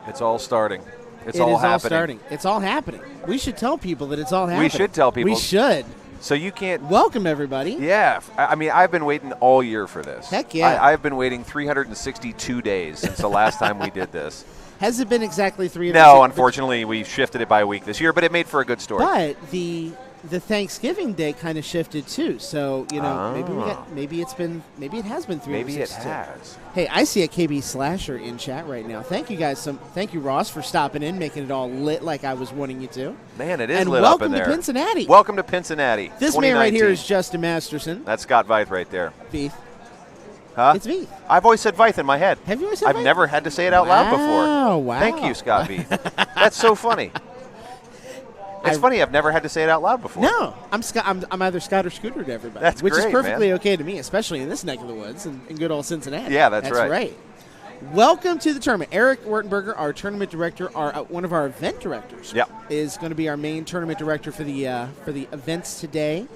It's all starting. It is all starting. It's all happening. We should tell people that it's all happening. We should tell people. We should. So you can't. Welcome, everybody. Yeah. I mean, I've been waiting all year for this. Heck yeah. I've been waiting 362 days since the last time we did this. Has it been exactly 300? No, unfortunately, we shifted it by a week this year, but it made for a good story. But the Thanksgiving day kind of shifted too. So maybe it has been 362. Maybe it has. Hey, I see a KB Slasher in chat right now. Thank you guys. Thank you, Ross, for stopping in, making it all lit like I was wanting you to. Man, it is and lit up in there. And welcome to Cincinnati. Welcome to Cincinnati. This man right here is Justin Masterson. That's Scott Veith right there. Veith. Huh? It's Veith. I've always said Veith in my head. Have you always said Veith? I've never had to say it out loud before. Wow. Thank you, Scott Veith. That's so funny. It's funny. I've never had to say it out loud before. No, I'm either Scott or Scooter to everybody. That's which great, is perfectly man. okay to me, especially in this neck of the woods in good old Cincinnati. Yeah, that's right. Right. Welcome to the tournament. Eric Wertenberger, our tournament director, one of our event directors, is going to be our main tournament director for the events today.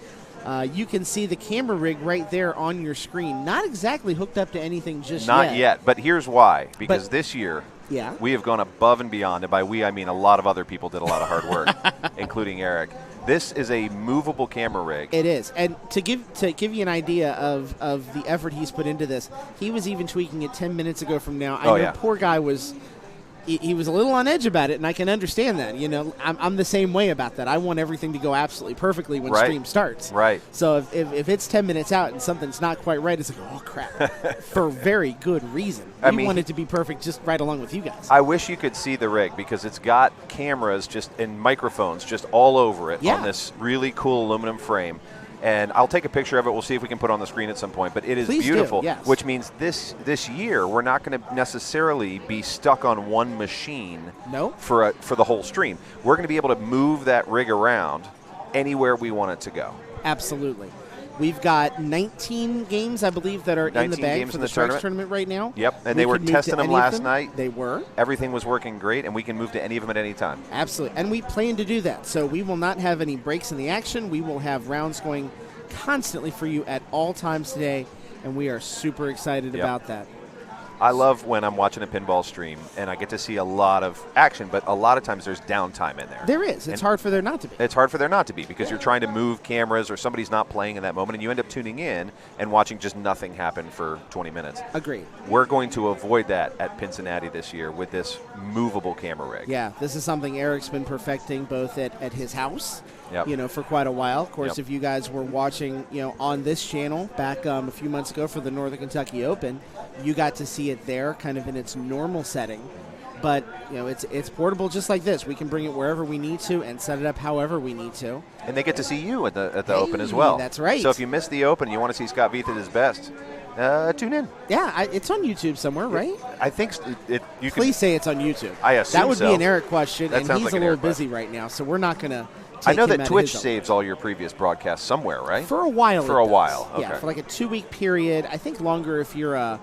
You can see the camera rig right there on your screen. Not exactly hooked up to anything just yet. Not yet, but here's why. Because this year, we have gone above and beyond, and by we I mean a lot of other people did a lot of hard work, including Eric. This is a movable camera rig. It is, and to give you an idea of the effort he's put into this, he was even tweaking it 10 minutes ago from now. I know poor guy was. He was a little on edge about it, and I can understand that. You know, I'm the same way about that. I want everything to go absolutely perfectly when stream starts. Right. So if it's 10 minutes out and something's not quite right, it's like, oh, crap, for very good reason. We want it to be perfect just right along with you guys. I wish you could see the rig because it's got cameras and microphones just all over it on this really cool aluminum frame. And I'll take a picture of it. We'll see if we can put it on the screen at some point. But it is beautiful, which means this year we're not going to necessarily be stuck on one machine for the whole stream. We're going to be able to move that rig around anywhere we want it to go. Absolutely. We've got 19 games, I believe, that are in the bag for the Strikes tournament right now. Yep, and they were testing them last night. They were. Everything was working great, and we can move to any of them at any time. Absolutely, and we plan to do that. So we will not have any breaks in the action. We will have rounds going constantly for you at all times today, and we are super excited about that. I love when I'm watching a pinball stream and I get to see a lot of action, but a lot of times there's downtime in there. There is. It's hard for there not to be. It's hard for there not to be because you're trying to move cameras or somebody's not playing in that moment, and you end up tuning in and watching just nothing happen for 20 minutes. Agreed. We're going to avoid that at Cincinnati this year with this movable camera rig. Yeah, this is something Eric's been perfecting both at his house, for quite a while. Of course, if you guys were watching, on this channel back a few months ago for the Northern Kentucky Open, you got to see it there kind of in its normal setting. But, it's portable just like this. We can bring it wherever we need to and set it up however we need to. And they get to see you at the Open as well. That's right. So if you missed the Open and you want to see Scott Veith at his best, tune in. Yeah, it's on YouTube somewhere, right? I think you can. Please say it's on YouTube. I assume that would be an Eric question, and he's like a little busy right now, so we're not going to I know that Twitch saves all your previous broadcasts somewhere, right? For a while. For a while, okay. Yeah, for like a 2-week period. I think longer if you're a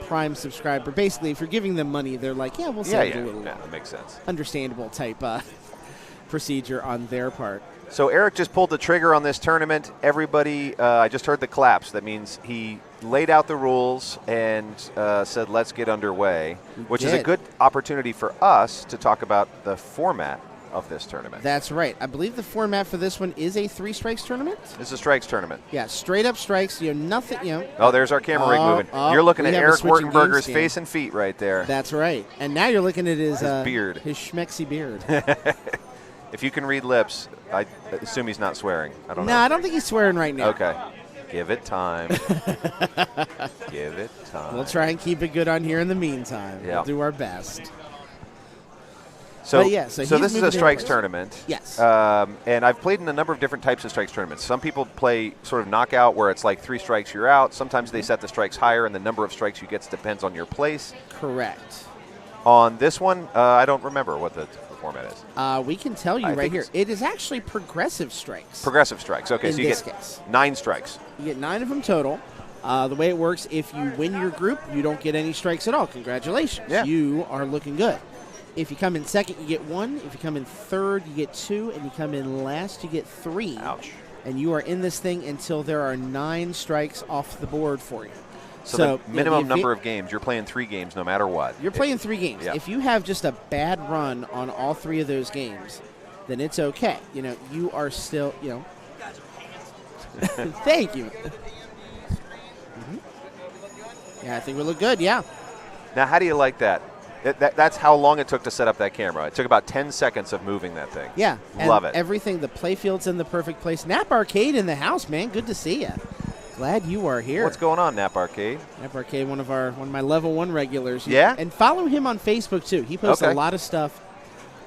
Prime subscriber. Basically, if you're giving them money, they're like, we'll save a little. Yeah, that makes sense. Understandable type procedure on their part. So Eric just pulled the trigger on this tournament. Everybody, I just heard the claps. That means he laid out the rules and said, let's get underway, which is a good opportunity for us to talk about the format of this tournament. That's right. I believe the format for this one is a 3 strikes tournament. It's a strikes tournament. Yeah, straight up strikes. Nothing. Oh, there's our camera rig moving. You're looking at Eric Wertenberger's face and feet right there. That's right. And now you're looking at his beard, his schmexy beard. If you can read lips, I assume he's not swearing. I don't know. No, I don't think he's swearing right now. Okay. Give it time. Give it time. We'll try and keep it good on here in the meantime. Yeah. We'll do our best. So this is a strikes tournament. Yes. And I've played in a number of different types of strikes tournaments. Some people play sort of knockout where it's like 3 strikes, you're out. Sometimes they set the strikes higher, and the number of strikes you get depends on your place. Correct. On this one, I don't remember what the format is. We can tell you right here. It is actually progressive strikes. Progressive strikes. Okay, so you get 9 strikes. You get 9 of them total. The way it works, if you win your group, you don't get any strikes at all. Congratulations. Yeah. You are looking good. If you come in second, you get 1. If you come in third, you get 2. And you come in last, you get 3. Ouch. And you are in this thing until there are 9 strikes off the board for you. So the minimum number of games, you're playing 3 games no matter what. You're playing 3 games. Yeah. If you have just a bad run on all 3 of those games, then it's okay. You know, you are still, you know. Thank you. Yeah, I think we look good, yeah. Now, how do you like that? That's how long it took to set up that camera. It took about 10 seconds of moving that thing. Yeah. Love it. Everything, the playfield's in the perfect place. Nap Arcade in the house, man. Good to see you. Glad you are here. What's going on, Nap Arcade? Nap Arcade, one of my level 1 regulars. Yeah? And follow him on Facebook, too. He posts a lot of stuff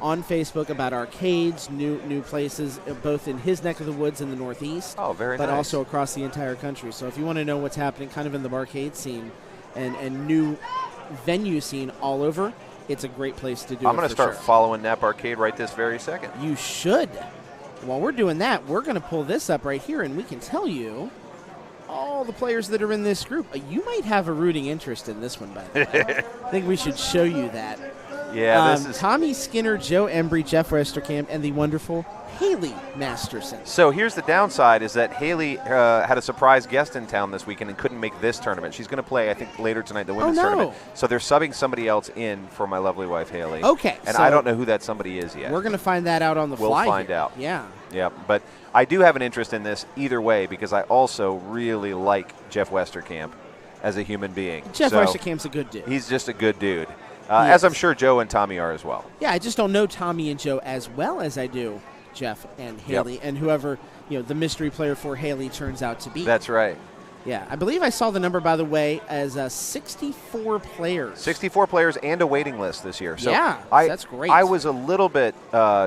on Facebook about arcades, new places, both in his neck of the woods in the Northeast. Oh, very nice. But also across the entire country. So if you want to know what's happening kind of in the barcade scene and new venue scene all over, it's a great place to do it. I'm going to start following Nap Arcade right this very second. You should. While we're doing that, we're going to pull this up right here, and we can tell you all the players that are in this group. You might have a rooting interest in this one, by the way. I think we should show you that. Yeah, this is Tommy Skinner, Joe Embry, Jeff Westerkamp, and the wonderful Haley Masterson. So here's the downside is that Haley had a surprise guest in town this weekend and couldn't make this tournament. She's going to play, I think, later tonight, the women's tournament. So they're subbing somebody else in for my lovely wife, Haley. Okay. And I don't know who that somebody is yet. We're going to find that out on the fly. We'll find out. Yeah. Yeah, but I do have an interest in this either way because I also really like Jeff Westerkamp as a human being. Jeff Westerkamp's a good dude. He's just a good dude. As I'm sure Joe and Tommy are as well. Yeah, I just don't know Tommy and Joe as well as I do Jeff and Haley and whoever, the mystery player for Haley turns out to be. That's right. Yeah, I believe I saw the number, by the way, as 64 players. 64 players and a waiting list this year. So yeah, that's great. I was a little bit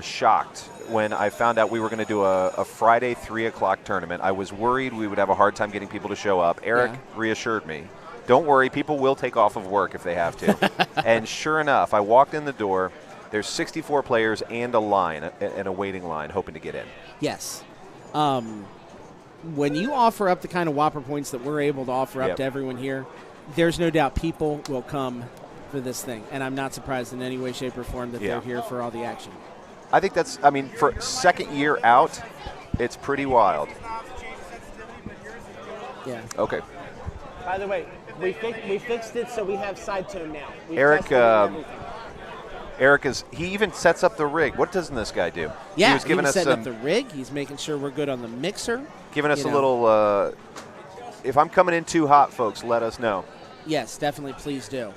shocked when I found out we were going to do a Friday 3 o'clock tournament. I was worried we would have a hard time getting people to show up. Eric reassured me. Don't worry, people will take off of work if they have to. And sure enough, I walked in the door. There's 64 players and a line, and a waiting line, hoping to get in. Yes. When you offer up the kind of Whopper points that we're able to offer up to everyone here, there's no doubt people will come for this thing. And I'm not surprised in any way, shape, or form that they're here for all the action. I think that's, for second year out, it's pretty wild. Yeah. Okay. By the way, we fixed it so we have side tone now. Eric he even sets up the rig. What doesn't this guy do? Yeah, he was giving us setting up the rig. He's making sure we're good on the mixer. Giving us a little, if I'm coming in too hot, folks, let us know. Yes, definitely, please do.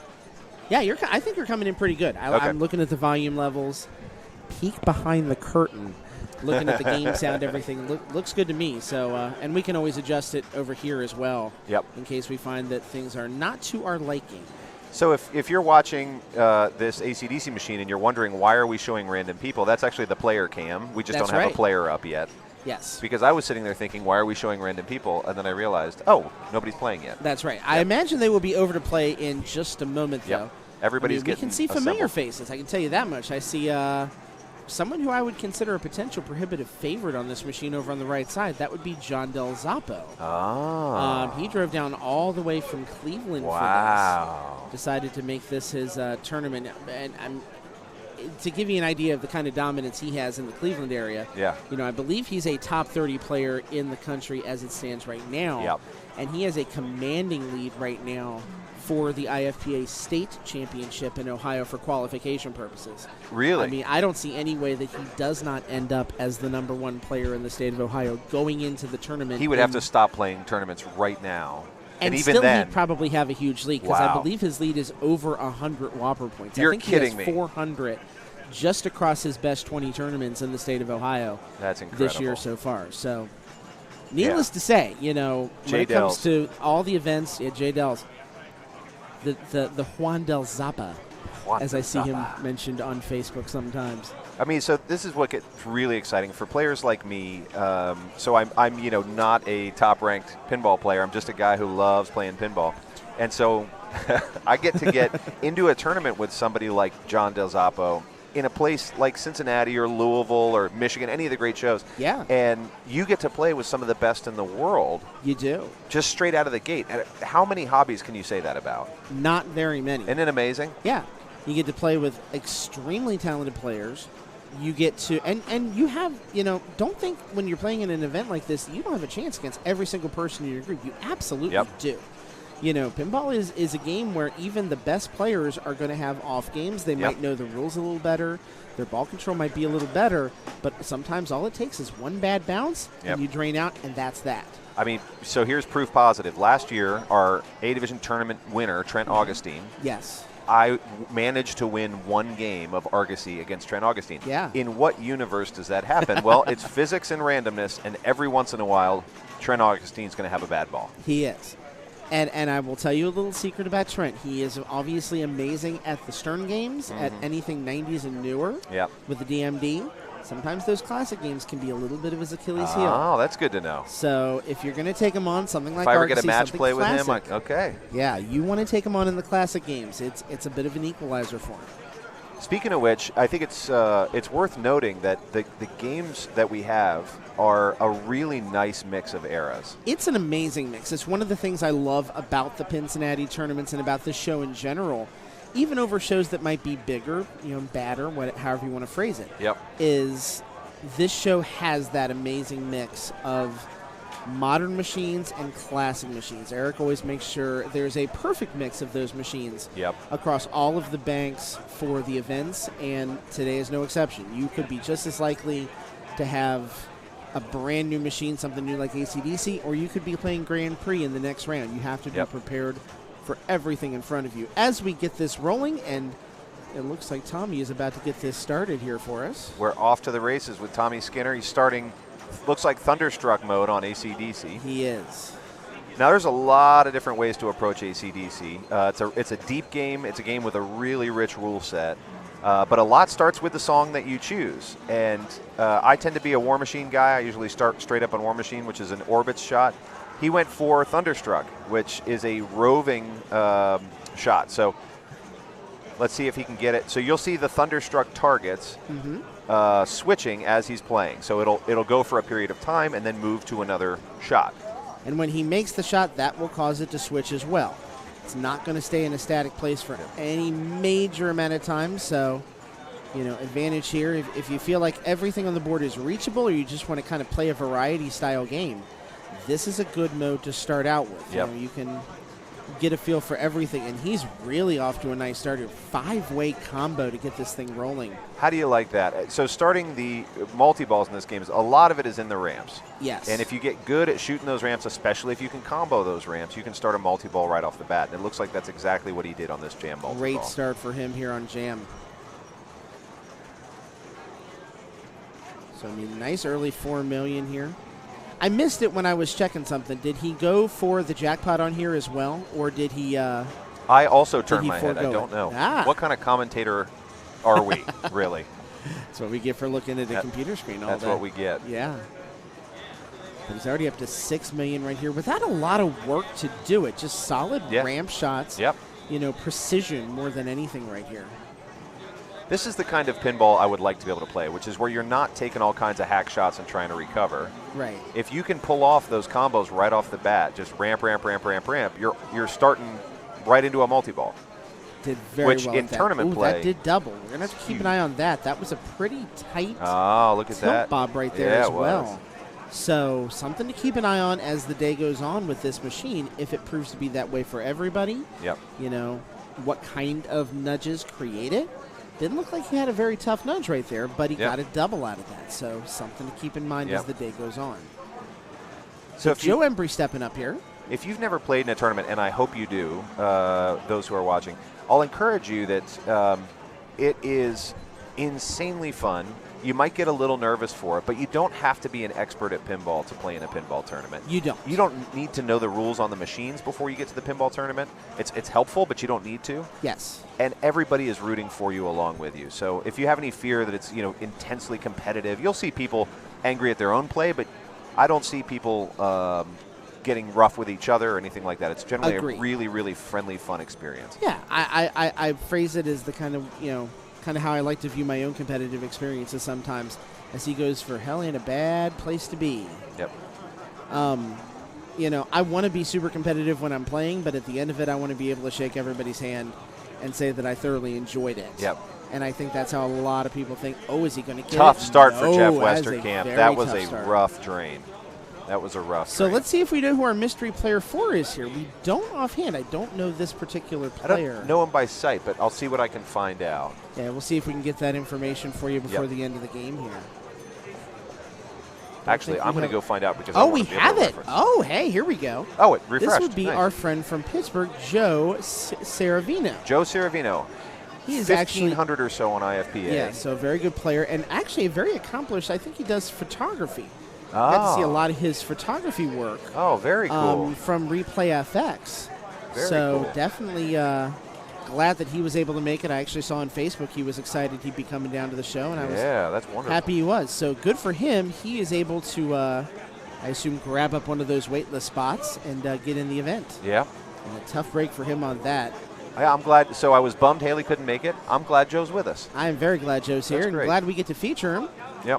Yeah, I think you're coming in pretty good. I'm looking at the volume levels. Peek behind the curtain. Looking at the game sound, everything looks good to me. So, and we can always adjust it over here as well. Yep. In case we find that things are not to our liking. So if you're watching this AC/DC machine and you're wondering why are we showing random people, that's actually the player cam. We just don't have a player up yet. Yes. Because I was sitting there thinking, why are we showing random people? And then I realized, oh, nobody's playing yet. That's right. Yep. I imagine they will be over to play in just a moment, though. Everybody's getting we can see familiar assembled. faces. I can tell you that much. I see someone who I would consider a potential prohibitive favorite on this machine over on the right side. That would be John Del Zappo. Oh. He drove down all the way from Cleveland for this. Decided to make this his tournament. And to give you an idea of the kind of dominance he has in the Cleveland area, I believe he's a top 30 player in the country as it stands right now. Yep. And he has a commanding lead right now for the IFPA state championship in Ohio for qualification purposes. Really? I don't see any way that he does not end up as the number 1 player in the state of Ohio going into the tournament. He would have to stop playing tournaments right now. And even still then, he'd probably have a huge lead because I believe his lead is over 100 Whopper points. You're I think kidding he has me. 400 just across his best 20 tournaments in the state of Ohio. That's incredible. This year so far. So, needless to say, when it comes to all the events, Jay Dell's, the Juan Del Zappa, as I see him mentioned on Facebook sometimes. So this is what gets really exciting for players like me. So I'm not a top-ranked pinball player. I'm just a guy who loves playing pinball. And so I get to get into a tournament with somebody like John Del Zappo in a place like Cincinnati or Louisville or Michigan, any of the great shows. Yeah. And you get to play with some of the best in the world. You do. Just straight out of the gate. And how many hobbies can you say that about? Not very many. Isn't it amazing? Yeah. You get to play with extremely talented players. You get to, and you have, don't think when you're playing in an event like this, you don't have a chance against every single person in your group. You absolutely do. pinball is a game where even the best players are going to have off games. They might know the rules a little better. Their ball control might be a little better, but sometimes all it takes is one bad bounce, and you drain out, and that's that. I mean, so here's proof positive. Last year, our A-Division tournament winner, Trent Augustine. Yes. I managed to win one game of Argosy against Trent Augustine. Yeah. In what universe does that happen? Well, it's physics and randomness, and every once in a while, Trent Augustine's going to have a bad ball. He is. And I will tell you a little secret about Trent. He is obviously amazing at the Stern games, at anything 90s and newer with the DMD. Sometimes those classic games can be a little bit of his Achilles heel. Oh, that's good to know. So if you're going to take him on, something like If I ever Argosy, get a match play with him, okay. Yeah, you want to take him on in the classic games. It's a bit of an equalizer for him. Speaking of which, I think it's worth noting that the games that we have are a really nice mix of eras. It's an amazing mix. It's one of the things I love about the Cincinnati tournaments and about this show in general, even over shows that might be bigger, badder, however you want to phrase it. Is this show has that amazing mix of modern machines and classic machines. Eric always makes sure there's a perfect mix of those machines across all of the banks for the events, and today is no exception. You could be just as likely to have a brand new machine, something new like AC/DC, or you could be playing Grand Prix in the next round. You have to be prepared for everything in front of you. As we get this rolling, and it looks like Tommy is about to get this started here for us. We're off to the races with Tommy Skinner. He's starting, looks like Thunderstruck mode on AC/DC. He is. Now, there's a lot of different ways to approach AC/DC. It's a deep game. It's a game with a really rich rule set. But a lot starts with the song that you choose. And I tend to be a War Machine guy. I usually start straight up on War Machine, which is an Orbits shot. He went for Thunderstruck, which is a roving shot. So let's see if he can get it. So you'll see the Thunderstruck targets switching as he's playing. So it'll go for a period of time and then move to another shot. And when he makes the shot, that will cause it to switch as well. It's not going to stay in a static place for any major amount of time. So, advantage here. If you feel like everything on the board is reachable, or you just want to kind of play a variety-style game, this is a good mode to start out with. You can get a feel for everything, and he's really off to a nice start. A 5-way combo to get this thing rolling. How do you like that? So starting the multi-balls in this game, a lot of it is in the ramps. Yes. And if you get good at shooting those ramps, especially if you can combo those ramps, you can start a multi-ball right off the bat. And it looks like that's exactly what he did on this Jam multi-ball. Great start for him here on Jam. So, nice early 4 million here. I missed it when I was checking something. Did he go for the jackpot on here as well, or did he? I also turned my head. I don't know. What kind of commentator are we, really? That's what we get for looking at a computer screen all day. That's what we get. Yeah. But he's already up to 6 million right here without a lot of work to do it. Just solid ramp shots. Precision more than anything right here. This is the kind of pinball I would like to be able to play, which is where you're not taking all kinds of hack shots and trying to recover. Right. If you can pull off those combos right off the bat, just ramp, you're starting right into a multi-ball. Did very well. Which in tournament play, that did double. We're going to have to keep an eye on that. That was a pretty tight look at that bob right there as well. So something to keep an eye on as the day goes on with this machine, if it proves to be that way for everybody. What kind of nudges create it. Didn't look like he had a very tough nudge right there, but he got a double out of that. So something to keep in mind as the day goes on. So Joe Embry stepping up here. If you've never played in a tournament, and I hope you do, those who are watching, I'll encourage you that it is insanely fun. You might get a little nervous for it, but you don't have to be an expert at pinball to play in a pinball tournament. You don't. You don't need to know the rules on the machines before you get to the pinball tournament. It's helpful, but you don't need to. Yes. And everybody is rooting for you along with you. So if you have any fear that it's intensely competitive, you'll see people angry at their own play, but I don't see people getting rough with each other or anything like that. It's generally a really, really friendly, fun experience. Yeah, I phrase it as the kind of how I like to view my own competitive experiences sometimes, as he goes for hell ain't a bad place to be. Yep. I want to be super competitive when I'm playing, but at the end of it, I want to be able to shake everybody's hand and say that I thoroughly enjoyed it. Yep. And I think that's how a lot of people think, is he going to get Tough it? start for Jeff Westerkamp. That was a start. rough drain. That was a rough So frame. let's see if we know who our mystery player 4 is here. We don't offhand. I don't know this particular player. I don't know him by sight, but I'll see what I can find out. Yeah, we'll see if we can get that information for you before the end of the game here. Actually, I'm going to go find out because I want we to be able have to it. reference. Oh, hey, here we go. Oh, it refreshed. This would be our friend from Pittsburgh, Joe Saravino. Joe Saravino. He is 1,500 or so on IFPA. Yeah, so a very good player and actually a very accomplished. I think he does photography. Oh. Got to see a lot of his photography work. Oh, very cool. From Replay FX. Very cool. Definitely glad that he was able to make it. I actually saw on Facebook he was excited he'd be coming down to the show, and I was that's wonderful. Happy he was. So good for him. He is able to, I assume, grab up one of those waitlist spots and get in the event. Yeah. And a tough break for him on that. Yeah, I'm glad. So I was bummed Haley couldn't make it. I'm glad Joe's with us. I am very glad Joe's here, and glad we get to feature him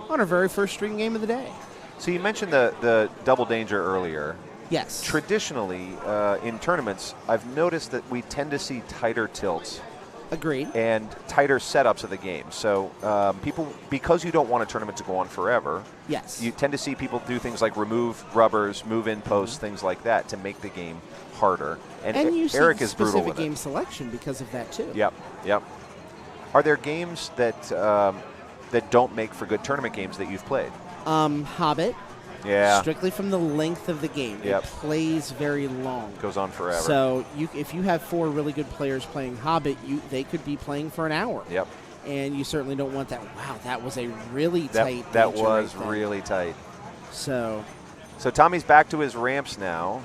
on our very first stream game of the day. So you mentioned the double danger earlier. Yes. Traditionally, in tournaments, I've noticed that we tend to see tighter tilts. Agreed. And tighter setups of the game. So people, because you don't want a tournament to go on forever, you tend to see people do things like remove rubbers, move in posts, things like that to make the game harder. And you Eric see is brutal with specific game selection because of that too. Yep. Are there games that that don't make for good tournament games that you've played? Hobbit. Yeah. Strictly from the length of the game. Yep. It plays very long. Goes on forever. So if you have 4 really good players playing Hobbit, they could be playing for an hour. Yep. And you certainly don't want that. Wow, that was a really tight That was really tight. So Tommy's back to his ramps now.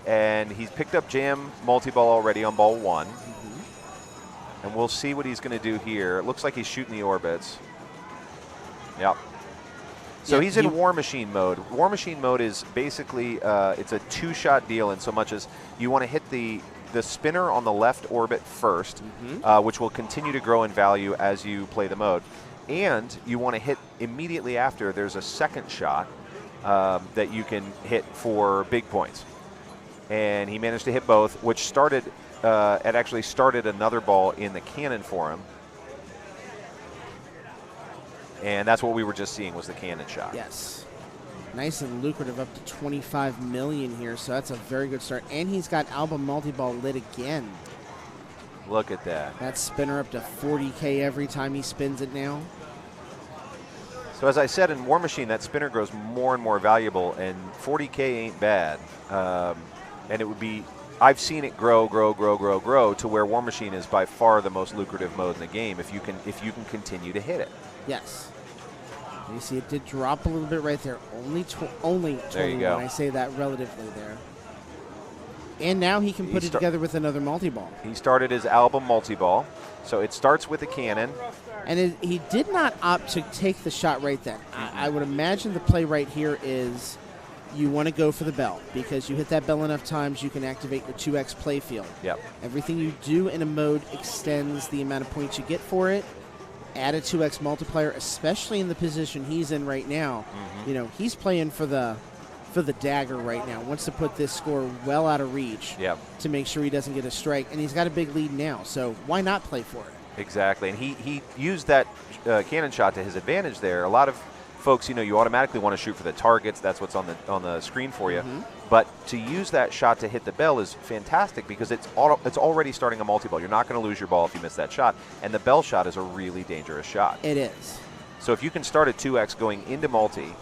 And he's picked up jam multi-ball already on ball 1. Mm-hmm. And we'll see what he's going to do here. It looks like he's shooting the orbits. Yep. So he's in War Machine mode. War Machine mode is basically it's a 2-shot deal in so much as you want to hit the spinner on the left orbit first, which will continue to grow in value as you play the mode. And you want to hit immediately after. There's a second shot that you can hit for big points. And he managed to hit both, which it actually started another ball in the cannon for him. And that's what we were just seeing was the cannon shot. Yes. Nice and lucrative, up to $25 million here, so that's a very good start. And he's got album multi-ball lit again. Look at that. That spinner up to $40K every time he spins it now. So as I said, in War Machine, that spinner grows more and more valuable, and $40K ain't bad. And it would be, I've seen it grow to where War Machine is by far the most lucrative mode in the game if you can continue to hit it. Yes. You see it did drop a little bit right there. Only 20 there you go. when I say that relatively there. And now he can put it together with another multi-ball. He started his album multi-ball. So it starts with a cannon. And he did not opt to take the shot right then. I would imagine the play right here is you want to go for the bell because you hit that bell enough times you can activate the 2x play field. Yep. Everything you do in a mode extends the amount of points you get for it. Add a 2x multiplier, especially in the position he's in right now. Mm-hmm. You know, he's playing for the dagger right now. Wants to put this score well out of reach to make sure he doesn't get a strike. And he's got a big lead now, so why not play for it? Exactly. And he used that cannon shot to his advantage there. A lot of folks, you automatically want to shoot for the targets. That's what's on the screen for you. Mm-hmm. But to use that shot to hit the bell is fantastic because it's already starting a multi-ball. You're not going to lose your ball if you miss that shot. And the bell shot is a really dangerous shot. It is. So if you can start a 2x going into multi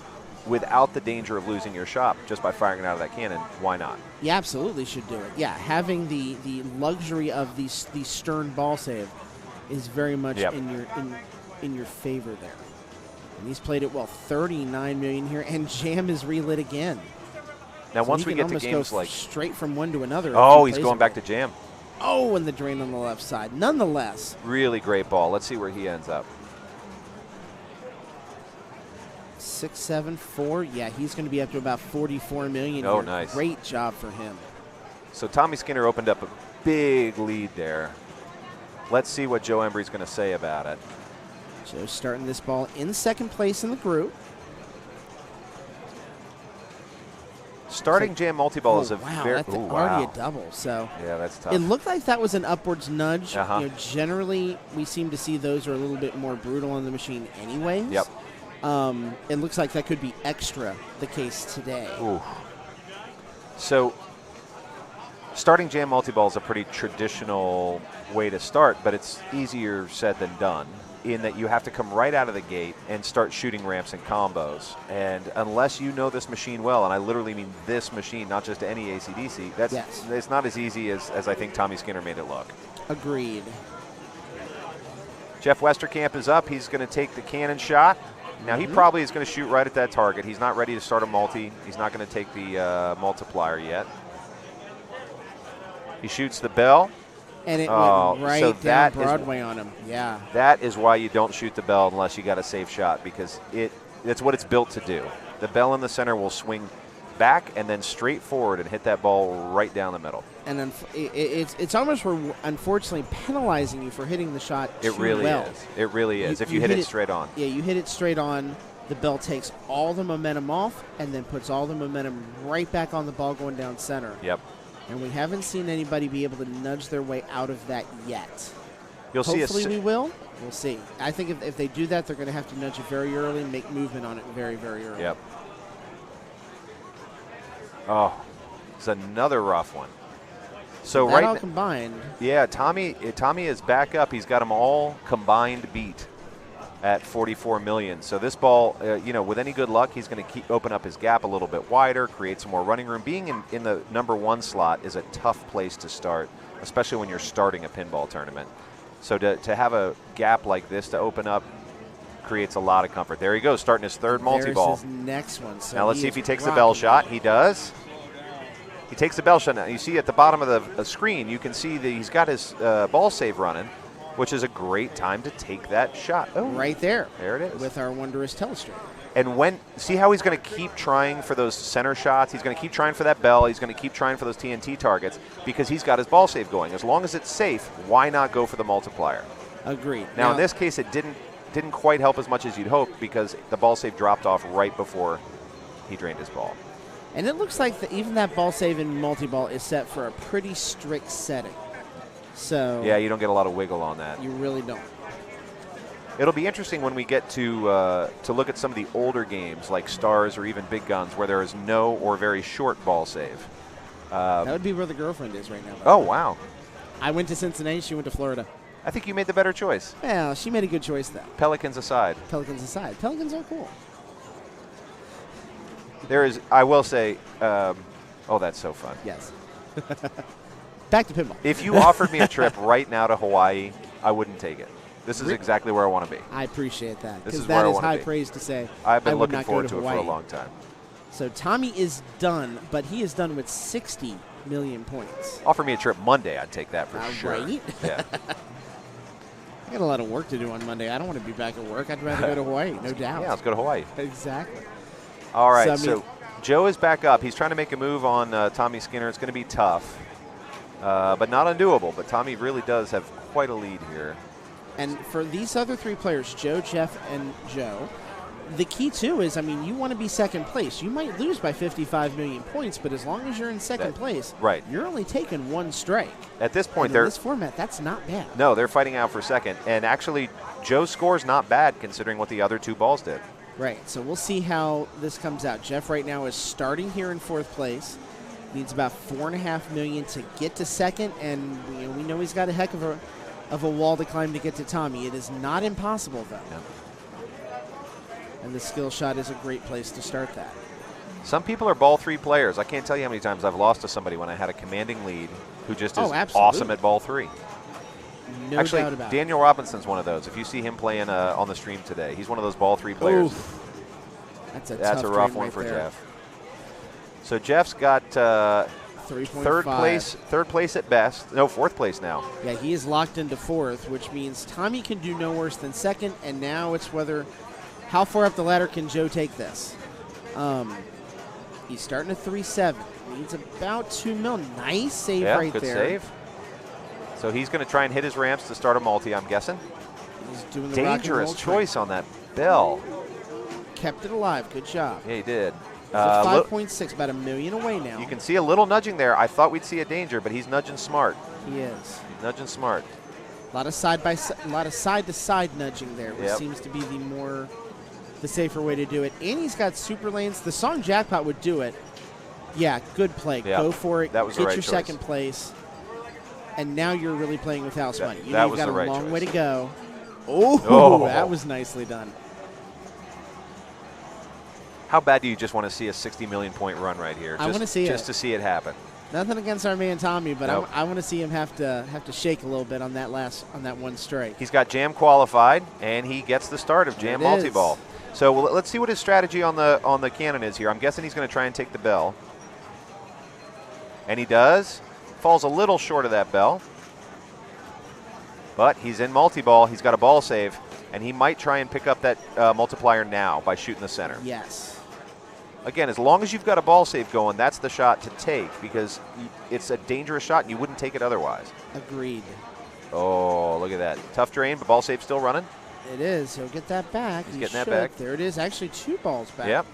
without the danger of losing your shot just by firing it out of that cannon, why not? You absolutely should do it. Yeah, having the luxury of the stern ball save is very much in your favor there. And he's played it well. 39 million here, and Jam is relit again. Now, so once we get to games go like straight from one to another. Oh, he's going back to Jam. Oh, and the drain on the left side. Nonetheless, really great ball. Let's see where he ends up. 6-7-4. Yeah, he's going to be up to about 44 million. Oh, here. Nice. Great job for him. So Tommy Skinner opened up a big lead there. Let's see what Joe Embry's going to say about it. Joe's starting this ball in second place in the group. Starting Jam multi-ball is a very already a double. So yeah, that's tough. It looked like that was an upwards nudge. Uh-huh. Generally, we seem to see those are a little bit more brutal on the machine, anyways. Yep. It looks like that could be extra the case today. Ooh. So starting jam multi-ball is a pretty traditional way to start, but it's easier said than done in that you have to come right out of the gate and start shooting ramps and combos. And unless you know this machine well, and I literally mean this machine, not just any ACDC, it's not as easy as I think Tommy Skinner made it look. Agreed. Jeff Westerkamp is up. He's going to take the cannon shot. Now, he probably is going to shoot right at that target. He's not ready to start a multi. He's not going to take the multiplier yet. He shoots the bell. And it went right down Broadway on him. Yeah. That is why you don't shoot the bell unless you got a safe shot, because it's what it's built to do. The bell in the center will swing back and then straight forward and hit that ball right down the middle. And it's almost unfortunately penalizing you for hitting the shot too well. It really is. If you hit it straight on. Yeah, you hit it straight on. The bell takes all the momentum off and then puts all the momentum right back on the ball going down center. Yep. And we haven't seen anybody be able to nudge their way out of that yet. Hopefully we will. We'll see. I think if they do that, they're going to have to nudge it very early and make movement on it very, very early. Yep. Oh, it's another rough one. So that all combined. Yeah, Tommy is back up. He's got them all combined beat at 44 million. So this ball, with any good luck, he's going to open up his gap a little bit wider, create some more running room. Being in the number 1 slot is a tough place to start, especially when you're starting a pinball tournament. So to have a gap like this to open up creates a lot of comfort. There he goes, starting his third multi-ball. There's his next one. So now let's see if he takes the bell shot. He does. He takes the bell shot. Now you see at the bottom of the screen, you can see that he's got his ball save running, which is a great time to take that shot. Oh, right there. There it is. With our wondrous telestrator. And see how he's going to keep trying for those center shots. He's going to keep trying for that bell. He's going to keep trying for those TNT targets because he's got his ball save going. As long as it's safe, why not go for the multiplier? Agreed. Now in this case, it didn't quite help as much as you'd hope because the ball save dropped off right before he drained his ball. And it looks like even that ball save in multi-ball is set for a pretty strict setting. So yeah, you don't get a lot of wiggle on that. You really don't. It'll be interesting when we get to look at some of the older games like Stars or even Big Guns where there is no or very short ball save. That would be where the girlfriend is right now. Oh, wow. I went to Cincinnati. She went to Florida. I think you made the better choice. Well, she made a good choice, though. Pelicans aside. Pelicans aside. Pelicans are cool. I will say, that's so fun. Yes. Back to pinball. If you offered me a trip right now to Hawaii, I wouldn't take it. This is exactly where I want to be. I appreciate that. This is that where is I high be. praise to say. I've been looking forward to it for a long time. So Tommy is done, but he is done with 60 million points. Offer me a trip Monday, I'd take that for sure. Right? Yeah. I got a lot of work to do on Monday. I don't want to be back at work. I'd rather go to Hawaii, no doubt. Yeah, let's go to Hawaii. Exactly. All right, so Joe is back up. He's trying to make a move on Tommy Skinner. It's going to be tough, but not undoable. But Tommy really does have quite a lead here. And for these other 3 players, Joe, Jeff, and Joe, the key, too, is, you want to be second place. You might lose by 55 million points, but as long as you're in second place, you're only taking 1 strike. At this point, in this format, that's not bad. No, they're fighting out for second. And actually, Joe's score's not bad considering what the other 2 balls did. Right, so we'll see how this comes out. Jeff right now is starting here in 4th place. Needs about 4.5 million to get to second, and we know he's got a heck of a wall to climb to get to Tommy. It is not impossible, though. Yeah. And the skill shot is a great place to start that. Some people are ball 3 players. I can't tell you how many times I've lost to somebody when I had a commanding lead who just is awesome at ball 3. No doubt about it. Daniel Robinson's one of those. If you see him playing on the stream today, he's one of those ball 3 players. Oof. That's a rough one for Jeff. So Jeff's got 3.5. Third place at best. No, 4th place now. Yeah, he is locked into 4th, which means Tommy can do no worse than second, and now it's how far up the ladder can Joe take this? He's starting at 3.7. Needs about 2 mil. Nice save right there. Yeah, good save. So he's going to try and hit his ramps to start a multi, I'm guessing. He's doing the dangerous choice on that bell. Kept it alive. Good job. Yeah, he did. 5.6, about $1 million away now. You can see a little nudging there. I thought we'd see a danger, but he's nudging smart. He is. He's nudging smart. A lot of side-to-side nudging there, which seems to be the more the safer way to do it. And he's got super lanes. The song Jackpot would do it. Yeah, good play. Yeah, go for it. That was Get the right your choice. second place. And now you're really playing with house money. You that know, was you've got the right a long choice. way to go. Oh, that was nicely done. How bad do you just want to see a 60 million point run right here? I want to see just to see it happen. Nothing against our man Tommy, but Nope. I want to see him have to shake a little bit on that one strike. He's got Jam qualified, and he gets the start of Jam multi-ball. So let's see what his strategy on the cannon is here. I'm guessing he's going to try and take the bell, and he does. Falls a little short of that bell, but he's in multi-ball. He's got a ball save, and he might try and pick up that multiplier now by shooting the center. Yes. Again, as long as you've got a ball save going, that's the shot to take because it's a dangerous shot and you wouldn't take it otherwise. Agreed. Oh, look at that. Tough drain, but ball save still running. It is. He'll get that back. He's getting that back. There it is. Actually, 2 balls back. Yep.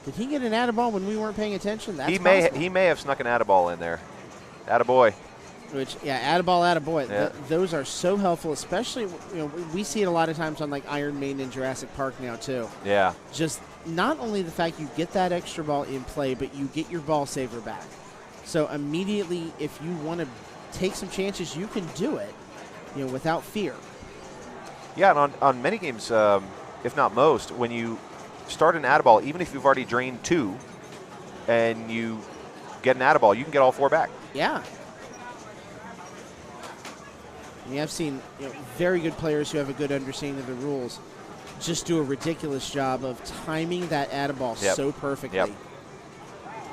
Did he get an atta-ball when we weren't paying attention? That's he may have snuck an atta-ball in there. Atta-boy. Which, yeah, atta-ball, atta-boy. Yeah. Those are so helpful, especially, you know, we see it a lot of times on, like, Iron Maiden and Jurassic Park now, too. Yeah. Just not only the fact you get that extra ball in play, but you get your ball saver back. So immediately, if you want to take some chances, you can do it, you know, without fear. Yeah, and on many games, if not most, when you start an atta-ball, even if you've already drained 2 and you get an atta-ball, you can get all 4 back. Yeah. I've seen very good players who have a good understanding of the rules just do a ridiculous job of timing that atta-ball so perfectly. Yep.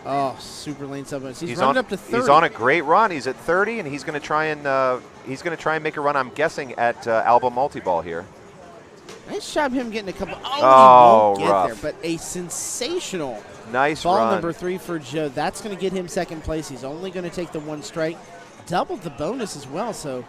Oh, super lane sub. He's running up to 30. He's on a great run. He's at 30, and he's going to try and make a run. I'm guessing at Alba multi-ball here. Nice job him getting a couple. Oh, he won't rough. get there, but a sensational nice ball run. number 3 for Joe. That's going to get him second place. He's only going to take the 1 strike, doubled the bonus as well. So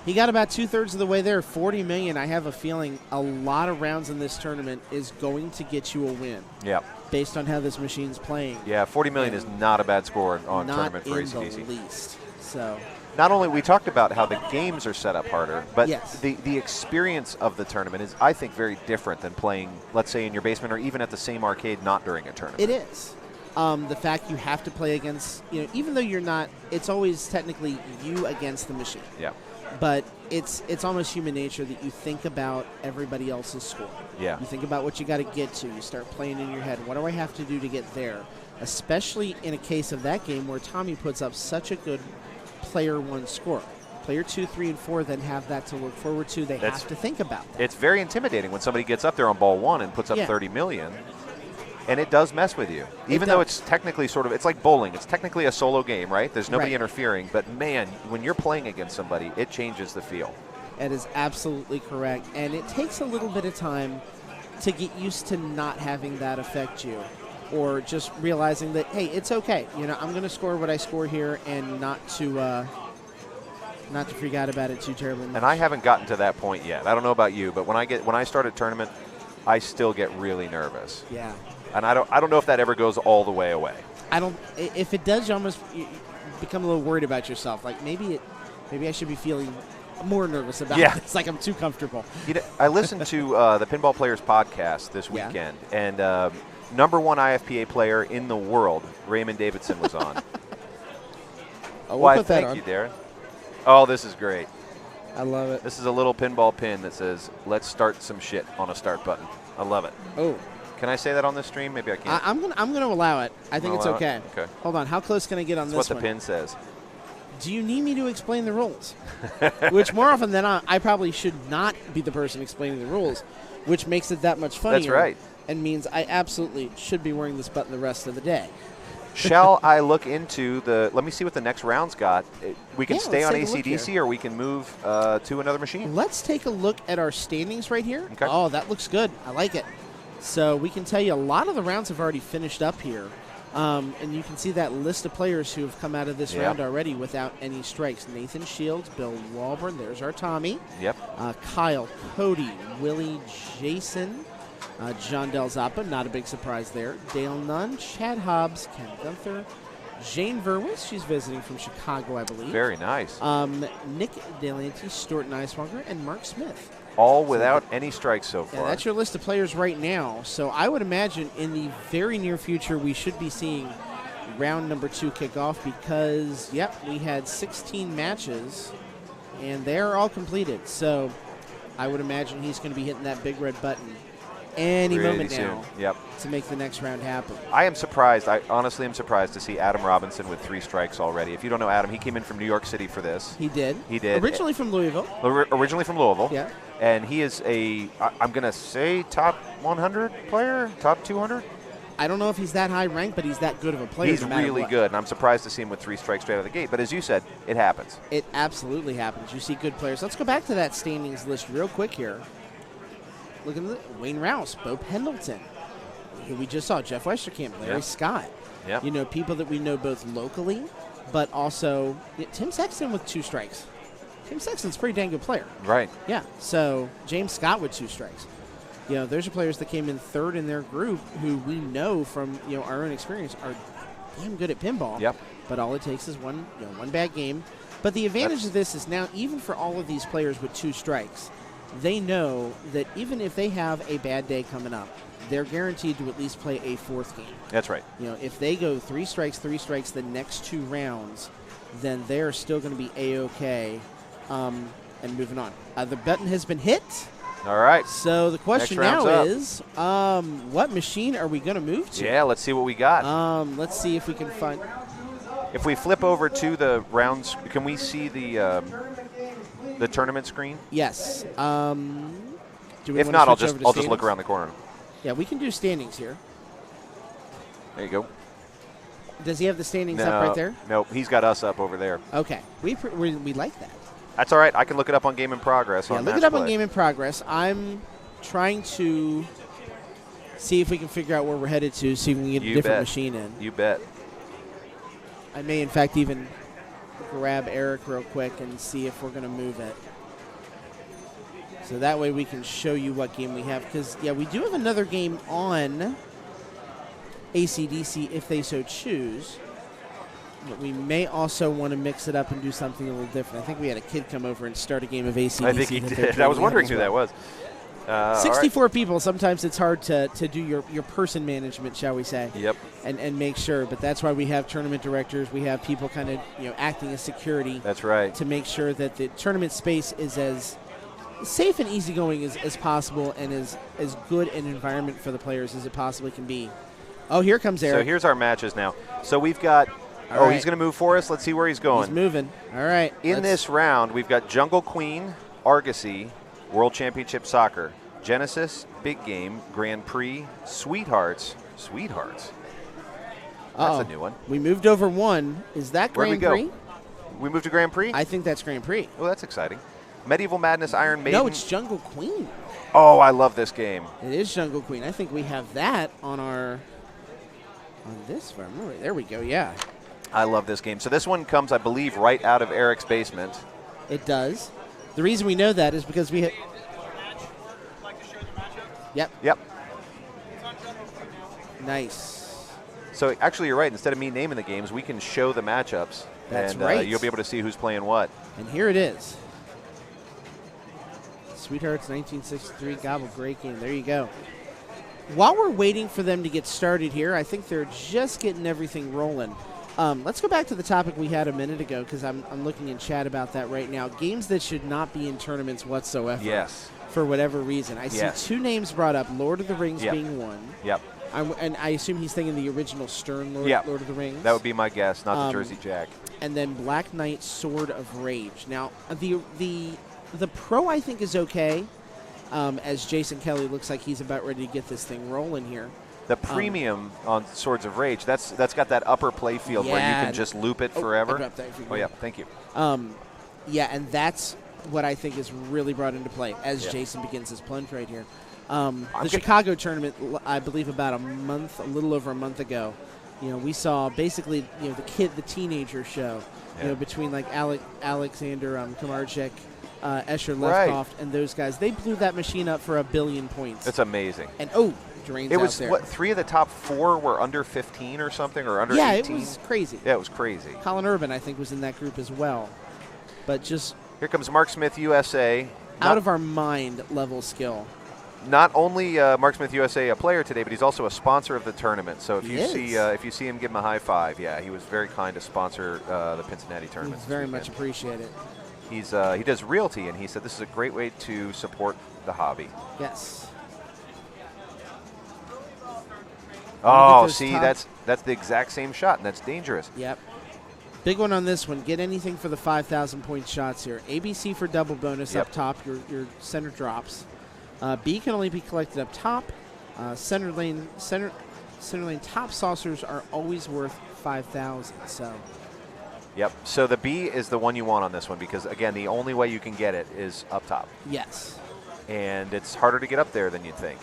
he got about 2/3 of the way there. 40 million. I have a feeling a lot of rounds in this tournament is going to get you a win. Yeah. Based on how this machine's playing. Yeah, 40 million is not a bad score on not tournament for in ACDC. the least. So. Not only we talked about how the games are set up harder, but yes. the experience of the tournament is, I think, very different than playing, let's say, in your basement or even at the same arcade not during a tournament. It is. The fact you have to play against, even though you're not, it's always technically you against the machine. Yeah. But it's almost human nature that you think about everybody else's score. Yeah. You think about what you got to get to. You start playing in your head. What do I have to do to get there? Especially in a case of that game where Tommy puts up such a good player 1 score. Player 2, 3, and 4 then have that to look forward to. They have to think about that. It's very intimidating when somebody gets up there on ball 1 and puts up 30 million. And it does mess with you. Even though it's technically it's like bowling. It's technically a solo game, right? There's nobody interfering. But, man, when you're playing against somebody, it changes the feel. That is absolutely correct. And it takes a little bit of time to get used to not having that affect you. Or just realizing that, hey, it's okay. I'm going to score what I score here and not to freak out about it too terribly much. And I haven't gotten to that point yet. I don't know about you, but when I start a tournament, I still get really nervous. Yeah. And I don't know if that ever goes all the way away. If it does, you become a little worried about yourself. Like maybe I should be feeling more nervous about it. It's like I'm too comfortable. I listened to the Pinball Players podcast this weekend, and #1 IFPA player in the world, Raymond Davidson, was on. Why, thank you, Darren. Oh, this is great. I love it. This is a little pinball pin that says, "Let's start some shit" on a start button. I love it. Oh. Can I say that on this stream? Maybe I can't. I'm gonna allow it. I think it's okay. Okay. Hold on. How close can I get on this one? That's what the pin says. Do you need me to explain the rules? Which more often than not, I probably should not be the person explaining the rules, which makes it that much funnier. That's right. And means I absolutely should be wearing this button the rest of the day. Shall I look into let me see what the next round's got. We can stay on ACDC or we can move to another machine. Let's take a look at our standings right here. Okay. Oh, that looks good. I like it. So we can tell you a lot of the rounds have already finished up here. And you can see that list of players who have come out of this round already without any strikes. Nathan Shields, Bill Walburn, there's our Tommy. Yep. Kyle, Cody, Willie, Jason, John Del Zappa, not a big surprise there. Dale Nunn, Chad Hobbs, Ken Gunther, Jane Verwis, she's visiting from Chicago, I believe. Very nice. Nick Delanty, Stuart Niswanger, and Mark Smith. All without any strikes so far. Yeah, that's your list of players right now. So I would imagine in the very near future we should be seeing round number 2 kick off because, yep, we had 16 matches, and they're all completed. So I would imagine he's going to be hitting that big red button any moment now to make the next round happen. I am surprised. I honestly am surprised to see Adam Robinson with 3 strikes already. If you don't know Adam, he came in from New York City for this. He did. He did. Originally from Louisville. Originally from Louisville. Yeah. And he is I'm going to say top 100 player, top 200. I don't know if he's that high ranked, but he's that good of a player. He's really good, and I'm surprised to see him with 3 strikes straight out of the gate. But as you said, it happens. It absolutely happens. You see good players. Let's go back to that standings list real quick here. Look at Wayne Rouse, Bo Pendleton. Here we just saw Jeff Westerkamp, Larry Scott. Yep. You know, people that we know both locally, but also Tim Sexton with 2 strikes. Tim Sexton's a pretty dang good player. Right. Yeah. So James Scott with 2 strikes. You know, those are players that came in 3rd in their group who we know from, you know, our own experience are damn good at pinball. Yep. But all it takes is one bad game. But the advantage of this is now, even for all of these players with 2 strikes, they know that even if they have a bad day coming up, they're guaranteed to at least play a 4th game. That's right. You know, if they go 3 strikes the next 2 rounds, then they're still going to be A-OK and moving on. The button has been hit. All right. So the question now is, what machine are we going to move to? Yeah, let's see what we got. Let's see if we can find. If we flip over to the rounds, can we see the tournament screen? Yes. If not, I'll just look around the corner. Yeah, we can do standings here. There you go. Does he have the standings up right there? Nope, he's got us up over there. Okay, we like that. That's all right. I can look it up on Game in Progress. Yeah, look it up on Game in Progress. I'm trying to see if we can figure out where we're headed to, see if we can get a different machine in. You bet. I may, in fact, even grab Eric real quick and see if we're going to move it. So that way we can show you what game we have. Because, yeah, we do have another game on AC/DC if they so choose. But we may also want to mix it up and do something a little different. I think we had a kid come over and start a game of AC/DC. I think he did. I was wondering who that was. 64 people. Sometimes it's hard to do your person management, shall we say. Yep. And make sure. But that's why we have tournament directors. We have people kind of acting as security. That's right. To make sure that the tournament space is as safe and easygoing as possible and as good an environment for the players as it possibly can be. Oh, here comes Eric. So here's our matches now. So we've got he's going to move for us. Let's see where he's going. He's moving. All right. In this round, we've got Jungle Queen, Argosy, World Championship Soccer, Genesis, Big Game, Grand Prix, Sweethearts. Sweethearts. That's a new one. We moved over one. Is that Grand Prix? We moved to Grand Prix? I think that's Grand Prix. Oh, that's exciting. Medieval Madness, Iron Maiden. No, it's Jungle Queen. Oh, I love this game. It is Jungle Queen. I think we have that on this farm. There we go, yeah. I love this game. So this one comes, I believe, right out of Eric's basement. It does. The reason we know that is because we hit. Yep. Nice. So actually, you're right. Instead of me naming the games, we can show the matchups. That's and, right. You'll be able to see who's playing what. And here it is. Sweethearts 1963 Gobble. Great game. There you go. While we're waiting for them to get started here, I think they're just getting everything rolling. Let's go back to the topic we had a minute ago because I'm looking in chat about that right now. Games that should not be in tournaments whatsoever. Yes. For whatever reason. I see 2 names brought up, Lord of the Rings being one. Yep. And I assume he's thinking the original Stern Lord of the Rings. That would be my guess, not the Jersey Jack. And then Black Knight Sword of Rage. Now, the Pro I think is okay, as Jason Kelly looks like he's about ready to get this thing rolling here. The premium on Swords of Rage, that's got that upper play field where you can just loop it forever. Thank you. And that's what I think is really brought into play as Jason begins his plunge right here. The Chicago tournament, I believe about a little over a month ago, we saw basically, the teenager show, between like Alexander Komarczyk, Escher Lefkoft, and those guys. They blew that machine up for 1 billion points. It's amazing. And Drain's it was out there. 3 of the top 4 were under 15 or something, or under 18? Yeah, it was crazy. Yeah, it was crazy. Colin Urban, I think, was in that group as well. But just here comes Mark Smith, USA, out of our mind level skill. Not only Mark Smith USA a player today, but he's also a sponsor of the tournament. So if you see him, give him a high five. Yeah, he was very kind to sponsor the Cincinnati tournament. He's very much appreciated. He does realty, and he said this is a great way to support the hobby. Yes. Oh, see, that's the exact same shot, and that's dangerous. Yep. Big one on this one. Get anything for the 5,000 point shots here. ABC for double bonus up top. Your center drops. B can only be collected up top. Center lane top saucers are always worth 5,000. So. Yep. So the B is the one you want on this one because again, the only way you can get it is up top. Yes. And it's harder to get up there than you'd think.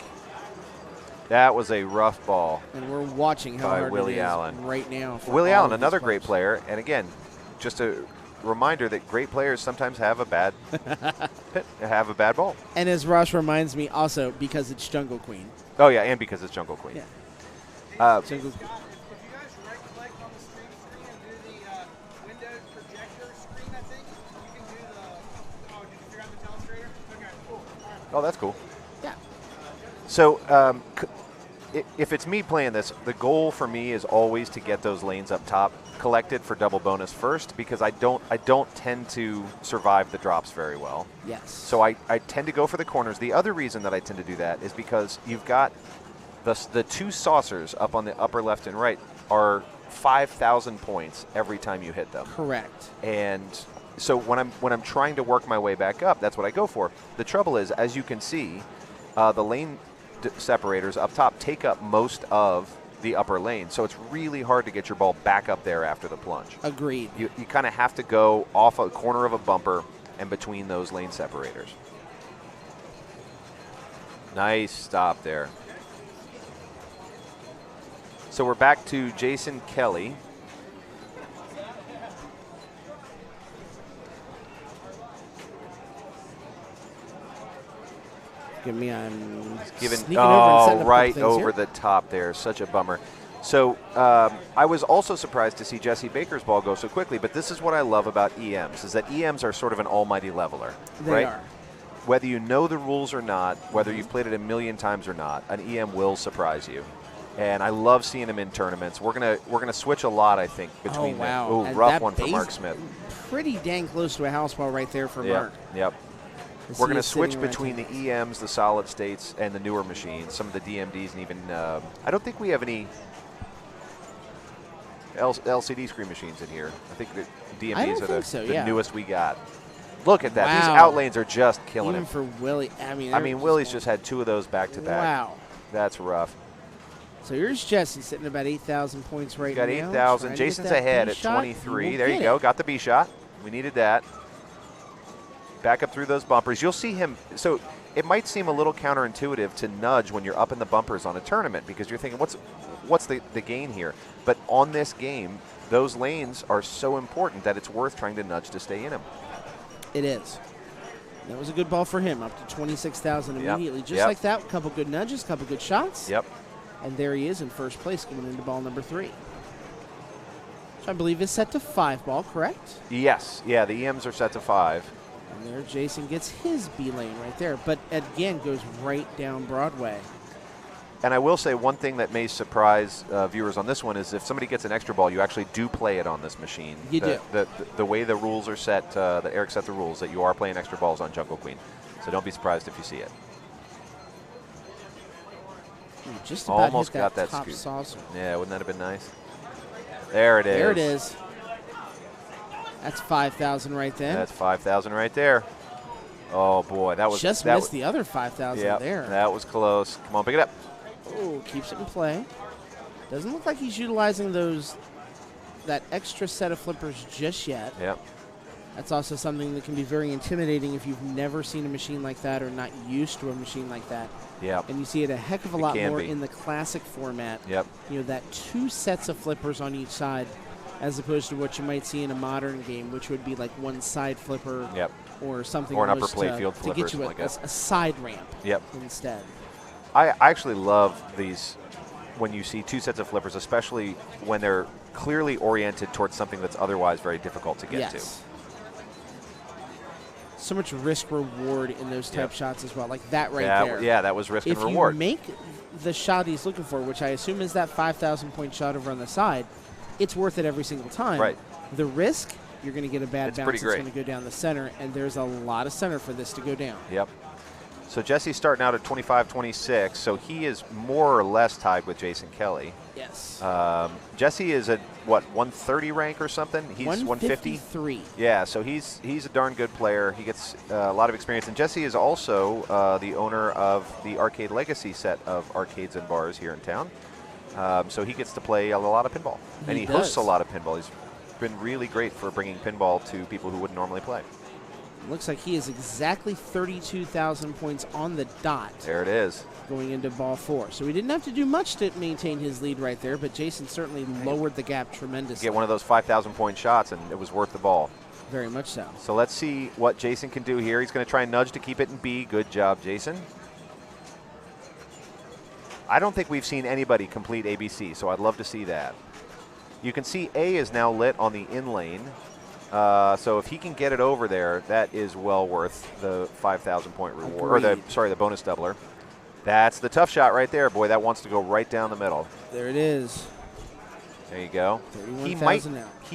That was a rough ball. And we're watching how hard Willie it is Allen right now. Willie Allen, another great player, and again, just a reminder that great players sometimes have a bad ball. And as Ross reminds me, also because it's Jungle Queen. Oh yeah, and because it's Jungle Queen. Yeah. Jungle Queen. Oh, that's cool. Yeah. So if it's me playing this, the goal for me is always to get those lanes up top collected for double bonus first because I don't tend to survive the drops very well. Yes. So I tend to go for the corners. The other reason that I tend to do that is because you've got the two saucers up on the upper left and right are 5,000 points every time you hit them. Correct. And so when I'm trying to work my way back up, that's what I go for. The trouble is, as you can see, the lane separators up top take up most of the upper lane, so it's really hard to get your ball back up there after the plunge. Agreed. You kind of have to go off a corner of a bumper and between those lane separators. Nice stop there. So we're back to Jason Kelly. Right over the top there. Such a bummer. So I was also surprised to see Jesse Baker's ball go so quickly, but this is what I love about EMs, is that EMs are sort of an almighty leveler. They are. Whether you know the rules or not, whether you've played it a million times or not, an EM will surprise you. And I love seeing him in tournaments. We're gonna switch a lot, I think, between them. Oh, rough one for Mark Smith. Pretty dang close to a house ball right there for Mark. Yep. We're going to switch between the EMs, the solid states, and the newer machines, some of the DMDs, and even I don't think we have any LCD screen machines in here. I think the DMDs are the newest we got. Look at that. Wow. These outlanes are just killing him. For Willie. I mean Willie's just had two of those back-to-back. Wow. That's rough. So here's Jesse sitting at about 8,000 points right now. Got 8,000. Jason's ahead at 23. There you go. Got the B shot. We needed that. Back up through those bumpers. You'll see him. So it might seem a little counterintuitive to nudge when you're up in the bumpers on a tournament because you're thinking, what's the gain here? But on this game, those lanes are so important that it's worth trying to nudge to stay in them. It is. That was a good ball for him, up to 26,000 immediately. Just like that, a couple good nudges, a couple good shots. Yep. And there he is in first place coming into ball number 3. Which I believe is set to 5 ball, correct? Yes. Yeah, the EMs are set to 5. And there Jason gets his B lane right there, but again goes right down Broadway. And I will say one thing that may surprise viewers on this one is if somebody gets an extra ball, you actually do play it on this machine. You do. The way the rules are set, that Eric set the rules, that you are playing extra balls on Jungle Queen. So don't be surprised if you see it. Just about almost hit got that top scoop. Saucer. Yeah, wouldn't that have been nice? There it is. There it is. That's 5,000 right there. That's 5,000 right there. Oh boy, that was just missed the other 5,000 there. That was close. Come on, pick it up. Oh, keeps it in play. Doesn't look like he's utilizing that extra set of flippers just yet. Yep. That's also something that can be very intimidating if you've never seen a machine like that or not used to a machine like that. Yeah. And you see it a heck of a lot more in the classic format. Yep. You know, that 2 sets of flippers on each side as opposed to what you might see in a modern game, which would be like 1 side flipper or something. Or an upper playfield flipper to get you a side ramp instead. I actually love these when you see 2 sets of flippers, especially when they're clearly oriented towards something that's otherwise very difficult to get to. so much risk reward in those type shots as well. Like that there. Yeah, that was risk and reward. If you make the shot he's looking for, which I assume is that 5,000 point shot over on the side, it's worth it every single time. Right. The risk, you're going to get a bad bounce. It's going to go down the center, and there's a lot of center for this to go down. Yep. So Jesse's starting out at 25-26, so he is more or less tied with Jason Kelly. Yes. Jesse is at, what, 130 rank or something? He's 153. Yeah, so he's a darn good player. He gets a lot of experience. And Jesse is also the owner of the Arcade Legacy set of arcades and bars here in town. So he gets to play a lot of pinball. And he hosts a lot of pinball. He's been really great for bringing pinball to people who wouldn't normally play. Looks like he is exactly 32,000 points on the dot. There it is. Going into ball 4. So he didn't have to do much to maintain his lead right there, but Jason certainly lowered the gap tremendously. Get one of those 5,000 point shots, and it was worth the ball. Very much so. So let's see what Jason can do here. He's going to try and nudge to keep it in B. Good job, Jason. I don't think we've seen anybody complete ABC, so I'd love to see that. You can see A is now lit on the in lane. So if he can get it over there, that is well worth the 5,000 point reward. Agreed. Or the bonus doubler. That's the tough shot right there, boy. That wants to go right down the middle. There it is. There you go. He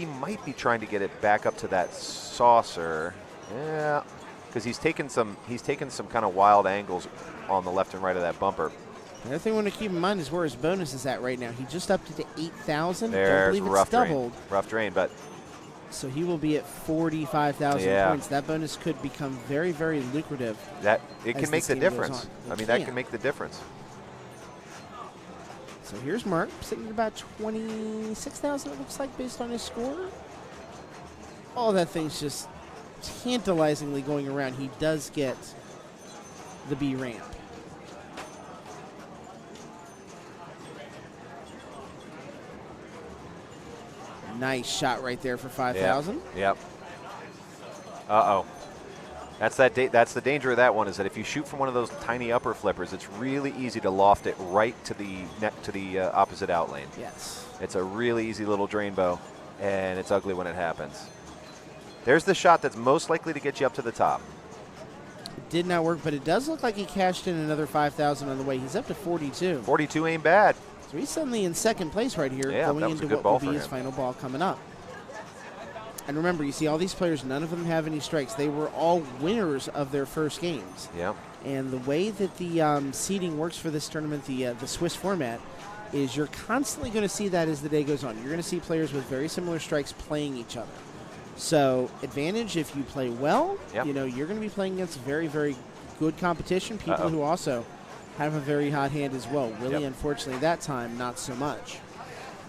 might be trying to get it back up to that saucer. Yeah, because he's taken some kind of wild angles on the left and right of that bumper. The other thing I want to keep in mind is where his bonus is at right now. He just upped it to 8,000. There's rough drain. Doubled. Rough drain, but. So he will be at 45,000 points. That bonus could become very, very lucrative. It can make the difference. I mean, that can make the difference. So here's Mark sitting at about 26,000, it looks like, based on his score. Oh, that thing's just tantalizingly going around. He does get the B ramp. Nice shot right there for 5,000. Yep. Uh-oh. That's the danger of that one, is that if you shoot from one of those tiny upper flippers, it's really easy to loft it right to the opposite out lane. Yes. It's a really easy little drain bow, and it's ugly when it happens. There's the shot that's most likely to get you up to the top. It did not work, but it does look like he cashed in another 5,000 on the way. He's up to 42. 42 ain't bad. So he's suddenly in second place right here, going into what will be his final ball coming up. And remember, you see all these players, none of them have any strikes. They were all winners of their first games. Yeah. And the way that the seeding works for this tournament, the Swiss format, is you're constantly going to see that as the day goes on. You're going to see players with very similar strikes playing each other. So advantage if you play well. Yep. You know, you're going to be playing against very, very good competition, people who also have a very hot hand as well. Really, unfortunately, that time, not so much.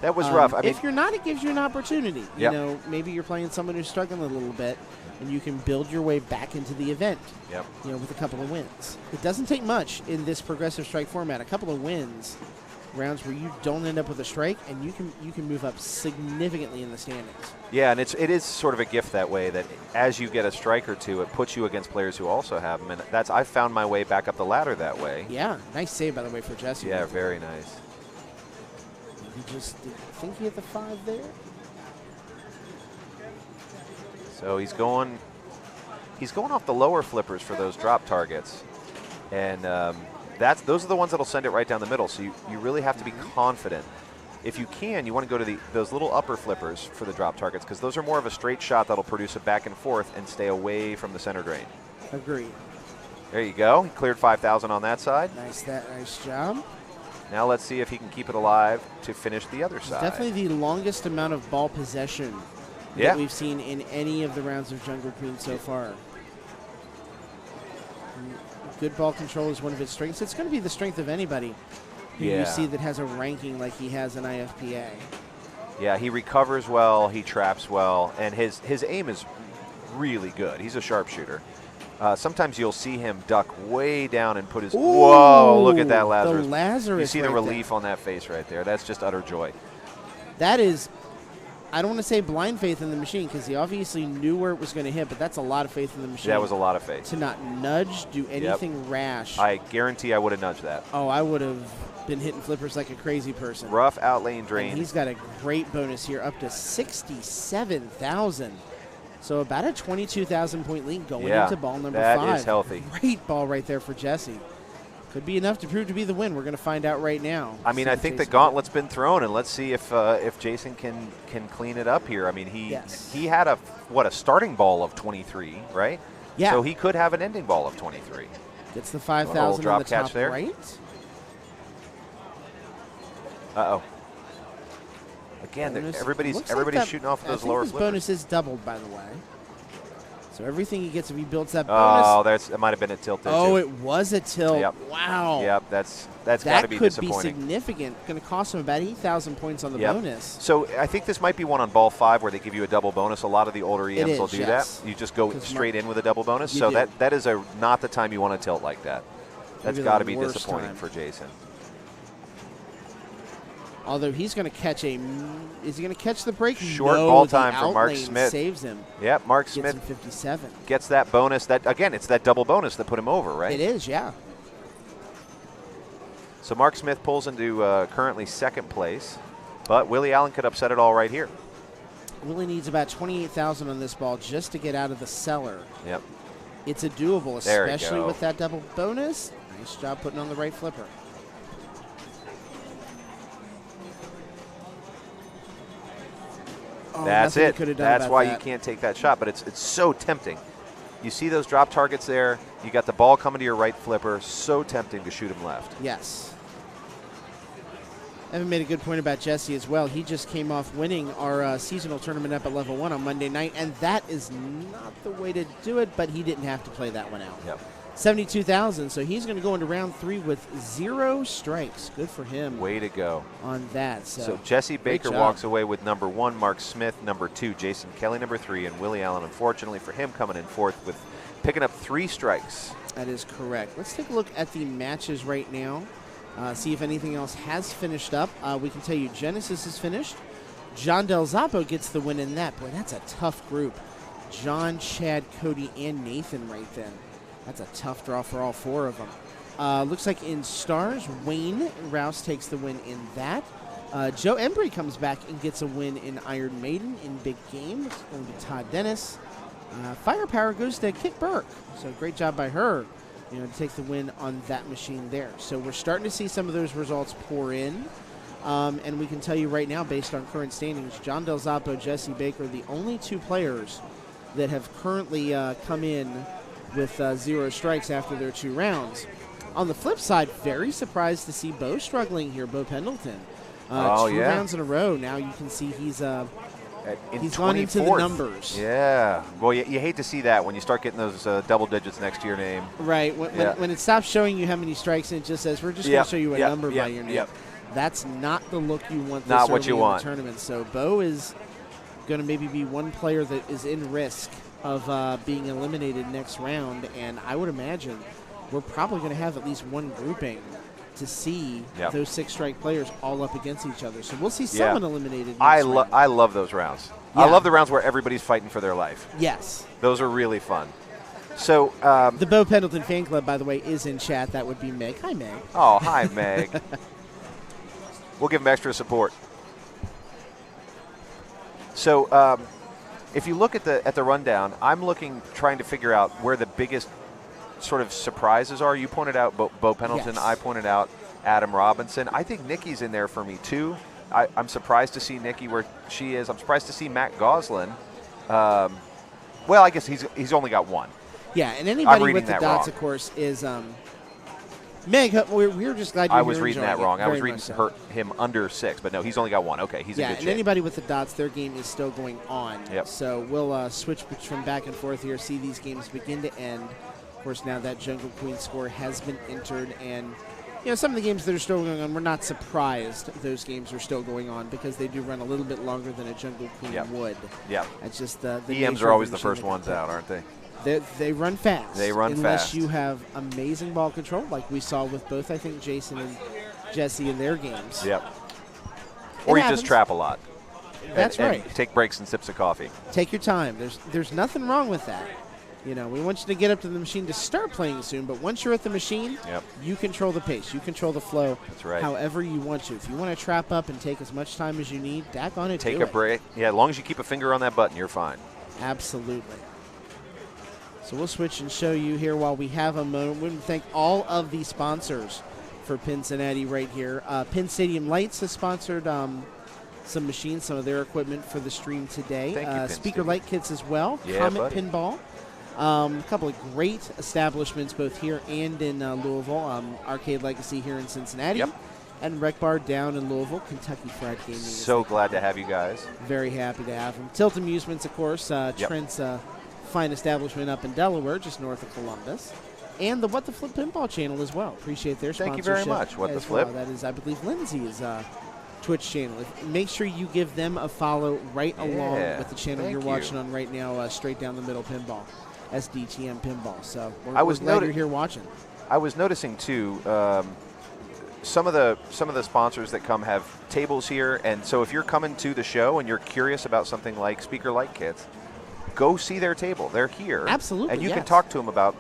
That was rough. I mean, if you're not, it gives you an opportunity. Yep. You know, maybe you're playing someone who's struggling a little bit, and you can build your way back into the event. Yep. You know, with a couple of wins. It doesn't take much in this progressive strike format. A couple of wins, rounds where you don't end up with a strike, and you can move up significantly in the standings. Yeah, and it is sort of a gift that way, that as you get a strike or two, it puts you against players who also have them, and I found my way back up the ladder that way. Yeah, nice save, by the way, for Jesse. Yeah, very nice. He just did think he hit the 5 there. So he's going off the lower flippers for those drop targets, and those are the ones that'll send it right down the middle. So you really have to be confident. If you can, you want to go to those little upper flippers for the drop targets, because those are more of a straight shot that'll produce a back and forth and stay away from the center drain. Agreed. There you go. He cleared 5,000 on that side. Nice job. Now let's see if he can keep it alive to finish the other side. Definitely the longest amount of ball possession that we've seen in any of the rounds of Jungle Queen so far. Good ball control is one of his strengths. It's going to be the strength of anybody who you see that has a ranking like he has in IFPA. Yeah, he recovers well, he traps well, and his aim is really good. He's a sharpshooter. Sometimes you'll see him duck way down and put his... Whoa, look at that Lazarus. The Lazarus. You see the relief on that face right there. That's just utter joy. That is... I don't want to say blind faith in the machine, because he obviously knew where it was going to hit, but that's a lot of faith in the machine. That was a lot of faith. To not nudge, do anything rash. I guarantee I would have nudged that. Oh, I would have been hitting flippers like a crazy person. Rough out lane drain. And he's got a great bonus here, up to 67,000. So about a 22,000-point lead going into ball number 5. That is healthy. Great ball right there for Jesse. Could be enough to prove to be the win. We're going to find out right now. I mean, I think the gauntlet's been thrown, and let's see if Jason can clean it up here. I mean, he had a starting ball of 23, right? Yeah. So he could have an ending ball of 23. Gets the 5,000 on the top there. right. Uh-oh. Again, everybody's shooting off of those lower flippers. Bonus is doubled, by the way. So everything he gets if he builds that bonus. Oh, it might have been a tilt there, too. It was a tilt. Yep. Wow. Yep, that's got to be disappointing. That could be significant. Going to cost him about 8,000 points on the bonus. So I think this might be one on ball 5 where they give you a double bonus. A lot of the older EMs will do that. You just go straight in with a double bonus. So that is not the time you want to tilt like that. That's got to be disappointing for Jason. Although he's going to catch is he going to catch the break? Short ball time for Mark Smith. Saves him. Yep, Mark Smith gets him 57. Gets that bonus. That again, it's that double bonus that put him over, right? It is, yeah. So Mark Smith pulls into currently second place, but Willie Allen could upset it all right here. Willie needs about 28,000 on this ball just to get out of the cellar. Yep. It's a doable, especially with that double bonus. Nice job putting on the right flipper. That's it. That's why you can't take that shot, but it's so tempting. You see those drop targets there. You got the ball coming to your right flipper. So tempting to shoot him left. Yes. Evan made a good point about Jesse as well. He just came off winning our seasonal tournament up at level 1 on Monday night, and that is not the way to do it, but he didn't have to play that one out. Yep. 72,000, so he's going to go into round 3 with 0 strikes. Good for him. Way to go. On that. So Jesse Baker walks away with number 1, Mark Smith, number 2, Jason Kelly, number 3, and Willie Allen, unfortunately for him, coming in 4th with picking up 3 strikes. That is correct. Let's take a look at the matches right now. See if anything else has finished up. We can tell you Genesis is finished. John Del Zoppo gets the win in that. Boy, that's a tough group. John, Chad, Cody, and Nathan right then. That's a tough draw for all 4 of them. Looks like in Stars, Wayne Rouse takes the win in that. Joe Embry comes back and gets a win in Iron Maiden in Big Game. It's going to be Todd Dennis. Firepower goes to Kit Burke. So great job by her, to take the win on that machine there. So we're starting to see some of those results pour in. And we can tell you right now, based on current standings, John Del Zoppo, Jesse Baker, the only 2 players that have currently come in with 0 strikes after their 2 rounds. On the flip side, very surprised to see Bo struggling here, Bo Pendleton. 2 rounds in a row. Now you can see he's gone into the numbers. Yeah. Well, you hate to see that when you start getting those double digits next to your name. Right. When it stops showing you how many strikes and it just says, we're just going to show you a number by your name. That's not the look you want this early in the tournament. So Bo is going to maybe be one player that is in risk of being eliminated next round, and I would imagine we're probably going to have at least one grouping to see those 6-strike players all up against each other. So we'll see someone eliminated next round. I love those rounds. Yeah. I love the rounds where everybody's fighting for their life. Yes. Those are really fun. So the Bo Pendleton fan club, by the way, is in chat. That would be Meg. Hi, Meg. Oh, hi, Meg. We'll give them extra support. So if you look at the rundown, I'm trying to figure out where the biggest sort of surprises are. You pointed out Bo Pendleton. Yes. I pointed out Adam Robinson. I think Nikki's in there for me too. I'm surprised to see Nikki where she is. I'm surprised to see Matt Goslin. Well, I guess he's only got 1. Yeah, and anybody with the dots, of course, is Meg. We were just glad you I was reading that wrong. I was reading him under 6, but no, he's only got 1. Okay, he's in good shape. And anybody with the dots, their game is still going on. Yep. So we'll switch from back and forth here, see these games begin to end. Of course, now that Jungle Queen score has been entered, and some of the games that are still going on, we're not surprised those games are still going on because they do run a little bit longer than a Jungle Queen would. Yeah. It's just the EMs are always the first ones out, aren't they? They run fast. They run unless fast. You have amazing ball control, like we saw with both, I think, Jason and Jesse in their games. Yep. Or you just trap a lot. That's right. And take breaks and sips of coffee. Take your time. There's nothing wrong with that. We want you to get up to the machine to start playing soon, but once you're at the machine, you control the pace. You control the flow. That's right. However you want to. If you want to trap up and take as much time as you need, dack on it. Take a break. Yeah, as long as you keep a finger on that button, you're fine. Absolutely. So we'll switch and show you here while we have a moment. We want to thank all of the sponsors for Cincinnati right here. Penn Stadium Lights has sponsored some machines, some of their equipment for the stream today. Thank you, Speaker light kits as well. Yeah, Comet Pinball. A couple of great establishments both here and in Louisville. Arcade Legacy here in Cincinnati. Yep. And Rec Bar down in Louisville. Kentucky Fried Gaming. So glad to have you guys. Very happy to have them. Tilt Amusements, of course. Trent's fine establishment up in Delaware, just north of Columbus. And the What the Flip Pinball channel as well. Appreciate their sponsorship. Thank you very much. What the Flip. That is, I believe, Lindsay's Twitch channel. Make sure you give them a follow right along with the channel you're watching on right now, straight down the middle pinball, SDTM Pinball. So we're glad you're here watching. I was noticing, too, some of the sponsors that come have tables here, and so if you're coming to the show and you're curious about something like speaker light kits, go see their table. They're here. Absolutely, and you can talk to them about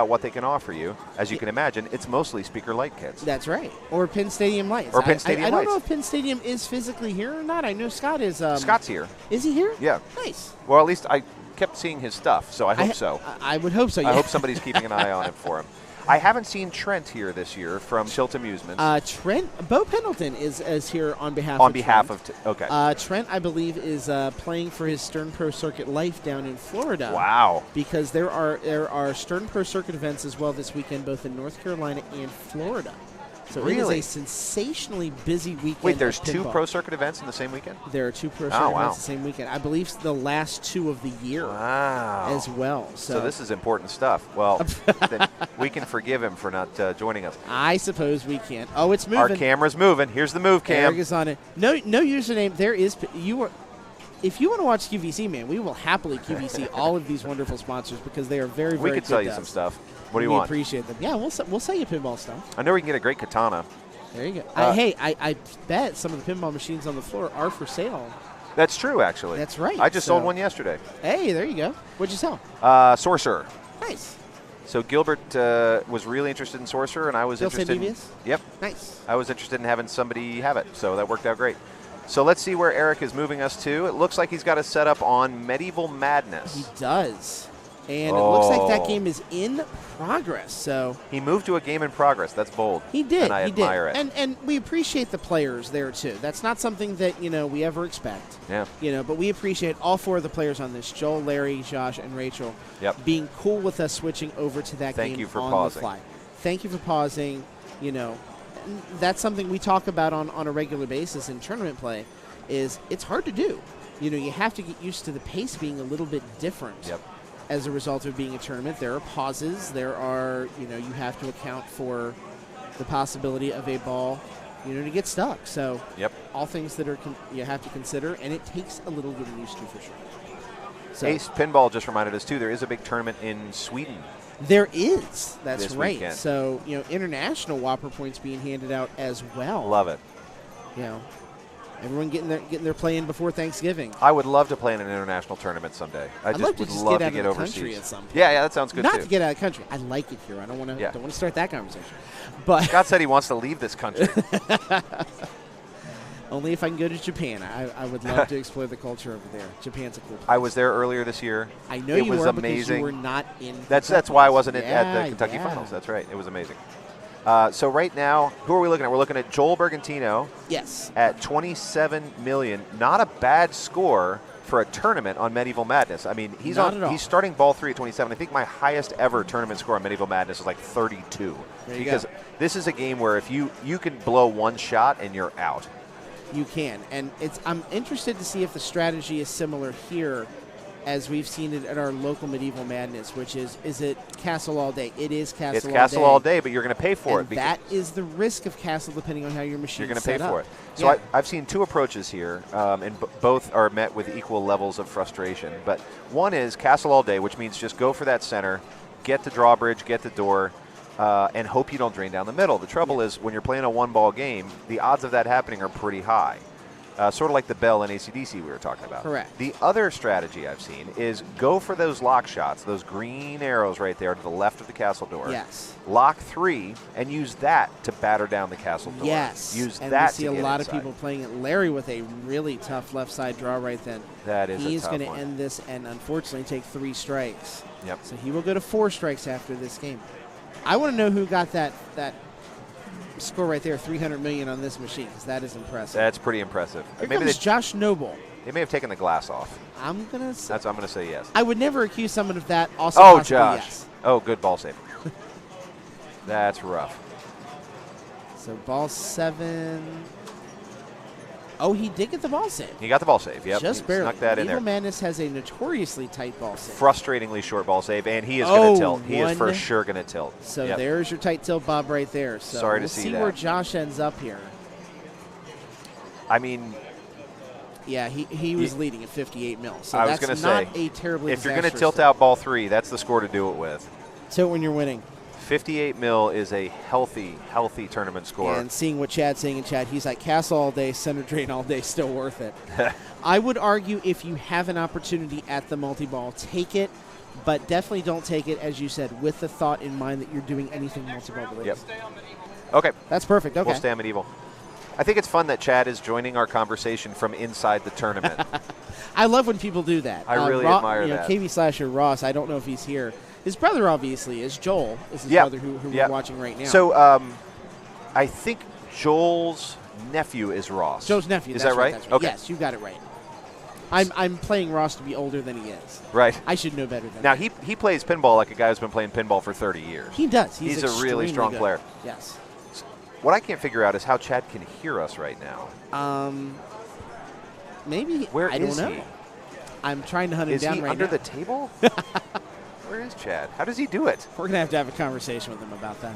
what they can offer you. As you can imagine, it's mostly speaker light kits. That's right. Or Penn Stadium Lights. Or Penn Stadium Lights. I don't know Lights. if Penn Stadium is physically here or not. I know Scott is. Scott's here. Is he here? Yeah. Nice. Well, at least I kept seeing his stuff, so I hope so. I would hope so, yeah. I hope somebody's keeping an eye on it for him. I haven't seen Trent here this year from Tilt Amusements. Bo Pendleton is here on behalf of Trent, I believe, is playing for his Stern Pro Circuit Life down in Florida. Wow. Because there are Stern Pro Circuit events as well this weekend, both in North Carolina and Florida. So it is a sensationally busy weekend. Wait, there's 2 Pro Circuit events in the same weekend? There are 2 Pro Circuit events the same weekend. I believe the last 2 of the year as well. So this is important stuff. Well, then we can forgive him for not joining us. I suppose we can. Oh, it's moving. Our camera's moving. Here's the move cam. Eric is on it. No username. There is. If you want to watch QVC, man, we will happily QVC all of these wonderful sponsors because they are very, very good. We could sell you some stuff. What do you want? We appreciate them. Yeah, we'll sell you pinball stuff. I know we can get a great katana. There you go. I bet some of the pinball machines on the floor are for sale. That's true, actually. That's right. I just sold one yesterday. Hey, there you go. What'd you sell? Sorcerer. Nice. So Gilbert was really interested in Sorcerer, and I was interested. Yep. Nice. I was interested in having somebody have it, so that worked out great. So let's see where Eric is moving us to. It looks like he's got a setup on Medieval Madness. He does. And it looks like that game is in progress. So he moved to a game in progress. That's bold. He did. And I admire it. And we appreciate the players there too. That's not something that we ever expect. Yeah. But we appreciate all 4 of the players on this: Joel, Larry, Josh, and Rachel. Yep. Being cool with us switching over to that game Thank you for on pausing. the fly. Thank you for pausing. That's something we talk about on a regular basis in tournament play. It's hard to do. You have to get used to the pace being a little bit different. Yep. As a result of being a tournament, there are pauses. There are, you have to account for the possibility of a ball, to get stuck. So, all things that you have to consider, and it takes a little getting used to for sure. So, Ace Pinball just reminded us too. There is a big tournament in Sweden. There is. That's right. Weekend. So, international Whopper points being handed out as well. Love it. Everyone getting their play in before Thanksgiving. I would love to play in an international tournament someday. I'd love to get overseas. Country at some point. Yeah, that sounds good too. Not to get out of the country. I like it here. I don't want to. Yeah. Don't want to start that conversation. But Scott said he wants to leave this country. Only if I can go to Japan. I would love to explore the culture over there. Japan's a cool place. I was there earlier this year. I know you were amazing. Because you were not in. That's why I wasn't at the Kentucky Finals. That's right. It was amazing. So right now, who are we looking at? We're looking at Joel Bergantino. Yes. At 27 million. Not a bad score for a tournament on Medieval Madness. I mean, he's starting ball 3 at 27. I think my highest ever tournament score on Medieval Madness is like 32. Because this is a game where if you can blow one shot and you're out. You can. And I'm interested to see if the strategy is similar here as we've seen it at our local Medieval Madness, which is it Castle all day? It is Castle all day. It's Castle all day, but you're going to pay for it. That is the risk of Castle depending on how your machine is set up. You're going to pay for it. So I've seen 2 approaches here, and both are met with equal levels of frustration. But one is Castle all day, which means just go for that center, get the drawbridge, get the door, and hope you don't drain down the middle. The trouble is when you're playing a one-ball game, the odds of that happening are pretty high. sort of like the bell in AC/DC we were talking about. Correct. The other strategy I've seen is go for those lock shots, those green arrows right there to the left of the castle door. Yes. Lock 3 and use that to batter down the castle door. Yes. Use and that we see to a get lot inside. of people playing it. Larry with a really tough left side draw right then. That is He's a tough going to one. end this and unfortunately take 3 strikes. Yep. So he will go to 4 strikes after this game. I want to know who got that score right there, 300 million on this machine, because that is impressive. That's pretty impressive. Here comes Josh Noble. They may have taken the glass off. I'm going to say. I'm going to say yes. I would never accuse someone of that. Also, oh, possibly Josh. Yes. Oh, good ball save. That's rough. So ball 7. Oh, he did get the ball save. He got the ball save, yep. Just he barely. Snuck that in there. Evil Madness has a notoriously tight ball save. Frustratingly short ball save, and he is going to tilt. He is for sure going to tilt. So there's your tight tilt bob right there. So Sorry to we'll see where Josh ends up here. I mean, yeah, he was leading at 58 mil. So I that's was not say, a terribly if you're going to tilt out ball 3, that's the score to do it with. Tilt when you're winning. 58 mil is a healthy tournament score. And seeing what Chad's saying in chat, he's like, castle all day, center drain all day, still worth it. I would argue if you have an opportunity at the multi-ball, take it, but definitely don't take it, as you said, with the thought in mind that you're doing anything multi-ball related. Yep. Okay. That's perfect. Okay. We'll stay on medieval. I think it's fun that Chad is joining our conversation from inside the tournament. I love when people do that. I really admire that. KB/ Ross, I don't know if he's here. His brother, obviously, is Joel. Is his brother who we're watching right now. So I think Joel's nephew is Ross. Joel's nephew. Is that right? That's right. Okay. Yes, you got it right. I'm playing Ross to be older than he is. Right. I should know better than now, that. he plays pinball like a guy who's been playing pinball for 30 years. He does. He's a really strong player. Yes. What I can't figure out is how Chad can hear us right now. Maybe. Where I is don't know. he? I'm trying to hunt him down right now. Is he under the table? Where is Chad? How does he do it? We're going to have a conversation with him about that.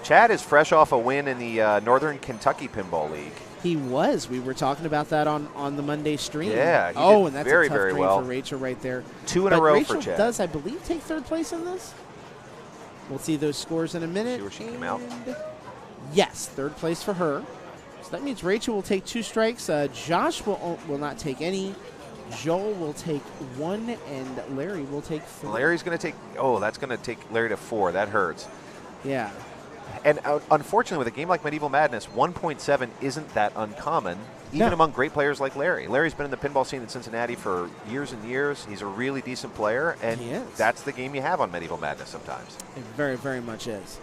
Chad is fresh off a win in the Northern Kentucky Pinball League. He was. We were talking about that on the Monday stream. Yeah. And that's very, a tough very grade well for Rachel right there. 2 in a row Rachel for Chad. does, I believe, take 3rd place in this. We'll see those scores in a minute. See where she came out. Yes, 3rd place for her. So that means Rachel will take 2 strikes. Josh will not take any. Joel will take 1, and Larry will take 3. Larry's going to take. Oh, that's going to take Larry to 4. That hurts. Yeah. And unfortunately, with a game like Medieval Madness, 1.7 isn't that uncommon, even among great players like Larry. Larry's been in the pinball scene in Cincinnati for years and years. He's a really decent player, and that's the game you have on Medieval Madness sometimes. It very, very much is.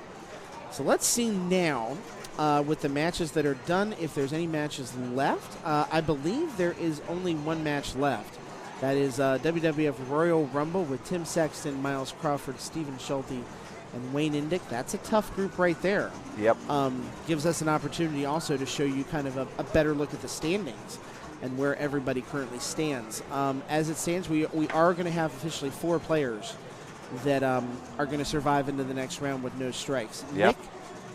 So let's see now with the matches that are done, if there's any matches left. I believe there is only 1 match left. That is WWF Royal Rumble with Tim Sexton, Miles Crawford, Stephen Schulte, and Wayne Indick. That's a tough group right there. Yep. Gives us an opportunity also to show you kind of a better look at the standings and where everybody currently stands. As it stands, we are going to have officially 4 players that are going to survive into the next round with no strikes. Yep.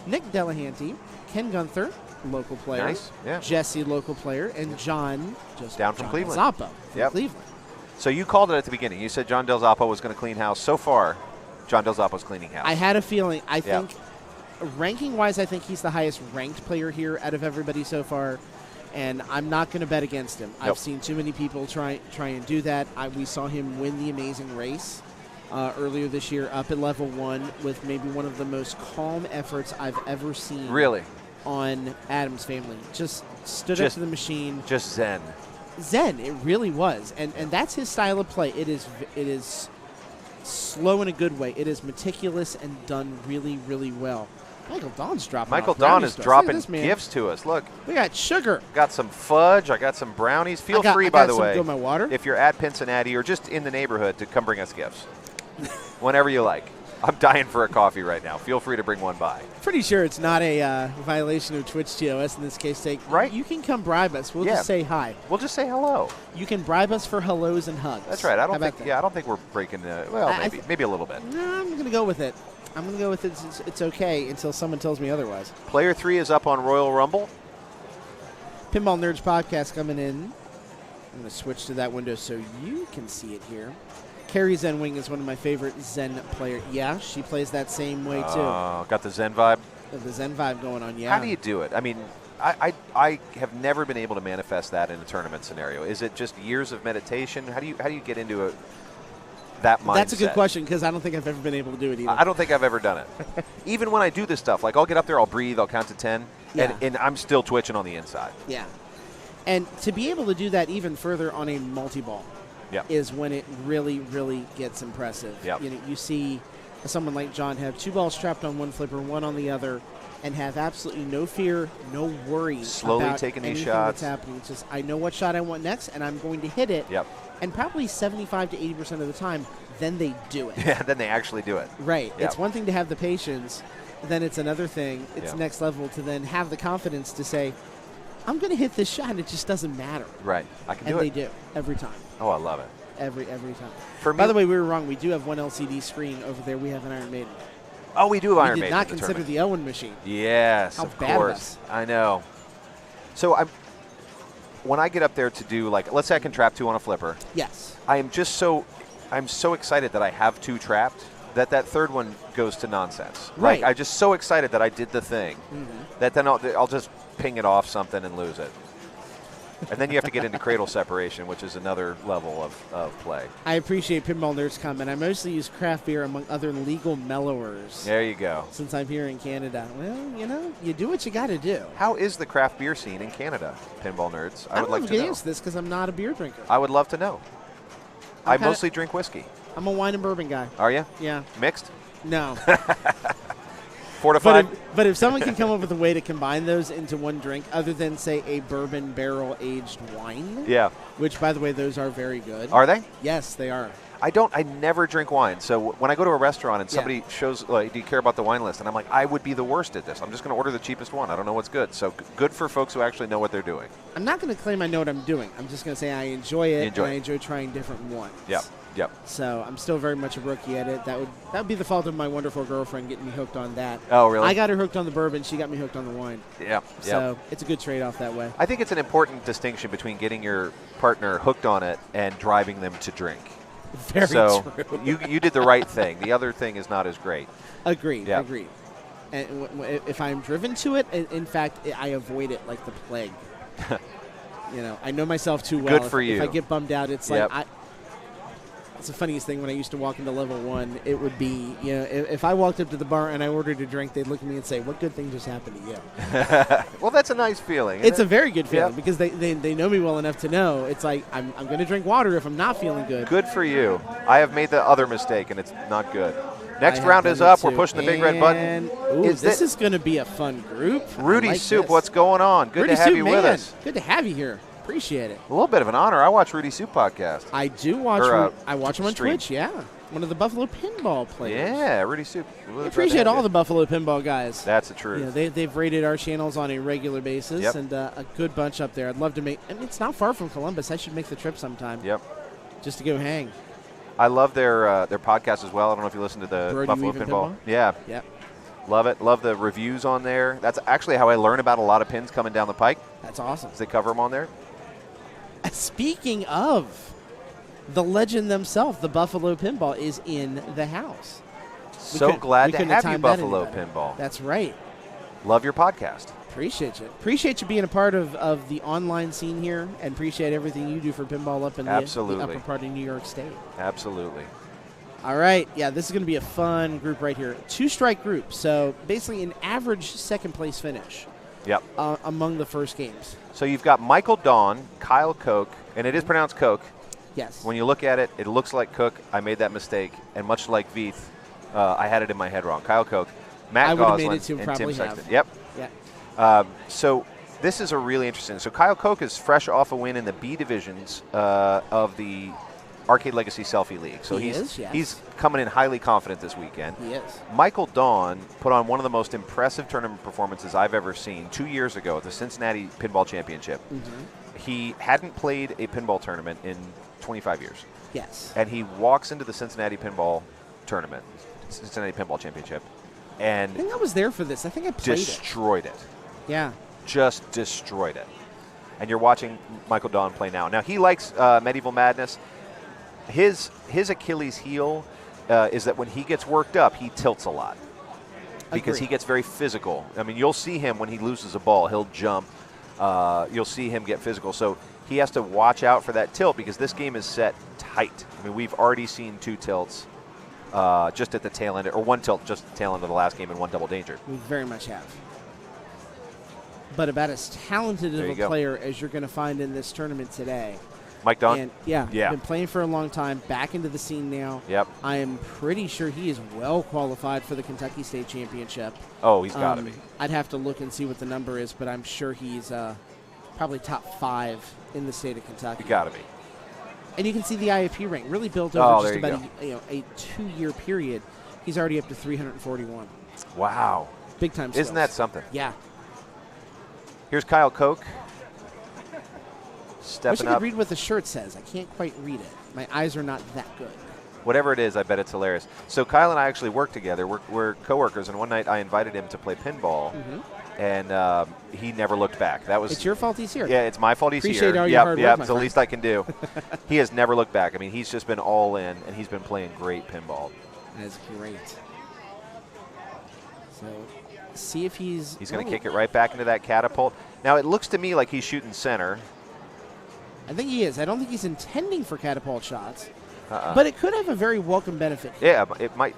Nick Delahanty, Ken Gunther, local player. Nice. Yeah. Jesse, local player, and John, down from Cleveland. Zappa from Cleveland. So you called it at the beginning. You said John Del Zappa was going to clean house. So far, John Del Zappa's cleaning house. I had a feeling. I think, ranking-wise, I think he's the highest-ranked player here out of everybody so far, and I'm not going to bet against him. I've seen too many people try and do that. We saw him win the Amazing Race earlier this year up at level 1 with maybe one of the most calm efforts I've ever seen. Really? On Adam's Family. Just stood up to the machine. Just zen. Zen, it really was. And that's his style of play. It is slow in a good way. It is meticulous and done really, really well. Michael Dawn's dropping Michael off Dawn is dropping this, gifts to us. Look. We got sugar. Got some fudge. I got some brownies. Feel free, by the way, my water. if you're at Cincinnati or just in the neighborhood, to come bring us gifts. Whenever you like. I'm dying for a coffee right now. Feel free to bring one by. Pretty sure it's not a violation of Twitch TOS in this case. Right? You can come bribe us. We'll just say hi. We'll just say hello. You can bribe us for hellos and hugs. That's right. I don't think we're breaking the. Well, maybe a little bit. No, I'm going to go with it. I'm going to go with it. It's okay until someone tells me otherwise. Player 3 is up on Royal Rumble. Pinball Nerds podcast coming in. I'm going to switch to that window so you can see it here. Carrie Zen Wing is one of my favorite Zen players. Yeah, she plays that same way too. Got the Zen vibe? The Zen vibe going on, yeah. How do you do it? I mean, I have never been able to manifest that in a tournament scenario. Is it just years of meditation? How do you get into that mindset? That's a good question, because I don't think I've ever been able to do it either. I don't think I've ever done it. Even when I do this stuff, like I'll get up there, I'll breathe, I'll count to 10, and I'm still twitching on the inside. Yeah. And to be able to do that even further on a multi-ball is when it really, really gets impressive. Yep. You see someone like John have 2 balls strapped on one flipper, one on the other, and have absolutely no fear, no worry slowly about taking these anything shots. That's happening. It's just, I know what shot I want next, and I'm going to hit it. Yep. And probably 75 to 80% of the time, then they do it. Yeah, then they actually do it. Right. Yep. It's one thing to have the patience, then it's another thing. It's next level to then have the confidence to say, I'm going to hit this shot, and it just doesn't matter. Right. I can do it. And they do, every time. Oh, I love it. Every time. For me, by the way, we were wrong. We do have one LCD screen over there. We have an Iron Maiden. Oh, we do have Iron Maiden. We did not consider the Owen machine. Yes, How of bad course. of us. I know. So when I get up there to do, like, let's say I can trap 2 on a flipper. Yes. I'm so excited that I have 2 trapped that third one goes to nonsense. Right. Like, I'm just so excited that I did the thing that then I'll just ping it off something and lose it. And then you have to get into cradle separation, which is another level of play. I appreciate Pinball Nerd's comment. I mostly use craft beer among other legal mellowers. There you go. Since I'm here in Canada. Well, you do what you got to do. How is the craft beer scene in Canada, Pinball Nerds? I would don't like know to know. Answer this because I'm not a beer drinker. I would love to know. I mostly drink whiskey. I'm a wine and bourbon guy. Are you? Yeah. Mixed? No. Fortified? But if someone can come up with a way to combine those into one drink, other than, say, a bourbon barrel-aged wine. Yeah. Which, by the way, those are very good. Are they? Yes, they are. I never drink wine. So when I go to a restaurant and somebody shows, like, do you care about the wine list? And I'm like, I would be the worst at this. I'm just going to order the cheapest one. I don't know what's good. So good for folks who actually know what they're doing. I'm not going to claim I know what I'm doing. I'm just going to say I enjoy it, I enjoy trying different ones. Yep. So I'm still very much a rookie at it. That would be the fault of my wonderful girlfriend getting me hooked on that. Oh, really? I got her hooked on the bourbon. She got me hooked on the wine. Yeah. So it's a good trade-off that way. I think it's an important distinction between getting your partner hooked on it and driving them to drink. Very true. you did the right thing. The other thing is not as great. Agreed. Yeah. Agreed. And if I'm driven to it, in fact, I avoid it like the plague. I know myself too well. Good for you. If I get bummed out, it's like it's the funniest thing. When I used to walk into level 1, it would be, if I walked up to the bar and I ordered a drink, they'd look at me and say, "What good thing just happened to you?" Well, that's a nice feeling. It's a very good feeling because they know me well enough to know it's like I'm going to drink water if I'm not feeling good. Good for you. I have made the other mistake, and it's not good. Next round is up. We're pushing the big red button. Ooh, this is going to be a fun group. Rudy Soup, what's going on? Good to have you with us. Good to have you here. Appreciate it. A little bit of an honor. I watch Rudy Soup podcast. I do watch. I watch him on Twitch. Yeah, one of the Buffalo Pinball players. Yeah, Rudy Soup. I appreciate all the Buffalo Pinball guys. That's the truth. They've rated our channels on a regular basis, and a good bunch up there. I'd love to make. I mean, it's not far from Columbus. I should make the trip sometime. Yep. Just to go hang. I love their podcast as well. I don't know if you listen to the Buffalo Pinball. Yeah. Yep. Love it. Love the reviews on there. That's actually how I learn about a lot of pins coming down the pike. That's awesome. They cover them on there. Speaking of, the legend themselves, the Buffalo Pinball, is in the house. So glad to have you, Buffalo Pinball. That's right. Love your podcast. Appreciate you. Appreciate you being a part of the online scene here, and appreciate everything you do for pinball up in the upper part of New York State. Absolutely. All right. Yeah, this is going to be a fun group right here. 2-strike group. So basically an average second-place finish. Yep. Among the first games. So you've got Michael Dawn, Kyle Koch, and it is pronounced Koch. Yes. When you look at it, it looks like Cook. I made that mistake, and much like Veith, I had it in my head wrong. Kyle Koch, Matt Goslin, and Tim Sexton. Yep. Yeah. So this is a really interesting. So Kyle Koch is fresh off a win in the B divisions of the Arcade Legacy Selfie League. So he's coming in highly confident this weekend. He is. Michael Dawn put on one of the most impressive tournament performances I've ever seen 2 years ago at the Cincinnati Pinball Championship. Mm-hmm. He hadn't played a pinball tournament in 25 years. Yes. And he walks into the Cincinnati Pinball Tournament, Cincinnati Pinball Championship, and I think I was there for this. I think I played destroyed it. Yeah. Just destroyed it. And you're watching Michael Dawn play now. Now, he likes Medieval Madness. His Achilles heel is that when he gets worked up, he tilts a lot. because he gets very physical. I mean, you'll see him when he loses a ball, he'll jump. You'll see him get physical. So he has to watch out for that tilt because this game is set tight. I mean, we've already seen 2 tilts just at the tail end, or 1 tilt just at the tail end of the last game and 1 double danger. We very much have. But about as talented of a player as you're going to find in this tournament today. Mike Dunn? And been playing for a long time, back into the scene now. Yep. I am pretty sure he is well qualified for the Kentucky State Championship. Oh, he's got to be. I'd have to look and see what the number is, but I'm sure he's probably top 5 in the state of Kentucky. You got to be. And you can see the IAP rank really built over just about a 2-year period. He's already up to 341. Wow. Big time skills. Isn't that something? Yeah. Here's Kyle Koch. Stepping I wish I could read what the shirt says. I can't quite read it. My eyes are not that good. Whatever it is, I bet it's hilarious. So Kyle and I actually work together. We're coworkers, and one night I invited him to play pinball, and he never looked back. It's your fault he's here. Yeah, it's my fault he's here. Appreciate all your hard work, it's the least I can do. He has never looked back. I mean, he's just been all in, and he's been playing great pinball. That is great. So see if he's going to kick it right back into that catapult. Now, it looks to me like he's shooting center. I think he is. I don't think he's intending for catapult shots, but it could have a very welcome benefit. Yeah, it might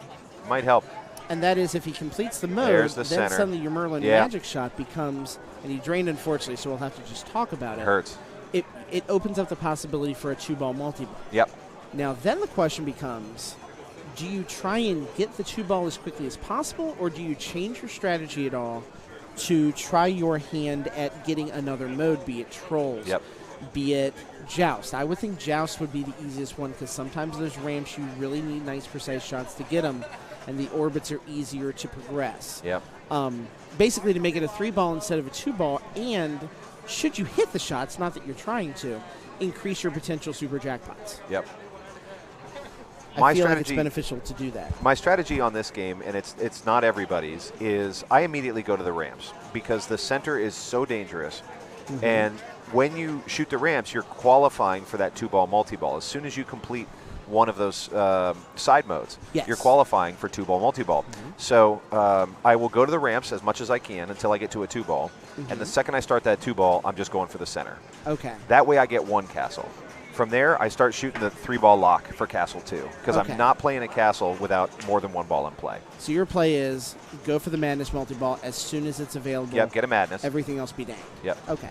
help. And that is if he completes the mode, There's the then center. suddenly your Merlin magic shot becomes, and he drained unfortunately, so we'll have to just talk about it. It hurts. It opens up the possibility for a 2-ball multi-ball. Yep. Now then the question becomes, do you try and get the 2-ball as quickly as possible, or do you change your strategy at all to try your hand at getting another mode, be it Trolls, be it Joust? I would think Joust would be the easiest one because sometimes those ramps you really need nice precise shots to get them, and the orbits are easier to progress. Yep. Basically to make it a 3-ball instead of a 2-ball, and should you hit the shots, not that you're trying to, increase your potential super jackpots. Yep. I feel like it's beneficial to do that. My strategy on this game, and it's not everybody's, is I immediately go to the ramps because the center is so dangerous. And when you shoot the ramps, you're qualifying for that 2-ball multi-ball. As soon as you complete one of those side modes, you're qualifying for 2-ball multi-ball. So I will go to the ramps as much as I can until I get to a 2-ball. And the second I start that 2-ball, I'm just going for the center. Okay. That way I get 1 castle. From there, I start shooting the 3-ball lock for castle 2 because I'm not playing a castle without more than 1 ball in play. So your play is go for the madness multi-ball as soon as it's available. Yep, get a madness. Everything else be danged. Yep. Okay.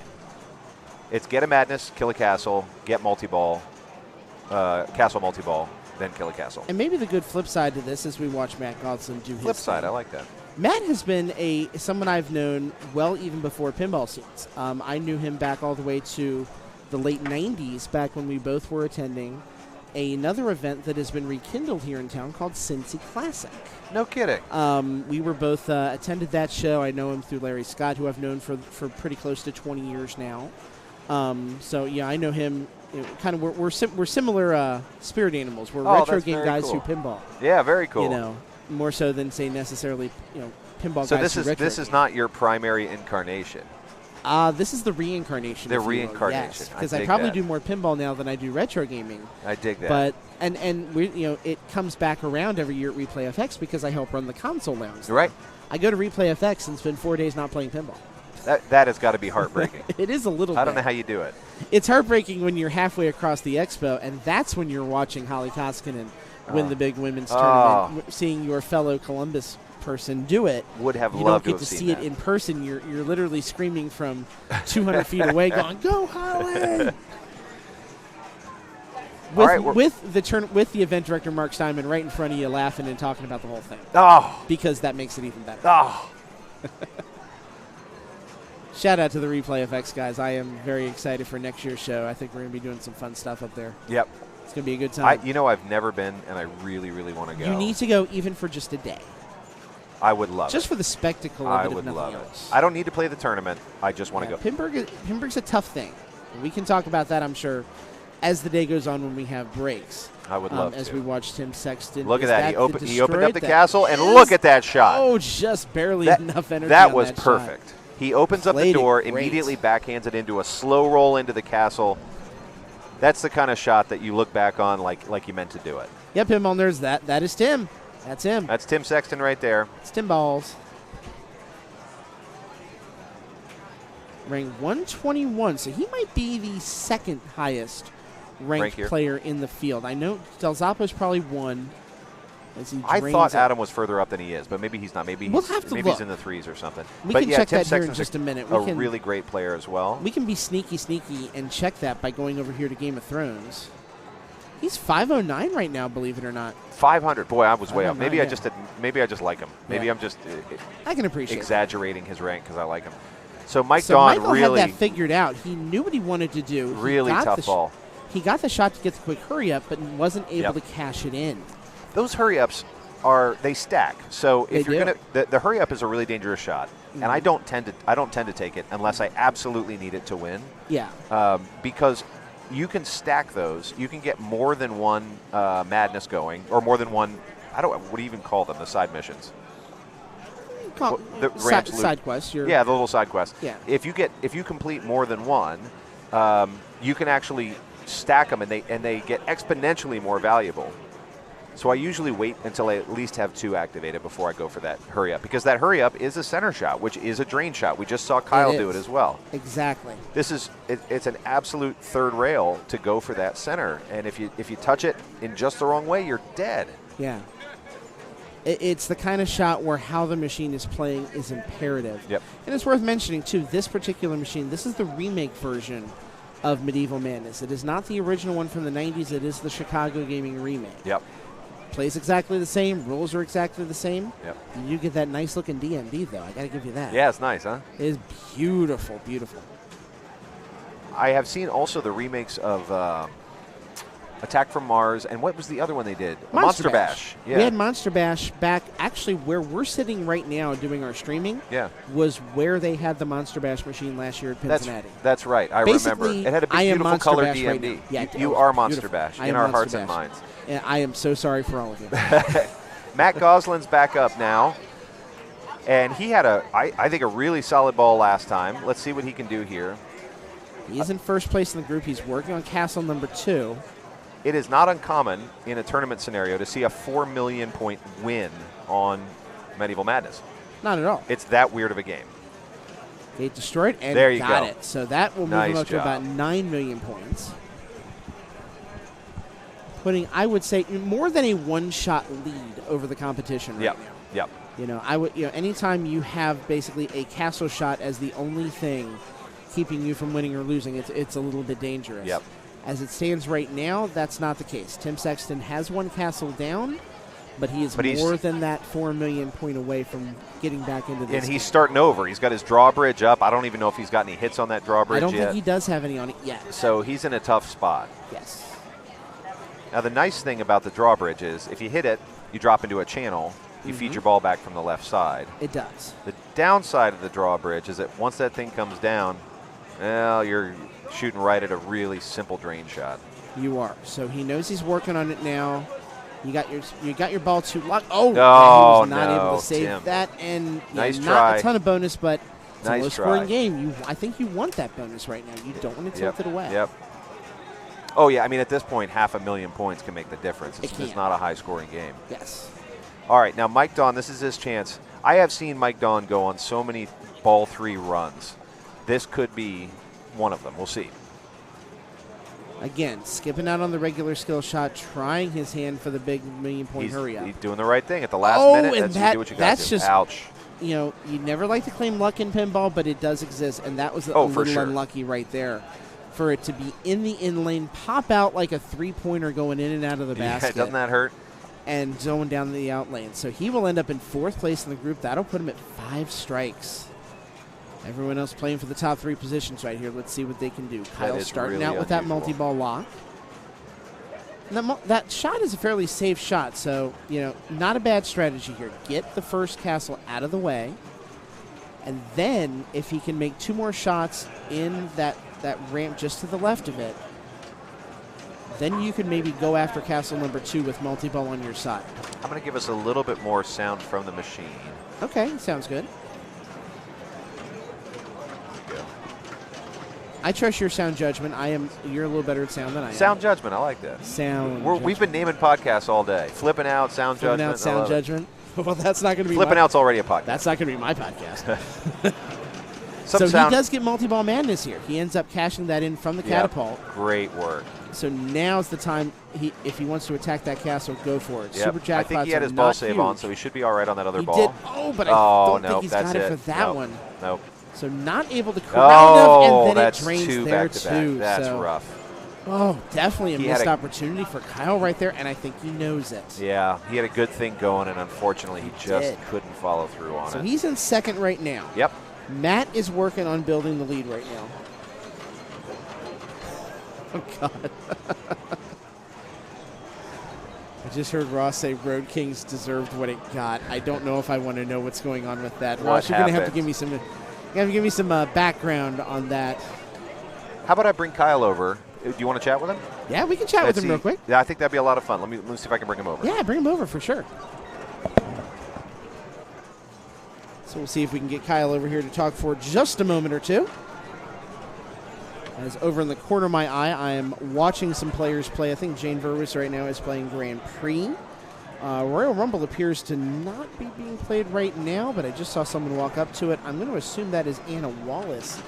It's get a madness, kill a castle, get multi-ball, castle multi-ball, then kill a castle. And maybe the good flip side to this is we watch Matt Godson do his flip side, thing. I like that. Matt has been someone I've known well even before pinball scenes. I knew him back all the way to the late 90s, back when we both were attending another event that has been rekindled here in town called Cincy Classic. No kidding. We were both attended that show. I know him through Larry Scott, who I've known for pretty close to 20 years now. So yeah, I know him. Kind of, we're similar spirit animals. We're retro game guys who pinball. Yeah, very cool. More so than say necessarily pinball so guys. So this is not your primary incarnation. This is the reincarnation. The reincarnation. Yes, because I probably do more pinball now than I do retro gaming. I dig that. But and we it comes back around every year at Replay FX because I help run the console lounge. Right. I go to Replay FX and spend 4 days not playing pinball. That has got to be heartbreaking. It is a little bit. I don't know how you do it. It's heartbreaking when you're halfway across the expo, and that's when you're watching Holly Koskinen win the big women's tournament, seeing your fellow Columbus person do it. Would have you loved don't get to see it in person. You're literally screaming from 200 feet away, going, "Go Holly!" With the event director Mark Steinman right in front of you, laughing and talking about the whole thing. Because that makes it even better. Shout out to the Replay FX guys. I am very excited for next year's show. I think we're going to be doing some fun stuff up there. Yep. It's going to be a good time. I've never been, and I really, really want to go. You need to go even for just a day. I would love it. Just for the spectacle of it, I would love it. I don't need to play the tournament. I just want to go. Pinburg's a tough thing. We can talk about that, I'm sure, as the day goes on when we have breaks. I would love as we watch Tim Sexton. Look at that. He opened up the castle, and look at that shot. Oh, just barely enough energy. That was perfect. Shot. He opens up the door, immediately backhands it into a slow roll into the castle. That's the kind of shot that you look back on like you meant to do it. Yep, Pinball Nerds, that is Tim. That's him. That's Tim Sexton right there. It's Tim Balls. ranked 121. So he might be the second highest ranked player in the field. I know Del Zoppo's probably one. I thought Adam was further up than he is, but maybe he's not. Maybe he's in the threes or something. We can check that here in just a minute. A really great player as well. We can be sneaky and check that by going over here to Game of Thrones. He's 509 right now, believe it or not. 500. Boy, I was way up. Maybe I just like him. Maybe I'm just I can appreciate exaggerating his rank because I like him. So Dawn Michael really had that figured out. He knew what he wanted to do. Really tough ball. He got the shot to get the quick hurry up, but wasn't able to cash it in. Those hurry ups they stack. So if you're gonna the hurry up is a really dangerous shot, and I don't tend to take it unless I absolutely need it to win. Yeah. Because you can stack those. You can get more than one madness going, or more than one. What do you even call them? The side missions. The side quests. The little side quests. Yeah. If you complete more than one, you can actually stack them, and they get exponentially more valuable. So I usually wait until I at least have 2 activated before I go for that hurry up, because that hurry up is a center shot, which is a drain shot. We just saw Kyle do it as well. Exactly. It's an absolute third rail to go for that center, and if you touch it in just the wrong way, you're dead. Yeah. It's the kind of shot where how the machine is playing is imperative. Yep. And it's worth mentioning too, this particular machine, this is the remake version of Medieval Madness. It is not the original one from the 90s. It is the Chicago Gaming remake. Yep. Plays exactly the same. Rules are exactly the same. Yep. You get that nice looking DMD, though. I got to give you that. Yeah, it's nice, huh? It is beautiful, beautiful. I have seen also the remakes of Attack from Mars, and what was the other one they did? Monster Bash. Yeah. We had Monster Bash back, actually, where we're sitting right now doing our streaming. Yeah. Was where they had the Monster Bash machine last year at Cincinnati. That's right. I remember. It had a big, beautiful color DMD. Right now. Yeah, you are Monster Bash in our hearts and minds. And I am so sorry for all of you. Matt Goslin's back up now, and he had I think a really solid ball last time. Let's see what he can do here. He's in first place in the group. He's working on castle number 2. It is not uncommon in a tournament scenario to see a 4 million point win on Medieval Madness. Not at all. It's that weird of a game. They destroyed and there you got go. it. So that will move him up to about 9 million points. Putting, I would say, more than a one-shot lead over the competition right now. Yep. You know, anytime you have basically a castle shot as the only thing keeping you from winning or losing, it's a little bit dangerous. Yep. As it stands right now, that's not the case. Tim Sexton has one castle down, but he is more than that 4 million point away from getting back into this. And he's starting over. He's got his drawbridge up. I don't even know if he's got any hits on that drawbridge yet. I don't think he does have any on it yet. So he's in a tough spot. Yes. Now, the nice thing about the drawbridge is if you hit it, you drop into a channel, you feed your ball back from the left side. It does. The downside of the drawbridge is that once that thing comes down, well, you're shooting right at a really simple drain shot. You are. So he knows he's working on it now. You got your ball too locked. Oh, he was not able to save that. And nice not try. A ton of bonus, but it's nice a low-scoring game. I think you want that bonus right now. You don't want to tilt it away. Yep. Oh, yeah. I mean, at this point, 500,000 points can make the difference. It's not a high-scoring game. Yes. All right. Now, Mike Dawn, this is his chance. I have seen Mike Dawn go on so many ball 3 runs. This could be one of them. We'll see. Again, skipping out on the regular skill shot, trying his hand for the big million-point hurry-up. He's doing the right thing at the last minute. And you do what you got to do. Just, ouch. You know, you never like to claim luck in pinball, but it does exist, and that was a little unlucky right there. For it to be in the in lane, pop out like a three-pointer going in and out of the basket. Doesn't that hurt? And zone down the out lane. So he will end up in 4th place in the group. That'll put him at 5 strikes. Everyone else playing for the top 3 positions right here. Let's see what they can do. Kyle's starting out with that multi-ball lock. And that shot is a fairly safe shot, so, not a bad strategy here. Get the first castle out of the way, and then if he can make 2 more shots in that ramp just to the left of it, then you can maybe go after castle number 2 with multi-ball on your side. I'm going to give us a little bit more sound from the machine. Okay, sounds good. I trust your sound judgment. You're a little better at sound than I am. Sound judgment, I like that. We've been naming podcasts all day. Flipping out, sound judgment. Sound judgment. Well, that's not going to be Flipping out's already a podcast. That's not going to be my podcast. So he does get multi-ball madness here. He ends up cashing that in from the catapult. Great work. So now's the time, if he wants to attack that castle, go for it. Yep. Super jackpots. I think he had his ball save on, so he should be all right on that other ball. Did. Oh, but I don't think he's got it for that one. Nope. So not able to corral enough, and then it drains there too. That's rough. Oh, definitely a missed opportunity for Kyle right there, and I think he knows it. Yeah, he had a good thing going, and unfortunately he just couldn't follow through on it. So he's in second right now. Yep. Matt is working on building the lead right now. Oh, God. I just heard Ross say Road Kings deserved what it got. I don't know if I want to know what's going on with that. Ross, you're going to have to give me some background on that. How about I bring Kyle over? Do you want to chat with him? Yeah, we can chat with him real quick. Yeah, I think that'd be a lot of fun. Let me see if I can bring him over. Yeah, bring him over for sure. So we'll see if we can get Kyle over here to talk for just a moment or two. As over in the corner of my eye, I am watching some players play. I think Jane Verwis right now is playing Grand Prix. Royal Rumble appears to not be being played right now, but I just saw someone walk up to it. I'm going to assume that is Anna Wallace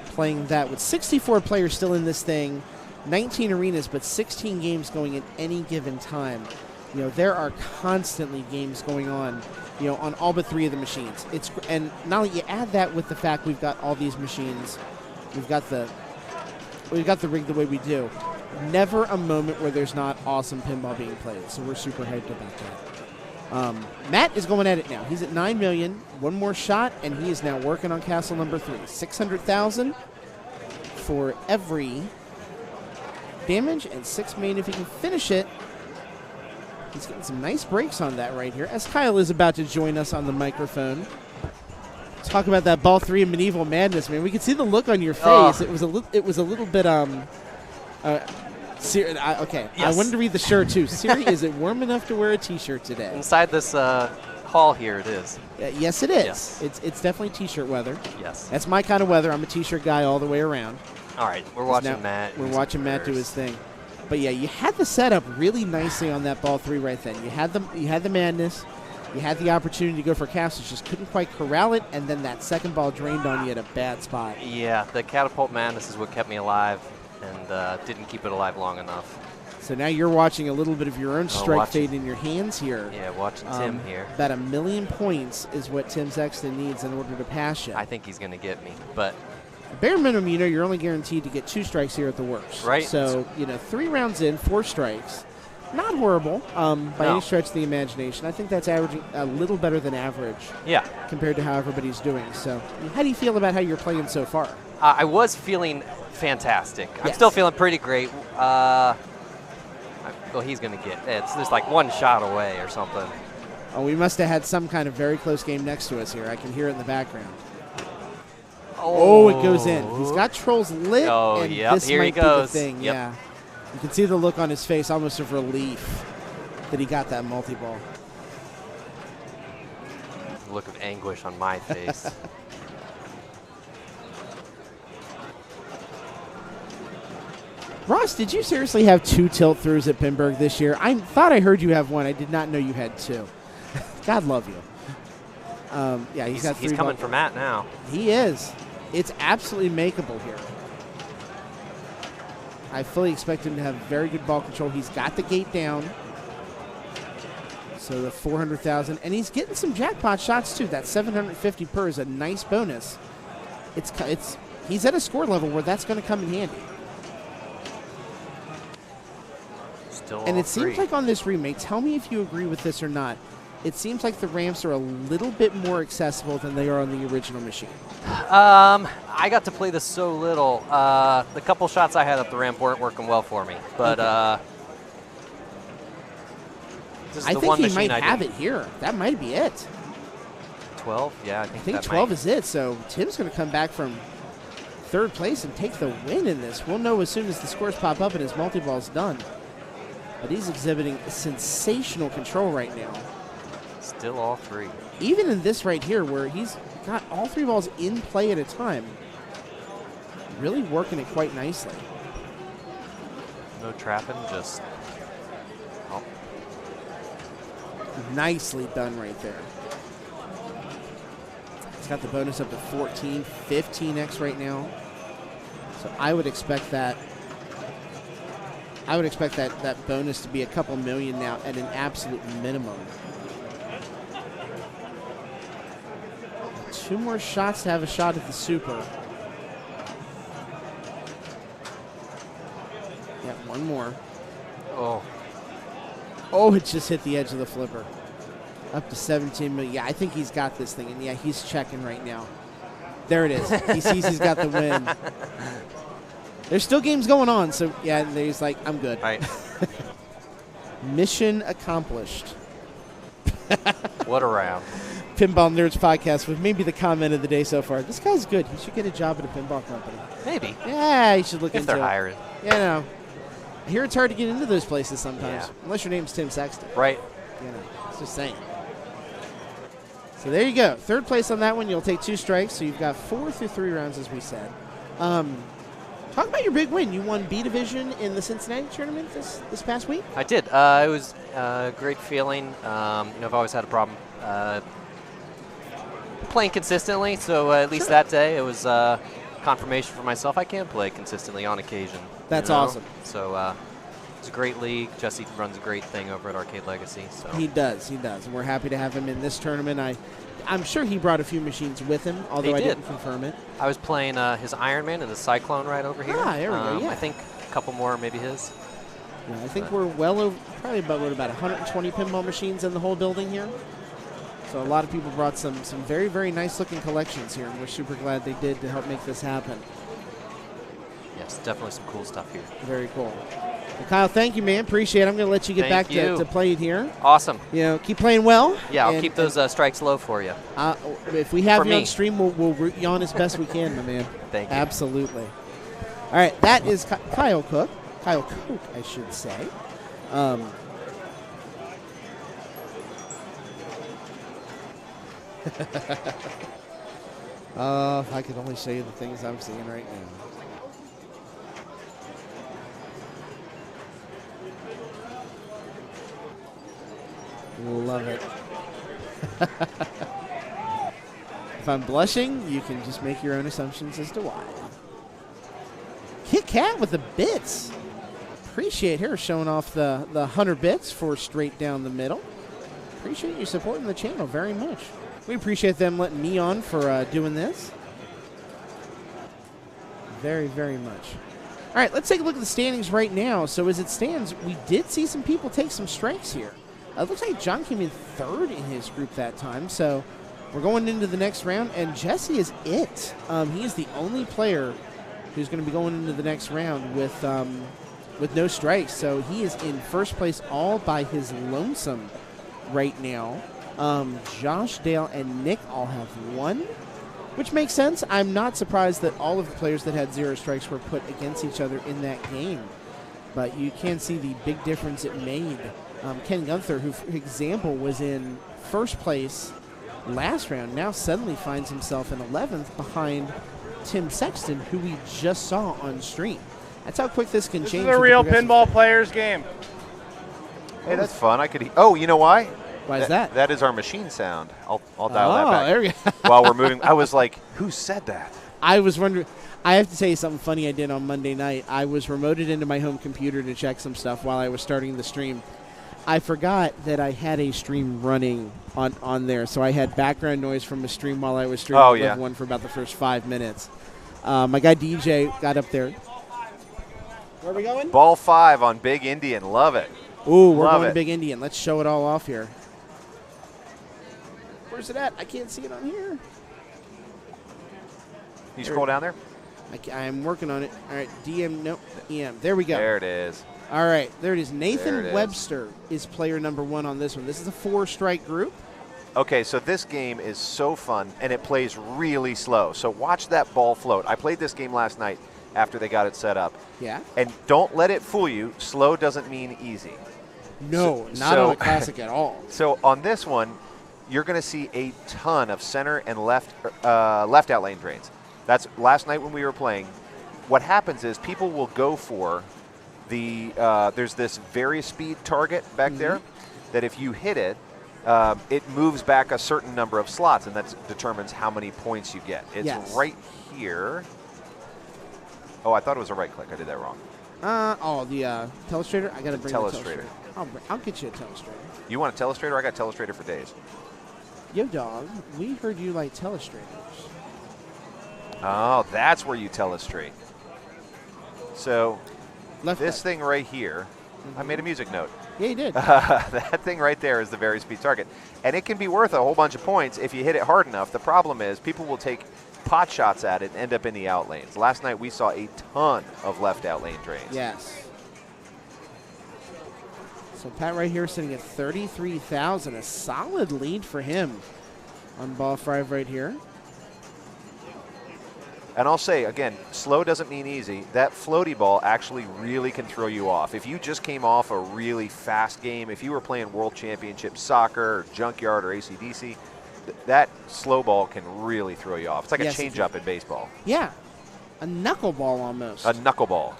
playing that with 64 players still in this thing, 19 arenas, but 16 games going at any given time. You know, there are constantly games going on, you know, on all but 3 of the machines. And now you add that with the fact we've got all these machines, we've got the rig the way we do. Never a moment where there's not awesome pinball being played. So we're super hyped about that. Matt is going at it now. He's at 9 million. One more shot, and he is now working on castle number 3. 600,000 for every damage, and 6 million if he can finish it. He's getting some nice breaks on that right here. As Kyle is about to join us on the microphone. Talk about that ball 3 in Medieval Madness, man. We could see the look on your face. Oh. It was a little bit okay. Yes. I wanted to read the shirt too. Siri, is it warm enough to wear a T-shirt today? Inside this hall here, it is. Yes, it is. Yes. It's definitely T-shirt weather. Yes. That's my kind of weather. I'm a T-shirt guy all the way around. All right, we're watching Matt. We're watching Matt do his thing. But yeah, you had the setup really nicely on that ball 3 right then. You had the madness. You had the opportunity to go for castles, just couldn't quite corral it, and then that second ball drained on you at a bad spot. Yeah, the catapult madness is what kept me alive, and didn't keep it alive long enough. So now you're watching a little bit of your own strike fade in your hands here. Yeah, watching Tim here. About 1 million points is what Tim Sexton needs in order to pass you. I think he's going to get me, but bare minimum, you know, you're only guaranteed to get 2 strikes here at the worst. Right. So, 3 rounds in, 4 strikes. Not horrible by any stretch of the imagination. I think that's averaging a little better than average. Yeah. Compared to how everybody's doing. So, how do you feel about how you're playing so far? I was feeling fantastic. Yes. I'm still feeling pretty great. Well, he's going to get it. It's just like 1 shot away or something. Oh, we must have had some kind of very close game next to us here. I can hear it in the background. Oh, it goes in. He's got trolls lit, and this here might he goes. Be the thing. Yep. Yeah. You can see the look on his face, almost of relief that he got that multi-ball. The look of anguish on my face. Ross, did you seriously have 2 tilt-throughs at Pinburg this year? I thought I heard you have 1. I did not know you had 2. God love you. Yeah, he's got 3. He's coming for Matt now. He is. It's absolutely makeable here. I fully expect him to have very good ball control. He's got the gate down. So the 400,000. And he's getting some jackpot shots, too. That 750 per is a nice bonus. He's at a score level where that's going to come in handy. And it seems like on this remake, tell me if you agree with this or not, it seems like the ramps are a little bit more accessible than they are on the original machine. I got to play this so little. The couple shots I had up the ramp weren't working well for me. But this is I the think one he machine might have it here. That might be it. 12? Yeah, I think 12 is it. So Tim's going to come back from 3rd place and take the win in this. We'll know as soon as the scores pop up and his multi-ball's done. But he's exhibiting sensational control right now. Still all 3. Even in this right here where he's got all 3 balls in play at a time. Really working it quite nicely. No trapping, just... Oh. Nicely done right there. got the bonus up to 14, 15x right now. So I would expect that. That bonus to be a couple million now at an absolute minimum. 2 more shots to have a shot at the super. Yeah, 1 more. Oh, it just hit the edge of the flipper. Up to 17 million. Yeah, I think he's got this thing. And, yeah, he's checking right now. There it is. He sees he's got the win. There's still games going on. So, yeah, he's like, I'm good. Right. Mission accomplished. What a round. Pinball Nerds podcast with maybe the comment of the day so far. This guy's good. He should get a job at a pinball company. Maybe. Yeah, he should look into it. If they're hiring. Yeah, no. I hear it's hard to get into those places sometimes. Yeah. Unless your name's Tim Sexton. Right. You know, it's just saying. So there you go. 3rd place on that one. You'll take 2 strikes. So you've got 4 through 3 rounds, as we said. Talk about your big win. You won B Division in the Cincinnati tournament this past week? I did. It was a great feeling. I've always had a problem playing consistently, so at least that day it was confirmation for myself I can play consistently on occasion. That's awesome. So it's a great league. Jesse runs a great thing over at Arcade Legacy. So He does. And we're happy to have him in this tournament. I'm sure he brought a few machines with him, although I didn't confirm it. I was playing his Ironman and the Cyclone right over here. Ah, there we go, yeah. I think a couple more, maybe his. Yeah, I think we're well over, probably about 120 pinball machines in the whole building here. So a lot of people brought some very, very nice-looking collections here, and we're super glad they did to help make this happen. Yes, definitely some cool stuff here. Very cool. Well, Kyle, thank you, man. Appreciate it. I'm going to let you get back to playing here. Awesome. Keep playing well. Yeah, I'll keep those strikes low for you. If we have you on stream, we'll root you on as best we can, my man. Thank you. Absolutely. All right, that is Kyle Cook. Kyle Cook, I should say. If I could only show you the things I'm seeing right now. Love it. If I'm blushing, you can just make your own assumptions as to why. Kit Kat with the bits. Appreciate her showing off the 100 bits for straight down the middle. Appreciate you supporting the channel very much. We appreciate them letting me on for doing this. Very, very much. All right, let's take a look at the standings right now. So as it stands, we did see some people take some strikes here. It looks like John came in 3rd in his group that time. So we're going into the next round, and Jesse is it. He is the only player who's going to be going into the next round with no strikes. So he is in 1st place all by his lonesome right now. Josh, Dale, and Nick all have 1, which makes sense. I'm not surprised that all of the players that had 0 strikes were put against each other in that game. But you can see the big difference it made. Ken Gunther, who, for example, was in 1st place last round, now suddenly finds himself in 11th behind Tim Sexton, who we just saw on stream. That's how quick this can change. This is a real pinball player's game. Hey, that's fun. I could. Oh, you know why? Why is that? That is our machine sound. I'll dial that back. There we go. While we're moving, I was like, who said that? I was wondering. I have to tell you something funny I did on Monday night. I was remoted into my home computer to check some stuff while I was starting the stream. I forgot that I had a stream running on there, so I had background noise from a stream while I was streaming one for about the first 5 minutes. My guy DJ got up there. Where are we going? Ball 5 on Big Indian. Love it. Ooh, we're going Big Indian. Let's show it all off here. Where's it at? I can't see it on here. You scroll down there? I'm working on it. All right, DM, nope, EM. There we go. There it is. All right, there it is. Nathan Webster is player number 1 on this one. This is a 4-strike group. Okay, so this game is so fun, and it plays really slow. So watch that ball float. I played this game last night after they got it set up. Yeah. And don't let it fool you. Slow doesn't mean easy. No, not on a classic at all. So on this one, you're going to see a ton of center and left out lane drains. That's last night when we were playing. What happens is people will go for there's this various speed target back there that if you hit it, it moves back a certain number of slots, and that determines how many points you get. It's right here. Oh, I thought it was a right click. I did that wrong. The telestrator? I got to bring the telestrator. I'll get you a telestrator. You want a telestrator? I got telestrator for days. Yo, dog, we heard you like telestrators. Oh, that's where you telestrate. So this thing right here, I made a music note. Yeah, you did. That thing right there is the vari-speed target. And it can be worth a whole bunch of points if you hit it hard enough. The problem is people will take pot shots at it and end up in the out lanes. Last night we saw a ton of left out lane drains. Yes. So Pat right here sitting at 33,000, a solid lead for him on ball 5 right here. And I'll say, again, slow doesn't mean easy. That floaty ball actually really can throw you off. If you just came off a really fast game, if you were playing World Championship soccer or Junkyard or AC/DC, that slow ball can really throw you off. It's like a change-up in baseball. Yeah, a knuckleball almost. A knuckleball.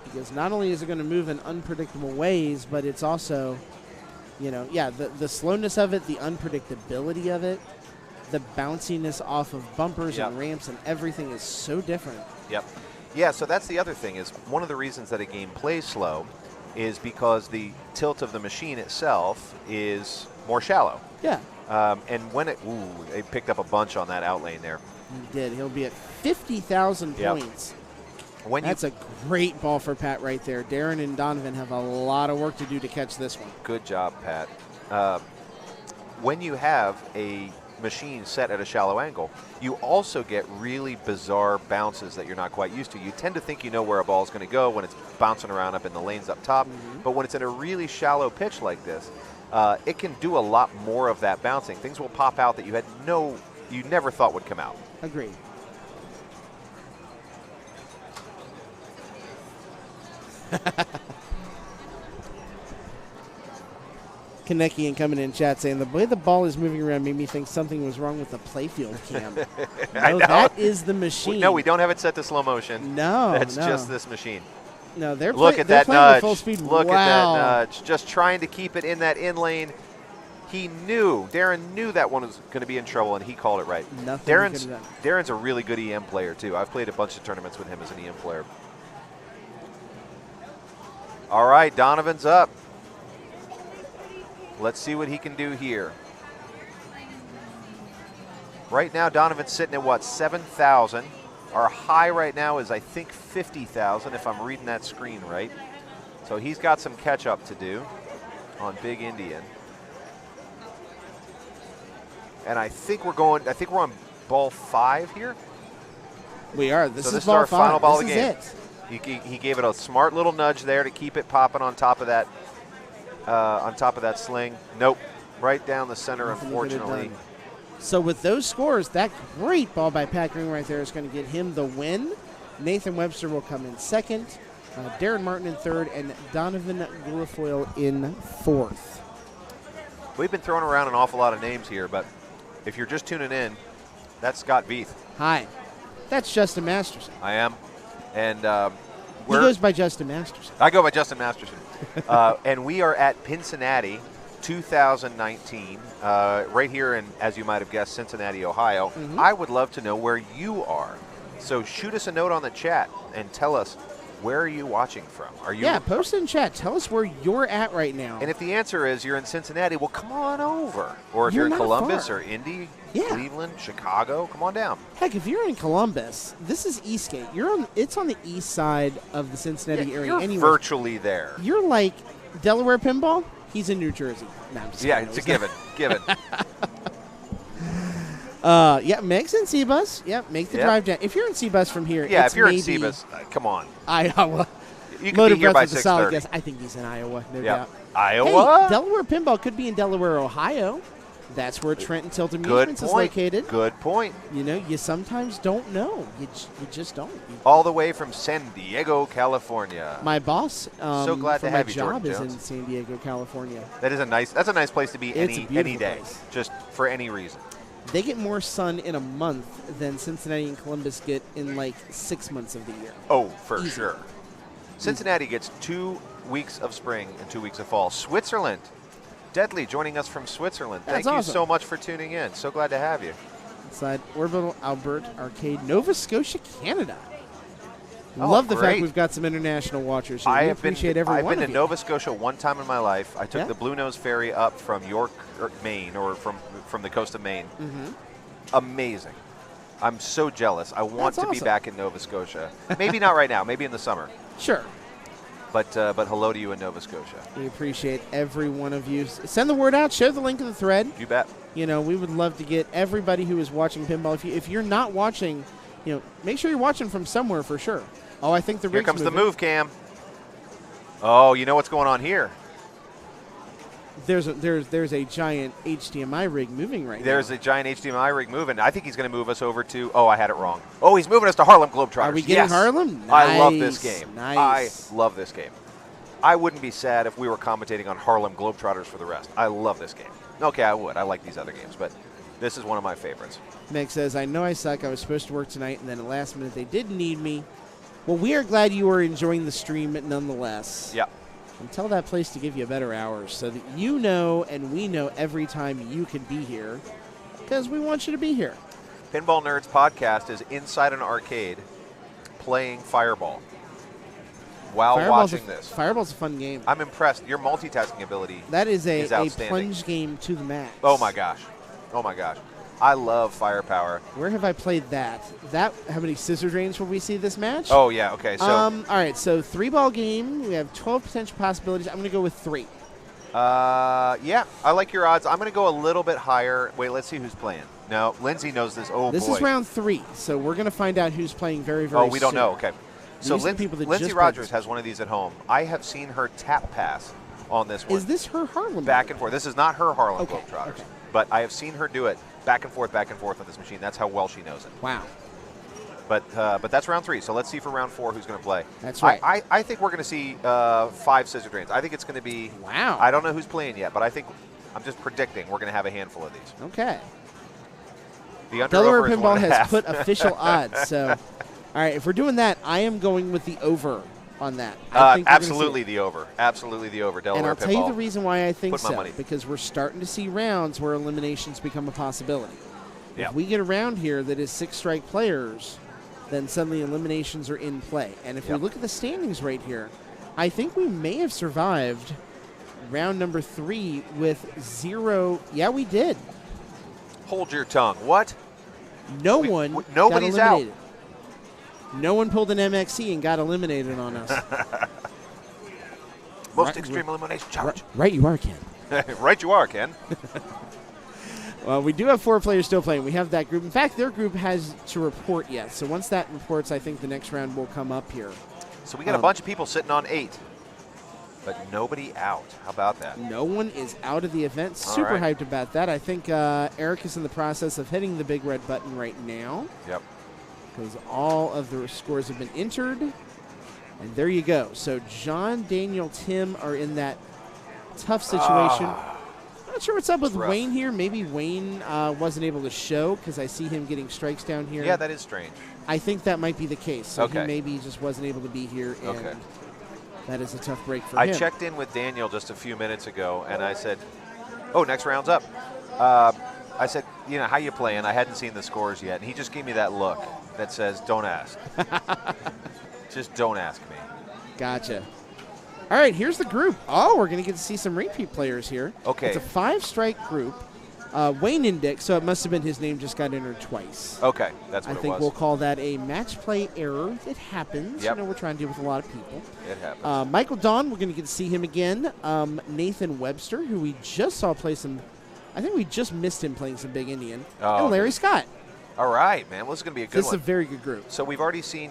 Because not only is it going to move in unpredictable ways, but it's also, the slowness of it, the unpredictability of it, the bounciness off of bumpers and ramps and everything is so different. Yep. Yeah, so that's the other thing is one of the reasons that a game plays slow is because the tilt of the machine itself is more shallow. Yeah. And when they picked up a bunch on that out lane there. He did. He'll be at 50,000 points. That's a great ball for Pat right there. Darren and Donovan have a lot of work to do to catch this one. Good job, Pat. When you have a machine set at a shallow angle, you also get really bizarre bounces that you're not quite used to. You tend to think you know where a ball is going to go when it's bouncing around up in the lanes up top, but when it's in a really shallow pitch like this, it can do a lot more of that bouncing. Things will pop out that you never thought would come out. Agreed. Kanekian coming in chat saying the way the ball is moving around made me think something was wrong with the playfield cam. No, that is the machine. No, we don't have it set to slow motion. No, that's just this machine. No, they're look at that nudge. Full speed. Look at that nudge. Just trying to keep it in that in lane. Darren knew that one was going to be in trouble, and he called it right. Darren's a really good EM player too. I've played a bunch of tournaments with him as an EM player. All right, Donovan's up. Let's see what he can do here. Right now, Donovan's sitting at 7,000. Our high right now is, I think, 50,000, if I'm reading that screen right. So he's got some catch up to do on Big Indian. And I think we're on ball 5 here. We are. This is our ball final ball of the game. He gave it a smart little nudge there to keep it popping on top of that. Sling. Nope. Right down the center, unfortunately. So with those scores, that great ball by Pat Green right there is going to get him the win. Nathan Webster will come in second, Darren Martin in third, and Donovan Guilfoyle in fourth. We've been throwing around an awful lot of names here, but if you're just tuning in, that's Scott Veith. Hi. That's Justin Masterson. I am. And he goes by Justin Masterson. I go by Justin Masterson. And we are at Cincinnati 2019, right here in, as you might have guessed, Cincinnati, Ohio. I would love to know where you are. So shoot us a note on the chat and tell us, where are you watching from? Post in chat. Tell us where you're at right now. And if the answer is you're in Cincinnati, well, come on over. Or if you're in Columbus or Indy, Cleveland, Chicago, come on down. Heck, if you're in Columbus, this is Eastgate. It's on the east side of the Cincinnati area. You're virtually there. You're like Delaware Pinball. He's in New Jersey. No, I'm just it's a given. Meg's in C-Bus. Make the drive down. If you're in C-Bus from here, if you're in C-Bus, come on. Iowa. You could be here by 6:30. Guess. I think he's in Iowa, no doubt. Iowa? Hey, Delaware Pinball could be in Delaware, Ohio. That's where Trenton Tilt Amusements is located. Good point. You sometimes don't know. You just don't. All the way from San Diego, California. My boss, so glad to have you, Jordan Jones. is in San Diego, California. That's a nice place to be any day, just for any reason. They get more sun in a month than Cincinnati and Columbus get in like 6 months of the year. Oh, for sure. Cincinnati gets 2 weeks of spring and 2 weeks of fall. Switzerland Deadly joining us from Switzerland. That's Thank you awesome. so much for tuning in. So glad to have you. Inside Orbital Albert Arcade, Nova Scotia, Canada. Oh, Love the great. fact we've got some international watchers here. I We have appreciate every I've one been of to you. Nova Scotia one time in my life. I took Yeah. the Blue Nose Ferry up from York, Maine, or from the coast of Maine. Mm-hmm. Amazing. I'm so jealous. I want That's to be awesome. back in Nova Scotia. Maybe not right now. Maybe in the summer. Sure. But hello to you in Nova Scotia. We appreciate every one of you. Send the word out. Share the link in the thread. You bet. You know, we would love to get everybody who is watching pinball. If you're not watching, you know, make sure you're watching from somewhere for sure. Oh, I think the Here rig's comes moving. the move cam. Oh, you know what's going on here? There's a giant HDMI rig moving right There's now. a giant HDMI rig moving. I think he's going to move us over to. Oh, I had it wrong. Oh, he's moving us to Harlem Globetrotters. Are we getting Yes. Harlem? I love Nice, this game. nice. I love this game. I wouldn't be sad if we were commentating on Harlem Globetrotters for the rest. I love this game. Okay, I would. I like these other games, but this is one of my favorites. Meg says, I know I suck. I was supposed to work tonight, and then at the last minute they didn't need me. Well, we are glad you are enjoying the stream nonetheless. Yeah. And tell that place to give you better hours so that you know and we know every time you can be here because we want you to be here. Pinball Nerds podcast is inside an arcade playing Fireball while watching this. Fireball's a fun game. I'm impressed. Your multitasking ability That is a outstanding. plunge game to the max. Oh, my gosh. Oh, my gosh. I love firepower. Where have I played that? How many scissor drains will we see this match? Oh, yeah. Okay. So, all right. So 3-ball game. We have 12 potential possibilities. I'm going to go with 3. yeah, I like your odds. I'm going to go a little bit higher. Wait, let's see who's playing. No, Lindsay knows this. Oh, This boy. is round 3, so we're going to find out who's playing very, very soon. Oh, we don't know. Okay. So These are the people that Lindsay just Rogers played has one of these at home. I have seen her tap pass on this one. Is this her Harlem? Back and forth. This is not her Harlem Okay, Globetrotters. okay. But I have seen her do it back and forth on this machine. That's how well she knows it. Wow. But that's round 3. So let's see for round 4 who's going to play. That's right. I think we're going to see 5 scissor drains. I think it's going to be. Wow. I don't know who's playing yet, but I think I'm just predicting we're going to have a handful of these. Okay. The under Delaware over is Pinball 1.5. has put official odds. So, all right, if we're doing that, I am going with the over on that. I think we're gonna see Absolutely it. the over. Absolutely the over. Delaware And I'll Pinball. tell you the reason why I think Put my so. money. Because we're starting to see rounds where eliminations become a possibility. Yeah. If we get a round here that is 6-strike players, then suddenly eliminations are in play. And if we Yep. look at the standings right here, I think we may have survived round number 3 with 0. Yeah, we did. Hold your tongue. What? Nobody's nobody's got out. eliminated. No one pulled an MXC and got eliminated on us. Most Right, extreme elimination challenge. Right, you are, Ken. Right you are, Ken. Well, we do have 4 players still playing. We have that group. In fact, their group has to report yet. So once that reports, I think the next round will come up here. So we got a bunch of people sitting on 8, but nobody out. How about that? No one is out of the event. All Super right. hyped about that. I think Eric is in the process of hitting the big red button right now Yep. because all of the scores have been entered. And there you go. So John, Daniel, Tim are in that tough situation. Not sure what's up with rough. Wayne here. Maybe Wayne wasn't able to show because I see him getting strikes down here. Yeah, that is strange. I think that might be the case. So Okay. he maybe just wasn't able to be here, and Okay. that is a tough break for I him. checked in with Daniel just a few minutes ago, and I said, "Oh, next round's up." I said, "You know, how you playing?" I hadn't seen the scores yet, and he just gave me that look that says, "Don't ask." Just don't ask me. Gotcha. All right, here's the group. Oh, we're going to get to see some repeat players here. Okay. It's a 5-strike group. Wayne Index, so it must have been his name just got entered twice. Okay, that's I what it think was. we'll call that a match play error. It happens. Yep. You know, we're trying to deal with a lot of people. It happens. Michael Don, we're going to get to see him again. Nathan Webster, who we just saw play some, I think we just missed him playing some Big Indian. Oh, and Larry dude. Scott. All right, man. Well, this is going to be a good This is one. a very good group. So we've already seen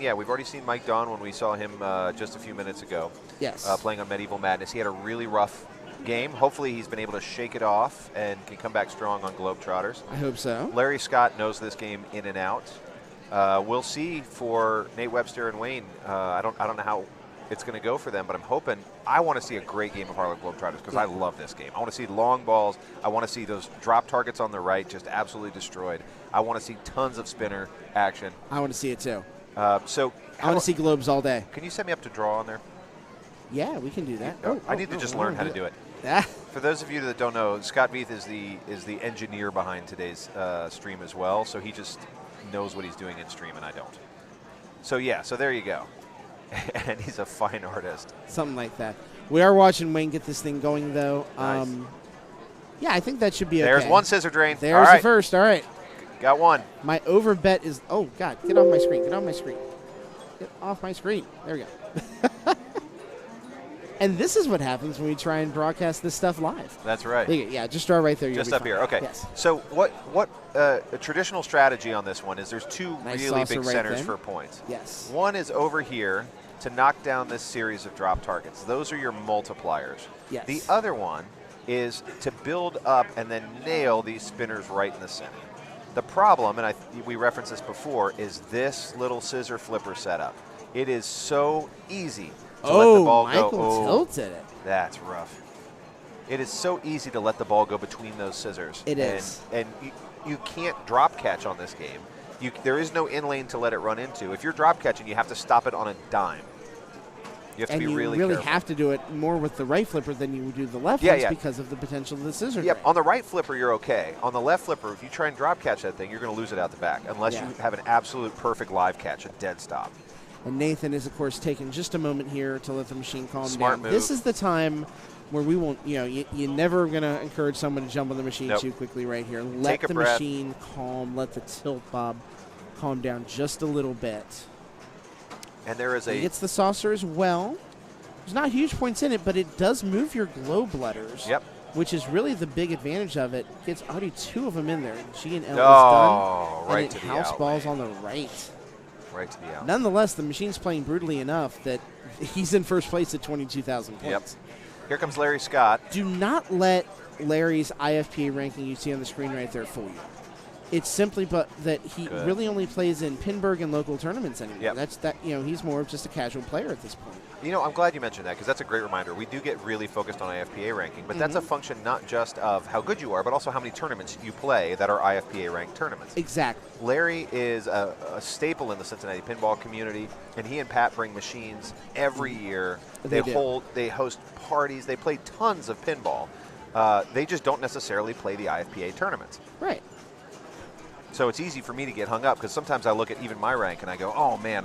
Mike Don when we saw him just a few minutes ago. Yes. Playing on Medieval Madness. He had a really rough game. Hopefully he's been able to shake it off and can come back strong on Globetrotters. I hope so. Larry Scott knows this game in and out. We'll see for Nate Webster and Wayne. I don't know how it's going to go for them, but I'm hoping. I want to see a great game of Harlem Globetrotters because I love this game. I want to see long balls. I want to see those drop targets on the right just absolutely destroyed. I want to see tons of spinner action. I want to see it too. So I want to see globes all day. Can you set me up to draw on there? Yeah, we can do that. I need to just learn how to do it. For those of you that don't know, Scott Veith is the engineer behind today's stream as well, so he just knows what he's doing in stream, and I don't. So so there you go. And he's a fine artist. Something like that. We are watching Wayne get this thing going, though. Nice. Yeah, I think that should be okay. There's one scissor drain. There's the first. All right. Got one. My over bet is, oh, God, get off my screen. Get off my screen. Get off my screen. There we go. And this is what happens when we try and broadcast this stuff live. That's right. Yeah, just draw right there. Just up here. Okay. Yes. So what a traditional strategy on this one is there's two really big centers for points. Yes. One is over here to knock down this series of drop targets. Those are your multipliers. Yes. The other one is to build up and then nail these spinners right in the center. The problem, and we referenced this before, is this little scissor flipper setup. It is so easy to let the ball go. Michael tilted it. That's rough. It is so easy to let the ball go between those scissors. It is. And you can't drop catch on this game. There is no in lane to let it run into. If you're drop catching, you have to stop it on a dime. You have to be really careful. You really have to do it more with the right flipper than you would do the left ones because of the potential of the scissor. Yep. On the right flipper, you're okay. On the left flipper, if you try and drop catch that thing, you're going to lose it out the back unless you have an absolute perfect live catch, a dead stop. And Nathan is, of course, taking just a moment here to let the machine calm Smart down. move. This is the time where we won't, you're never going to encourage someone to jump on the machine too quickly right here. Let the machine calm. Let the tilt bob calm down just a little bit. And there is He gets the saucer as well. There's not huge points in it, but it does move your globe letters. Yep. Which is really the big advantage of it. Gets already two of them in there. G and L is done. Right and to it the house out balls lane. on the right. Right to the out. Nonetheless, the machine's playing brutally enough that he's in first place at 22,000 points. Yep. Here comes Larry Scott. Do not let Larry's IFPA ranking you see on the screen right there fool you. It's simply that he really only plays in Pinburg and local tournaments anymore. Yep. He's more of just a casual player at this point. I'm glad you mentioned that because that's a great reminder. We do get really focused on IFPA ranking, but that's a function not just of how good you are, but also how many tournaments you play that are IFPA ranked tournaments. Exactly. Larry is a staple in the Cincinnati pinball community, and he and Pat bring machines every year. They host parties. They play tons of pinball. They just don't necessarily play the IFPA tournaments. Right. So it's easy for me to get hung up because sometimes I look at even my rank and I go, oh man,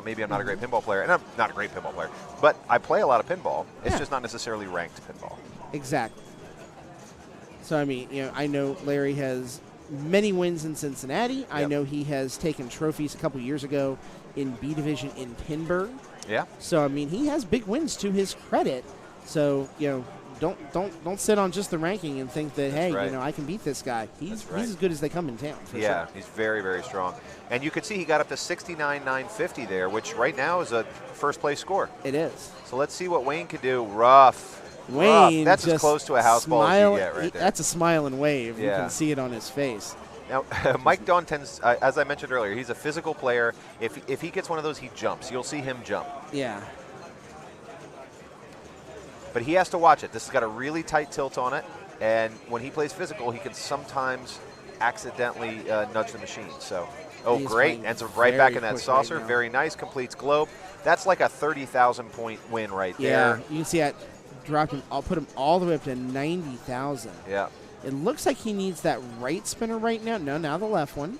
maybe I'm not a great pinball player, and I'm not a great pinball player, but I play a lot of pinball. It's just not necessarily ranked pinball. Exactly. So I know Larry has many wins in Cincinnati. Yep. I know he has taken trophies a couple years ago in B division in Pinburg. Yeah. So he has big wins to his credit. So Don't sit on just the ranking and think that, I can beat this guy. He's as good as they come in town. For sure. He's very, very strong. And you could see he got up to 69,950 there, which right now is a first-place score. It is. So let's see what Wayne could do. Rough. Wayne, that's as close to a house ball as you get right there. That's a smile and wave. You can see it on his face. Now, Mike Dawn tends, as I mentioned earlier, he's a physical player. If he gets one of those, he jumps. You'll see him jump. Yeah. But he has to watch it. This has got a really tight tilt on it, and when he plays physical, he can sometimes accidentally nudge the machine. So, great. Ends up right back in that saucer. Right, very nice. Completes globe. That's like a 30,000-point win right there. Yeah, you can see that drop him. I'll put him all the way up to 90,000. Yeah. It looks like he needs that right spinner right now. No, now the left one.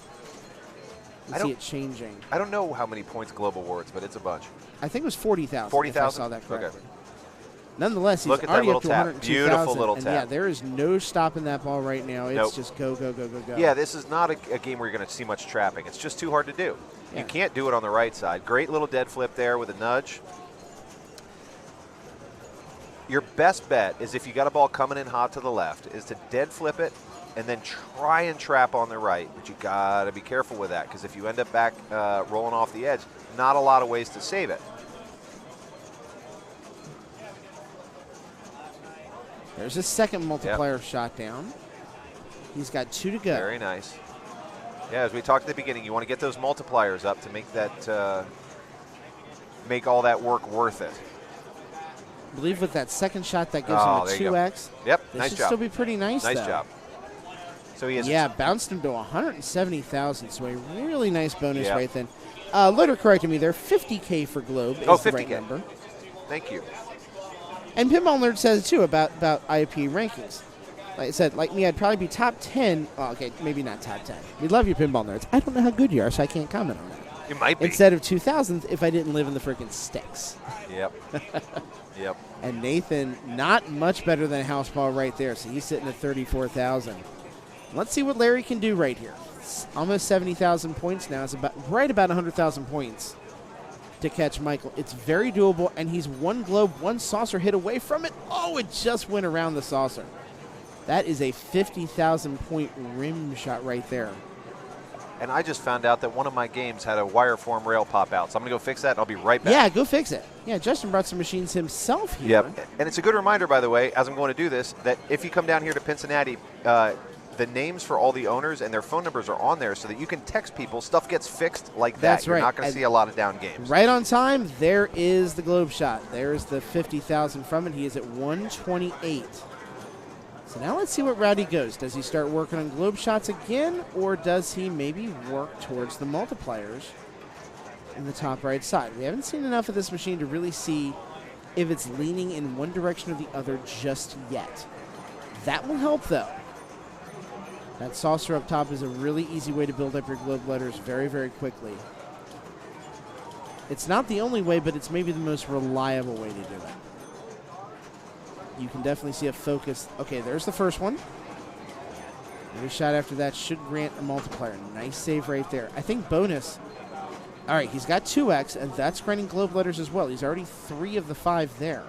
You see it changing. I don't know how many points globe awards, but it's a bunch. I think it was 40,000. 40,000? I saw that correctly. Okay. Nonetheless, he's already up to 102,000. Beautiful little tap. Yeah, there is no stopping that ball right now. It's just go, go, go, go, go. Yeah, this is not a game where you're going to see much trapping. It's just too hard to do. Yeah. You can't do it on the right side. Great little dead flip there with a nudge. Your best bet is if you got a ball coming in hot to the left is to dead flip it and then try and trap on the right. But you got to be careful with that because if you end up back rolling off the edge, not a lot of ways to save it. There's his second multiplier shot down. He's got 2 to go. Very nice. Yeah, as we talked at the beginning, you want to get those multipliers up to make that make all that work worth it. I believe with that second shot that gives him a 2x. Yep, nice job. Should still be pretty nice. Nice job. So he has bounced him to 170,000. So a really nice bonus right then. Later corrected me there. 50K for Globe is the right number. Thank you. And Pinball Nerd says, too, about IAP rankings. Like I said, like me, I'd probably be top 10. Oh, okay, maybe not top 10. We love you, Pinball Nerds. I don't know how good you are, so I can't comment on that. You might be. Instead of 2,000th if I didn't live in the freaking sticks. Yep. Yep. And Nathan, not much better than a house ball right there, so he's sitting at 34,000. Let's see what Larry can do right here. It's almost 70,000 points now. It's right about 100,000 points to catch Michael. It's very doable, and he's one globe, one saucer hit away from it. Oh, it just went around the saucer. That is a 50,000 point rim shot right there. And I just found out that one of my games had a wire form rail pop out. So I'm going to go fix that, and I'll be right back. Yeah, go fix it. Yeah, Justin brought some machines himself here. Yep. And it's a good reminder, by the way, as I'm going to do this, that if you come down here to Cincinnati, the names for all the owners and their phone numbers are on there so that you can text people. Stuff gets fixed like that. That's right. You're not going to see a lot of down games. Right on time, there is the globe shot. There's the 50,000 from it. He is at 128. So now let's see what route he goes. Does he start working on globe shots again, or does he maybe work towards the multipliers in the top right side? We haven't seen enough of this machine to really see if it's leaning in one direction or the other just yet. That will help, though. That saucer up top is a really easy way to build up your globe letters very, very quickly. It's not the only way, but it's maybe the most reliable way to do it. You can definitely see a focus. Okay, there's the first one. Every shot after that should grant a multiplier. Nice save right there. I think bonus. All right, he's got 2x, and that's granting globe letters as well. He's already 3 of the 5 there.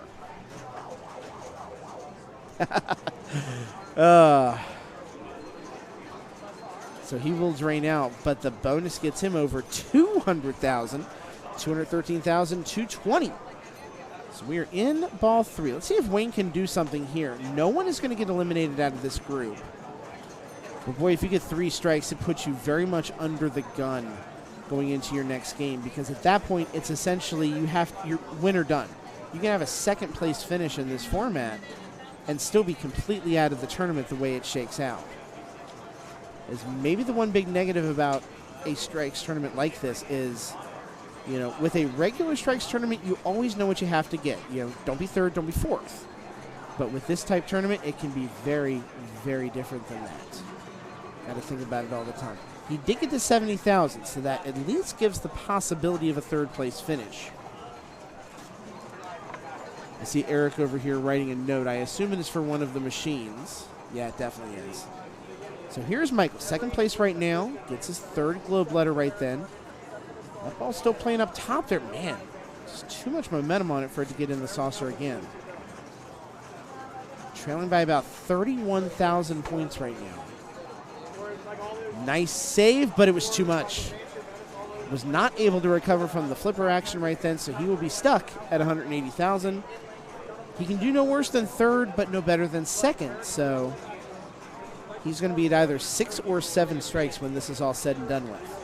So he will drain out, but the bonus gets him over 200,000, 213,000, 220. So we are in ball 3. Let's see if Wayne can do something here. No one is going to get eliminated out of this group. But boy, if you get 3 strikes, it puts you very much under the gun going into your next game, because at that point, it's essentially you're win or done. You can have a second place finish in this format and still be completely out of the tournament the way it shakes out. Is maybe the one big negative about a strikes tournament like this is, you know, with a regular strikes tournament, you always know what you have to get. You know, don't be third, don't be fourth. But with this type tournament, it can be very, very different than that. Got to think about it all the time. He did get to 70,000, so that at least gives the possibility of a third place finish. I see Eric over here writing a note. I assume it is for one of the machines. Yeah, it definitely is. So here's Michael, second place right now. Gets his 3rd globe letter right then. That ball's still playing up top there. Man, just too much momentum on it for it to get in the saucer again. Trailing by about 31,000 points right now. Nice save, but it was too much. Was not able to recover from the flipper action right then, so he will be stuck at 180,000. He can do no worse than 3rd, but no better than 2nd, so he's going to be at either 6 or 7 strikes when this is all said and done with.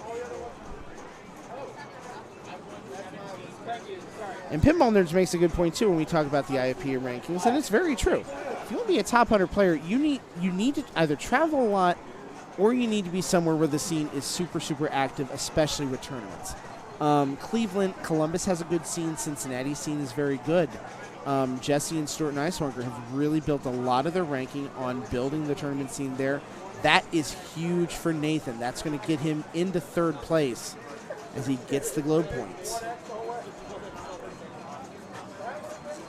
And Pinball Nerds makes a good point, too, when we talk about the IAP rankings, and it's very true. If you want to be a top 100 player, you need to either travel a lot or you need to be somewhere where the scene is super, super active, especially with tournaments. Cleveland, Columbus has a good scene. Cincinnati's scene is very good. Jesse and Stuart Neiswanger have really built a lot of their ranking on building the tournament scene there. That is huge for Nathan. That's going to get him into 3rd place as he gets the globe points.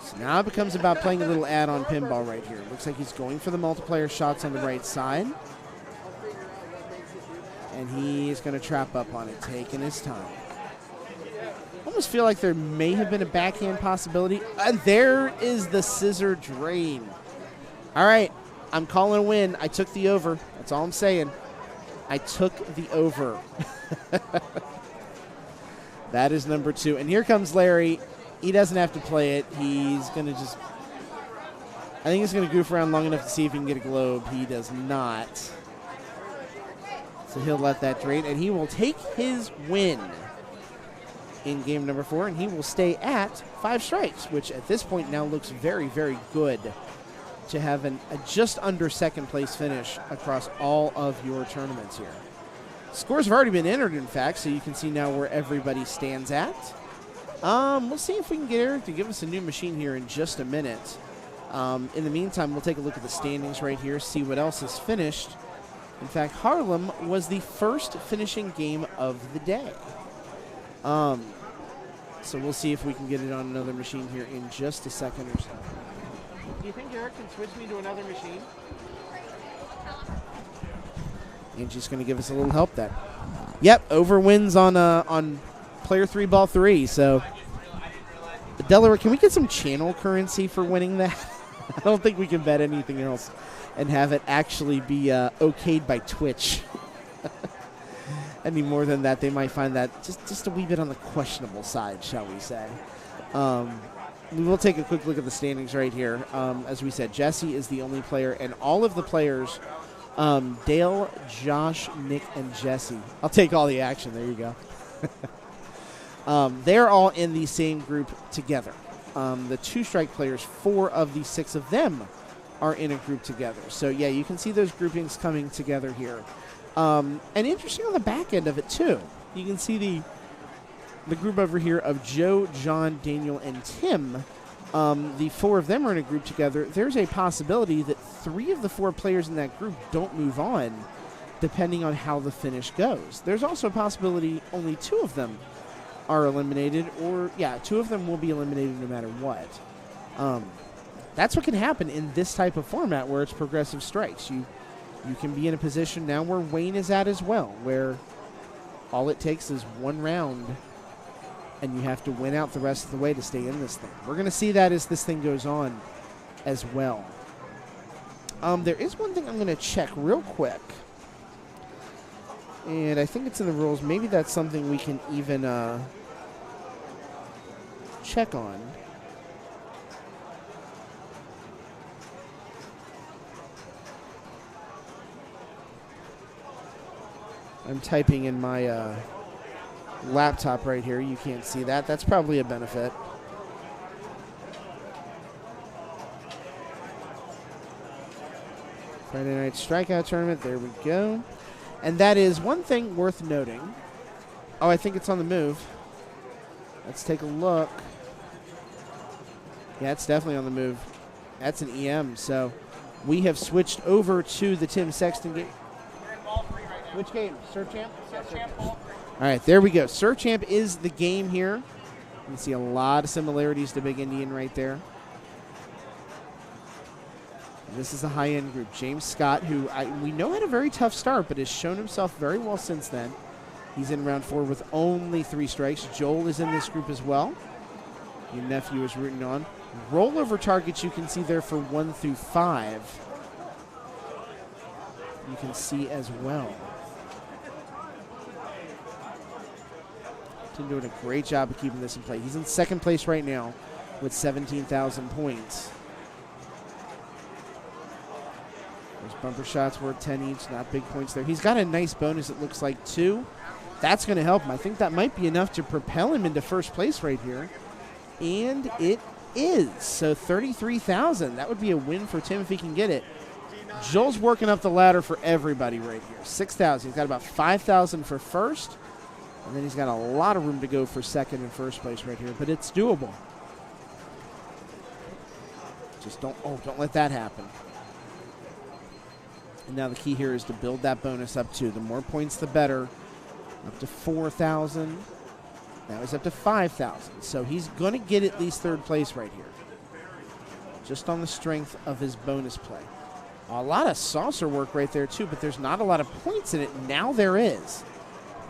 So now it becomes about playing a little add-on pinball right here. Looks like he's going for the multiplier shots on the right side. And he's going to trap up on it, taking his time. Almost feel like there may have been a backhand possibility. And there is the scissor drain. All right, I'm calling a win. I took the over. That's all I'm saying. I took the over. That is number 2. And here comes Larry. He doesn't have to play it. He's going to just, I think he's going to goof around long enough to see if he can get a globe. He does not. So he'll let that drain, and he will take his win in game number 4, and he will stay at 5 strikes, which at this point now looks very, very good to have a just under 2nd place finish across all of your tournaments here. Scores have already been entered, in fact, so you can see now where everybody stands at. We'll see if we can get Eric to give us a new machine here in just a minute. In the meantime, we'll take a look at the standings right here, see what else is finished. In fact, Harlem was the first finishing game of the day. So we'll see if we can get it on another machine here in just a second or so. Do you think Eric can switch me to another machine? Angie's going to give us a little help there. Yep, over wins on player 3, ball 3. So, Delaware, can we get some channel currency for winning that? I don't think we can bet anything else and have it actually be okayed by Twitch. Any more than that, they might find that just a wee bit on the questionable side, shall we say. We will take a quick look at the standings right here. As we said, Jesse is the only player, and all of the players, Dale, Josh, Nick, and Jesse. I'll take all the action. There you go. They're all in the same group together. The 2-strike players, 4 of the 6 of them are in a group together. So, yeah, you can see those groupings coming together here. And interesting on the back end of it, too. You can see the group over here of Joe, John, Daniel, and Tim. The 4 of them are in a group together. There's a possibility that 3 of the 4 players in that group don't move on, depending on how the finish goes. There's also a possibility only 2 of them are eliminated, or, 2 of them will be eliminated no matter what. That's what can happen in this type of format where it's progressive strikes. You can be in a position now where Wayne is at as well, where all it takes is 1 round and you have to win out the rest of the way to stay in this thing. We're going to see that as this thing goes on as well. There is one thing I'm going to check real quick, and I think it's in the rules. Maybe that's something we can even check on. I'm typing in my laptop right here. You can't see that. That's probably a benefit. Friday Night Strikeout Tournament. There we go. And that is one thing worth noting. Oh, I think it's on the move. Let's take a look. Yeah, it's definitely on the move. That's an EM. So we have switched over to the Tim Sexton game. Which game? Surf Champ? Surf Champ. All right, there we go. Surf Champ is the game here. You can see a lot of similarities to Big Indian right there. And this is a high-end group. James Scott, who we know had a very tough start, but has shown himself very well since then. He's in round 4 with only 3 strikes. Joel is in this group as well. Your nephew is rooting on. Rollover targets you can see there for 1 through 5. You can see as well. Tim doing a great job of keeping this in play. He's in second place right now with 17,000 points. Those bumper shots worth 10 each, not big points there. He's got a nice bonus, it looks like, too. That's going to help him. I think that might be enough to propel him into first place right here. And it is. So 33,000. That would be a win for Tim if he can get it. Joel's working up the ladder for everybody right here. 6,000. He's got about 5,000 for first. And then he's got a lot of room to go for second and first place right here. But it's doable. Just don't let that happen. And now the key here is to build that bonus up too. The more points, the better. Up to 4,000. Now he's up to 5,000. So he's going to get at least third place right here. Just on the strength of his bonus play. A lot of saucer work right there too, but there's not a lot of points in it. Now there is.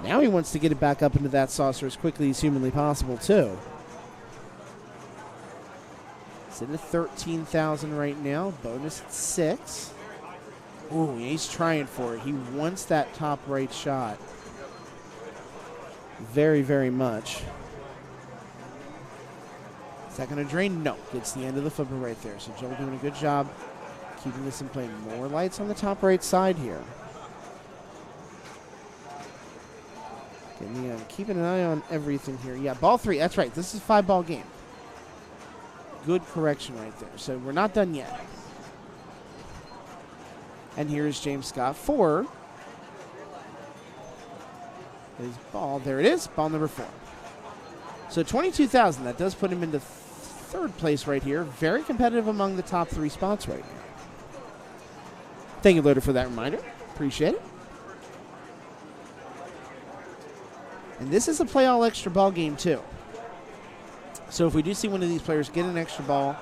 Now he wants to get it back up into that saucer as quickly as humanly possible too. He's in at 13,000 right now. Bonus at 6. Ooh, he's trying for it. He wants that top right shot. Very, very much. Is that going to drain? No. Gets the end of the flipper right there. So Joel doing a good job keeping this in play. More lights on the top right side here. Keeping an eye on everything here. Yeah, ball 3. That's right. This is a 5-ball game. Good correction right there. So we're not done yet. And here's James Scott for his ball. There it is. Ball number 4. So 22,000. That does put him into third place right here. Very competitive among the top 3 spots right now. Thank you, Loader, for that reminder. Appreciate it. And this is a play all extra ball game, too. So if we do see one of these players get an extra ball,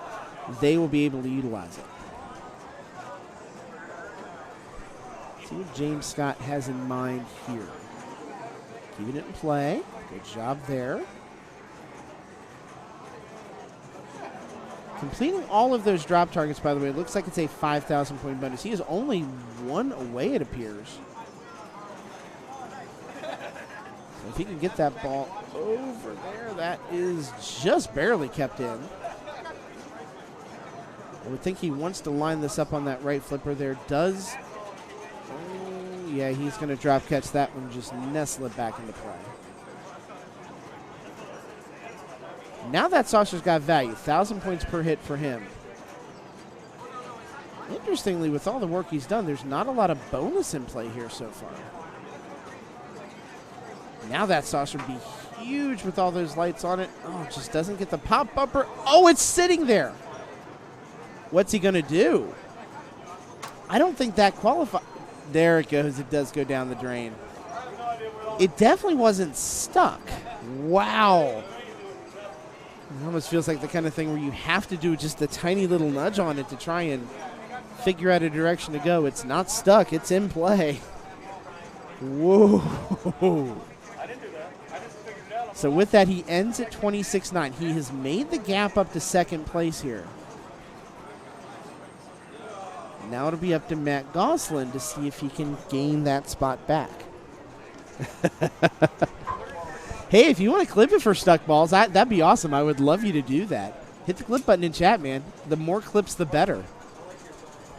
they will be able to utilize it. See what James Scott has in mind here. Keeping it in play. Good job there. Completing all of those drop targets, by the way, it looks like it's a 5,000-point bonus. He is only 1 away, it appears. So if he can get that ball over there, that is just barely kept in. I would think he wants to line this up on that right flipper there. Does. Oh, yeah, he's going to drop catch that one, just nestle it back into play. Now that saucer's got value. 1,000 points per hit for him. Interestingly, with all the work he's done, there's not a lot of bonus in play here so far. Now that saucer would be huge with all those lights on it. Oh, it just doesn't get the pop bumper. Oh, it's sitting there. What's he going to do? I don't think that qualifies. There it goes. It does go down the drain. It definitely wasn't stuck. Wow. It almost feels like the kind of thing where you have to do just a tiny little nudge on it to try and figure out a direction to go. It's not stuck. It's in play. Whoa. So with that, he ends at 26-9. He has made the gap up to second place here. Now it'll be up to Matt Goslin to see if he can gain that spot back. Hey, if you want to clip it for stuck balls, that'd be awesome. I would love you to do that. Hit the clip button in chat, man. The more clips, the better.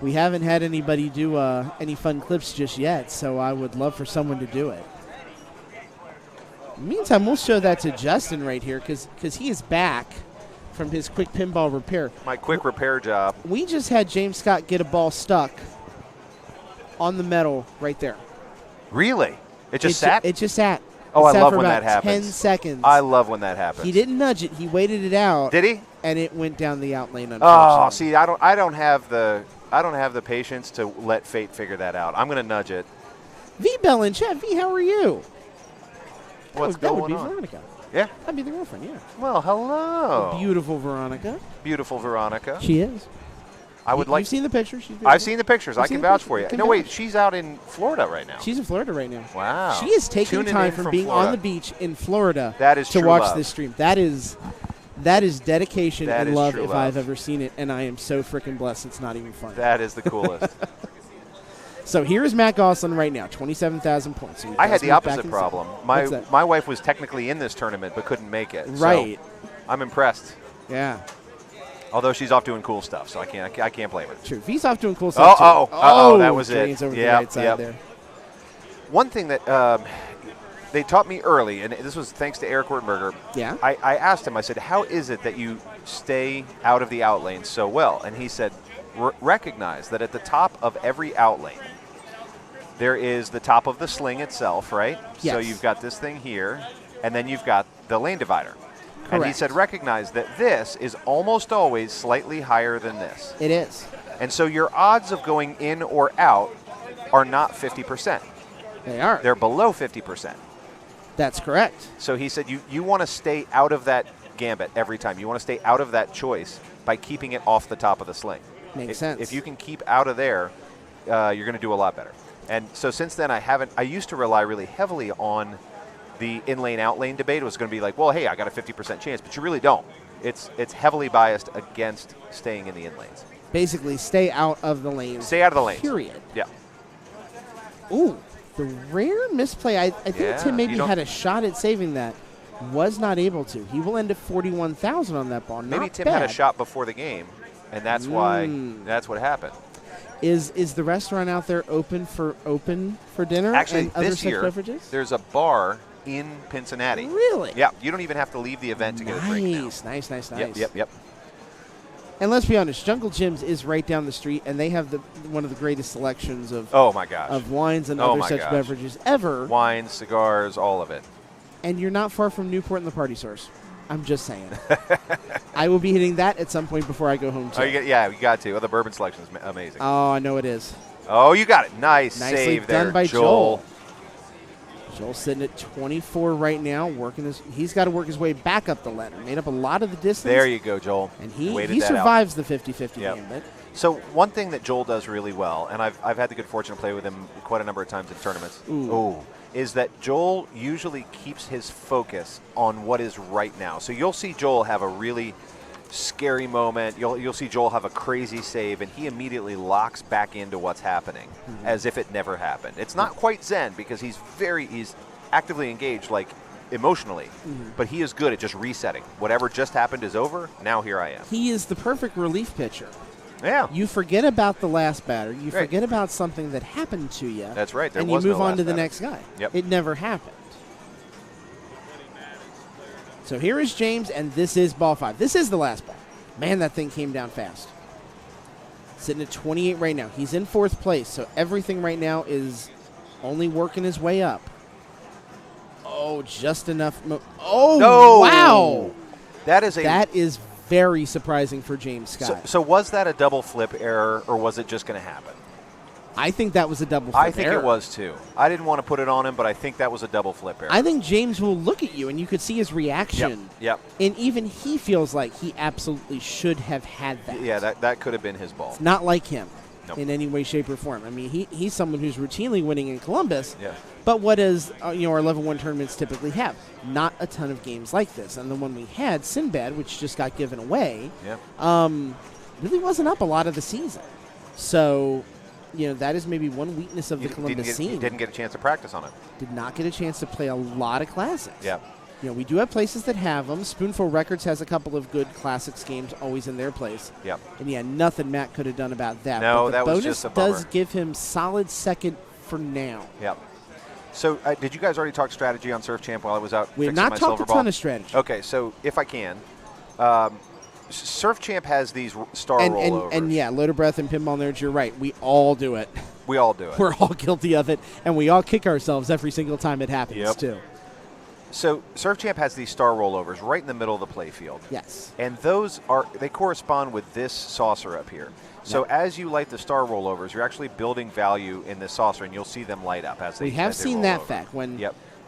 We haven't had anybody do any fun clips just yet, so I would love for someone to do it. Meantime, we'll show that to Justin right here because he is back from his quick pinball repair. My quick repair job. We just had James Scott get a ball stuck on the metal right there. Really? It just sat? It just sat. Oh, I love when that happens. 10 seconds. I love when that happens. He didn't nudge it. He waited it out. Did he? And it went down the out lane. Oh, see, I don't have the patience to let fate figure that out. I'm going to nudge it. V Bell in chat. V, how are you? What's that going would be on? Veronica. Yeah. That'd be the girlfriend. Yeah. Well, hello. Beautiful Veronica. Beautiful Veronica. She is. You've seen the pictures. I've seen the pictures. I can vouch for you. No, wait, she's out in Florida right now. She's in Florida right now. Wow. She is taking time from being Florida. on the beach in Florida to watch this stream. That is dedication that and is love true if love. I've ever seen it, and I am so freaking blessed it's not even funny. That is the coolest. So here is Matt Goslin right now, 27,000 points. So I had the opposite problem. My wife was technically in this tournament but couldn't make it. Right. So I'm impressed. Yeah. Although she's off doing cool stuff, so I can't blame her. True. V's off doing cool stuff too. That was it. Over the right side there. One thing that they taught me early, and this was thanks to Eric Wertenberger. Yeah. I asked him, I said, how is it that you stay out of the out lane so well? And he said, recognize that at the top of every out lane, there is the top of the sling itself, right? Yes. So you've got this thing here, and then you've got the lane divider. Correct. And he said, recognize that this is almost always slightly higher than this. It is. And so your odds of going in or out are not 50%. They are. They're below 50%. That's correct. So he said you want to stay out of that gambit every time. You want to stay out of that choice by keeping it off the top of the sling. Makes sense. If you can keep out of there, you're going to do a lot better. And so since then, I used to rely really heavily on the in-lane, out-lane debate. It was going to be like, well, hey, I got a 50% chance, but you really don't. It's heavily biased against staying in the in-lanes. Basically, stay out of the lanes. Stay out of the lanes. Period. Yeah. Ooh, the rare misplay. I think Tim maybe had a shot at saving that. Was not able to. He will end at 41,000 on that ball. Maybe Tim had a shot before the game, and that's why that's what happened. Is the restaurant out there open for dinner? Actually, and other this year, beverages? there's a bar in Cincinnati. Really? Yeah. You don't even have to leave the event to get a drink now. Nice. Yep. And let's be honest, Jungle Jim's is right down the street, and they have one of the greatest selections of of wines and other such beverages ever. Wines, cigars, all of it. And you're not far from Newport and the Party Source. I'm just saying. I will be hitting that at some point before I go home, too. Oh, you got to. Oh, the bourbon selection is amazing. Oh, I know it is. Oh, you got it. Nicely save there, done by Joel. Joel's sitting at 24 right now. He's got to work his way back up the ladder. Made up a lot of the distance. There you go, Joel. And he survives the 50-50 game. But so one thing that Joel does really well, and I've had the good fortune to play with him quite a number of times in tournaments, is that Joel usually keeps his focus on what is right now. So you'll see Joel have a really scary moment. You'll see Joel have a crazy save, and he immediately locks back into what's happening as if it never happened. It's not quite zen because he's actively engaged, like emotionally, but he is good at just resetting. Whatever just happened is over. Now here I am. He is the perfect relief pitcher. Yeah. You forget about the last batter. You forget about something that happened to you. That's right. And you move on to the next guy. Yep. It never happened. So here is James, and this is ball 5. This is the last ball. Man, that thing came down fast. Sitting at 28 right now. He's in 4th place, so everything right now is only working his way up. Oh, just enough. Oh, no. Wow. That is very surprising for James Scott. So was that a double flip error, or was it just going to happen? I think that was a double flip error. I think it was, too. I didn't want to put it on him, but I think that was a double flip error. I think James will look at you, and you could see his reaction. Yep. And even he feels like he absolutely should have had that. Yeah, that could have been his ball. It's not like him in any way, shape, or form. I mean, he's someone who's routinely winning in Columbus. Yeah. But what does our level 1 tournaments typically have? Not a ton of games like this. And the one we had, Sinbad, which just got given away, really wasn't up a lot of the season. So, that is maybe one weakness of the Columbus scene. He didn't get a chance to practice on it. Did not get a chance to play a lot of classics. Yeah. We do have places that have them. Spoonful Records has a couple of good classics games always in their place. Yep. And nothing Matt could have done about that. No, but that was just a bummer. bonus does give him solid second for now. Yep. So did you guys already talk strategy on Surf Champ while I was out We have not talked a ton of strategy. Okay, so if I can, Surf Champ has these star rollovers. And Loader Breath and Pinball Nerds, you're right. We all do it. We all do it. We're all guilty of it, and we all kick ourselves every single time it happens, too. So Surf Champ has these star rollovers right in the middle of the play field. Yes. And they correspond with this saucer up here. So as you light the star rollovers, you're actually building value in this saucer, and you'll see them light up as they. We have seen that fact when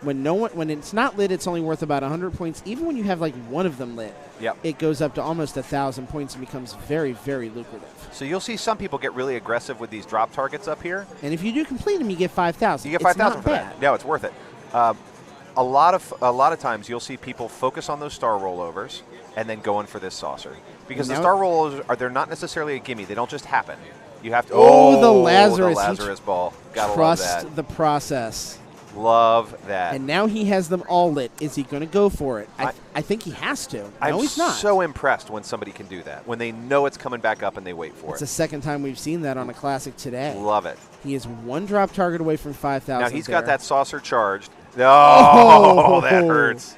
when it's not lit, it's only worth about 100 points. Even when you have like one of them lit, it goes up to almost 1,000 points and becomes very, very lucrative. So you'll see some people get really aggressive with these drop targets up here. And if you do complete them, you get 5,000. You get 5,000 for that. No, it's worth it. A lot of times you'll see people focus on those star rollovers and then go in for this saucer. Because the star rollovers they're not necessarily a gimme. They don't just happen. You have to the Lazarus ball. Gotta trust love that. the process. Love that. And now he has them all lit. Is he going to go for it? I think he has to. No, he's not. I'm so impressed when somebody can do that. When they know it's coming back up and they wait for it. It's the second time we've seen that on a classic today. Love it. He is one drop target away from 5,000. Now he's got that saucer charged. Oh, that hurts.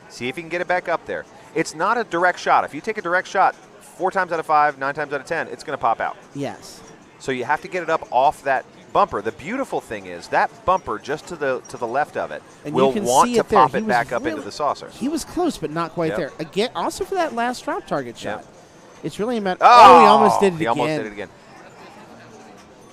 See if you can get it back up there. It's not a direct shot. If you take a direct shot 4 times out of 5, 9 times out of 10, it's going to pop out. Yes. So you have to get it up off that bumper. The beautiful thing is that bumper just to the left of it will want to pop it back up into the saucer. He was close, but not quite there. Again, also for that last drop target shot. It's really a matter. He almost did it again. He almost did it again.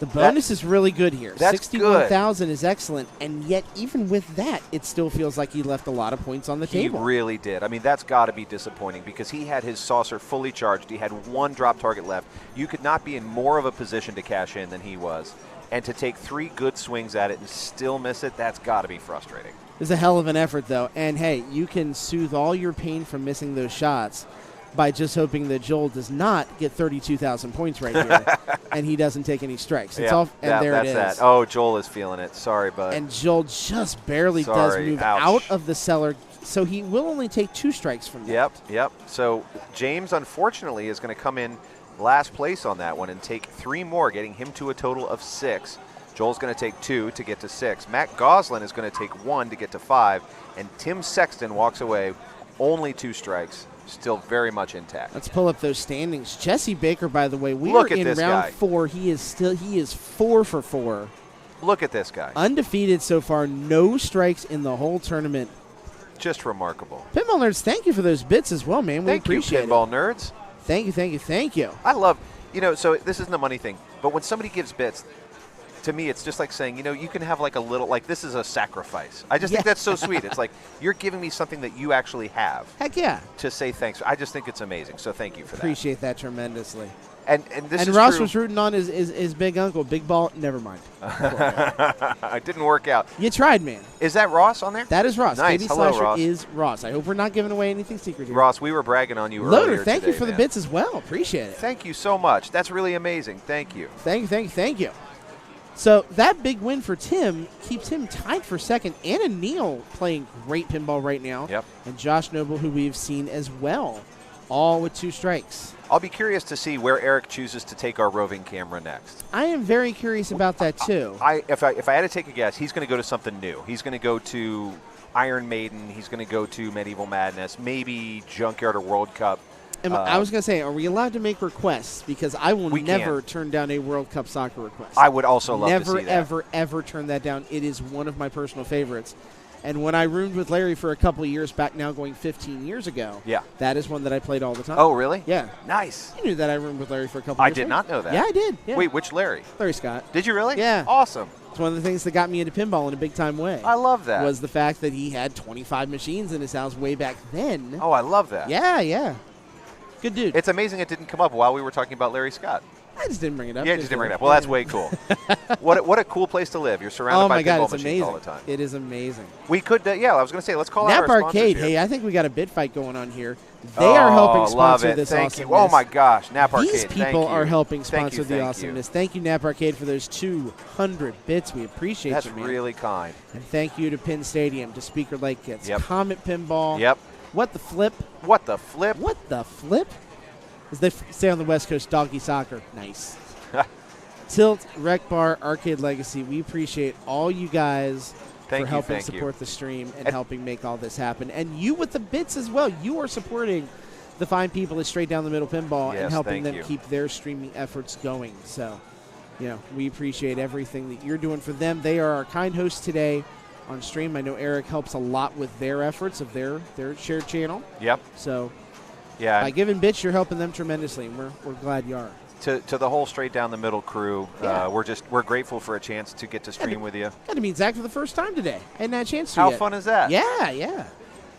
The bonus is really good here. That's 61,000 is excellent, and yet even with that, it still feels like he left a lot of points on the table. He really did. I mean, that's got to be disappointing because he had his saucer fully charged. He had one drop target left. You could not be in more of a position to cash in than he was. And to take 3 good swings at it and still miss it, that's got to be frustrating. It's a hell of an effort, though. And, hey, you can soothe all your pain from missing those shots by just hoping that Joel does not get 32,000 points right here and he doesn't take any strikes. It's all, and there it is. That. Oh, Joel is feeling it. Sorry, bud. And Joel just barely does move out of the cellar, so he will only take 2 strikes from that. Yep. So James, unfortunately, is going to come in last place on that one and take 3 more, getting him to a total of 6. Joel's going to take 2 to get to 6. Matt Goslin is going to take 1 to get to 5. And Tim Sexton walks away only 2 strikes. Still very much intact. Let's pull up those standings. Jesse Baker, by the way, we are in round 4. He is 4 for 4. Look at this guy. Undefeated so far, no strikes in the whole tournament. Just remarkable. Pinball Nerds, thank you for those bits as well, man. We appreciate it. Thank you, Pinball Nerds. Thank you, thank you, thank you. I love, so this isn't a money thing, but when somebody gives bits, to me, it's just like saying, you can have like a little, like this is a sacrifice. I just think that's so sweet. It's like you're giving me something that you actually have. Heck yeah. To say thanks. I just think it's amazing. So thank you for that. Appreciate that tremendously. And this is Ross true. was rooting on his big uncle, Big Ball. Never mind. It didn't work out. You tried, man. Is that Ross on there? That is Ross. Nice. KB Hello, Slasher Ross. is Ross. I hope we're not giving away anything secret here. Ross, we were bragging on you Loader, earlier thank today, you for the bits as well. Appreciate it. Thank you so much. That's really amazing. Thank you. Thank you, thank you, thank you. So that big win for Tim keeps him tied for second. Anna Neal playing great pinball right now. Yep. And Josh Noble, who we've seen as well, all with 2 strikes. I'll be curious to see where Eric chooses to take our roving camera next. I am very curious about that, too. If I had to take a guess, he's going to go to something new. He's going to go to Iron Maiden. He's going to go to Medieval Madness, maybe Junkyard or World Cup. I was going to say, are we allowed to make requests? Because I will never turn down a World Cup soccer request. I would also love to see that. Never, ever turn that down. It is one of my personal favorites. And when I roomed with Larry for a couple of years back, now going 15 years ago, that is one that I played all the time. Oh, really? Yeah. Nice. You knew that I roomed with Larry for a couple of years. I did not know that. Yeah, I did. Yeah. Wait, which Larry? Larry Scott. Did you really? Yeah. Awesome. It's one of the things that got me into pinball in a big-time way. I love that. Was the fact that he had 25 machines in his house way back then. Oh, I love that. Yeah, yeah. Good dude. It's amazing it didn't come up while we were talking about Larry Scott. I just didn't bring it up. Yeah, just didn't bring it up. Well, that's way cool. What a cool place to live. You're surrounded by pinball machines amazing. all the time. It is amazing. We could, I was going to say, let's call Nap out our Arcade. sponsors here. Hey, I think we got a bid fight going on here. They are helping sponsor this Thank awesomeness. you. Oh, my gosh. Nap Arcade. These people are helping sponsor the awesomeness. Thank you, Nap Arcade, for those 200 bits. We appreciate That's you, man. That's really kind. And thank you to Penn Stadium, to Speaker Lake Kids, Yep. Comet Pinball. Yep. What the Flip. What the Flip. What the Flip. As they say on the West Coast, Doggy Soccer. Nice. Tilt, Rec Bar, Arcade Legacy. We appreciate all you guys for helping support the stream and helping make all this happen. And you with the bits as well. You are supporting the fine people at Straight Down the Middle Pinball and helping them keep their streaming efforts going. So, we appreciate everything that you're doing for them. They are our kind hosts today on stream. I know Eric helps a lot with their efforts of their shared channel. Yep. So, by giving bits, you're helping them tremendously, and we're glad you are. To the whole Straight Down the Middle crew, we're grateful for a chance to get to stream with you. Got to meet Zach for the first time today. I hadn't had a chance to How yet. fun is that? Yeah, yeah.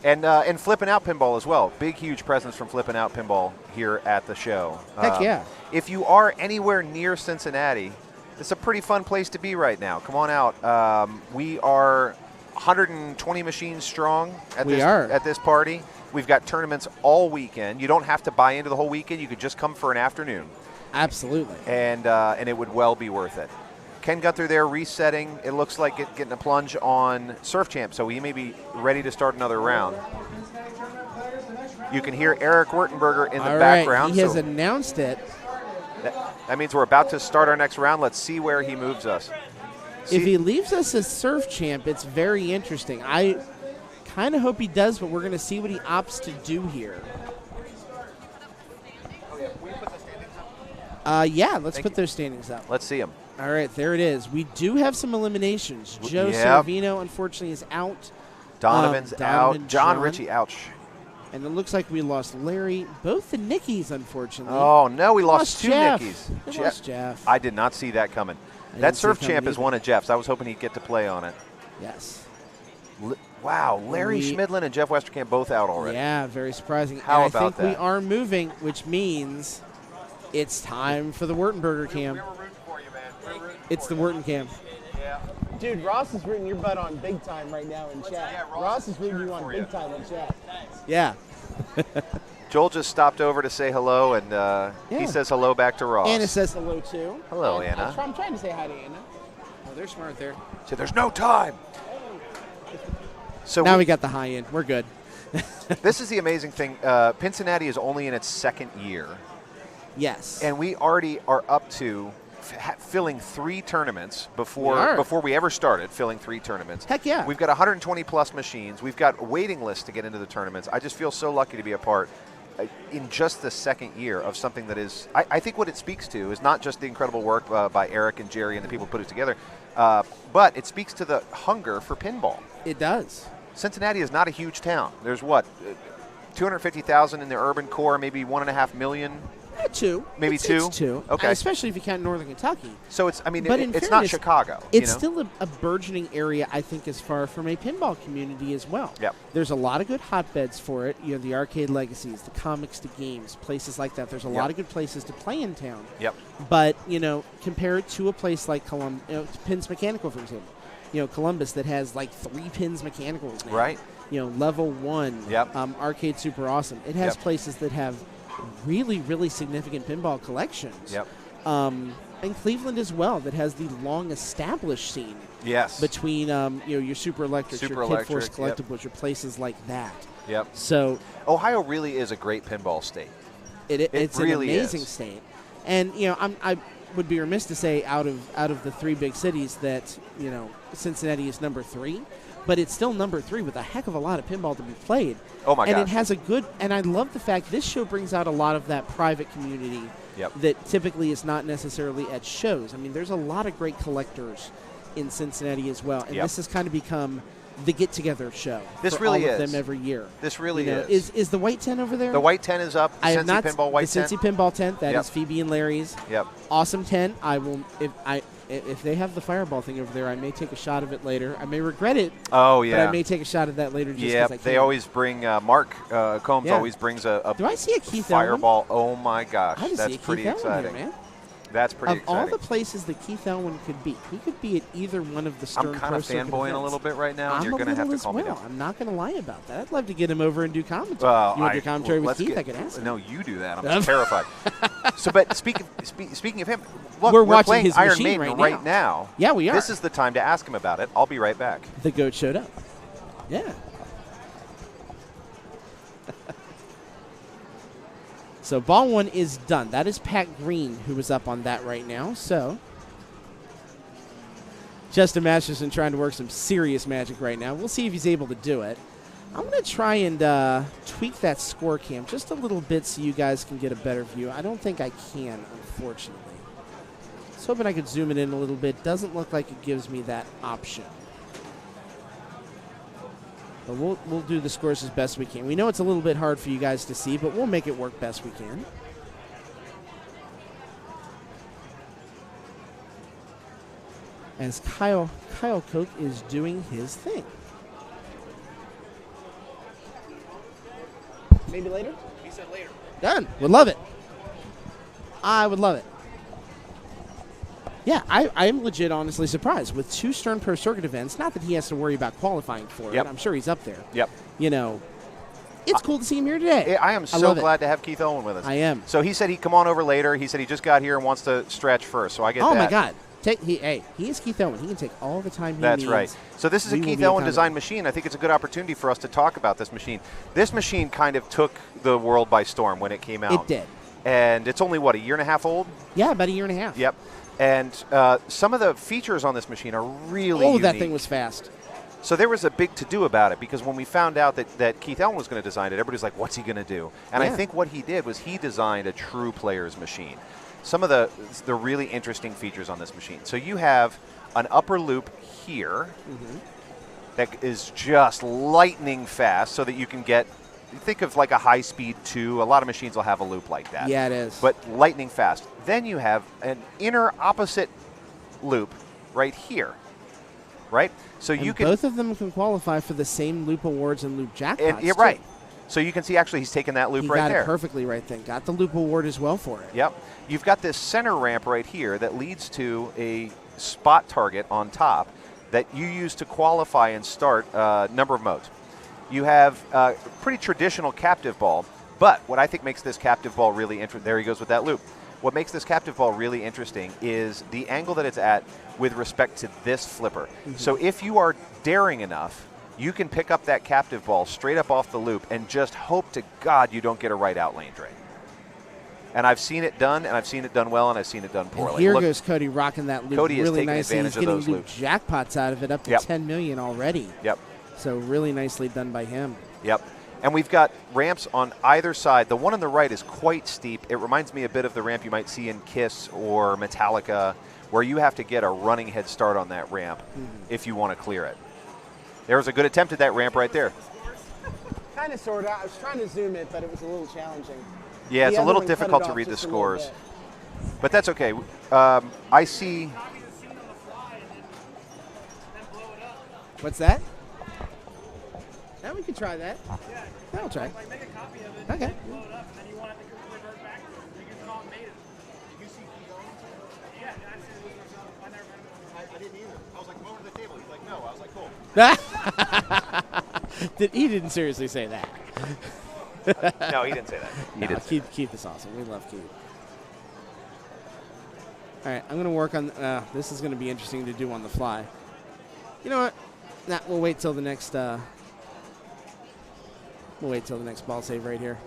And Flippin' Out Pinball as well. Big, huge presence from Flippin' Out Pinball here at the show. Heck yeah. If you are anywhere near Cincinnati, it's a pretty fun place to be right now. Come on out. We are 120 machines strong at this party. We've got tournaments all weekend. You don't have to buy into the whole weekend. You could just come for an afternoon. Absolutely. And it would well be worth it. Ken Gunther there resetting. It looks like getting a plunge on Surf Champ, so he may be ready to start another round. You can hear Eric Wertenberger in the background. He has announced it. That means we're about to start our next round. Let's see where he moves us. If he leaves us as Surf Champ, it's very interesting. I kind of hope he does, but we're going to see what he opts to do here. Let's put those standings up. Let's see them. All right, there it is. We do have some eliminations. Joe Servino, unfortunately, is out. Donovan's out. John Ritchie, ouch. And it looks like we lost Larry. Both the Nickies, unfortunately. Oh, no, we lost two Jeff. Nickies. Lost Jeff. I did not see that coming. That Surf Champ is one of Jeff's. I was hoping he'd get to play on it. Yes. Wow, Larry Schmidlin and Jeff Westerkamp both out already. Yeah, very surprising. How and about I think that? we are moving, which means it's time for the Wertenberger cam. We were rooting for you, man. It's the Werten cam. Yeah. Dude, Ross is rooting your butt on big time right now in chat. Yeah, Ross is rooting you on big time in chat. Yeah. Joel just stopped over to say hello, and he says hello back to Ross. Anna says hello, too. Hello, Anna. I'm trying to say hi to Anna. Oh, they're smart there. So there's no time. So now we got the high end. We're good. This is the amazing thing. Cincinnati is only in its second year. Yes. And we already are up to filling 3 tournaments before we ever started filling 3 tournaments. Heck yeah. We've got 120 plus machines. We've got a waiting list to get into the tournaments. I just feel so lucky to be a part in just the second year of something that is, I think what it speaks to is not just the incredible work by Eric and Jerry and the people who put it together, but it speaks to the hunger for pinball. It does. Cincinnati is not a huge town. There's what, 250,000 in the urban core, maybe 1.5 million. Two. Maybe two? It's two. Okay. Especially if you count Northern Kentucky. So it's, I mean, but it's not Chicago. It's still a burgeoning area, I think, as far from a pinball community as well. Yep. There's a lot of good hotbeds for it. You know, the Arcade Legacies, the Comics to Games, places like that. There's a lot of good places to play in town. Yep. But, you know, compare it to a place like Pins Mechanical, for example. You know, Columbus that has like 3 Pins Mechanicals now. Right. You know, Level 1. Yep. Arcade Super Awesome. It has places that have really, really significant pinball collections. Yep. And Cleveland as well, that has the long-established scene. Yes. Between your Super Electrics, your Kid Force Collectibles, your places like that. Yep. So Ohio really is a great pinball state. It's really an amazing is. state, and you know I would be remiss to say out of the 3 big cities that Cincinnati is number 3. But it's still number 3 with a heck of a lot of pinball to be played. Oh, my gosh. And it has and I love the fact this show brings out a lot of that private community that typically is not necessarily at shows. I mean, there's a lot of great collectors in Cincinnati as well. And this has kind of become the get-together show. This for really all is. of them every year. This really is. Is the white tent over there? The white tent is up. The Cincy Pinball white tent. The Cincy Pinball tent. That is Phoebe and Larry's. Yep. Awesome tent. I will if they have the fireball thing over there, I may take a shot of it later. I may regret it. Oh, yeah. But I may take a shot of that later just because I can. They always bring, Mark Combs always brings a Do I see a Keith fireball. Elwin? Oh, my gosh. That's pretty exciting. Here, man. That's pretty exciting. Of all the places that Keith Elwin could be, he could be at either one of the Stern I'm kind of fanboying a little bit right now. I'm You're going to have to calm me down. I'm not going to lie about that. I'd love to get him over and do commentary. Well, you want to do commentary with Keith? I could ask him. No, you do that. I'm terrified. But speaking of him, look, we're watching playing his Iron machine Maiden right now. Yeah, we are. This is the time to ask him about it. I'll be right back. The goat showed up. Yeah. So ball 1 is done. That is Pat Green who is up on that right now. So Justin Masterson trying to work some serious magic right now. We'll see if he's able to do it. I'm going to try and tweak that score cam just a little bit so you guys can get a better view. I don't think I can, unfortunately. I was hoping I could zoom it in a little bit. Doesn't look like it gives me that option. But we'll do the scores as best we can. We know it's a little bit hard for you guys to see, but we'll make it work best we can. As Kyle Koch is doing his thing. Maybe later? He said later. Done. Would love it. I would love it. Yeah, I'm legit honestly surprised. With 2 Stern Pro Circuit events, not that he has to worry about qualifying for it. I'm sure he's up there. Yep. It's cool to see him here today. I am so glad to have Keith Elwin with us. I am. So he said he'd come on over later. He said he just got here and wants to stretch first, so I get that. Oh, my God. He is Keith Elwin. He can take all the time he needs. That's right. So this is a Keith Elwin designed machine. I think it's a good opportunity for us to talk about this machine. This machine kind of took the world by storm when it came out. It did. And it's only, what, a year and a half old? Yeah, about a year and a half. Yep. And some of the features on this machine are really unique. That thing was fast. So there was a big to-do about it because when we found out that Keith Elwin was going to design it, everybody's like, what's he going to do? And I think what he did was he designed a true player's machine. Some of the really interesting features on this machine. So you have an upper loop here that is just lightning fast so that you can get, think of like a high-speed 2. A lot of machines will have a loop like that. Yeah, it is. But lightning fast. Then you have an inner opposite loop right here, right? So you can both of them can qualify for the same loop awards and loop jackpots. You're right. So you can see actually he's taken that loop right there. He got it perfectly right then. Got the loop award as well for it. Yep. You've got this center ramp right here that leads to a spot target on top that you use to qualify and start a number of modes. You have a pretty traditional captive ball, but what I think makes this captive ball really interesting, there he goes with that loop. What makes this captive ball really interesting is the angle that it's at with respect to this flipper. So if you are daring enough, you can pick up that captive ball straight up off the loop and just hope to God you don't get a right out lane drain. And I've seen it done, and I've seen it done well, and I've seen it done poorly. And here goes Cody rocking that loop Cody really is taking nicely. advantage He's of those getting loops. jackpots out of it, up to $10 million already. Yep. So really nicely done by him. Yep. And we've got ramps on either side. The one on the right is quite steep. It reminds me a bit of the ramp you might see in Kiss or Metallica, where you have to get a running head start on that ramp if you want to clear it. There was a good attempt at that ramp right there. Kind of, sort of. I was trying to zoom it, but it was a little challenging. Yeah, it's a little difficult to read the scores. But that's okay. I see. What's that? Now we can try that. Yeah, we'll try. Like, make a copy of it. Okay. Blow it up, and then you won't have to revert back to it. You can call it made it. Did you see Pete going into it? Yeah, I see it was myself. I never heard of it. I didn't either. I was like, go over to the table. He's like, no. I was like, cool. He didn't seriously say that. No, he didn't say that. He did. Keith is awesome. We love Keith. All right, I'm going to work on. This is going to be interesting to do on the fly. You know what? Nah, we'll wait till the next. We'll wait till the next ball save right here.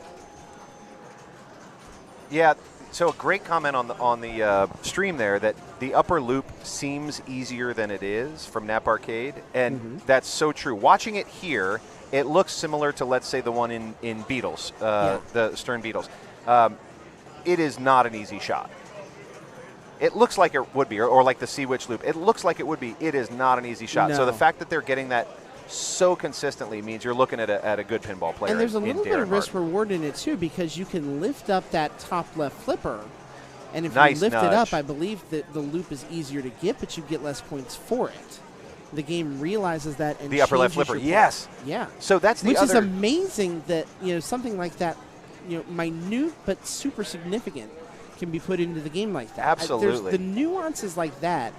Yeah. So a great comment on the stream there that the upper loop seems easier than it is from Nap Arcade, and that's so true. Watching it here, it looks similar to, let's say, the one in Beatles, the Stern Beatles. It is not an easy shot. It looks like it would be, or like the Sea Witch loop. It looks like it would be. It is not an easy shot. No. So the fact that they're getting that so consistently means you're looking at a good pinball player. And there's a little bit of risk Martin. reward in it too, because you can lift up that top left flipper, and if Nice you lift nudge. it up, I believe that the loop is easier to get, but you get less points for it. The game realizes that and The upper left changes flipper, your yes. points. Yeah. So that's the Which other. is amazing that something like that, minute but super significant, can be put into the game like that. Absolutely. The nuances like that,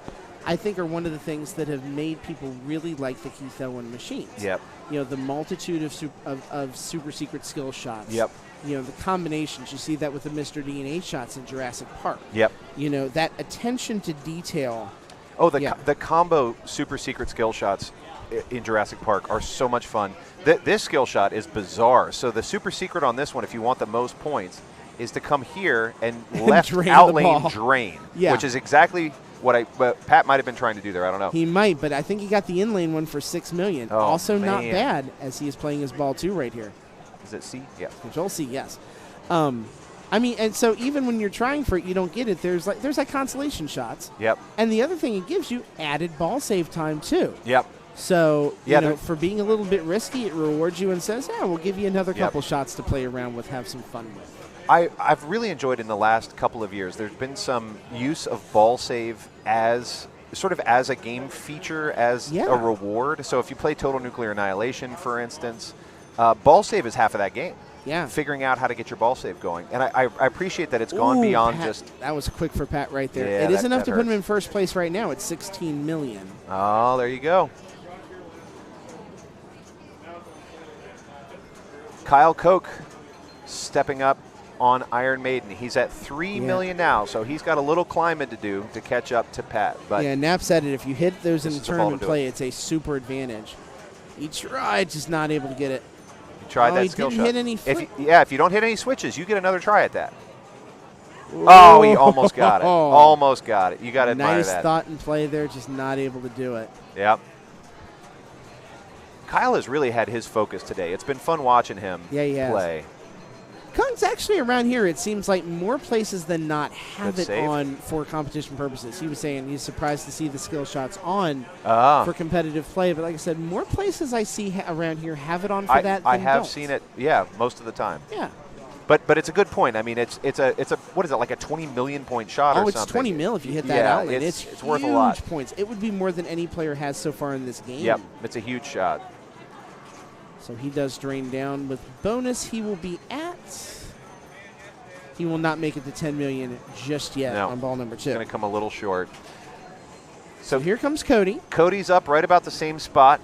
I think, are one of the things that have made people really like the Keith Owen machines. Yep. The multitude of super secret skill shots. Yep. The combinations. You see that with the Mr. DNA shots in Jurassic Park. Yep. That attention to detail. Oh, the combo super secret skill shots in Jurassic Park are so much fun. This skill shot is bizarre. So the super secret on this one, if you want the most points, is to come here and left out lane drain, which is exactly what Pat might have been trying to do there. I don't know. He might, but I think he got the in-lane one for $6 million. Oh, also man. not bad, as he is playing his ball too right here. Is it C? Yeah. Control C, yes. And so even when you're trying for it, you don't get it. There's like consolation shots. Yep. And the other thing it gives you, added ball save time too. Yep. So, for being a little bit risky, it rewards you and says, we'll give you another couple shots to play around with, have some fun with. I've really enjoyed in the last couple of years, there's been some use of ball save as sort of as a game feature, as a reward. So if you play Total Nuclear Annihilation, for instance, ball save is half of that game. Yeah. Figuring out how to get your ball save going. And I appreciate that it's gone beyond Pat, just... That was quick for Pat right there. Yeah, it is enough to hurts. put him in first place right now. It's $16 million. Oh, there you go. Kyle Koch stepping up on Iron Maiden. He's at $3 million now, so he's got a little climbing to do to catch up to Pat. But Knapp said it. If you hit those in this is the tournament ball to do play, it. it's a super advantage. He tried, just not able to get it. You tried that he skill didn't shot. hit any if you don't hit any switches, you get another try at that. Oh, he almost got it. Almost got it. You got to admire Nice that. thought and play there, just not able to do it. Yep. Kyle has really had his focus today. It's been fun watching him play. Kong's actually around here, it seems like more places than not have Good it save. on for competition purposes. He was saying he's surprised to see the skill shots on for competitive play. But like I said, more places I see around here have it on for that than I have don't. seen it, most of the time. Yeah. But it's a good point. I mean, it's a what is it, like a 20 million point shot or something? Oh, it's 20 mil if you hit that outlet. It's worth a lot. Huge points. It would be more than any player has so far in this game. Yep, it's a huge shot. So he does drain down with bonus. He will be at. He will not make it to 10 million just yet on ball number 2. He's going to come a little short. So here comes Cody. Cody's up right about the same spot.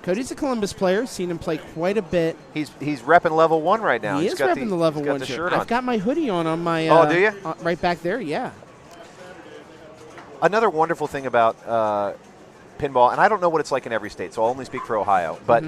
Cody's a Columbus player. Seen him play quite a bit. He's repping level 1 right now. He is repping the level 1 shirt I've on. got my hoodie on my. Oh, do you? Right back there, yeah. Another wonderful thing about pinball, and I don't know what it's like in every state, so I'll only speak for Ohio, but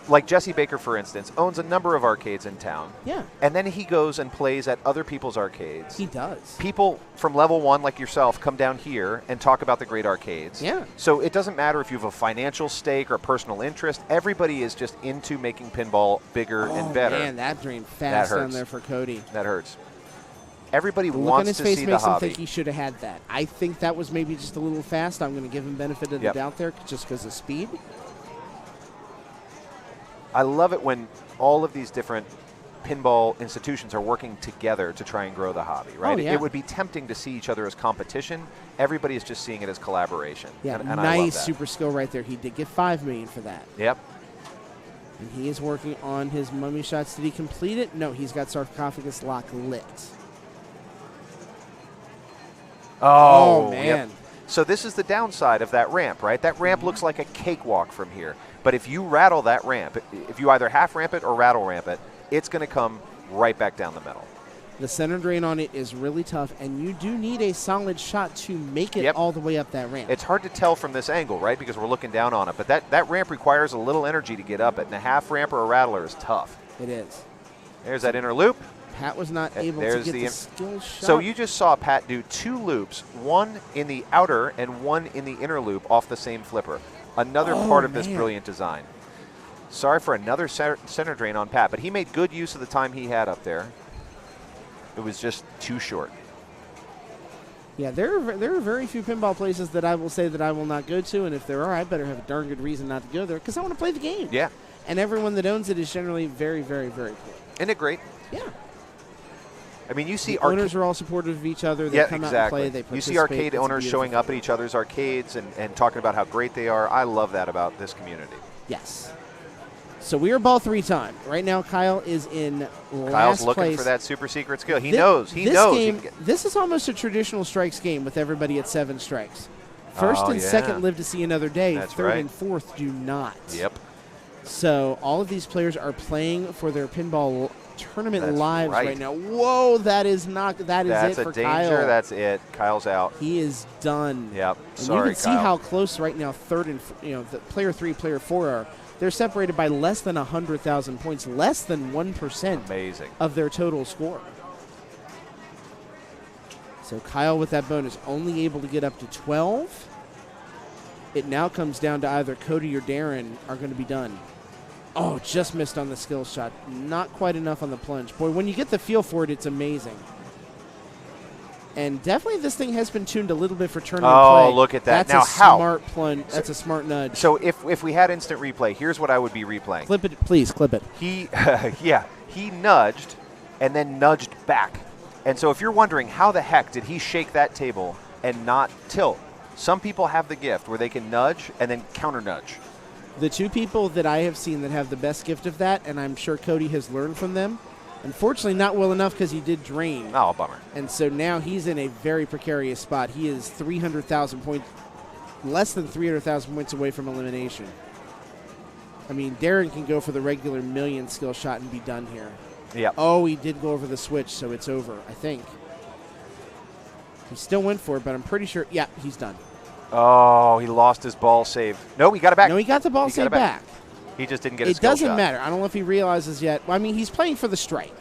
like Jesse Baker, for instance, owns a number of arcades in town. Yeah. And then he goes and plays at other people's arcades. He does. People from level 1, like yourself, come down here and talk about the great arcades. Yeah. So it doesn't matter if you have a financial stake or a personal interest. Everybody is just into making pinball bigger and better. Man, that drained fast That down hurts. there for Cody. That hurts. everybody wants to see the hobby. The look on his face makes him think he should have had that. I think that was maybe just a little fast. I'm going to give him benefit of the doubt there just because of speed. I love it when all of these different pinball institutions are working together to try and grow the hobby, right? Oh, yeah. It would be tempting to see each other as competition. Everybody is just seeing it as collaboration. Yeah, and nice super skill right there. He did get $5 million for that. Yep. And he is working on his mummy shots. Did he complete it? No, he's got sarcophagus lock lit. Oh man. Yep. So this is the downside of that ramp, right? That ramp looks like a cakewalk from here. But if you rattle that ramp, if you either half ramp it or rattle ramp it, it's going to come right back down the middle. The center drain on it is really tough, and you do need a solid shot to make it all the way up that ramp. It's hard to tell from this angle, right, because we're looking down on it. But that ramp requires a little energy to get up it, and a half ramp or a rattler is tough. It is. There's that inner loop. Pat was not able to get the skill shot. So you just saw Pat do 2 loops, one in the outer and one in the inner loop off the same flipper. Another part of this brilliant design. Sorry for another center drain on Pat, but he made good use of the time he had up there. It was just too short. Yeah, there are very few pinball places that I will say that I will not go to, and if there are, I better have a darn good reason not to go there because I want to play the game. Yeah. And everyone that owns it is generally very, very, very cool. Isn't it great? Yeah. I mean, you see the owners are all supportive of each other. They come out and play. They you see arcade owners showing up at each other's arcades and talking about how great they are. I love that about this community. Yes. So we are ball 3 time. Right now, Kyle is in last Kyle's looking place. for that super secret skill. He knows. He knows. This is almost a traditional strikes game with everybody at 7 strikes. First and second live to see another day. That's Third right. and fourth do not. Yep. So all of these players are playing for their pinball tournament lives right now. Whoa, that is it for Kyle. That's a danger. That's it. Kyle's out. He is done. Yep. And sorry, you can see Kyle. how close right now third and the player 3, player 4 are. They're separated by less than 100,000 points, less than 1% Amazing. of their total score. So Kyle with that bonus only able to get up to 12. It now comes down to either Cody or Darren are going to be done. Oh, just missed on the skill shot. Not quite enough on the plunge. Boy, when you get the feel for it, it's amazing. And definitely this thing has been tuned a little bit for tournament play. Oh, look at that. That's now, a smart plunge. That's a smart nudge. So if we had instant replay, here's what I would be replaying. Clip it, please, clip it. He nudged and then nudged back. And so if you're wondering how the heck did he shake that table and not tilt, some people have the gift where they can nudge and then counter nudge. The 2 people that I have seen that have the best gift of that, and I'm sure Cody has learned from them, unfortunately not well enough because he did drain. Oh, bummer. And so now he's in a very precarious spot. He is 300,000 points, less than 300,000 points away from elimination. I mean, Darren can go for the regular million skill shot and be done here. Yeah. Oh, he did go over the switch, so it's over, I think. He still went for it, but I'm pretty sure, yeah, he's done. Oh, he lost his ball save. No, he got it back. No, he got the ball save back. He just didn't get a skill shot. It doesn't matter. I don't know if he realizes yet. Well, I mean, he's playing for the strike.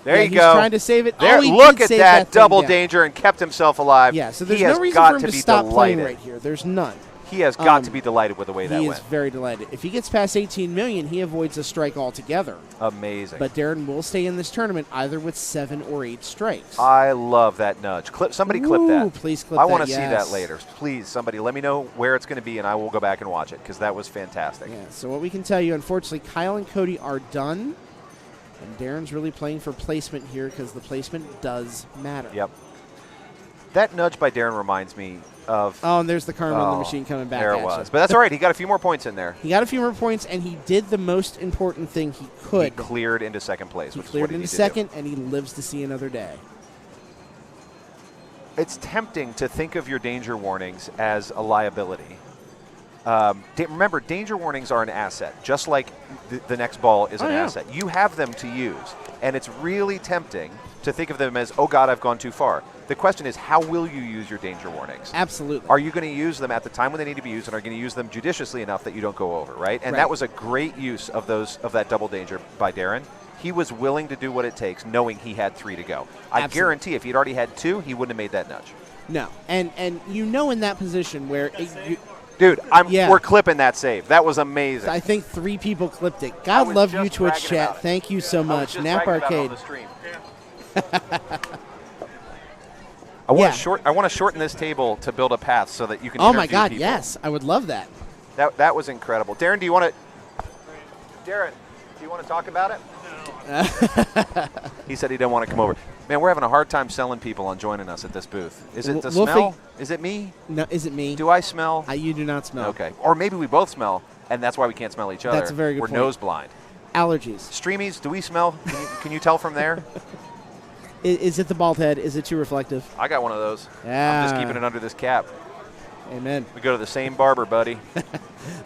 There you he's go. He's trying to save it. There, he look did at save that double down. danger and kept himself alive. Yeah, so there's he no reason got for him to be stop delighted. playing right here. There's none. He has got to be delighted with the way that went. He is very delighted. If he gets past 18 million, he avoids a strike altogether. Amazing. But Darren will stay in this tournament either with 7 or 8 strikes. I love that nudge. Somebody clip that. Please clip I that, want to see that later. Please, somebody, let me know where it's going to be, and I will go back and watch it because that was fantastic. Yeah, so what we can tell you, unfortunately, Kyle and Cody are done. And Darren's really playing for placement here because the placement does matter. Yep. That nudge by Darren reminds me of... Oh, and there's the karma on the machine coming back. There it was. But that's all right. He got a few more points in there. He got a few more points, and he did the most important thing he could. He cleared into second place. He cleared into second, and he lives to see another day. It's tempting to think of your danger warnings as a liability. Remember, danger warnings are an asset, just like the next ball is an asset. You have them to use, and it's really tempting to think of them as, oh, God, I've gone too far. The question is, how will you use your danger warnings? Absolutely. Are you going to use them at the time when they need to be used, and are you going to use them judiciously enough that you don't go over, right? And that was a great use of that double danger by Darren. He was willing to do what it takes, knowing he had 3 to go. I guarantee if he'd already had 2, he wouldn't have made that nudge. No. And in that position where... Dude, we're clipping that save. That was amazing. I think 3 people clipped it. God love you, Twitch chat. Thank you so much. Nap Arcade. I want to shorten this table to build a path so that you can. Oh my God! People. Yes, I would love that. That was incredible. Darren, do you want to talk about it? No. He said he didn't want to come over. Man, we're having a hard time selling people on joining us at this booth. Is it the smell? Is it me? No, is it me? Do I smell? You do not smell. Okay. Or maybe we both smell, and that's why we can't smell each other. That's a very good point. We're nose blind. Allergies. Streamies, do we smell? Can you tell from there? Is it the bald head? Is it too reflective? I got one of those. Yeah. I'm just keeping it under this cap. Amen. We go to the same barber, buddy.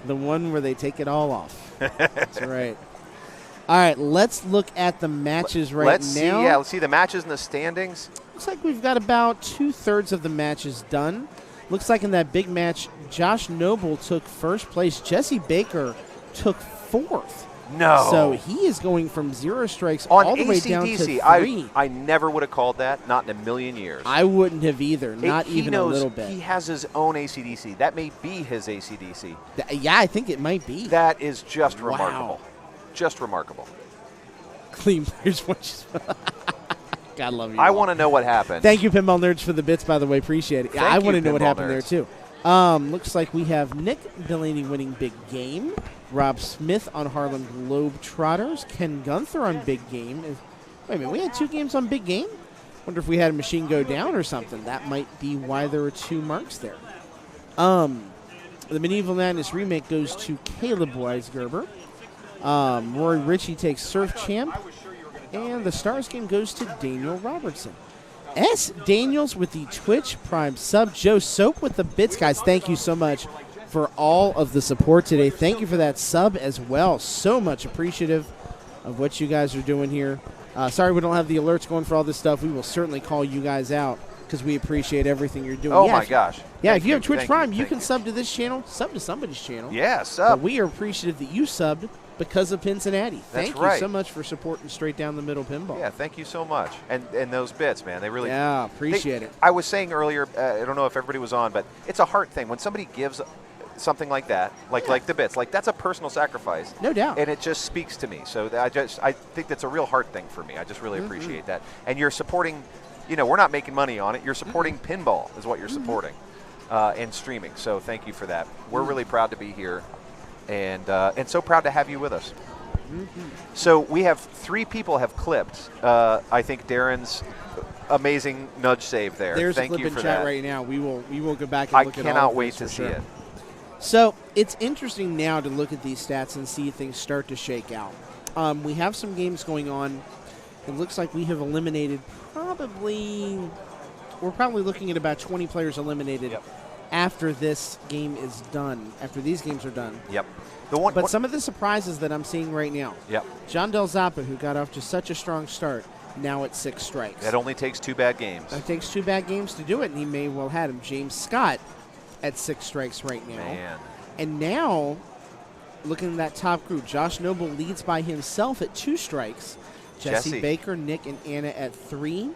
The one where they take it all off. That's right. All right, let's look at the matches now. Let's see the matches and the standings. Looks like we've got about 2/3 of the matches done. Looks like in that big match, Josh Noble took first place. Jesse Baker took fourth. No. So he is going from 0 strikes on all the way down to 3. I never would have called that, not in a million years. I wouldn't have either, not even a little bit. He has his own ACDC. That may be his ACDC. Yeah, I think it might be. That is just remarkable. Just remarkable. Clean players watches. God love you. I want to know what happened. Thank you, Pinball Nerds, for the bits, by the way. Appreciate it. I want to know what happened there, too. Looks like we have Nick Delaney winning Big Game. Rob Smith on Harlem Globetrotters. Ken Gunther on Big Game. Wait a minute, we had 2 games on Big Game? Wonder if we had a machine go down or something. That might be why there were 2 marks there. The Medieval Madness remake goes to Caleb Weisgerber. Rory Ritchie takes Surf Champ. And the Stars game goes to Daniel Robertson. S. Daniels with the Twitch Prime sub. Joe Soap with the bits. Guys, thank you so much for all of the support today. Thank you for that sub as well. So much appreciative of what you guys are doing here. Sorry we don't have the alerts going for all this stuff. We will certainly call you guys out because we appreciate everything you're doing. Oh, my gosh. Yeah, if you have Twitch Prime, you can sub to this channel, sub to somebody's channel. Yeah, sub. But we are appreciative that you subbed because of Cincinnati. Thank you so much for supporting straight down the middle pinball. Yeah, thank you so much. And those bits, man, they really appreciate it. I was saying earlier, I don't know if everybody was on, but it's a heart thing. When somebody gives something like that, like the bits, like that's a personal sacrifice. No doubt. And it just speaks to me. So I think that's a real heart thing for me. I just really appreciate that. And you're supporting, we're not making money on it. You're supporting pinball is what you're supporting and streaming. So thank you for that. We're really proud to be here. And so proud to have you with us. So we have 3 people have clipped. I think Darren's amazing nudge save there. There's Thank a clip you in for chat that. right now. We will go back and look at all of I cannot this wait to see it. So it's interesting now to look at these stats and see things start to shake out. We have some games going on. It looks like we have eliminated we're probably looking at about 20 players eliminated after this game is done, after these games are done. Yep. But some of the surprises that I'm seeing right now. Yep. John Del Zappa, who got off to such a strong start, now at 6 strikes. That only takes 2 bad games. It takes 2 bad games to do it, and he may well have him. James Scott at 6 strikes right now. Man. And now, looking at that top group, Josh Noble leads by himself at 2 strikes. Jesse Baker, Nick, and Anna at 3.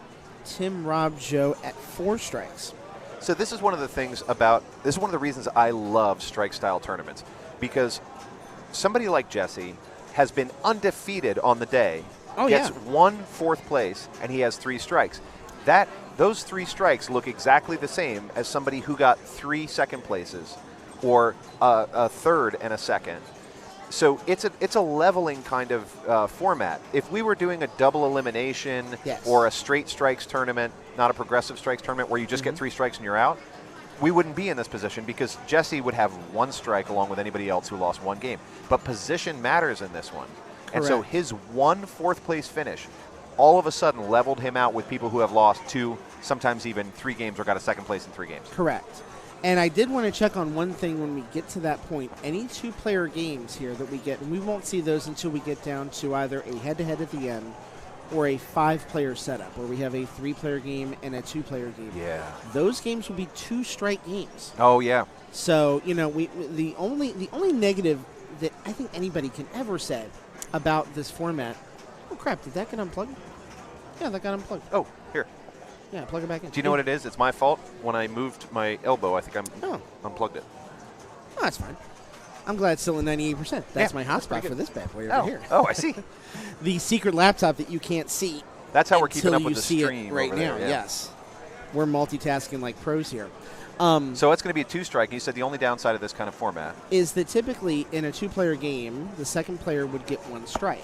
Tim, Rob, Joe at 4 strikes. So this is one of the reasons I love strike-style tournaments, because somebody like Jesse has been undefeated on the day, gets 1 4th place, and he has 3 strikes. Those 3 strikes look exactly the same as somebody who got 3 second places or a 3rd and a 2nd. So it's a leveling kind of format. If we were doing a double elimination or a straight strikes tournament, not a progressive strikes tournament where you just get 3 strikes and you're out, we wouldn't be in this position because Jesse would have 1 strike along with anybody else who lost 1 game. But position matters in this one. Correct. And so his 1 4th place finish all of a sudden leveled him out with people who have lost 2, sometimes even 3 games or got a 2nd place in 3 games. Correct. And I did want to check on one thing when we get to that point. Any 2-player games here that we get, and we won't see those until we get down to either a head-to-head at the end or a 5-player setup where we have a 3-player game and a 2-player game. Yeah. Those games will be 2-strike games. Oh, yeah. So, the only negative that I think anybody can ever say about this format. Oh, crap. Did that get unplugged? Yeah, that got unplugged. Oh, here. Yeah, plug it back in. Do you know what it is? It's my fault. When I moved my elbow, I think I unplugged it. Oh, that's fine. I'm glad it's still at 98%. That's my hotspot for this bad boy over here. Oh, I see. The secret laptop that you can't see. That's how we're keeping up with the stream stream right over now. there, Yes. we're multitasking like pros here. So it's going to be a 2-strike. You said the only downside of this kind of format is that typically in a 2-player game, the second player would get 1 strike.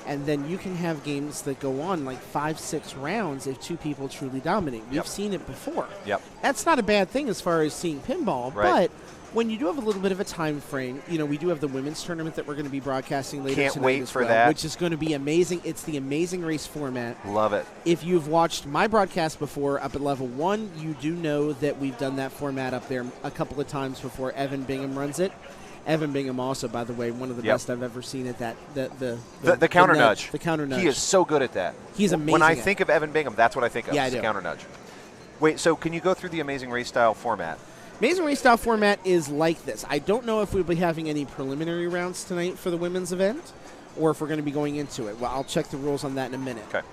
And then you can have games that go on like 5-6 rounds if 2 people truly dominate. We've seen it before. That's not a bad thing as far as seeing pinball, but when you do have a little bit of a time frame, we do have the women's tournament that we're going to be broadcasting later tonight. Can't wait for that. Which is going to be amazing. It's the Amazing Race format. Love it. If you've watched my broadcast before up at level 1, you do know that we've done that format up there a couple of times before. Evan Bingham runs it. Evan Bingham also, by the way, one of the best I've ever seen at that. The counter nudge. The counter nudge. He is so good at that. He's amazing. When I think of Evan Bingham, that's what I think of. Yeah, I do. The counter nudge. Wait, so can you go through the Amazing Race style format? Amazing Race style format is like this. I don't know if we'll be having any preliminary rounds tonight for the women's event or if we're going to be going into it. Well, I'll check the rules on that in a minute. Okay.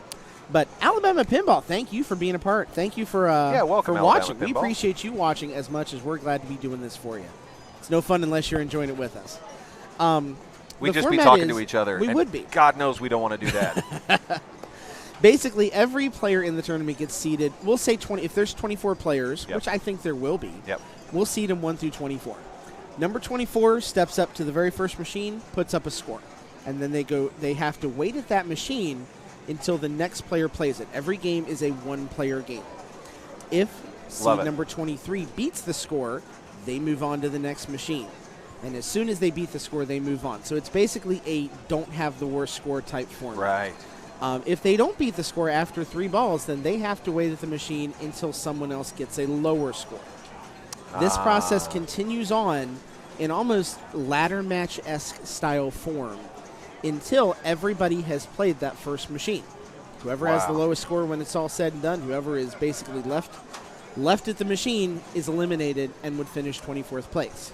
But Alabama Pinball, thank you for being a part. Thank you for welcome, for watching. Pinball. We appreciate you watching as much as we're glad to be doing this for you. It's no fun unless you're enjoying it with us. We'd just be talking to each other. We would be. God knows we don't want to do that. Basically, every player in the tournament gets seeded. We'll say 20. If there's 24 players, which I think there will be, we'll seed them 1 through 24. Number 24 steps up to the very first machine, puts up a score, and then they have to wait at that machine until the next player plays it. Every game is a 1-player game. If seed number 23 beats the score, they move on to the next machine. And as soon as they beat the score, they move on. So it's basically a don't have the worst score type format. Right. If they don't beat the score after 3 balls, then they have to wait at the machine until someone else gets a lower score. This process continues on in almost ladder match-esque style form until everybody has played that first machine. Whoever has the lowest score when it's all said and done, whoever is basically left at the machine is eliminated and would finish 24th place.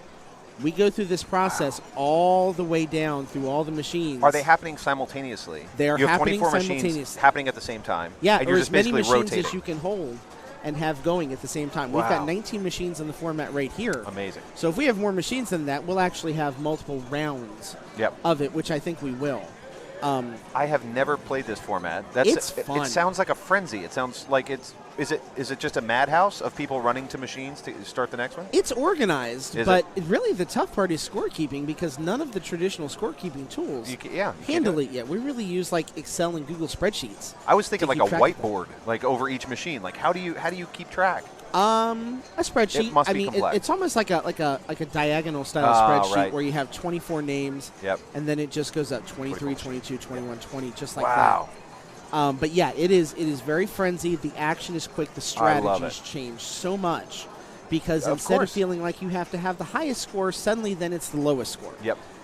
We go through this process all the way down through all the machines. Are they happening simultaneously? They are happening simultaneously. You have 24 machines happening at the same time. Yeah, and or you're as just many basically machines rotating. as you can hold and have going at the same time. We've got 19 machines in the format right here. Amazing. So if we have more machines than that, we'll actually have multiple rounds of it, which I think we will. I have never played this format. It's fun. It sounds like a frenzy. It sounds like it's. Is it just a madhouse of people running to machines to start the next one? It's organized, but really the tough part is scorekeeping because none of the traditional scorekeeping tools handle it yet. We really use like Excel and Google spreadsheets. I was thinking like a whiteboard, like over each machine. Like how do you keep track? A spreadsheet. It must be complex. It's almost like a diagonal style spreadsheet where you have 24 names, and then it just goes up 23, 22, 21, 20, just like that. But yeah, it is very frenzied. The action is quick. The strategies change so much because instead of feeling like you have to have the highest score, suddenly then it's the lowest score.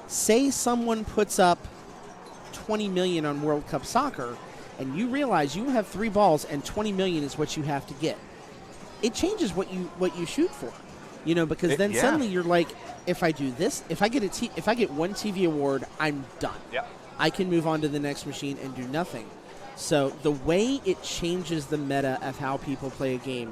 Say someone puts up 20 million on World Cup Soccer, and you realize you have 3 balls and 20 million is what you have to get. It changes what you shoot for, because then suddenly you're like, if I do this, if I get one TV award, I'm done. I can move on to the next machine and do nothing. So the way it changes the meta of how people play a game,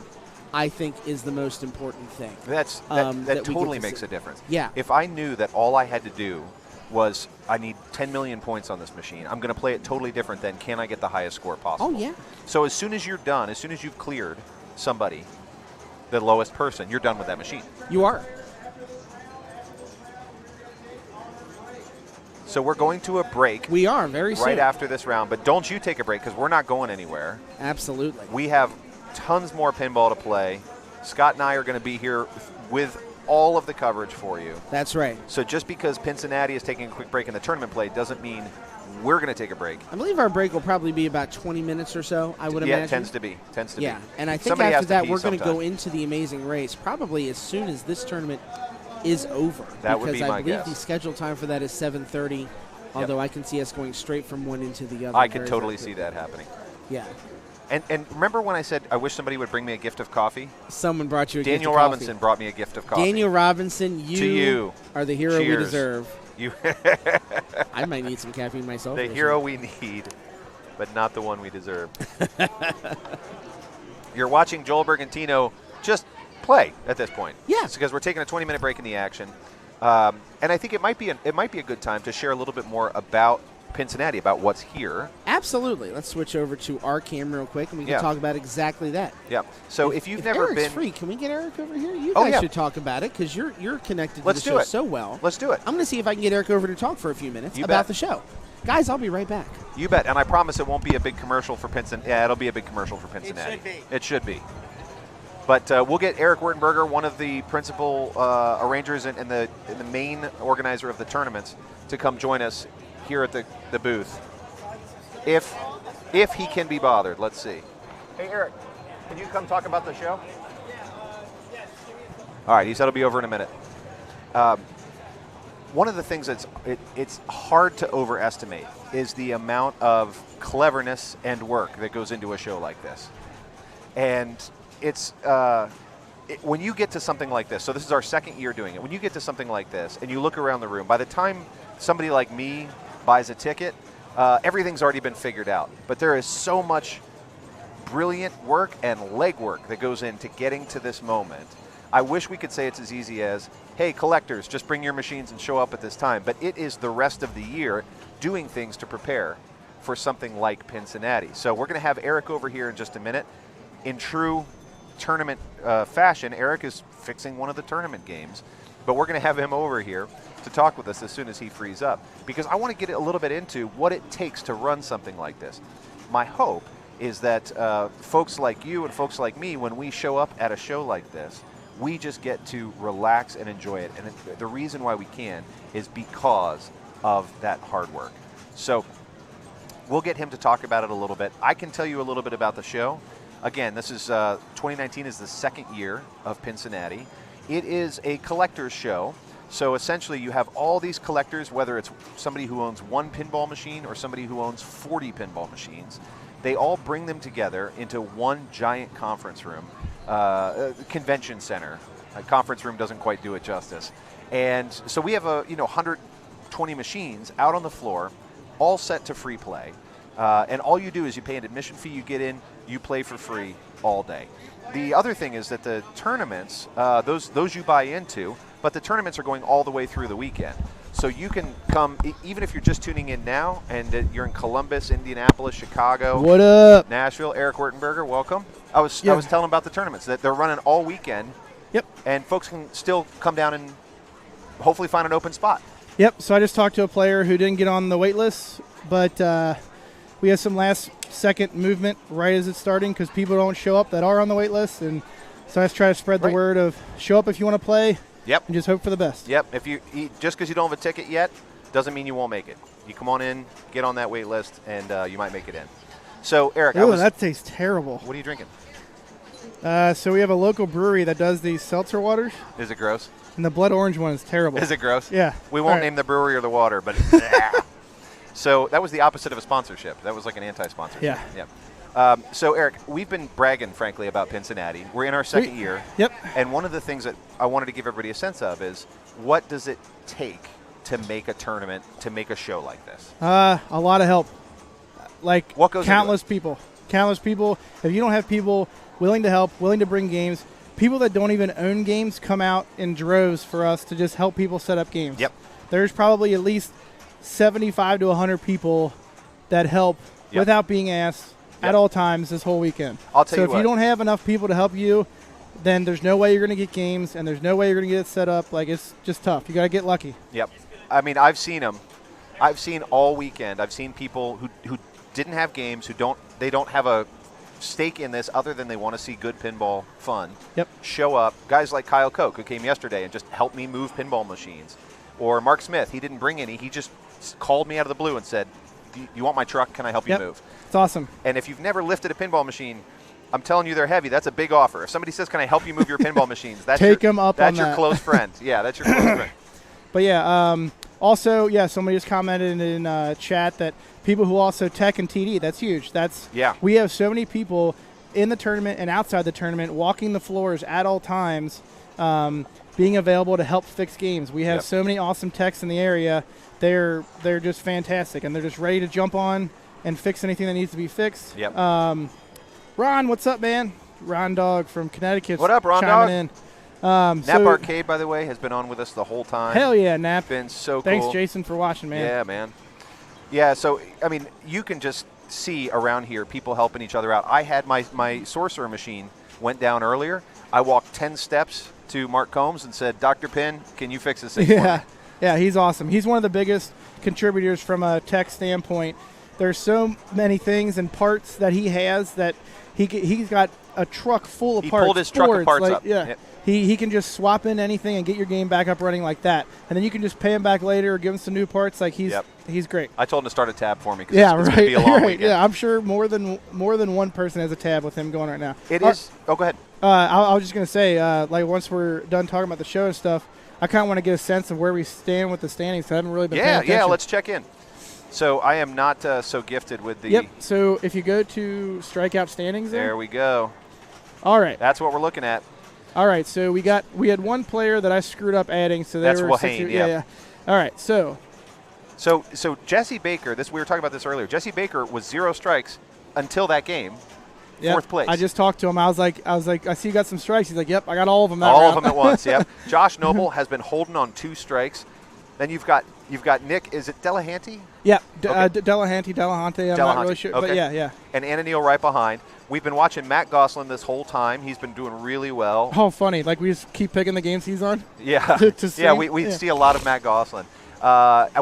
I think, is the most important thing. That totally makes a difference. Yeah. If I knew that all I had to do was I need 10 million points on this machine, I'm going to play it totally different than can I get the highest score possible. Oh, yeah. So as soon as you're done, as soon as you've cleared somebody, the lowest person, you're done with that machine. You are. So we're going to a break. We are, very soon. Right after this round. But don't you take a break because we're not going anywhere. Absolutely. We have tons more pinball to play. Scott and I are going to be here with all of the coverage for you. That's right. So just because Cincinnati is taking a quick break in the tournament play doesn't mean we're going to take a break. I believe our break will probably be about 20 minutes or so, I would imagine. Yeah, it tends to be. Yeah, and I think after that we're going to go into the Amazing Race probably as soon as this tournament is over. That would be my guess. Because I believe the scheduled time for that is 7:30, although I can see us going straight from one into the other. I could totally see that happening. Yeah. And remember when I said I wish somebody would bring me a gift of coffee? Someone brought you a gift of coffee. Daniel Robinson brought me a gift of coffee. Daniel Robinson, you are the hero we deserve. You I might need some caffeine myself. The hero we need, but not the one we deserve. You're watching Joel Bergantino just play at this point. Yeah. It's because we're taking a 20-minute break in the action. And I think it might be a good time to share a little bit more about Cincinnati, about what's here. Absolutely. Let's switch over to our cam real quick, and we can talk about exactly that. Yeah. So if you've never Eric's been free, can we get Eric over here? You guys should talk about it because you're connected to the show so well. Let's do it. I'm going to see if I can get Eric over to talk for a few minutes about the show. Guys, I'll be right back. You bet. And I promise it won't be a big commercial for Cincinnati. Yeah, it'll be a big commercial for Cincinnati. It should be. But we'll get Eric Wertenberger, one of the principal arrangers and the main organizer of the tournaments, to come join us here at the booth. If he can be bothered. Let's see. Hey, Eric, can you come talk about the show? All right, he said he'll be over in a minute. One of the things it's hard to overestimate is the amount of cleverness and work that goes into a show like this. And it's when you get to something like this, so this is our second year doing it, when you get to something like this and you look around the room, by the time somebody like me buys a ticket, everything's already been figured out. But there is so much brilliant work and legwork that goes into getting to this moment. I wish we could say it's as easy as, hey, collectors, just bring your machines and show up at this time. But it is the rest of the year doing things to prepare for something like Cincinnati. So we're going to have Eric over here in just a minute. In true tournament fashion, Eric is fixing one of the tournament games. But we're going to have him over here to talk with us as soon as he frees up, because I want to get a little bit into what it takes to run something like this. My hope is that folks like you and folks like me, when we show up at a show like this, we just get to relax and enjoy it. And the reason why we can is because of that hard work. So we'll get him to talk about it a little bit. I can tell you a little bit about the show. Again, this is 2019 is the second year of Cincinnati. It is a collector's show. So essentially you have all these collectors, whether it's somebody who owns one pinball machine or somebody who owns 40 pinball machines. They all bring them together into one giant conference room, convention center. A conference room doesn't quite do it justice. And so we have 120 machines out on the floor, all set to free play. And all you do is you pay an admission fee, you get in, you play for free all day. The other thing is that the tournaments, those you buy into, but the tournaments are going all the way through the weekend. So you can come, even if you're just tuning in now and you're in Columbus, Indianapolis, Chicago. What up? Nashville. Eric Wertenberger, welcome. I was telling about the tournaments, that they're running all weekend. Yep. And folks can still come down and hopefully find an open spot. Yep. So I just talked to a player who didn't get on the wait list, but we have some last-second movement right as it's starting because people don't show up that are on the wait list. And so I just try to spread the word of show up if you want to play. Yep. And just hope for the best. Yep. If you just because you don't have a ticket yet doesn't mean you won't make it. You come on in, get on that wait list, and you might make it in. So, Eric, that tastes terrible. What are you drinking? So we have a local brewery that does these seltzer waters. Is it gross? And the blood orange one is terrible. Is it gross? Yeah. We won't name the brewery or the water, but so that was the opposite of a sponsorship. That was like an anti-sponsorship. Yeah. Yep. So, Eric, we've been bragging, frankly, about Cincinnati. We're in our second year. Yep. And one of the things that I wanted to give everybody a sense of is what does it take to make a tournament, to make a show like this? A lot of help. Like what goes countless people. Countless people. If you don't have people willing to help, willing to bring games, people that don't even own games come out in droves for us to just help people set up games. Yep. There's probably at least 75 to 100 people that help without being asked at all times this whole weekend. I'll tell you what. So if you don't have enough people to help you, then there's no way you're going to get games, and there's no way you're going to get it set up. Like, it's just tough. You got to get lucky. Yep. I mean, I've seen them. I've seen all weekend. I've seen people who didn't have games, who don't have a stake in this other than they want to see good pinball fun. Yep. Show up. Guys like Kyle Koch, who came yesterday and just helped me move pinball machines. Or Mark Smith, he didn't bring any. He just called me out of the blue and said, you want my truck? Can I help you move? It's awesome. And if you've never lifted a pinball machine, I'm telling you they're heavy. That's a big offer. If somebody says, can I help you move your pinball machines? That's Take them up on that. That's your close friend. Yeah, that's your close friend. But yeah, also, somebody just commented in chat that people who also tech and TD, that's huge. We have so many people in the tournament and outside the tournament walking the floors at all times, being available to help fix games. We have so many awesome techs in the area. They're just fantastic, and they're just ready to jump on and fix anything that needs to be fixed. Yep. Ron, what's up, man? Ron Dog from Connecticut. What up, Ron Dog? Nap Arcade, by the way, has been on with us the whole time. Hell yeah, Nap. Been so cool. Thanks, Jason, for watching, man. Yeah, man. Yeah, so, I mean, you can just see around here people helping each other out. I had my sorcerer machine went down earlier. I walked 10 steps to Mark Combs and said, Dr. Pin, can you fix this thing for me? Yeah, he's awesome. He's one of the biggest contributors from a tech standpoint. There's so many things and parts that he has that he's got a truck full of parts. He pulled his truck of parts up. Yeah. Yep. He can just swap in anything and get your game back up running like that. And then you can just pay him back later or give him some new parts. Like he's great. I told him to start a tab for me because it's going to be a long weekend. Yeah, I'm sure more than one person has a tab with him going right now. It is. Oh, go ahead. I was just going to say, like once we're done talking about the show and stuff, I kind of want to get a sense of where we stand with the standings. I haven't really been paying attention. Yeah, let's check in. So I am not so gifted with the. Yep. So if you go to strikeout standings, there we go. All right. That's what we're looking at. All right. So we had one player that I screwed up adding. So that's Wahane. Yeah. All right. So Jesse Baker. We were talking about this earlier. Jesse Baker was 0 strikes until that game. Yep. 4th place. I just talked to him. I was like, I see you got some strikes. He's like, yep, I got all of them. All of them at once. Yep. Josh Noble has been holding on 2 strikes. Then you've got Nick. Is it Delahanty? Yeah, Delahante. I'm not really sure, okay. But yeah. And Anna Neal right behind. We've been watching Matt Gosselin this whole time. He's been doing really well. Oh, funny! Like we just keep picking the games he's on. Yeah, we see a lot of Matt Gosselin.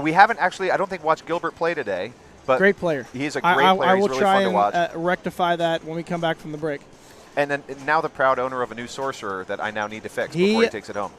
We haven't actually, I don't think, watched Gilbert play today. But great player. He's a great player. I will He's really try fun to watch. and rectify that when we come back from the break. And then now the proud owner of a new sorcerer that I now need to fix before he takes it home.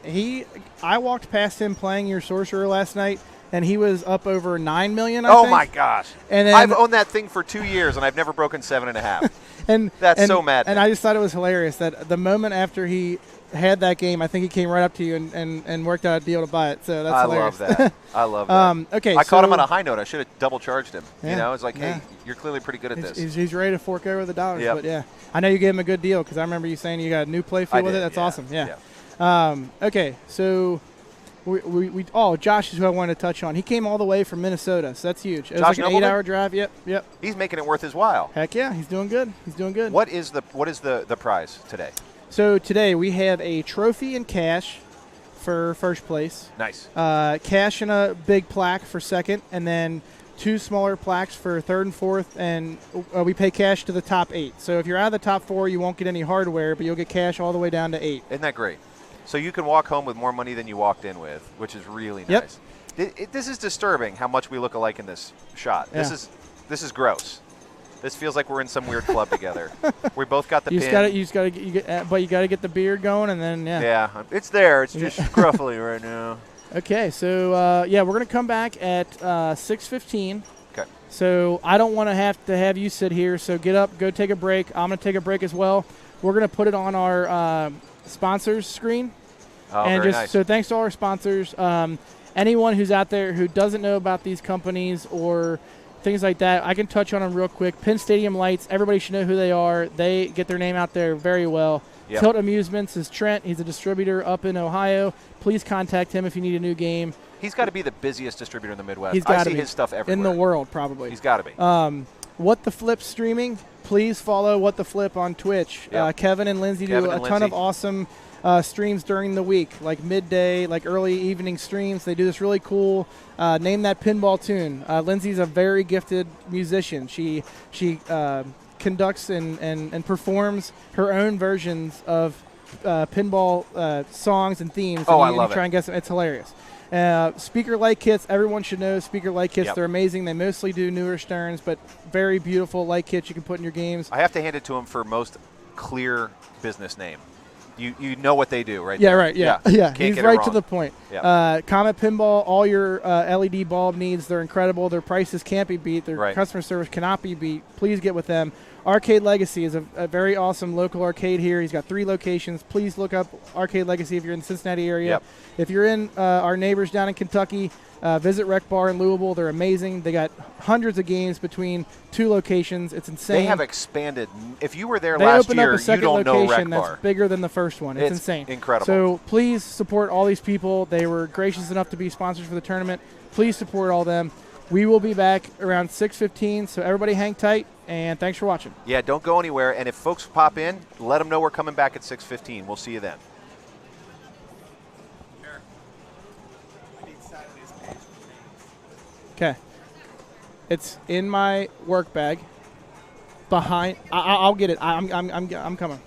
I walked past him playing your sorcerer last night, and he was up over 9 million. Oh my gosh! And then, I've owned that thing for 2 years, and I've never broken 7.5. and that's so mad. And I just thought it was hilarious that the moment after he had that game, I think he came right up to you and worked out a deal to buy it. So that's hilarious. I love that. Okay, I caught him on a high note. I should have double charged him. Yeah, it's like, hey, you're clearly pretty good at this. He's ready to fork over the dollars. Yep. But yeah, I know you gave him a good deal because I remember you saying you got a new play field with it. That's awesome. Yeah. Okay, so Josh is who I wanted to touch on. He came all the way from Minnesota, so that's huge. It was like an 8-hour drive. Yep. He's making it worth his while. Heck yeah, he's doing good. What is the prize today? So today we have a trophy and cash for first place. Nice. Cash and a big plaque for second, and then 2 smaller plaques for third and fourth, and we pay cash to the top 8. So if you're out of the top 4, you won't get any hardware, but you'll get cash all the way down to 8. Isn't that great? So you can walk home with more money than you walked in with, which is really nice. This is disturbing how much we look alike in this shot. Yeah. This is gross. This feels like we're in some weird club together. We both got the pin. But you got to get the beard going, and then Yeah, it's there. It's just scruffily right now. Okay, so we're gonna come back at 6:15. Okay. So I don't want to have you sit here. So get up, go take a break. I'm gonna take a break as well. We're gonna put it on our sponsors screen. Oh, very nice. So thanks to all our sponsors. Anyone who's out there who doesn't know about these companies or things like that, I can touch on them real quick. Penn Stadium Lights, everybody should know who they are. They get their name out there very well. Yep. Tilt Amusements is Trent. He's a distributor up in Ohio. Please contact him if you need a new game. He's got to be the busiest distributor in the Midwest. He's got I see his stuff everywhere. In the world, probably. He's got to be. What the Flip streaming, please follow What the Flip on Twitch. Yep. Kevin and Lindsay do a ton of awesome streams during the week, like midday, like early evening streams. They do this really cool Name That Pinball tune. Lindsay's a very gifted musician. She conducts and performs her own versions of pinball songs and themes. I love it. Try and guess them. It's hilarious. Speaker light kits, everyone should know Speaker light kits. Yep. They're amazing. They mostly do newer Sterns, but very beautiful light kits you can put in your games. I have to hand it to them for most clear business name. You know what they do, right? Yeah, there. right. Yeah. He's right to the point. Yeah. Comet Pinball, all your LED bulb needs, they're incredible. Their prices can't be beat. Their customer service cannot be beat. Please get with them. Arcade Legacy is a very awesome local arcade here. He's got 3 locations. Please look up Arcade Legacy if you're in the Cincinnati area. Yep. If you're in our neighbors down in Kentucky, visit Rec Bar in Louisville. They're amazing. They got hundreds of games between 2 locations. It's insane. They have expanded. If you were there last year, you don't know Rec Bar. They opened up a second location that's bigger than the first one. It's insane. Incredible. So please support all these people. They were gracious enough to be sponsors for the tournament. Please support all them. We will be back around 6:15, so everybody hang tight, and thanks for watching. Yeah, don't go anywhere. And if folks pop in, let them know we're coming back at 6:15. We'll see you then. Okay. It's in my work bag. Behind. I'll get it. I'm coming.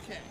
Okay.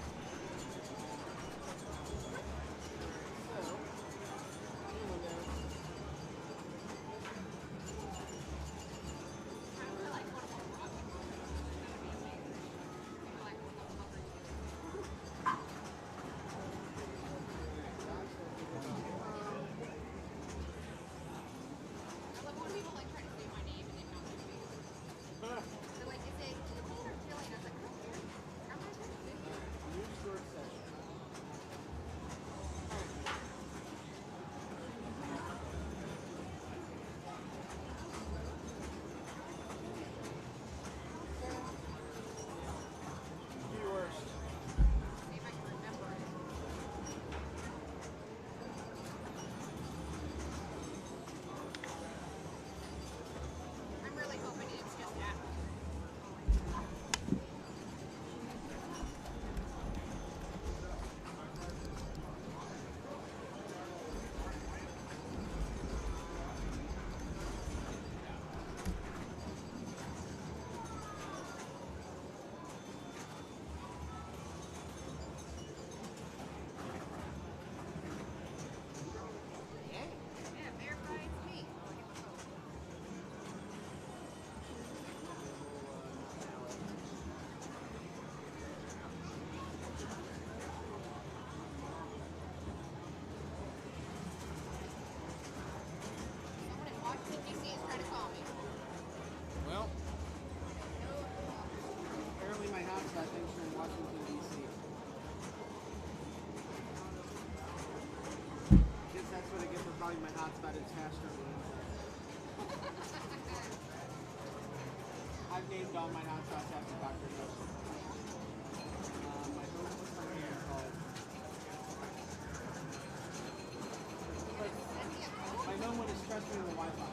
My hotspot is faster. I've named all my hotspots after Dr. Jones. My home was called. My home one is trust me on the Wi-Fi.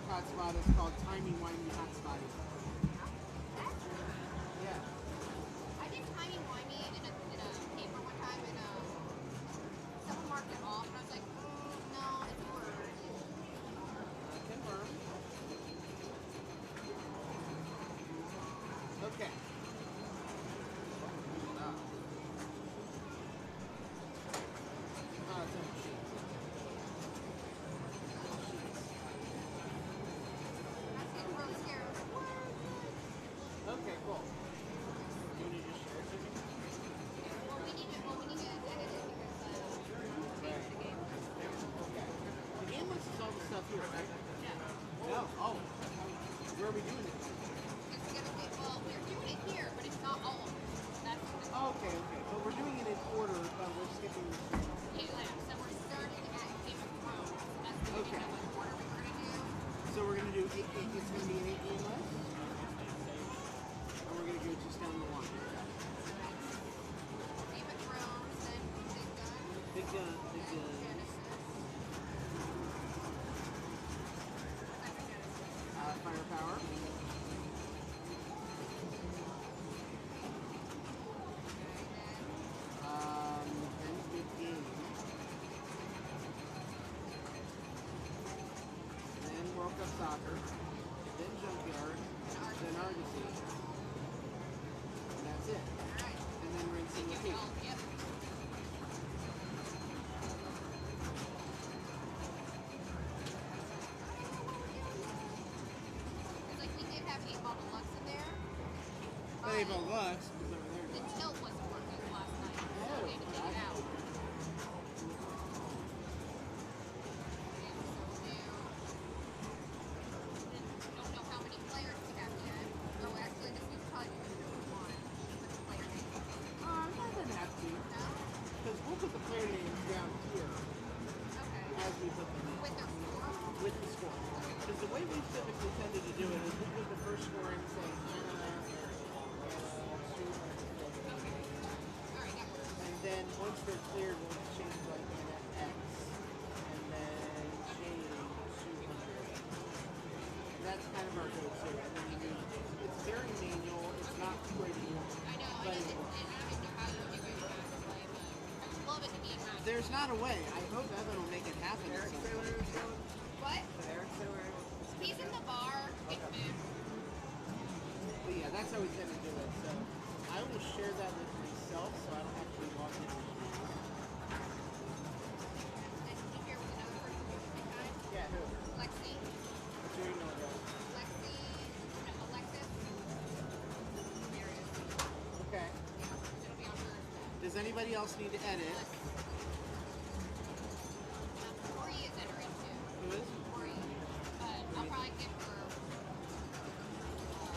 Hotspot is called timey-wimey hotspot. Yeah. I did timey-wimey in a paper one time, and someone marked it off, and I was like, no, it's a word. Confirm. Okay. It's a machine. Okay, cool. Do you need to share it with me? Well, we need to edit it because change the game. Okay. The game list is all the stuff here, right? Yeah. No. Oh. Where are we doing it? Well, we're doing it here, but it's not all of it. That's okay. But we're doing it in order, but we're skipping the screen. Yeah, so we're starting at Game of Thrones. That's the beginning of what order we're going to do. So we're going to do 8 games. It's going to be an 8-game list. We're going to go just down the line. Game of Thrones, then Big Gun. Genesis. Firepower. Then Big Game. Then World Cup Soccer. Then Junkyard. Then Argosy. That's it. Alright. And then rinsing the feet. Yep. It's like we did have 8-Ball Deluxe in there. 8-Ball Deluxe was over there. The tilt wasn't working last night, so we had to take it out. Don't know how many players we have yet. Oh, actually, this week's probably going to do one. Player name. It doesn't have to. No? Because we'll put the player names down here Okay. as we put them in. With their score? With the score. Because the way we typically tended to do it is we put the first score in, say, Anna, then once they're cleared, we'll change like an X, and then change 200. And that's kind of our go-to. And then you do, it's very manual. It's not pretty. I know. But I don't know how you do it. I would love it to be in match. there's not a way. I hope Evan will make it happen. What? He's in the bar. Getting food. But yeah, that's how we tend to do it. So I will share that with myself, so I don't have to be logged in. Did you hear with another person who's the same time? Yeah, who? Lexi. What's your email address? Lexi. No, Alexis. There it is. Okay. Yeah, it'll be on her. Does anybody else need to edit? Corey is entering too. Who is? Corey. But I'll probably give her.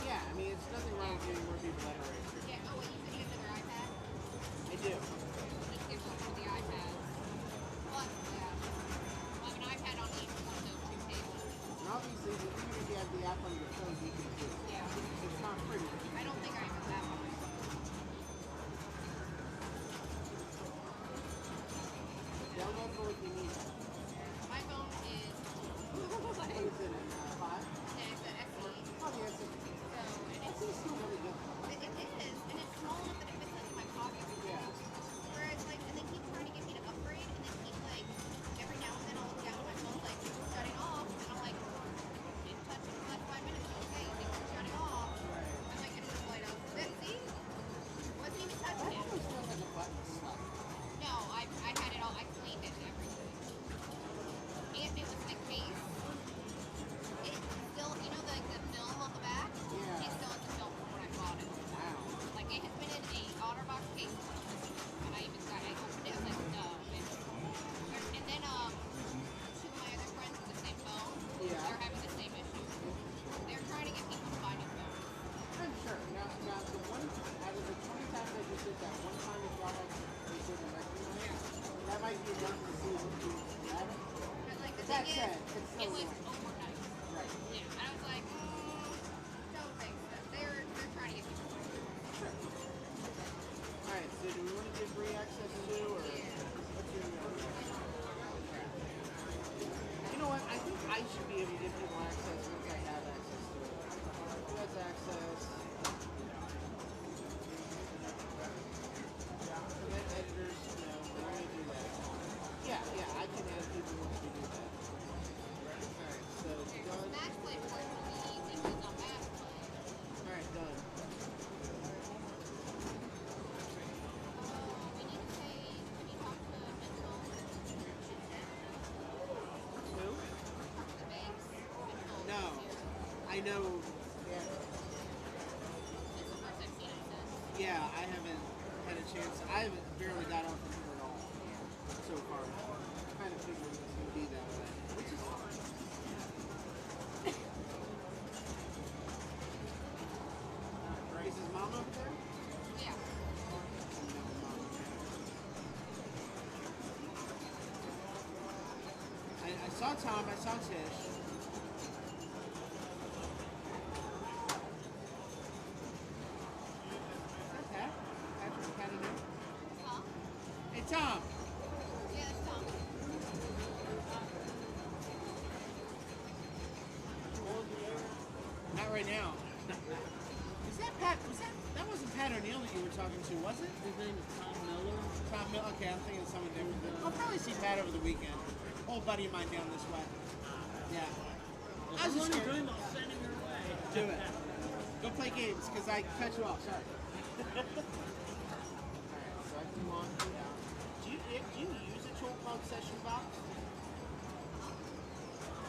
Yeah, I mean, it's nothing wrong with getting more people that are racer. Yeah. Oh, wait, you said you have another iPad? I do. Just give her one of the iPads. Plus, yeah. I'll have an iPad on each one of those two tables. And obviously, even if you have the app on your phone, you can do it. Yeah. It's not pretty. I don't think I even have one on my phone. Download for what you need. My phone is. What is it in 5? Yeah, it's an SE. Oh, the SE. So, and it's, SE is still really good. it is, and it's small enough that it fits into my pocket. Yeah. Whereas, like, and they keep trying to get me to upgrade, and they keep, like, every now and then I'll look down at my phone, like, shutting off, and I'm like, didn't touch it for like 5 minutes, okay, you think it's shutting off. I'm like, getting this light up. See? Wasn't even touching it. always felt like a button stuck. No, I had it all, I cleaned it and everything. And it was the case. It still, you know, like the film on the back? Yeah. It still has the film from when I bought it. Wow. Like, it has been in a OtterBox case. And I even got it. I opened it, I was like, no. And then, two of my other friends with the same phone, Yeah. they're having the same issue. They're trying to get people to buy new phones. I'm sure. Now, the one out of the 20 times I just did that, one time if y'all have a good recognize, that might be enough to see what you have. But, like, the That thing said, is, it's so it was annoying. overnight. Right. Yeah. And I was like, don't think so. They're trying to get people to buy new phones. Alright, so do we want to give free access to, or what's your You know what? I think I should be able to give people access once I have access to it. Who has access? And then editors, we're going to do that. Yeah, I can add people once we do that. Alright, so done. Match play portion will be easy because it's on match play. Alright, done. We need to say, can you talk to Mitchell? Who? Talk to Banks? Mitchell. No. I know. Yeah. This is the first I've seen it since. Yeah, I haven't had a chance. I haven't barely got on from her at all so far. I kind of figured it was going to be that way, which is fine. Is his mom over there? Yeah. I saw Tom, I saw Tish. Pat? Patrick Kennedy? Huh? Hey, Tom! Yeah, it's Tom. Not right now. Is that Pat? That wasn't Pat O'Neill that you were talking to, was it? His name is Tom Miller. Tom Miller. Okay, I'm thinking of someone different. I'll probably see Pat over the weekend. Old buddy of mine down this way. Yeah. Well, I was just I'm scared. dreaming of sending your way. Do it. Go play games, because I cut you off. Sorry. Alright, so I can log you out. Do you use a tool called Session Box?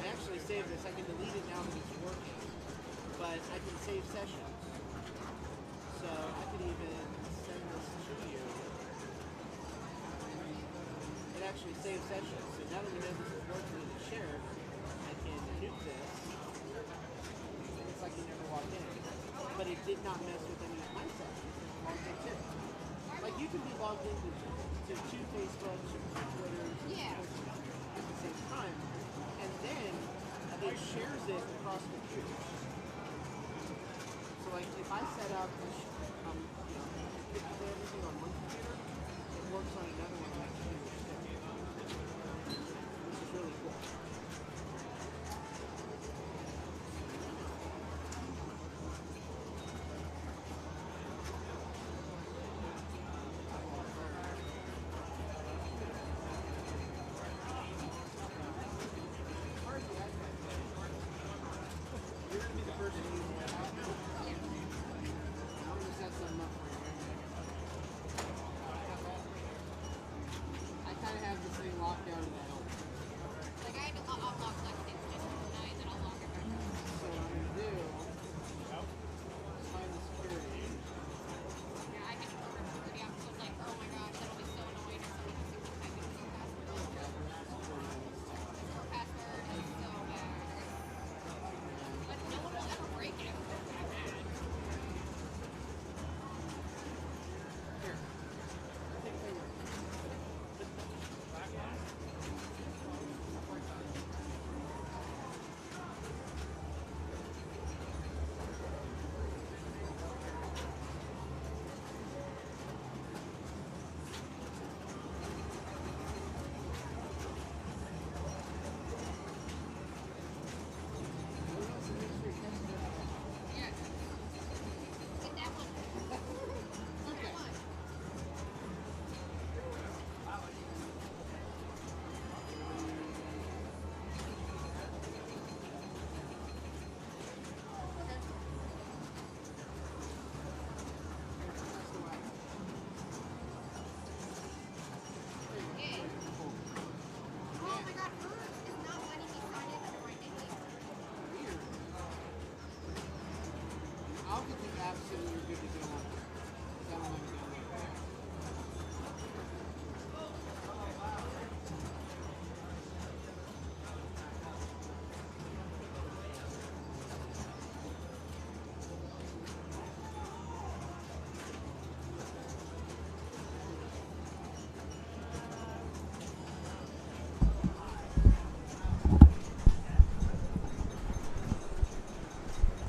I actually saved this. I can delete it now that it's working. But I can save sessions. So I could even send this to you. It actually saves sessions. So now that we know this is working and it's shared, I can nuke this. It's like you never logged in. But it did not mess with any of my sessions. It's logged in too. Like you can be logged into to two Facebooks or two Twitters Yeah. at the same time. And then it shares it across computers. So like if I set up, everything on one computer, it works on another one next year, which is really cool.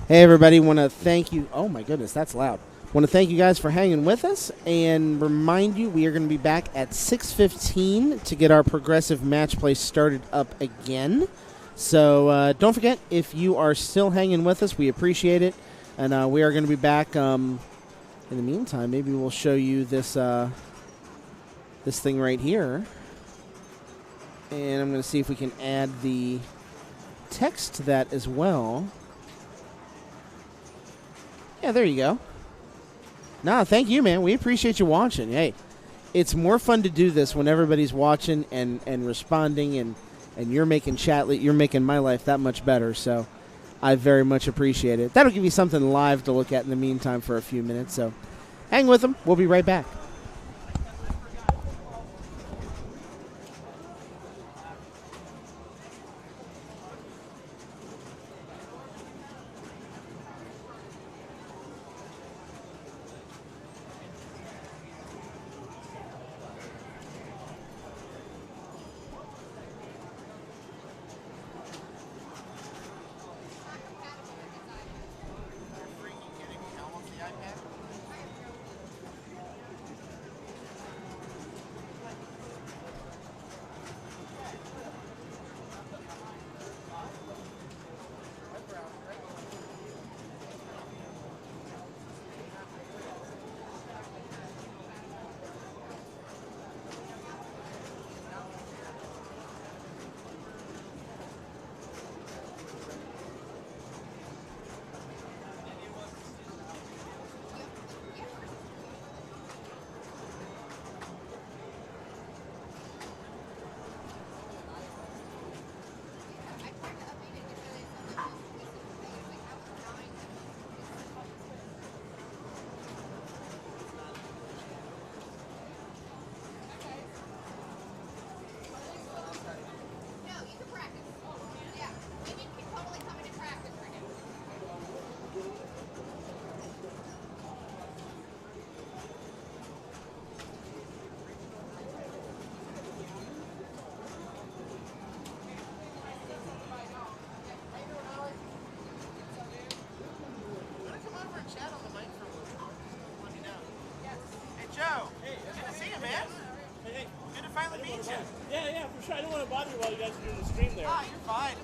Hey, everybody. Want to thank you. Oh, my goodness, that's loud. Want to thank you guys for hanging with us and remind you we are going to be back at 6:15 to get our progressive match play started up again. So don't forget, if you are still hanging with us, we appreciate it. And we are going to be back. In the meantime, maybe we'll show you this this thing right here. And I'm going to see if we can add the text to that as well. Yeah, there you go. No, thank you, man. We appreciate you watching. Hey, it's more fun to do this when everybody's watching and responding, and you're making you're making my life that much better. So I very much appreciate it. That'll give you something live to look at in the meantime for a few minutes. So hang with them. We'll be right back. sure. I don't want to bother you while you guys are doing the stream there. Ah, you're fine.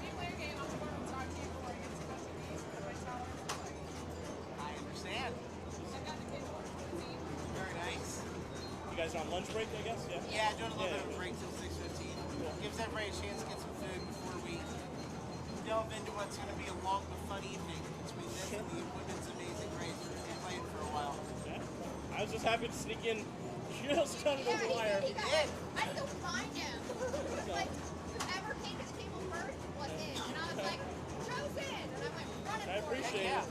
I understand. Very nice. You guys are on lunch break, I guess? Yeah. Yeah, doing a little bit of a break till 6:15. Cool. Gives everybody a chance to get some food before we delve into what's going to be a long but fun evening between this and the women's amazing race. We're going to be playing for a while. Yeah. I was just happy to sneak in just under the wire. He did. I still find him. Like, whoever came to the table first was in. And I was like, chosen. And I'm like, running I appreciate it.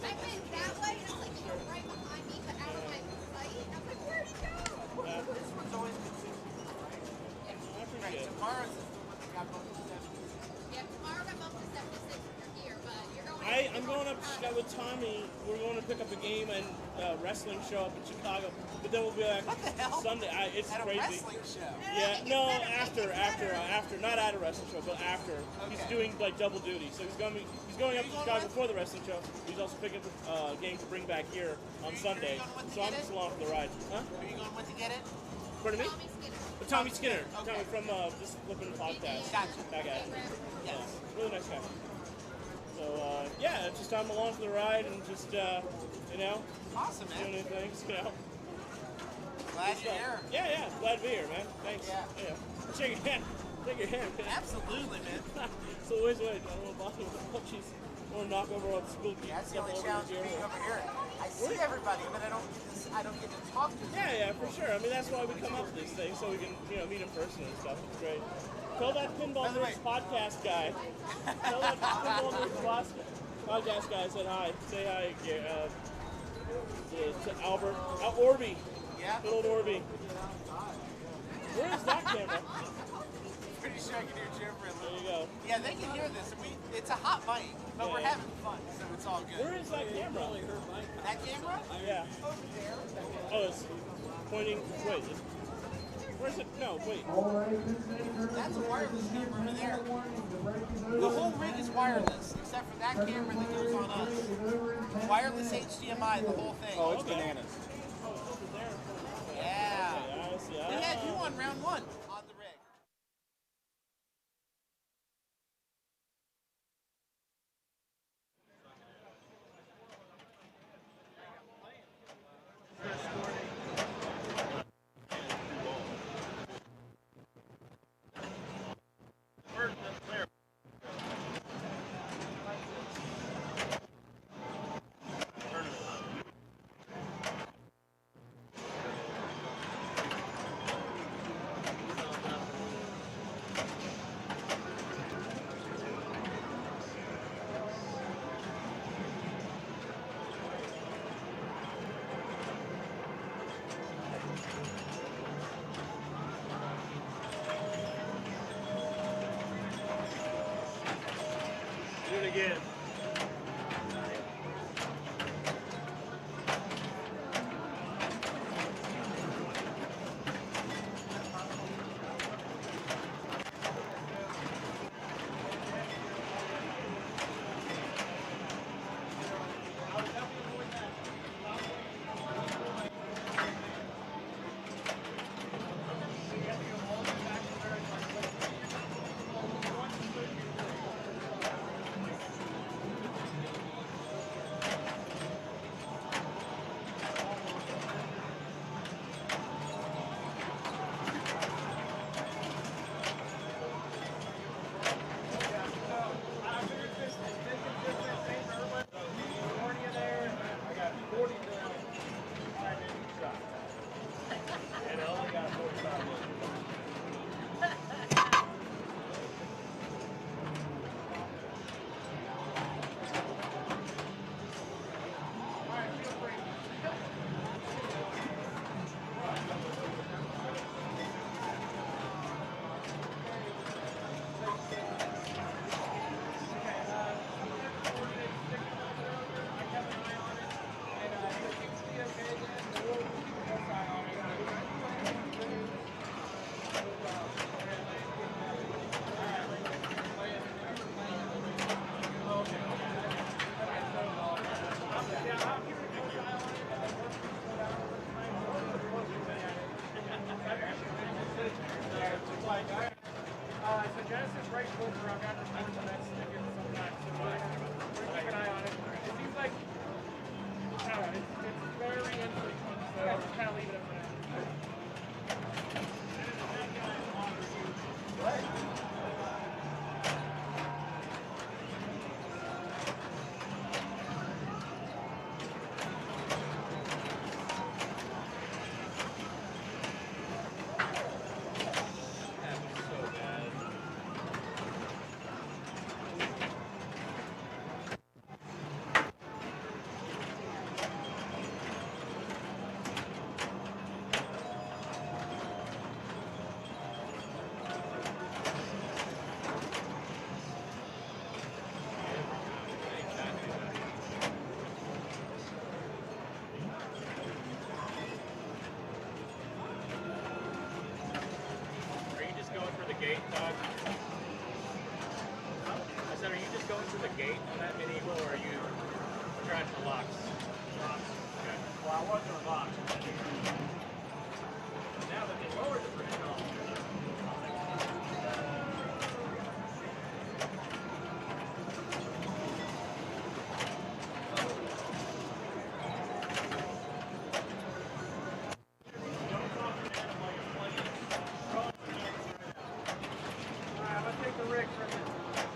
I went that way, and I was like, he was right behind me, but out of my sight. And I was like, where'd he go? Yeah. This one's always consistent, right? I appreciate Right, it. tomorrow's is the one that got both the 70s. Yeah, tomorrow got bumped to 76 if you're here, but you're going I'm going up with Tommy. We're going to pick up a game and wrestling show up in Chicago. But then we'll be back What the hell? Sunday. It's At a crazy. wrestling show. Yeah, no, after, not at a wrestling show, but after. Okay. He's doing like double duty, so he's going up to Chicago for the wrestling show. He's also picking up a game to bring back here on Sunday. So I'm just along for the ride. Huh? Are you going with to get it? Pardon me? Tommy Skinner. Okay. Tommy from this Flippin' Podcast. Gotcha. That guy. Yes. Really nice guy. So yeah, just I'm along for the ride and just Awesome, doing man. things, Glad you're here. Yeah, glad to be here, man. Thanks. Yeah. Shake your hand. Shake your hand, man. Absolutely, man. So wait. I don't want to bother with the punchies. I want to knock over all the school kids. That's the only challenge of being over here. I see everybody, but I don't get to talk to them. Yeah, for sure. I mean, that's why we come up to these things, so we can, meet in person and stuff. It's great. Tell that Pinball Nerds podcast guy. Tell that Pinball Nerds podcast guy I said hi. Say hi to Albert. Orby. Yeah. Good old Orby. Where is that camera? Pretty sure I can hear Jim for a There little. you go. Yeah, they can hear this. It's a hot mic, but we're having fun, so it's all good. Where is that camera? That camera? Yeah. Over there. Oh, it's pointing. Wait. Where's it? No, wait. That's a wireless camera over there. The whole rig is wireless, except for that camera that goes on us. Wireless HDMI, the whole thing. Oh, it's bananas. Yeah. Okay, I see. We had you on round one on the rig. Do it again. Genesis race book around got the boards and that's sticking sometimes. So keep an eye on it. It seems like, I don't know, it's very infrequent, so just kind of leave it up there. Gate, I said, are you just going through the gate on that mini eagle, or are you trying for locks? Okay. Well, I was on locks. Now that they lowered the bridge off.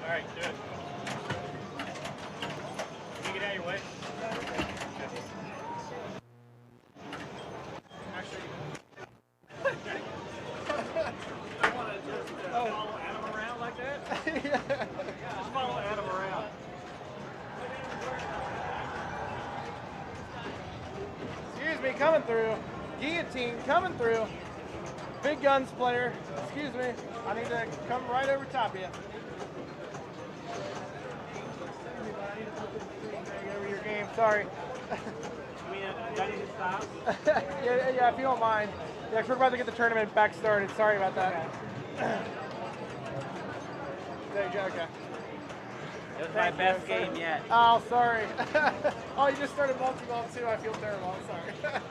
All right, do it. Can you get out of your way? Actually, I want to just follow Adam around like that. Just follow Adam around. Excuse me, coming through. Guillotine coming through. Big guns player. Excuse me. I need to come right over top of you. Over your game. Sorry. Do I need to stop? yeah, if you don't mind. Yeah, 'cause we're about to get the tournament back started. Sorry about that. There you go. Okay. It was my best game yet. Oh, sorry. Oh, you just started multi-ball too. I feel terrible. I'm sorry.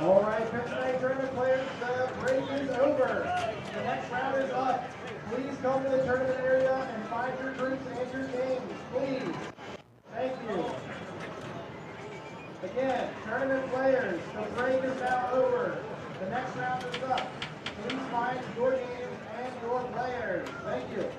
All right, Cincinnati tournament players, the break is over. The next round is up. Please come to the tournament area and find your groups and your games, please. Thank you. Again, tournament players, the break is now over. The next round is up. Please find your games and your players. Thank you.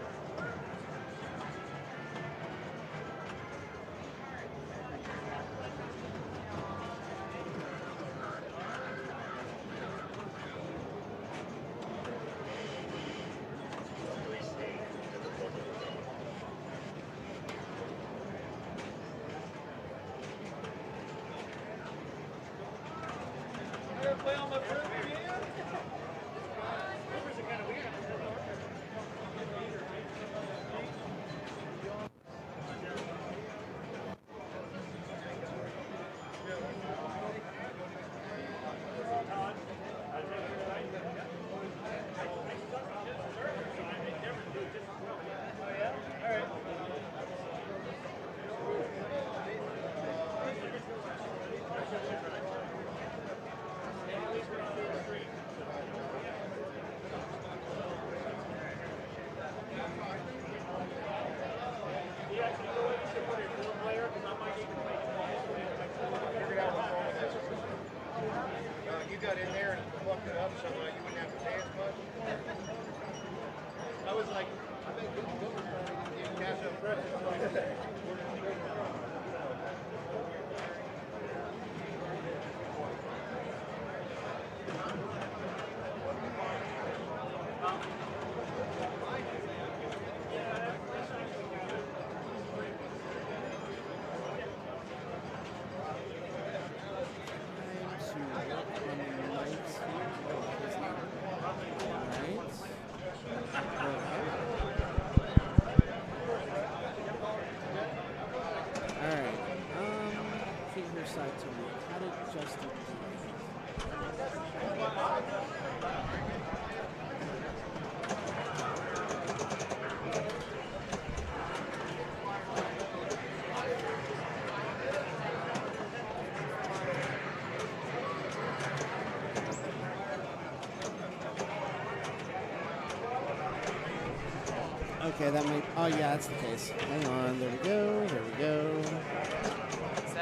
Okay, that might. Oh, yeah, that's the case. Hang on. There we go. There we go.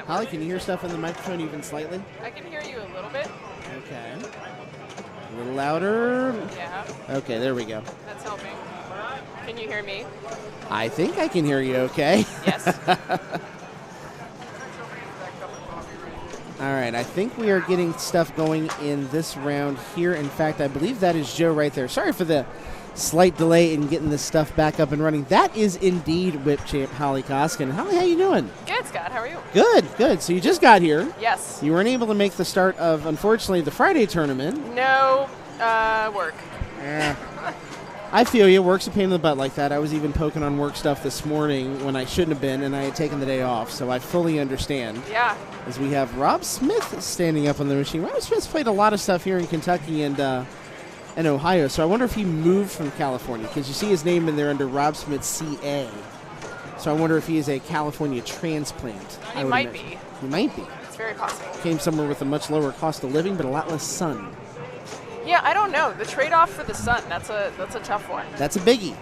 Holly, can you hear stuff in the microphone even slightly? I can hear you a little bit. Okay. A little louder. Yeah. Okay, there we go. That's helping. Can you hear me? I think I can hear you okay. Yes. All right, I think we are getting stuff going in this round here. In fact, I believe that is Joe right there. Sorry for the slight delay in getting this stuff back up and running. That is indeed Whip Champ Holly Koskin. Holly, how you doing? Good, Scott. How are you? Good, good. So you just got here. Yes. You weren't able to make the start of, unfortunately, the Friday tournament. No work. I feel you. Work's a pain in the butt like that. I was even poking on work stuff this morning when I shouldn't have been, and I had taken the day off, so I fully understand. Yeah. As we have Rob Smith standing up on the machine. Rob Smith's played a lot of stuff here in Kentucky and Ohio, so I wonder if he moved from California, because you see his name in there under Rob Smith CA. So I wonder if he is a California transplant. He might be. He might be. It's very possible. Came somewhere with a much lower cost of living, but a lot less sun. Yeah, I don't know. The trade-off for the sun, that's a tough one. That's a biggie.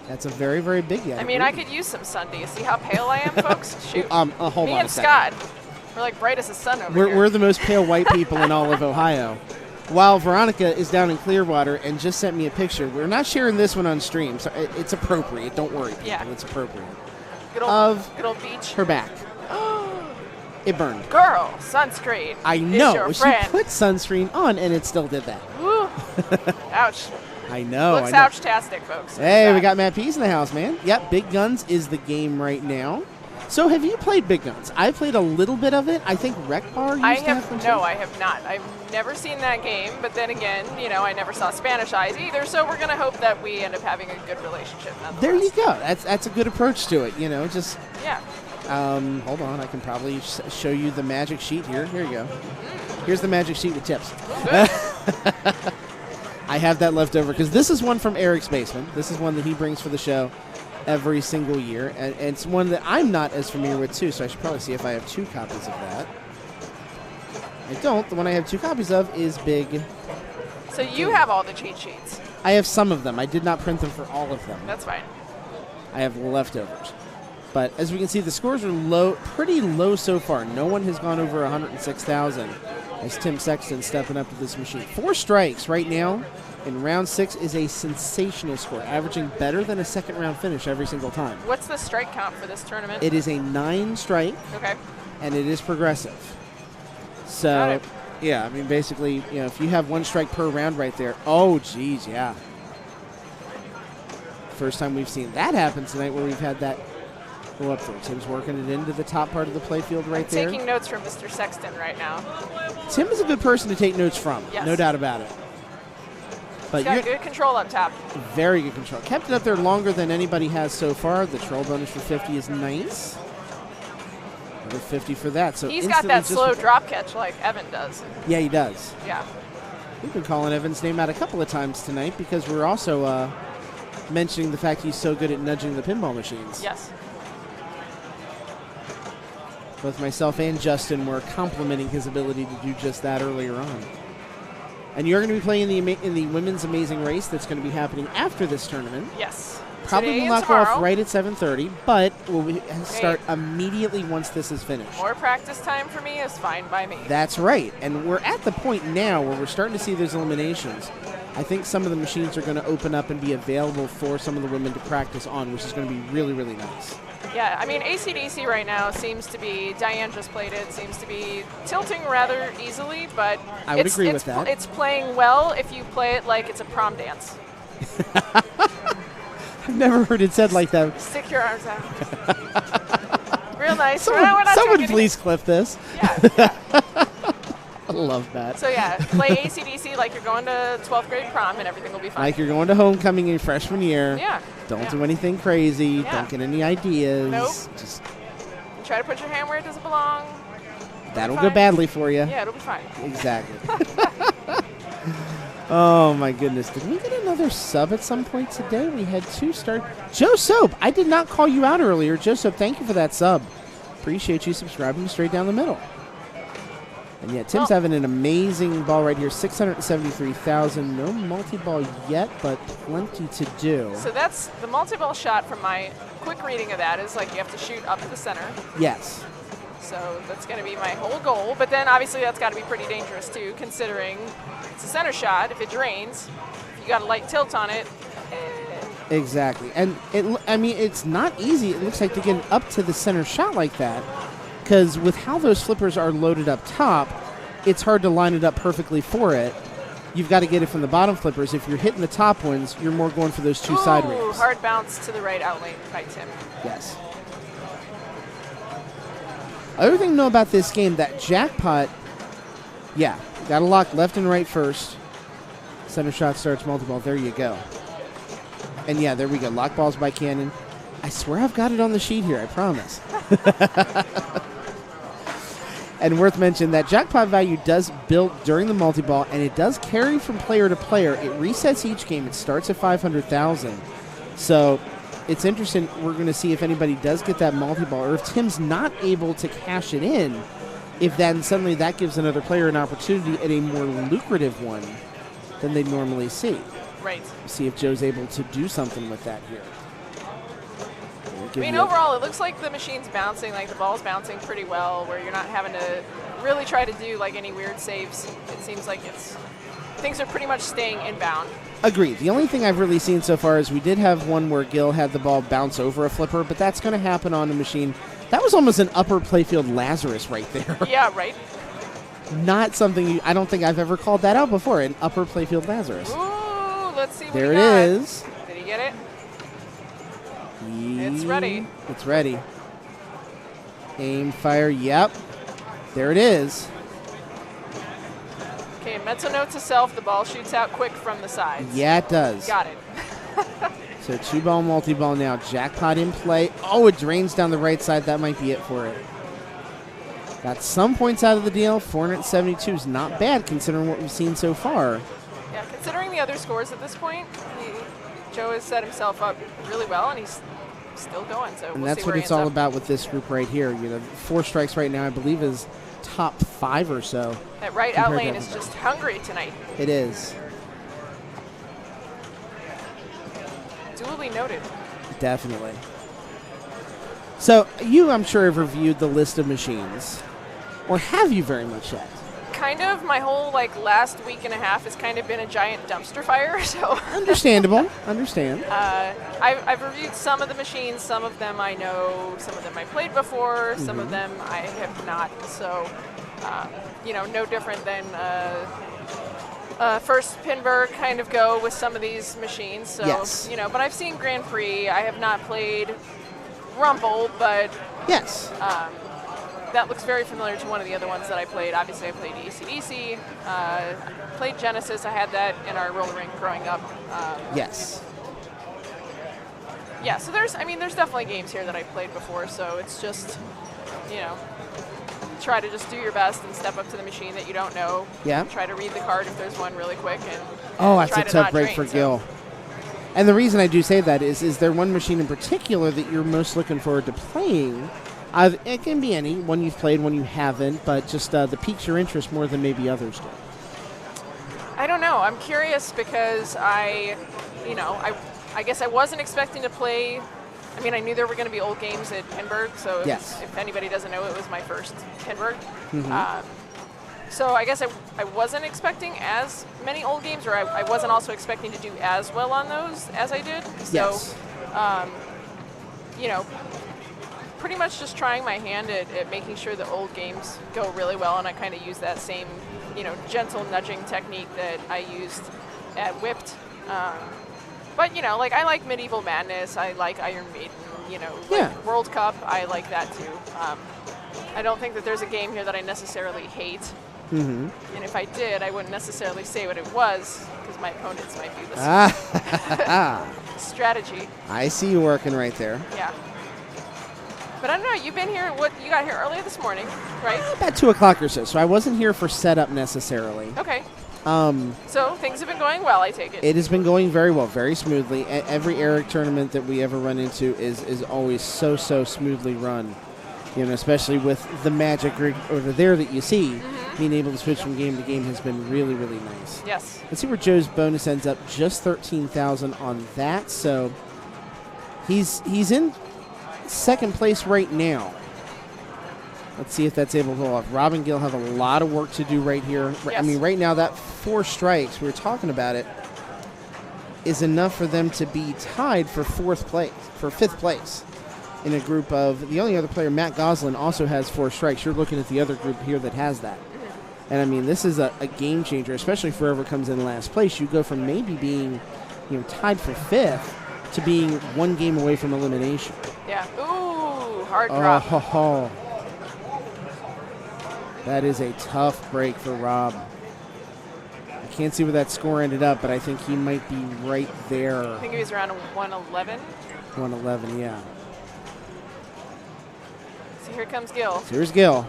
That's a very, very biggie. I mean, I could use some sun. Do you see how pale I am, folks? Shoot. Hold on Me and Scott, we're like bright as the sun over here. We're the most pale white people in all of Ohio. While Veronica is down in Clearwater and just sent me a picture. We're not sharing this one on stream, so it's appropriate. Don't worry, people. Yeah. It's appropriate. Good old beach. Her back. It burned. Girl, sunscreen. I know. Is She your friend. put sunscreen on, and it still did that. Woo. Ouch. I know. Looks ouch-tastic, folks. Hey, we got Matt Pease in the house, man. Yep, Big Guns is the game right now. So have you played Big Guns? I played a little bit of it. I think Rec Bar used to have them. No, I have not. I've never seen that game, but then again, I never saw Spanish Eyes either, so we're going to hope that we end up having a good relationship nonetheless. There you go. That's a good approach to it, just... Yeah. Hold on. I can probably show you the magic sheet here. Here you go. Here's the magic sheet with tips. I have that left over because this is one from Eric's basement. This is one that he brings for the show every single year, and it's one that I'm not as familiar with too, so I should probably see if I have 2 copies of that. I don't. The one I have 2 copies of is big. So you have all the cheat sheets. I have some of them. I did not print them for all of them. That's fine. I have leftovers. But as we can see, the scores are low, pretty low so far. No one has gone over 106,000 as Tim Sexton stepping up to this machine. 4 strikes right now in round 6 is a sensational score, averaging better than a second round finish every single time. What's the strike count for this tournament? It is a 9 strike. Okay. And it is progressive. So, yeah, I mean, basically, if you have 1 strike per round right there, oh, geez, yeah. First time we've seen that happen tonight where we've had that go up there. Tim's working it into the top part of the playfield right there. Taking notes from Mr. Sexton right now. Tim is a good person to take notes from, yes. No doubt about it. But he's got good control up top. Very good control. Kept it up there longer than anybody has so far. The troll bonus for 50 is nice. Another 50 for that. So he's got that slow drop catch like Evan does. Yeah, he does. Yeah. We've been calling Evan's name out a couple of times tonight because we're also mentioning the fact he's so good at nudging the pinball machines. Yes. Both myself and Justin were complimenting his ability to do just that earlier on. And you're going to be playing in the women's amazing race that's going to be happening after this tournament. Yes. Probably will not go off right at 7:30, but we'll start immediately once this is finished. More practice time for me is fine by me. That's right. And we're at the point now where we're starting to see those eliminations. I think some of the machines are going to open up and be available for some of the women to practice on, which is going to be really, really nice. Yeah, I mean, ACDC right now seems to be, Diane just played it, seems to be tilting rather easily, but I would agree with that. It's playing well if you play it like it's a prom dance. I've never heard it said like that. Stick your arms out. Real nice. Someone please clip this. Yeah. I love that. So, yeah, play ACDC like you're going to 12th grade prom and everything will be fine. Like you're going to homecoming in freshman year. Yeah. Don't do anything crazy. Yeah. Don't get any ideas. Nope. Just try to put your hand where it doesn't belong. That'll go badly for you. Yeah, it'll be fine. Exactly. Oh, my goodness. Did we get another sub at some point today? We had 2 start. Joe Soap, I did not call you out earlier. Joe Soap, thank you for that sub. Appreciate you subscribing straight down the middle. And yeah, Tim's having an amazing ball right here, 673,000. No multi-ball yet, but plenty to do. So that's the multi-ball shot from my quick reading of that is like you have to shoot up the center. Yes. So that's going to be my whole goal. But then obviously that's got to be pretty dangerous too, considering it's a center shot. If it drains, if you got a light tilt on it. Exactly. And it's not easy, it looks like, to get up to the center shot like that. Because with how those flippers are loaded up top, it's hard to line it up perfectly for it. You've got to get it from the bottom flippers. If you're hitting the top ones, you're more going for those 2 side rails. Hard bounce to the right outlane by Tim. Yes. Other thing to know about this game, that jackpot, yeah, got to lock left and right first. Center shot starts multi-ball. There you go. And yeah, there we go. Lock balls by Cannon. I swear I've got it on the sheet here. I promise. And worth mentioning, that jackpot value does build during the multi-ball, and it does carry from player to player. It resets each game. It starts at 500,000. So it's interesting. We're going to see if anybody does get that multi-ball, or if Tim's not able to cash it in, if then suddenly that gives another player an opportunity at a more lucrative one than they normally see. Right. See if Joe's able to do something with that here. I mean, overall, it looks like the machine's bouncing, like the ball's bouncing pretty well, where you're not having to really try to do like any weird saves. It seems like things are pretty much staying inbound. Agreed. The only thing I've really seen so far is we did have one where Gil had the ball bounce over a flipper, but that's going to happen on a machine. That was almost an upper playfield Lazarus right there. Yeah, right. Not something I don't think I've ever called that out before, an upper playfield Lazarus. Ooh, let's see what there he it got. is. Did he get it? It's ready. It's ready. Aim, fire, yep. There it is. Okay, mental note to self, the ball shoots out quick from the sides. Yeah, it does. Got it. So 2-ball, multi-ball now. Jackpot in play. Oh, it drains down the right side. That might be it for it. Got some points out of the deal. 472 is not bad considering what we've seen so far. Yeah, considering the other scores at this point, Joe has set himself up really well, and he's still going. So and that's what it's all about with this group right here. 4 strikes right now, I believe, is top 5 or so. That right out lane is just hungry tonight. It is. Duly noted. Definitely. So you, I'm sure, have reviewed the list of machines. Or have you very much yet? Kind of. My whole last week and a half has kind of been a giant dumpster fire. So understandable. Understand. I've reviewed some of the machines. Some of them I know. Some of them I played before. Some of them I have not. So, no different than first Pinball kind of go with some of these machines. So, yes. But I've seen Grand Prix. I have not played Rumble, but yes. That looks very familiar to one of the other ones that I played. Obviously, I played ECDC, played Genesis. I had that in our roller rink growing up. Yes. Yeah, so there's definitely games here that I've played before. So it's just, try to just do your best and step up to the machine that you don't know. Yeah. Try to read the card if there's one really quick. That's a tough break for Gil. And the reason I do say that is there one machine in particular that you're most looking forward to playing? It can be any, one you've played, one you haven't, but just that piques your interest more than maybe others do. I don't know. I'm curious because I guess I wasn't expecting to play. I knew there were going to be old games at Pinburg, so if anybody doesn't know, it was my first Pinburg. Mm-hmm. So I guess I wasn't expecting as many old games, or I wasn't also expecting to do as well on those as I did. So, pretty much just trying my hand at making sure the old games go really well, and I kind of use that same, gentle nudging technique that I used at Whipped. But, I like Medieval Madness, I like Iron Maiden, World Cup, I like that too. I don't think that there's a game here that I necessarily hate. Mm-hmm. And if I did, I wouldn't necessarily say what it was, because my opponents might view this strategy. I see you working right there. Yeah. But I don't know, you've been here, you got here earlier this morning, right? About 2 o'clock or so. So I wasn't here for setup necessarily. Okay. So things have been going well, I take it. It has been going very well, very smoothly. Every Eric tournament that we ever run into is always so smoothly run. Especially with the magic rig over there that you see, being able to switch from game to game has been really, really nice. Yes. Let's see where Joe's bonus ends up. Just 13,000 on that. So he's in second place right now. Let's see if that's able to pull off. Rob and Gil have a lot of work to do right here. Yes. Right now that 4 strikes, we were talking about it, is enough for them to be tied for 5th place. In a group of, the only other player, Matt Goslin, also has 4 strikes. You're looking at the other group here that has that. And this is a game changer, especially for whoever comes in last place. You go from maybe being, tied for 5th to being 1 game away from elimination. Yeah. Ooh, hard drop. Oh. That is a tough break for Rob. I can't see where that score ended up, but I think he might be right there. I think he was around 111. 111, yeah. So here comes Gil. So here's Gil.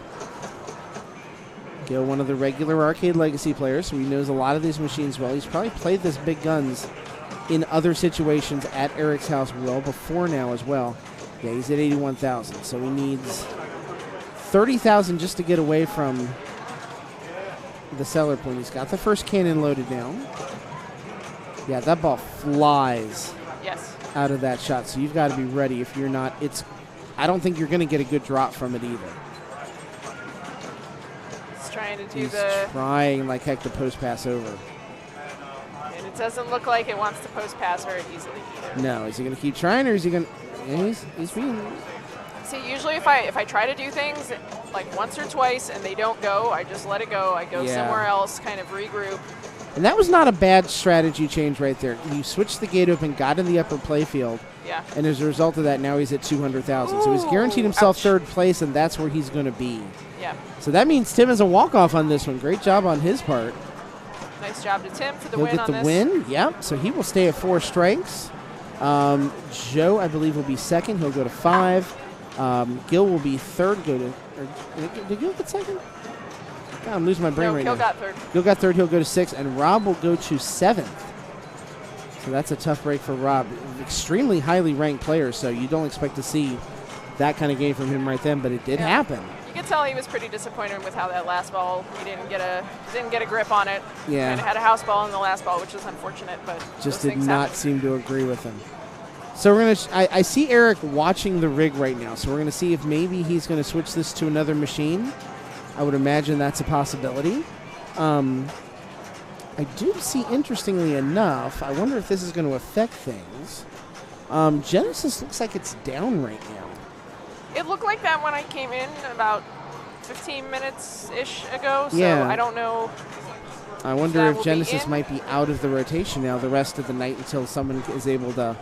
Gil, one of the regular Arcade Legacy players, so he knows a lot of these machines well. He's probably played this big guns in other situations at Eric's house well before now as well. Yeah, he's at 81,000, so he needs 30,000 just to get away from the seller point. He's got the first cannon loaded down. Yeah, that ball flies out of that shot, so you've got to be ready. If you're not, I don't think you're going to get a good drop from it either. He's trying to do He's trying like heck to post pass over. And it doesn't look like it wants to post pass very easily either. No, is he going to keep trying, or is he going to? Yeah, he's being. See, usually if I try to do things like once or twice and they don't go, I just let it go. I go somewhere else, kind of regroup. And that was not a bad strategy change right there. You switched the gate open, got in the upper playfield. Yeah. And as a result of that, now he's at 200,000. So he's guaranteed himself third place, and that's where he's going to be. Yeah. So that means Tim has a walk-off on this one. Great job on his part. Nice job to Tim for the He'll win get on the this. win. Yep. So he will stay at 4 strikes. Joe, I believe, will be second. He'll go to 5. Gil will be third. Did Gil get second? God, I'm losing my brain right now. Gil got third. Gil got third. He'll go to 6, and Rob will go to 7th. So that's a tough break for Rob. Extremely highly ranked player, so you don't expect to see that kind of game from him right then, but it did happen. You could tell he was pretty disappointed with how that last ball, he didn't get a grip on it. Yeah. And had a house ball in the last ball, which was unfortunate, but just did not happen. seem to agree with him. So we're gonna. I see Eric watching the rig right now. So we're gonna see if maybe he's gonna switch this to another machine. I would imagine that's a possibility. I do see, interestingly enough, I wonder if this is going to affect things. Genesis looks like it's down right now. It looked like that when I came in about 15 minutes-ish ago, so Yeah. I don't know. I wonder if Genesis might be out of the rotation now the rest of the night until someone is able to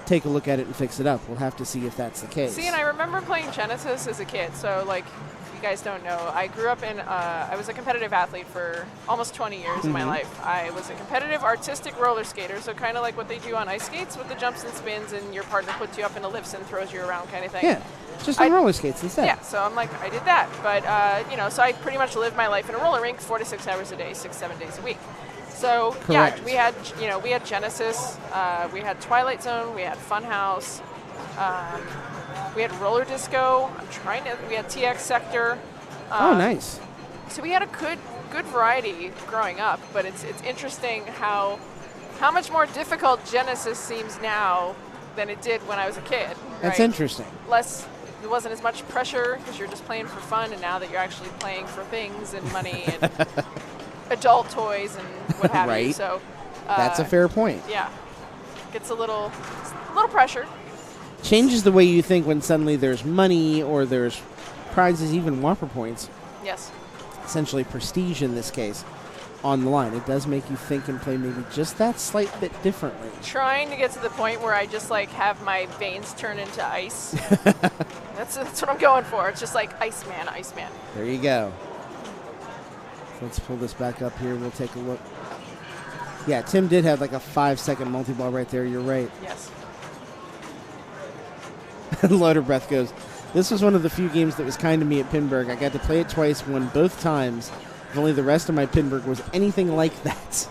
take a look at it and fix it up. We'll have to see if that's the case. See, and I remember playing Genesis as a kid, so like, if you guys don't know, I grew up in, I was a competitive athlete for almost 20 years in my life. I was a competitive artistic roller skater, so kind of like what they do on ice skates with the jumps and spins, and your partner puts you up into lifts and throws you around kind of thing. Yeah, just on roller skates instead. Yeah, so I'm like, I did that. But, you know, so I pretty much lived my life in a roller rink 4 to 6 hours a day, 6-7 days a week. So, Correct. yeah, we had, you know, we had Genesis, we had Twilight Zone, we had Funhouse, we had Roller Disco, we had TX Sector. Oh, nice. So we had a good variety growing up, but it's interesting how much more difficult Genesis seems now than it did when I was a kid. That's right? interesting. There wasn't as much pressure because you're just playing for fun, and now that you're actually playing for things and money and adult toys and what have you. Right. So that's a fair point. Yeah, gets a little pressure. Changes the way you think when suddenly there's money or there's prizes, even Whopper points. Yes. Essentially prestige in this case on the line. It does make you think and play maybe just that slight bit differently. Trying to get to the point where I just like have my veins turn into ice. That's what I'm going for. It's just like Iceman. There you go. So let's pull this back up here. We'll take a look. Yeah, Tim did have like a 5-second multi-ball right there. You're right. Yes. Loader Breath goes, this was one of the few games that was kind to me at Pinburg. I got to play it twice, won both times. If only the rest of my Pinburg was anything like that.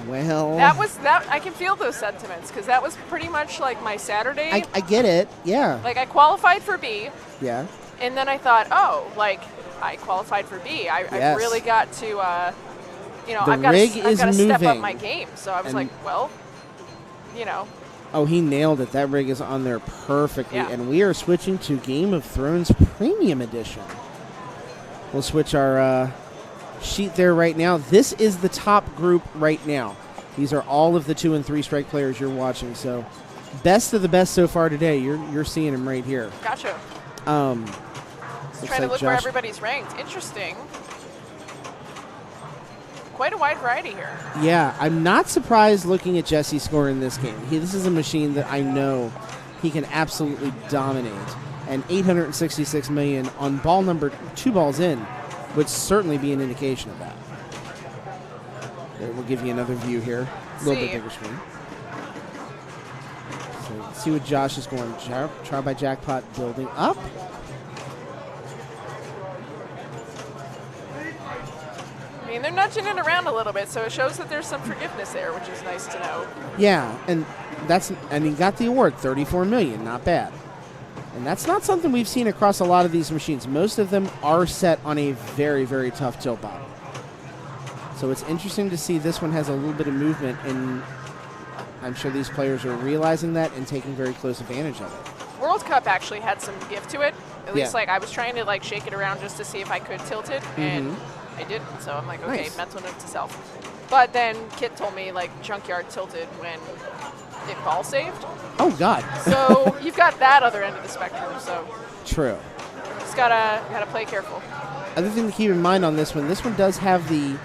Well, that I can feel those sentiments because that was pretty much like my Saturday. I get it. Yeah. Like I qualified for B. Yeah. And then I thought, oh, like I qualified for B. I really got to, you know, I've got to step up my game. So I was like, well, you know. Oh, he nailed it. That rig is on there perfectly. Yeah. And we are switching to Game of Thrones Premium Edition. We'll switch our sheet there right now. This is the top group right now. These are all of the 2 and 3 strike players you're watching. So best of the best so far today. You're seeing them right here. Gotcha. Just trying to look where everybody's ranked. Interesting. Quite a wide variety here. Yeah, I'm not surprised looking at Jesse's score in this game. This is a machine that I know he can absolutely dominate. And 866 million on ball number 2 balls in would certainly be an indication of that. We'll give you another view here. A little bit bigger screen. So let's see what Josh is going. Try by Jackpot building up. I mean, they're nudging it around a little bit, so it shows that there's some forgiveness there, which is nice to know. Yeah, and he got the award, 34 million, not bad. And that's not something we've seen across a lot of these machines. Most of them are set on a very, very tough tilt bottom. So it's interesting to see this one has a little bit of movement, and I'm sure these players are realizing that and taking very close advantage of it. World Cup actually had some gift to it. At least, like, I was trying to, like, shake it around just to see if I could tilt it, and I didn't. So I'm like, okay, nice. Mental note to self. But then Kit told me, like, Junkyard tilted when it ball saved. Oh, God. So you've got that other end of the spectrum, so. True. Just gotta play careful. Other thing to keep in mind on this one does have the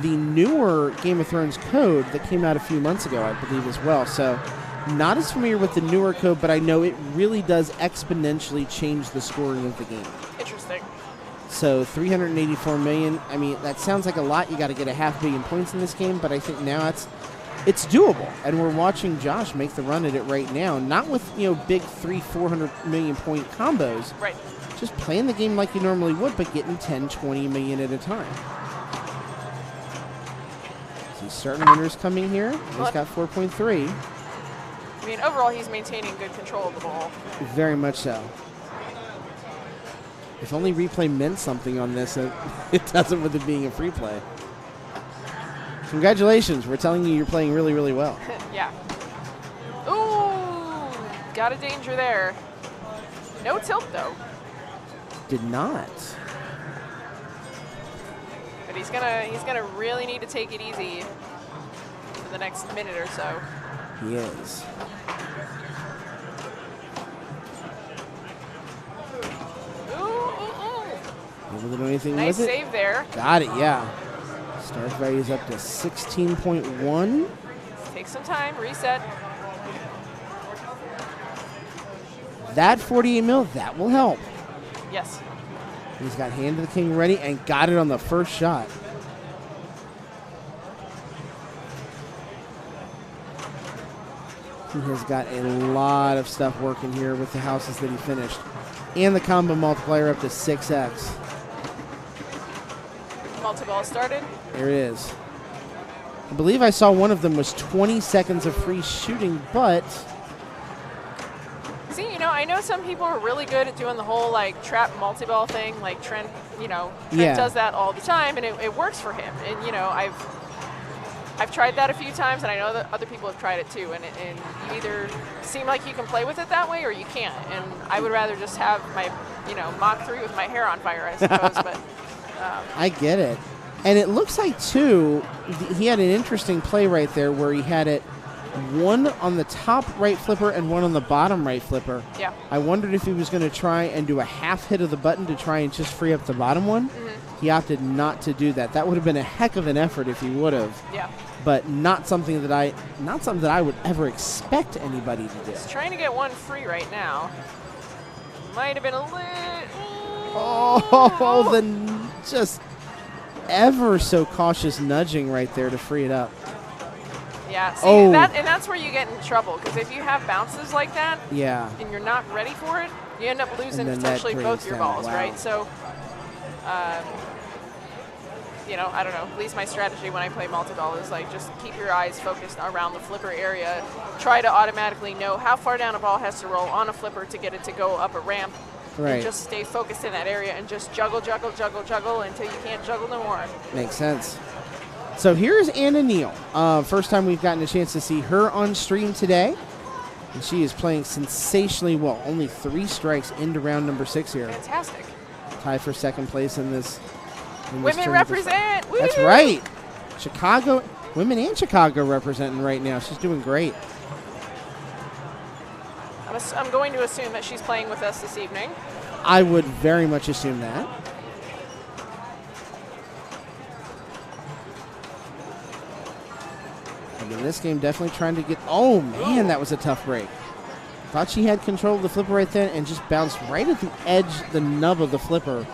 newer Game of Thrones code that came out a few months ago, I believe, as well. So not as familiar with the newer code, but I know it really does exponentially change the scoring of the game. Interesting. So 384 million, I mean, that sounds like a lot. You got to get a 500 million points in this game, but I think now it's doable. And we're watching Josh make the run at it right now, not with, big 300-400 million point combos. Right. Just playing the game like you normally would, but getting 10-20 million at a time. See certain winners coming here. He's got 4.3. I mean, overall, he's maintaining good control of the ball. Very much so. If only replay meant something on this, it doesn't with it being a free play. Congratulations. We're telling you you're playing really, really well. Yeah. Ooh, got a danger there. No tilt, though. Did not. But he's gonna really need to take it easy for the next minute or so. He is. Able to do anything nice with it? Save there. Got it, yeah. Start value is up to 16.1. Take some time, reset. That 48 mil, that will help. Yes. He's got hand to the king ready and got it on the first shot. He has got a lot of stuff working here with the houses that he finished. And the combo multiplier up to 6x. Multi-ball started. There it is. I believe I saw one of them was 20 seconds of free shooting, but... See, I know some people are really good at doing the whole, like, trap multi-ball thing. Like, Trent, Trent does that all the time, and it works for him. And, I've tried that a few times, and I know that other people have tried it too. And you either seem like you can play with it that way, or you can't. And I would rather just have my, Mach 3 with my hair on fire, I suppose. But I get it. And it looks like, too, he had an interesting play right there where he had it one on the top right flipper and one on the bottom right flipper. Yeah. I wondered if he was going to try and do a half hit of the button to try and just free up the bottom one. Mm-hmm. He opted not to do that. That would have been a heck of an effort if he would have. Yeah. But not something that I would ever expect anybody to do. He's trying to get one free right now. Might have been a little... Oh, just ever so cautious nudging right there to free it up. Yeah, see, that's where you get in trouble, because if you have bounces like that, and you're not ready for it, you end up losing potentially both your balls, right? So, I don't know. At least my strategy when I play multi-ball is like just keep your eyes focused around the flipper area. Try to automatically know how far down a ball has to roll on a flipper to get it to go up a ramp. Right. And just stay focused in that area and just juggle, juggle, juggle, juggle until you can't juggle no more. Makes sense. So here's Anna Neal. First time we've gotten a chance to see her on stream today. And she is playing sensationally well. Only 3 strikes into round number 6 here. Fantastic. Tie for second place in this. Women represent. Woo! That's right. Chicago, women and Chicago representing right now. She's doing great. I'm going to assume that she's playing with us this evening. I would very much assume that. And in this game, definitely trying to get... Oh, man, that was a tough break. Thought she had control of the flipper right then and just bounced right at the edge, the nub of the flipper.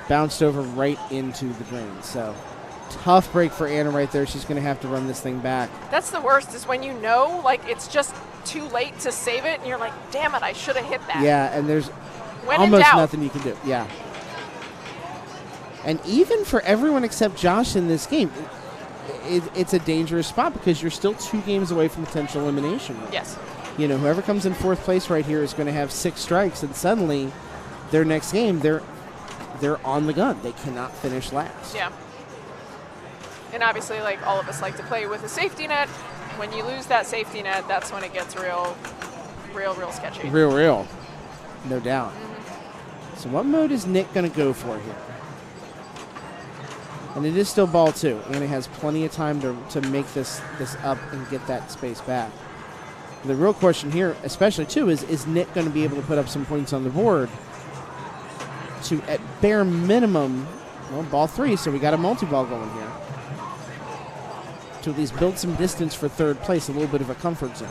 Bounced over right into the green. So, tough break for Anna right there. She's going to have to run this thing back. That's the worst, is when it's just too late to save it, and you're like, damn it, I should have hit that. Yeah, and there's when almost nothing you can do. Yeah. And even for everyone except Josh in this game, it's a dangerous spot because you're still 2 games away from potential elimination. Yes. Whoever comes in 4th place right here is going to have 6 strikes, and suddenly their next game, they're on the gun. They cannot finish last. Yeah. And obviously, all of us like to play with a safety net. When you lose that safety net, that's when it gets real sketchy. Real. No doubt. Mm-hmm. So what mode is Nick going to go for here? And it is still ball 2. Anna has plenty of time to make this up and get that space back. The real question here, especially too, is Nick going to be able to put up some points on the board to, at bare minimum, ball 3, so we got a multi-ball going here. To at least build some distance for 3rd place, a little bit of a comfort zone.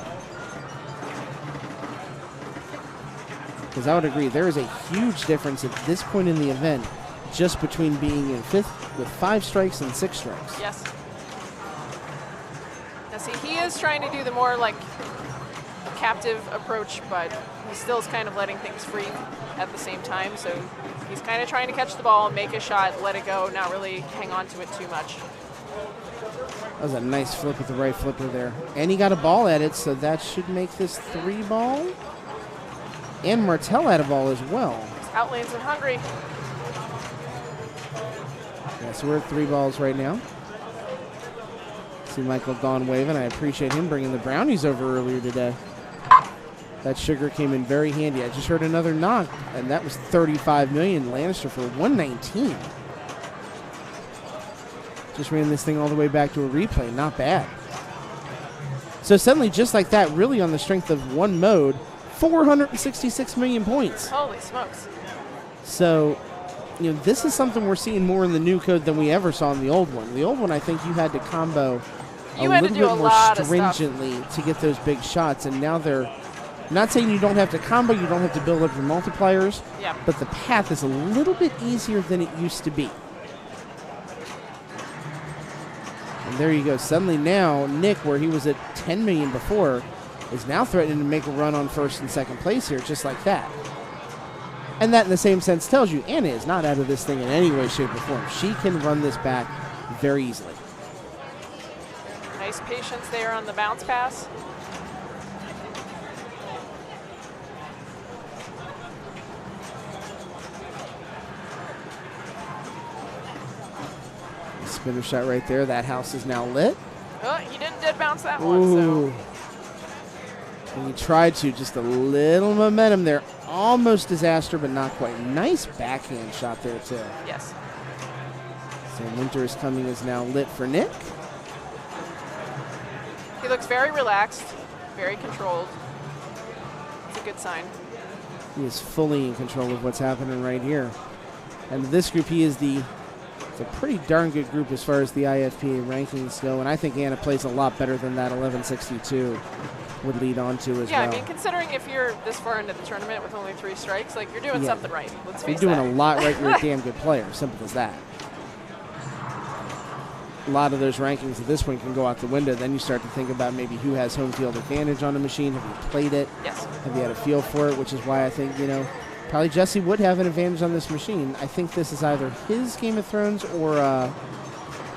Because I would agree, there is a huge difference at this point in the event just between being in 5th with 5 strikes and 6 strikes. Yes. Now see, he is trying to do the more captive approach, but he still is kind of letting things free at the same time. So he's kind of trying to catch the ball, make a shot, let it go, not really hang on to it too much. That was a nice flip with the right flipper there. And he got a ball at it, so that should make this 3 ball. And Martel had a ball as well. Outlanes and hungry. Yeah, so we're at 3 balls right now. See Michael Dawn waving. I appreciate him bringing the brownies over earlier today. That sugar came in very handy. I just heard another knock, and that was 35 million. Lannister for 119. Just ran this thing all the way back to a replay. Not bad. So suddenly, just like that, really on the strength of one mode, 466 million points. Holy smokes. So, you know, this is something we're seeing more in the new code than we ever saw in the old one. The old one, I think you had to combo a little bit more stringently to get those big shots, and now they're not saying you don't have to combo, you don't have to build up your multipliers, but the path is a little bit easier than it used to be. And there you go. Suddenly now, Nick, where he was at 10 million before, is now threatening to make a run on first and second place here, just like that. And that, in the same sense, tells you Anna is not out of this thing in any way, shape, or form. She can run this back very easily. Nice patience there on the bounce pass. Spinner shot right there. That house is now lit. Oh, he didn't dead bounce that one. So. And he tried to. Just a little momentum there. Almost disaster, but not quite. Nice backhand shot there, too. Yes. So Winter is coming is now lit for Nick. He looks very relaxed, very controlled. It's a good sign. He is fully in control of what's happening right here. And this group, he is it's a pretty darn good group as far as the IFPA rankings go, and I think Anna plays a lot better than that 1162 would lead on to as well. Yeah, I mean, considering if you're this far into the tournament with only 3 strikes, like, you're doing something right. Let's face You're doing a lot right. You're a damn good player. Simple as that. A lot of those rankings at this point can go out the window. Then you start to think about maybe who has home field advantage on the machine. Have you played it? Yes. Have you had a feel for it? Which is why I think, you know, probably Jesse would have an advantage on this machine. I think this is either his Game of Thrones or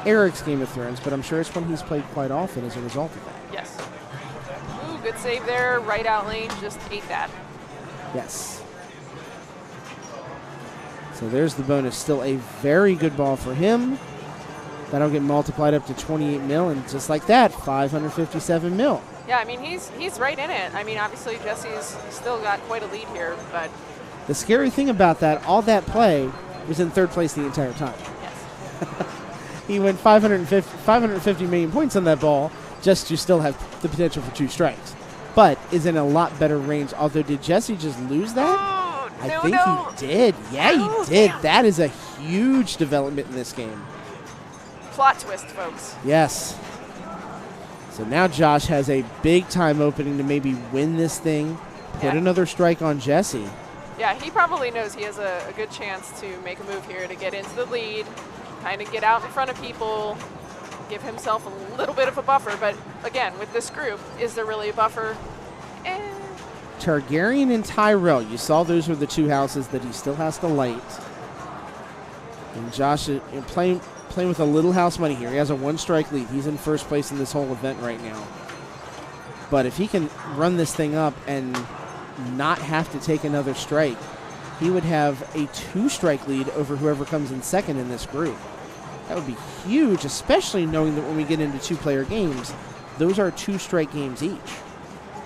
Eric's Game of Thrones, but I'm sure it's one he's played quite often as a result of that. Yes. Ooh, good save there. Right out lane, just ate that. Yes. So there's the bonus. Still a very good ball for him. That'll get multiplied up to 28 mil, and just like that, 557 mil. Yeah, I mean, he's right in it. I mean, obviously, Jesse's still got quite a lead here, but... The scary thing about that, all that play was in third place the entire time. Yes. He went 550 million points on that ball just to still have the potential for 2 strikes. But is in a lot better range. Although, did Jesse just lose that? Oh, I think he did. Yeah, he did. Damn. That is a huge development in this game. Plot twist, folks. Yes. So now Josh has a big time opening to maybe win this thing, put another strike on Jesse. Yeah, he probably knows he has a good chance to make a move here to get into the lead, kind of get out in front of people, give himself a little bit of a buffer. But again, with this group, is there really a buffer? Targaryen and Tyrell, you saw those were the 2 houses that he still has to light. And Josh is playing with a little house money here. He has a 1-strike lead. He's in first place in this whole event right now. But if he can run this thing up and not have to take another strike, he would have a 2-strike lead over whoever comes in second in this group. That would be huge, especially knowing that when we get into 2-player games, those are 2-strike games each.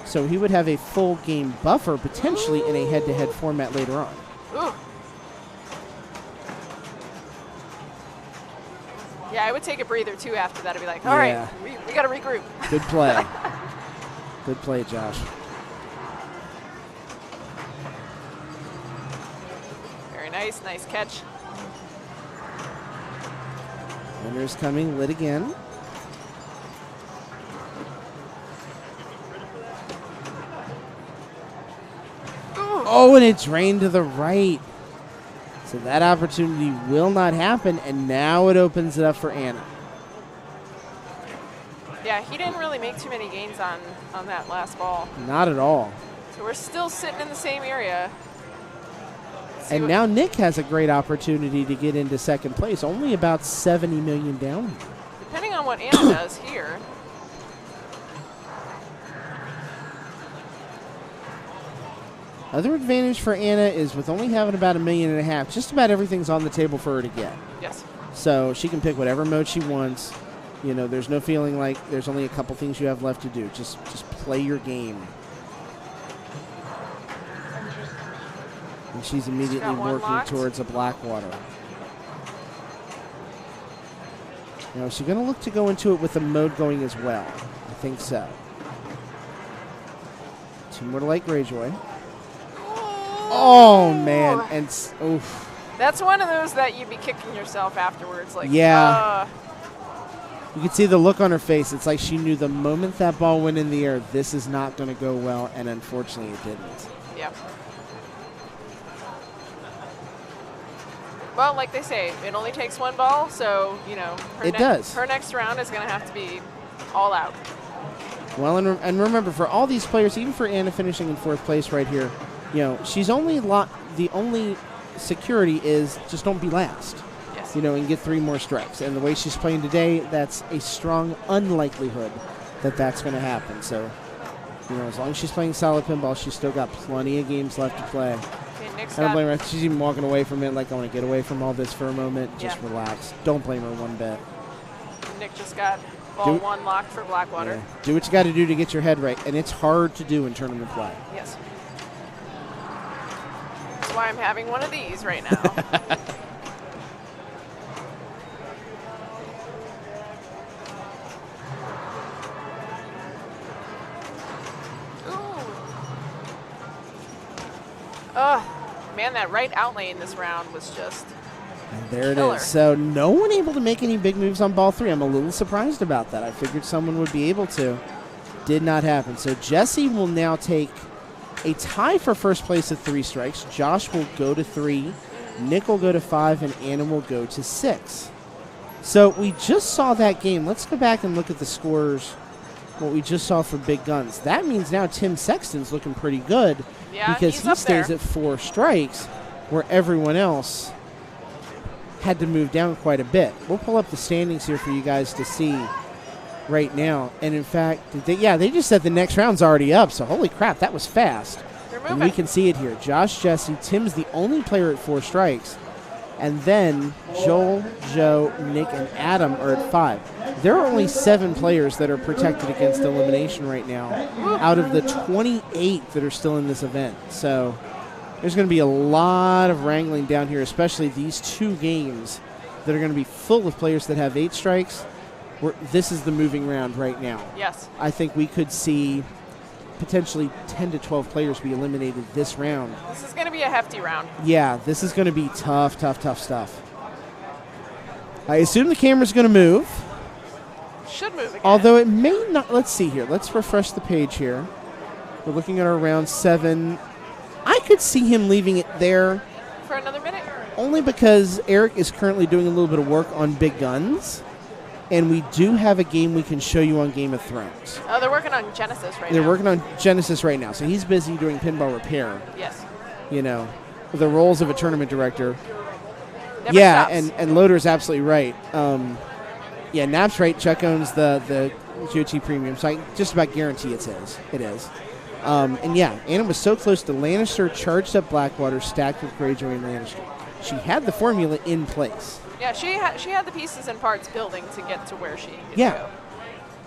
So he would have a full game buffer potentially in a head-to-head format later on. Ooh. Yeah, I would take a breather, too, after that. I'd be like, all right, we got to regroup. Good play. Good play, Josh. Very nice. Nice catch. Winner's coming. Lit again. Ooh. Oh, and it drained to the right. So that opportunity will not happen, and now it opens it up for Anna. Yeah, he didn't really make too many gains on that last ball. Not at all. So we're still sitting in the same area. And now Nick has a great opportunity to get into second place, only about 70 million down here. Depending on what Anna does here. Other advantage for Anna is with only having about $1.5 million, just about everything's on the table for her to get. Yes. So she can pick whatever mode she wants. You know, there's no feeling like there's only a couple things you have left to do. Just play your game. And she's immediately working towards a Blackwater. Now, is she going to look to go into it with the mode going as well? I think so. 2 more to Light Greyjoy. Oh, man. And oof. That's one of those that you'd be kicking yourself afterwards. Like, yeah. You could see the look on her face. It's like she knew the moment that ball went in the air, this is not going to go well, and unfortunately it didn't. Yeah. Well, like they say, it only takes 1 ball, so, you know, her next round is going to have to be all out. Well, and remember, for all these players, even for Anna finishing in 4th place right here, you know, she's only the only security is just don't be last. Yes. You know, and get 3 more strikes. And the way she's playing today, that's a strong unlikelihood that that's going to happen. So, you know, as long as she's playing solid pinball, she's still got plenty of games left to play. Okay, Nick's I don't blame her. She's even walking away from it like, I want to get away from all this for a moment. Just relax. Don't blame her one bit. Nick just got ball 1 locked for Blackwater. Yeah. Do what you got to do to get your head right. And it's hard to do in tournament play. Yes. That's why I'm having one of these right now. Man, that right out lane this round was just and there killer. It is. So no one able to make any big moves on ball 3. I'm a little surprised about that. I figured someone would be able to. Did not happen. So Jesse will now take a tie for first place at 3 strikes. Josh will go to 3. Nick will go to 5, and Anna will go to 6. So we just saw that game. Let's go back and look at the scores, what we just saw for big guns. That means now Tim Sexton's looking pretty good because he stays at 4 strikes where everyone else had to move down quite a bit. We'll pull up the standings here for you guys to see right now. And in fact, they just said the next round's already up, so holy crap, that was fast. And we can see it here. Josh, Jesse, Tim's the only player at 4 strikes. And then Joel, Joe, Nick, and Adam are at 5. There are only 7 players that are protected against elimination right now out of the 28 that are still in this event. So there's going to be a lot of wrangling down here, especially these 2 games that are going to be full of players that have 8 strikes. This is the moving round right now. Yes. I think we could see potentially 10 to 12 players be eliminated this round. This is going to be a hefty round. Yeah, this is going to be tough stuff. I assume the camera's going to move. Should move again. Although it may not. Let's see here. Let's refresh the page here. We're looking at our round 7. I could see him leaving it there. For another minute? Only because Eric is currently doing a little bit of work on big guns. And we do have a game we can show you on Game of Thrones. Oh, they're working on Genesis right now. They're working on Genesis right now. So he's busy doing pinball repair. Yes. You know, the roles of a tournament director. Never stops. And Loader's absolutely right. Nap's right. Chuck owns the GOT Premium, so I just about guarantee it's his. It is. Anna was so close to Lannister, charged up Blackwater, stacked with Greyjoy and Lannister. She had the formula in place. Yeah, she had the pieces and parts building to get to where she needed to go.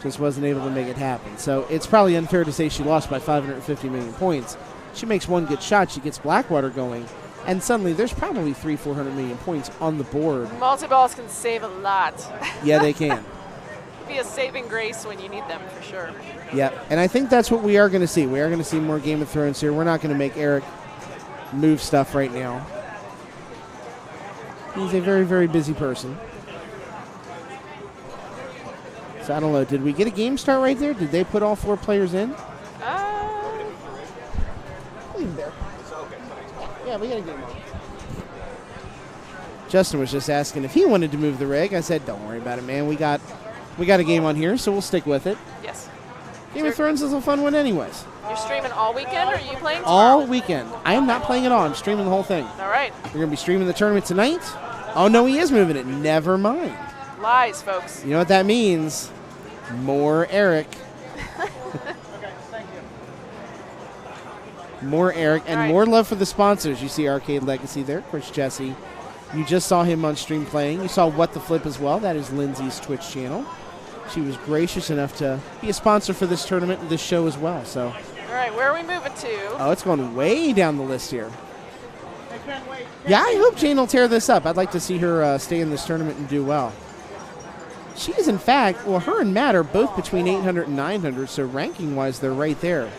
Just wasn't able to make it happen. So it's probably unfair to say she lost by 550 million points. She makes one good shot, she gets Blackwater going, and suddenly there's probably 300-400 million points on the board. Multi-balls can save a lot. Yeah, they can. Be a saving grace when you need them, for sure. Yeah, and I think that's what we are going to see. We are going to see more Game of Thrones here. We're not going to make Eric move stuff right now. He's a very, very busy person. So I don't know. Did we get a game start right there? Did they put all 4 players in? There. Yeah, we got a game on. Justin was just asking if he wanted to move the rig. I said, don't worry about it, man. We got a game on here, so we'll stick with it. Yes. Game of Thrones is a fun one anyways. You're streaming all weekend, or are you playing tomorrow? All weekend. I am not playing at all. I'm streaming the whole thing. All right. We're going to be streaming the tournament tonight. Oh, no, he is moving it. Never mind. Lies, folks. You know what that means? More Eric. More Eric and more love for the sponsors. You see Arcade Legacy there. Of course, Jesse. You just saw him on stream playing. You saw What the Flip as well. That is Lindsay's Twitch channel. She was gracious enough to be a sponsor for this tournament and this show as well. So, all right, where are we moving to? Oh, it's going way down the list here. Yeah, I hope Jane will tear this up. I'd like to see her stay in this tournament and do well. She is, in fact, well, her and Matt are both between 800 and 900, so ranking-wise, they're right there.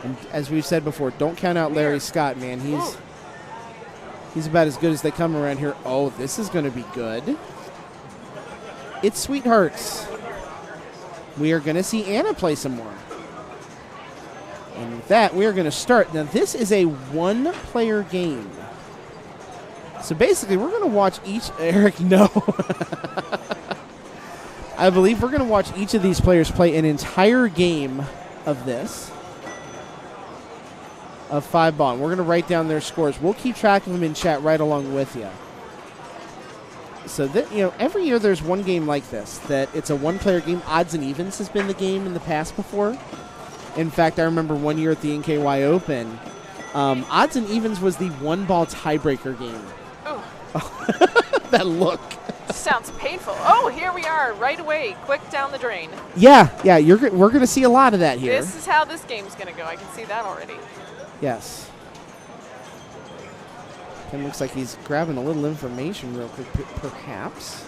And as we've said before, don't count out Larry Scott, man. He's about as good as they come around here. Oh, this is going to be good. It's Sweethearts. We are going to see Anna play some more. And with that, we are going to start. Now, this is a one-player game. So basically, we're going to watch each... Eric, no. I believe we're going to watch each of these players play an entire game of this. Of 5-ball. We're going to write down their scores. We'll keep track of them in chat right along with you. So that, you know, every year there's one game like this that it's a one-player game. Odds and Evens has been the game in the past before. In fact, I remember one year at the NKY Open, Odds and Evens was the one-ball tiebreaker game. Oh. That look. Sounds painful. Oh, here we are, right away, quick down the drain. Yeah, we're going to see a lot of that here. This is how this game's going to go. I can see that already. Yes. Ken looks like he's grabbing a little information real quick, perhaps.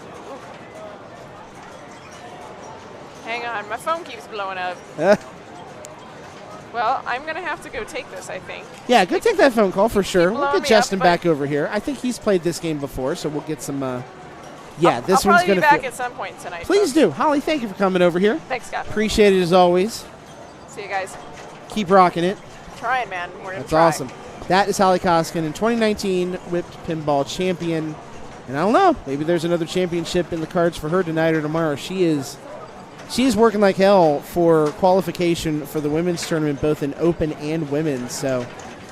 Hang on, my phone keeps blowing up. Well, I'm going to have to go take this, I think. Yeah, go take that phone call for sure. We'll get Justin back over here. I think he's played this game before, so we'll get some... this one's going to... I'll probably be back at some point tonight. Please do. Holly, thank you for coming over here. Thanks, Scott. Appreciate it as always. See you guys. Keep rocking it. Trying, man. We're going to try. That's awesome. That is Holly Koskin, 2019 Whipped Pinball Champion. And I don't know, maybe there's another championship in the cards for her tonight or tomorrow. She is working like hell for qualification for the women's tournament, both in open and women's. So,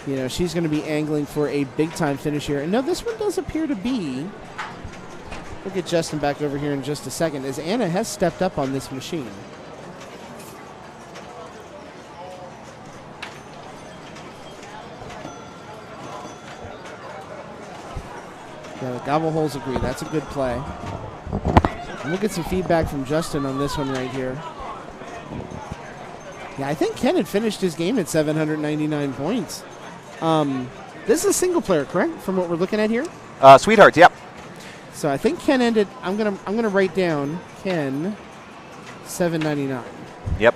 you know, she's going to be angling for a big-time finish here. And no, this one does appear to be... We'll get Justin back over here in just a second, as Anna has stepped up on this machine. Yeah, the gobble holes agree. That's a good play. And we'll get some feedback from Justin on this one right here. Yeah, I think Ken had finished his game at 799 points. This is a single player, correct? From what we're looking at here? Sweethearts, yep. So I think Ken ended. I'm gonna write down Ken 799. Yep.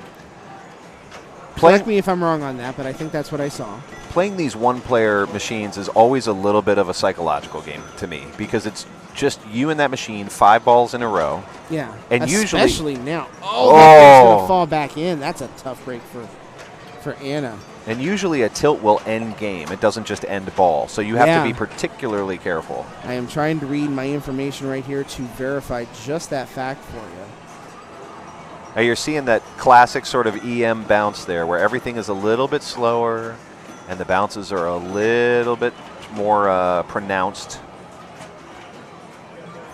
Correct me if I'm wrong on that, but I think that's what I saw. Playing these one-player machines is always a little bit of a psychological game to me because it's just you and that machine, 5 balls in a row. Yeah, and especially now. Oh, that thing's gonna fall back in. That's a tough break for Anna. And usually a tilt will end game. It doesn't just end ball. So you have to be particularly careful. I am trying to read my information right here to verify just that fact for you. Now you're seeing that classic sort of EM bounce there where everything is a little bit slower and the bounces are a little bit more pronounced.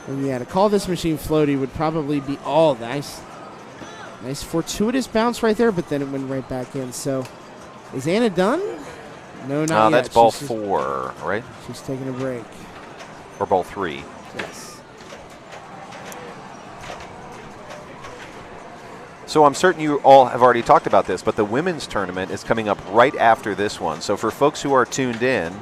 And yeah, to call this machine floaty would probably be nice. Nice fortuitous bounce right there, but then it went right back in. So is Anna done? No, not yet. That's ball 4, right? She's taking a break. Or ball 3. Yes. So I'm certain you all have already talked about this, but the women's tournament is coming up right after this one. So for folks who are tuned in,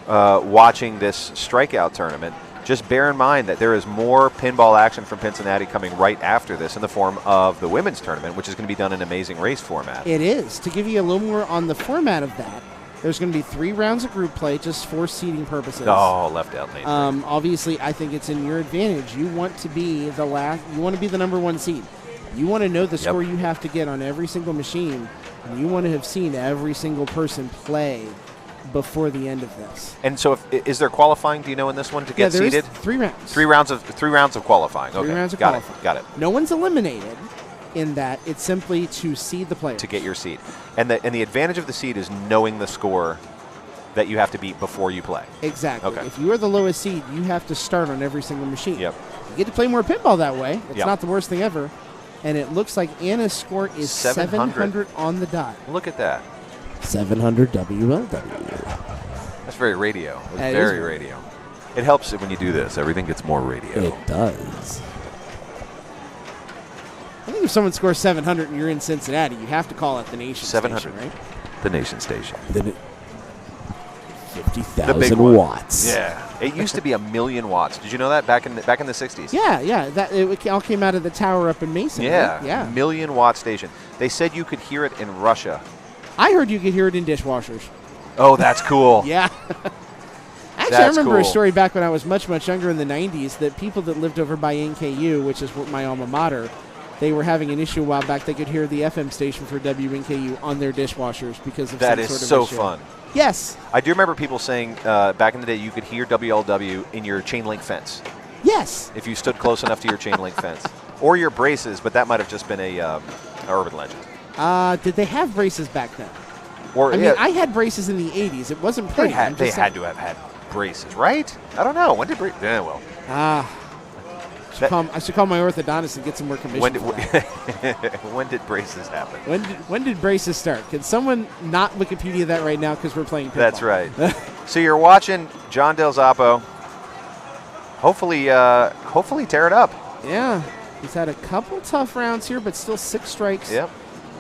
watching this strikeout tournament, just bear in mind that there is more pinball action from Cincinnati coming right after this in the form of the women's tournament, which is going to be done in Amazing Race format. It is. To give you a little more on the format of that, there's going to be 3 rounds of group play just for seeding purposes. Oh, left out lane. Obviously, I think it's in your advantage. You want to be the last. You want to be the number 1 seed. You want to know the score you have to get on every single machine, and you want to have seen every single person play before the end of this. And so, is there qualifying? Do you know in this one to get seeded? 3 rounds. 3 rounds of qualifying. Okay, 3 rounds of qualifying. Got it. No one's eliminated in that. It's simply to seed the players. To get your seed, and the advantage of the seed is knowing the score that you have to beat before you play. Exactly. Okay. If you are the lowest seed, you have to start on every single machine. Yep. You get to play more pinball that way. It's not the worst thing ever. And it looks like Anna's score is 700 on the dot. Look at that. 700 WLW. That's very radio. It's very radio. It helps when you do this. Everything gets more radio. It does. I think if someone scores 700 and you're in Cincinnati, you have to call it the Nation 700. Station, right? The Nation Station. 50,000 watts. Yeah. It used to be 1,000,000 watts. Did you know that back in the 60s? Yeah. It all came out of the tower up in Mason. Yeah. Right? Yeah. 1,000,000 watt station. They said you could hear it in Russia. I heard you could hear it in dishwashers. Oh, that's cool. Yeah. Actually, I remember a story back when I was much, much younger in the 90s that people that lived over by NKU, which is my alma mater, they were having an issue a while back. They could hear the FM station for WNKU on their dishwashers because of that some is sort of so issue. fun. Yes. I do remember people saying back in the day you could hear WLW in your chain link fence. Yes. If you stood close enough to your chain link fence. Or your braces, but that might have just been a urban legend. Did they have braces back then? Or, I mean, I had braces in the 80s. It wasn't pretty. They had to have had braces, right? I don't know. When did braces? Yeah, well. I should call my orthodontist and get some more commission. When did braces happen? When did braces start? Can someone not Wikipedia that right now because we're playing pinball? That's right. So you're watching John Del Zoppo. Hopefully tear it up. Yeah, he's had a couple tough rounds here, but still 6 strikes. Yep.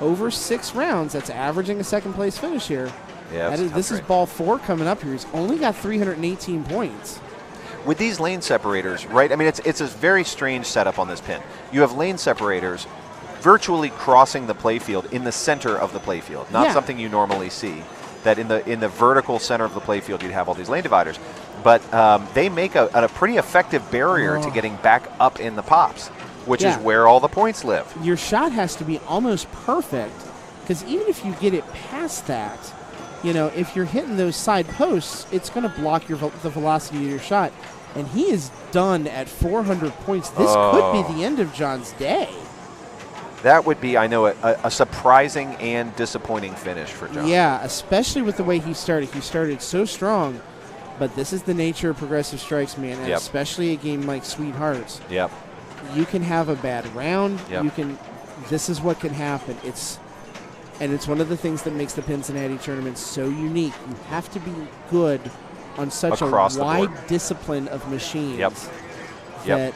Over 6 rounds. That's averaging a second-place finish here. Yeah, this is ball 4 coming up here. He's only got 318 points. With these lane separators, right? I mean, it's a very strange setup on this pin. You have lane separators virtually crossing the playfield in the center of the playfield, not something you normally see. That in the vertical center of the playfield, you'd have all these lane dividers. But they make a pretty effective barrier to getting back up in the pops, which is where all the points live. Your shot has to be almost perfect, because even if you get it past that, if you're hitting those side posts, it's going to block the velocity of your shot. And he is done at 400 points. This could be the end of John's day. That would be, I know, a surprising and disappointing finish for John. Yeah, especially with the way he started. He started so strong, but this is the nature of progressive strikes, man, and especially a game like Sweethearts. Yep. You can have a bad round. Yep. This is what can happen. It's one of the things that makes the Cincinnati tournament so unique. You have to be good on such a wide discipline of machines that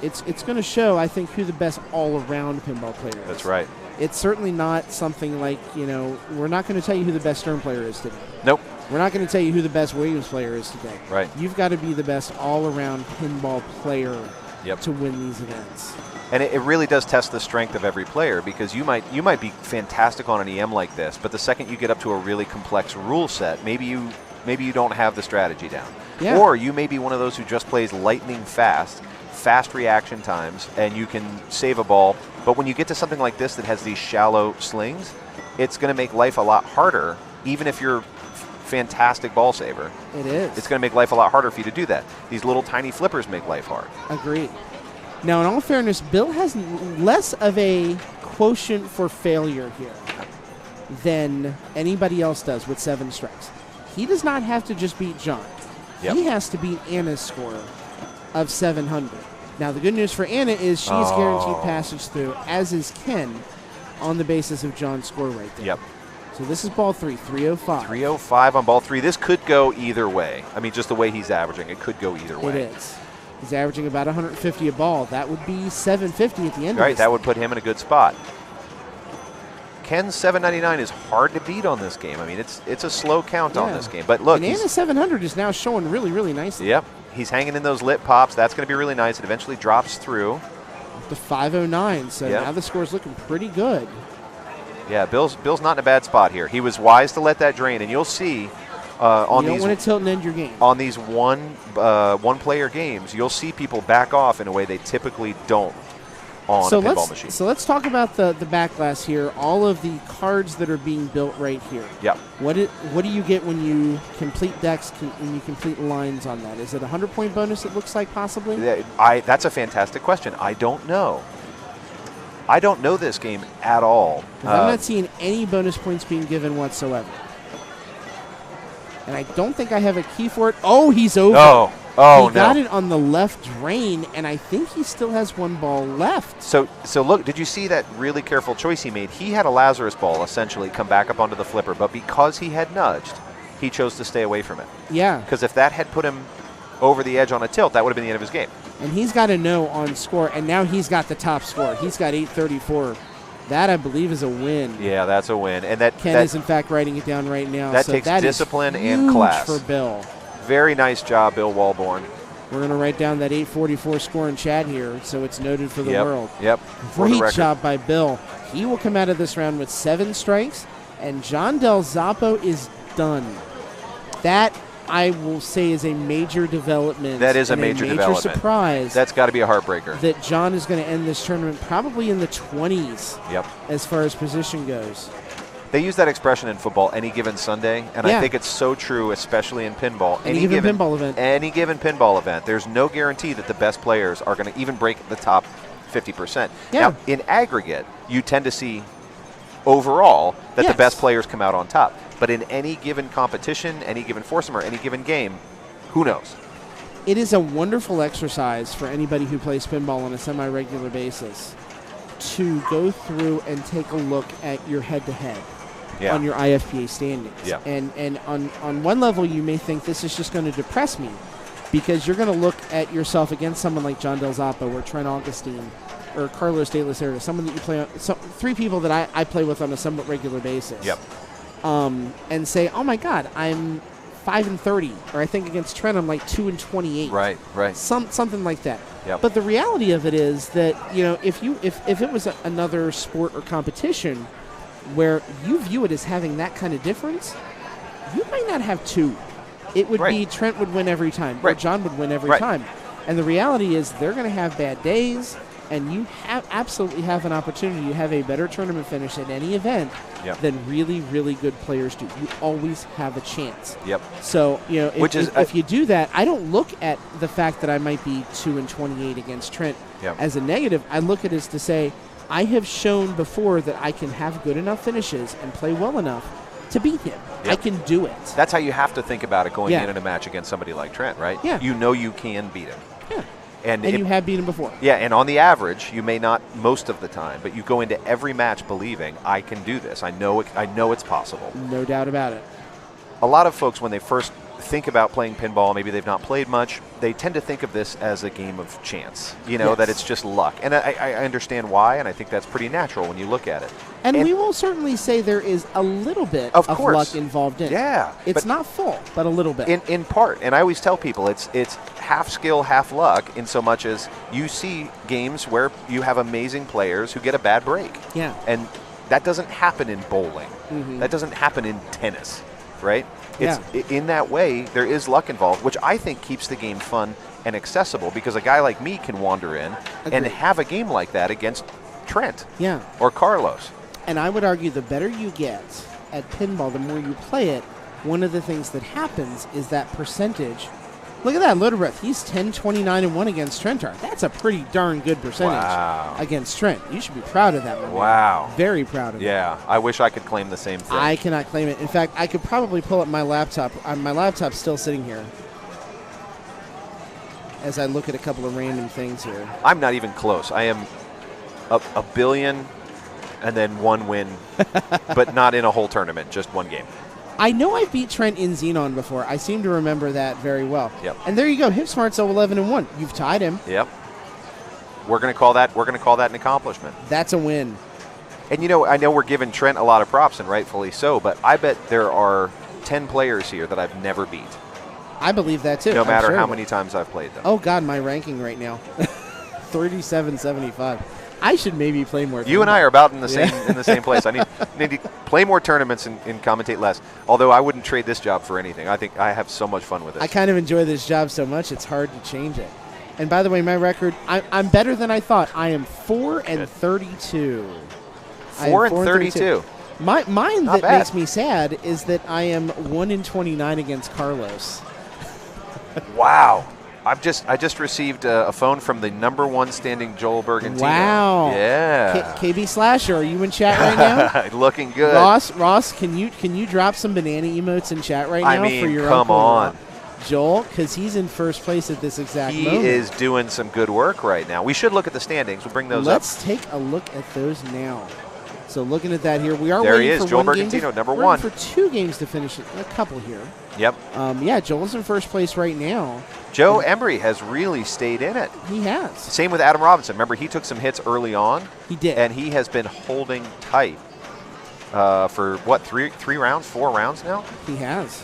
it's going to show, I think, who the best all-around pinball player is. That's right. It's certainly not something like, we're not going to tell you who the best Stern player is today. Nope. We're not going to tell you who the best Williams player is today. Right. You've got to be the best all-around pinball player to win these events. And it really does test the strength of every player, because you might be fantastic on an EM like this, but the second you get up to a really complex rule set, maybe you don't have the strategy down. Yeah. Or you may be one of those who just plays lightning fast reaction times, and you can save a ball. But when you get to something like this that has these shallow slings, it's going to make life a lot harder, even if you're fantastic ball saver. It is. It's going to make life a lot harder for you to do that. These little tiny flippers make life hard. Agreed. Now, in all fairness, Bill has less of a quotient for failure here than anybody else does with 7 strikes. He does not have to just beat John. Yep. He has to beat Anna's score of 700. Now, the good news for Anna is she's guaranteed passage through, as is Ken, on the basis of John's score right there. Yep. So this is ball 3, 305. 305 on ball 3. This could go either way. I mean, just the way he's averaging, it could go either way. It is. He's averaging about 150 a ball. That would be 750 at the end of Right, this. that would put him in a good spot. Ken's 799 is hard to beat on this game. I mean, it's a slow count on this game. But look, and Anna's 700 is now showing really, really nicely. Yep. He's hanging in those lit pops. That's going to be really nice. It eventually drops through. Up to 509, so now the score's looking pretty good. Yeah, Bill's not in a bad spot here. He was wise to let that drain, and you'll see on you these. don't want to tilt and end your game. On these one-player games, you'll see people back off in a way they typically don't on a pinball machine. So let's talk about the backglass here. All of the cards that are being built right here. Yep. What do you get when you complete decks and you complete lines on that? Is it a 100-point bonus? It looks like possibly. That's a fantastic question. I don't know. I don't know this game at all. I'm not seeing any bonus points being given whatsoever. And I don't think I have a key for it. Oh, he's over. Oh, Oh, he got it on the left drain, and I think he still has one ball left. So look, did you see that really careful choice he made? He had a Lazarus ball essentially come back up onto the flipper, but because he had nudged, he chose to stay away from it. Yeah. Because if that had put him over the edge on a tilt, that would have been the end of his game. And he's got a no on score, and now he's got the top score. He's got 834. That, I believe, is a win. Yeah, that's a win. And Ken is, in fact, writing it down right now. That so takes that discipline is and huge class. For Bill. Very nice job, Bill Walborn. We're going to write down that 844 score in chat here, so it's noted for the world. Yep. Great job by Bill. He will come out of this round with 7 strikes, and John Del Zoppo is done. That, I will say, is a major development. That is a major development. Surprise. That's got to be a heartbreaker. That John is going to end this tournament probably in the 20s. Yep. As far as position goes. They use that expression in football, any given Sunday, and I think it's so true, especially in pinball. Any given pinball event. Any given pinball event. There's no guarantee that the best players are going to even break the top 50%. Yeah. Now, in aggregate, you tend to see overall that the best players come out on top. But in any given competition, any given foursome, or any given game, who knows? It is a wonderful exercise for anybody who plays pinball on a semi-regular basis to go through and take a look at your head-to-head on your IFPA standings. Yeah. And on one level, you may think this is just going to depress me because you're going to look at yourself against someone like John Del Zoppo or Trent Augustine or Carlos de la Cerda, someone that you play on, 3 people that I play with on a somewhat regular basis. Yep. And say, oh my God, I'm 5-30, or I think against Trent I'm like 2-28. Right. Something like that. Yep. But the reality of it is that if it was another sport or competition where you view it as having that kind of difference, you might not have 2. It would be Trent would win every time, or John would win every time. And the reality is they're going to have bad days. And you absolutely have an opportunity to have a better tournament finish at any event than really, really good players do. You always have a chance. Yep. So, if you do that, I don't look at the fact that I might be 2-28 against Trent as a negative. I look at it as to say, I have shown before that I can have good enough finishes and play well enough to beat him. I can do it. That's how you have to think about it going in a match against somebody like Trent, right? Yeah. You know you can beat him. Yeah. And you have beaten him before. Yeah, and on the average, you may not most of the time, but you go into every match believing, I can do this. I know it's possible. No doubt about it. A lot of folks, when they first think about playing pinball, maybe they've not played much, they tend to think of this as a game of chance, that it's just luck. And I understand why, and I think that's pretty natural when you look at it. And we will certainly say there is a little bit of luck involved in it. Yeah. It's not full, but a little bit. In part. And I always tell people it's half skill, half luck, in so much as you see games where you have amazing players who get a bad break. Yeah. And that doesn't happen in bowling. Mm-hmm. That doesn't happen in tennis, right? In that way, there is luck involved, which I think keeps the game fun and accessible because a guy like me can wander in and have a game like that against Trent or Carlos. And I would argue the better you get at pinball, the more you play it, one of the things that happens is that percentage. Look at that, Loader Breath. He's 10-29-1 against Trentar. That's a pretty darn good percentage against Trent. You should be proud of that one. Wow. Man. Very proud of it. Yeah, I wish I could claim the same thing. I cannot claim it. In fact, I could probably pull up my laptop. My laptop's still sitting here as I look at a couple of random things here. I'm not even close. I am a billion and then 1 win, but not in a whole tournament, just 1 game. I know I beat Trent in Xenon before. I seem to remember that very well. Yep. And there you go. Hipsmart's 11-1. You've tied him. Yep. We're going to call that an accomplishment. That's a win. And I know we're giving Trent a lot of props, and rightfully so, but I bet there are 10 players here that I've never beat. I believe that too. No matter how many times I've played them. Oh God, my ranking right now. 37-75. I should maybe play more. You and I are about in the same place. I need to play more tournaments and commentate less. Although I wouldn't trade this job for anything. I think I have so much fun with it. I kind of enjoy this job so much it's hard to change it. And by the way, my record, I'm better than I thought. I am 4-32. 4-32. Mine Not that bad. makes me sad is that I am 1-29 against Carlos. Wow. I just received a phone from the #1 standing Joel Bergantino. Wow. Yeah. KB Slasher, are you in chat right now? Looking good. Ross, can you drop some banana emotes in chat right now for your come Uncle on. Joel, because he's in first place at this exact moment. He is doing some good work right now. We should look at the standings. We'll bring those up. Let's take a look at those now. So looking at that here, we are there waiting he is, for Joel one game Bergantino, number we're one. for 2 games to finish it. A couple here. Yep. Yeah, Joel's in first place right now. Joe Embry has really stayed in it. He has. Same with Adam Robinson. Remember, he took some hits early on. He did. And he has been holding tight for, what, 3 rounds, 4 rounds now? He has.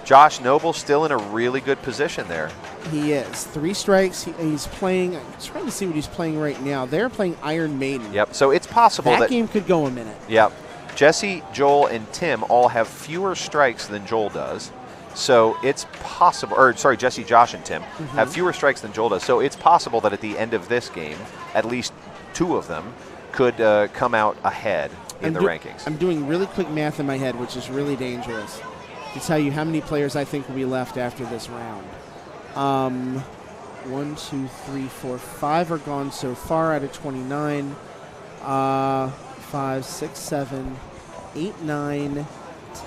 Josh Noble still in a really good position there. He is. 3 strikes. He's playing. I'm trying to see what he's playing right now. They're playing Iron Maiden. Yep. So it's possible that game could go a minute. Yep. Jesse, Joel, and Tim all have fewer strikes than Joel does. So it's possible, or sorry, Jesse, Josh, and Tim have fewer strikes than Joel does. So it's possible that at the end of this game, at least 2 of them could come out ahead in the rankings. I'm doing really quick math in my head, which is really dangerous, to tell you how many players I think will be left after this round. 1, 2, 3, 4, 5 are gone so far out of 29. 5, 6, 7, 8, 9,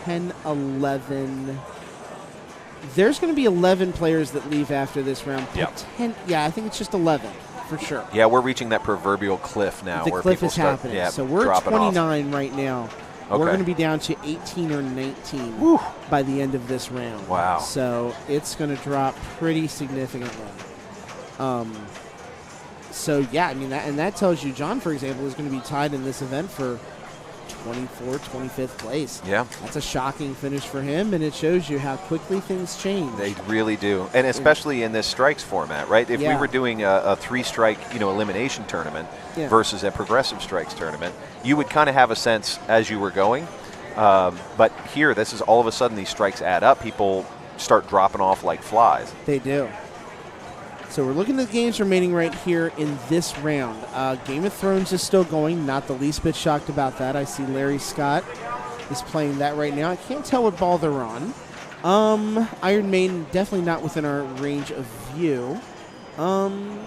10, 11. There's going to be 11 players that leave after this round. Yep. 10, yeah, I think it's just 11 for sure. Yeah, we're reaching that proverbial cliff now. The where cliff people is start, happening. Yeah, so we're at 29 off. right now. Okay. We're going to be down to 18 or 19 by the end of this round. Wow. So it's going to drop pretty significantly. So, yeah, I mean, that tells you John, for example, is going to be tied in this event for 24th, 25th place. Yeah. That's a shocking finish for him, and it shows you how quickly things change. They really do, and especially in this strikes format, right? If we were doing a 3-strike, elimination tournament versus a progressive strikes tournament, you would kind of have a sense as you were going. But here, this is all of a sudden these strikes add up. People start dropping off like flies. They do. So we're looking at the games remaining right here in this round. Game of Thrones is still going. Not the least bit shocked about that. I see Larry Scott is playing that right now. I can't tell what ball they're on. Iron Maiden, definitely not within our range of view. And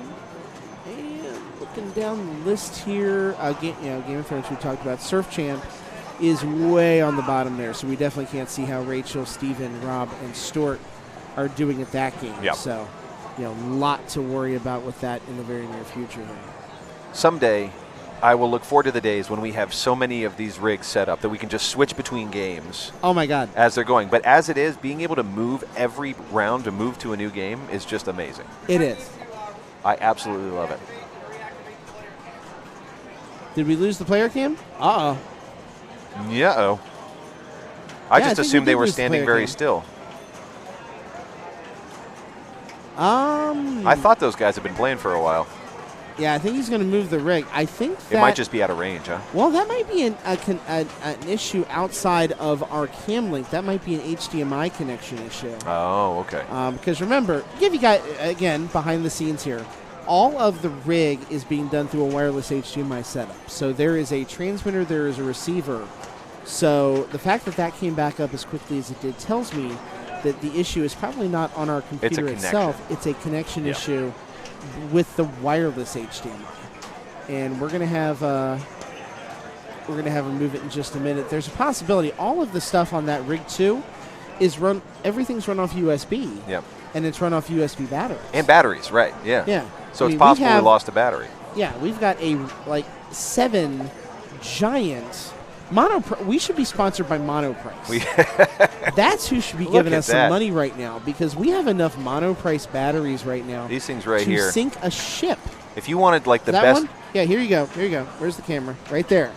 looking down the list here, Game of Thrones we talked about. Surf Champ is way on the bottom there, so we definitely can't see how Rachel, Steven, Rob, and Stuart are doing at that game. Yep. So, a lot to worry about with that in the very near future here. Someday, I will look forward to the days when we have so many of these rigs set up that we can just switch between games. Oh, my God. As they're going. But as it is, being able to move every round to move to a new game is just amazing. It is. I absolutely love it. Did we lose the player cam? Uh-oh. Yeah-oh. I just assumed they were standing very still. I thought those guys had been playing for a while. Yeah, I think he's going to move the rig. I think that it might just be out of range, huh? Well, that might be an issue outside of our cam link. That might be an HDMI connection issue. Oh, okay. Because remember, give you guys, again, behind the scenes here, all of the rig is being done through a wireless HDMI setup. So there is a transmitter, there is a receiver. So the fact that that came back up as quickly as it did tells me that the issue is probably not on our computer itself. It's a connection issue with the wireless HDMI. And we're going to have a move it in just a minute. There's a possibility all of the stuff on that rig too is everything's run off USB. Yep. And it's run off USB batteries. And batteries, right? Yeah. Yeah. So it's possible we lost a battery. Yeah, we've got 7 giant we should be sponsored by Monoprice. That's who should be giving us some money right now, because we have enough Monoprice batteries right now. These things right here to sink a ship. If you wanted the that best, one? Yeah, here you go. Here you go. Where's the camera? Right there.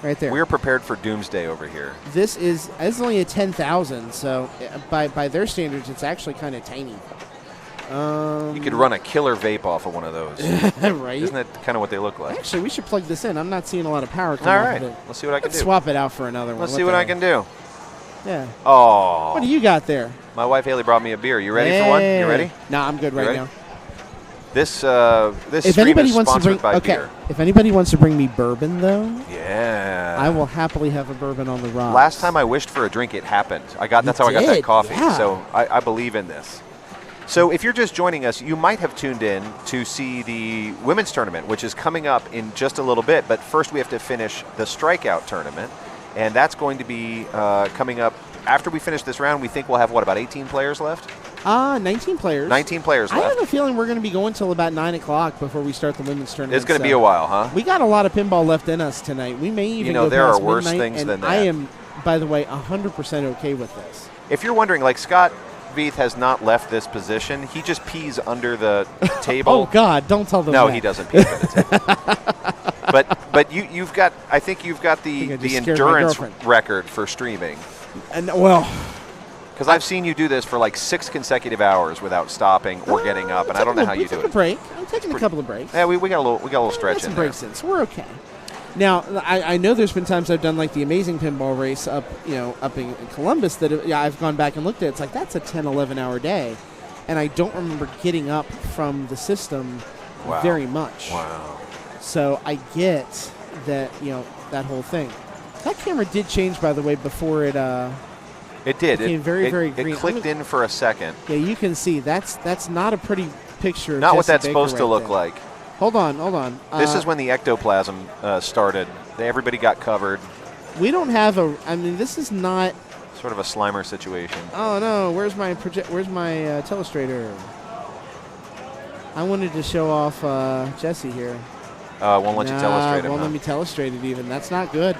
Right there. We're prepared for doomsday over here. This is only a 10,000, so by their standards, it's actually kind of tiny. You could run a killer vape off of one of those. Right? Isn't that kind of what they look like? Actually, we should plug this in. I'm not seeing a lot of power come off of it. Let's see what I can do. Swap it out for another one. Let's see what I can do. Yeah. Oh. What do you got there? My wife Haley brought me a beer. You ready for one? You ready? No, I'm good right now. This stream is sponsored by beer. If anybody wants to bring me bourbon, though, yeah, I will happily have a bourbon on the rocks. Last time I wished for a drink, it happened. That's how I got that coffee. Yeah. So I believe in this. So if you're just joining us, you might have tuned in to see the women's tournament, which is coming up in just a little bit. But first we have to finish the strikeout tournament, and that's going to be coming up after we finish this round. We think we'll have, about 18 players left? 19 players. 19 players left. I have a feeling we're going to be going till about 9 o'clock before we start the women's tournament. It's going to be a while, huh? We got a lot of pinball left in us tonight. We may even go there past are worse midnight, things and than that. I am, by the way, 100% okay with this. If you're wondering, like, Scott Veith has not left this position. He just pees under the table. Oh, God, don't tell them No, that. he doesn't pee under the table. But you've got, I think you've got the endurance record for streaming. And well, because I've seen you do this for like 6 consecutive hours without stopping or getting up, and I don't know how you do it. I'm taking a couple of breaks. Yeah, we got a little stretch in there. Breaks in, so we're okay. Now, I know there's been times I've done like the amazing pinball race up in Columbus that I've gone back and looked at. It's like that's a 10, 11-hour day, and I don't remember getting up from the system very much. Wow. So I get that that whole thing. That camera did change, by the way, before it. It did. It became very green. It clicked in for a second. Yeah, you can see that's not a pretty picture. Not of what Jesse that's Baker supposed to right look there. like. Hold on. This is when the ectoplasm started. Everybody got covered. We don't have a. I mean, this is not sort of a Slimer situation. Oh no! Where's my telestrator? I wanted to show off Jesse here. Won't let you telestrate it. Won't let me telestrate it even. That's not good.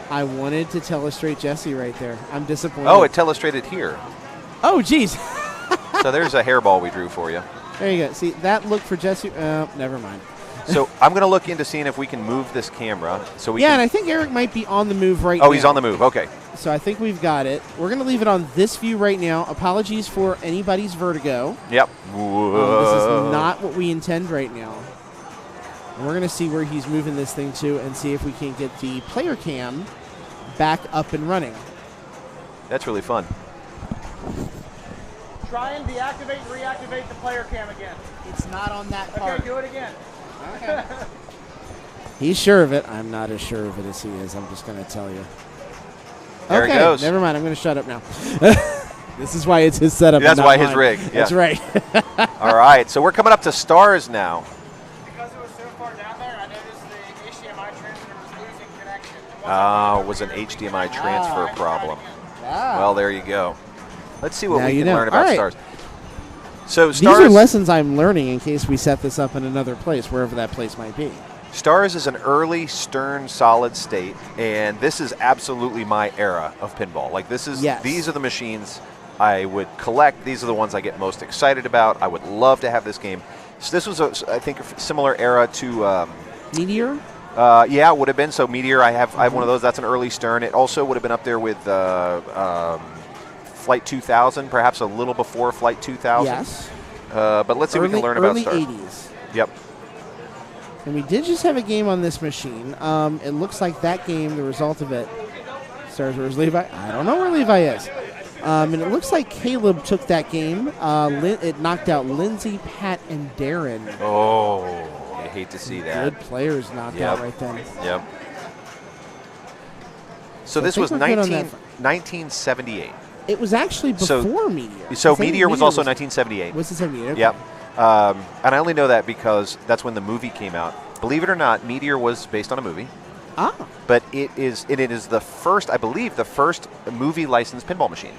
I wanted to telestrate Jesse right there. I'm disappointed. Oh, it telestrated here. Oh, geez. So there's a hairball we drew for you. There you go. See, that look for Jesse. Never mind. So I'm going to look into seeing if we can move this camera. So we and I think Eric might be on the move right now. Oh, he's on the move. Okay. So I think we've got it. We're going to leave it on this view right now. Apologies for anybody's vertigo. Yep. This is not what we intend right now. And we're going to see where he's moving this thing to and see if we can get the player cam back up and running. That's really fun. Try and deactivate and reactivate the player cam again. It's not on that part. Okay, do it again. Okay. He's sure of it. I'm not as sure of it as he is. I'm just going to tell you. There it goes. Never mind. I'm going to shut up now. This is why it's his setup. That's why his mine. rig. Yeah. That's right. All right. So we're coming up to stars now. Because it was so far down there, I noticed the HDMI transfer was losing connection. It was an HDMI transfer problem. Well, there you go. Let's see what we can learn about stars. So These are lessons I'm learning in case we set this up in another place, wherever that place might be. Stars is an early Stern solid state, and this is absolutely my era of pinball. Like these are the machines I would collect. These are the ones I get most excited about. I would love to have this game. So this was, I think, a similar era to Meteor. Yeah, it would have been. So Meteor, I have one of those. That's an early Stern. It also would have been up there with Flight 2000, perhaps a little before Flight 2000. Yes. But let's see if we can learn about stars. Early 80s. Yep. And we did just have a game on this machine. It looks like that game, the result of it, stars, where's Levi? I don't know where Levi is. And it looks like Caleb took that game. It knocked out Lindsay, Pat, and Darren. Oh, I hate to see that. Good players knocked out right then. Yep. So this was 1978. It was actually before Meteor. So Meteor was also 1978. Was it 78? Okay. Yep. And I only know that because that's when the movie came out. Believe it or not, Meteor was based on a movie. Ah. But it is the first, I believe, the first movie licensed pinball machine.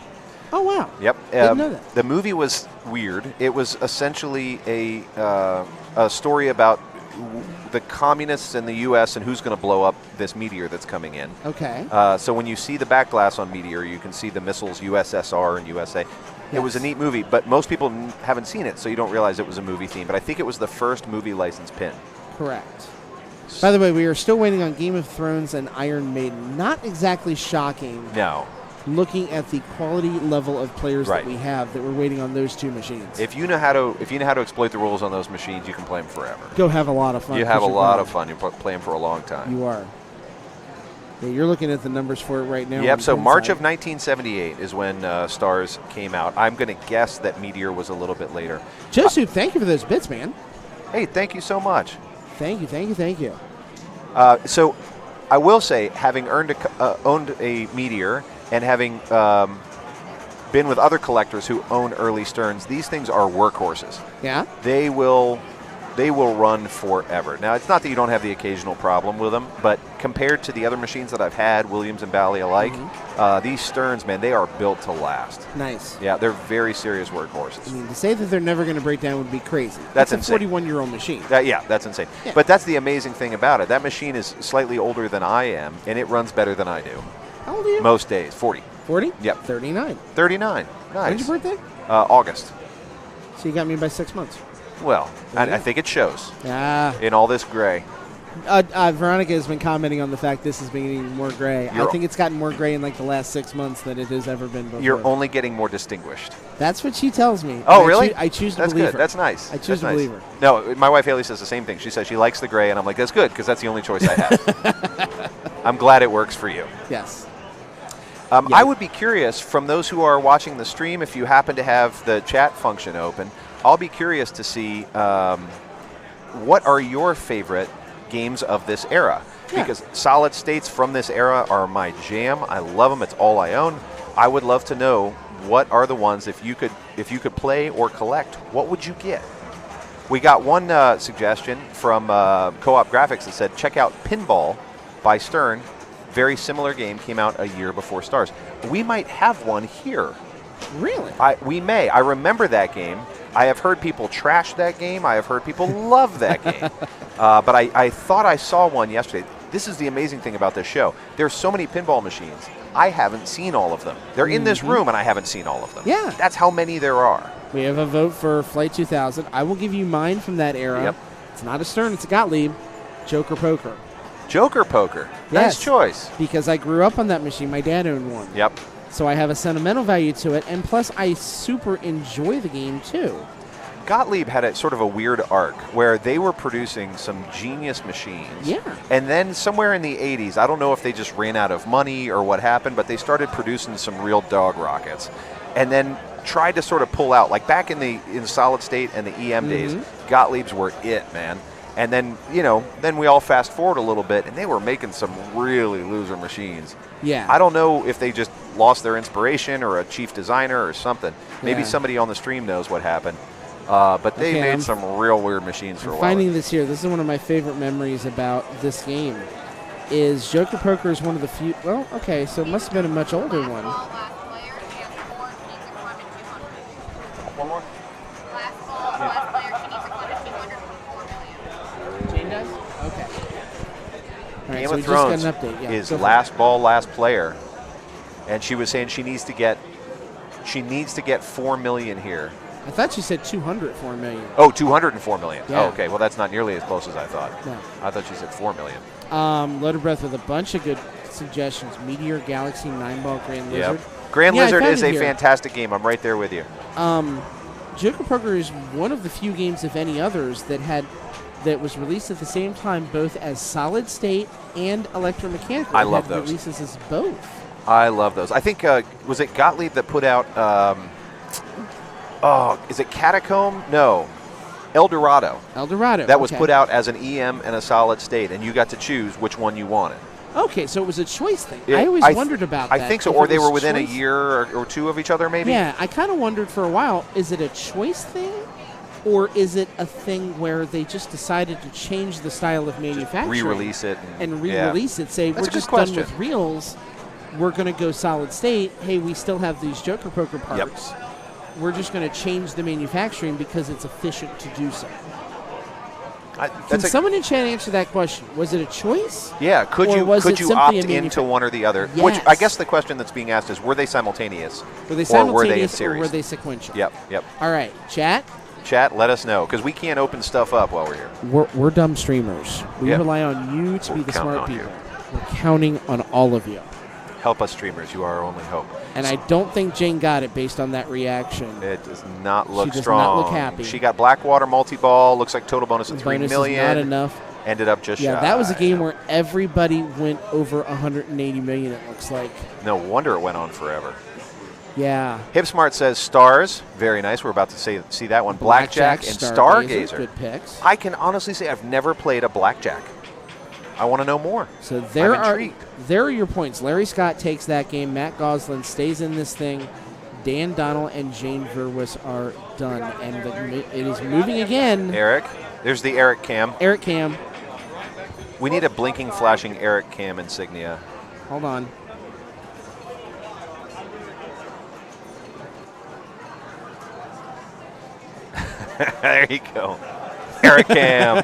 Oh, wow. Yep. Didn't know that. The movie was weird. It was essentially a story about the communists in the U.S. and who's going to blow up this meteor that's coming in. Okay. So when you see the back glass on Meteor, you can see the missiles USSR and USA. Yes. It was a neat movie, but most people haven't seen it, so you don't realize it was a movie theme. But I think it was the first movie licensed pin. Correct. By the way, we are still waiting on Game of Thrones and Iron Maiden. Not exactly shocking. No. Looking at the quality level of players that we have, that we're waiting on those two machines. If you know how to exploit the rules on those machines, you can play them forever. Go have a lot of fun. You have a lot of fun. You play them for a long time. You are. Yeah, you're looking at the numbers for it right now. Yep. So March of 1978 is when Stars came out. I'm going to guess that Meteor was a little bit later. Josu, thank you for those bits, man. Hey, thank you so much. Thank you. So I will say, having owned a Meteor and having been with other collectors who own early Sterns, these things are workhorses. Yeah. They will they will run forever. Now, it's not that you don't have the occasional problem with them, but compared to the other machines that I've had, Williams and Bally alike, these Sterns, man, they are built to last. Nice. Yeah, they're very serious workhorses. I mean, to say that they're never going to break down would be crazy. That's a insane. 41-year-old machine. Yeah, that's insane. Yeah. But that's the amazing thing about it. That machine is slightly older than I am, and it runs better than I do. How old are you? Most days. 40. 40? Yep. 39. 39. Nice. When's your birthday? August. So you got me by 6 months. Well, I think it shows. Yeah. In all this gray. Veronica has been commenting on the fact this has been getting more gray. I think it's gotten more gray in like the last 6 months than it has ever been before. You're only getting more distinguished. That's what she tells me. Oh, really? I choose to That's believe good. her. That's nice. I choose to believe her. No, my wife Haley says the same thing. She says she likes the gray, and I'm like, that's good, because that's the only choice I have. I'm glad it works for you. Yes. I would be curious, from those who are watching the stream, if you happen to have the chat function open, I'll be curious to see what are your favorite games of this era. Yeah. Because solid states from this era are my jam. I love them. It's all I own. I would love to know what are the ones, if you could play or collect, what would you get? We got one suggestion from Co-op Graphics that said, check out Pinball by Stern. Very similar game, came out a year before Stars. We might have one here. Really? We may. I remember that game. I have heard people trash that game. I have heard people love that game. But I thought I saw one yesterday. This is the amazing thing about this show. There's so many pinball machines. I haven't seen all of them. They're in this room, and I haven't seen all of them. Yeah. That's how many there are. We have a vote for Flight 2000. I will give you mine from that era. Yep. It's not a Stern. It's a Gottlieb. Joker Poker. Joker Poker. Yes, nice choice. Because I grew up on that machine. My dad owned one. Yep. So I have a sentimental value to it, and plus I super enjoy the game too. Gottlieb had a sort of a weird arc where they were producing some genius machines. Yeah. And then somewhere in the 80s, I don't know if they just ran out of money or what happened, but they started producing some real dog rockets. And then tried to sort of pull out, like back in solid state and the EM days, Gottliebs were it, man. And then, then we all fast forward a little bit, and they were making some really loser machines. Yeah. I don't know if they just lost their inspiration or a chief designer or something. Maybe somebody on the stream knows what happened. But they made some real weird machines for a while. Finding this here, this is one of my favorite memories about this game, is Joker Poker is one of the few, well, okay, so it must have been a much older one. One more? Last ball, last player, she needs a climb at 200 for 4 million. Jane does? Okay. All right, Game so of we Thrones just got an update. Yeah, is last ball, last player. And she was saying she needs to get 4 million here. I thought you said 204 million. Oh, 204 million. Yeah. Oh, okay. Well, that's not nearly as close as I thought. No. I thought she said 4 million. Loaded Breath with a bunch of good suggestions. Meteor, Galaxy, 9-Ball, Grand Lizard. Yep. Grand Lizard is a fantastic game. I'm right there with you. Joker Poker is one of the few games, if any others, that was released at the same time, both as solid state and electromechanical. I love those. Releases as both. I love those. I think was it Gottlieb that put out? Is it Catacomb? No, El Dorado. El Dorado. That was put out as an EM and a solid state, and you got to choose which one you wanted. Okay, so it was a choice thing. I always wondered about that. I think so, or they were within a year or two of each other, maybe. Yeah, I kind of wondered for a while, is it a choice thing, or is it a thing where they just decided to change the style of manufacturing? Re-release it. And re-release it, say, That's we're just done with reels, we're going to go solid state. Hey, we still have these Joker Poker parts. Yep. We're just going to change the manufacturing because it's efficient to do so. Can someone in chat answer that question? Was it a choice? Yeah, could you opt into one or the other? Yes. Which I guess the question that's being asked is, were they simultaneous? Were they simultaneous, or were they in series? or were they sequential? Yep. All right, chat. Chat, let us know, because we can't open stuff up while we're here. We're dumb streamers. We rely on you to be the smart people. We're counting on all of you. Help us, streamers. You are our only hope. And I don't think Jane got it based on that reaction. It does not look strong. She does not look happy. She got Blackwater multi-ball. Looks like total bonus of 3 million. Is not enough. Ended up just shy. Yeah, that was a game where everybody went over 180 million, it looks like. No wonder it went on forever. Yeah. HipSmart says Stars. Very nice. We're about to see that one. Blackjack and Stargazer. Good picks. I can honestly say I've never played a Blackjack. I want to know more. So there are your points. Larry Scott takes that game. Matt Goslin stays in this thing. Dan Donnell and Jane Verwis are done. And it is moving again. Eric? There's the Eric Cam. Eric Cam. We need a blinking, flashing Eric Cam insignia. Hold on. There you go. Eric Cam.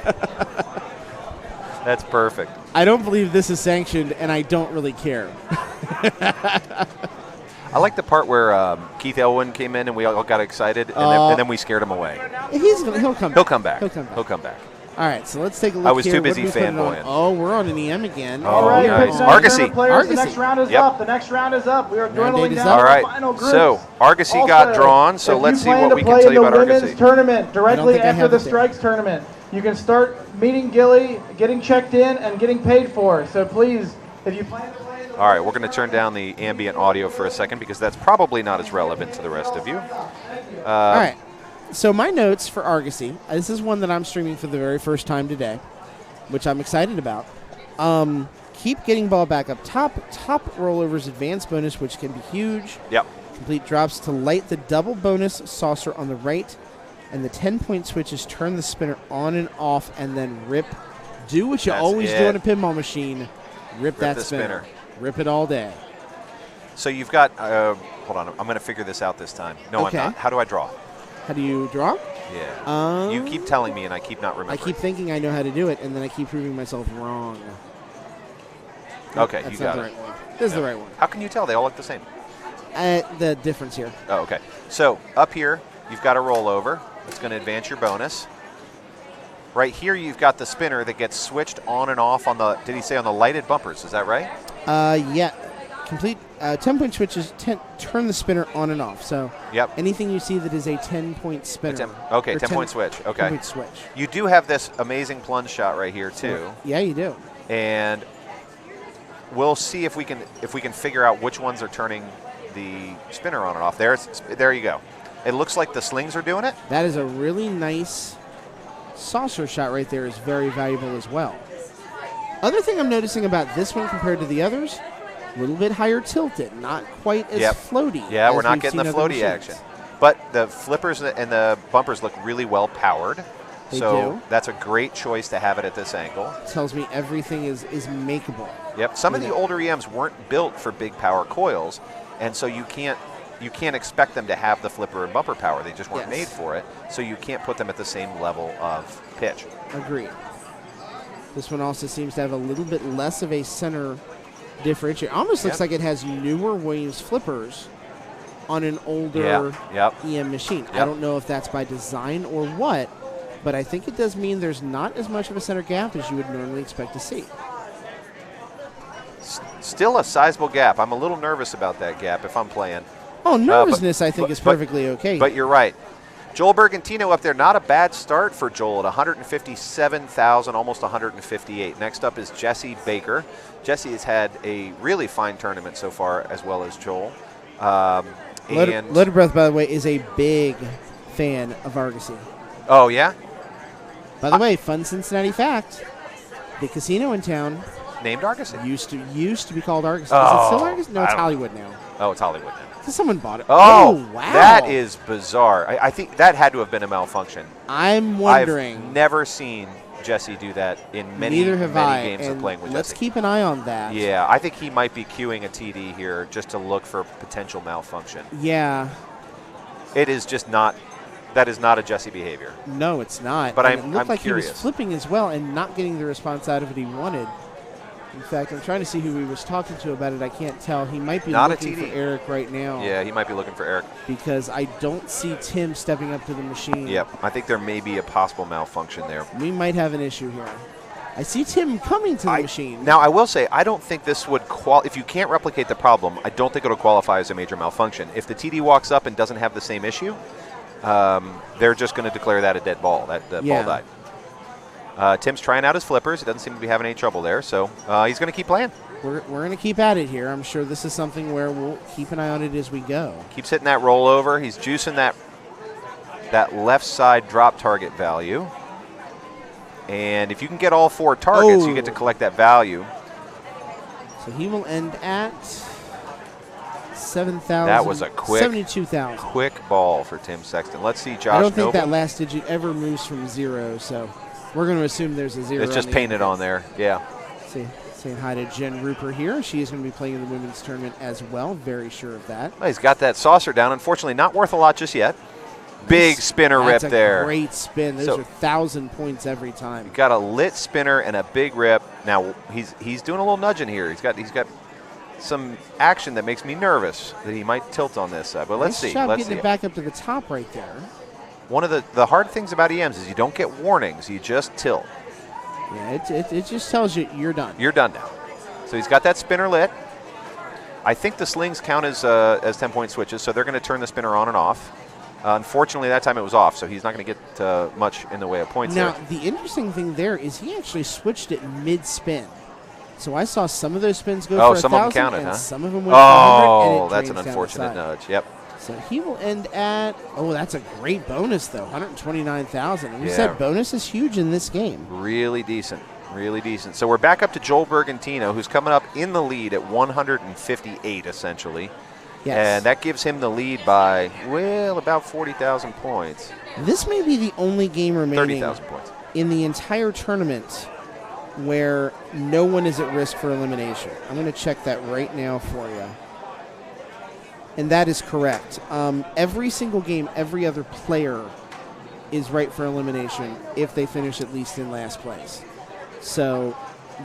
That's perfect. I don't believe this is sanctioned, and I don't really care. I like the part where Keith Elwin came in and we all got excited, and then we scared him away. He'll come back. He'll come back. He'll come back. He'll come back. All right, so let's take a look. I was here. too busy What did we put it on? fanboying. Oh, we're on an EM again. Oh, All right, nice. Argosy. Argosy. The next round is up. The next round is up. We are dwindling down All to right. the final groups. So Argosy got drawn. So let's see what we can tell you about Argosy. Argosy. If you plan to play in the women's tournament directly after have the it there. strikes tournament, you can start meeting Gilly, getting checked in, and getting paid for. So please, if you plan to play in the All right, we're going to turn down the ambient audio for a second because that's probably not as relevant to the rest of you. All right. So my notes for Argosy. This is one that I'm streaming for the very first time today, which I'm excited about. Keep getting ball back up top. Top rollovers advanced bonus, which can be huge. Yep. Complete drops to light the double bonus saucer on the right. And the 10-point switches turn the spinner on and off and then rip. Do what you always do on a pinball machine. Rip that spinner. Rip it all day. So you've got, hold on, I'm going to figure this out this time. No, Okay. I'm not. How do I draw? How do you draw? Yeah. You keep telling me and I keep not remembering. I keep thinking I know how to do it, and then I keep proving myself wrong. Okay, That's you got not the it. right one. This is the right one. How can you tell? They all look the same. The difference here. Oh, okay. So up here, you've got a rollover. It's going to advance your bonus. Right here, you've got the spinner that gets switched on and off on the, did he say on the lighted bumpers? Is that right? Yeah. Complete 10-point switches turn the spinner on and off. So anything you see that is a 10-point spinner. Okay, 10-point switch. Okay. 10-point switch. You do have this amazing plunge shot right here too. Yeah, you do. And we'll see if we can figure out which ones are turning the spinner on and off. There you go. It looks like the slings are doing it. That is a really nice saucer shot right there. Is very valuable as well. Other thing I'm noticing about this one compared to the others, a little bit higher tilted, not quite as floaty. Yeah, as we're not we've getting the seen other floaty machines. action. But the flippers and the bumpers look really well powered. They so do. That's a great choice to have it at this angle. Tells me everything is makeable. Yep. Some of the older EMs weren't built for big power coils, and so you can't expect them to have the flipper and bumper power. They just weren't made for it. So you can't put them at the same level of pitch. Agreed. This one also seems to have a little bit less of a center differentiator. Almost looks like it has newer Williams flippers on an older EM machine. I don't know if that's by design or what, but I think it does mean there's not as much of a center gap as you would normally expect to see. Still a sizable gap. I'm a little nervous about that gap if I'm playing. Oh, nervousness I think is perfectly okay. But you're right. Joel Bergantino up there, not a bad start for Joel at 157,000, almost 158. Next up is Jesse Baker. Jesse has had a really fine tournament so far, as well as Joel. Loaded Breath, by the way, is a big fan of Argosy. Oh, yeah? By the way, fun Cincinnati fact, the casino in town named Argosy. Used to be called Argosy. Is it still Argosy? No, it's Hollywood now. Oh, it's Hollywood now. Someone bought it. Oh, wow. That is bizarre. I think that had to have been a malfunction. I'm wondering. I've never seen Jesse do that in many games of playing with Jesse. Let's keep an eye on that. Yeah, I think he might be queuing a TD here just to look for potential malfunction. Yeah. It is just not. That is not a Jesse behavior. No, it's not. But it looked like curious. He was flipping as well and not getting the response out of it he wanted. In fact, I'm trying to see who he was talking to about it. I can't tell. He might be looking for Eric right now. Yeah, he might be looking for Eric. Because I don't see Tim stepping up to the machine. Yep, I think there may be a possible malfunction there. We might have an issue here. I see Tim coming to the machine. Now, I will say, I don't think this would if you can't replicate the problem, I don't think it'll qualify as a major malfunction. If the TD walks up and doesn't have the same issue, they're just going to declare that a dead ball. That ball died. Tim's trying out his flippers. He doesn't seem to be having any trouble there, so he's going to keep playing. We're going to keep at it here. I'm sure this is something where we'll keep an eye on it as we go. Keeps hitting that rollover. He's juicing that left side drop target value. And if you can get all four targets, you get to collect that value. So he will end at 7,000. That was a quick 72,000. Quick ball for Tim Sexton. Let's see Josh I don't think Noble. that last digit ever moves from 0, so we're going to assume there's a 0. It's just painted on there. Yeah. See, saying hi to Jen Rupert here. She is going to be playing in the women's tournament as well. Very sure of that. Well, he's got that saucer down. Unfortunately, not worth a lot just yet. Big spinner rip there. That's a great spin. Those are 1,000 points every time. You've got a lit spinner and a big rip. Now he's doing a little nudging here. He's got some action that makes me nervous that he might tilt on this side. But let's see. Nice job getting it back up to the top right there. One of the hard things about EMs is you don't get warnings. You just tilt. Yeah, it just tells you you're done. You're done now. So he's got that spinner lit. I think the slings count as 10-point switches, so they're going to turn the spinner on and off. Unfortunately, that time it was off, so he's not going to get much in the way of points now, there. the interesting thing there is he actually switched it mid-spin. So I saw some of those spins go for 1,000, some of them counted, and huh? some of them went for 100, and it that's an drains down unfortunate the side. nudge. Yep. So he will end at, that's a great bonus, though, 129,000. And we said bonus is huge in this game. Really decent. Really decent. So we're back up to Joel Bergantino, who's coming up in the lead at 158, essentially. Yes. And that gives him the lead by, well, about 40,000 points. This may be the only game remaining 30,000 points in the entire tournament where no one is at risk for elimination. I'm going to check that right now for you. And that is correct. Every single game, every other player is right for elimination if they finish at least in last place. So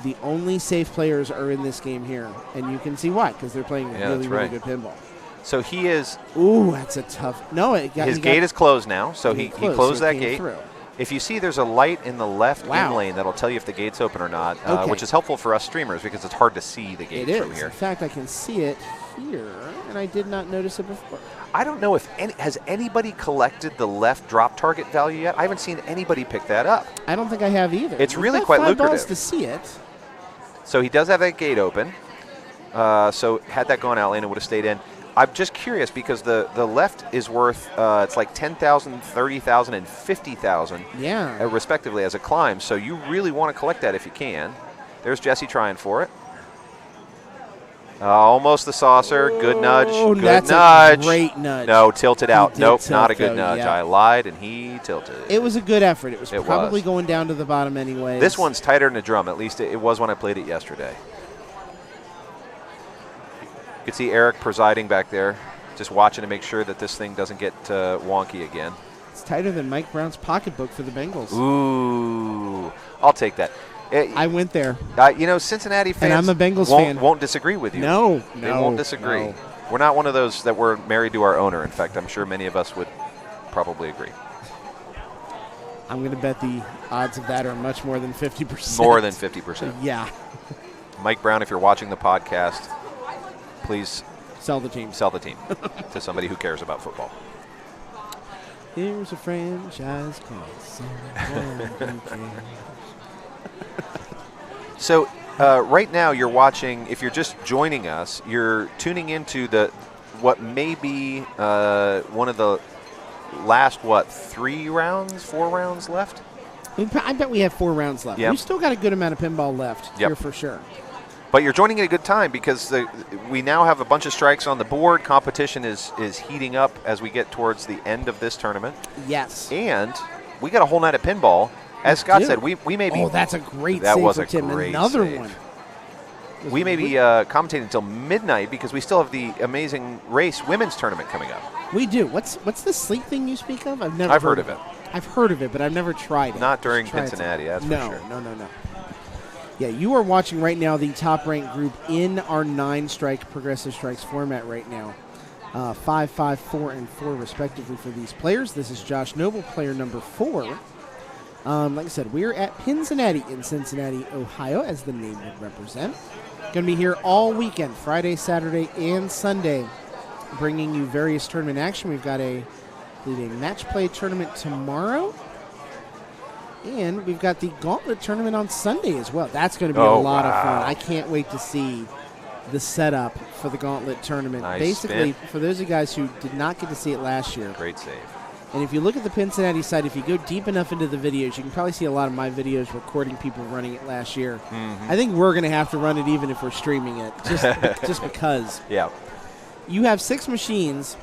the only safe players are in this game here. And you can see why, because they're playing really good pinball. So he is. Ooh, that's a tough. No, his gate is closed now, so he closed that gate. Through. If you see there's a light in the left in lane, that'll tell you if the gate's open or not, which is helpful for us streamers because it's hard to see the gate from here. In fact, I can see it here, and I did not notice it before. I don't know if has anybody collected the left drop target value yet? I haven't seen anybody pick that up. I don't think I have either. It's really quite lucrative. Balls to see it. So he does have that gate open. So had that gone out lane, it would have stayed in. I'm just curious because the left is worth it's like 10,000, 30,000, and 50,000, respectively as a climb. So you really want to collect that if you can. There's Jesse trying for it. Almost the saucer. Good nudge. Good that's nudge. A great nudge. No, tilted out. Nope, not a good though, nudge. Yeah. I lied, and he tilted. It was a good effort. It was probably going down to the bottom anyway. This one's tighter than a drum. At least it was when I played it yesterday. You could see Eric presiding back there, just watching to make sure that this thing doesn't get wonky again. It's tighter than Mike Brown's pocketbook for the Bengals. Ooh, I'll take that. I went there. Cincinnati fans and I'm a Bengals fan. Won't disagree with you. No, they won't disagree. No. We're not one of those that we're married to our owner. In fact, I'm sure many of us would probably agree. I'm going to bet the odds of that are much more than 50%. More than 50%. Yeah. Mike Brown, if you're watching the podcast, please sell the team. Sell the team to somebody who cares about football. Here's a franchise called someone who cares. So right now you're watching, if you're just joining us, you're tuning into what may be one of the last, 4 rounds left? I bet we have 4 rounds left. Yep. We've still got a good amount of pinball left here for sure. But you're joining at a good time because we now have a bunch of strikes on the board. Competition is heating up as we get towards the end of this tournament. Yes. And we got a whole night of pinball. As Scott said, we may be. Oh, that's a great that save was for a Tim. Great Another save. one. We may be commentating until midnight because we still have the amazing race women's tournament coming up. We do. What's the sleep thing you speak of? I've heard of it. I've heard of it, but I've never tried it. Not during Cincinnati, that's for sure. No. Yeah, you are watching right now the top-ranked group in our 9-strike progressive strikes format right now. 5, 5, 4, and 4 respectively for these players. This is Josh Noble, player number 4. Like I said, we're at Cincinnati in Cincinnati, Ohio, as the name would represent. Going to be here all weekend, Friday, Saturday, and Sunday, bringing you various tournament action. We've got a match play tournament tomorrow, and we've got the gauntlet tournament on Sunday as well. That's going to be a lot of fun. I can't wait to see the setup for the gauntlet tournament. Nice Basically, spin. for those of you guys who did not get to see it last year. Great save. And if you look at the Cincinnati site, if you go deep enough into the videos, you can probably see a lot of my videos recording people running it last year. Mm-hmm. I think we're going to have to run it even if we're streaming it, just because. Yeah. You have 6 machines,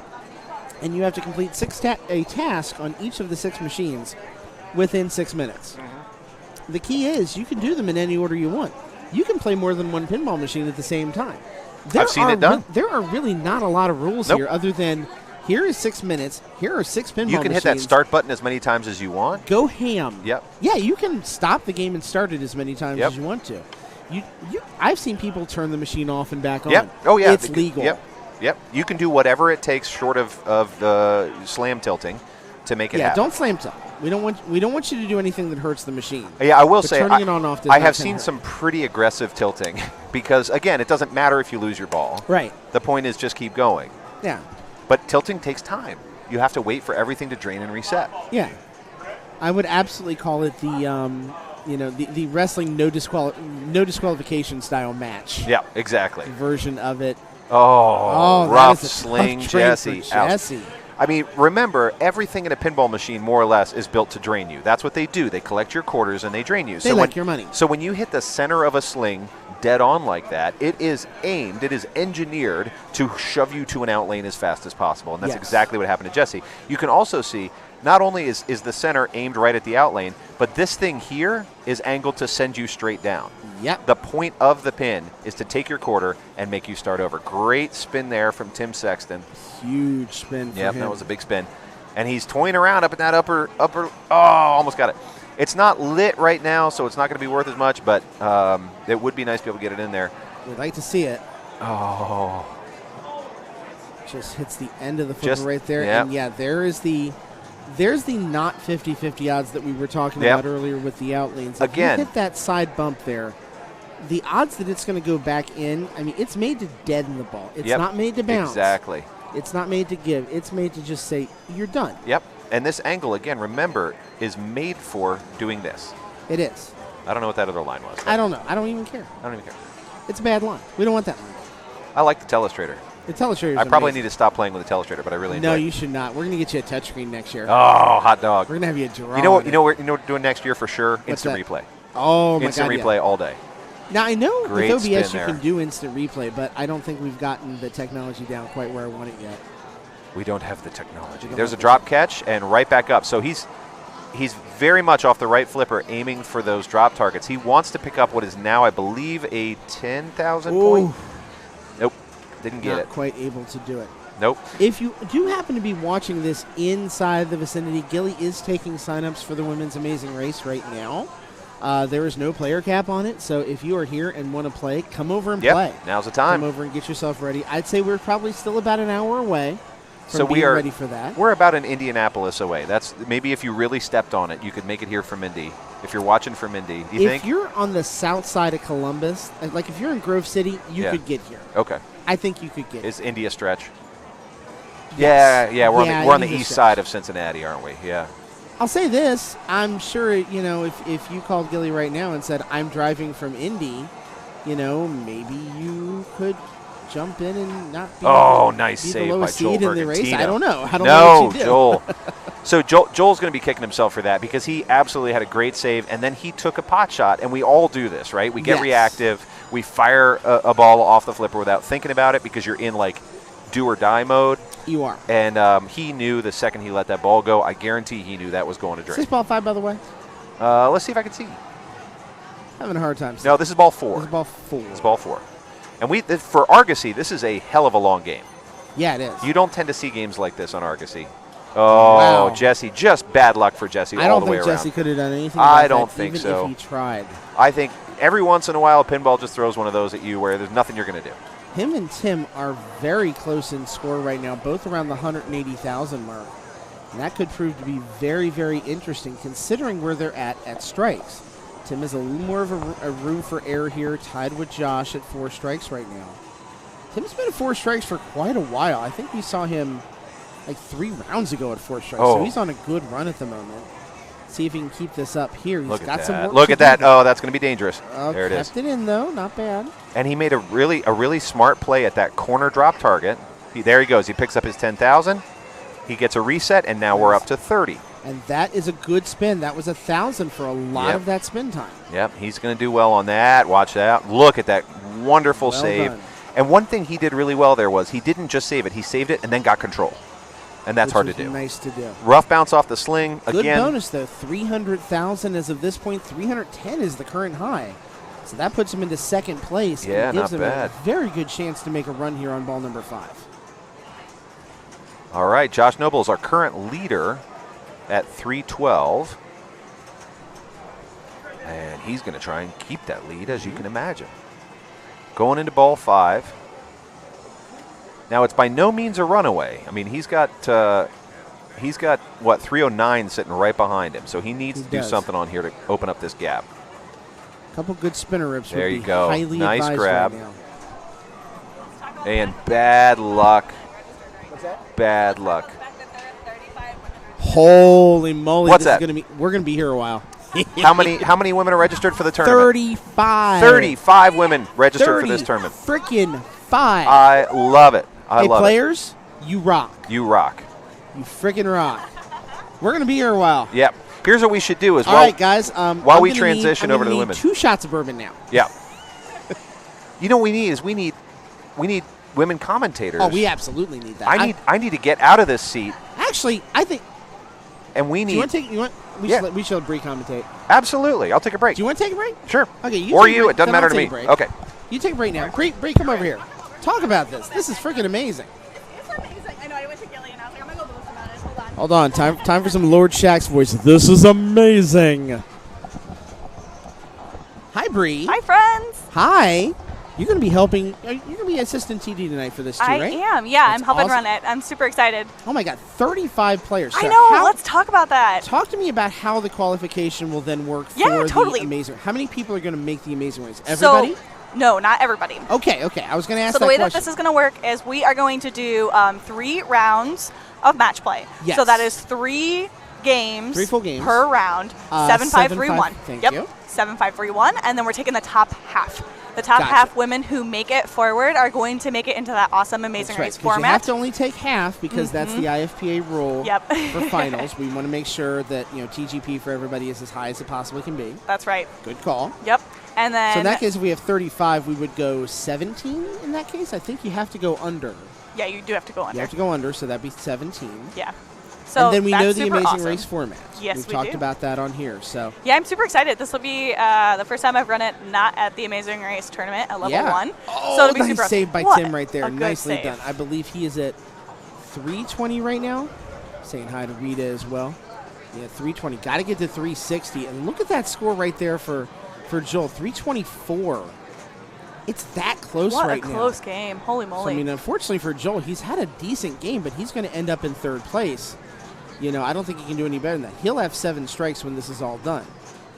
and you have to complete a task on each of the 6 machines within 6 minutes. Mm-hmm. The key is you can do them in any order you want. You can play more than one pinball machine at the same time. I've seen it done. There are really not a lot of rules here other than here is 6 minutes, here are 6 pinball machines. You can hit that start button as many times as you want. Go ham. Yep. Yeah, you can stop the game and start it as many times as you want to. I've seen people turn the machine off and back on. Oh, yeah. It's legal. Yep. You can do whatever it takes short of the slam tilting to make it happen. Yeah, don't slam tilt. We don't want you to do anything that hurts the machine. Yeah, I will say turning it on off I have seen some pretty aggressive tilting because, again, it doesn't matter if you lose your ball. Right. The point is just keep going. Yeah. But tilting takes time. You have to wait for everything to drain and reset. Yeah. I would absolutely call it the wrestling no disqualification style match. Yeah, exactly. Version of it. Oh, rough sling, Jesse. I mean, remember, everything in a pinball machine, more or less, is built to drain you. That's what they do. They collect your quarters and they drain you. They like your money. So when you hit the center of a sling dead on like that, it is aimed, it is engineered to shove you to an out lane as fast as possible. And that's exactly what happened to Jesse. You can also see, not only is the center aimed right at the out lane, but this thing here is angled to send you straight down. Yep. The point of the pin is to take your quarter and make you start over. Great spin there from Tim Sexton. Huge spin for him. That was a big spin. And he's toying around up in that upper, almost got it. It's not lit right now, so it's not going to be worth as much, but it would be nice to be able to get it in there. We'd like to see it. Oh. Just hits the end of the flipper right there. Yep. And there's the not 50-50 odds that we were talking about earlier with the out lanes. If you hit that side bump there, the odds that it's going to go back in, I mean, it's made to deaden the ball. It's not made to bounce. Exactly. It's not made to give. It's made to just say, you're done. Yep. And this angle, again, remember, is made for doing this. It is. I don't know what that other line was. I don't know. I don't even care. It's a bad line. We don't want that line. I like the telestrator. The telestrator. I probably need to stop playing with the telestrator, but I really enjoy it. No, you should not. We're going to get you a touchscreen next year. Oh, hot dog. We're going to have you a draw. You know what we're doing next year for sure? Instant replay. Oh, my God. Instant replay all day. Now, I know Great with OBS you there. can do instant replay, but I don't think we've gotten the technology down quite where I want it yet. We don't have the technology. There's a drop catch and right back up. So he's very much off the right flipper aiming for those drop targets. He wants to pick up what is now, I believe, a 10,000 point. Nope. Didn't get it. Not quite able to do it. Nope. If you do happen to be watching this inside the vicinity, Gilly is taking signups for the Women's Amazing Race right now. There is no player cap on it, so if you are here and want to play, come over and play. Now's the time. Come over and get yourself ready. I'd say we're probably still about an hour away from being ready for that. We're about an Indianapolis away. That's maybe if you really stepped on it, you could make it here from Indy. If you're watching from Indy, do you think? If you're on the south side of Columbus, like if you're in Grove City, you could get here. Okay. I think you could get. Is Indy a stretch? Yes. Yeah. We're on the east side of Cincinnati, aren't we? Yeah. I'll say this: I'm sure if you called Gilly right now and said I'm driving from Indy, maybe you could jump in and not be. Oh, nice be save the lowest by Joel seed in the race. Bergantino. I don't know. I don't know what you do. Joel. So Joel's going to be kicking himself for that because he absolutely had a great save, and then he took a pot shot, and we all do this, right? We get reactive. We fire a ball off the flipper without thinking about it because you're in, like, do or die mode. You are. And he knew the second he let that ball go, I guarantee he knew that was going to drain. Is this ball 5, by the way? Let's see if I can see. Having a hard time. No, this is ball 4. This is ball 4. It's ball 4. And for Argosy, this is a hell of a long game. Yeah, it is. You don't tend to see games like this on Argosy. Oh, wow. Jesse, just bad luck for Jesse all the way around. I don't think Jesse could have done anything I don't think even so. if he tried. I think every once in a while, pinball just throws one of those at you where there's nothing you're going to do. Him and Tim are very close in score right now, both around the 180,000 mark. And that could prove to be very, very interesting considering where they're at strikes. Tim has a little more of a room for error here, tied with Josh at 4 strikes right now. Tim's been at 4 strikes for quite a while. I think we saw him like 3 rounds ago at 4 strikes, so he's on a good run at the moment. See if he can keep this up here. He's got some work Look to at do. that. Oh, that's going to be dangerous. There it is. Kept it in, though. Not bad. And he made a really smart play at that corner drop target. There he goes. He picks up his 10,000. He gets a reset, and now we're up to 30. And that is a good spin. That was 1,000 for a lot of that spin time. Yep, he's going to do well on that. Watch that. Look at that wonderful save. Done. And one thing he did really well there was he didn't just save it. He saved it and then got control. And that's hard to do. Nice to do. Rough bounce off the sling. Good again. bonus, though. 300,000 as of this point. 310 is the current high. So that puts him into second place. Yeah, and gives not him bad. a very good chance to make a run here on ball number 5. All right, Josh Noble is our current leader at 312. And he's going to try and keep that lead, as you can imagine. Going into ball 5. Now, it's by no means a runaway. I mean, he's got what, 309 sitting right behind him. So he needs to do something on here to open up this gap. A couple good spinner rips. There would you be go. Highly Nice advised grab. Right now. And bad luck. What's that? Bad luck. Holy moly! What's that? We're gonna be here a while. How many women are registered for the tournament? 35. 35 women registered for this tournament. Freaking 5. I love it. I love players, you rock. You rock. You freaking rock. We're gonna be here a while. Yep. Here's what we should do: All right, guys. While we transition over to the women, 2 shots of bourbon now. Yeah. You know what we need is we need women commentators. Oh, we absolutely need that. I need to get out of this seat. Actually, I think. And we need. Do you want to take? We should Bree commentate. Absolutely. I'll take a break. Do you want to take a break? Sure. Okay. It doesn't matter to me. Okay. You take a break now. Bree, come over here. Talk about this. This is freaking amazing. It's amazing. I know. I went to Gilly and I was like, I'm gonna go listen about it. Hold on. Hold on. Time for some Lord Shack's voice. This is amazing. Hi, Bree. Hi, friends. Hi. You're going to be helping. You're going to be assistant TD tonight for this too, right? I am. Yeah, That's I'm helping awesome. run it. I'm super excited. Oh my God, 35 players. I So know. Let's talk about that. Talk to me about how the qualification will then work for totally. the Amazing. How many people are going to make the Amazing Race? Everybody? No, not everybody. Okay. I was going to ask So that the way question. that this is going to work is we are going to do 3 rounds of match play. Yes. So that is 3 games. 3 full games. Per round. 7-5-3-1. Thank Yep. you. 7-5-3-1. And then we're taking the top half. The top half women who make it forward are going to make it into that awesome Amazing That's right, Race 'cause format. You have to only take half because that's the IFPA rule for finals. We want to make sure that TGP for everybody is as high as it possibly can be. That's right. Good call. Yep. And then So in that case, if we have 35, we would go 17 in that case. I think you have to go under. Yeah, you do have to go under. You have to go under, so that'd be 17. Yeah. So and then we that's know the super Amazing awesome. Race format. Yes, We've we talked do. about that on here. So yeah, I'm super excited. This will be the first time I've run it not at the Amazing Race tournament at level 1. Oh, so it'll be nice super save by What Tim right there. a good Nicely save. done. I believe he is at 320 right now. Saying hi to Rita as well. Yeah, 320. Got to get to 360. And look at that score right there for Joel. 324. It's that close right now. What a close game. Holy moly. So, I mean, unfortunately for Joel, he's had a decent game, but he's going to end up in 3rd place. I don't think he can do any better than that. He'll have 7 strikes when this is all done.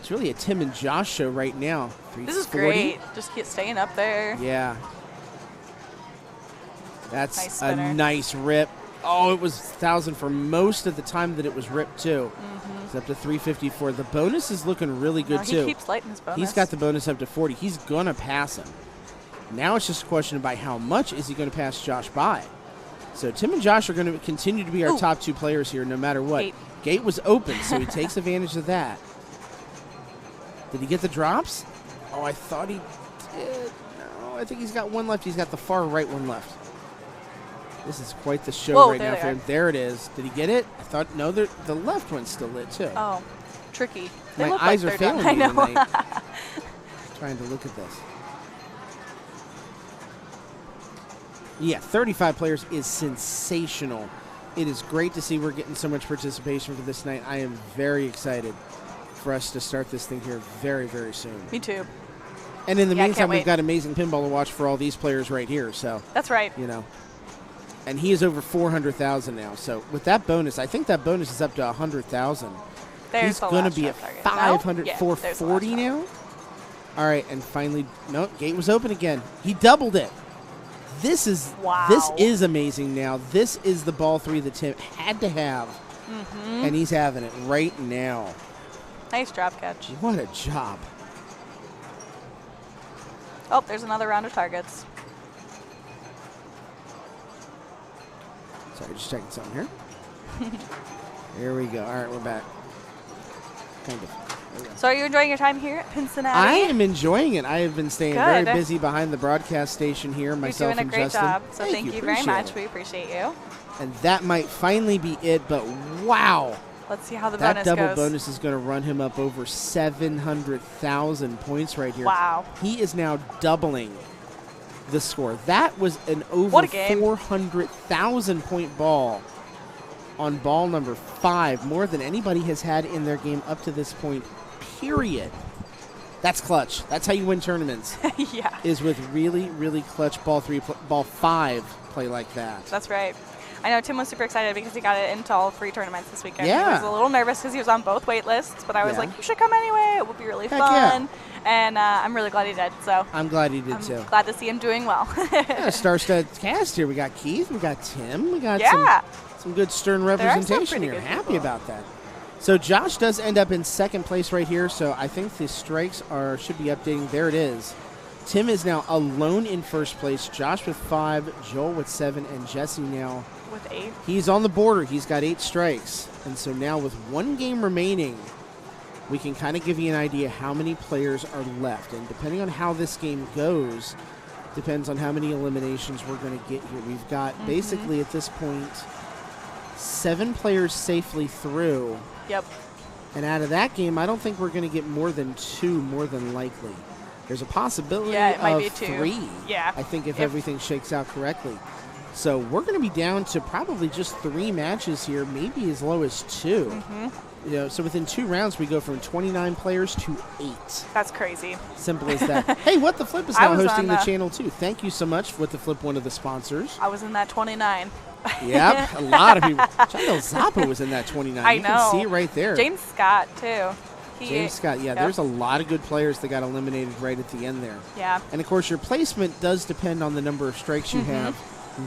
It's really a Tim and Josh show right now. This is great. Just keep staying up there. Yeah. That's Nice a spinner. nice rip. Oh, it was 1,000 for most of the time that it was ripped, too. It's up to 354. The bonus is looking really good, too. He keeps lighting his bonus. He's got the bonus up to 40. He's going to pass him. Now it's just a question about how much is he going to pass Josh by. So Tim and Josh are going to continue to be our top 2 players here no matter what. Gate was open, so he takes advantage of that. Did he get the drops? Oh, I thought he did. No, I think he's got one left. He's got the far right one left. This is quite the show right now for him. There it is. Did he get it? I thought, no, the left one's still lit, too. Oh, tricky. My look eyes like are they're failing done. me I know. tonight. Trying to look at this. Yeah, 35 players is sensational. It is great to see we're getting so much participation for this night. I am very excited for us to start this thing here very, very soon. Me too. And in the Yeah, I meantime, can't we've wait. got amazing pinball to watch for all these players right here. So That's right. And he is over 400,000 now. So with that bonus, I think that bonus is up to 100,000. There's He's the going to last be at shot target. 500, No? Yeah, 440 now. All right, and finally, no, gate was open again. He doubled it. This is amazing now. This is the ball 3 that Tim had to have, and he's having it right now. Nice drop catch. What a job. Oh, there's another round of targets. Sorry, just checking something here. Here we go. All right, we're back. Kind of. So are you enjoying your time here at Cincinnati? I am enjoying it. I have been staying very busy behind the broadcast station here, myself and Justin. You're doing a great job, so thank you very much. We appreciate you. And that might finally be it, but wow. Let's see how the bonus goes. That double bonus is going to run him up over 700,000 points right here. Wow. He is now doubling the score. That was an over 400,000 point ball on ball number 5, more than anybody has had in their game up to this point, period. That's clutch. That's how you win tournaments. Yeah. Is with really, really clutch ball 3, ball 5 play like that. That's right. I know Tim was super excited because he got it into all 3 tournaments this weekend. Yeah. He was a little nervous because he was on both wait lists, but I was like, you should come anyway. It would be really fun. Yeah. And I'm really glad he did. So I'm glad he did too. Glad to see him doing well. Star-studded cast here. We got Keith. We got Tim. We got some good Stern representation here. Happy about that. So Josh does end up in second place right here. So I think the strikes should be updating. There it is. Tim is now alone in first place. Josh with 5, Joel with 7, and Jesse now with 8. He's on the border. He's got 8 strikes. And so now with 1 game remaining, we can kind of give you an idea how many players are left. And depending on how this game goes, depends on how many eliminations we're going to get here. We've got basically at this point 7 players safely through. Yep. And out of that game, I don't think we're going to get more than 2, more than likely. There's a possibility it might of be 2. 3. Yeah. I think if everything shakes out correctly. So we're going to be down to probably just 3 matches here, maybe as low as 2. You know, so within 2 rounds, we go from 29 players to 8. That's crazy. Simple as that. Hey, What the Flip is now hosting the channel too. Thank you so much, What the Flip, one of the sponsors. I was in that 29. Yep, a lot of people. Chandel Zappa was in that 29. I you know. Can see it right there. James Scott too. James Scott, there's a lot of good players that got eliminated right at the end there. Yeah. And of course, your placement does depend on the number of strikes you have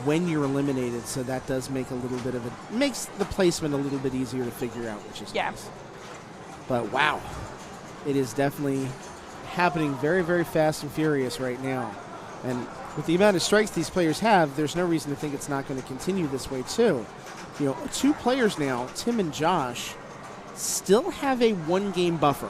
when you're eliminated, so that does make a little bit of makes the placement a little bit easier to figure out, which is nice. But wow, it is definitely happening very, very fast and furious right now. And with the amount of strikes these players have, there's no reason to think it's not going to continue this way too. You know, 2 players now, Tim and Josh, still have a 1-game buffer.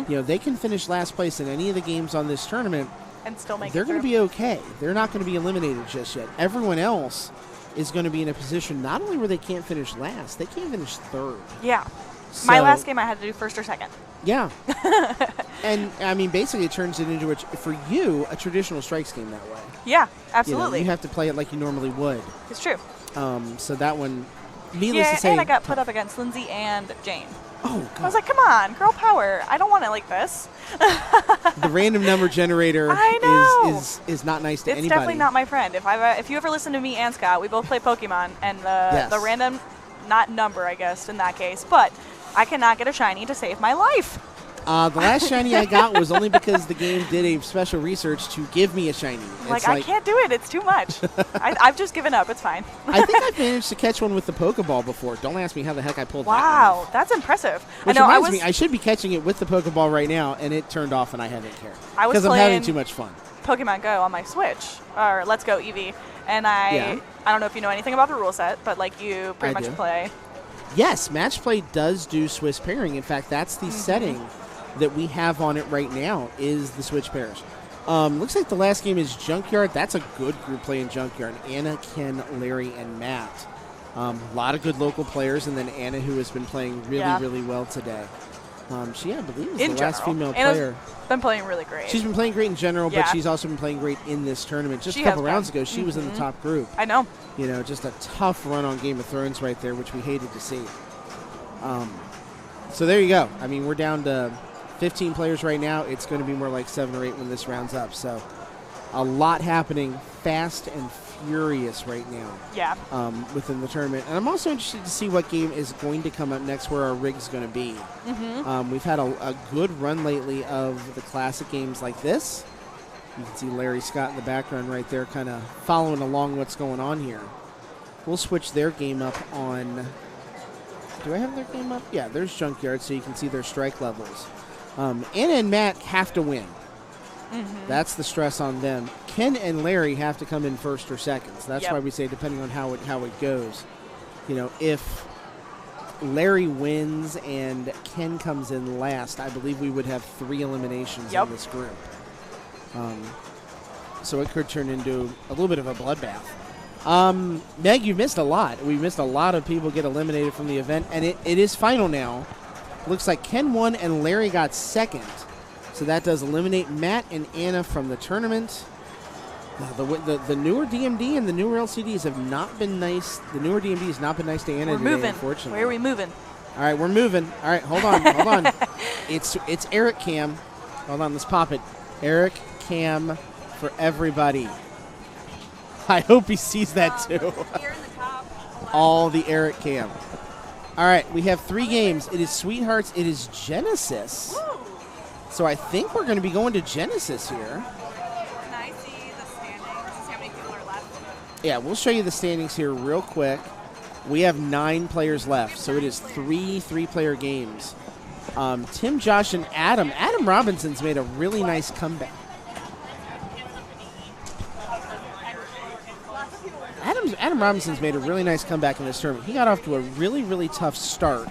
You know, they can finish last place in any of the games on this tournament and still make they're going to be okay. They're not going to be eliminated just yet. Everyone else is going to be in a position not only where they can't finish last, they can't finish 3rd. Yeah. So, my last game I had to do 1st or 2nd. Yeah. And, I mean, basically it turns it into, for you, a traditional strikes game that way. Yeah, absolutely. You have to play it like you normally would. It's true. So that one, needless to say. And I got put up against Lindsay and Jane. Oh, God. I was like, come on, girl power. I don't want it like this. The random number generator is not nice to anybody. It's definitely not my friend. If you ever listen to me and Scott, we both play Pokemon, and the random, not number, I guess, in that case, but I cannot get a shiny to save my life. The last shiny I got was only because the game did a special research to give me a shiny. I can't do it. It's too much. I've just given up. It's fine. I think I've managed to catch one with the Pokeball before. Don't ask me how the heck I pulled that one off. That's impressive. Which reminds me, I should be catching it with the Pokeball right now, and it turned off, and I haven't cared. Because I'm having too much fun. Pokemon Go on my Switch, or Let's Go Eevee, and I don't know if you know anything about the rule set, but you pretty much play. Yes, Match Play does do Swiss pairing. In fact, that's the setting that we have on it right now is the Switch pairs. Looks like the last game is Junkyard. That's a good group play in Junkyard. Anna, Ken, Larry, and Matt. A lot of good local players, and then Anna, who has been playing really, really well today. She, I believe, is the last female player. Been playing really great. She's been playing great in general, but she's also been playing great in this tournament. Just a couple rounds ago, she was in the top group. I know. You know, just a tough run on Game of Thrones right there, which we hated to see. So there you go. I mean, we're down to 15 players right now. It's going to be more like 7 or 8 when this round's up. So a lot happening fast and furious right now. Yeah. Within the tournament. And I'm also interested to see what game is going to come up next, where our rig's going to be. We've had a good run lately of the classic games like this. You can see Larry Scott in the background right there kind of following along what's going on here. We'll switch their game up on... Do I have their game up? Yeah, there's Junkyard, so you can see their strike levels. Anna and Matt have to win. That's the stress on them. Ken and Larry have to come in first or second. So that's why we say depending on how it goes. You know, if Larry wins and Ken comes in last, I believe we would have 3 eliminations in this group. So it could turn into a little bit of a bloodbath. Meg, you missed a lot. We missed a lot of people get eliminated from the event, and it is final now. Looks like Ken won and Larry got second. So that does eliminate Matt and Anna from the tournament. The newer DMD and the newer LCDs have not been nice. The newer DMD has not been nice to Anna today, unfortunately. Where are we moving? All right, we're moving. All right, hold on. It's Eric Cam. Hold on, let's pop it. Eric Cam for everybody. I hope he sees that too. Here in the top. All the Eric Cam. All right, we have 3 games. It is Sweethearts. It is Genesis. Woo. So I think we're going to be going to Genesis here. Can I see the standings to see how many people are left? Yeah, we'll show you the standings here real quick. We have 9 players left, so it is 3 3-player games. Tim, Josh, and Adam. Adam Robinson's made a really nice comeback. Adam Robinson's made a really nice comeback in this tournament. He got off to a really, really tough start.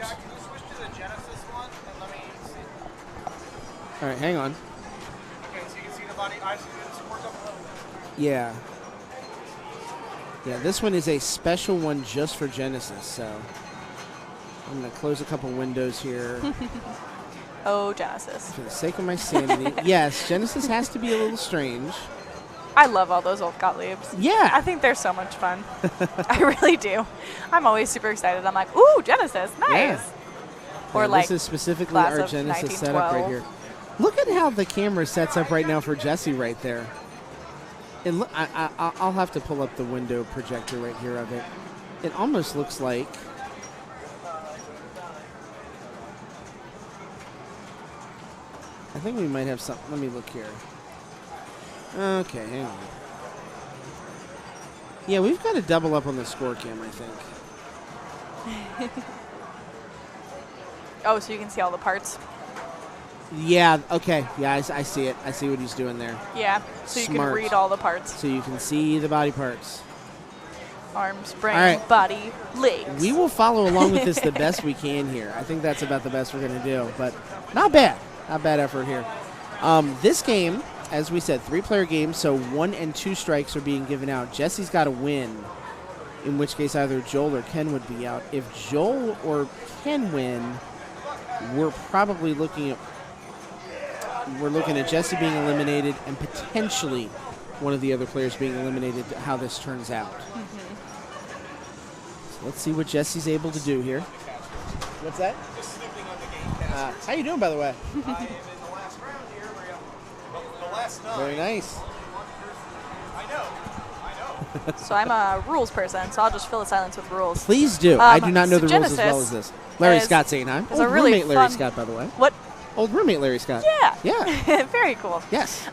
All right, hang on. Okay, so you can see the body. I see the support up below. Yeah. Yeah, this one is a special one just for Genesis, so I'm going to close a couple windows here. Oh, Genesis. For the sake of my sanity. Yes, Genesis has to be a little strange. I love all those old Gottliebs. Yeah. I think they're so much fun. I really do. I'm always super excited. I'm like, ooh, Genesis, nice. Yeah. Or yeah, like this is specifically class our of Genesis setup right here. Look at how the camera sets up right now for Jesse right there. And look, I'll have to pull up the window projector right here of it. It almost looks like I think we might have something. Let me look here. Okay, hang on. Yeah, we've got to double up on the score cam, I think. Oh, so you can see all the parts? Yeah, okay. Yeah, I see it. I see what he's doing there. Yeah, so you Smart. can read all the parts. So you can see the body parts. Arms, brain, right. body, legs. We will follow along with this the best we can here. I think that's about the best we're going to do, but not bad. Not bad effort here. This game, as we said, 3-player game, so 1 and 2 strikes are being given out. Jesse's got to win, in which case either Joel or Ken would be out. If Joel or Ken win, we're probably looking at Jesse being eliminated and potentially one of the other players being eliminated, how this turns out. Mm-hmm. So let's see what Jesse's able to do here. What's that? How you doing, by the way? I am in the last round here. The last 9. Very nice. I know. So I'm a rules person, so I'll just fill the silence with rules. Please do. I do not know so the rules as well as this. Larry Scott saying hi. Old really roommate Larry Scott, by the way. What? Old roommate Larry Scott. Yeah. Yeah. Very cool. Yes.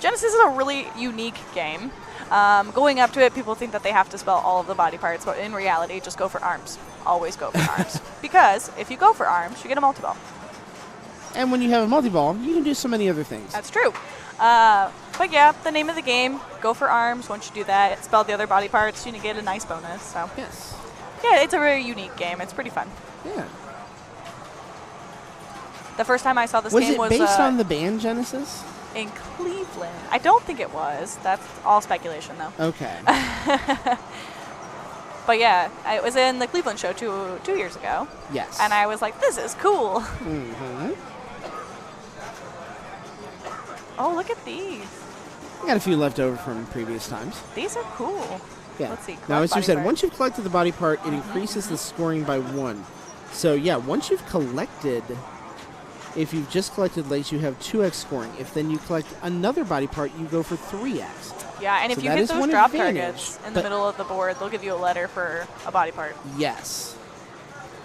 Genesis is a really unique game. Going up to it, people think that they have to spell all of the body parts, but in reality, just go for arms. Always go for arms. Because if you go for arms, you get a multi-ball. And when you have a multi-ball, you can do so many other things. That's true. But yeah, the name of the game, go for arms. Once you do that, spell the other body parts, you get a nice bonus. So yes. Yeah, it's a very unique game. It's pretty fun. Yeah. The first time I saw this game was... Was it based on the band Genesis? In Cleveland. I don't think it was. That's all speculation, though. Okay. But yeah, it was in the Cleveland show 2 years ago. Yes. And I was like, this is cool. Mm-hmm. Oh, look at these. I got a few left over from previous times. These are cool. Yeah. Let's see. Now, as you said, part. once you've collected the body part, it increases the scoring by 1. So, yeah, once you've collected, if you've just collected legs, you have 2x scoring. If then you collect another body part, you go for 3x. Yeah, and if so you hit those drop targets in the middle of the board, they'll give you a letter for a body part. Yes.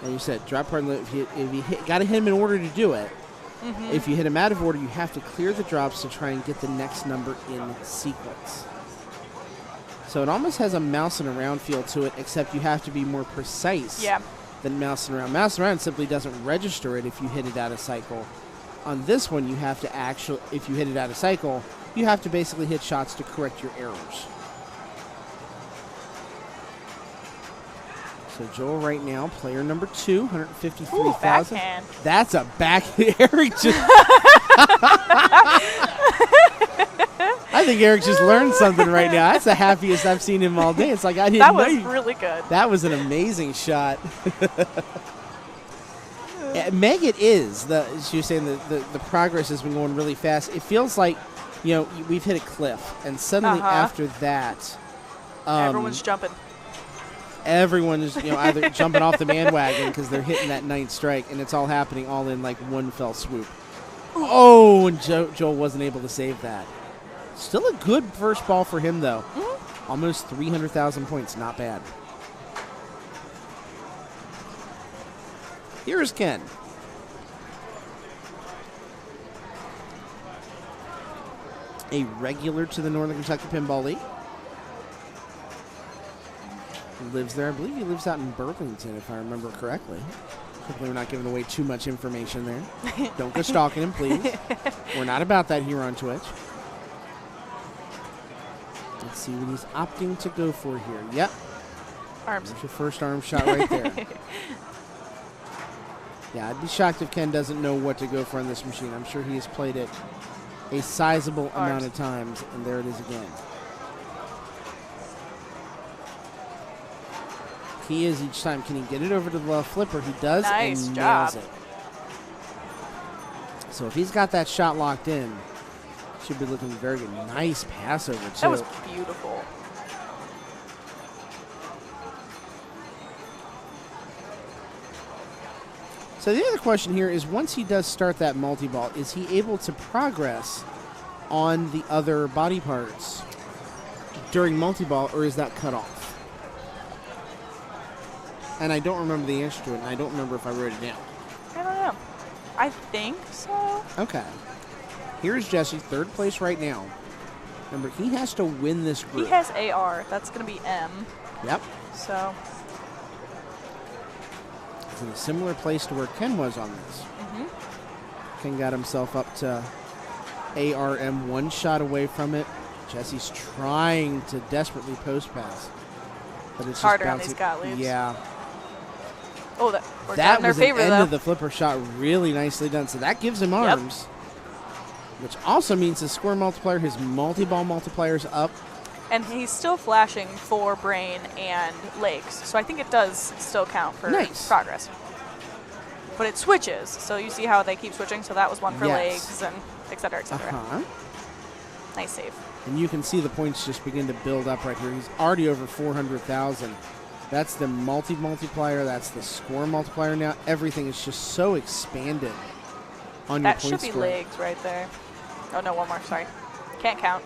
And you said drop part, if you got to hit him in order to do it. Mm-hmm. If you hit him out of order, you have to clear the drops to try and get the next number in sequence. So it almost has a mouse and around feel to it, except you have to be more precise than mouse and around. Mouse and around simply doesn't register it if you hit it out of cycle. On this one, you have to actually, if you hit it out of cycle, you have to basically hit shots to correct your errors. So Joel right now, player number 2, 153,000. Backhand. That's a back. Eric just. I think Eric just learned something right now. That's the happiest I've seen him all day. It's like I didn't know. That was really good. That was an amazing shot. Meg, it is. She was saying the progress has been going really fast. It feels like, we've hit a cliff, and suddenly after that, everyone's jumping. Everyone is, either jumping off the bandwagon because they're hitting that 9th strike, and it's all happening all in like one fell swoop. Oh, and Joel wasn't able to save that. Still a good first ball for him, though. Mm-hmm. Almost 300,000 points. Not bad. Here's Ken. A regular to the Northern Kentucky Pinball League. Lives there. I believe he lives out in Burlington, if I remember correctly. Hopefully we're not giving away too much information there. Don't go stalking him, please. We're not about that here on Twitch. Let's see what he's opting to go for here. Yep. Arms. There's your first arm shot right there. Yeah, I'd be shocked if Ken doesn't know what to go for on this machine. I'm sure he has played it a sizable amount of times, and there it is again. He is each time. Can he get it over to the flipper? He does, nice and job. nails it. So if he's got that shot locked in, should be looking very good. Nice pass over, too. That was beautiful. So the other question here is, once he does start that multi-ball, is he able to progress on the other body parts during multi-ball, or is that cut off? And I don't remember the answer to it, and I don't remember if I wrote it down. I don't know. I think so. Okay. Here's Jesse, 3rd place right now. Remember, he has to win this group. He has AR. That's going to be M. Yep. So. It's in a similar place to where Ken was on this. Mm-hmm. Ken got himself up to ARM, 1 shot away from it. Jesse's trying to desperately post pass. But it's harder just on these Gottliebs. Yeah. Oh, that was favor, an end though. of the flipper shot, really nicely done. So that gives him arms, which also means his score multiplier, his multi-ball multiplier is up. And he's still flashing for brain and legs, so I think it does still count for progress. But it switches, so you see how they keep switching. So that was one for legs, and et cetera, et cetera. Nice save. And you can see the points just begin to build up right here. He's already over 400,000. That's the multiplier. That's the score multiplier now. Everything is just so expanded on your point score. That should be legs right there. Oh, no, one more. Sorry. Can't count.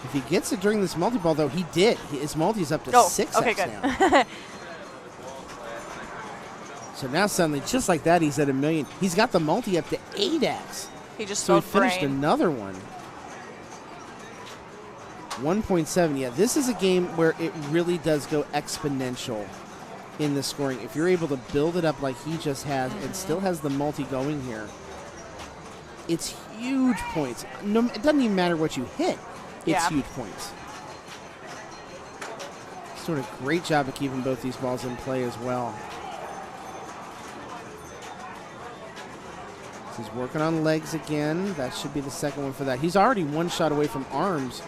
If he gets it during this multi-ball, though, he did. His multi's up to 6x now. So now suddenly, just like that, he's at 1 million. He's got the multi up to 8x. He just so he finished another one. 1.7. Yeah, this is a game where it really does go exponential in the scoring. If you're able to build it up like he just has and still has the multi going here, it's huge points. No, it doesn't even matter what you hit. It's huge points. He's doing a great job of keeping both these balls in play as well. So he's working on legs again. That should be the second one for that. He's already 1 shot away from arms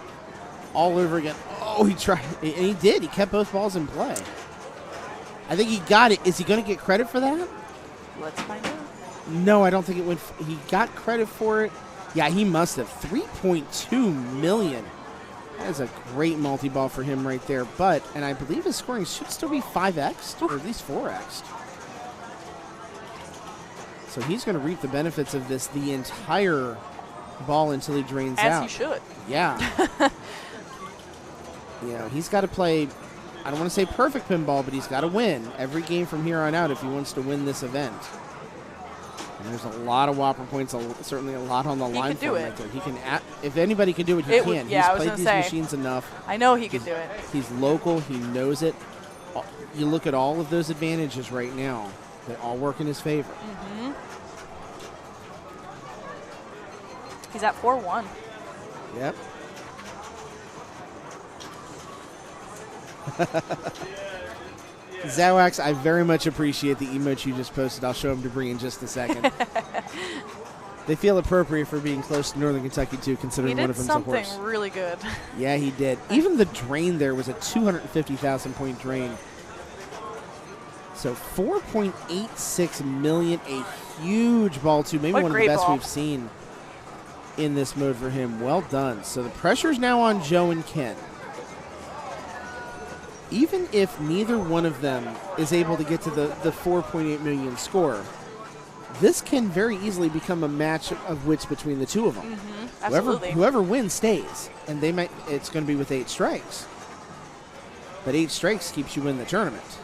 all over again. Oh, he tried. And he did. He kept both balls in play. I think he got it. Is he going to get credit for that? Let's find out. No, I don't think it went. He got credit for it. Yeah, he must have. 3.2 million. That is a great multi-ball for him right there. But, and I believe his scoring should still be 5x, or at least 4x. So he's going to reap the benefits of this the entire ball until he drains out. As he should. Yeah. He's got to play, I don't want to say perfect pinball, but he's got to win every game from here on out if he wants to win this event. And there's a lot of Whopper points, certainly a lot on the line for him right there. He can, if anybody can do it, he can. Yeah, he's played these machines enough. I know he could do it. He's local. He knows it. You look at all of those advantages right now. They all work in his favor. Mm-hmm. He's at 4-1. Yep. Zawax, I very much appreciate the emote you just posted. I'll show him to bring in just a second. They feel appropriate for being close to Northern Kentucky, too, considering one of them's a horse. He did something really good. Yeah, he did. Even the drain there was a 250,000-point drain. So 4.86 million, a huge ball, too. Maybe one of the best we've seen in this mode for him. Well done. So the pressure's now on Joe and Ken. Even if neither one of them is able to get to the 4.8 million score, this can very easily become a match of wits between the two of them. Mm-hmm. Absolutely. Whoever wins stays, and it's going to be with 8 strikes. But 8 strikes keeps you in the tournament.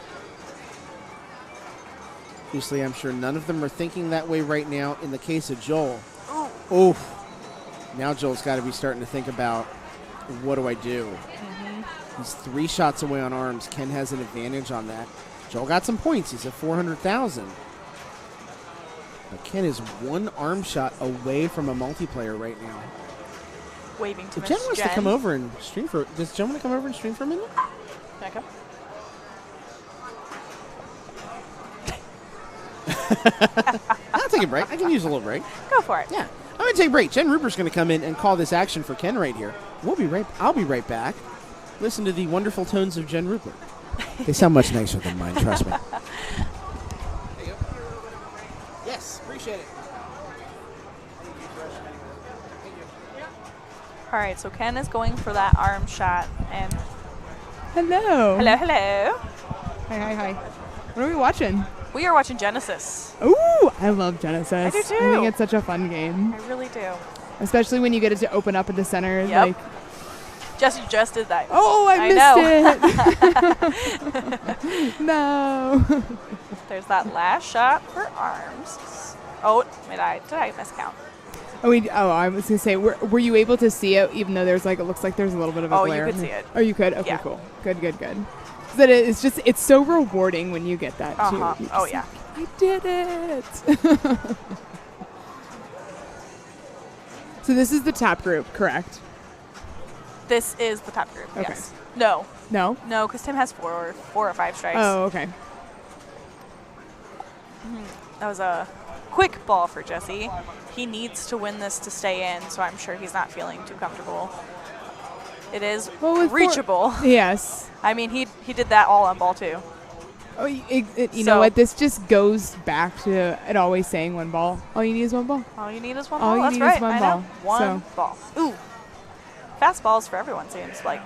Obviously, I'm sure none of them are thinking that way right now. In the case of Joel, now Joel's got to be starting to think about, what do I do? Mm-hmm. He's 3 shots away on arms. Ken has an advantage on that. Joel got some points. He's at 400,000. But Ken is 1 arm shot away from a multiplayer right now. Waving to If Jen wants to come over and stream for, does Jen want to come over and stream for a minute? Can I come? I'll take a break. I can use a little break. Go for it. Yeah. I'm going to take a break. Jen Rupert's going to come in and call this action for Ken right here. I'll be right back. Listen to the wonderful tones of Jen Rupert. They sound much nicer than mine, trust me. There you go. Yes, appreciate it. All right, so Ken is going for that arm shot. And hello. Hello, hello. Hi. What are we watching? We are watching Genesis. Ooh, I love Genesis. I do too. I think it's such a fun game. I really do. Especially when you get it to open up in the center. Yep. Like, Jesse just did that. oh, I missed it. No. There's that last shot for arms. Oh, did I miscount? I was going to say, were you able to see it even though there's it looks like there's a little bit of a glare? Oh, you could see it. Oh, you could? Okay, yeah. Cool. Good. That it's so rewarding when you get that too. Oh yeah. I did it. So this is the top group, correct? This is the top group. Okay. Yes. No, because Tim has 4 or 5 strikes. Oh, okay. That was a quick ball for Jesse. He needs to win this to stay in, so I'm sure he's not feeling too comfortable. It is reachable. Yes. I mean, he did that all on ball 2. Oh, you know what? This just goes back to it always saying 1 ball. All you need is 1 ball. All you need is 1 ball. That's right. I know. 1 ball. Ooh. Fast balls for everyone, seems like.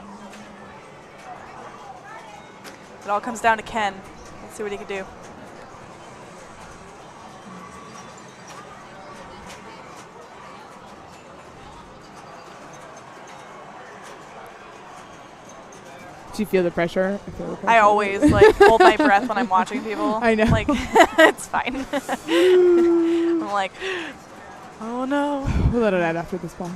It all comes down to Ken. Let's see what he can do. Do you feel the pressure? I always hold my breath when I'm watching people. I know. It's fine. I'm like, oh no. We'll let it out after this ball.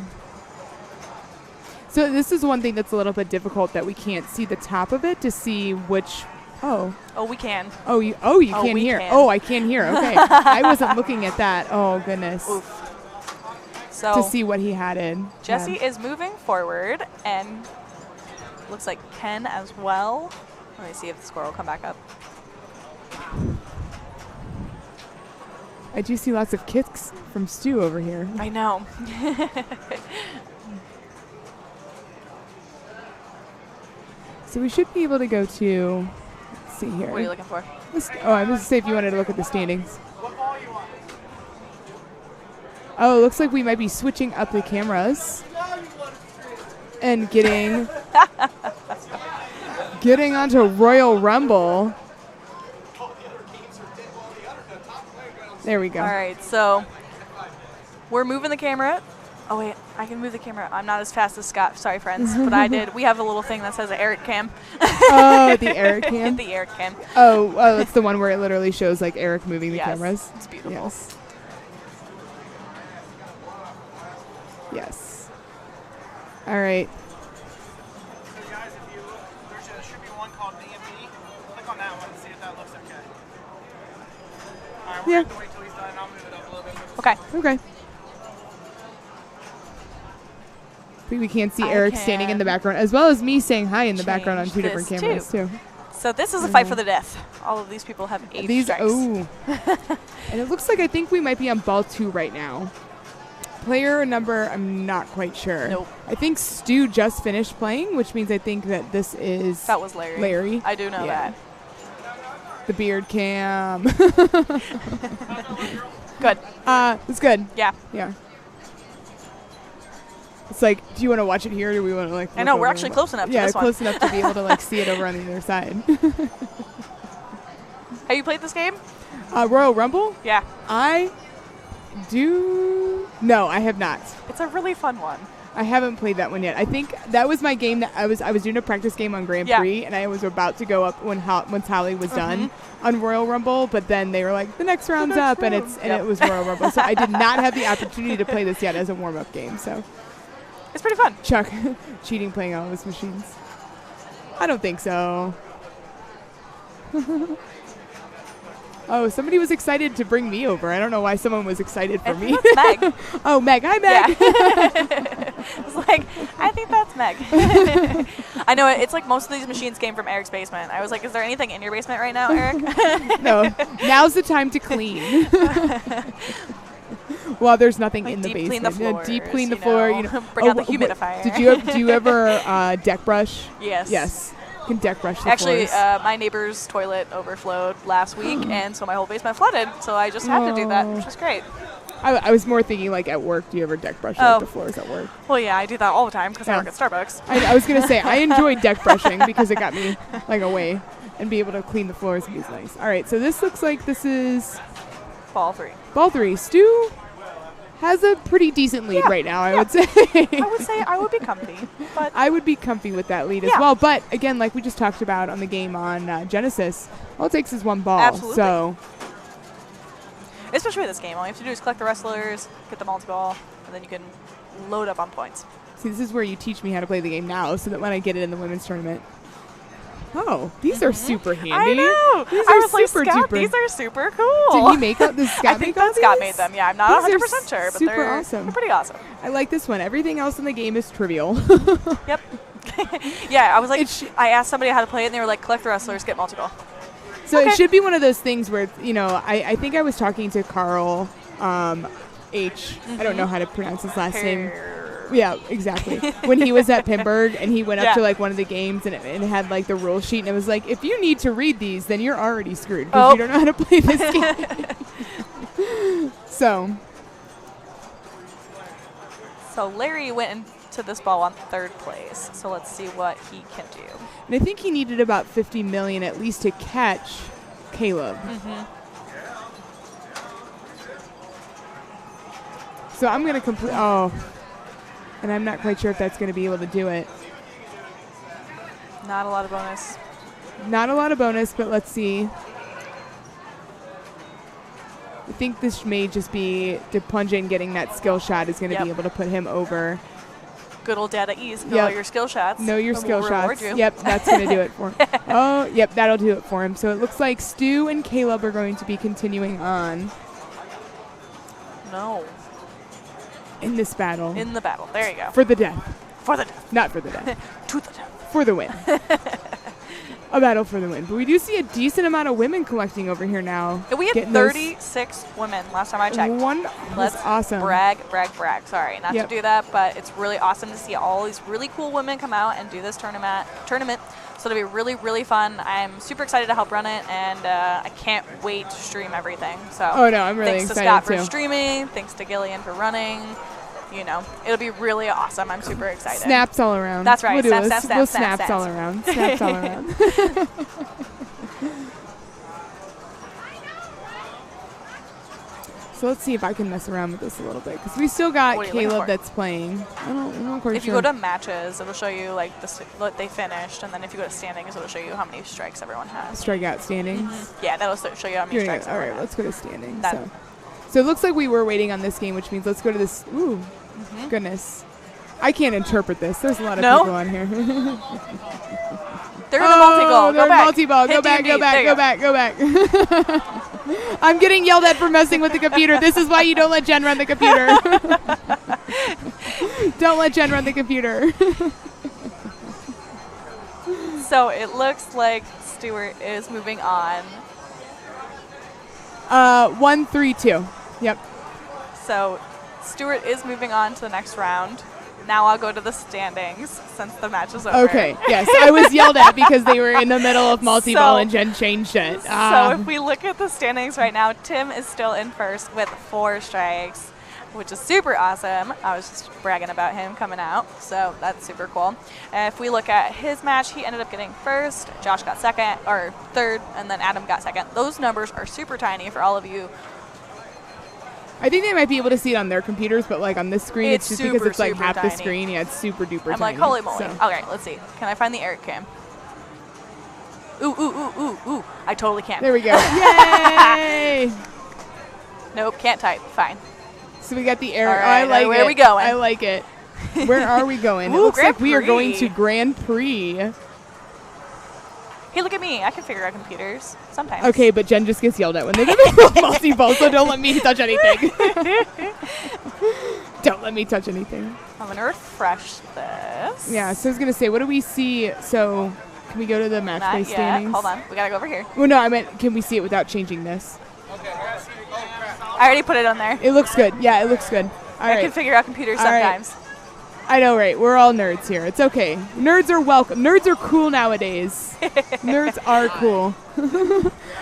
So this is one thing that's a little bit difficult, that we can't see the top of it to see which. Oh, we can. Oh, you can hear. Can. Oh, I can hear. Okay. I wasn't looking at that. Oh goodness. Oof. So to see what he had in. Jesse is moving forward, and looks like Ken as well. Let me see if the score will come back up. I do see lots of kicks from Stu over here. I know. So we should be able to go to, let's see here. What are you looking for? I was going to say if you wanted to look at the standings. Oh, it looks like we might be switching up the cameras and getting onto Royal Rumble. There we go. All right, so we're moving the camera. Oh, wait, I can move the camera. I'm not as fast as Scott. Sorry, friends, but I did. We have a little thing that says Eric Cam. Oh, the Eric Cam? The Eric Cam. Oh, it's the one where it literally shows like Eric moving the cameras. It's beautiful. Yes. Yes. All right. So guys, if you look, there should be one called DMB. Click on that one and see if that looks okay. All right, we're going to have to wait till he's done. I'll move it up a little bit. Okay. We can't see Eric standing in the background, as well as me saying hi in the background on 2 different cameras too. So this is a fight for the death. All of these people have 8 strikes. Oh. And it looks like I think we might be on ball 2 right now. Player number, I'm not quite sure. Nope. I think Stu just finished playing, which means I think that this is... That was Larry. Larry. I do know that. The beard cam. Good. It's good. Yeah. Yeah. It's like, do you want to watch it here, or do we want to, like... I know, we're actually close enough to this one. Yeah, close enough to be able to, like, see it over on the other side. Have you played this game? Royal Rumble? Yeah. I do... No, I have not. It's a really fun one. I haven't played that one yet. I think that was my game that I was doing a practice game on Grand Prix, and I was about to go up once Holly was done on Royal Rumble, but then they were like, the next round's up, and it was Royal Rumble. So I did not have the opportunity to play this yet as a warm-up game. So it's pretty fun. Chuck, cheating playing all those machines. I don't think so. Oh, somebody was excited to bring me over. I don't know why someone was excited for me. That's Meg. Oh, Meg. Hi, Meg. Yeah. It's like, I think that's Meg. I know it's like most of these machines came from Eric's basement. I was like, is there anything in your basement right now, Eric? No. Now's the time to clean. Well, there's nothing in the basement. Clean the floors, deep clean the floor. You know. Bring out the humidifier. Do you ever deck brush? Yes. Yes. You can deck brush the Actually, floors. my neighbor's toilet overflowed last week, and so my whole basement flooded. So I just had to do that, which was great. I was more thinking like at work. Do you ever deck brush like the floors at work? Well, yeah, I do that all the time because I work at Starbucks. I was gonna say I enjoyed deck brushing because it got me like away and be able to clean the floors and be nice. All right, so this looks like this is ball 3. Ball 3. Stu has a pretty decent lead right now, I would say. I would say I would be comfy. But I would be comfy with that lead as well. But, again, like we just talked about on the game on Genesis, all it takes is one ball. Absolutely. So, especially with this game, all you have to do is collect the wrestlers, get the multi-ball, and then you can load up on points. See, this is where you teach me how to play the game now so that when I get it in the women's tournament. Oh, these are super handy. I know. These I are was like, super Scott, duper. these are super cool. Did he make up? Does Scott I think make that all Scott these? made them. Yeah, I'm not These 100% sure, but super they're awesome. They're pretty awesome. I like this one. Everything else in the game is trivial. Yep. Yeah, I was like, I asked somebody how to play it, and they were like, collect the wrestlers, get multi-ball. So it should be one of those things where, you know, I think I was talking to Carl H. I don't know how to pronounce his last name. Yeah, exactly. When he was at Pinburg and he went up to like one of the games and it had like the rule sheet and it was like, if you need to read these, then you're already screwed because you don't know how to play this game. So Larry went into this ball on 3rd place. So let's see what he can do. And I think he needed about 50 million at least to catch Caleb. So I'm going to complete. Oh. And I'm not quite sure if that's going to be able to do it. Not a lot of bonus. Not a lot of bonus, but let's see. I think this may just be Depunjin getting that skill shot is going to be able to put him over. Good old data ease. Know your skill shots. Know your skill shots. You. Yep, that's going to do it for him. Oh, yep, that'll do it for him. So it looks like Stu and Caleb are going to be continuing on. No. In this battle. In the battle. There you go. For the death. For the death. Not for the death. To the death. For the win. A battle for the win. But we do see a decent amount of women collecting over here now. We have 36 women last time I checked. That's awesome. Brag. Sorry, not to do that, but it's really awesome to see all these really cool women come out and do this tournament. So it'll be really, really fun. I'm super excited to help run it, and I can't wait to stream everything. So I'm really excited thanks to Scott too. for streaming. Thanks to Gillian for running. You know, it'll be really awesome. I'm super excited. Snaps all around. That's right. We'll Snaps all around. Snaps all around. So let's see if I can mess around with this a little bit because we still got Caleb that's playing. I'm not quite sure. If you go to matches, it'll show you like what they finished, and then if you go to standings, it'll show you how many strikes everyone has. Strikeout standings. Yeah, that'll show you how many strikes. All right, let's go to standings. So it looks like we were waiting on this game, which means let's go to this. Ooh, goodness. I can't interpret this. There's a lot of people on here. They're in the multi-ball. They're in multi-ball. Go back. I'm getting yelled at for messing with the computer. This is why you don't let Jen run the computer. Don't let Jen run the computer. So it looks like Stewart is moving on. 1-3-2. Yep. So Stewart is moving on to the next round. Now I'll go to the standings since the match is over. Okay, yes. I was yelled at because they were in the middle of multi-ball and Jen changed it. So if we look at the standings right now, Tim is still in first with 4 strikes, which is super awesome. I was just bragging about him coming out, so that's super cool. If we look at his match, he ended up getting first, Josh got second, or third, and then Adam got second. Those numbers are super tiny for all of you. I think they might be able to see it on their computers, but like on this screen, it's just because it's like half tiny. the screen. Yeah, it's super duper tiny. I'm like, holy moly. So. Okay, let's see. Can I find the Eric cam? Ooh. I totally can. There we go. Yay! Nope, can't type. Fine. So we got the Eric. Right, I like it. Where are we going? I like it. Where are we going? Ooh, it looks Grand like we are Prix. going to Grand Prix. Hey, look at me. I can figure out computers sometimes. Okay, but Jen just gets yelled at when they go multi-ball, so don't let me touch anything. Don't let me touch anything. I'm going to refresh this. Yeah, so I was going to say, what do we see? So can we go to the match play standings? Hold on. We got to go over here. Well, no, I meant can we see it without changing this? I already put it on there. It looks good. Yeah, it looks good. I can figure out computers sometimes. Right. I know, right? We're all nerds here. It's okay. Nerds are welcome. Nerds are cool nowadays. Nerds are cool.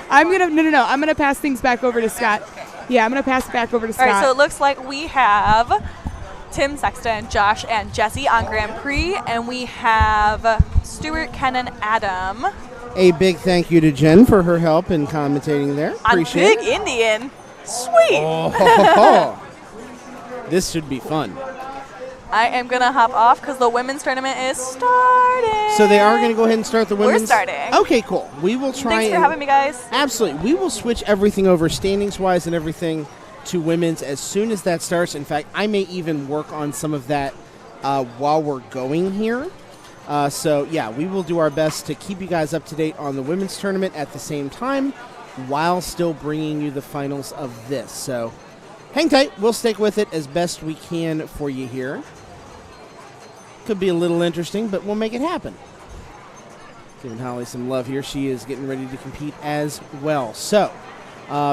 I'm gonna pass things back over to Scott. Yeah, I'm gonna pass it back over to Scott. All right, so it looks like we have Tim, Sexton, Josh, and Jesse on Grand Prix, and we have Stuart, Ken, and Adam. A big thank you to Jen for her help in commentating there. Appreciate Big Indian. Sweet. Oh. This should be fun. I am going to hop off because the women's tournament is starting. So they are going to go ahead and start the women's? We're starting. Okay, cool. We will try. Thanks for having me, guys. Absolutely. We will switch everything over standings-wise and everything to women's as soon as that starts. In fact, I may even work on some of that while we're going here. So, yeah, we will do our best to keep you guys up to date on the women's tournament at the same time while still bringing you the finals of this. So hang tight. We'll stick with it as best we can for you here. Could be a little interesting, but we'll make it happen. Giving Holly some love here. She is getting ready to compete as well. So,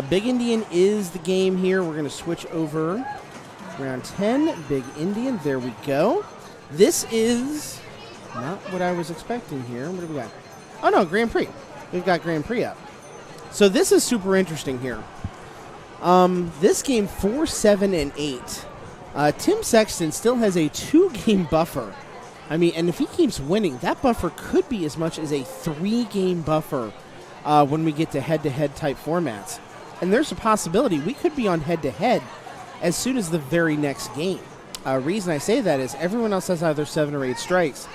Big Indian is the game here. We're going to switch over. Round 10, Big Indian. There we go. This is not what I was expecting here. What do we got? Oh, no, Grand Prix. We've got Grand Prix up. So this is super interesting here. This game, 4, 7, and 8. Tim Sexton still has a 2-game buffer. I mean, and if he keeps winning, that buffer could be as much as a 3-game buffer when we get to head-to-head type formats. And there's a possibility we could be on head-to-head as soon as the very next game. Reason I say that is everyone else has either 7 or 8 strikes.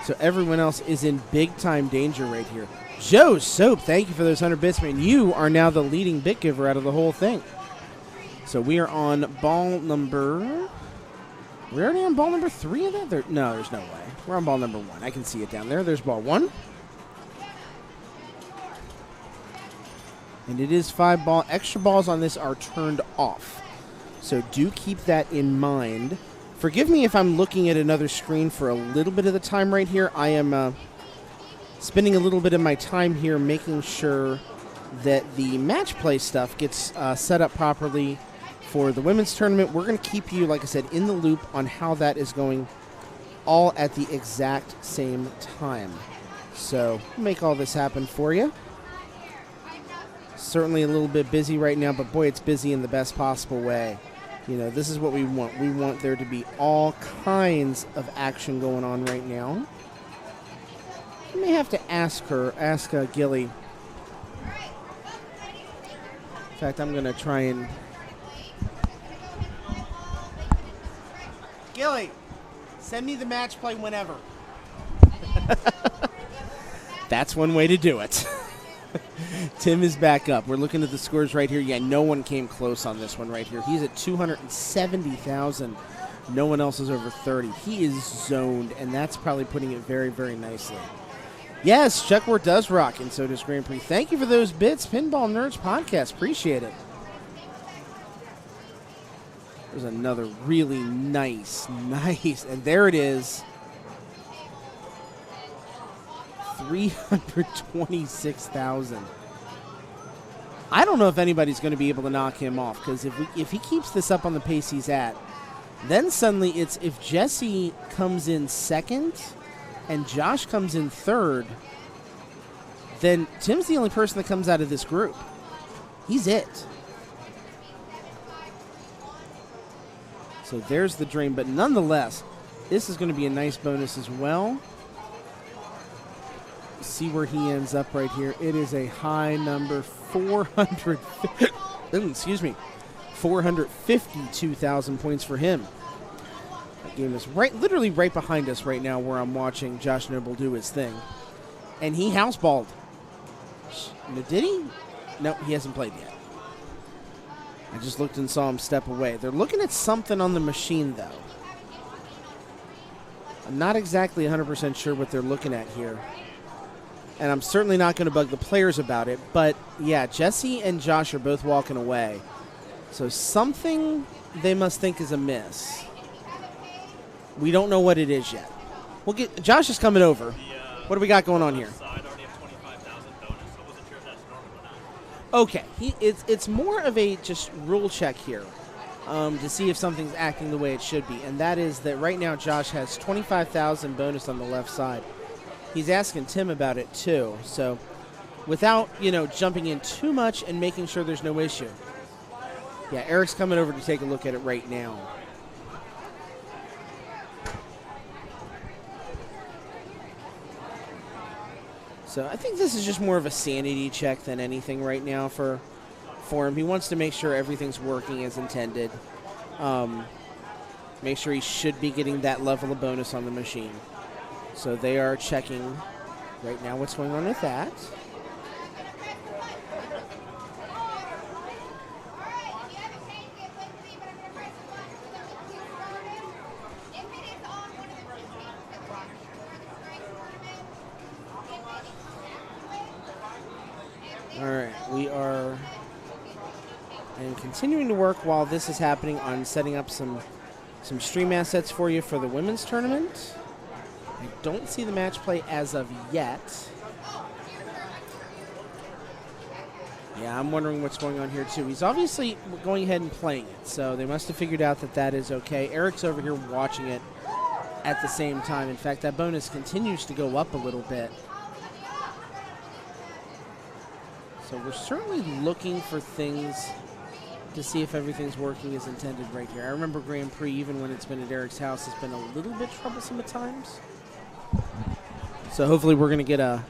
So everyone else is in big-time danger right here. Joe Soap, thank you for those 100 bits, man. You are now the leading bit giver out of the whole thing. So we are on ball number... We're already on ball number 3 of that? No, there's no way. We're on ball number 1. I can see it down there. There's ball 1. And it is 5 ball. Extra balls on this are turned off. So do keep that in mind. Forgive me if I'm looking at another screen for a little bit of the time right here. I am spending a little bit of my time here making sure that the match play stuff gets set up properly for the women's tournament. We're going to keep you, like I said, in the loop on how that is going all at the exact same time. So make all this happen for you. Certainly a little bit busy right now, but boy, it's busy in the best possible way. You know, this is what we want. We want there to be all kinds of action going on right now. I may have to ask Gilly. In fact, I'm going to try and... Gilly, send me the match play whenever. That's one way to do it. Tim is back up. We're looking at the scores right here. Yeah, no one came close on this one right here. He's at 270,000. No one else is over 30. He is zoned, and that's probably putting it very, very nicely. Yes, Chuckwort does rock, and so does Grand Prix. Thank you for those bits. Pinball Nerds Podcast. Appreciate it. There's another really nice, and there it is. 326,000. I don't know if anybody's going to be able to knock him off, because if he keeps this up on the pace he's at, then suddenly it's if Jesse comes in second and Josh comes in third, then Tim's the only person that comes out of this group. He's it. So there's the drain, but nonetheless, this is going to be a nice bonus as well. See where he ends up right here. It is a high number, 452,000 points for him. That game is literally right behind us right now where I'm watching Josh Noble do his thing. And he houseballed. No, did he? No, he hasn't played yet. I just looked and saw him step away. They're looking at something on the machine, though. I'm not exactly 100% sure what they're looking at here. And I'm certainly not going to bug the players about it. But, yeah, Jesse and Josh are both walking away. So something they must think is amiss. We don't know what it is yet. Josh is coming over. What do we got going on here? Okay, it's more of a just rule check here to see if something's acting the way it should be, and that is that right now Josh has 25,000 bonus on the left side. He's asking Tim about it too, so without jumping in too much and making sure there's no issue. Yeah, Eric's coming over to take a look at it right now. So I think this is just more of a sanity check than anything right now for him. He wants to make sure everything's working as intended. Make sure he should be getting that level of bonus on the machine. So they are checking right now what's going on with that. All right, we are continuing to work while this is happening on setting up some stream assets for you for the women's tournament. I don't see the match play as of yet. Yeah, I'm wondering what's going on here too. He's obviously going ahead and playing it, so they must have figured out that is okay. Eric's over here watching it at the same time. In fact, that bonus continues to go up a little bit. So we're certainly looking for things to see if everything's working as intended right here. I remember Grand Prix, even when it's been at Eric's house, has been a little bit troublesome at times. So hopefully we're going to get they're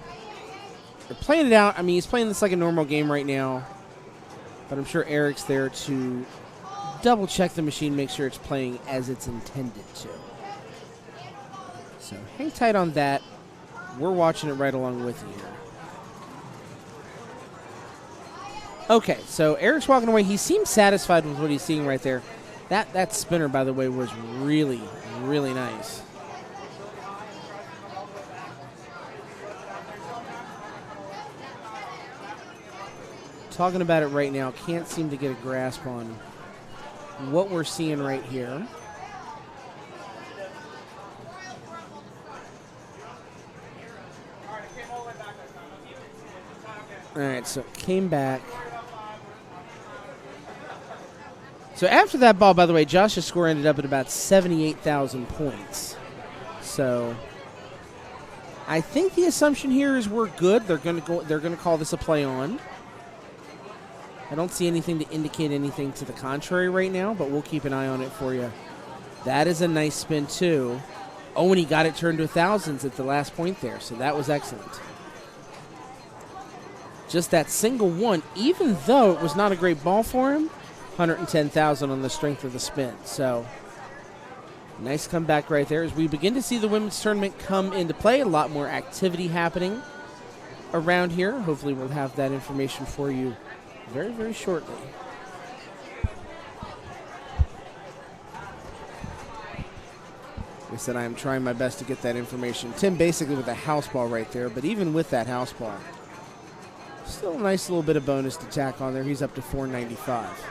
playing it out. I mean, he's playing this like a normal game right now, but I'm sure Eric's there to double check the machine, make sure it's playing as it's intended to. So hang tight on that. We're watching it right along with you here. Okay, so Eric's walking away. He seems satisfied with what he's seeing right there. That spinner, by the way, was really, really nice. Talking about it right now, can't seem to get a grasp on what we're seeing right here. All right, so came back. So after that ball, by the way, Josh's score ended up at about 78,000 points. So I think the assumption here is we're good. They're going to call this a play on. I don't see anything to indicate anything to the contrary right now, but we'll keep an eye on it for you. That is a nice spin too. Oh, and he got it turned to thousands at the last point there, so that was excellent. Just that single one, even though it was not a great ball for him, 110,000 on the strength of the spin. So nice comeback right there as we begin to see the women's tournament come into play. A lot more activity happening around here. Hopefully we'll have that information for you very, very shortly. Like I said, I am trying my best to get that information. Tim basically with a house ball right there, but even with that house ball, still a nice little bit of bonus to tack on there. He's up to 495.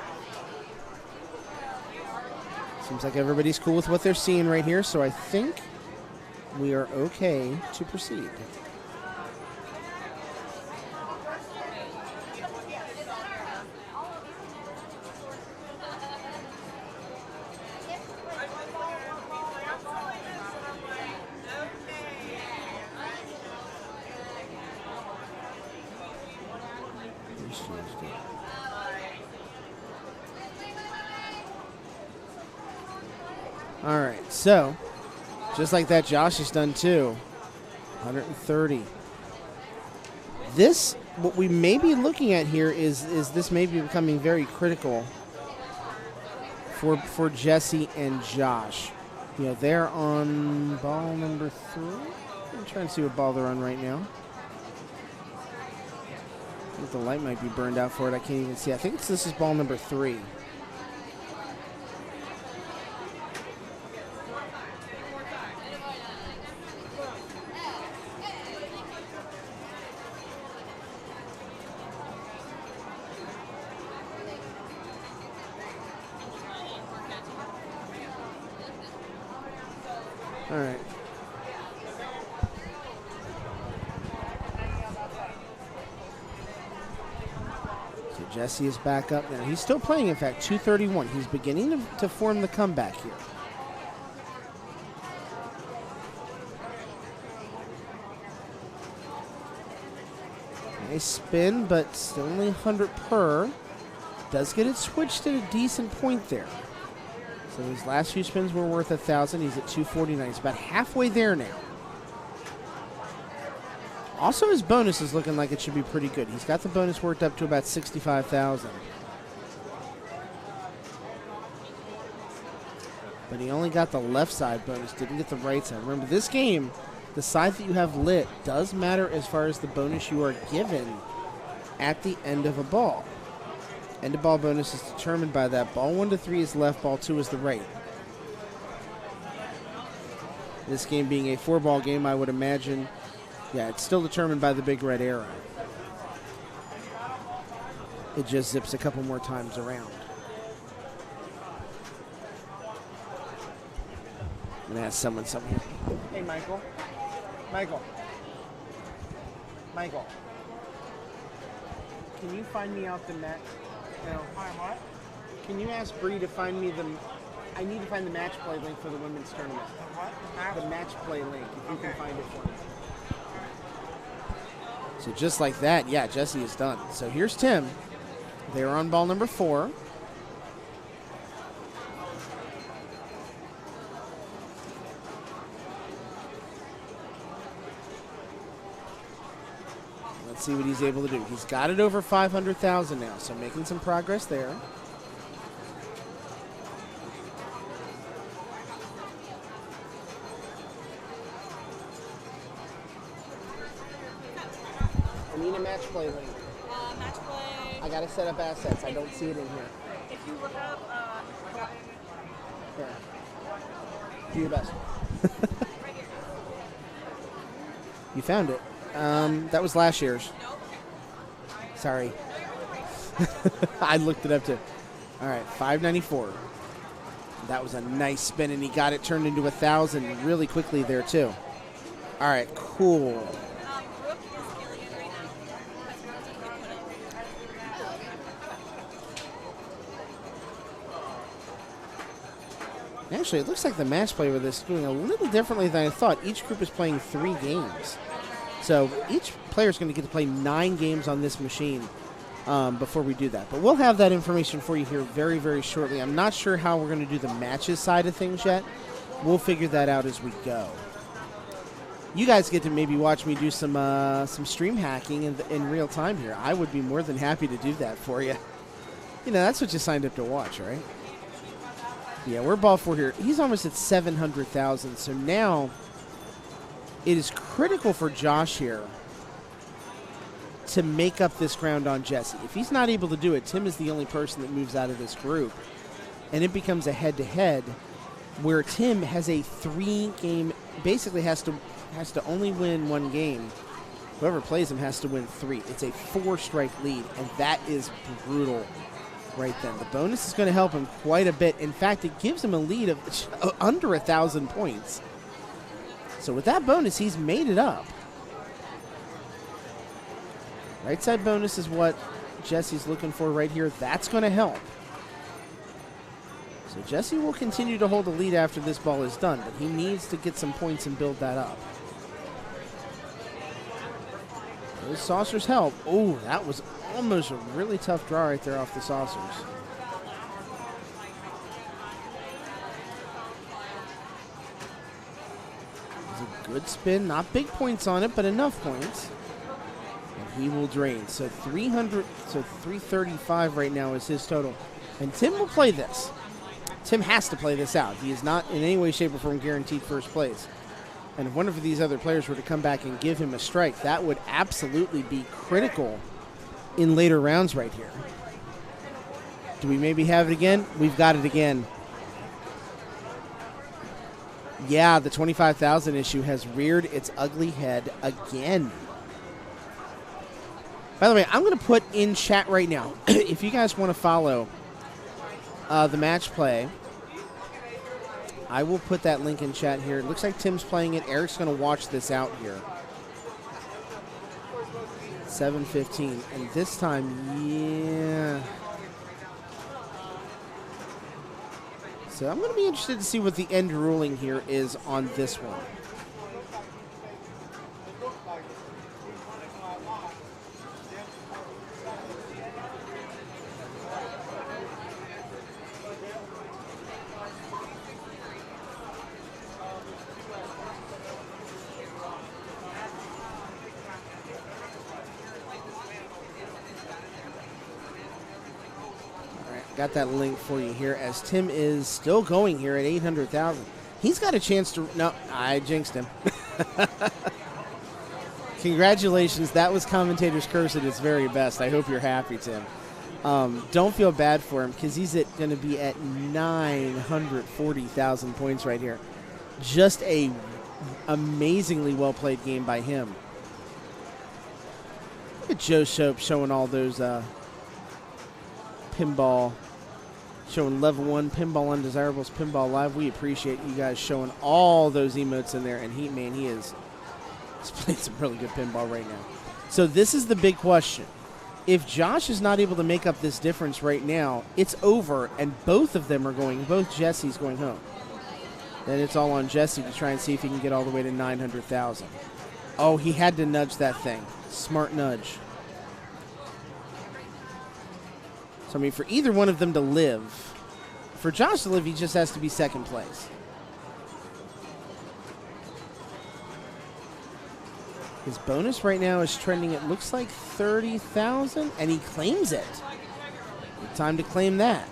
Seems like everybody's cool with what they're seeing right here, so I think we are okay to proceed. Just changed it. All right, so just like that, Josh has done too. 130. This, what we may be looking at here is this may be becoming very critical for Jesse and Josh. You know, they're on ball number 3. I'm trying to see what ball they're on right now. I think the light might be burned out for it. I can't even see. I think this is ball number 3. All right. So Jesse is back up now. He's still playing, in fact, 231. He's beginning to form the comeback here. Nice spin, but still only 100 per. Does get it switched at a decent point there. So his last few spins were worth 1,000. He's at 249. He's about halfway there now. Also, his bonus is looking like it should be pretty good. He's got the bonus worked up to about 65,000. But he only got the left side bonus, didn't get the right side. Remember, this game, the side that you have lit does matter as far as the bonus you are given at the end of a ball. End of ball bonus is determined by that. Ball 1 to 3 is left, ball 2 is the right. This game being a 4-ball game, I would imagine, yeah, it's still determined by the big red arrow. It just zips a couple more times around. I'm going to ask someone something. Hey, Michael. Michael. Can you find me out the net? No. What? Can you ask Bree to find me I need to find the match play link for the women's tournament. The what? The match play link, if you can find it for me. So just like that, yeah, Jesse is done. So here's Tim. They're on ball number 4. Let's see what he's able to do. He's got it over 500,000 now, so making some progress there. I need a match play link. Match play. I got to set up assets. I don't see it in here. If you look up, Here. Do your best. You found it. That was last year's. Sorry. I looked it up too. All right, 594. That was a nice spin, and he got it turned into 1,000 really quickly there too. All right, cool. Actually, it looks like the match play with this is doing a little differently than I thought. Each group is playing 3 games. So each player is going to get to play 9 games on this machine before we do that. But we'll have that information for you here very, very shortly. I'm not sure how we're going to do the matches side of things yet. We'll figure that out as we go. You guys get to maybe watch me do some stream hacking in real time here. I would be more than happy to do that for you. You know, that's what you signed up to watch, right? Yeah, we're ball 4 here. He's almost at 700,000. So now it is critical for Josh here to make up this ground on Jesse. If he's not able to do it, Tim is the only person that moves out of this group. And it becomes a head-to-head where Tim has a 3-game, basically has to only win 1 game. Whoever plays him has to win 3. It's a 4-strike lead, and that is brutal right then. The bonus is going to help him quite a bit. In fact, it gives him a lead of under 1,000 points. So with that bonus, he's made it up. Right side bonus is what Jesse's looking for right here. That's going to help. So Jesse will continue to hold the lead after this ball is done, but he needs to get some points and build that up. Those saucers help. Oh, that was almost a really tough draw right there off the saucers. It's a good spin. Not big points on it, but enough points. And he will drain. So 335 right now is his total. And Tim will play this. Tim has to play this out. He is not in any way, shape, or form guaranteed first place. And if one of these other players were to come back and give him a strike, that would absolutely be critical in later rounds right here. Do we maybe have it again? We've got it again. Yeah, the 25,000 issue has reared its ugly head again. By the way, I'm going to put in chat right now, if you guys want to follow the match play, I will put that link in chat here. It looks like Tim's playing it. Eric's going to watch this out here. 7:15. And this time, yeah. So I'm going to be interested to see what the end ruling here is on this one. Got that link for you here as Tim is still going here at 800,000. He's got a chance to... No, I jinxed him. Congratulations. That was Commentator's Curse at its very best. I hope you're happy, Tim. Don't feel bad for him because he's going to be at 940,000 points right here. Just a amazingly well-played game by him. Look at Joe Soap showing all those... Pinball, showing level 1 Pinball Undesirables, Pinball Live. We appreciate you guys showing all those emotes in there. And he's playing some really good pinball right now. So this is the big question. If Josh is not able to make up this difference right now, it's over, and both Jesse's going home. Then it's all on Jesse to try and see if he can get all the way to 900,000. Oh, he had to nudge that thing. Smart nudge. So, I mean, for either one of them to live, for Josh to live, he just has to be second place. His bonus right now is trending, it looks like 30,000, and he claims it. Good time to claim that.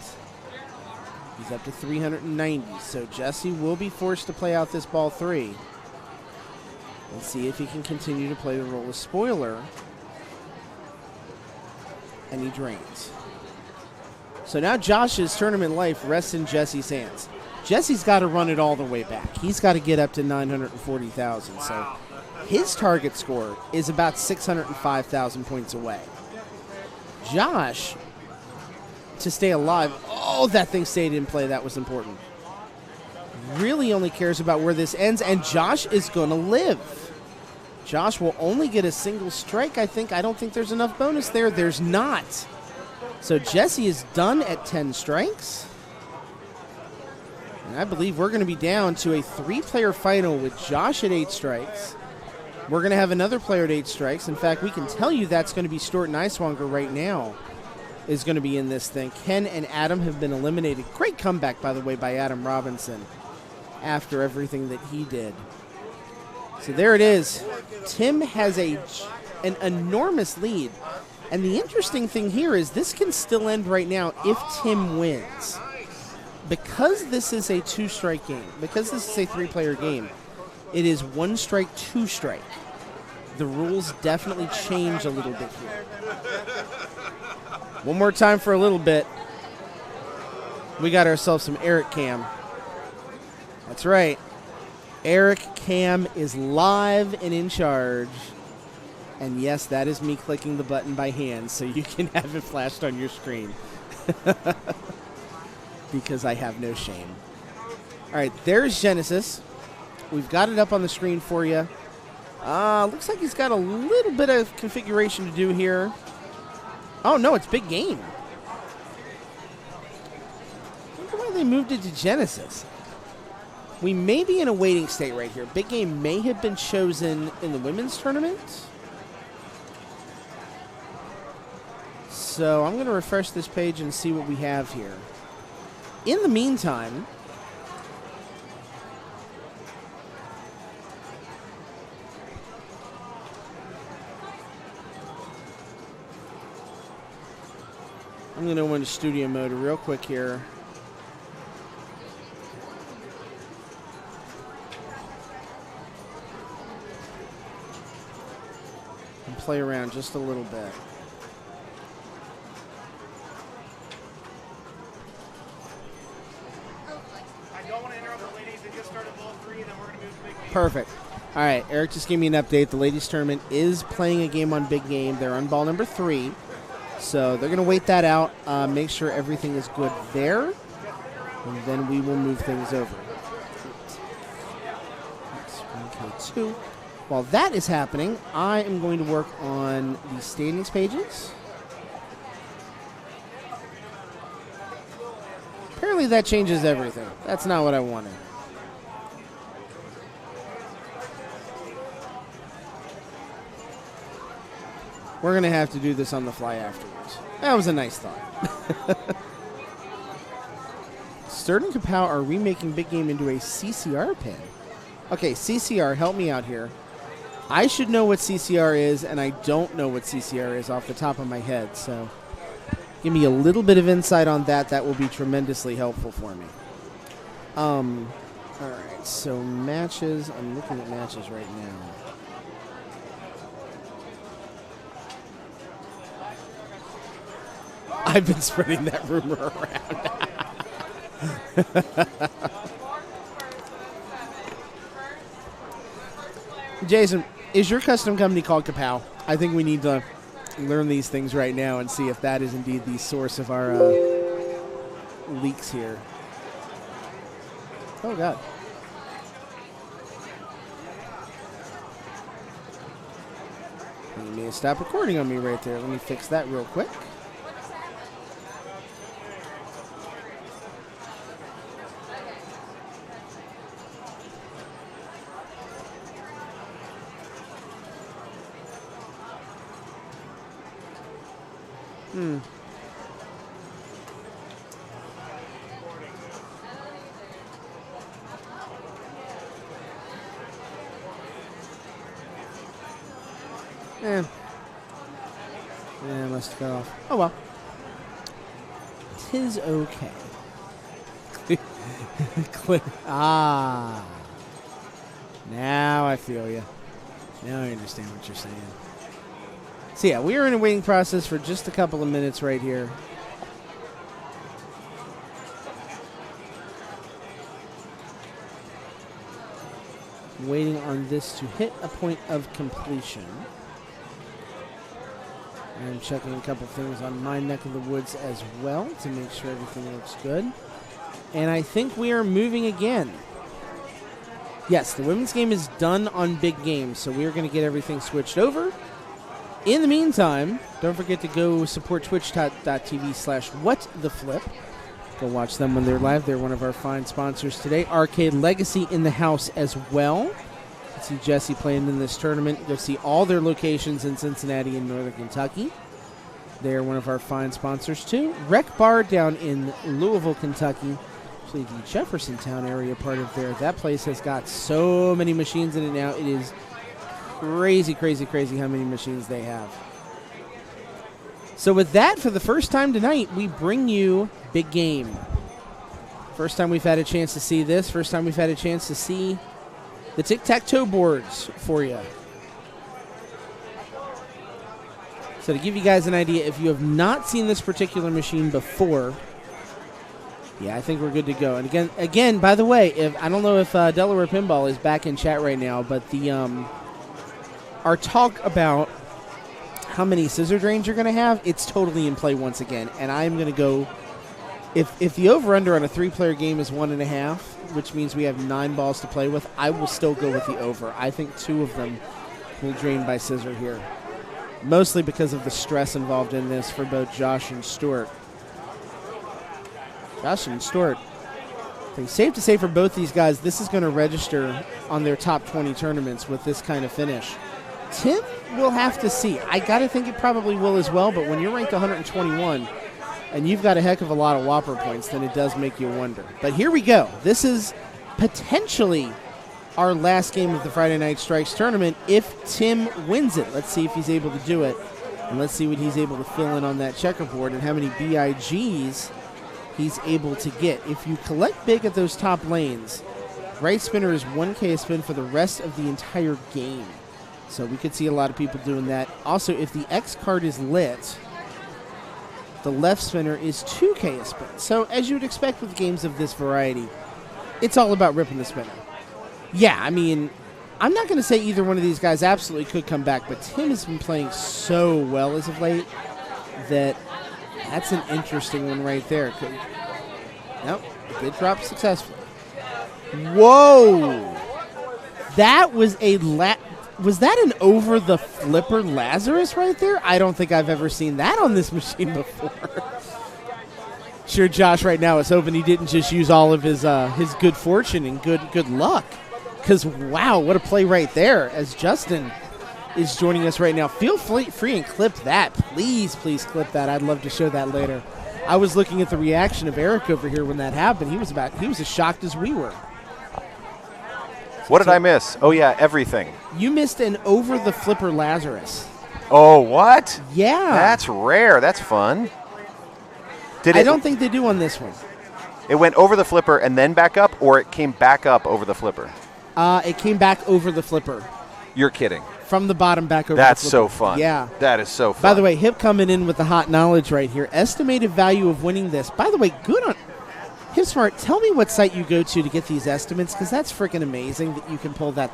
He's up to 390, so Jesse will be forced to play out this ball 3. Let's see if he can continue to play the role of spoiler. And he drains. So now Josh's tournament life rests in Jesse's hands. Jesse's got to run it all the way back. He's got to get up to 940,000. Wow. So his target score is about 605,000 points away. Josh, to stay alive, oh, that thing stayed in play. That was important. Really only cares about where this ends, and Josh is going to live. Josh will only get a single strike, I think. I don't think there's enough bonus there. There's not. So Jesse is done at 10 strikes. And I believe we're going to be down to a 3-player final with Josh at 8 strikes. We're going to have another player at 8 strikes. In fact, we can tell you that's going to be Stuart Niswanger right now is going to be in this thing. Ken and Adam have been eliminated. Great comeback, by the way, by Adam Robinson after everything that he did. So there it is. Tim has an enormous lead. And the interesting thing here is this can still end right now if Tim wins. Because this is a 2-strike game, because this is a 3-player game, it is 1 strike, 2 strike. The rules definitely change a little bit here. One more time for a little bit. We got ourselves some Eric Cam. That's right. Eric Cam is live and in charge. And yes, that is me clicking the button by hand so you can have it flashed on your screen. Because I have no shame. All right, there's Genesis. We've got it up on the screen for you. Looks like he's got a little bit of configuration to do here. Oh, no, it's Big Game. I wonder why they moved it to Genesis. We may be in a waiting state right here. Big Game may have been chosen in the women's tournament. so I'm going to refresh this page and see what we have here. In the meantime, I'm going to go into studio mode real quick here. And play around just a little bit. I don't want to interrupt the ladies. They just started ball 3, and then we're going to move to big game. Perfect. All right, Eric just gave me an update. The ladies tournament is playing a game on big game. They're on ball number 3. So they're going to wait that out, make sure everything is good there, and then we will move things over. That's 1K2. While that is happening, I am going to work on the standings pages. Apparently that changes everything. That's not what I wanted. We're going to have to do this on the fly afterwards. That was a nice thought. Sturt and Kapow are remaking Big Game into a CCR pin. Okay, CCR, help me out here. I should know what CCR is, and I don't know what CCR is off the top of my head. So give me a little bit of insight on that. That will be tremendously helpful for me. All right, so matches. I'm looking at matches right now. I've been spreading that rumor around. Jason, is your custom company called Kapow? I think we need to learn these things right now and see if that is indeed the source of our leaks here. Oh, God. You may have stopped recording on me right there. Let me fix that real quick. Yeah, must go off. Oh well. 'Tis okay. Now I feel you. Now I understand what you're saying. So yeah, we are in a waiting process for just a couple of minutes right here. Waiting on this to hit a point of completion. I'm checking a couple things on my neck of the woods as well to make sure everything looks good. And I think we are moving again. Yes, the women's game is done on big game, so we are going to get everything switched over. In the meantime, don't forget to go support twitch.tv/whattheflip. Go watch them when they're live. They're one of our fine sponsors today. Arcade Legacy in the house as well. See Jesse playing in this tournament. Go see all their locations in Cincinnati and Northern Kentucky. They're one of our fine sponsors too. Rec Bar down in Louisville, Kentucky. Actually, the Jeffersontown area part of there. That place has got so many machines in it now. It is crazy, crazy, crazy how many machines they have. So with that, for the first time tonight, we bring you Big Game. First time we've had a chance to see this. First time we've had a chance to see the tic-tac-toe boards for you. So to give you guys an idea, if you have not seen this particular machine before, yeah, I think we're good to go. And again, by the way, I don't know if Delaware Pinball is back in chat right now, but our talk about how many scissor drains you're going to have, it's totally in play once again. And I'm going to go, if the over-under on a 3-player game is 1.5, which means we have 9 balls to play with, I will still go with the over. I think 2 of them will drain by scissor here. Mostly because of the stress involved in this for both Josh and Stuart. Josh and Stuart, I think safe to say for both these guys, this is going to register on their top 20 tournaments with this kind of finish. Tim will have to see. I got to think it probably will as well, but when you're ranked 121 and you've got a heck of a lot of Whopper points, then it does make you wonder. But here we go. This is potentially our last game of the Friday Night Strikes tournament if Tim wins it. Let's see if he's able to do it, and let's see what he's able to fill in on that checkerboard and how many BIGs he's able to get. If you collect big at those top lanes, right spinner is 1K a spin for the rest of the entire game. So we could see a lot of people doing that. Also, if the X card is lit, the left spinner is 2K a spin. So as you would expect with games of this variety, it's all about ripping the spinner. Yeah, I mean, I'm not going to say either one of these guys absolutely could come back, but Tim has been playing so well as of late that that's an interesting one right there. Nope, it did drop successfully. Whoa! That was was that an over the flipper Lazarus right there? I don't think I've ever seen that on this machine before. Sure, Josh right now is hoping he didn't just use all of his good fortune and good luck. Because, wow, what a play right there as Justin is joining us right now. Feel free and clip that. Please clip that. I'd love to show that later. I was looking at the reaction of Eric over here when that happened. He was as shocked as we were. What did I miss? Oh, yeah, everything. You missed an over the flipper Lazarus. Oh, what? Yeah. That's rare. That's fun. I don't think they do on this one. It went over the flipper and then back up, or it came back up over the flipper? It came back over the flipper. You're kidding. From the bottom back over That's the flipper. so fun. Yeah. That is so fun. By the way, Hip coming in with the hot knowledge right here. Estimated value of winning this. By the way, good on Hip Smart. Tell me what site you go to get these estimates, because that's freaking amazing that you can pull that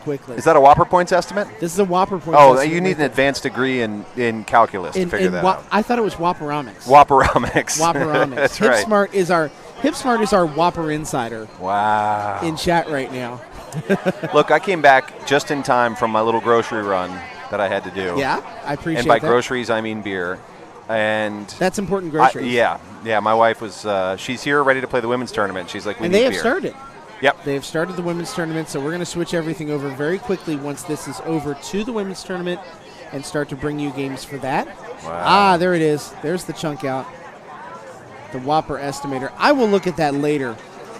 quickly. Is that a Whopper points estimate? This is a Whopper points estimate. Oh, you need an advanced degree in calculus to figure that out. I thought it was Whopperomics. Whopperomics. Whopperomics. That's Hip right. Smart is our Whopper insider. Wow. In chat right now. Look, I came back just in time from my little grocery run that I had to do. Yeah, I appreciate that. And by groceries, I mean beer. And that's important groceries. Yeah. My wife was, she's here ready to play the women's tournament. She's like, we need beer. And they have started. Yep. They have started the women's tournament, so we're going to switch everything over very quickly once this is over to the women's tournament and start to bring you games for that. Wow. There it is. There's the chunk out. The Whopper estimator. I will look at that later.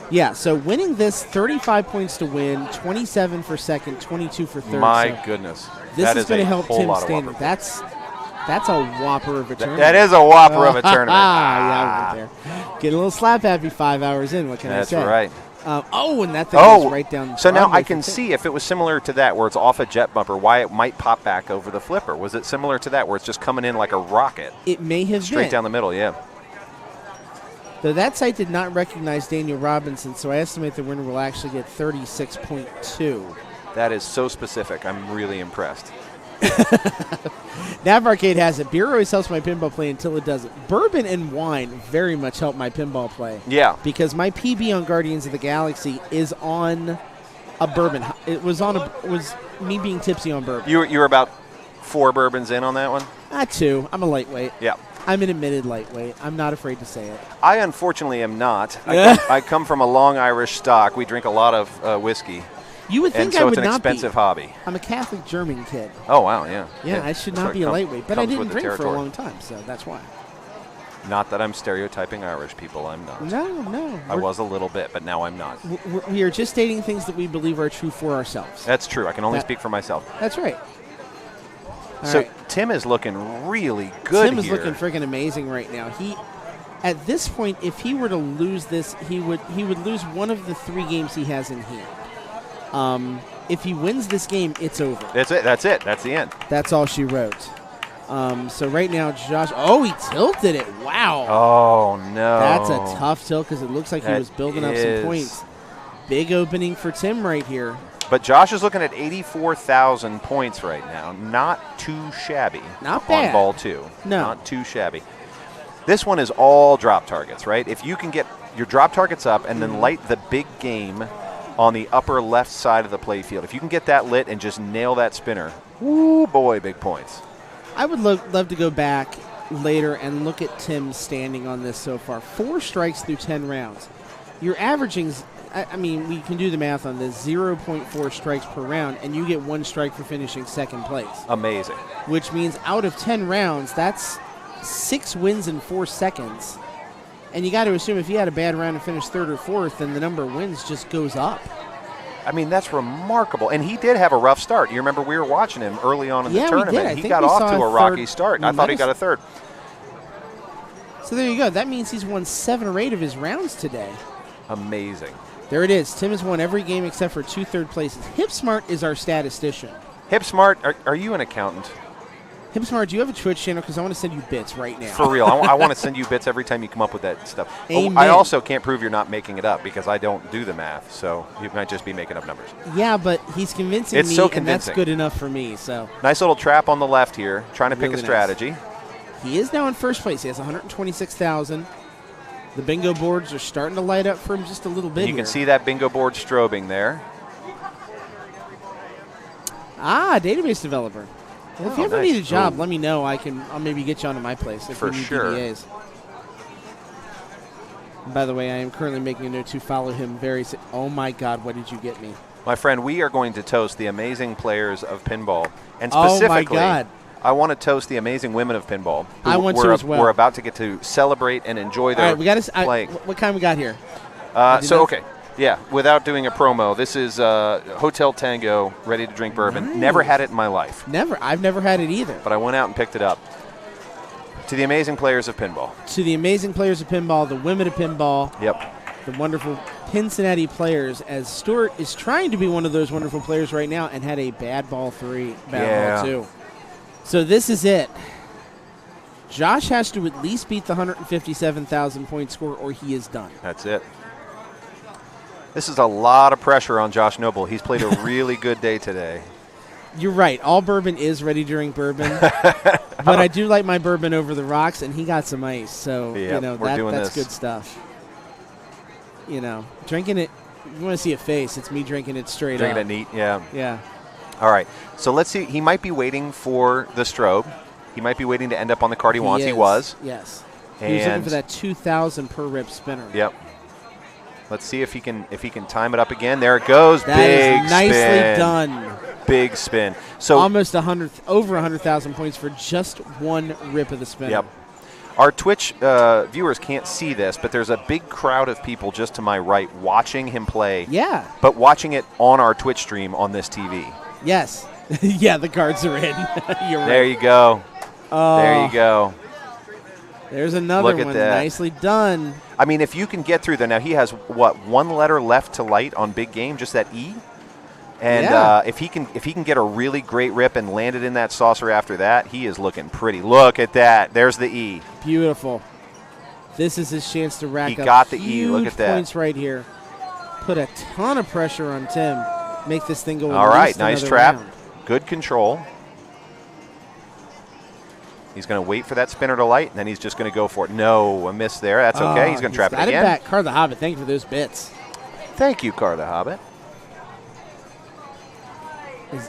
Yeah, so winning this, 35 points to win, 27 for second, 22 for third. My goodness. This is going to help Tim standing. That's a Whopper of a tournament. That is a Whopper of a tournament. Yeah, right there. Get a little slap happy 5 hours in. What can I say? That's right. And that thing goes right down. So now I can see if it was similar to that, where it's off a jet bumper, why it might pop back over the flipper. Was it similar to that, where it's just coming in like a rocket? It may have been. Straight down the middle, yeah. Though that site did not recognize Daniel Robinson, so I estimate the winner will actually get 36.2. That is so specific. I'm really impressed. Nav Arcade has it. Beer always helps my pinball play until it doesn't. Bourbon and wine very much help my pinball play. Yeah. Because my PB on Guardians of the Galaxy is on a bourbon. It was me being tipsy on bourbon. You were about 4 bourbons in on that one? 2. I'm a lightweight. Yeah. I'm an admitted lightweight. I'm not afraid to say it. I unfortunately am not. I come from a long Irish stock. We drink a lot of whiskey. You would think I would not be. So it's an expensive hobby. I'm a Catholic German kid. Oh, wow, yeah. Yeah, I should not be a lightweight. But I didn't drink for a long time, so that's why. Not that I'm stereotyping Irish people. I'm not. No. I was a little bit, but now I'm not. We are just stating things that we believe are true for ourselves. That's true. I can only speak for myself. That's right. So Tim is looking really good Tim is looking freaking amazing right now. At this point, if he were to lose this, he would lose one of the 3 games he has in hand. If he wins this game, it's over. That's it. That's the end. That's all she wrote. So right now, Josh. He tilted it. Wow. Oh, no. That's a tough tilt because it looks like he was building up some points. Big opening for Tim right here. But Josh is looking at 84,000 points right now. Not too shabby. Not bad. On ball 2. No. Not too shabby. This one is all drop targets, right? If you can get your drop targets up and then light the big game on the upper left side of the play field, if you can get that lit and just nail that spinner, woo boy, big points. I would love to go back later and look at Tim's standing on this so far. 4 strikes through 10 rounds. You're averaging I mean, we can do the math on this. 0.4 strikes per round, and you get 1 strike for finishing second place. Amazing. Which means out of 10 rounds, that's 6 wins in 4 seconds. And you got to assume if he had a bad round and finished 3rd or 4th, then the number of wins just goes up. I mean, that's remarkable. And he did have a rough start. You remember we were watching him early on in the tournament. He got off to a rocky start. I thought he got a 3rd. So there you go. That means he's won 7 or 8 of his rounds today. Amazing. There it is. Tim has won every game except for 2 third places. HipSmart is our statistician. HipSmart, are you an accountant? HipSmart, do you have a Twitch channel? Because I want to send you bits right now. For real. I want to send you bits every time you come up with that stuff. Amen. I also can't prove you're not making it up because I don't do the math, so you might just be making up numbers. Yeah, but he's convincing me, so and that's good enough for me. So nice little trap on the left here, trying to pick a strategy. Nice. He is now in first place. He has 126,000. The bingo boards are starting to light up for him just a little bit. You can see that bingo board strobing there. Database developer. Well, if you ever need a job, let me know. I'll maybe get you onto my place if you need DBAs. And by the way, I am currently making a note to follow him oh my God, what did you get me? My friend, we are going to toast the amazing players of pinball. And specifically, oh my God. I want to toast the amazing women of pinball. I want to as well. We're about to get to celebrate and enjoy their playing. What kind we got here? Okay. Yeah, without doing a promo, this is Hotel Tango, ready to drink bourbon. Nice. Never had it in my life. I've never had it either. But I went out and picked it up. To the amazing players of pinball. To the amazing players of pinball, the women of pinball. Yep. The wonderful Cincinnati players, as Stuart is trying to be one of those wonderful players right now and had a bad ball 3, ball 2. So this is it. Josh has to at least beat the 157,000 point score or he is done. That's it. This is a lot of pressure on Josh Noble. He's played a really good day today. You're right. All bourbon is ready to drink bourbon. But I do like my bourbon over the rocks, and he got some ice. So, that's good stuff. Drinking it, you want to see a face. It's me drinking it straight drinking up. Drinking it neat, yeah. Yeah. All right. So let's see. He might be waiting for the strobe. He might be waiting to end up on the card he wants. He was. Yes. And he's looking for that 2,000 per rip spinner. Yep. Let's see if he can time it up again. There it goes. That big is nicely spin. done. Big spin. So almost over 100,000 points for just one rip of the spinner. Yep. Our Twitch viewers can't see this, but there's a big crowd of people just to my right watching him play. Yeah. But watching it on our Twitch stream on this TV. Yes. Yeah, the cards are in. You're right. There you go. There you go. There's another one. Look at that. Nicely done. I mean, if you can get through there. Now, he has, one letter left to light on big game, just that E? And if he can get a really great rip and land it in that saucer after that, he is looking pretty. Look at that. There's the E. Beautiful. This is his chance to rack up He got the E. Look at that. Points right here. Put a ton of pressure on Tim. Make this thing go. All right, nice trap. Round. Good control. He's going to wait for that spinner to light, and then he's just going to go for it. No, a miss there. That's okay. He's going to trap it again. Back. Car the Hobbit, thank you for those bits. Thank you, Car the Hobbit.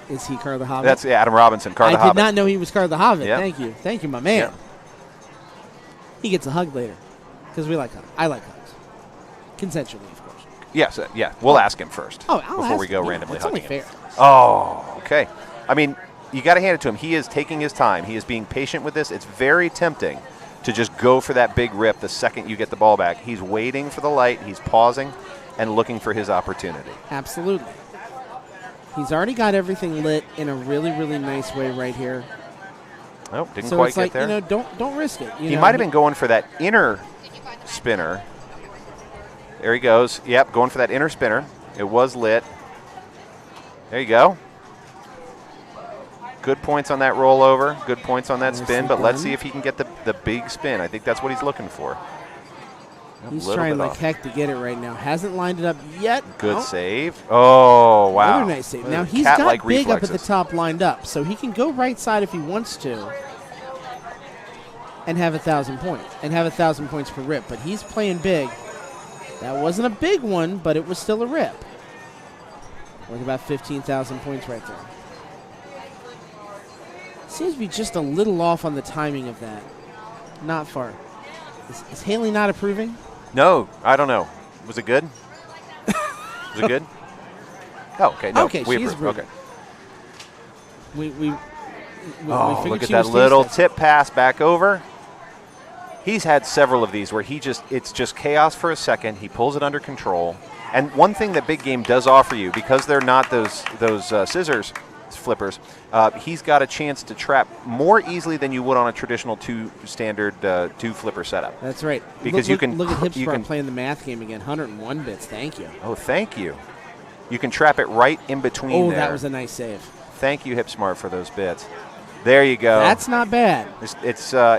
Is he Car the Hobbit? That's Adam Robinson, Car the Hobbit. I did not know he was Car the Hobbit. Yep. Thank you. Thank you, my man. Yep. He gets a hug later because we like hugs. I like hugs. Consensually, of course. Yes, yeah. We'll ask him first before we go randomly hugging him. Fair. Oh, okay. I mean, you got to hand it to him. He is taking his time. He is being patient with this. It's very tempting to just go for that big rip the second you get the ball back. He's waiting for the light. He's pausing and looking for his opportunity. Absolutely. He's already got everything lit in a really, really nice way right here. Oh, didn't so quite it's get like, there. Don't risk it. He might have been going for that inner spinner. There he goes. Yep, going for that inner spinner. It was lit. There you go. Good points on that rollover. Good points on that spin. But let's see if he can get the big spin. I think that's what he's looking for. He's trying like heck to get it right now. Hasn't lined it up yet. Good save. Oh, wow. Another nice save. Now he's got big up at the top lined up, so he can go right side if he wants to and have 1,000 points and have 1,000 points per rip. But he's playing big. That wasn't a big one, but it was still a rip. Worth about 15,000 points right there. Seems to be just a little off on the timing of that. Not far. Is Haley not approving? No, I don't know. Was it good? Is it good? Oh, okay. No, okay, we she's approve. Okay. We Oh, figured look at she that was little stiff. tip pass back over. He's had several of these where it's just chaos for a second. He pulls it under control. And one thing that Big Game does offer you, because they're not those scissors flippers, he's got a chance to trap more easily than you would on a traditional standard two flipper setup. That's right. Because look at Hipsmart playing the math game again. 101 bits. Thank you. Oh, thank you. You can trap it right in between there. Oh, that was a nice save. Thank you, Hipsmart, for those bits. There you go. That's not bad.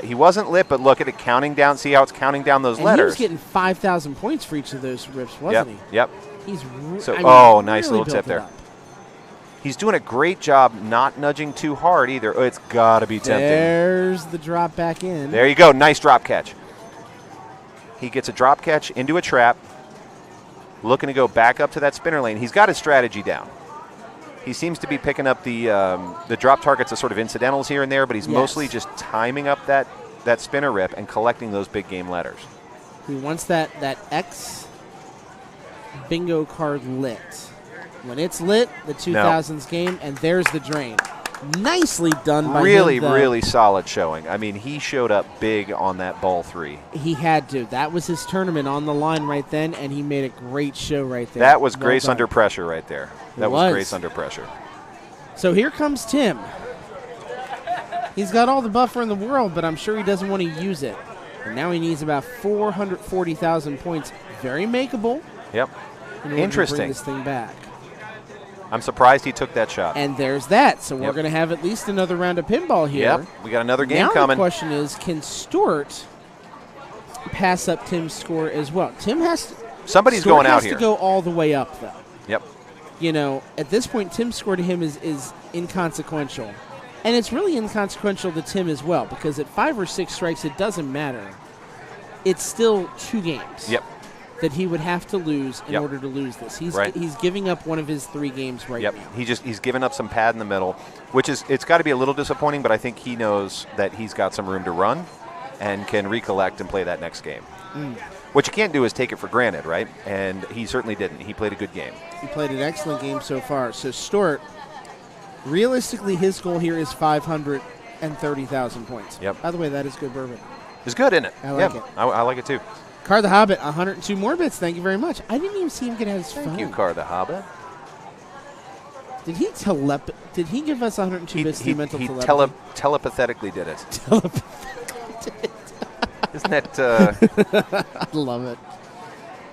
He wasn't lit, but look at it counting down. See how it's counting down those and letters. He was getting 5,000 points for each of those rips, wasn't he? Yep. He's nice really little tip there. up. He's doing a great job not nudging too hard either. Oh, it's got to be tempting. There's the drop back in. There you go. Nice drop catch. He gets a drop catch into a trap, looking to go back up to that spinner lane. He's got his strategy down. He seems to be picking up the drop targets as sort of incidentals here and there, but he's mostly just timing up that spinner rip and collecting those big game letters. He wants that X bingo card lit. When it's lit, the 2000s game, and there's the drain. Nicely done by him. Really solid showing. I mean, he showed up big on that ball 3. He had to. That was his tournament on the line right then, and he made a great show right there. That was grace under pressure right there. That was grace under pressure. So here comes Tim. He's got all the buffer in the world, but I'm sure he doesn't want to use it. And now he needs about 440,000 points. Very makeable. Yep. Interesting. To bring this thing back. I'm surprised he took that shot. And there's that. So we're going to have at least another round of pinball here. Yep. We got another game now coming. The question is, can Stewart pass up Tim's score as well? Somebody's Stewart going out has here. to go all the way up, though. Yep. You know, at this point, Tim's score to him is inconsequential. And it's really inconsequential to Tim as well, because at 5 or 6 strikes, it doesn't matter. It's still 2 games. Yep. That he would have to lose in order to lose this. He's giving up one of his 3 games now. He's given up some pad in the middle, which it's got to be a little disappointing, but I think he knows that he's got some room to run and can recollect and play that next game. What you can't do is take it for granted, right? And he certainly didn't. He played a good game. He played an excellent game so far. So Stewart, realistically, his goal here is 530,000 points. Yep. By the way, that is good bourbon. It's good, isn't it? I like it. I like it too. Car the Hobbit, 102 more bits. Thank you very much. I didn't even see him get out his phone. Thank you, Car the Hobbit. Did he give us 102 bits through mental telepathy? Telepathetically did it. Telepathetically did it. Isn't that? I love it.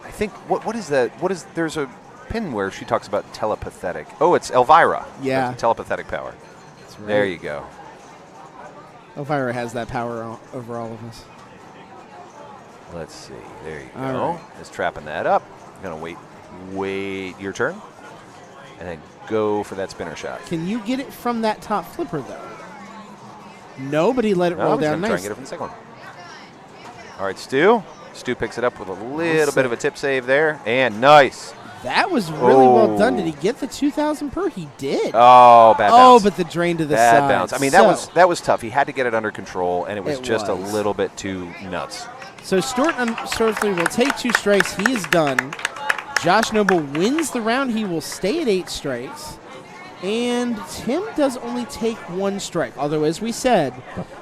I think what is that? There's a pin where she talks about telepathetic. Oh, it's Elvira. Yeah. Telepathic power. That's right. There you go. Elvira has that power over all of us. Let's see. There you go. Right. Just trapping that up. Gonna wait your turn, and then go for that spinner shot. Can you get it from that top flipper though? No, but he let it roll down nice. Try and get it from the second one. All right, Stu. Stu picks it up with a little bit of a tip save there, and nice. That was really well done. Did he get the 2,000 per? He did. Oh, bad bounce. Oh, but the drain to the side. Bad bounce. I mean, that was tough. He had to get it under control, and it was just a little bit too nuts. So Stewart unfortunately will take 2 strikes. He is done. Josh Noble wins the round. He will stay at 8 strikes. And Tim does only take 1 strike. Although, as we said,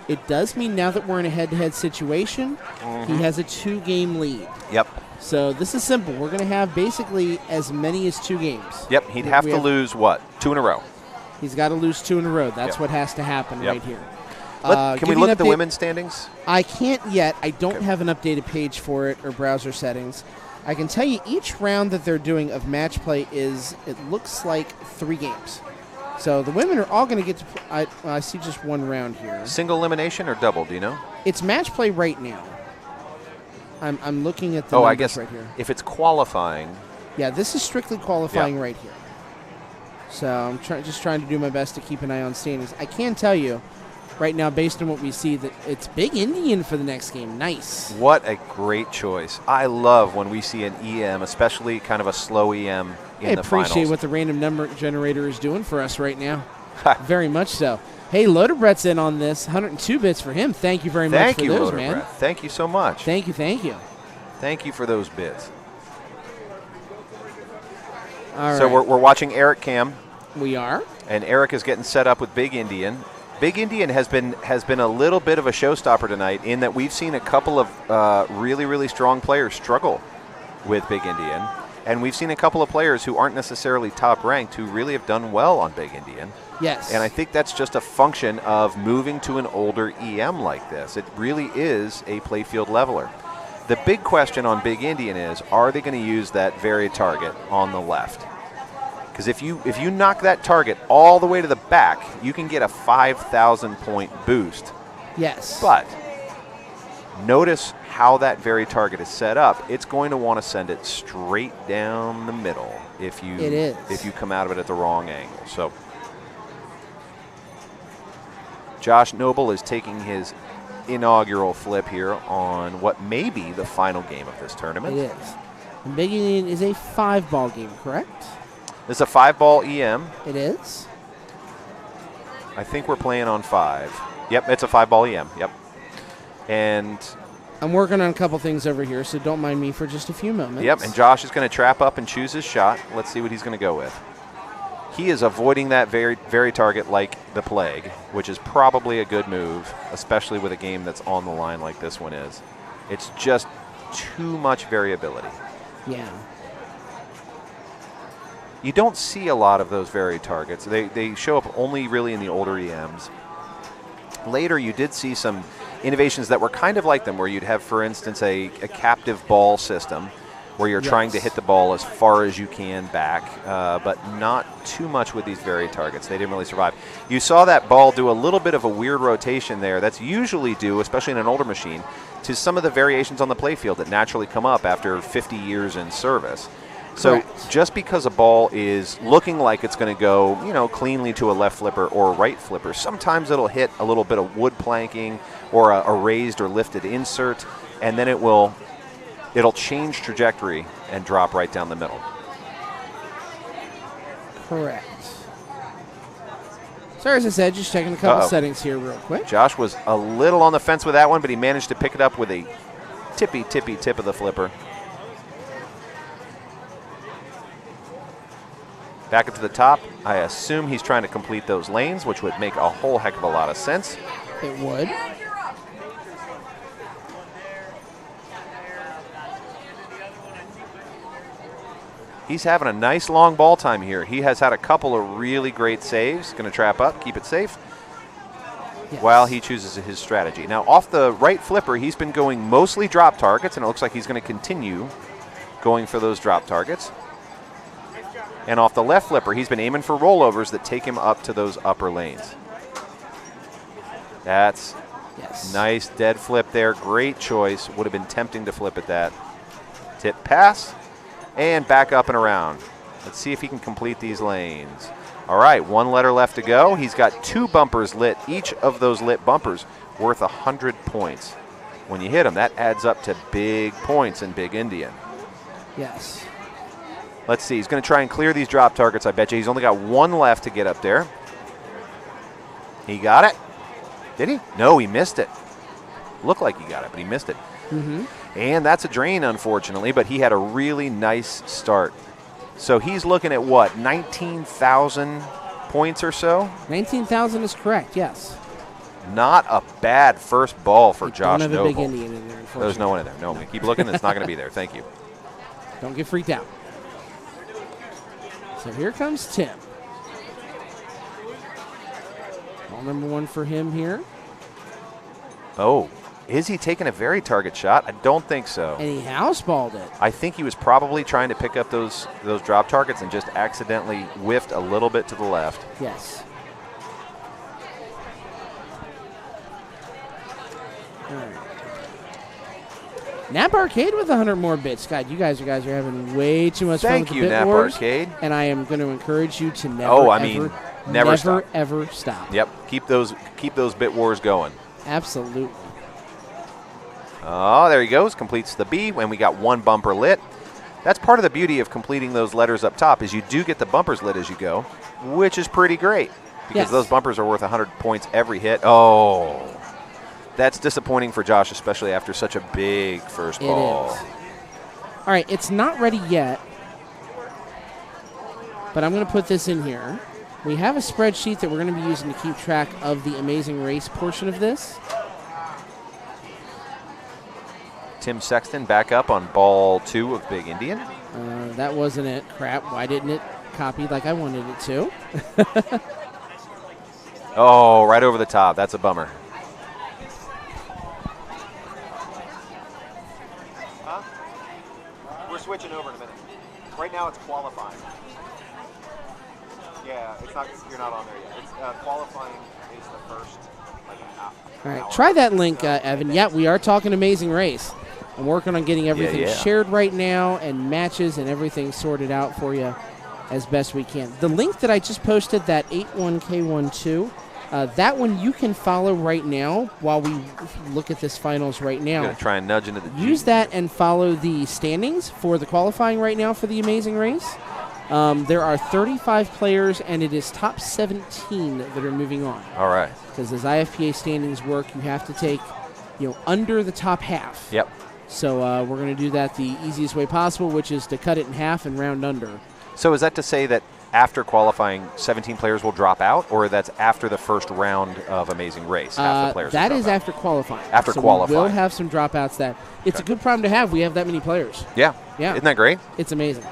it does mean now that we're in a head-to-head situation, he has a 2-game lead. Yep. So this is simple. We're going to have basically as many as 2 games. Yep. He'd have to lose, 2 in a row? He's got to lose 2 in a row. That's what has to happen right here. Can we look at the women's standings? I can't yet. I don't have an updated page for it or browser settings. I can tell you each round that they're doing of match play it looks like 3 games. So the women are all going to get to I see just 1 round here. Single elimination or double, do you know? It's match play right now. I'm looking at the numbers I guess right here. If it's qualifying. Yeah, this is strictly qualifying right here. So I'm just trying to do my best to keep an eye on standings. I can tell you right now, based on what we see, that it's Big Indian for the next game. Nice. What a great choice. I love when we see an EM, especially kind of a slow EM in the finals. I appreciate what the random number generator is doing for us right now. Very much so. Hey, Loderbrett's in on this. 102 bits for him. Thank you very much for those, man. Thank you so much. Thank you. Thank you for those bits. All so right. we're watching Eric Cam. We are. And Eric is getting set up with Big Indian. Big Indian has been a little bit of a showstopper tonight in that we've seen a couple of really, really strong players struggle with Big Indian. And we've seen a couple of players who aren't necessarily top ranked who really have done well on Big Indian. Yes. And I think that's just a function of moving to an older EM like this. It really is a playfield leveler. The big question on Big Indian is, are they going to use that varied target on the left? Because if you knock that target all the way to the back, you can get a 5,000 point boost. Yes. But notice how that very target is set up. It's going to want to send it straight down the middle if you come out of it at the wrong angle. So Josh Noble is taking his inaugural flip here on what may be the final game of this tournament. It is. And Big Indian is a 5-ball game, correct? It's a 5-ball EM. It is. I think we're playing on 5. Yep, it's a 5-ball EM. Yep. And I'm working on a couple things over here, so don't mind me for just a few moments. Yep, and Josh is going to trap up and choose his shot. Let's see what he's going to go with. He is avoiding that very target like the plague, which is probably a good move, especially with a game that's on the line like this one is. It's just too much variability. Yeah. You don't see a lot of those varied targets. They show up only really in the older EMs. Later, you did see some innovations that were kind of like them, where you'd have, for instance, a captive ball system where you're trying to hit the ball as far as you can back, but not too much with these varied targets. They didn't really survive. You saw that ball do a little bit of a weird rotation there. That's usually due, especially in an older machine, to some of the variations on the playfield that naturally come up after 50 years in service. So just because a ball is looking like it's going to go, cleanly to a left flipper or a right flipper, sometimes it'll hit a little bit of wood planking or a raised or lifted insert, and then it'll change trajectory and drop right down the middle. Correct. So as I said, just checking a couple settings here real quick. Josh was a little on the fence with that one, but he managed to pick it up with a tippy tip of the flipper. Back up to the top. I assume he's trying to complete those lanes, which would make a whole heck of a lot of sense. It would. He's having a nice long ball time here. He has had a couple of really great saves. Going to trap up, keep it safe, while he chooses his strategy. Now, off the right flipper, he's been going mostly drop targets, and it looks like he's going to continue going for those drop targets. And off the left flipper, he's been aiming for rollovers that take him up to those upper lanes. That's nice dead flip there. Great choice. Would have been tempting to flip at that. Tip pass. And back up and around. Let's see if he can complete these lanes. All right, one letter left to go. He's got 2 bumpers lit. Each of those lit bumpers worth 100 points. When you hit them, that adds up to big points in Big Indian. Yes. Let's see. He's going to try and clear these drop targets, I bet you. He's only got 1 left to get up there. He got it. Did he? No, he missed it. Looked like he got it, but he missed it. Mm-hmm. And that's a drain, unfortunately, but he had a really nice start. So he's looking at what, 19,000 points or so? 19,000 is correct, yes. Not a bad first ball for Josh Noble. Noble. Big Indian in there, unfortunately. There's no one in there. No, keep looking. It's not going to be there. Thank you. Don't get freaked out. So here comes Tim. Ball number 1 for him here. Oh, is he taking a very target shot? I don't think so. And he houseballed it. I think he was probably trying to pick up those drop targets and just accidentally whiffed a little bit to the left. Yes. All right. Nap Arcade with 100 more bits. God, you guys are having way too much fun with the Bit Nap Wars, Arcade. and I am going to encourage you to never stop. Ever stop. Yep, keep those Bit Wars going. Absolutely. Oh, there he goes. Completes the B, and we got 1 bumper lit. That's part of the beauty of completing those letters up top is you do get the bumpers lit as you go, which is pretty great because those bumpers are worth 100 points every hit. Oh, that's disappointing for Josh, especially after such a big first ball. It is. All right, it's not ready yet. but I'm going to put this in here. We have a spreadsheet that we're going to be using to keep track of the Amazing Race portion of this. Tim Sexton back up on ball 2 of Big Indian. That wasn't it. Crap. Why didn't it copy like I wanted it to? Oh, right over the top. That's a bummer. Huh? We're switching over in a minute. Right now it's qualifying. Yeah, it's not. You're not on there yet. It's qualifying is the first. All right, try that link, Evan. Yeah, we are talking Amazing Race. I'm working on getting everything shared right now and matches and everything sorted out for you as best we can. The link that I just posted, that 81K12, that one you can follow right now while we look at this finals right now. I'm going to try and nudge into the Use that and follow the standings for the qualifying right now for the Amazing Race. There are 35 players, and it is top 17 that are moving on. All right. Because as IFPA standings work, you have to take, under the top half. Yep. So we're going to do that the easiest way possible, which is to cut it in half and round under. So is that to say that after qualifying, 17 players will drop out, or that's after the first round of Amazing Race? Half the players that is out? After qualifying. After qualifying. We'll have some dropouts. It's a good problem to have. We have that many players. Yeah. Yeah. Isn't that great? It's amazing.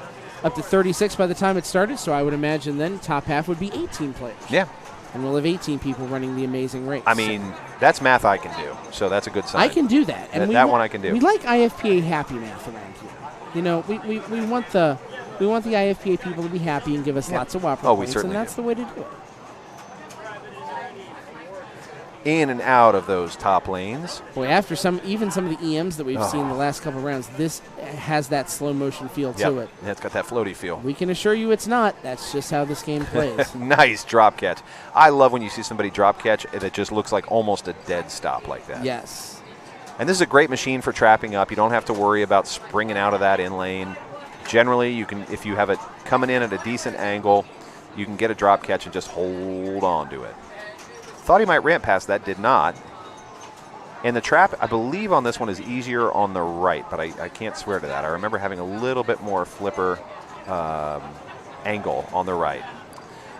Up to 36 by the time it started, so I would imagine then top half would be 18 players. Yeah. And we'll have 18 people running the Amazing Race. I mean, that's math I can do, so that's a good sign. I can do that. And that one I can do. We like IFPA happy math around here. We want the IFPA people to be happy and give us lots of WAPR points, and that's the way to do it. In and out of those top lanes. Boy, after even some of the EMs that we've seen the last couple rounds, this has that slow motion feel to it. Yeah, it's got that floaty feel. We can assure you it's not. That's just how this game plays. Nice drop catch. I love when you see somebody drop catch and it just looks like almost a dead stop like that. Yes. And this is a great machine for trapping up. You don't have to worry about springing out of that in lane. Generally, you can, if you have it coming in at a decent angle, you can get a drop catch and just hold on to it. Thought he might ramp past that, did not. And the trap, I believe on this one is easier on the right, but I can't swear to that. I remember having a little bit more flipper angle on the right.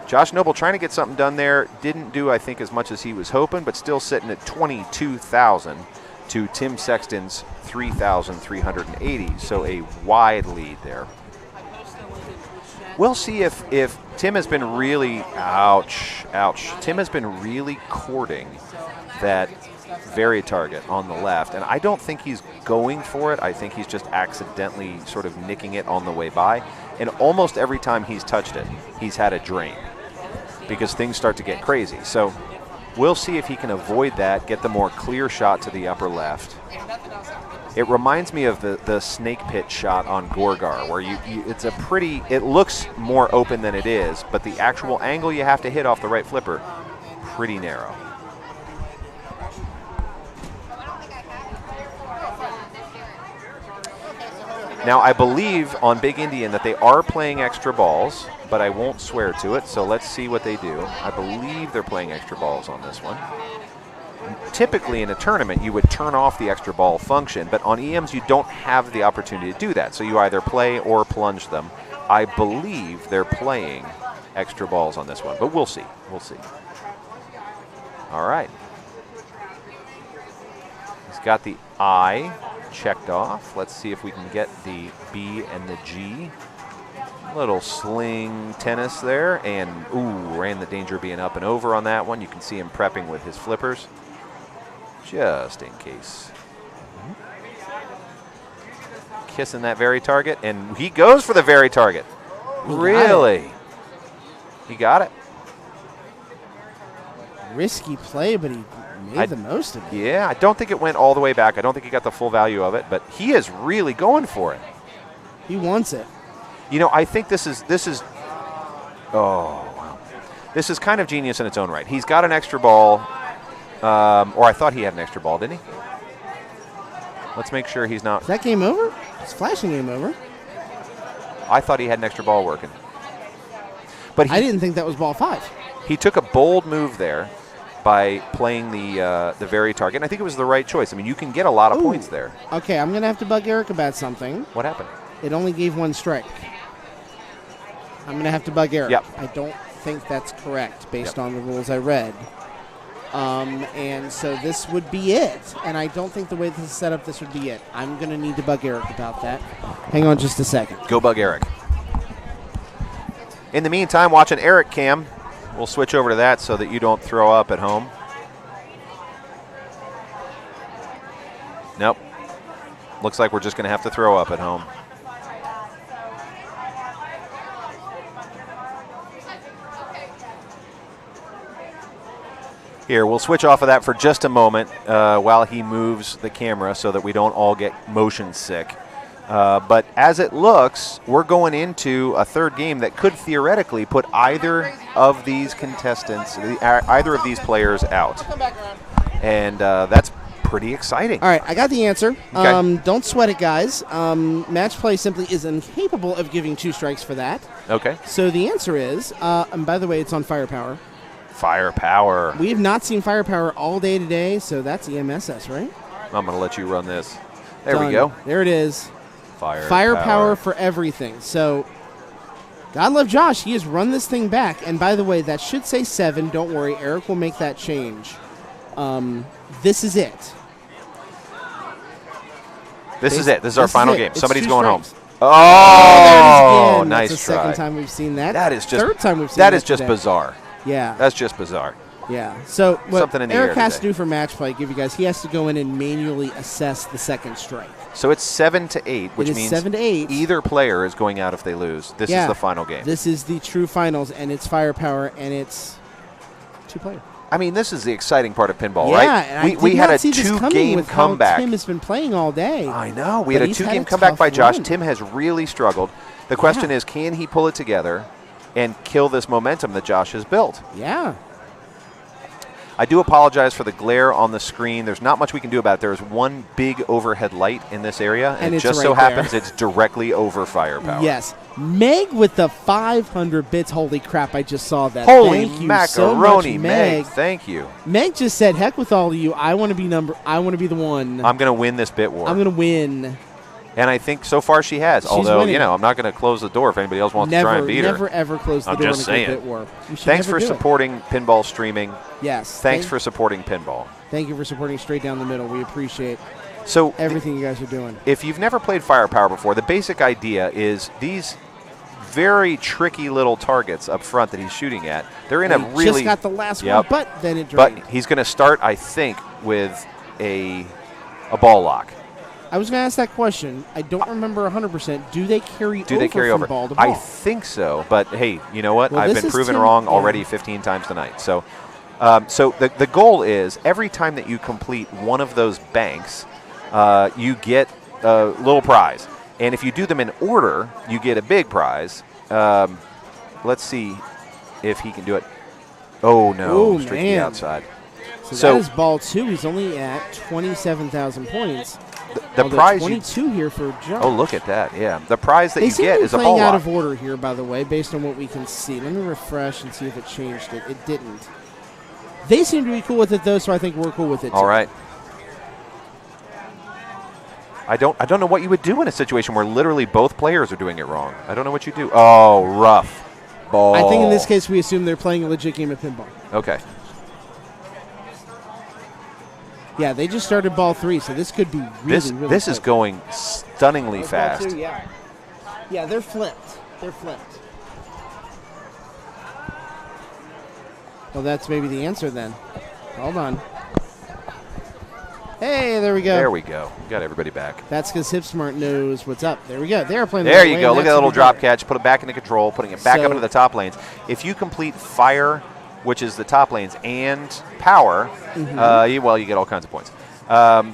Josh Noble trying to get something done there. Didn't do, I think, as much as he was hoping, but still sitting at 22,000 to Tim Sexton's 3,380. So a wide lead there. We'll see if Tim has been really, Tim has been really courting that very target on the left, and I don't think he's going for it. I think he's just accidentally sort of nicking it on the way by, and almost every time he's touched it, he's had a drain because things start to get crazy. So we'll see if he can avoid that, get the more clear shot to the upper left. It reminds me of the snake pit shot on Gorgar, where it looks more open than it is, but the actual angle you have to hit off the right flipper, pretty narrow. Now, I believe on Big Indian that they are playing extra balls, but I won't swear to it, so let's see what they do. I believe they're playing extra balls on this one. Typically in a tournament, you would turn off the extra ball function, but on EMs, you don't have the opportunity to do that. So you either play or plunge them. I believe they're playing extra balls on this one, but we'll see. We'll see. All right. He's got the I checked off. Let's see if we can get the B and the G. Little sling tennis there, and ran the danger of being up and over on that one. You can see him prepping with his flippers, just in case. Kissing that very target, and he goes for the very target. Really? He got it. Risky play, but he made the most of it. Yeah, I don't think it went all the way back. I don't think he got the full value of it, but he is really going for it. He wants it. You know, I think this is wow. This is kind of genius in its own right. He's got an extra ball, or I thought he had an extra ball, didn't he? Let's make sure he's not. Is that game over? It's flashing game over. I thought he had an extra ball working. But I didn't think that was ball 5. He took a bold move there by playing the very target, and I think it was the right choice. I mean, you can get a lot of points there. Okay, I'm going to have to bug Eric about something. What happened? It only gave 1 strike. I'm going to have to bug Eric. Yep. I don't think that's correct based on the rules I read. And so this would be it. And I don't think the way this is set up, this would be it. I'm going to need to bug Eric about that. Hang on just a second. Go bug Eric. In the meantime, watch an Eric cam. We'll switch over to that so that you don't throw up at home. Nope. Looks like we're just going to have to throw up at home. Here, we'll switch off of that for just a moment while he moves the camera so that we don't all get motion sick. But as it looks, we're going into a third game that could theoretically put either of these contestants, either of these players out. And that's pretty exciting. All right, I got the answer. Okay. Don't sweat it, guys. Match play simply is incapable of giving 2 strikes for that. Okay. So the answer is, and by the way, it's on firepower. Firepower. We have not seen firepower all day today, so that's EMSS, right? I'm going to let you run this. There Done. we go. There it is. Firepower for everything. So, God love Josh. He has run this thing back. And by the way, that should say 7. Don't worry. Eric will make that change. This is it. This is it. This is our final game. Somebody's going home. Oh, nice That's the try. second time we've seen that. That is just third time we've seen that. That is just today. bizarre. Yeah. That's just bizarre. Yeah. So what Something in the Eric air has to today. do for match play, give you guys, he has to go in and manually assess the second strike. So it's 7 to 8, which It is means 7 to 8. either player is going out if they lose. This is the final game. This is the true finals, and it's firepower, and it's 2 players. I mean, this is the exciting part of pinball, Yeah, right? and We had a see this coming 2-game with how comeback. Tim has been playing all day. I know. We had a But he's 2-game a comeback tough by Josh. run. Tim has really struggled. The question is, can he pull it together and kill this momentum that Josh has built? Yeah. I do apologize for the glare on the screen. There's not much we can do about it. There's one big overhead light in this area, and it just so happens it's directly over firepower. Yes. Meg with the 500 bits. Holy crap, I just saw that. Holy Thank you macaroni, so much, Meg. Thank you. Meg just said, heck with all of you. I want to be the one. I'm going to win this bit war. I'm going to win. And I think so far she has. Although, winning. I'm not going to close the door if anybody else wants to try and beat her. Never, ever close the door just in a good saying. bit war. Thanks for supporting pinball streaming. Yes. Thanks for supporting pinball. Thank you for supporting Straight Down the Middle. We appreciate so everything you guys are doing. If you've never played Firepower before, the basic idea is these very tricky little targets up front that he's shooting at. They're in a really just got the last one, but then it drained. But he's going to start, I think, with a ball lock. I was going to ask that question. I don't remember 100%. Do they carry over from ball to ball? I think so. But, hey, you know what? Well, I've been proven wrong already 15 times tonight. So the goal is every time that you complete one of those banks, you get a little prize. And if you do them in order, you get a big prize. Let's see if he can do it. Oh, no. Strictly outside. So that is ball 2. He's only at 27,000 points. The prize 22 here for Josh. Oh, look at that! Yeah, the prize that you get is a ball playing out lock. of order here, by the way, based on what we can see. Let me refresh and see if it changed it. It didn't. They seem to be cool with it though, so I think we're cool with it. All right. I don't know what you would do in a situation where literally both players are doing it wrong. I don't know what you do. Oh, rough ball. I think in this case we assume they're playing a legit game of pinball. Okay. Yeah, they just started ball 3, so this could be really, really This tight. is going stunningly fast. Ball 2, yeah, they're flipped. They're flipped. Well, that's maybe the answer then. Hold on. Hey, there we go. There we go. Got everybody back. That's because HipSmart knows what's up. There we go. They're playing. There you go. Look at that little drop catch. Put it back into control. Putting it back up into the top lanes. If you complete fire, which is the top lanes, and power, you get all kinds of points. Going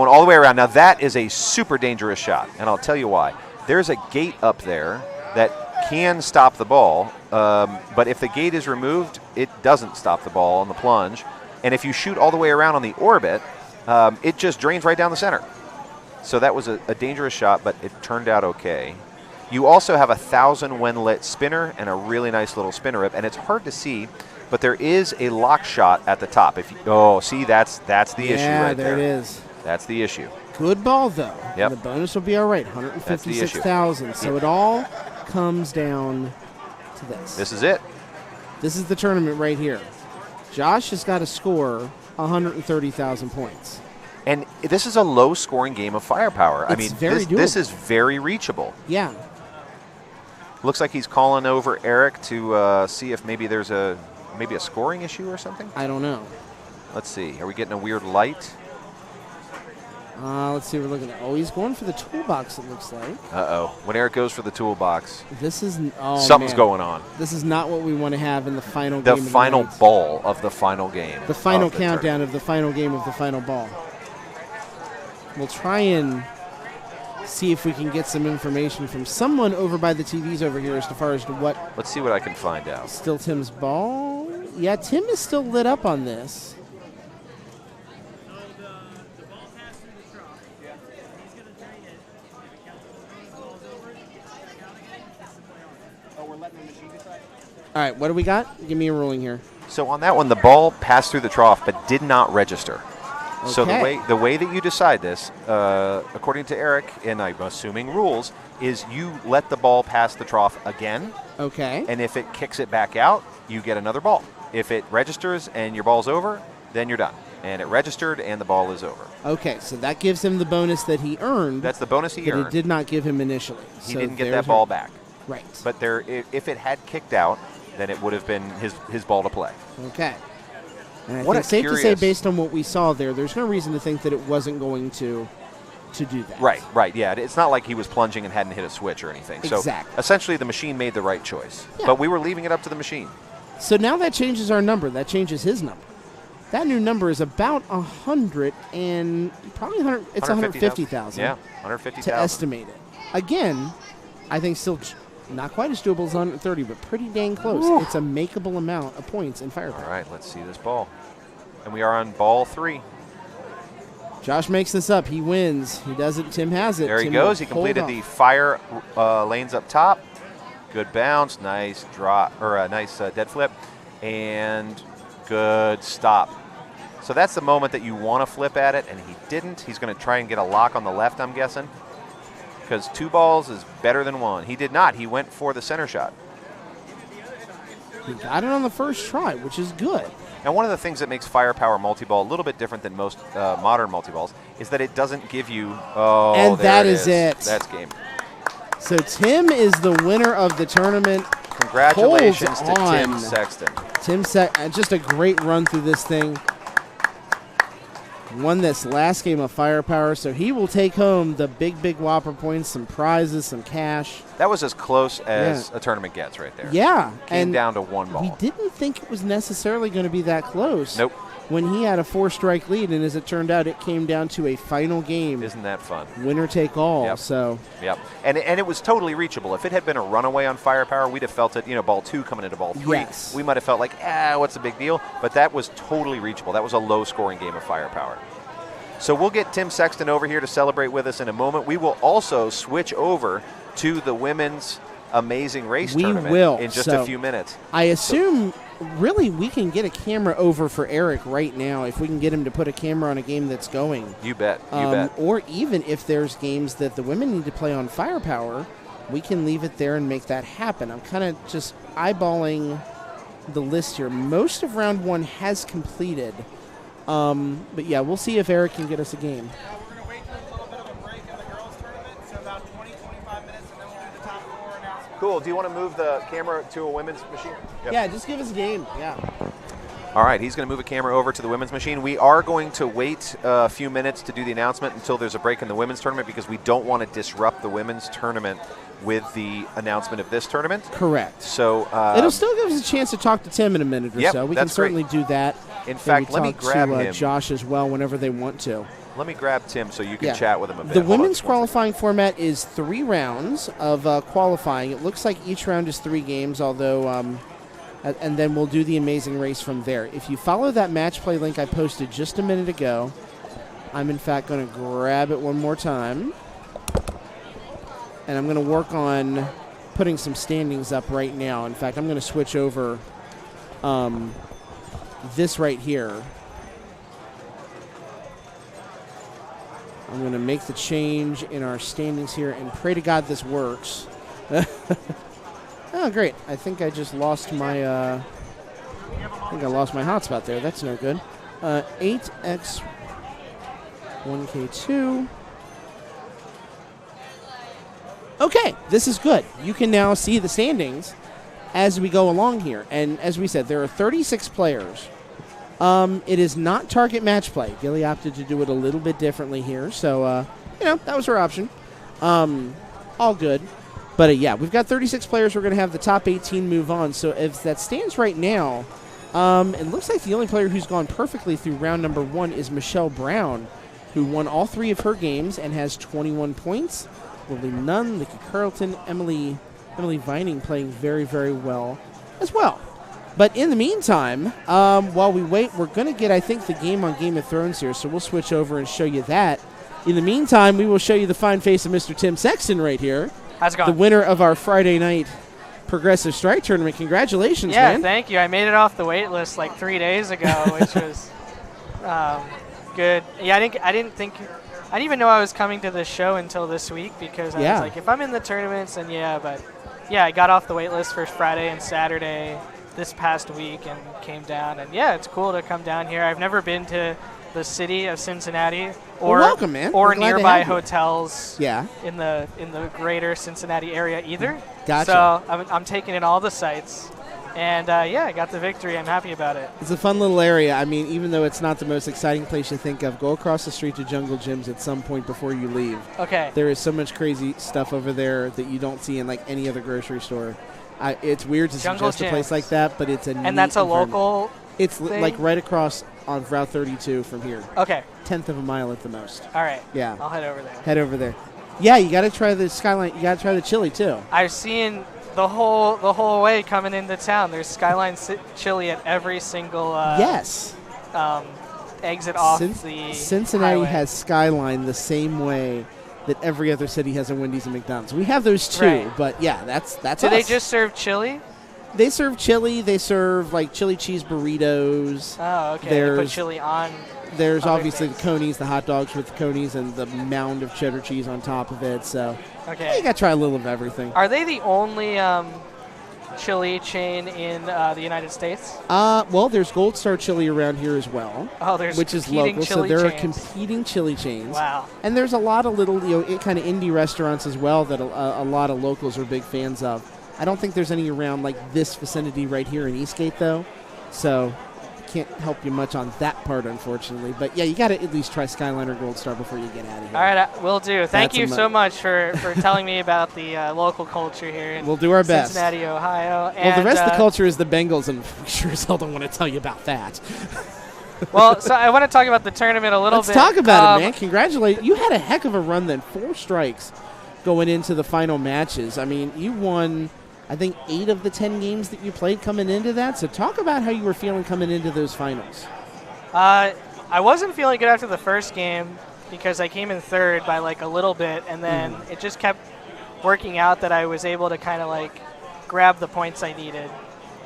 all the way around. Now, that is a super dangerous shot, and I'll tell you why. There's a gate up there that can stop the ball, but if the gate is removed, it doesn't stop the ball on the plunge. And if you shoot all the way around on the orbit, it just drains right down the center. So that was a dangerous shot, but it turned out okay. You also have a 1,000 when lit spinner and a really nice little spinner rip, and it's hard to see, but there is a lock shot at the top. If you, see, that's the issue right there. There it is. That's the issue. Good ball though. Yep. And the bonus will be all right. 156,000. So it all comes down to this. This is it. This is the tournament right here. Josh has got to score 130,000 points. And this is a low-scoring game of firepower. It's this is very reachable. Yeah. Looks like he's calling over Eric to see if maybe there's a scoring issue or something. I don't know. Let's see. Are we getting a weird light? Let's see what we're looking at. Oh, he's going for the toolbox, it looks like. Uh-oh. When Eric goes for the toolbox, this is something's going on. This is not what we want to have in the final game. The final ball of the final game. The final countdown of the final game of the final ball. We'll try and see if we can get some information from someone over by the TVs over here as far as to what. Let's see what I can find out. Still Tim's ball. Yeah, Tim is still lit up on this. All right, what do we got? Give me a ruling here. So on that one, the ball passed through the trough but did not register. Okay. So the way that you decide this, according to Eric, and I'm assuming rules, is you let the ball pass the trough again. Okay. And if it kicks it back out, you get another ball. If it registers and your ball's over, then you're done. And it registered and the ball is over. Okay, so that gives him the bonus that he earned. That's the bonus he earned. But it did not give him initially. He didn't get that ball back. Right. But if it had kicked out, then it would have been his ball to play. Okay. And I think safe to say, based on what we saw there's no reason to think that it wasn't going to do that. Right, yeah. It's not like he was plunging and hadn't hit a switch or anything. Exactly. So essentially the machine made the right choice. Yeah. But we were leaving it up to the machine. So now that changes our number. That changes his number. That new number is about 100 and probably 100. It's 150,000. Yeah, 150,000 to estimate it. Again, I think still not quite as doable as 130, but pretty dang close. Ooh. It's a makeable amount of points in firepower. All right, let's see this ball, and we are on ball 3. Josh makes this up. He wins. He does it. Tim has it. There he goes. He completed the fire lanes up top. Good bounce. Nice drop or a nice dead flip, and good stop. So that's the moment that you want to flip at it, and he didn't. He's going to try and get a lock on the left, I'm guessing, because 2 balls is better than 1. He did not. He went for the center shot. He got it on the first try, which is good. Now, one of the things that makes Firepower multi-ball a little bit different than most modern multi-balls is that it doesn't give you, and that is it. That's game. So Tim is the winner of the tournament. Congratulations to Tim Sexton. Just a great run through this thing. Won this last game of Firepower, so he will take home the big Whopper points, some prizes, some cash. That was as close as a tournament gets right there. Yeah. Came down to 1 ball. We didn't think it was necessarily going to be that close. Nope. When he had a 4-strike lead, and as it turned out, it came down to a final game. Isn't that fun? Winner take all. Yep. So. Yep. And it was totally reachable. If it had been a runaway on Firepower, we'd have felt it, ball 2 coming into ball 3. Yes. We might have felt like, what's the big deal? But that was totally reachable. That was a low-scoring game of Firepower. So we'll get Tim Sexton over here to celebrate with us in a moment. We will also switch over to the women's Amazing Race tournament in just a few minutes. I assume, really, we can get a camera over for Eric right now if we can get him to put a camera on a game that's going. You bet. You bet. Or even if there's games that the women need to play on Firepower, we can leave it there and make that happen. I'm kind of just eyeballing the list here. Most of round 1 has completed. But yeah, we'll see if Eric can get us a game. We're going to wait for a little bit of a break in the girls' tournament, so about 20-25 minutes, and then we'll do the top 4 announcements. Cool. Do you want to move the camera to a women's machine? Yep. Yeah, just give us a game. Yeah. All right, he's going to move a camera over to the women's machine. We are going to wait a few minutes to do the announcement until there's a break in the women's tournament because we don't want to disrupt the women's tournament with the announcement of this tournament. Correct. So it'll still give us a chance to talk to Tim in a minute or so. We can certainly do that. In fact, let me grab him. Josh as well whenever they want to. Let me grab Tim so you can chat with him a bit. The women's qualifying format is 3 rounds of qualifying. It looks like each round is 3 games, although, and then we'll do the Amazing Race from there. If you follow that match play link I posted just a minute ago, I'm in fact going to grab it one more time. And I'm going to work on putting some standings up right now. In fact, I'm going to switch over this right here. I'm going to make the change in our standings here and pray to God this works. Oh, great. I think I just lost my hotspot there. That's no good. 8x 1K2. Okay, this is good. You can now see the standings as we go along here. And as we said, there are 36 players. It is not target match play. Gilly opted to do it a little bit differently here. So, that was her option. All good. But, yeah, we've got 36 players. We're going to have the top 18 move on. So if that stands right now, it looks like the only player who's gone perfectly through round number 1 is Michelle Brown, who won all 3 of her games and has 21 points. Lily Nunn, Nikki Carlton, Emily Vining playing very, very well as well. But in the meantime, while we wait, we're going to get, I think, the game on Game of Thrones here, so we'll switch over and show you that. In the meantime, we will show you the fine face of Mr. Tim Sexton right here. How's it going? The winner of our Friday night Progressive Strike Tournament. Congratulations, man. Yeah, thank you. I made it off the wait list like 3 days ago, which was good. Yeah, I didn't even know I was coming to this show until this week because I was like, if I'm in the tournaments, then I got off the wait list for Friday and Saturday this past week and came down. And, it's cool to come down here. I've never been to the city of Cincinnati or welcome, man. Or nearby hotels in the greater Cincinnati area either. Gotcha. So I'm taking in all the sights. And, I got the victory. I'm happy about it. It's a fun little area. I mean, even though it's not the most exciting place you think of, go across the street to Jungle Gyms at some point before you leave. Okay. There is so much crazy stuff over there that you don't see in, like, any other grocery store. It's weird to suggest a place like that, but it's a neat And that's a environment. local It's thing? like right across on Route 32 from here. Okay. 1/10 of a mile at the most. All right. Yeah. I'll head over there. Head over there. Yeah, you got to try the Skyline. You got to try the chili, too. I've seen the whole way coming into town. There's Skyline chili at every single exit off the Cincinnati highway. has Skyline the same way that every other city has a Wendy's and McDonald's. We have those too, Right. but that's Do us. they just serve chili? They serve chili. They serve like chili cheese burritos. Oh, okay. They put chili on. There's other obviously things. the conies, the hot dogs with the conies, and the mound of cheddar cheese on top of it. So Okay. you got to try a little of everything. Are they the only chili chain in the United States? Well, there's Gold Star Chili around here as well. Oh, there's which is competing local. So chili there are chains. competing chili chains. Wow. And there's a lot of little, kind of indie restaurants as well that a lot of locals are big fans of. I don't think there's any around like this vicinity right here in Eastgate though, so can't help you much on that part, unfortunately. But yeah, you got to at least try Skyline or Gold Star before you get out of here. All right, will do. Thank you so much for telling me about the local culture here in We'll do our best. Cincinnati, Ohio. Well, the rest of the culture is the Bengals, and we sure as hell don't want to tell you about that. Well, so I want to talk about the tournament a little Let's bit. talk about it, man. Congratulations. You had a heck of a run then. 4 strikes going into the final matches. I mean, you won, I think, 8 of the 10 games that you played coming into that. So talk about how you were feeling coming into those finals. I wasn't feeling good after the first game because I came in third by like a little bit, and then it just kept working out that I was able to kind of like grab the points I needed.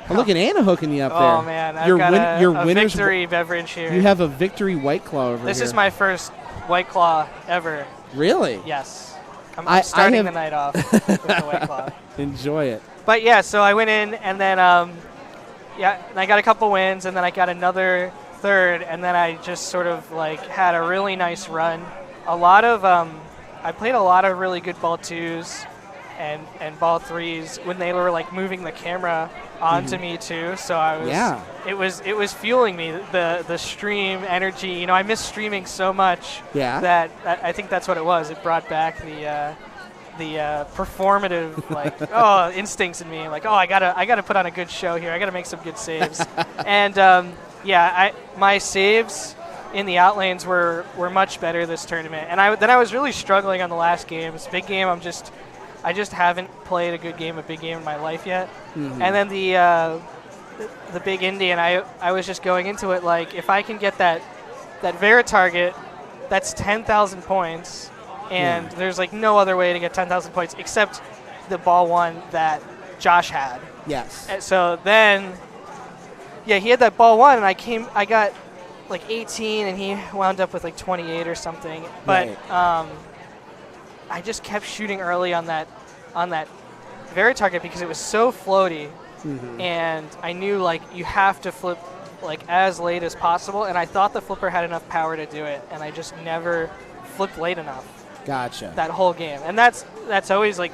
Oh, look at Anna hooking you up there. Oh, man. I've got a victory beverage here. You have a victory White Claw over here. This is my first White Claw ever. Really? Yes. I'm starting the night off with the White Claw. Enjoy it. But, yeah, so I went in, and then, and I got a couple wins, and then I got another third, and then I just sort of, like, had a really nice run. A lot of I played a lot of really good ball twos and ball threes when they were, like, moving the camera onto me too, so I was it was fueling me, the stream energy. You know, I miss streaming so much that I think that's what it was. It brought back the performative like instincts in me, like I gotta put on a good show here. I gotta make some good saves. And my saves in the outlanes were much better this tournament, and I was really struggling on the last game. It's a big game. I just haven't played a good game, a big game in my life yet. And then the big Indy, and I was just going into it like, if I can get that Vera target, that's 10,000 points, and there's like no other way to get 10,000 points except the ball one that Josh had. Yes. And so then, he had that ball one, and I got like 18, and he wound up with like 28 or something. But I just kept shooting early on that very target because it was so floaty, and I knew like you have to flip like as late as possible, and I thought the flipper had enough power to do it, and I just never flipped late enough. Gotcha. That whole game, and that's always like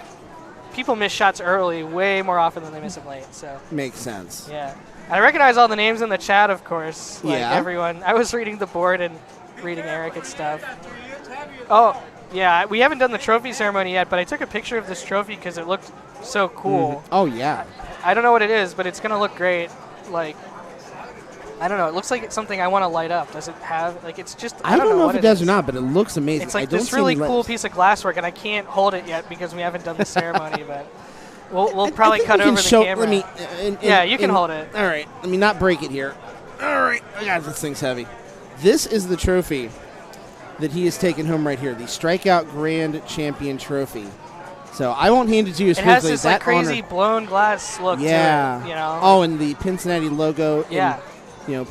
people miss shots early way more often than they miss them late. So makes sense. Yeah, and I recognize all the names in the chat, of course. Like yeah. Everyone. I was reading the board and reading Eric and stuff. Oh. Yeah, we haven't done the trophy ceremony yet, but I took a picture of this trophy because it looked so cool. Oh, yeah. I don't know what it is, but it's going to look great. Like, I don't know. It looks like it's something I want to light up. Does it have, like, it's just, I don't know if it does or not, but it looks amazing. It's like this really cool piece of glasswork, and I can't hold it yet because we haven't done the ceremony, but we'll probably cut over the camera. Yeah, you can hold it. All right. Let me not break it here. All right. Oh, God, this thing's heavy. This is the trophy that he has taken home right here, the Strikeout Grand Champion Trophy. So I won't hand it to you as quickly. It has this like crazy blown glass look to it, you know? Oh, and the Cincinnati logo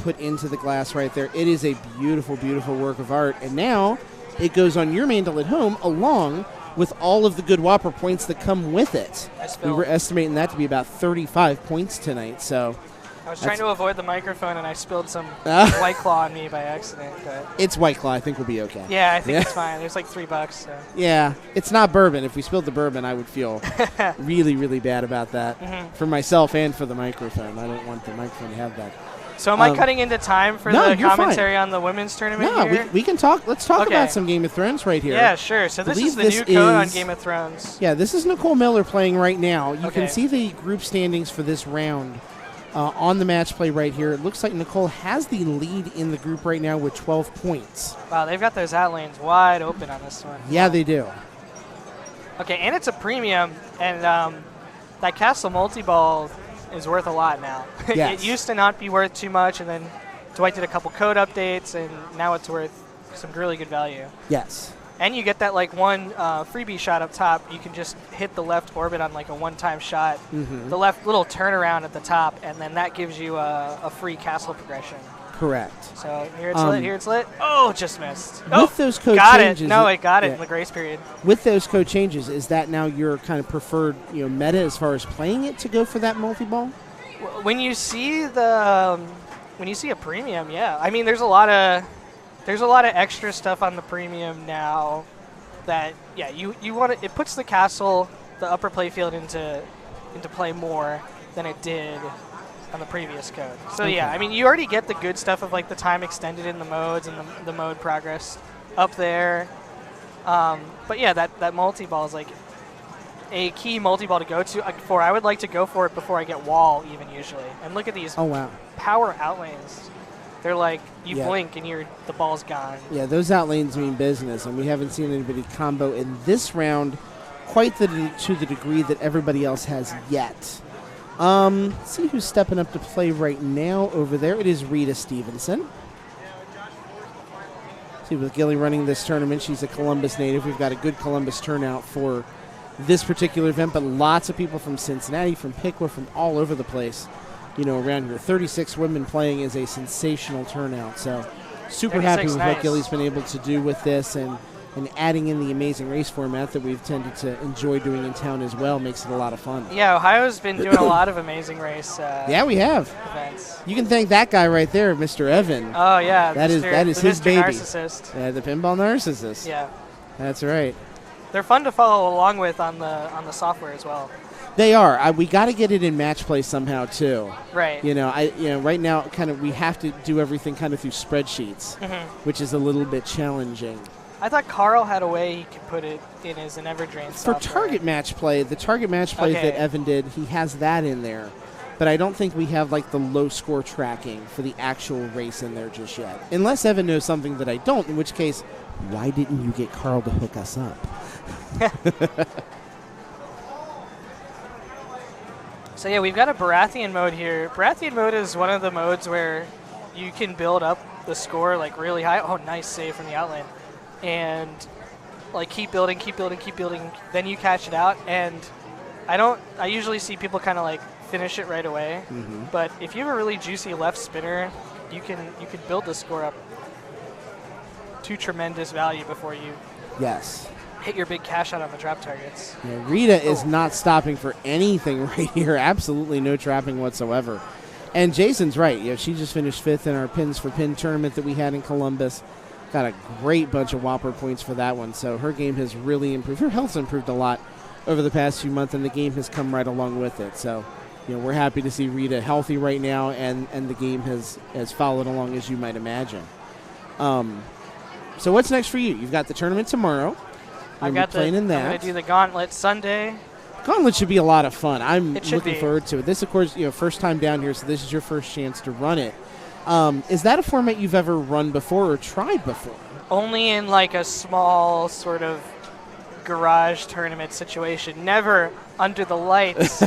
put into the glass right there. It is a beautiful, beautiful work of art. And now it goes on your mantle at home along with all of the good Whopper points that come with it. We were estimating that to be about 35 points tonight. So I was trying to avoid the microphone, and I spilled some White Claw on me by accident. But it's White Claw. I think we'll be okay. Yeah, I think it's fine. There's like $3. So. Yeah, it's not bourbon. If we spilled the bourbon, I would feel really, really bad about that for myself and for the microphone. I don't want the microphone to have that. So am I cutting into time for the commentary on the women's tournament here? No, we can talk. Let's talk about some Game of Thrones right here. Yeah, sure. So this is the new code on Game of Thrones. Yeah, this is Nicole Miller playing right now. You can see the group standings for this round. On the match play right here, it looks like Nicole has the lead in the group right now with 12 points. Wow, they've got those out lanes wide open on this one. Yeah, they do. Okay, and it's a premium, and that Castle multi-ball is worth a lot now. Yes. It used to not be worth too much, and then Dwight did a couple code updates, and now it's worth some really good value. Yes. And you get that like one freebie shot up top. You can just hit the left orbit on like a one-time shot, the left little turnaround at the top, and then that gives you a free castle progression. Correct. So here it's lit. Here it's lit. Oh, just missed. With those code changes, No, it got it in the grace period. With those code changes, is that now your kind of preferred meta as far as playing it to go for that multi-ball? When you see a premium, yeah. I mean, there's a lot of extra stuff on the premium now that you want to, it puts the castle, the upper playfield into play more than it did on the previous code. So yeah, I mean you already get the good stuff of like the time extended in the modes and the mode progress up there. But yeah, that multi-ball is like a key multi-ball to go to. I would like to go for it before I get wall even usually. And look at these power outlanes. They're like, you blink and the ball's gone. Yeah, those outlanes mean business, and we haven't seen anybody combo in this round quite to the degree that everybody else has yet. Let's see who's stepping up to play right now over there. It is Rita Stevenson. See, with Gilly running this tournament, she's a Columbus native. We've got a good Columbus turnout for this particular event, but lots of people from Cincinnati, from Piqua, from all over the place. Around here. 36 women playing is a sensational turnout. So super happy with what Gilly's been able to do with this and adding in the amazing race format that we've tended to enjoy doing in town as well makes it a lot of fun. Yeah, Ohio's been doing a lot of amazing race yeah, we have. Events. You can thank that guy right there, Mr. Evan. Oh, yeah. That is his Mr. baby. Narcissist. Yeah, the pinball narcissist. Yeah. That's right. They're fun to follow along with on the software as well. They are. We got to get it in match play somehow too. Right. Right now, kind of, we have to do everything kind of through spreadsheets, which is a little bit challenging. I thought Carl had a way he could put it in as an Everdrain software. For target match play, the target match play that Evan did, he has that in there. But I don't think we have like the low score tracking for the actual race in there just yet. Unless Evan knows something that I don't, in which case, why didn't you get Carl to hook us up? So yeah, we've got a Baratheon mode here. Baratheon mode is one of the modes where you can build up the score like really high. Oh, nice save from the outlane. And like keep building. Then you catch it out. And I usually see people kind of like finish it right away. But if you have a really juicy left spinner, you can build the score up to tremendous value before you hit your big cash out on the drop targets. Yeah, Rita is not stopping for anything right here. Absolutely no trapping whatsoever. And Jason's right. Yeah, she just finished 5th in our Pins for Pin tournament that we had in Columbus. Got a great bunch of Whopper points for that one. So her game has really improved. Her health's improved a lot over the past few months, and the game has come right along with it. So, we're happy to see Rita healthy right now, and the game has followed along, as you might imagine. So what's next for you? You've got the tournament tomorrow. I'm going to do the Gauntlet Sunday. Gauntlet should be a lot of fun. I'm looking forward to it. This, of course, first time down here, so this is your first chance to run it. Is that a format you've ever run before or tried before? Only in like a small sort of garage tournament situation. Never under the lights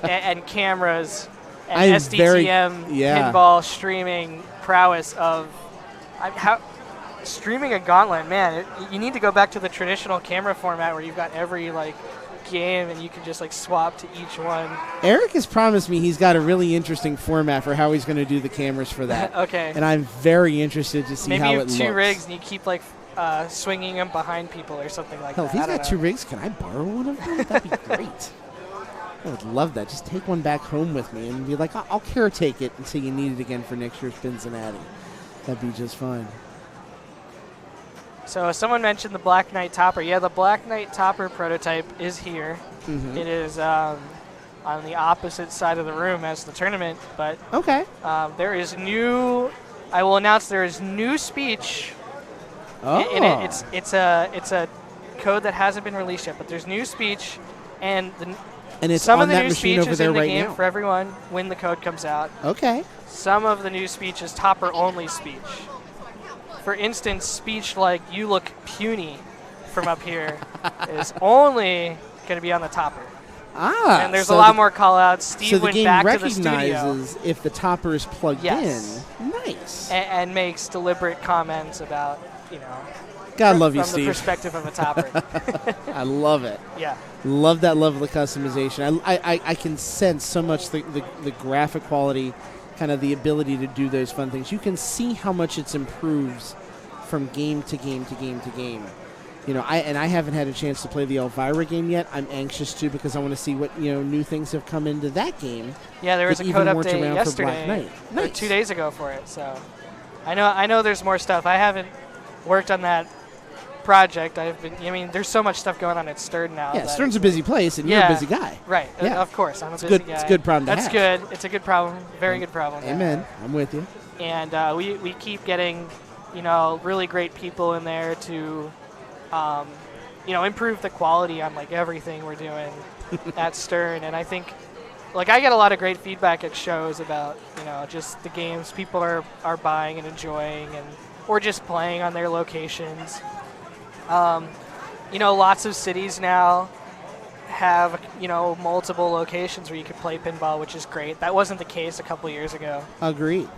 and cameras and SDTM pinball streaming prowess of streaming a Gauntlet. Man, you need to go back to the traditional camera format where you've got every game and you can just swap to each one. Eric has promised me he's got a really interesting format for how he's going to do the cameras for that. Okay. And I'm very interested to see Maybe how you it have looks. 2 rigs and you keep swinging them behind people or something like Hell, that. if he's got 2 rigs, can I borrow one of them? That'd be great. I would love that. Just take one back home with me and be like, I'll caretake it until you need it again for next year's Cincinnati. That'd be just fine. So someone mentioned the Black Knight Topper. Yeah, the Black Knight Topper prototype is here. Mm-hmm. It is on the opposite side of the room as the tournament. But there is I will announce there is new speech. In it. It's a code that hasn't been released yet, but there's new speech, and it's some on of the that new machine speech over is there in the right game now. for everyone when the code comes out. Okay. Some of the new speech is Topper-only speech. For instance, speech like "you look puny" from up here is only going to be on the Topper. And there's a lot more call-outs. Steve went back to the studio. So the game recognizes if the Topper is plugged in. Nice. And makes deliberate comments about, God love you, from Steve. the perspective of a Topper. I love it. Yeah. Love that level of customization. I can sense so much the graphic quality, kind of the ability to do those fun things. You can see how much it improves from game to game to game to game. I haven't had a chance to play the Elvira game yet. I'm anxious to because I want to see what new things have come into that game. Yeah, there was a code update yesterday, Nice. or 2 days ago for it. So I know there's more stuff. I haven't worked on that project. There's so much stuff going on at Stern now. Yeah, Stern's a busy place, and you're a busy guy. Right. Yeah. Of course, I'm a busy guy. It's a good problem to have. That's good. It's a good problem. Very good problem. Amen. I'm with you. And we keep getting, really great people in there to, improve the quality on everything we're doing at Stern. And I think, I get a lot of great feedback at shows about, just the games people are buying and enjoying, or just playing on their locations. Lots of cities now have, multiple locations where you can play pinball, which is great. That wasn't the case a couple years ago. Agreed.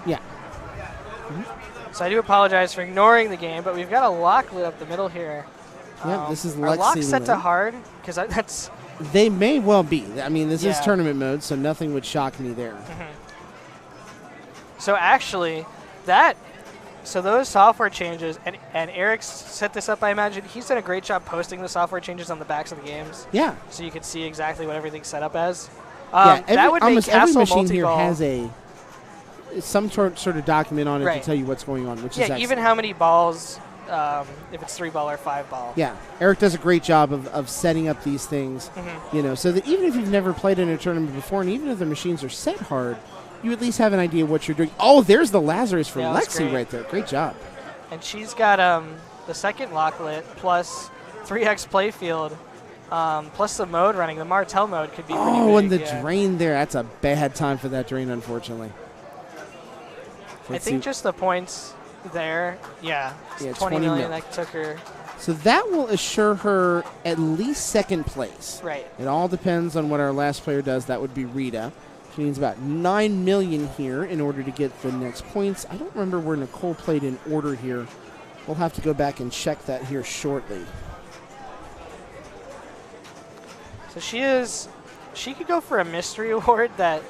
Yeah. Mm-hmm. So I do apologize for ignoring the game, but we've got a lock lit up the middle here. Yeah, this is Lexi. Are locks set to hard? Because that's... They may well be. This is tournament mode, so nothing would shock me there. Mm-hmm. So actually, those software changes, and Eric set this up, I imagine. He's done a great job posting the software changes on the backs of the games. Yeah. So you can see exactly what everything's set up as. That would almost every machine multi-ball here has some sort of document on it to tell you what's going on, which is excellent. Even how many balls, if it's 3-ball or 5-ball. Yeah, Eric does a great job of setting up these things, so that even if you've never played in a tournament before, and even if the machines are set hard, you at least have an idea what you're doing. Oh, there's the Lazarus from Lexi right there. Great job. And she's got the second locklet plus 3x playfield, plus the mode running. The Martel mode could be pretty big. Oh, and the drain there. That's a bad time for that drain, unfortunately. I think just the points there, 20 million that took her. So that will assure her at least second place. Right. It all depends on what our last player does. That would be Rita. She needs about 9 million here in order to get the next points. I don't remember where Nicole played in order here. We'll have to go back and check that here shortly. So she could go for a mystery award that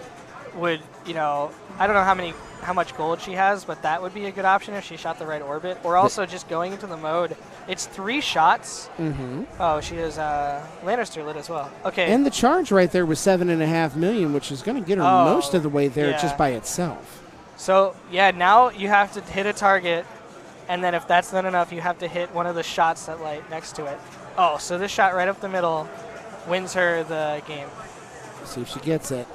would, I don't know how much gold she has, but that would be a good option if she shot the right orbit. Or also just going into the mode. It's 3 shots. Mm-hmm. Oh, she is Lannister lit as well. Okay. And the charge right there was $7.5 million, which is going to get her most of the way there just by itself. So, yeah, now you have to hit a target, and then if that's not enough, you have to hit one of the shots that light next to it. Oh, so this shot right up the middle wins her the game. See if she gets it.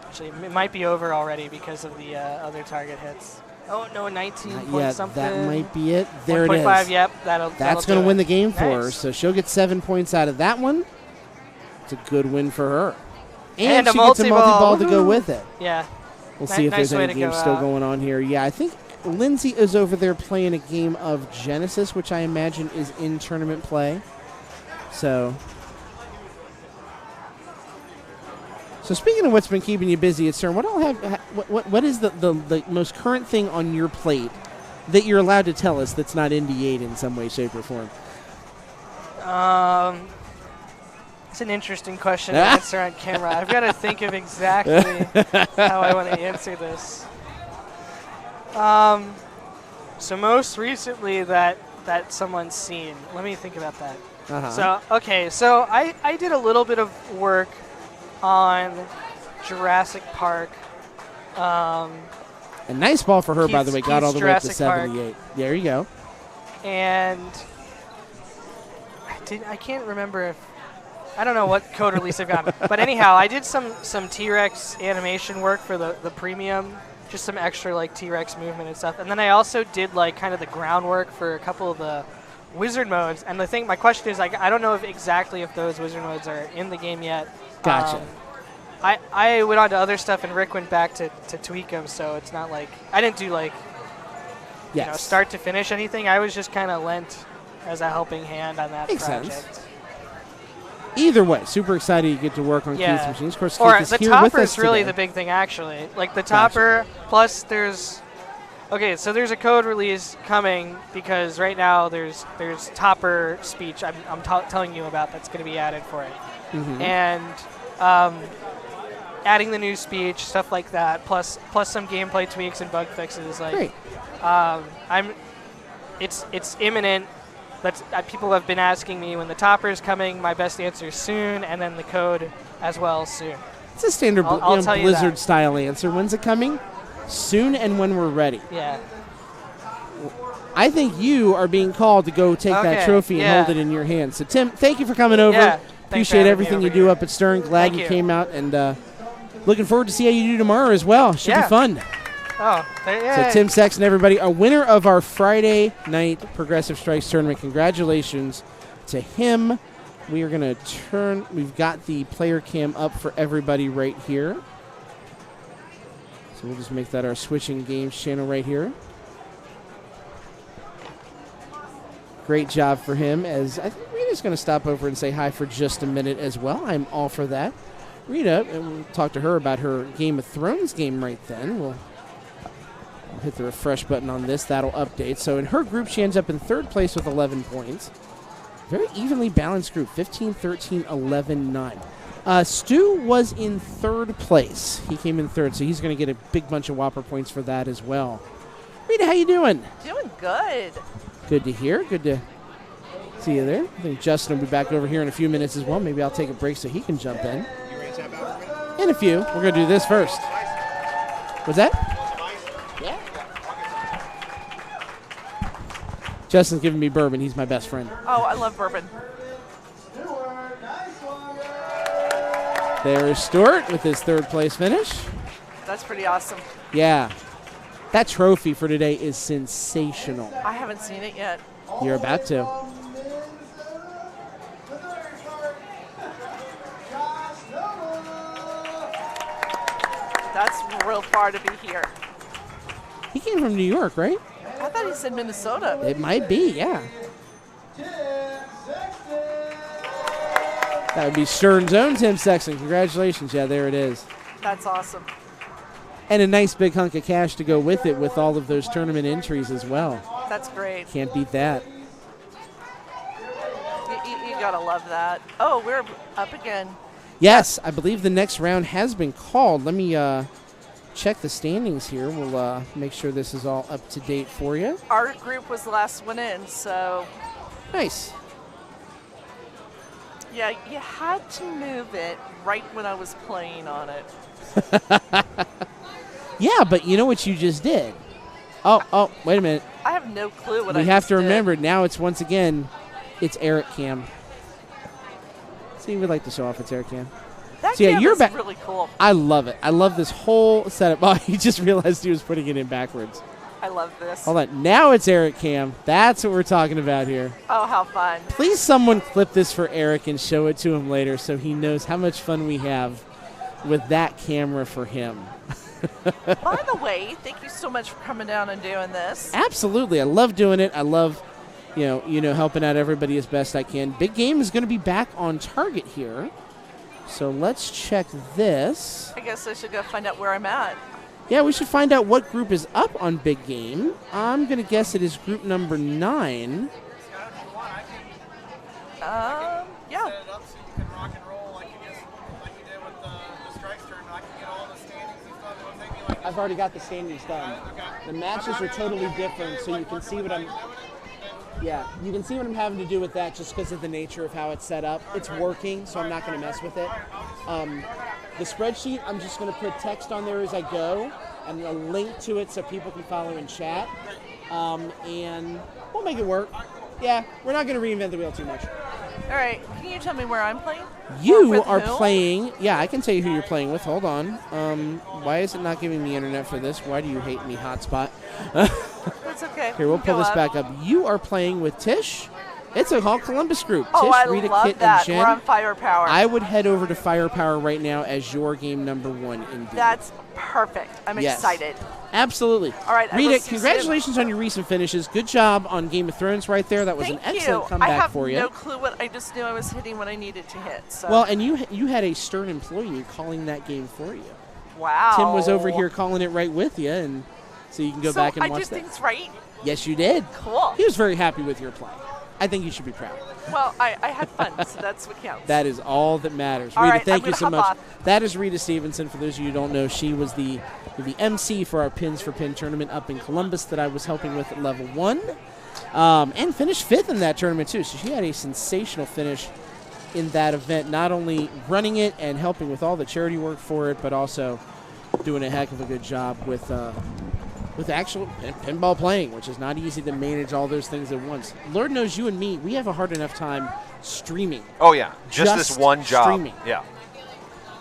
Actually, it might be over already because of the other target hits. Oh, no, 19 point yeah, something. that might be it. There it is. 1.5, yep. That's going to win the game for her. Nice. So she'll get 7 points out of that one. It's a good win for her. And she gets a multi-ball to go with it. Yeah. We'll see if there's any games still going on here. Yeah, I think Lindsay is over there playing a game of Genesis, which I imagine is in tournament play. So speaking of what's been keeping you busy at CERN, what is the most current thing on your plate that you're allowed to tell us that's not NDA'd in some way, shape, or form? It's an interesting question to answer on camera. I've got to think of exactly how I want to answer this. So most recently that someone's seen. Let me think about that. So I did a little bit of work on Jurassic Park. A nice ball for her, by the way. Got all the way up to 78. There you go. And I can't remember if I don't know what code release I've got. But anyhow, I did some T-Rex animation work for the premium, just some extra like T-Rex movement and stuff. And then I also did like kind of the groundwork for a couple of the wizard modes. And my question is, like, I don't know exactly if those wizard modes are in the game yet. Gotcha. I went on to other stuff, and Rick went back to tweak them, so it's not like I didn't do like start to finish anything. I was just kind of lent as a helping hand on that project. Sense. Either way, super excited you get to work on Keith's machines. Of course, or Keith is the here topper with us is really today. the big thing, actually. Like the topper, plus there's so there's a code release coming because right now there's topper speech I'm telling you about that's going to be added for it, and adding the new speech, stuff like that, plus some gameplay tweaks and bug fixes. Like, it's imminent. People have been asking me when the topper is coming. My best answer is soon, and then the code as well soon. It's a standard Blizzard-style answer. When's it coming? Soon, and when we're ready. Yeah. I think you are being called to go take that trophy and hold it in your hand. So, Tim, thank you for coming over. Yeah, appreciate everything you do up at Stern. Glad you came out, and looking forward to see how you do tomorrow as well. Should be fun. Oh, So Tim Sexton, everybody, a winner of our Friday night Progressive Strikes tournament. Congratulations to him. We are going to turn. We've got the player cam up for everybody right here. So we'll just make that our switching games channel right here. Great job for him. As I think Rita's going to stop over and say hi for just a minute as well. I'm all for that. Rita, and we'll talk to her about her Game of Thrones game right then. We'll hit the refresh button on this. That'll update. So in her group, she ends up in third place with 11 points. Very evenly balanced group, 15, 13, 11, 9. Stu was in third place. He came in third, so he's going to get a big bunch of Whopper points for that as well. Rita, how you doing? Doing good. Good to hear. Good to see you there. I think Justin will be back over here in a few minutes as well. Maybe I'll take a break so he can jump in. In a few. We're going to do this first. What's that? Yeah. Justin's giving me bourbon. He's my best friend. Oh, I love bourbon. There's Stuart with his third place finish. That's pretty awesome. Yeah. That trophy for today is sensational. I haven't seen it yet. You're about to. That's real far to be here. He came from New York, right? I thought he said Minnesota. It might be, yeah. That would be Stern's own Tim Sexton. Congratulations. Yeah, there it is. That's awesome. And a nice big hunk of cash to go with it with all of those tournament entries as well. That's great. Can't beat that. You gotta love that. Oh, we're up again. Yes, I believe the next round has been called. Let me check the standings here. We'll make sure this is all up to date for you. Our group was the last one in, so. Nice. Yeah, you had to move it right when I was playing on it. Yeah, but you know what you just did? Oh, wait a minute. I have no clue what I We have just to did. remember, now it's once again, it's Eric Cam. See, we'd like to show off it's Eric Cam. That so, yeah, cam you're is back. really cool. I love it. I love this whole setup. Oh, he just realized he was putting it in backwards. I love this. Hold on. Now it's Eric Cam. That's what we're talking about here. Oh, how fun. Please someone clip this for Eric and show it to him later so he knows how much fun we have with that camera for him. By the way, thank you so much for coming down and doing this. Absolutely. I love doing it. I love, helping out everybody as best I can. Big Game is going to be back on target here. So let's check this. I guess I should go find out where I'm at. Yeah, we should find out what group is up on Big Game. I'm going to guess it is group number 9. Yeah. I've already got the standings done. The matches are totally different, so you can see what I'm... Yeah, you can see what I'm having to do with that just because of the nature of how it's set up. It's working, so I'm not going to mess with it. The spreadsheet, I'm just going to put text on there as I go and a link to it so people can follow in chat. And we'll make it work. Yeah, we're not going to reinvent the wheel too much. All right, can you tell me where I'm playing? You are playing... Yeah, I can tell you who you're playing with. Hold on. Why is it not giving me internet for this? Why do you hate me, hotspot? That's okay. Here, we'll pull this back up. You are playing with Tish. It's a Hall Columbus group. Oh, Tish, I Rita, love Kit, that. and Jen. We're on Firepower. I would head over to Firepower right now as your game number 1 indeed. That's perfect. I'm excited. Absolutely. All right, Rita, congratulations on your recent finishes. Good job on Game of Thrones right there. That was an excellent comeback for you. I have no clue what I just knew I was hitting what I needed to hit. So. Well, and you had a stern employee calling that game for you. Wow. Tim was over here calling it right with you, and so you can go back and watch that. So I did things right? Yes, you did. Cool. He was very happy with your play. I think you should be proud. Well, I had fun, so that's what counts. That is all that matters. All Rita, right, thank I'm you so gonna much. hop off. That is Rita Stevenson. For those of you who don't know, she was the MC for our Pins for Pin tournament up in Columbus that I was helping with at level 1. And finished 5th in that tournament, too. So she had a sensational finish in that event, not only running it and helping with all the charity work for it, but also doing a heck of a good job with actual pinball playing, which is not easy to manage all those things at once. Lord knows you and me, we have a hard enough time streaming. Oh, yeah. Just this one job. Streaming. Yeah.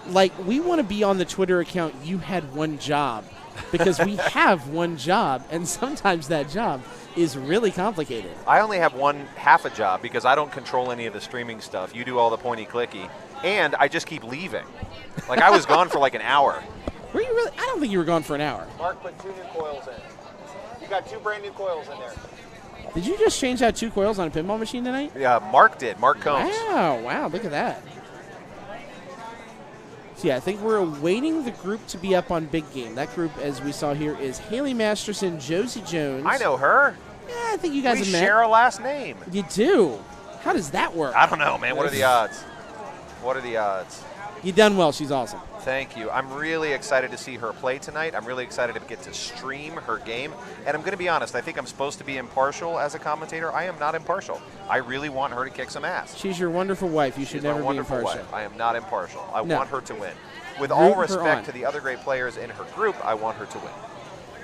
Like, we want to be on the Twitter account, you had one job, because we have one job, and sometimes that job is really complicated. I only have half a job because I don't control any of the streaming stuff. You do all the pointy-clicky, and I just keep leaving. Like, I was gone for like an hour. Were you really? I don't think you were gone for an hour. Mark put 2 new coils in. You got 2 brand new coils in there. Did you just change out 2 coils on a pinball machine tonight? Yeah, Mark did. Mark Combs. Wow, look at that. So yeah, I think we're awaiting the group to be up on Big Game. That group, as we saw here, is Haley Masterson, Josie Jones. I know her. Yeah, I think you guys have met. We share a last name. You do. How does that work? I don't know, man. What are the odds? What are the odds? You done well. She's awesome. Thank you. I'm really excited to see her play tonight. I'm really excited to get to stream her game. And I'm going to be honest, I think I'm supposed to be impartial as a commentator. I am not impartial. I really want her to kick some ass. She's your wonderful wife. You should never be impartial. Wife. I am not impartial. I want her to win. With Root all respect to the other great players in her group, I want her to win.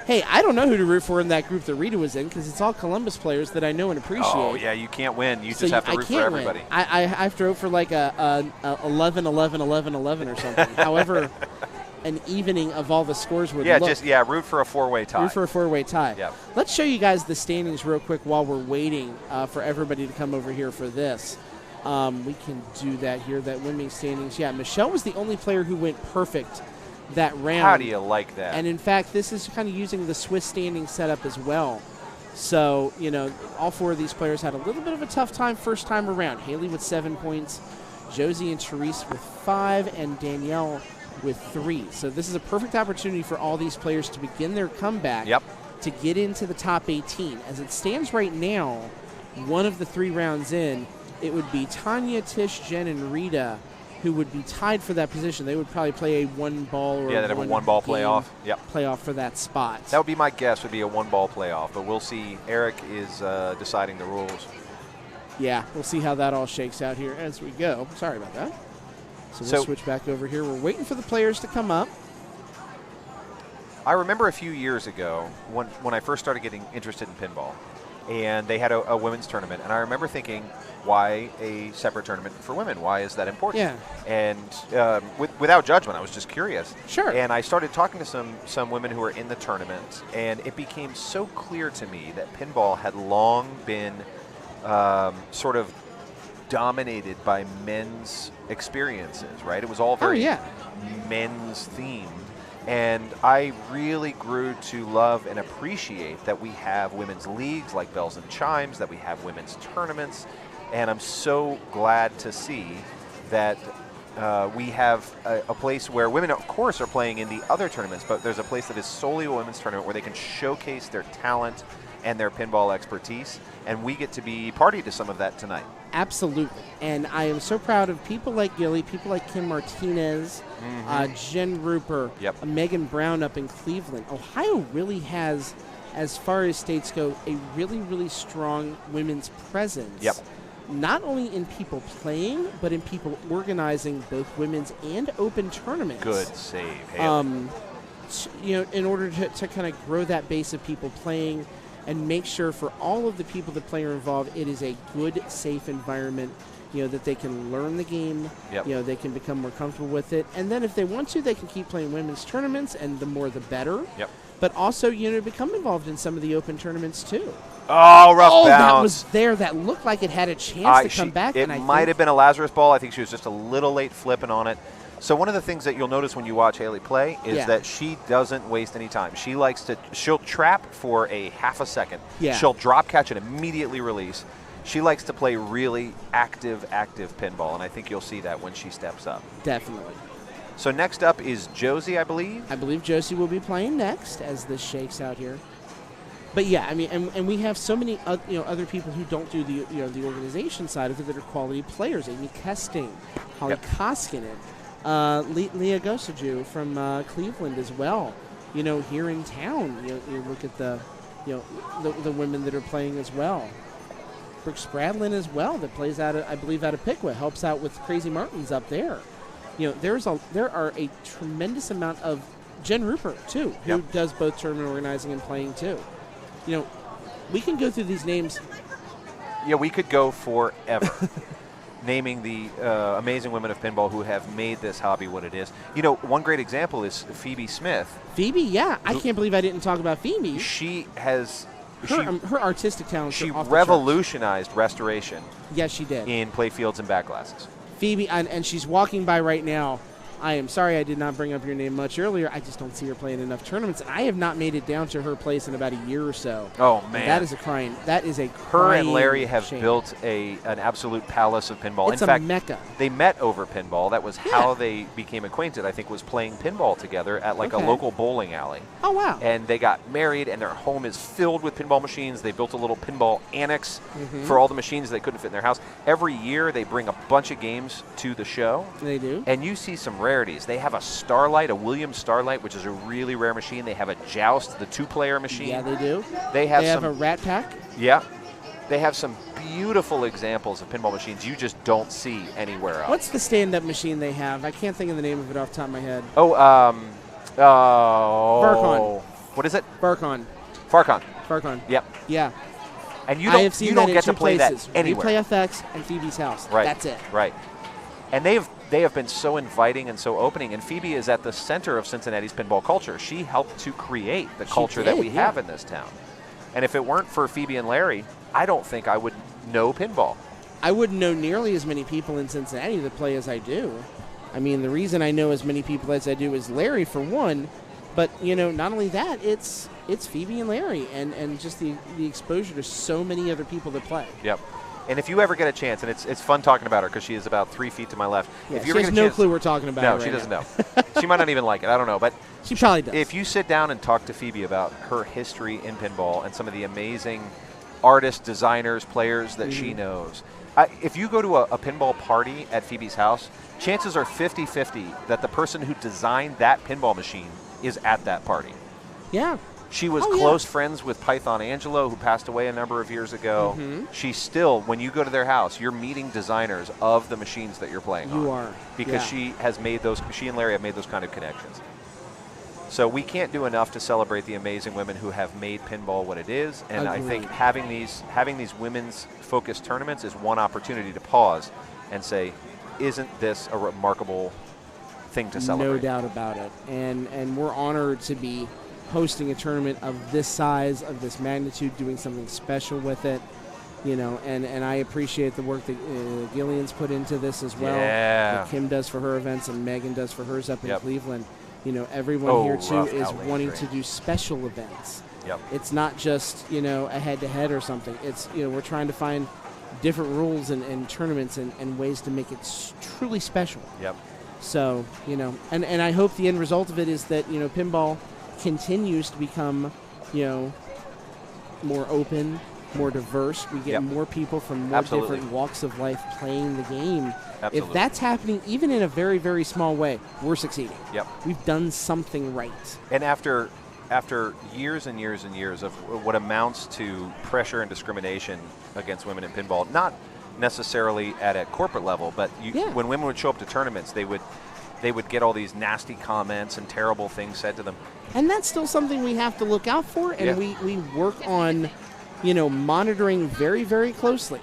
Hey, I don't know who to root for in that group that Rita was in because it's all Columbus players that I know and appreciate. Oh, yeah, you can't win. You just have to root for everybody. I have to root for like a 11, 11, 11, 11 or something. However, an evening of all the scores would look. Root for a 4-way tie. Root for a 4-way tie. Yeah. Let's show you guys the standings real quick while we're waiting for everybody to come over here for this. We can do that here, that winning standings. Yeah, Michelle was the only player who went perfect that round. How do you like that? And in fact, this is kind of using the Swiss standing setup as well. So, all 4 of these players had a little bit of a tough time first time around. Haley with 7 points, Josie and Therese with 5, and Danielle with 3. So this is a perfect opportunity for all these players to begin their comeback to get into the top 18. As it stands right now, one of the 3 rounds in, it would be Tanya, Tish, Jen, and Rita who would be tied for that position. They would probably play a one-ball or they'd have a one-ball playoff. Yep. Playoff for that spot. That would be my guess. Would be a one-ball playoff, but we'll see. Eric is deciding the rules. Yeah, we'll see how that all shakes out here as we go. Sorry about that. So we'll switch back over here. We're waiting for the players to come up. I remember a few years ago when I first started getting interested in pinball, and they had a women's tournament, and I remember thinking, why a separate tournament for women? Why is that important? Yeah. And without judgment, I was just curious. Sure. And I started talking to some women who were in the tournament, and it became so clear to me that pinball had long been sort of dominated by men's experiences, right? It was all very men's themed. And I really grew to love and appreciate that we have women's leagues like Bells and Chimes, that we have women's tournaments. And I'm so glad to see that we have a place where women, of course, are playing in the other tournaments, but there's a place that is solely a women's tournament where they can showcase their talent and their pinball expertise. And we get to be party to some of that tonight. Absolutely. And I am so proud of people like Gilly, people like Kim Martinez, Jen Rupert, Megan Brown up in Cleveland. Ohio really has, as far as states go, a really, really strong women's presence. Yep. Not only in people playing, but in people organizing both women's and open tournaments. Good save, Haley. In order to kind of grow that base of people playing and make sure for all of the people that play or involved, it is a good, safe environment, that they can learn the game, they can become more comfortable with it. And then if they want to, they can keep playing women's tournaments, and the more the better. Yep. But also, become involved in some of the open tournaments too. Oh, rough bounce. That was there. That looked like it had a chance to come back. It might have been a Lazarus ball. I think she was just a little late flipping on it. So one of the things that you'll notice when you watch Haley play is that she doesn't waste any time. She likes to, she'll trap for a half a second. Yeah. She'll drop catch and immediately release. She likes to play really active pinball, and I think you'll see that when she steps up. Definitely. So next up is Josie, I believe. I believe Josie will be playing next as this shakes out here. But yeah, I mean, and we have so many other people who don't do the the organization side of it that are quality players. Amy Kesting, Holly Koskinen, Leah Gosaju from Cleveland as well. Here in town, you look at the women that are playing as well. Brooke Spradlin as well, that plays out of Piqua, helps out with Crazy Martins up there. There are a tremendous amount of Jen Rupert too, who does both tournament organizing and playing too. We can go through these names. Yeah, we could go forever. Naming the amazing women of pinball who have made this hobby what it is. One great example is Phoebe Smith. Phoebe, yeah. I can't believe I didn't talk about Phoebe. She has... Her artistic talent. She revolutionized restoration. Yes, she did. In playfields and back glasses. Phoebe, and she's walking by right now. I am sorry I did not bring up your name much earlier. I just don't see her playing enough tournaments. I have not made it down to her place in about a year or so. Oh, man. That is a crying Her and Larry have shame. built an absolute palace of pinball. It's in fact, mecca. They met over pinball. That was how they became acquainted, I think, was playing pinball together at a local bowling alley. Oh, wow. And they got married, and their home is filled with pinball machines. They built a little pinball annex for all the machines they couldn't fit in their house. Every year, they bring a bunch of games to the show. They do. And you see some rarities. They have a Starlight, a Williams Starlight, which is a really rare machine. They have a Joust, the two-player machine. Yeah, they do. They have a Rat Pack. Yeah. They have some beautiful examples of pinball machines you just don't see anywhere else. What's the stand-up machine they have? I can't think of the name of it off the top of my head. Farcon. What is it? Farcon. Yep. Yeah. And you I have seen don't that get in to play places. that anywhere. Replay FX and Phoebe's house. Right. That's it. Right. And they have been so inviting and so opening. And Phoebe is at the center of Cincinnati's pinball culture. She helped to create the culture that we have in this town. And if it weren't for Phoebe and Larry, I don't think I would know pinball. I wouldn't know nearly as many people in Cincinnati that play as I do. I mean, the reason I know as many people as I do is Larry, for one. But, not only that, it's Phoebe and Larry and just the exposure to so many other people that play. Yep. And if you ever get a chance, and it's fun talking about her because she is about 3 feet to my left. Yeah, if she you ever has get a no chance, clue we're talking about. No, she doesn't know. She might not even like it. I don't know. But she probably does. If you sit down and talk to Phoebe about her history in pinball and some of the amazing artists, designers, players that she knows, If you go to a pinball party at Phoebe's house, chances are 50-50 that the person who designed that pinball machine is at that party. Yeah. She was close friends with Python Angelo, who passed away a number of years ago. She's still, when you go to their house, you're meeting designers of the machines that you're playing on. You are. Because she and Larry have made those kind of connections. So we can't do enough to celebrate the amazing women who have made pinball what it is, and I think having these women's focused tournaments is one opportunity to pause and say, isn't this a remarkable thing to celebrate? No doubt about it. And we're honored to be hosting a tournament of this size, of this magnitude, doing something special with it. And I appreciate the work that Gillian's put into this as well. Yeah. That Kim does for her events and Megan does for hers up in Cleveland. Everyone here too is wanting to do special events. It's not just, a head-to-head or something. It's, we're trying to find different rules and tournaments and ways to make it truly special. So, and I hope the end result of it is that, pinball continues to become, more open, more diverse. We get more people from more different walks of life playing the game. If that's happening, even in a very, very small way, we're succeeding. We've done something right. And after years and years and years of what amounts to pressure and discrimination against women in pinball, not necessarily at a corporate level, but when women would show up to tournaments, they would get all these nasty comments and terrible things said to them. And that's still something we have to look out for, and we work on, monitoring very, very closely.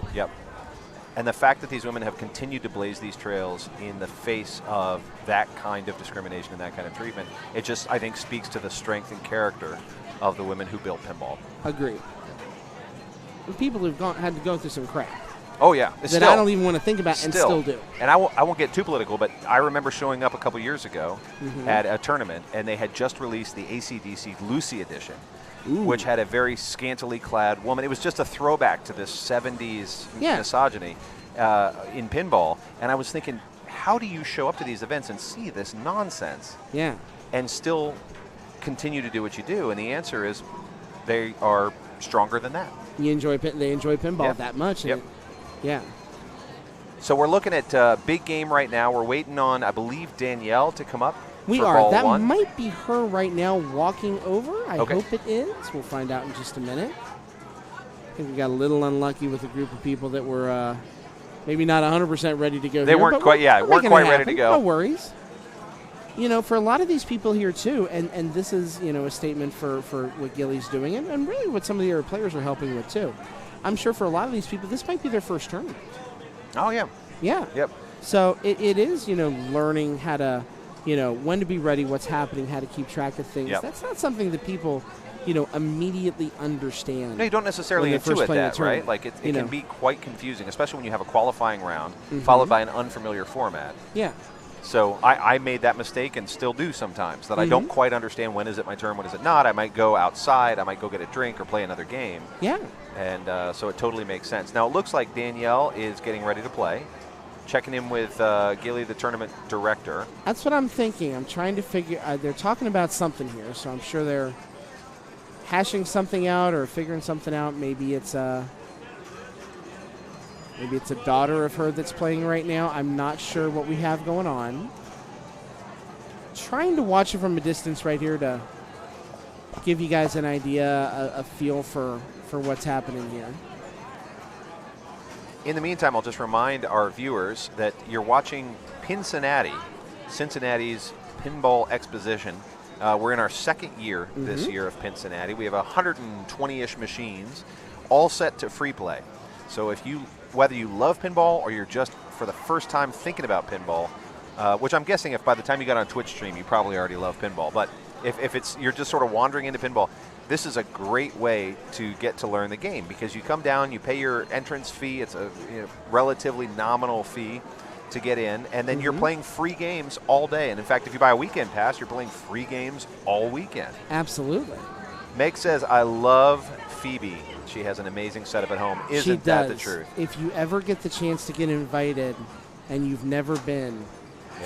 And the fact that these women have continued to blaze these trails in the face of that kind of discrimination and that kind of treatment, it just, I think, speaks to the strength and character of the women who built pinball. Agreed. And people who've had to go through some crap. Oh, yeah. That I don't even want to think about and still do. And I won't get too political, but I remember showing up a couple years ago at a tournament, and they had just released the AC/DC Lucy edition, which had a very scantily clad woman. It was just a throwback to this 70s misogyny in pinball. And I was thinking, how do you show up to these events and see this nonsense and still continue to do what you do? And the answer is they are stronger than that. They enjoy pinball that much. Yeah. So we're looking at big game right now. We're waiting on, I believe, Danielle to come up. We for are. ball That one. might be her right now walking over. I hope it is. We'll find out in just a minute. I think we got a little unlucky with a group of people that were maybe not 100% ready to go. They weren't quite. Weren't quite ready to go. No worries. For a lot of these people here too, and this is a statement for what Gilly's doing, and really what some of the other players are helping with too. I'm sure for a lot of these people, this might be their first tournament. Oh, yeah. Yeah. Yep. So it is, learning how to, when to be ready, what's happening, how to keep track of things. That's not something that people, immediately understand. No, you don't necessarily intuit that, right? Like it can be quite confusing, especially when you have a qualifying round followed by an unfamiliar format. Yeah. So I made that mistake and still do sometimes, that I don't quite understand when is it my turn, when is it not. I might go outside, I might go get a drink or play another game. Yeah. And so it totally makes sense. Now it looks like Danielle is getting ready to play. Checking in with Gilly, the tournament director. That's what I'm thinking. I'm trying to figure, they're talking about something here, so I'm sure they're hashing something out or figuring something out. Maybe it's a daughter of her that's playing right now. I'm not sure what we have going on. Trying to watch it from a distance right here to give you guys an idea, a feel for what's happening here. In the meantime, I'll just remind our viewers that you're watching Cincinnati's Pinball Exposition. We're in our second year this year of Cincinnati. We have 120-ish machines, all set to free play. So whether you love pinball or you're just for the first time thinking about pinball, which I'm guessing if by the time you got on Twitch stream, you probably already love pinball. But if you're just sort of wandering into pinball, this is a great way to get to learn the game, because you come down, you pay your entrance fee. It's a relatively nominal fee to get in, and then you're playing free games all day. And in fact, if you buy a weekend pass, you're playing free games all weekend. Absolutely. Meg says, I love Phoebe. She has an amazing setup at home. Isn't that the truth? If you ever get the chance to get invited and you've never been,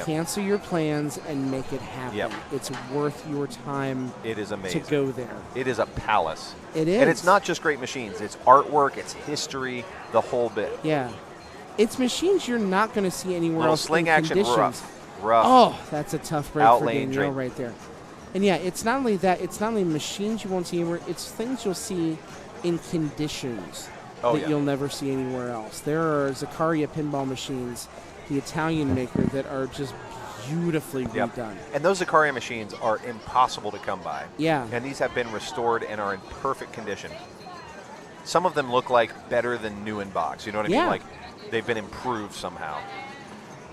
cancel your plans and make it happen. It's worth your time. It is amazing to go there. It is a palace. It is. And it's not just great machines. It's artwork, it's history, the whole bit. Yeah. It's machines you're not going to see anywhere else. Sling in action conditions. rough. Oh, that's a tough break for Danielle drain. right there. And yeah, it's not only that. It's not only machines you won't see anywhere. It's things you'll see in conditions that you'll never see anywhere else. There are Zaccaria pinball machines, the Italian maker, that are just beautifully redone. And those Zaccaria machines are impossible to come by. Yeah. And these have been restored and are in perfect condition. Some of them look like better than new in box. You know what I mean? Like they've been improved somehow.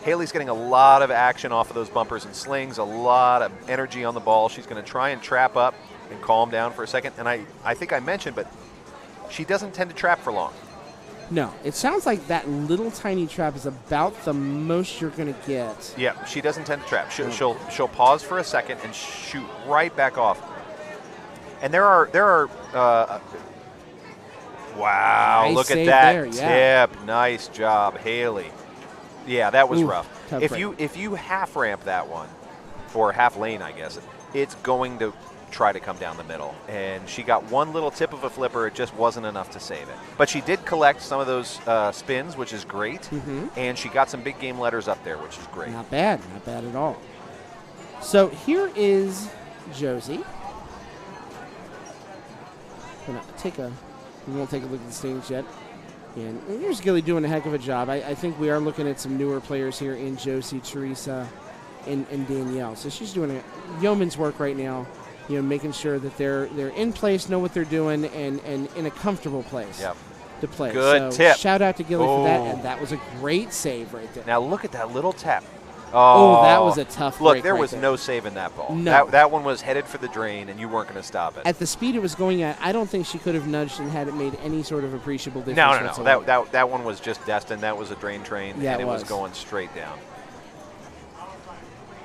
Haley's getting a lot of action off of those bumpers and slings, a lot of energy on the ball. She's going to try and trap up and calm down for a second. And I think I mentioned, but she doesn't tend to trap for long. No, it sounds like that little tiny trap is about the most you're going to get. Yeah, she doesn't tend to trap. She'll pause for a second and shoot right back off. And there are wow, nice look at that tip. Nice job, Haley. Yeah, that was rough. If you half ramp that one, or half lane, I guess, it's going to try to come down the middle. And she got one little tip of a flipper. It just wasn't enough to save it. But she did collect some of those spins, which is great. And she got some big game letters up there, which is great. Not bad at all. So here is Josie. We won't take a look at the stage yet. And here's Gilly doing a heck of a job. I think we are looking at some newer players here in Josie, Teresa, and Danielle. So she's doing a yeoman's work right now, making sure that they're in place, know what they're doing, and in a comfortable place to play. Good so tip. Shout out to Gilly for that, and that was a great save right there. Now look at that little tap. Oh, that was a tough break. Look, there was no saving that ball. No. That one was headed for the drain, and you weren't going to stop it. At the speed it was going at, I don't think she could have nudged and had it made any sort of appreciable difference. No. That one was just destined. That was a drain train, and it was going straight down.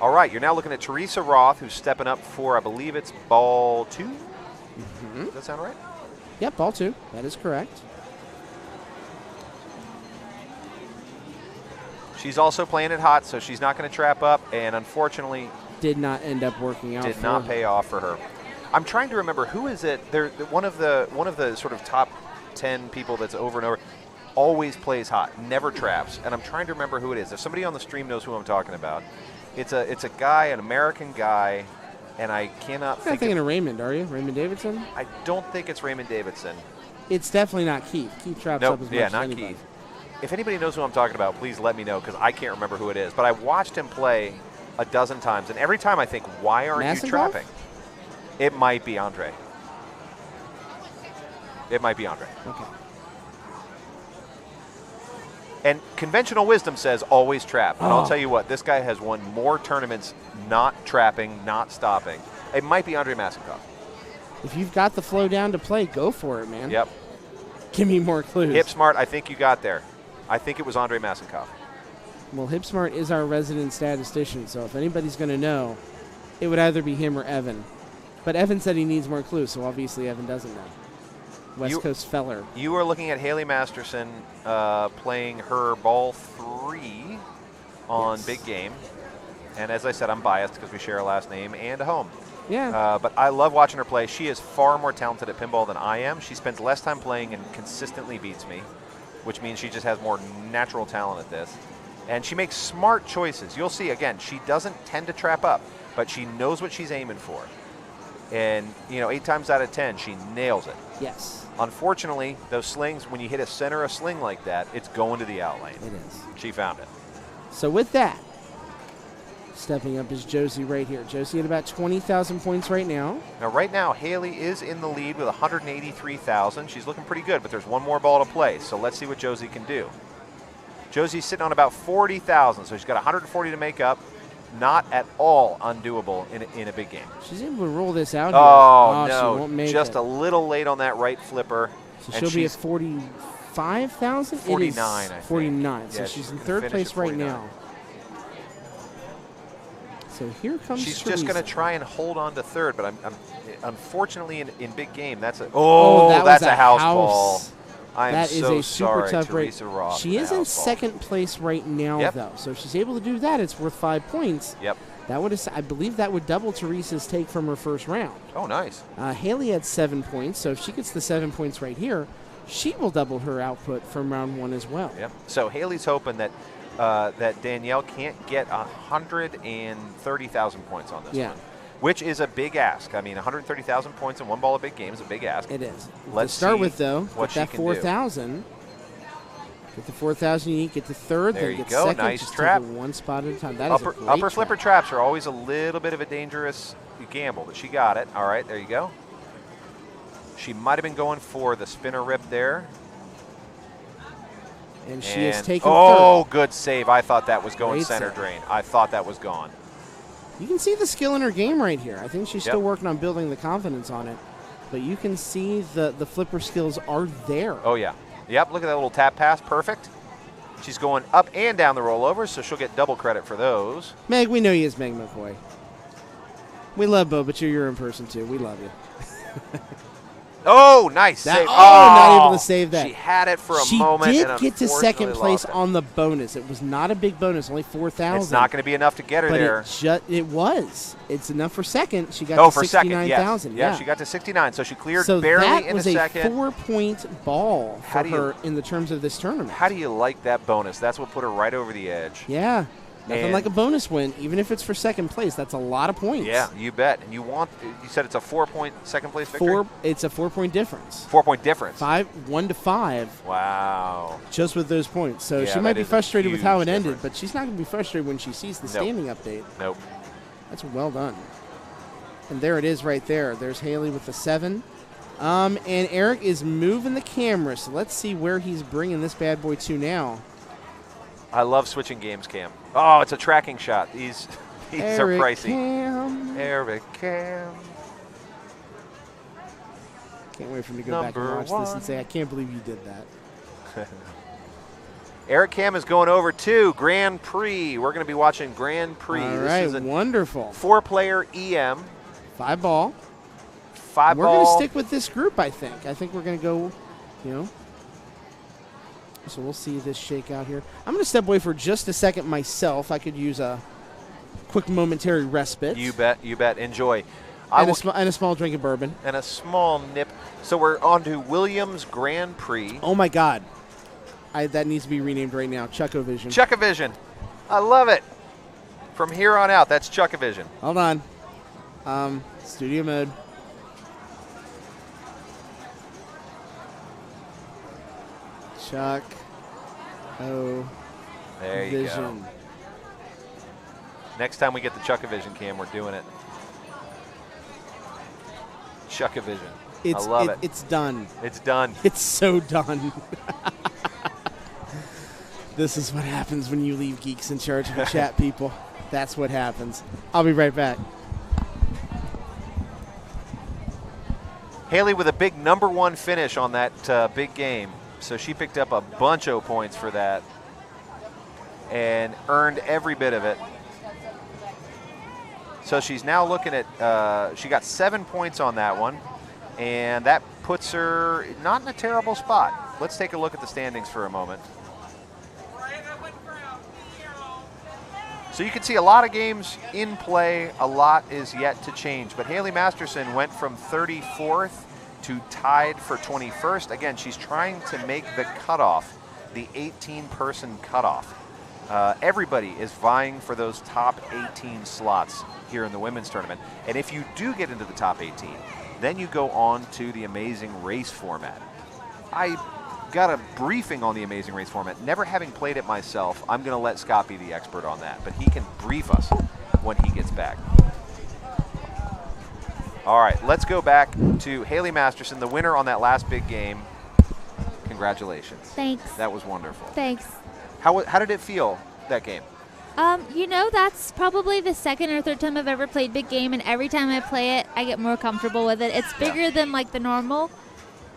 All right, you're now looking at Teresa Roth, who's stepping up for, I believe it's ball 2. Does that sound right? Yep, ball 2. That is correct. She's also playing it hot, so she's not going to trap up, and unfortunately did not end up working out. Did not pay off for her. I'm trying to remember who is it. They're one of the sort of top 10 people that's over and over. Always plays hot, never traps, and I'm trying to remember who it is. If somebody on the stream knows who I'm talking about, it's a guy, an American guy, and I cannot think. You're not thinking of Raymond, are you? Raymond Davidson? I don't think it's Raymond Davidson. It's definitely not Keith. Keith traps up as much as anybody. Keith. If anybody knows who I'm talking about, please let me know, because I can't remember who it is. But I watched him play a dozen times, and every time I think, why aren't you trapping? It might be Andre. It might be Andre. Okay. And conventional wisdom says always trap. And I'll tell you what, this guy has won more tournaments not trapping, not stopping. It might be Andre Masenkoff. If you've got the flow down to play, go for it, man. Yep. Give me more clues. Hip Smart, I think you got there. I think it was Andre Masenkoff. Well, Hip Smart is our resident statistician, so if anybody's going to know, it would either be him or Evan. But Evan said he needs more clues, so obviously Evan doesn't know. West Coast feller. You are looking at Haley Masterson playing her ball 3 on Big Game. And as I said, I'm biased because we share a last name and a home. Yeah. But I love watching her play. She is far more talented at pinball than I am. She spends less time playing and consistently beats me, which means she just has more natural talent at this. And she makes smart choices. You'll see, again, she doesn't tend to trap up, but she knows what she's aiming for. And, 8 times out of 10, she nails it. Yes. Unfortunately, those slings, when you hit a center a sling like that, it's going to the out lane. It is. She found it. So with that, stepping up is Josie right here. Josie at about 20,000 points right now. Now, right now, Haley is in the lead with 183,000. She's looking pretty good, but there's one more ball to play, so let's see what Josie can do. Josie's sitting on about 40,000, so she's got 140 to make up. Not at all undoable in a big game. She's able to roll this out. Oh, no. She won't make just it. a little late on that right flipper. So she'll be at 45,000? 49, I think. 49. So Yeah, she's in can third finish place at right 49. now. So here comes She's Teresa. just going to try and hold on to third, but I'm unfortunately in big game, that's a that's a house ball. That is a super tough break. Teresa Roth. She is in second place right now, though. So if she's able to do that, it's worth 5 points. Yep. That would, I believe, that would double Teresa's take from her first round. Oh, nice. Haley had 7 points, so if she gets the 7 points right here, she will double her output from round 1 as well. Yep. So Haley's hoping that that Danielle can't get 130,000 points on this one, which is a big ask. I mean, 130,000 points in one ball of big game is a big ask. It is. Let's start see with, though, what with that 4,000. Get the 4,000 unique, get the third, there then you get go. second. Nice just trap. take it one spot at a time. That upper, is a great upper trap. flipper traps are always a little bit of a dangerous gamble, but she got it. All right, there you go. She might have been going for the spinner rip there. And she is taking oh, third. Good save. I thought that was going Great center save. drain. I thought that was gone. You can see the skill in her game right here. I think she's still working on building the confidence on it. But you can see the flipper skills are there. Oh, yeah. Yep, look at that little tap pass. Perfect. She's going up and down the rollovers, so she'll get double credit for those. Meg, we know you as Meg McCoy. We love Bo, but you're in person too. We love you. Oh, nice save. Not able to save that. She had it for a moment. She and did get to second unfortunately place lost it. on the bonus. It was not a big bonus, only 4,000. It's not going to be enough to get her but there. It was. It's enough for second. She got to 69,000. Yes, she got to 69, so she cleared so barely that in was a a second. 4-point ball for her in the terms of this tournament. How do you like that bonus? That's what put her right over the edge. Yeah. Nothing like a bonus win, even if it's for second place. That's a lot of points. Yeah, you bet. And you said it's a 4-point second place victory? It's a 4-point difference. 4-point difference. 1 to 5. Wow. Just with those points. So she might be frustrated with how it ended, but she's not going to be frustrated when she sees the standing update. Nope. That's well done. And there it is right there. There's Haley with the 7. And Eric is moving the camera, so let's see where he's bringing this bad boy to now. I love switching games, Cam. Oh, it's a tracking shot. These are pricey. Eric Cam. Can't wait for him to go back and watch this and say, I can't believe you did that. Eric Cam is going over to Grand Prix. We're going to be watching Grand Prix. All this right, is a wonderful. 4-player EM. 5-ball. 5-ball. We're going to stick with this group, I think. I think we're going to go, So we'll see this shake out here. I'm going to step away for just a second myself. I could use a quick momentary respite. You bet. You bet. Enjoy. And a small drink of bourbon. And a small nip. So we're on to Williams Grand Prix. Oh, my God. That needs to be renamed right now. Chuckovision. Chuckovision. I love it. From here on out, that's Chuckovision. Hold on. Studio mode. Chuck. Oh. There you go. Next time we get the Chuckovision, Cam, we're doing it. Chuckovision. I love it. It's done. It's done. It's so done. This is what happens when you leave geeks in charge of the chat, people. That's what happens. I'll be right back. Haley with a big #1 finish on that big game. So she picked up a bunch of points for that and earned every bit of it. So she's now looking at, she got 7 points on that one, and that puts her not in a terrible spot. Let's take a look at the standings for a moment. So you can see a lot of games in play, a lot is yet to change. But Haley Masterson went from 34th to tied for 21st. Again, she's trying to make the cutoff, the 18-person cutoff. Everybody is vying for those top 18 slots here in the women's tournament. And if you do get into the top 18, then you go on to the Amazing Race format. I got a briefing on the Amazing Race format. Never having played it myself, I'm going to let Scott be the expert on that. But he can brief us when he gets back. All right, let's go back to Haley Masterson, the winner on that last big game. Congratulations. Thanks. That was wonderful. Thanks. How did it feel, that game? That's probably the second or third time I've ever played big game, and every time I play it, I get more comfortable with it. It's bigger than like the normal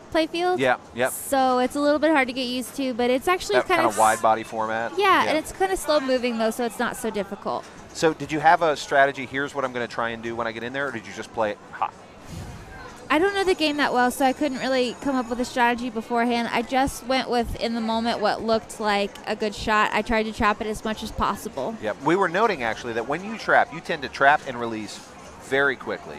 play field. Yeah, yep. So it's a little bit hard to get used to, but it's actually That kind of wide body format. Yeah, and it's kind of slow moving though, so it's not so difficult. So did you have a strategy, here's what I'm going to try and do when I get in there, or did you just play it hot? I don't know the game that well, so I couldn't really come up with a strategy beforehand. I just went with, in the moment, what looked like a good shot. I tried to trap it as much as possible. Yep. We were noting, actually, that when you trap, you tend to trap and release very quickly.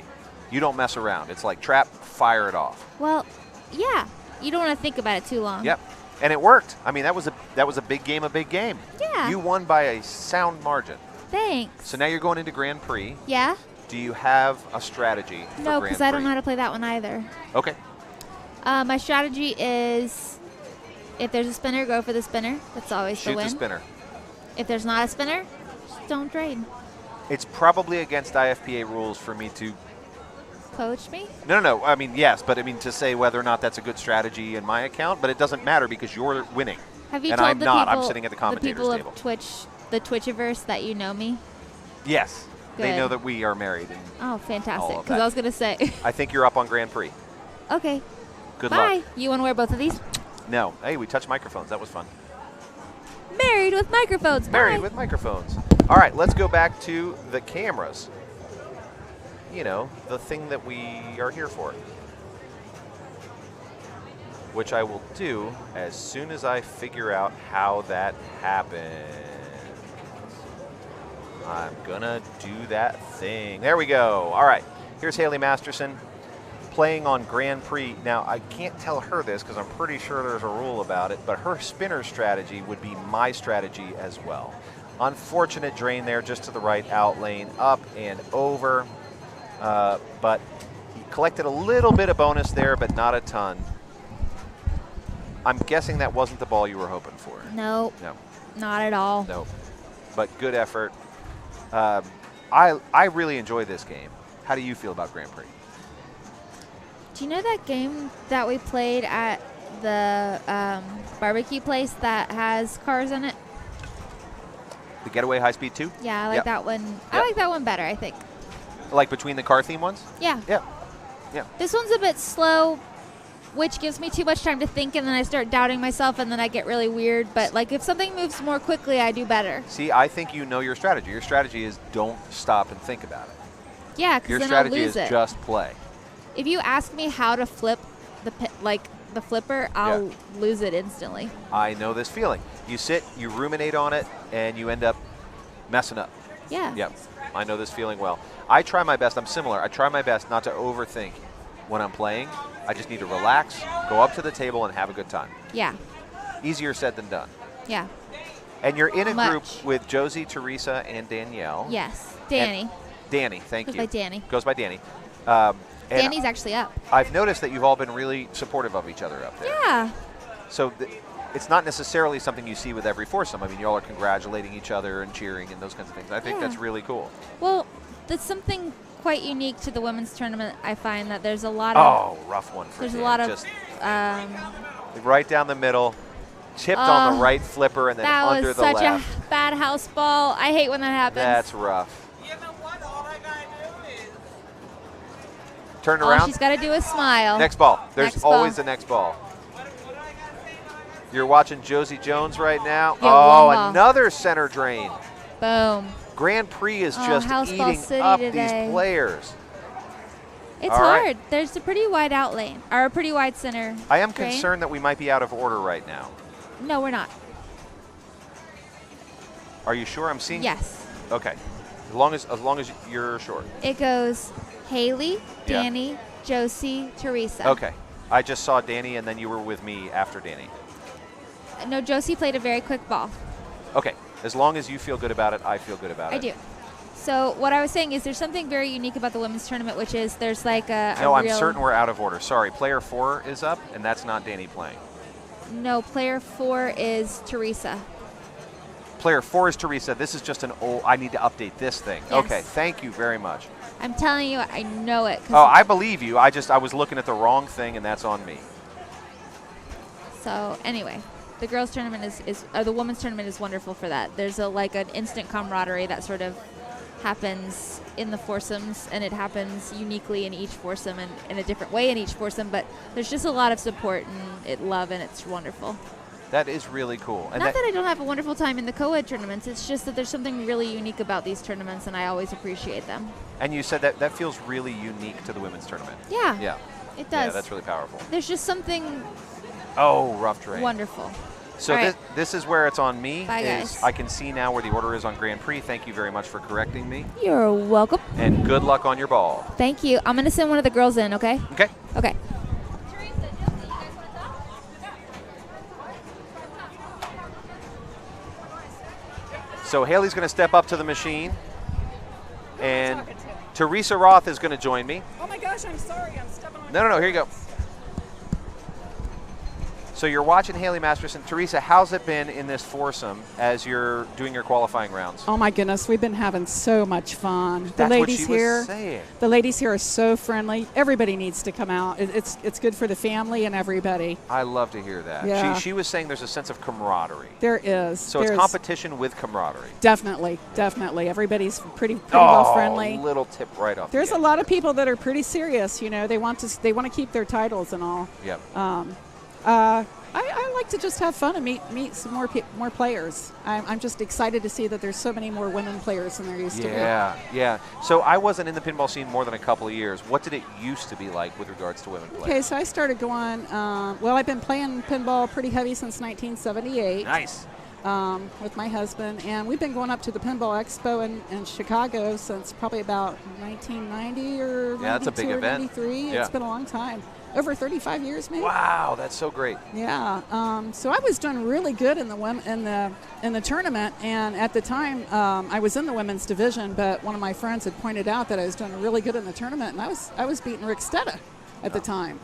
You don't mess around. It's like trap, fire it off. Well, yeah. You don't want to think about it too long. Yep. And it worked. I mean, that was a big game, a big game. Yeah. You won by a sound margin. Thanks. So now you're going into Grand Prix. Yeah. Do you have a strategy for No, because I don't know how to play that one either. Okay. My strategy is if there's a spinner, go for the spinner. That's always the win. Shoot the spinner. If there's not a spinner, just don't trade. It's probably against IFPA rules for me to coach me? No. I mean, yes, but I mean to say whether or not that's a good strategy in my account, but it doesn't matter because you're winning. Have you and told I'm the not. people, I'm sitting at the commentator's people table. Of Twitch, the Twitchiverse, that you know me? Yes. Good. They know that we are married. And oh, fantastic. Because I was going to say. I think you're up on Grand Prix. Okay. Good Bye. luck. You want to wear both of these? No. Hey, we touched microphones. That was fun. Married with microphones. Married Bye. with microphones. All right, let's go back to the cameras. You know, the thing that we are here for. Which I will do as soon as I figure out how that happens. I'm gonna do that thing. There we go. All right, here's Haley Masterson playing on Grand Prix. Now, I can't tell her this because I'm pretty sure there's a rule about it, but her spinner strategy would be my strategy as well. Unfortunate drain there just to the right, out lane, up and over. But he collected a little bit of bonus there, but not a ton. I'm guessing that wasn't the ball you were hoping for. Nope. No. Not at all. Nope. But good effort. I really enjoy this game. How do you feel about Grand Prix? Do you know that game that we played at the barbecue place that has cars in it? The Getaway High Speed 2? Yeah, I like that one. Yep. I like that one better, I think. Like between the car theme ones? Yeah. Yeah. Yeah. This one's a bit slow, which gives me too much time to think, and then I start doubting myself, and then I get really weird. But like if something moves more quickly, I do better. See, I think you know your strategy. Your strategy is don't stop and think about it. Yeah, because then I'll lose it. Your strategy is just play. If you ask me how to flip the flipper, I'll lose it instantly. I know this feeling. You sit, you ruminate on it, and you end up messing up. Yeah. Yep. I know this feeling well. I try my best. I'm similar. I try my best not to overthink when I'm playing. I just need to relax, go up to the table, and have a good time. Yeah. Easier said than done. Yeah. And you're in a group with Josie, Teresa, and Danielle. Yes. Danny. Danny, thank you. Goes by Danny. Goes by Danny. Danny's actually up. I've noticed that you've all been really supportive of each other up there. Yeah. So it's not necessarily something you see with every foursome. I mean, you all are congratulating each other and cheering and those kinds of things. I think that's really cool. Well, that's something quite unique to the women's tournament. I find that there's a lot of rough one for there's Dan. a lot of just right down the middle, chipped on the right flipper and then under the left. That was such a bad house ball. I hate when that happens. That's rough. Turn All around. she's got to do is smile. Next ball. There's next always ball. the next ball. You're watching Josie Jones right now. Get one ball. Another center drain. Boom. Grand Prix is just house ball eating city up today. these players. It's All hard. right. There's a pretty wide out lane, or a pretty wide center. I am drain. concerned that we might be out of order right now. No, we're not. Are you sure? I'm seeing. Yes. Okay. As long as you're sure. It goes Haley, Danny, Josie, Teresa. Okay. I just saw Danny, and then you were with me after Danny. No, Josie played a very quick ball. Okay. As long as you feel good about it, I feel good about it. I do. So what I was saying is there's something very unique about the women's tournament, which is there's like a No, I'm real certain we're out of order. Sorry. Player 4 is up, and that's not Danny playing. No, player 4 is Teresa. Player 4 is Teresa. This is just an old. I need to update this thing. Yes. Okay. Thank you very much. I'm telling you, I know it. Oh, I believe you. I was looking at the wrong thing, and that's on me. So anyway, the girls' tournament the women's tournament is wonderful for that. There's an instant camaraderie that sort of happens in the foursomes, and it happens uniquely in each foursome and in a different way in each foursome. But there's just a lot of support and love, and it's wonderful. That is really cool. And Not that I don't have a wonderful time in the co-ed tournaments. It's just that there's something really unique about these tournaments, and I always appreciate them. And you said that feels really unique to the women's tournament. Yeah. Yeah. It does. Yeah, that's really powerful. There's just something rough drain. wonderful. So All right. this is where it's on me. Bye, guys. I can see now where the order is on Grand Prix. Thank you very much for correcting me. You're welcome. And good luck on your ball. Thank you. I'm going to send one of the girls in, okay? Okay. Okay. So Haley's going to step up to the machine, and Teresa Roth is going to join me. Oh my gosh, I'm sorry. I'm stepping on. No, here you go. So you're watching Haley Masterson. Teresa, how's it been in this foursome as you're doing your qualifying rounds? Oh my goodness, we've been having so much fun. That's what she was saying. The ladies here are so friendly. Everybody needs to come out. It's good for the family and everybody. I love to hear that. Yeah. She was saying there's a sense of camaraderie. There is. So it's competition with camaraderie. Definitely. Everybody's pretty well friendly. Little tip right off. There's a lot of people that are pretty serious. You know, they want to keep their titles and all. Yep. I like to just have fun and meet some more players. I'm just excited to see that there's so many more women players than there used to be. Yeah. So I wasn't in the pinball scene more than a couple of years. What did it used to be like with regards to women players? Okay, so I started going, well, I've been playing pinball pretty heavy since 1978. Nice. With my husband, and we've been going up to the Pinball Expo in Chicago since probably about 1990 or that's a big event. 93. Yeah. It's been a long time. Over 35 years, maybe. Wow, that's so great. Yeah. So I was doing really good in the tournament, and at the time I was in the women's division. But one of my friends had pointed out that I was doing really good in the tournament, and I was beating Rick Stetta at the time.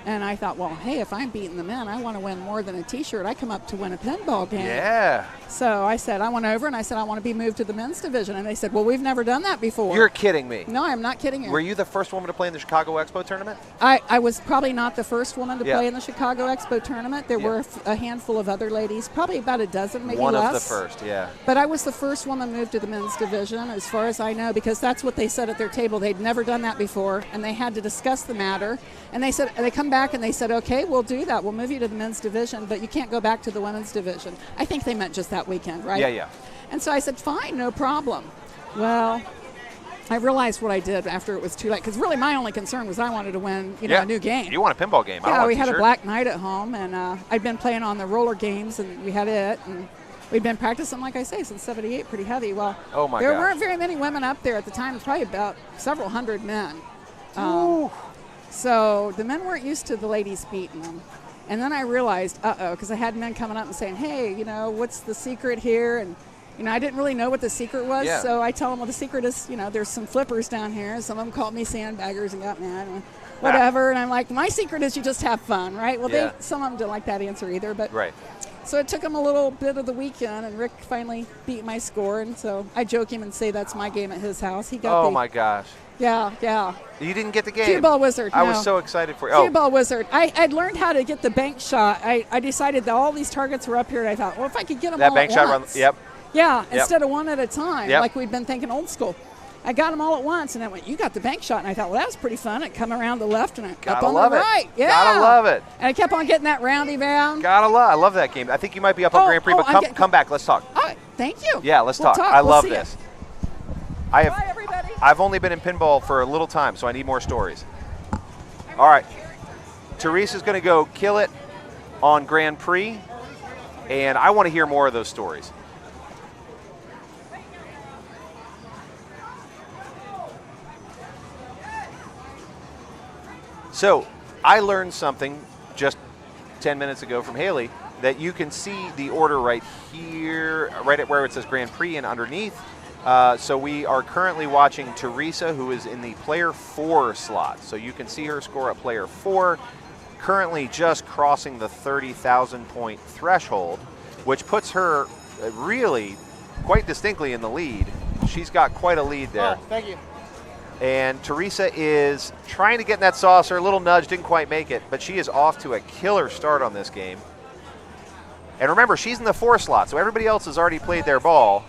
And I thought, well, hey, if I'm beating the men, I want to win more than a T-shirt. I come up to win a pinball game. Yeah. So I said, I went over and I said, I want to be moved to the men's division. And they said, well, we've never done that before. You're kidding me. No, I'm not kidding you. Were you the first woman to play in the Chicago Expo tournament? I was probably not the first woman to play in the Chicago Expo tournament. There were a handful of other ladies, probably about a dozen, maybe One less. of the first, yeah. But I was the first woman moved to the men's division, as far as I know, because that's what they said at their table. They'd never done that before, and they had to discuss the matter. And they said, they come back and they said, okay, we'll do that. We'll move you to the men's division, but you can't go back to the women's division. I think they meant just that weekend, right? Yeah. And so I said, fine, no problem. Well, I realized what I did after it was too late, because really my only concern was I wanted to win, a new game. You want a pinball game. Yeah, we had a black night at home, and I'd been playing on the roller games, and we had it, and we'd been practicing, like I say, since '78, pretty heavy. Well, there weren't very many women up there at the time. It was probably about several hundred men. So the men weren't used to the ladies beating them. And then I realized, because I had men coming up and saying, hey, what's the secret here? And, I didn't really know what the secret was. Yeah. So I tell them, well, the secret is, there's some flippers down here. Some of them called me sandbaggers and got mad and whatever. And I'm like, my secret is you just have fun, right? Well, some of them didn't like that answer either. But right. So it took him a little bit of the weekend, and Rick finally beat my score. And so I joke him and say that's my game at his house. He got my gosh. Yeah. You didn't get the game. Cue ball wizard. I was so excited for you. Cue ball wizard. I'd learned how to get the bank shot. I decided that all these targets were up here, and I thought, well, if I could get them all bank at shot once. Yep. Yeah, instead of one at a time, Yep. like we'd been thinking old school. I got them all at once, and I went, you got the bank shot. And I thought, well, that was pretty fun. It come around the left and up on the right. Yeah. Gotta love it. And I kept on getting that roundy round. I love that game. I think you might be up on Grand Prix, but come back. Let's talk. All right, thank you. Yeah, let's talk. I love this. Bye, everybody. I've only been in pinball for a little time, so I need more stories. All right. Teresa's going to go kill it on Grand Prix, and I want to hear more of those stories. So I learned something just 10 minutes ago from Haley, that you can see the order right here, right at where it says Grand Prix and underneath. So we are currently watching Teresa, who is in the player 4 slot. So you can see her score at player 4, currently just crossing the 30,000 point threshold, which puts her really quite distinctly in the lead. She's got quite a lead there. Oh, thank you. And Teresa is trying to get in that saucer. A little nudge, didn't quite make it, but she is off to a killer start on this game. And remember, she's in the 4 slot, so everybody else has already played their ball.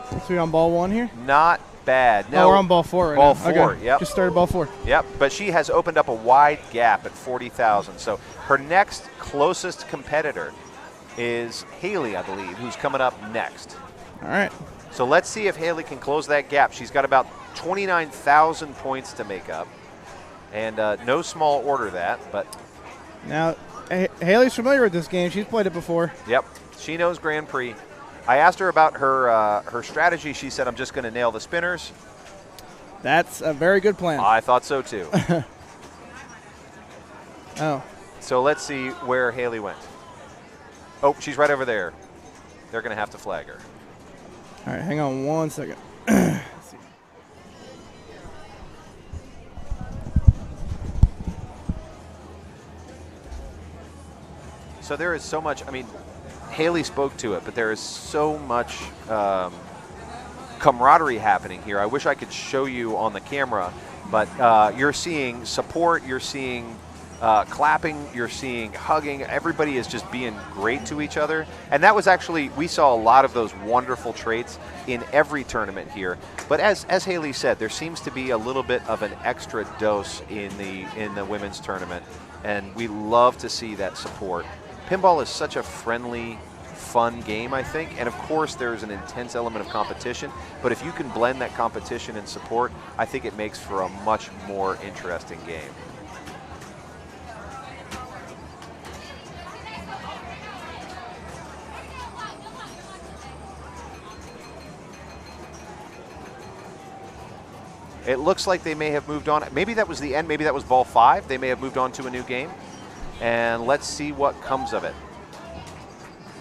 So we're on ball 1 here? Not bad. No, we're on ball 4 right now. Ball 4, okay. yep. Just started ball 4. Yep, but she has opened up a wide gap at 40,000. So her next closest competitor is Haley, I believe, who's coming up next. All right. So let's see if Haley can close that gap. She's got about 29,000 points to make up. And no small order that, but... Now, Haley's familiar with this game. She's played it before. Yep, she knows Grand Prix. I asked her about her strategy. She said, I'm just going to nail the spinners. That's a very good plan. I thought so, too. Oh. So let's see where Haley went. Oh, she's right over there. They're going to have to flag her. All right, hang on one second. So there is so much, I mean, Haley spoke to it, but there is so much camaraderie happening here. I wish I could show you on the camera, but you're seeing support, you're seeing clapping, you're seeing hugging. Everybody is just being great to each other. And that was actually, we saw a lot of those wonderful traits in every tournament here. But as Haley said, there seems to be a little bit of an extra dose in the women's tournament. And we love to see that support. Pinball is such a friendly, fun game, I think, and of course there's an intense element of competition, but if you can blend that competition and support, I think it makes for a much more interesting game. It looks like they may have moved on. Maybe that was the end, maybe that was ball 5. They may have moved on to a new game. And let's see what comes of it.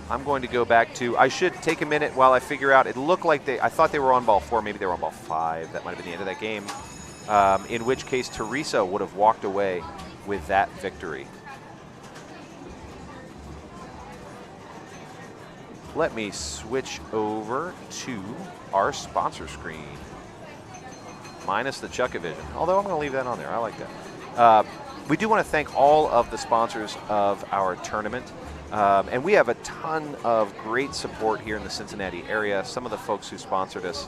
I'm going to go back to, I should take a minute while I figure out, it looked like I thought they were on ball 4, maybe they were on ball 5. That might have been the end of that game. In which case, Teresa would have walked away with that victory. Let me switch over to our sponsor screen. Minus the Chuck-A-Vision, although I'm going to leave that on there. I like that. We do want to thank all of the sponsors of our tournament. And we have a ton of great support here in the Cincinnati area. Some of the folks who sponsored us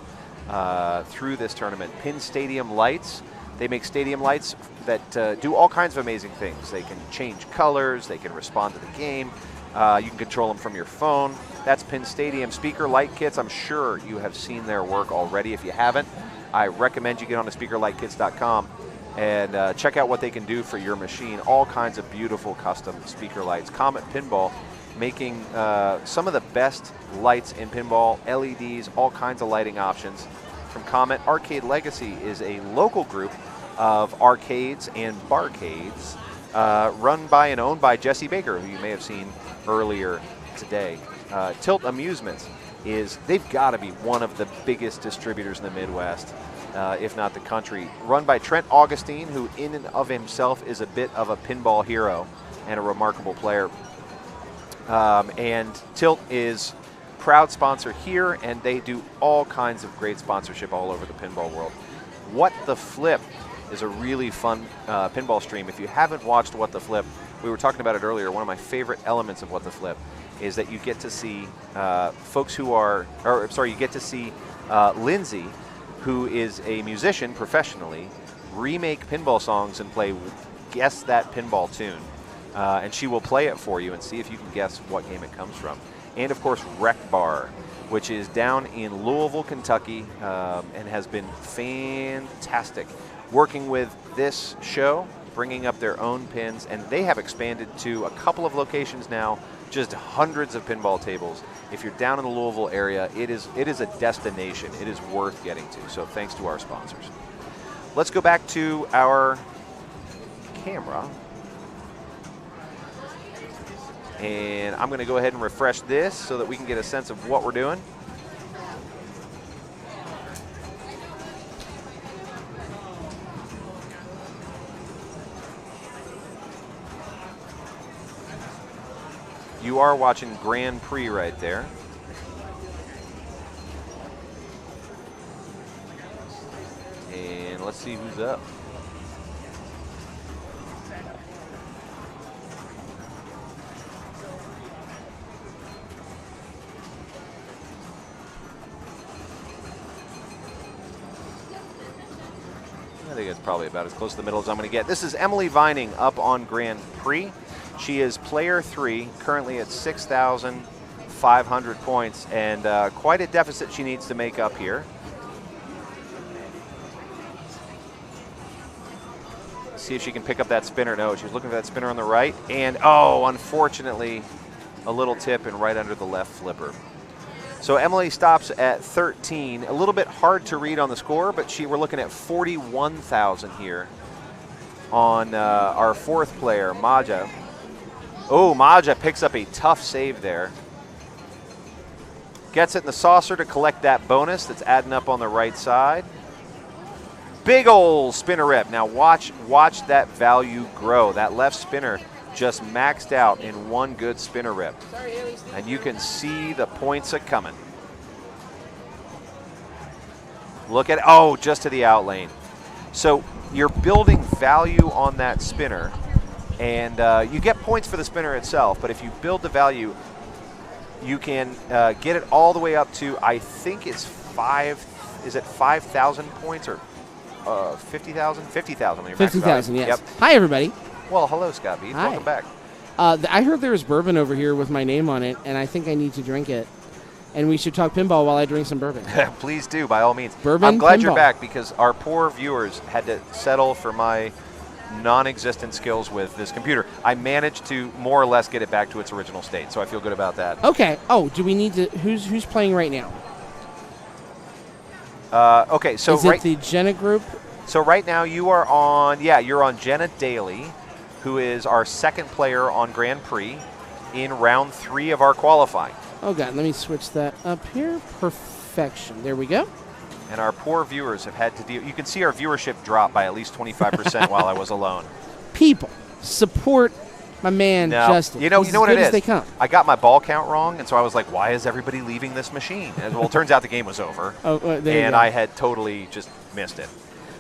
through this tournament. Pin Stadium Lights. They make stadium lights that do all kinds of amazing things. They can change colors. They can respond to the game. You can control them from your phone. That's Pin Stadium. Speaker light kits. I'm sure you have seen their work already. If you haven't, I recommend you get on to speakerlightkits.com and check out what they can do for your machine. All kinds of beautiful custom speaker lights. Comet Pinball making some of the best lights in pinball, LEDs, all kinds of lighting options from Comet. Arcade Legacy is a local group of arcades and barcades run by and owned by Jesse Baker, who you may have seen earlier today. Tilt Amusements they've got to be one of the biggest distributors in the Midwest, if not the country. Run by Trent Augustine, who in and of himself is a bit of a pinball hero and a remarkable player. And Tilt is proud sponsor here, and they do all kinds of great sponsorship all over the pinball world. What the Flip is a really fun pinball stream. If you haven't watched What the Flip, we were talking about it earlier. One of my favorite elements of What the Flip is that you get to see folks who are, you get to see Lindsay, who is a musician professionally, remake pinball songs and play Guess That Pinball Tune. And she will play it for you and see if you can guess what game it comes from. And of course, Wreck Bar, which is down in Louisville, Kentucky, and has been fantastic. Working with this show, bringing up their own pins, and they have expanded to a couple of locations now, just hundreds of pinball tables. If you're down in the Louisville area, it is a destination. It is worth getting to. So thanks to our sponsors. Let's go back to our camera. And I'm going to go ahead and refresh this so that we can get a sense of what we're doing. You are watching Grand Prix right there. And let's see who's up. I think it's probably about as close to the middle as I'm going to get. This is Emily Vining up on Grand Prix. She is player 3, currently at 6,500 points, and quite a deficit she needs to make up here. See if she can pick up that spinner. No, she was looking for that spinner on the right, and oh, unfortunately, a little tip and right under the left flipper. So Emily stops at 13. A little bit hard to read on the score, but we're looking at 41,000 here on our 4th player, Maja. Oh, Maja picks up a tough save there. Gets it in the saucer to collect that bonus that's adding up on the right side. Big ol' spinner rip. Now watch that value grow. That left spinner just maxed out in one good spinner rip. And you can see the points are coming. Look at, just to the out lane. So you're building value on that spinner, and you get points for the spinner itself, but if you build the value, you can get it all the way up to, I think it's 5,000 points or 50,000? 50,000. 50,000, yes. Yep. Hi, everybody. Well, hello, Scott Beat. Hi. Welcome back. I heard there was bourbon over here with my name on it, and I think I need to drink it. And we should talk pinball while I drink some bourbon. Please do, by all means. Bourbon, I'm glad you're pinball. back because our poor viewers had to settle for my non-existent skills with this computer. I managed to more or less get it back to its original state, so I feel good about that. Okay. Oh, do we need to? Who's playing right now? Okay, so is it the Jenna group? So right now you're on Jenna Daly, who is our second player on Grand Prix in round 3 of our qualifying. Oh, God, let me switch that up here. Perfection. There we go. And our poor viewers have had to deal. You can see our viewership drop by at least 25% while I was alone. People, support my man, Justin. You know what it is? They come. I got my ball count wrong, and so I was like, why is everybody leaving this machine? And, well, it turns out the game was over. And I had totally just missed it.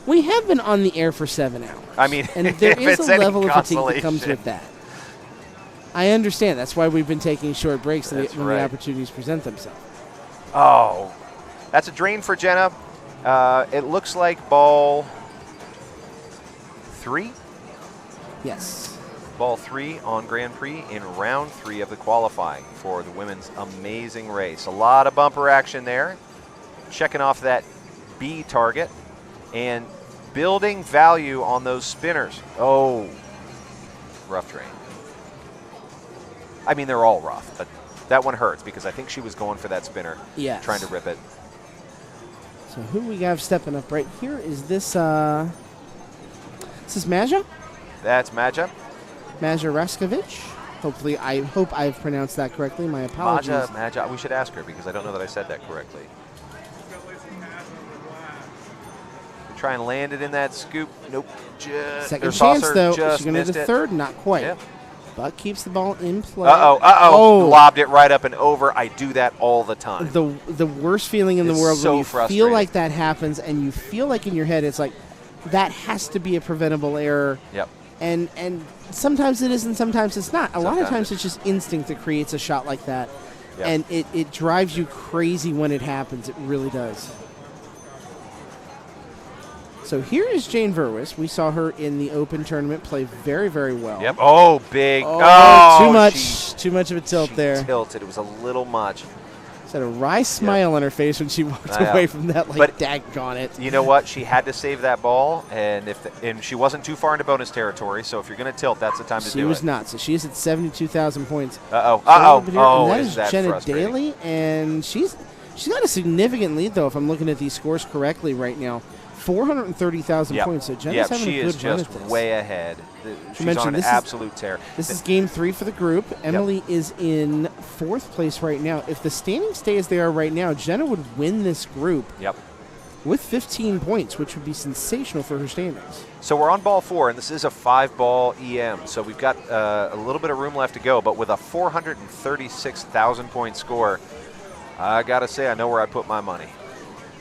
We have been on the air for 7 hours. I mean, and there is a level of fatigue that consolation. comes with that. I understand. That's why we've been taking short breaks when the opportunities present themselves. Oh, that's a drain for Jenna. It looks like ball 3? Yes. Ball 3 on Grand Prix in round 3 of the qualifying for the women's amazing race. A lot of bumper action there. Checking off that B target and building value on those spinners. Oh, rough drain. I mean, they're all rough, but that one hurts because I think she was going for that spinner, trying to rip it. So who we have stepping up right here is this, is this Maja? That's Maja. Maja Raskovich. Hopefully, I hope I've pronounced that correctly. My apologies. Maja. We should ask her because I don't know that I said that correctly. Try and land it in that scoop. Nope. Second chance, though. She's going to do the third. Not quite. Yeah. But keeps the ball in play. Uh-oh. Lobbed it right up and over. I do that all the time. The worst feeling in the world so when you frustrating. feel like that happens and you feel like in your head it's like, that has to be a preventable error. Yep. And sometimes it is and sometimes it's not. A lot of times it's just instinct that creates a shot like that. Yep. And it drives you crazy when it happens. It really does. So here is Jane Verwis. We saw her in the Open tournament play very, very well. Yep. Oh, big. Too much. Too much of a tilt there. Tilted. It was a little much. She had a wry smile on her face when she walked away from that, like, daggone it. You know what? She had to save that ball, and she wasn't too far into bonus territory, so if you're going to tilt, that's the time to do it. She was not. So she is at 72,000 points. Oh, and that is Jenna Daly, and she's got a significant lead, though, if I'm looking at these scores correctly right now. 430,000 points. So Jenna's having a good run at this. Way ahead. She's on an absolute tear. This is game 3 for the group. Emily is in 4th place right now. If the standings stay as they are right now, Jenna would win this group with 15 points, which would be sensational for her standings. So we're on ball 4, and this is a 5-ball EM. So we've got a little bit of room left to go, but with a 436,000-point score, I got to say I know where I put my money.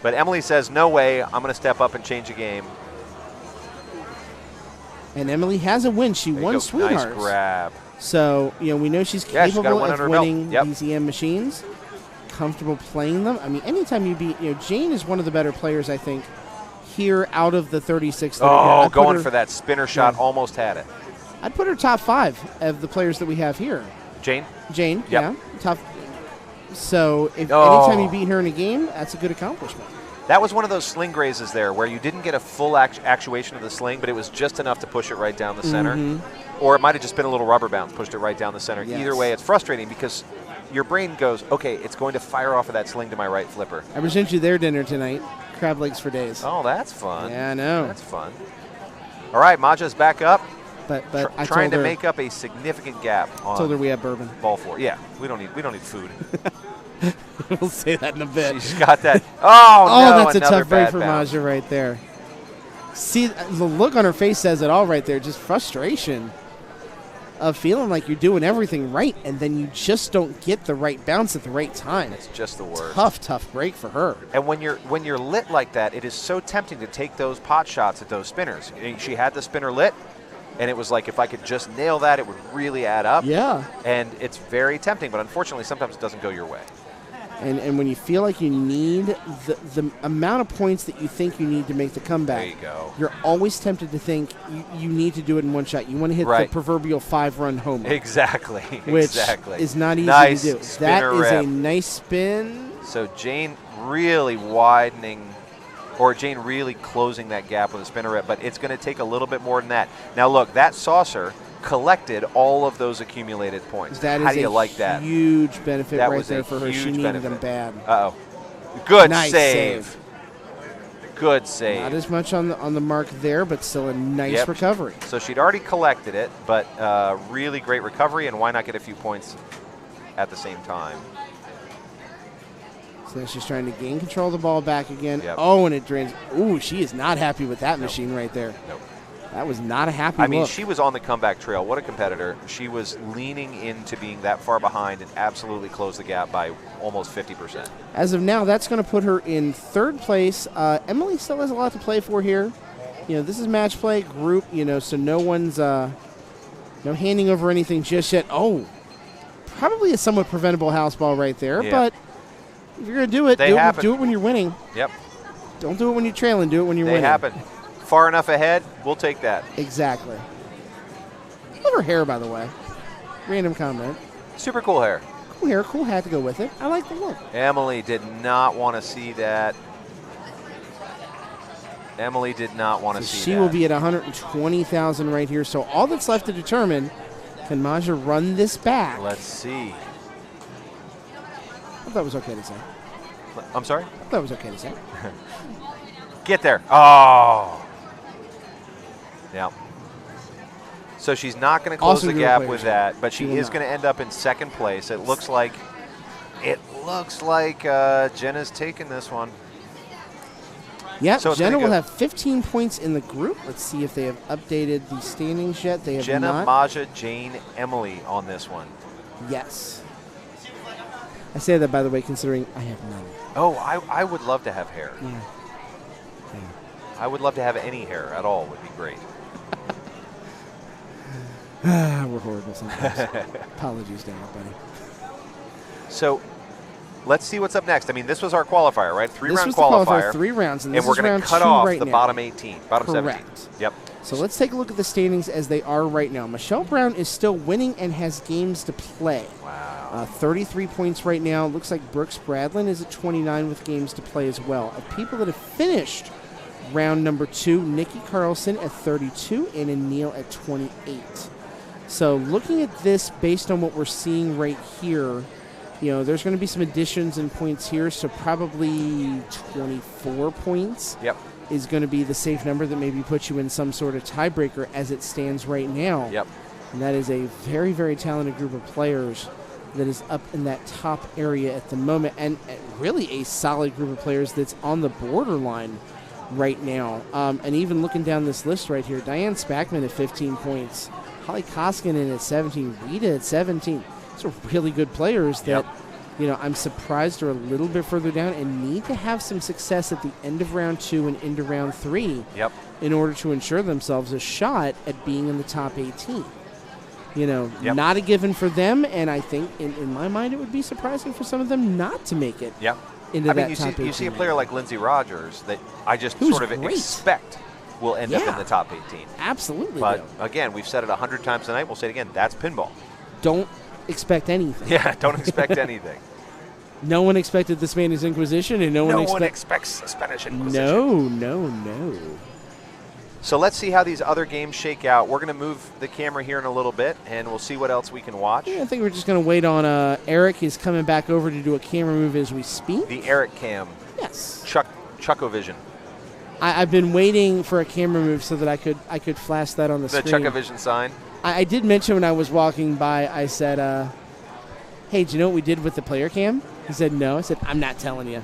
But Emily says, no way, I'm going to step up and change the game. And Emily has a win. She won Sweethearts. Nice grab. So, we know she's capable of winning Yep. these EM machines, comfortable playing them. I mean, anytime you beat, Jane is one of the better players, I think, here out of the 36. Going for that spinner shot, almost had it. I'd put her top 5 of the players that we have here. Jane, top. So if anytime you beat her in a game, that's a good accomplishment. That was one of those sling grazes there where you didn't get a full actuation of the sling, but it was just enough to push it right down the center. Or it might have just been a little rubber bounce, pushed it right down the center. Yes. Either way, it's frustrating because your brain goes, okay, it's going to fire off of that sling to my right flipper. I present you their dinner tonight. Crab legs for days. Oh, that's fun. Yeah, I know. That's fun. All right, Maja's back up. But I trying told to her, make up a significant gap on told her we have bourbon. Ball 4. Yeah, we don't need food. We'll say that in a bit. She's got that. Oh, no, that's a tough break for bounce. Maja right there. See, the look on her face says it all right there. Just frustration of feeling like you're doing everything right, and then you just don't get the right bounce at the right time. It's just the worst. Tough break for her. And when you're lit like that, it is so tempting to take those pot shots at those spinners. She had the spinner lit, and it was like if I could just nail that, it would really add up. Yeah. And it's very tempting, but unfortunately, sometimes it doesn't go your way. And when you feel like you need the amount of points that you think you need to make the comeback, there you go. You're always tempted to think you need to do it in one shot. You want to hit the proverbial 5-run homer. Exactly. Which is not easy to do. That is a nice spin. So Jane really widening, or Jane really closing that gap with a spinner rep, but it's going to take a little bit more than that. Now look, that saucer collected all of those accumulated points. How do you like that? Huge benefit that right was there for her. She needed them bad. Uh-oh. Good nice save. Good save. Not as much on the mark there, but still a nice recovery. So she'd already collected it, but really great recovery, and why not get a few points at the same time? So she's trying to gain control of the ball back again. Oh, and it drains. Ooh, she is not happy with that machine right there. Nope. That was not a happy I mean, look. she was on the comeback trail. What a competitor. She was leaning into being that far behind and absolutely closed the gap by almost 50%. As of now, that's going to put her in third place. Emily still has a lot to play for here. This is match play, group, so no one's no handing over anything just yet. Oh, probably a somewhat preventable house ball right there, but if you're going to do it, do it when you're winning. Yep. Don't do it when you're trailing. Do it when you're winning. They happen. Far enough ahead, we'll take that. Exactly. Love her hair, by the way. Random comment. Super cool hair. Cool hair, cool hat to go with it. I like the look. Emily did not want to see that. Emily did not want to see that. She will be at 120,000 right here. So all that's left to determine, can Maja run this back? Let's see. I thought it was okay to say. I'm sorry? I thought it was okay to say. Get there. Oh. Yeah. So she's not going to close the gap with that, but she is going to end up in second place. It looks like Jenna's taking this one. Yeah, so Jenna will have 15 points in the group. Let's see if they have updated the standings yet. They have Jenna, not. Maja, Jane, Emily on this one. Yes. I say that, by the way, considering I have none. Oh, I would love to have hair. Yeah. I would love to have any hair at all. Would be great. We're horrible sometimes. Apologies to everybody. So let's see what's up next. I mean, this was our qualifier, right? Three-round qualifier. 3 rounds, and we're going to cut off the bottom 18, bottom Correct. 17. Yep. So let's take a look at the standings as they are right now. Michelle Brown is still winning and has games to play. Wow. 33 points right now. Looks like Brooks Bradlin is at 29 with games to play as well. Of people that have finished round number 2, Nikki Carlson at 32 and Neil at 28. So looking at this based on what we're seeing right here, there's going to be some additions in points here, so probably 24 points is going to be the safe number that maybe puts you in some sort of tiebreaker as it stands right now. Yep. And that is a very, very talented group of players that is up in that top area at the moment, and really a solid group of players that's on the borderline right now. And even looking down this list right here, Diane Spackman at 15 points, Holly Koskinen at 17, Rita at 17. Those are really good players that, I'm surprised are a little bit further down and need to have some success at the end of round 2 and into round 3 in order to ensure themselves a shot at being in the top 18. Not a given for them, and I think in my mind it would be surprising for some of them not to make it. Into that top 18. You see a player like Lindsay Rogers that I just sort of expect will end up in the top 18. Absolutely. But again, we've said it 100 times tonight. We'll say it again. That's pinball. Don't expect anything. Yeah, don't expect anything. No one expected the Spanish Inquisition, and no one expects the Spanish Inquisition. No. So let's see how these other games shake out. We're going to move the camera here in a little bit, and we'll see what else we can watch. Yeah, I think we're just going to wait on Eric. He's coming back over to do a camera move as we speak. The Eric cam. Yes. Chuckovision. I've been waiting for a camera move so that I could flash that on the screen. The Chuckovision sign. I did mention when I was walking by, I said, hey, do you know what we did with the player cam? He said no. I said, I'm not telling you.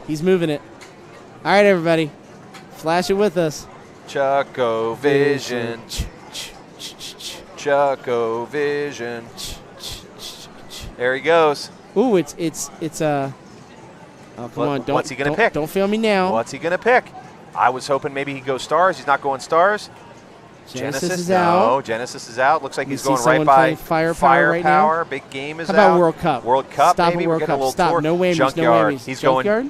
He's moving it. All right, everybody. Flash it with us. Chucko Vision. Chucko Vision. There he goes. Ooh, it's oh, come on. What's he going to pick? Don't fail me now. What's he going to pick? I was hoping maybe he'd go stars. He's not going stars. Genesis is out. No, Genesis is out. Looks like he's going right by Firepower right now. Big game is How out. about World Cup? World Cup, Stop maybe. World We're getting Cup. a little Stop. tour. No whammies. Junkyard. No whammies.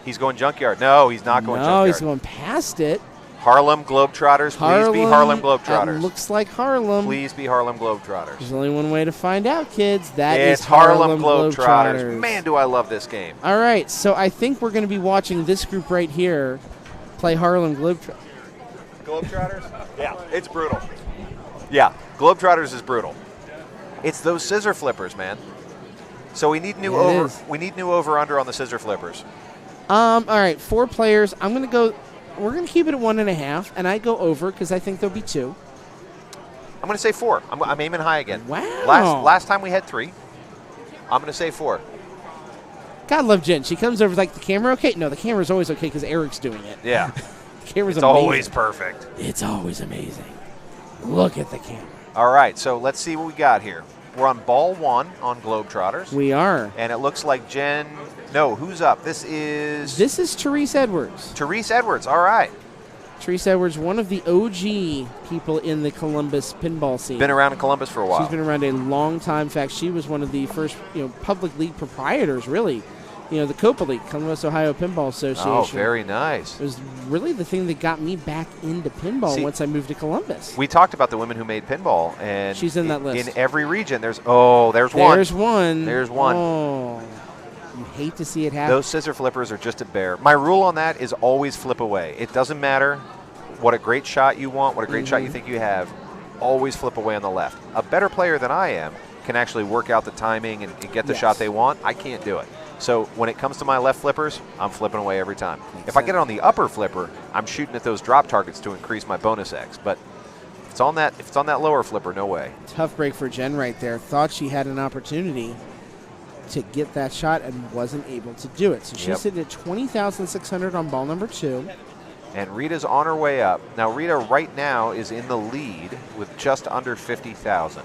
He's going Junkyard. No, he's not going Junkyard. No, he's going past it. Harlem Globetrotters. Please be Harlem Globetrotters. Looks like Harlem. Please be Harlem Globetrotters. There's only one way to find out, kids. It's Harlem Globetrotters. Man, do I love this game. All right, so I think we're going to be watching this group right here play Harlem Globetrotters. Globetrotters? Yeah, it's brutal. Yeah, Globetrotters is brutal. It's those scissor flippers, man. So we need new over-under on the scissor flippers. All right, 4 players. I'm going to go. We're going to keep it at 1.5, and I go over because I think there'll be 2. I'm going to say 4. I'm aiming high again. Wow. Last time we had 3. I'm going to say 4. God love Jen. She comes over like, the camera okay? No, the camera's always okay because Eric's doing it. Yeah. The camera's it's amazing. Always perfect. It's always amazing. Look at the camera. All right, so let's see what we got here. We're on ball 1 on Globetrotters. We are. And it looks like Jen. No, who's up? This is Therese Edwards. Therese Edwards, all right. Therese Edwards, one of the OG people in the Columbus pinball scene. Been around in Columbus for a while. She's been around a long time. In fact, she was one of the first, public league proprietors, really. The Copa League, Columbus, Ohio Pinball Association. Oh, very nice. It was really the thing that got me back into pinball once I moved to Columbus. We talked about the women who made pinball, and she's in that list. In every region, there's one. There's one. There's one. Oh, you hate to see it happen. Those scissor flippers are just a bear. My rule on that is always flip away. It doesn't matter what a great shot you want, what a great shot you think you have. Always flip away on the left. A better player than I am can actually work out the timing and get the shot they want. I can't do it. So when it comes to my left flippers, I'm flipping away every time. If I get it on the upper flipper, I'm shooting at those drop targets to increase my bonus X. But if it's on that lower flipper, no way. Tough break for Jen right there. Thought she had an opportunity to get that shot and wasn't able to do it. So she's sitting at 20,600 on ball number 2. And Rita's on her way up. Now Rita right now is in the lead with just under 50,000.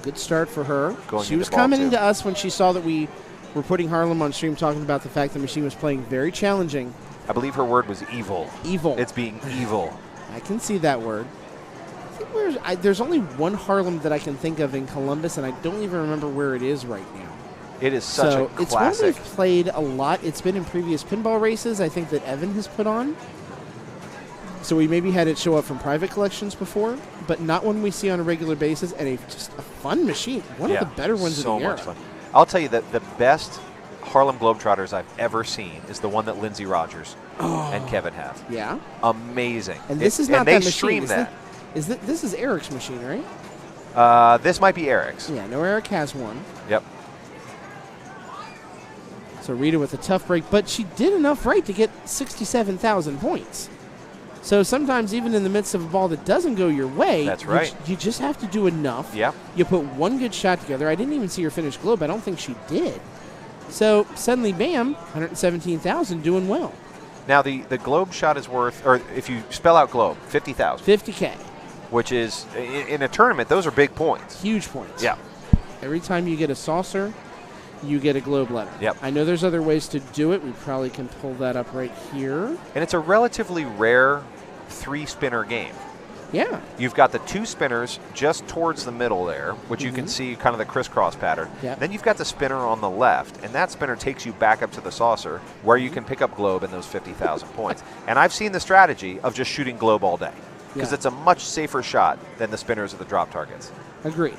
Good start for her. She was commenting to us when she saw that we were putting Harlem on stream, talking about the fact the machine was playing very challenging. I believe her word was evil. Evil. It's being evil. I can see that word. I think there's only one Harlem that I can think of in Columbus, and I don't even remember where it is right now. It is such a classic. It's one we've played a lot. It's been in previous pinball races, I think, that Evan has put on. So we maybe had it show up from private collections before, but not one we see on a regular basis, and just a fun machine. One of the better ones in the era. So much fun. I'll tell you that the best Harlem Globetrotters I've ever seen is the one that Lindsey Rogers and Kevin have. Yeah. Amazing. And this is not that machine. Stream that. This is Eric's machine, right? This might be Eric's. Yeah, no, Eric has one. Yep. So Rita with a tough break, but she did enough right to get 67,000 points. So sometimes even in the midst of a ball that doesn't go your way, that's right. You just have to do enough. Yeah. You put one good shot together. I didn't even see her finish globe. I don't think she did. So suddenly, bam, 117,000, doing well. Now the globe shot is worth, or if you spell out globe, 50,000. 50K. Which is, in a tournament, those are big points. Huge points. Yeah. Every time you get a saucer, you get a globe letter. Yep. I know there's other ways to do it. We probably can pull that up right here. And it's a relatively rare 3-spinner game. Yeah. You've got the 2 spinners just towards the middle there, which you can see kind of the crisscross pattern. Yep. Then you've got the spinner on the left, and that spinner takes you back up to the saucer where you can pick up globe and those 50,000 points. And I've seen the strategy of just shooting globe all day because it's a much safer shot than the spinners or the drop targets. Agreed.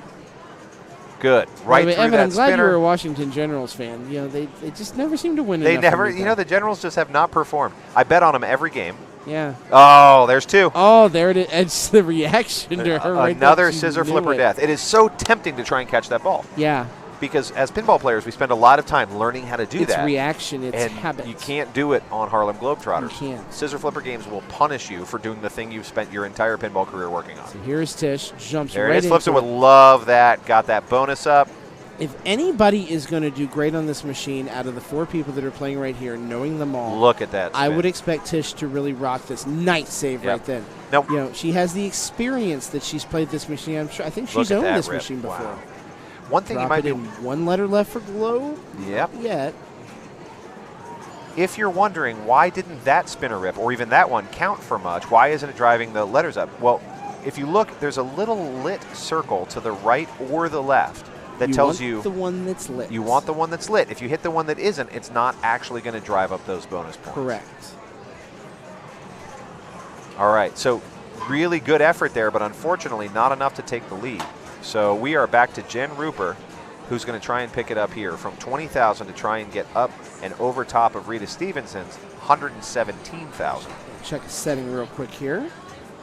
Good. Right through Evan, that I'm glad spinner. you were a Washington Generals fan. They just never seem to win They enough. never, the Generals just have not performed. I bet on them every game. Yeah. Oh, there's 2. Oh, there it is. It's the reaction to her. Another scissor flipper death. It is so tempting to try and catch that ball. Yeah. Because as pinball players, we spend a lot of time learning how to do that. It's reaction. It's and habit. You can't do it on Harlem Globetrotters. You can't. Scissor flipper games will punish you for doing the thing you've spent your entire pinball career working on. So here's Tish. Jumps there right it is. Flips it into with love that. Got that bonus up. If anybody is going to do great on this machine out of the 4 people that are playing right here, knowing them all, look at that spin. I would expect Tish to really rock this. Nice save right then. Nope. You know, she has the experience that she's played this machine. I think she's owned this machine before. Wow. One thing you might do. 1 letter left for Globe. Yep. Not yet. If you're wondering why didn't that spinner rip or even that one count for much, why isn't it driving the letters up? Well, if you look, there's a little lit circle to the right or the left that tells you the one that's lit. You want the one that's lit. If you hit the one that isn't, it's not actually going to drive up those bonus points. Correct. All right, so really good effort there, but unfortunately not enough to take the lead. So we are back to Jen Ruper, who's going to try and pick it up here from 20,000 to try and get up and over top of Rita Stevenson's 117,000. Check a setting real quick here.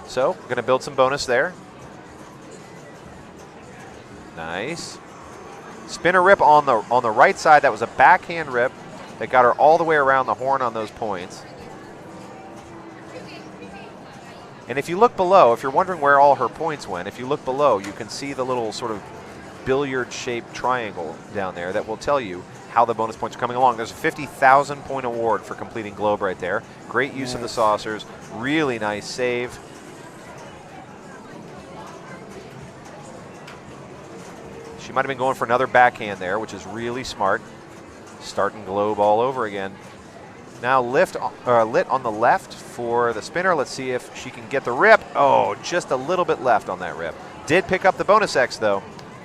So we're going to build some bonus there. Nice. Spinner rip on the right side. That was a backhand rip that got her all the way around the horn on those points. And if you look below, if you're wondering where all her points went, if you look below, you can see the little sort of billiard-shaped triangle down there that will tell you how the bonus points are coming along. There's a 50,000 point award for completing Globe right there. Great use of the saucers. Really nice save. She might have been going for another backhand there, which is really smart. Starting Globe all over again. Now lit on the left for the spinner. Let's see if she can get the rip. Oh, just a little bit left on that rip. Did pick up the bonus X, though.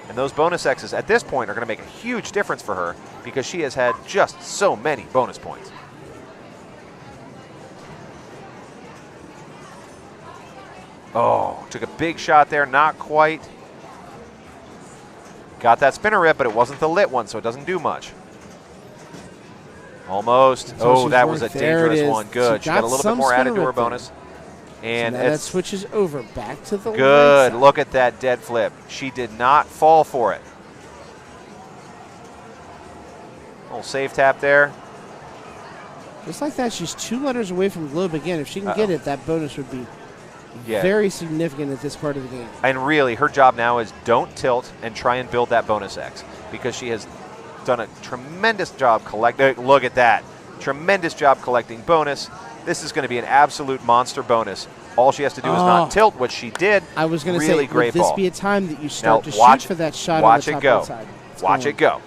And those bonus X's at this point are going to make a huge difference for her because she has had just so many bonus points. Oh, took a big shot there, not quite. Got that spinner rip, but it wasn't the lit one, so it doesn't do much. Almost. Oh, that was a dangerous one. Good. She got a little bit more added to her bonus. And so that switches over back to the good. Right side. Look at that dead flip. She did not fall for it. Little save tap there. Just like that, she's 2 letters away from Globe again. If she can get it, that bonus would be very significant at this part of the game. And really, her job now is don't tilt and try and build that bonus X because she has done a tremendous job collecting. Look at that. Tremendous job collecting bonus. This is going to be an absolute monster bonus. All she has to do is not tilt, which she did. I was going to really say, great would this ball. be a time that you start to shoot for that shot on the top right side? Watch it go.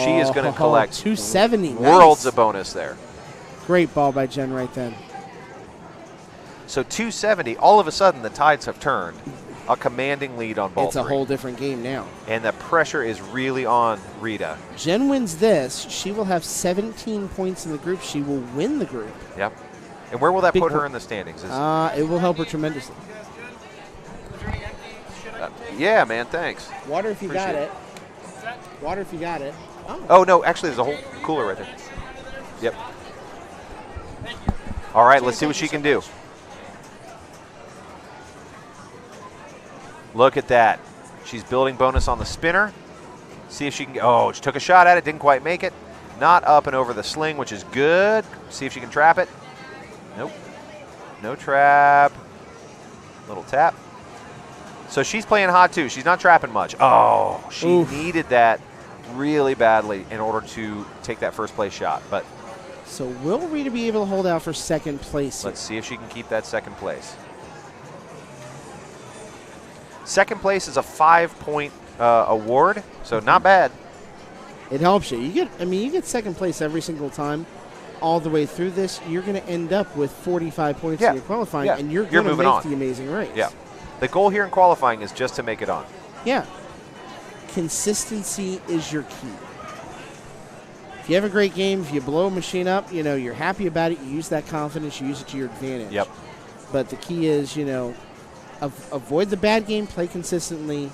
She is going to collect 270. Worlds of bonus there. Great ball by Jen right then. So 270, all of a sudden the tides have turned. A commanding lead on ball It's a whole different game now. And the pressure is really on Rita. Jen wins this. She will have 17 points in the group. She will win the group. Yep. And where will that put her in the standings? It will help her tremendously. Yeah, man, thanks. Water if you got it. Water if you got it. Oh, no, actually, there's a whole cooler right there. Yep. All right, let's see what she can do. Look at that. She's building bonus on the spinner. See if she can. Oh, she took a shot at it, didn't quite make it. Not up and over the sling, which is good. See if she can trap it. Nope. No trap. Little tap. So she's playing hot too. She's not trapping much. Oh, she needed that really badly in order to take that first place shot. But so will Rita be able to hold out for second place? Let's see if she can keep that second place. Second place is a 5-point award, so not bad. It helps you. You get second place every single time, all the way through this. You're going to end up with 45 points in your qualifying, and you're going to make the amazing race. Yeah. The goal here in qualifying is just to make it on. Yeah. Consistency is your key. If you have a great game, if you blow a machine up, you're happy about it. You use that confidence. You use it to your advantage. Yep. But the key is, avoid the bad game, play consistently,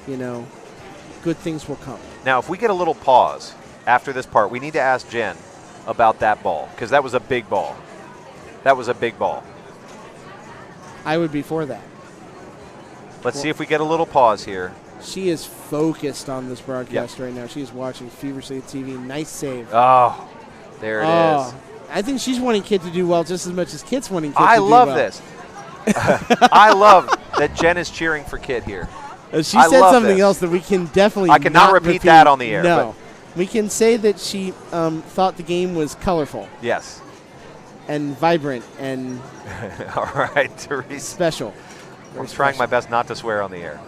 good things will come. Now, if we get a little pause after this part, we need to ask Jen about that ball, because that was a big ball. That was a big ball. I would be for that. Let's see if we get a little pause here. She is focused on this broadcast right now. She's watching feverishly at TV. Nice save. Oh, there it is. I think she's wanting Kit to do well just as much as Kit's wanting Kit to do well. I love this. I love that Jen is cheering for Kit here. She said something else that we can definitely I cannot repeat that on the air. No. We can say that she thought the game was colorful. Yes. And vibrant and all right, Therese. Special. I'm trying my best not to swear on the air.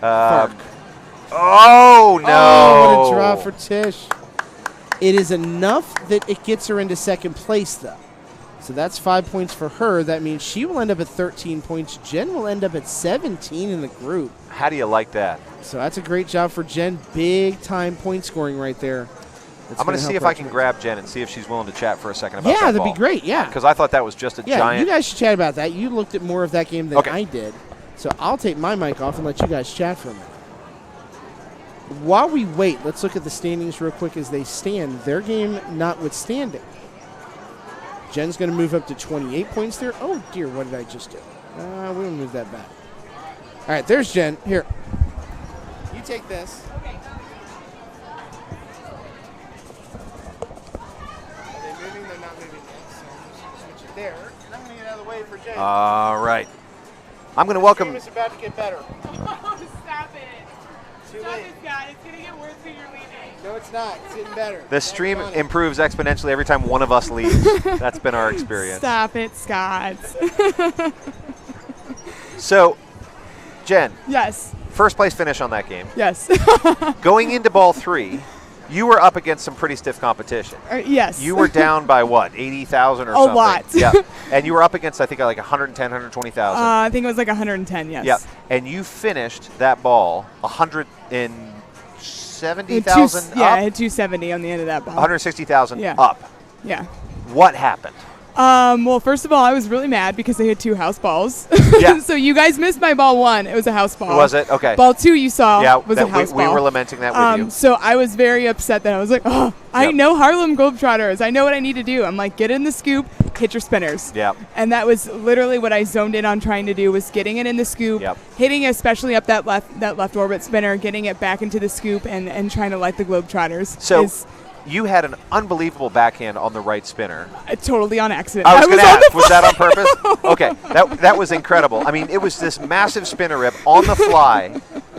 Fuck. Oh, no. Oh, what a draw for Tish. It is enough that it gets her into second place, though. So that's 5 points for her. That means she will end up at 13 points. Jen will end up at 17 in the group. How do you like that? So that's a great job for Jen. Big-time point scoring right there. I'm going to see if I can grab Jen and see if she's willing to chat for a second about that that'd ball. be great, yeah. Because I thought that was just a giant. You guys should chat about that. You looked at more of that game than I did. So I'll take my mic off and let you guys chat for a minute. While we wait, let's look at the standings real quick as they stand. Their game notwithstanding. Jen's going to move up to 28 points there. Oh, dear, what did I just do? We're going to move that back. All right, there's Jen. Here. You take this. Okay. Are they moving? They're not moving yet, so I'm just going to switch it there. And I'm going to get out of the way for Jen. All right. I'm going to welcome. The game is about to get better. Stop it. Stop it, Scott. It's going to get worse when you're leaving. No, it's not. It's getting better. The stream improves exponentially every time one of us leaves. That's been our experience. Stop it, Scott. So, Jen. Yes. First place finish on that game. Yes. Going into ball 3, you were up against some pretty stiff competition. Yes. You were down by what, 80,000 or something? A lot. Yeah. And you were up against, I think, like 110, 120,000. I think it was like 110, yes. Yeah. And you finished that ball 170,000 up? Yeah, I had 270 on the end of that ball. 160,000 yeah. up. Yeah. What happened? Well, first of all, I was really mad because I had 2 house balls. Yeah. So you guys missed my ball 1. It was a house ball. Was it? Okay. Ball 2 you saw was a house ball. We were lamenting that with you. So I was very upset that I was like, I know Harlem Globetrotters. I know what I need to do. I'm like, get in the scoop, hit your spinners. Yeah. And that was literally what I zoned in on trying to do, was getting it in the scoop, hitting especially up that left orbit spinner, getting it back into the scoop, and trying to light the Globetrotters. So you had an unbelievable backhand on the right spinner. Totally on accident. I was going to ask, was that on purpose? Okay, that was incredible. I mean, it was this massive spinner rip on the fly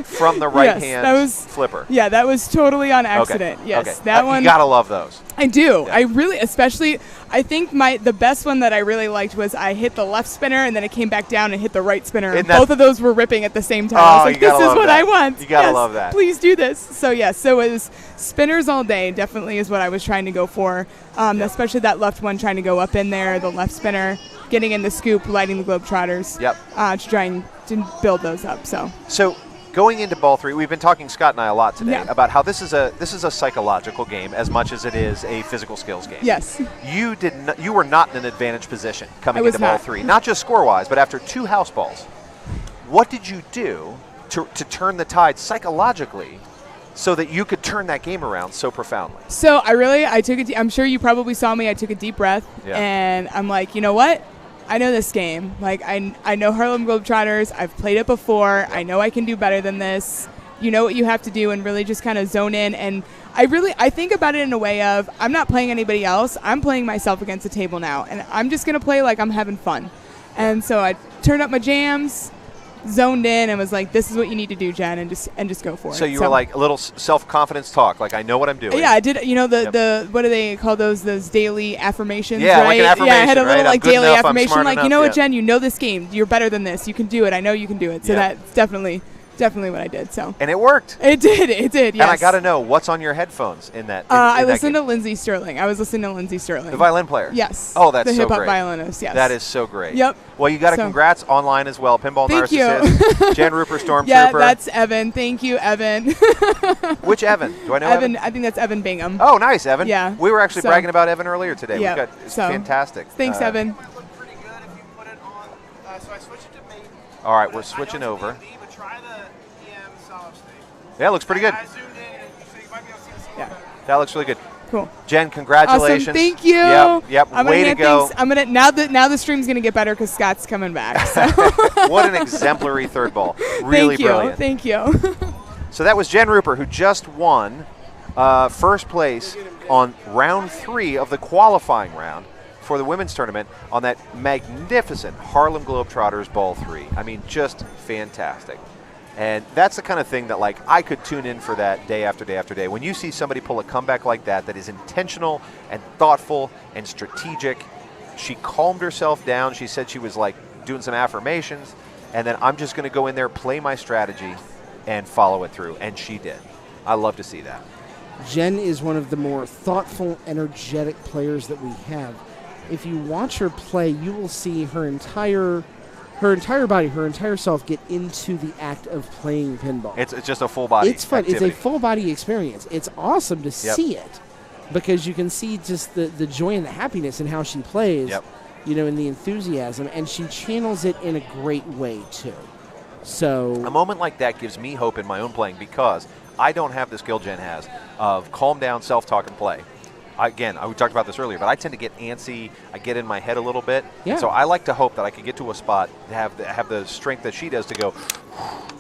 from the right hand flipper. Yeah, that was totally on accident. Okay. Yes, okay. that one. You gotta love those. I do. Yeah. I really, especially, I think the best one that I really liked was I hit the left spinner and then it came back down and hit the right spinner. And both of those were ripping at the same time. I was like, this is what I want. You gotta love that. Please do this. So so it was spinners all day. Definitely is what I was trying to go for. Especially that left one, trying to go up in there, the left spinner, getting in the scoop, lighting the Globetrotters. Yep. To try and to build those up. So going into ball 3, we've been talking, Scott and I, a lot today about how this is a psychological game as much as it is a physical skills game. Yes. You were not in an advantage position coming into ball 3, not just score-wise, but after 2 house balls. What did you do to turn the tide psychologically so that you could turn that game around so profoundly? So I took I'm sure you probably saw me. I took a deep breath, and I'm like, you know what? I know this game. Like, I know Harlem Globetrotters. I've played it before. I know I can do better than this. You know what you have to do, and really just kind of zone in. And I think about it in a way of, I'm not playing anybody else. I'm playing myself against the table now, and I'm just going to play like I'm having fun. And so I turned up my jams, zoned in, and was like, this is what you need to do, Jen, and just go for it. So you were like a little self-confidence talk, like, I know what I'm doing. Yeah, I did. You know, the what do they call those daily affirmations, yeah, right? Like an affirmation, yeah, I had a little right? daily enough, affirmation, like, enough, you know what, Jen, you know this game. You're better than this. You can do it. I know you can do it. So that's definitely what I did. So. And it worked. It did. Yes. And I got to know, what's on your headphones in that? I listened to Lindsey Sterling. I was listening to Lindsey Sterling. The violin player? Yes. Oh, that's so great. The hip-hop violinist, yes. That is so great. Yep. Well, you got to congrats online as well. Pinball Thank Narcissist. You. Jen Rupert, Stormtrooper. Yeah, that's Evan. Thank you, Evan. Which Evan? Do I know Evan? I think that's Evan Bingham. Oh, nice, Evan. Yeah. We were actually bragging about Evan earlier today. Yeah. It's fantastic. Thanks, Evan. It would look pretty good if you put it on. So I switched it to maiden. All right, we're switching over. But try the EM solid state. Yeah, it looks pretty good. I zoomed in, so you might be able to see the score better. That looks really good. Cool. Jen, congratulations. Awesome. Thank you. Yep. Way to go. I'm gonna now the stream's gonna get better because Scott's coming back. So. What an exemplary third ball. Really brilliant. Thank you. So that was Jen Rupert, who just won first place on round 3 of the qualifying round for the women's tournament on that magnificent Harlem Globetrotters ball 3. I mean, just fantastic. And that's the kind of thing that, like, I could tune in for that day after day after day. When you see somebody pull a comeback like that is intentional and thoughtful and strategic, she calmed herself down. She said she was, like, doing some affirmations, and then I'm just going to go in there, play my strategy, and follow it through. And she did. I love to see that. Jen is one of the more thoughtful, energetic players that we have. If you watch her play, you will see her entire body, her entire self get into the act of playing pinball. It's just a full body. It's fun. Activity. It's a full body experience. It's awesome to see it because you can see just the joy and the happiness in how she plays. Yep. You know, and the enthusiasm, and she channels it in a great way too. So a moment like that gives me hope in my own playing because I don't have the skill Jen has of calm down, self-talk, and play. Again, we talked about this earlier, but I tend to get antsy. I get in my head a little bit. Yeah. So I like to hope that I can get to a spot, have the strength that she does to go,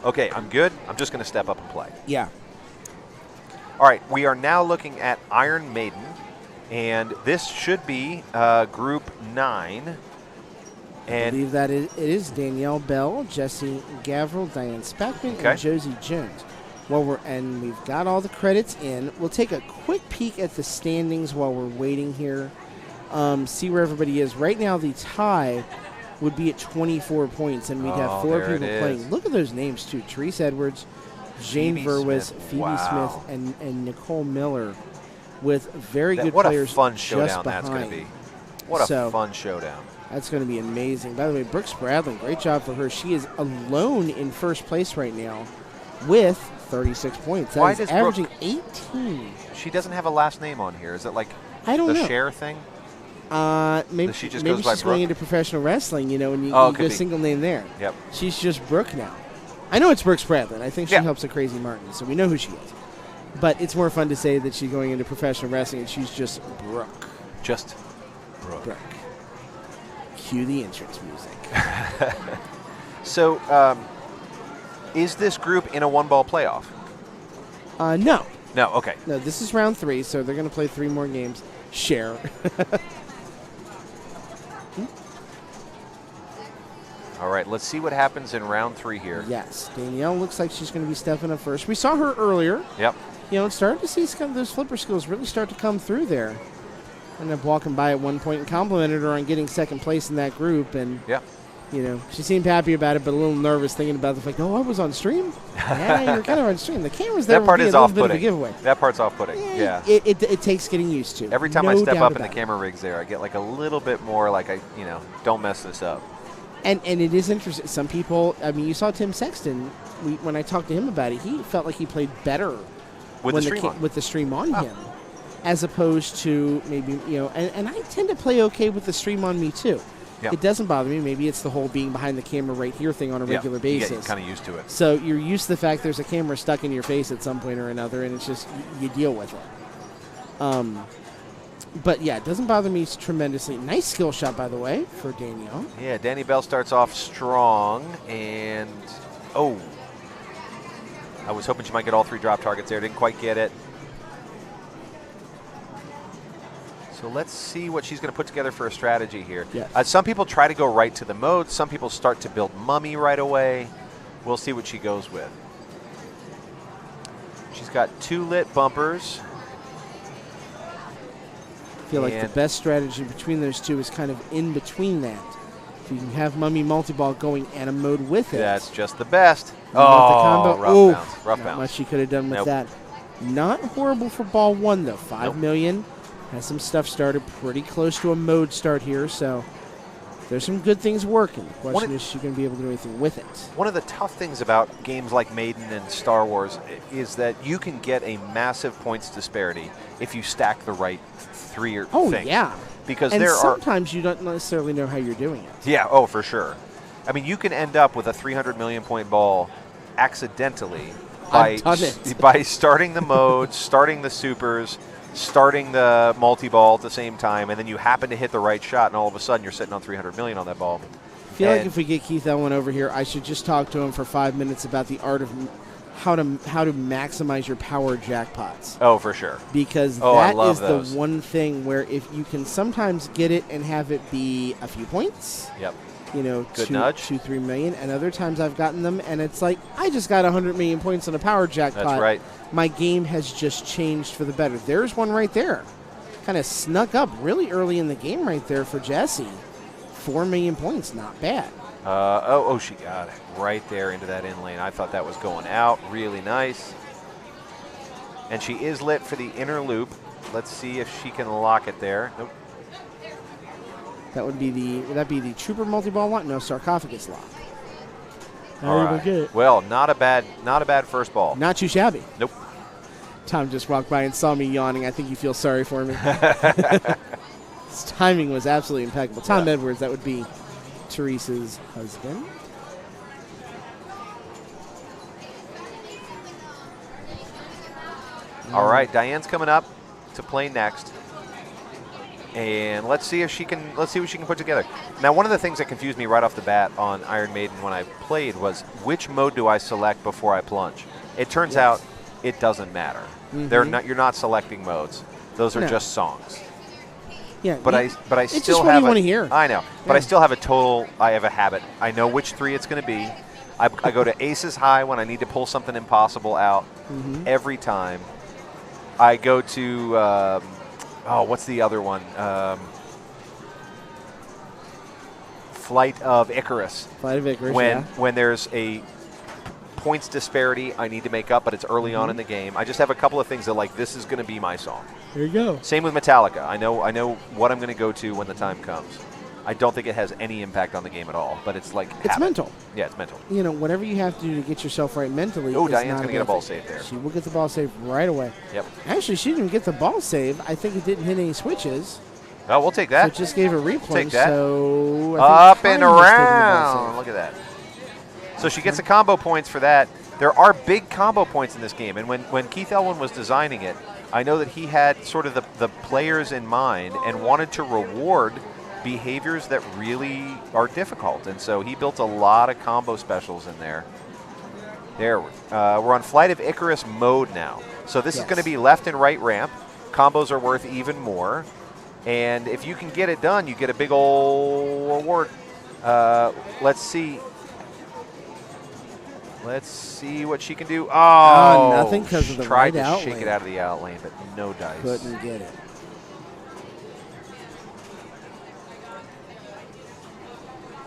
okay, I'm good. I'm just going to step up and play. Yeah. All right, we are now looking at Iron Maiden, and this should be Group 9. I believe that it is Danielle Bell, Jesse Gavril, Diane Spackman, and Josie Jones. And we've got all the credits in. We'll take a quick peek at the standings while we're waiting here. See where everybody is. Right now, the tie would be at 24 points, and we'd have 4 people playing. Look at those names, too. Therese Edwards, Jane Verwis, Phoebe Smith, and Nicole Miller with very good players. What a fun showdown just that's going to be. What a fun showdown. That's going to be amazing. By the way, Brooks Bradley, great job for her. She is alone in first place right now with 36 points. That is averaging 18. She doesn't have a last name on here. Is it like the Cher thing? Maybe she just maybe goes by she's going into professional wrestling, you know, and you go single name there. Yep. She's just Brooke now. I know it's Brooks Bradley. I think she helps a Crazy Martin, so we know who she is. But it's more fun to say that she's going into professional wrestling and she's just Brooke. Just Brooke. Cue the entrance music. So, is this group in a one-ball playoff? No. No, okay. No, this is round 3, so they're going to play 3 more games. Share. All right, let's see what happens in round 3 here. Yes, Danielle looks like she's going to be stepping up first. We saw her earlier. Yep. You know, started to see some of those flipper skills really start to come through there. Ended up walking by at one point and complimented her on getting second place in that group. And, you know, she seemed happy about it, but a little nervous thinking about the fact, I was on stream? Yeah, you're kind of on stream. The camera's there. That part is off-putting. Bit of a giveaway. That part's off-putting, yeah. It takes getting used to. Every time I step up and the camera rig's there, I get like a little bit more like don't mess this up. And it is interesting. Some people, I mean, you saw Tim Sexton. When I talked to him about it, he felt like he played better with the stream on him, as opposed to maybe, and I tend to play okay with the stream on me too. Yep. It doesn't bother me. Maybe it's the whole being behind the camera right here thing on a regular basis. You get kind of used to it. So you're used to the fact there's a camera stuck in your face at some point or another, and it's just you deal with it. But yeah, it doesn't bother me tremendously. Nice skill shot, by the way, for Danielle. Yeah, Danny Bell starts off strong, and I was hoping she might get all 3 drop targets there. Didn't quite get it. So let's see what she's going to put together for a strategy here. Yes. Some people try to go right to the mode. Some people start to build mummy right away. We'll see what she goes with. She's got 2 lit bumpers. I feel like the best strategy between those two is kind of in between that. If you can have mummy multi-ball going and a mode with it. That's just the best. Rough bounce. Not much she could have done with that. Not horrible for ball 1, though. 5 million. Has some stuff started pretty close to a mode start here, so there's some good things working. The question is she going to be able to do anything with it? One of the tough things about games like Maiden and Star Wars is that you can get a massive points disparity if you stack the right 3 or things. Yeah. Because sometimes you don't necessarily know how you're doing it. Yeah, for sure. I mean, you can end up with a 300 million point ball accidentally by starting the modes, starting the supers, starting the multi-ball at the same time, and then you happen to hit the right shot, and all of a sudden you're sitting on 300 million on that ball. I feel like if we get Keith Elwin over here, I should just talk to him for 5 minutes about the art of how to maximize your power jackpots. Oh, for sure. Because that is the one thing where if you can sometimes get it and have it be a few points. Yep. You know, Good 2-3 million, and other times I've gotten them, and it's like I just got 100 million points on a power jackpot. That's right. My game has just changed for the better. There's one right there, kind of snuck up really early in the game right there for Jessie. 4 million points, not bad. She got it right there into that in lane. I thought that was going out. Really nice. And she is lit for the inner loop. Let's see if she can lock it there. Nope. Would that be the Trooper multi-ball lock? No, Sarcophagus lock. All right. Well, not a bad first ball. Not too shabby. Nope. Tom just walked by and saw me yawning. I think he feels sorry for me. His timing was absolutely impeccable. Tom Edwards, that would be Teresa's husband. All right, Diane's coming up to play next. And let's see what she can put together. Now, one of the things that confused me right off the bat on Iron Maiden when I played was which mode do I select before I plunge? It turns out it doesn't matter. Mm-hmm. You're not selecting modes. Those are just songs. Yeah, but I it's still just what have you want to hear. I know, but I still have I have a habit. I know which 3 it's going to be. I go to aces high when I need to pull something impossible out every time. I go to what's the other one? Flight of Icarus. Flight of Icarus. When there's a points disparity I need to make up, but it's early on in the game. I just have a couple of things that this is going to be my song. There you go. Same with Metallica. I know what I'm going to go to when the time comes. I don't think it has any impact on the game at all, but it's like it's mental. Yeah, it's mental. You know, whatever you have to do to get yourself right mentally. Oh, Diane's going to get a ball save there. She will get the ball save right away. Yep. Actually, she didn't get the ball save. I think it didn't hit any switches. Oh, we'll take that. So it just gave a replay. We'll take that. So up and around. Look at that. So she gets the combo points for that. There are big combo points in this game, and when Keith Elwin was designing it, I know that he had sort of the players in mind and wanted to reward behaviors that really are difficult, and so he built a lot of combo specials in there. We're on Flight of Icarus mode now. So this is going to be left and right ramp. Combos are worth even more, and if you can get it done, you get a big ol' award. Let's see. Let's see what she can do. Oh, nothing because of the tried right to shake outlane. it out of the out lane, but no dice. Couldn't get it.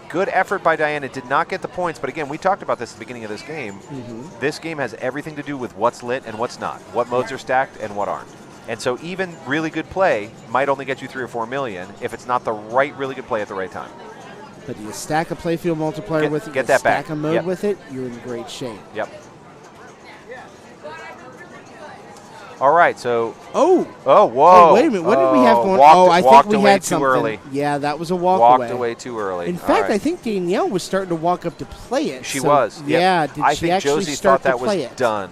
Good effort by Diane. It did not get the points, but again, we talked about this at the beginning of this game. This game has everything to do with what's lit and what's not, what modes are stacked and what aren't. And so even really good play might only get you 3 or 4 million if it's not the right, really good play at the right time. But you stack a playfield multiplier with it, get that stack back. a mode with it, you're in great shape. Yep. All right, so. Oh, whoa. Oh, wait a minute. What did we have going? I think we had something. Early. Yeah, that was a walk Walked away too early. In fact, I think Danielle was starting to walk up to play it. She was. Yep. Yeah, did I she think actually Josie start thought that to play was it? done.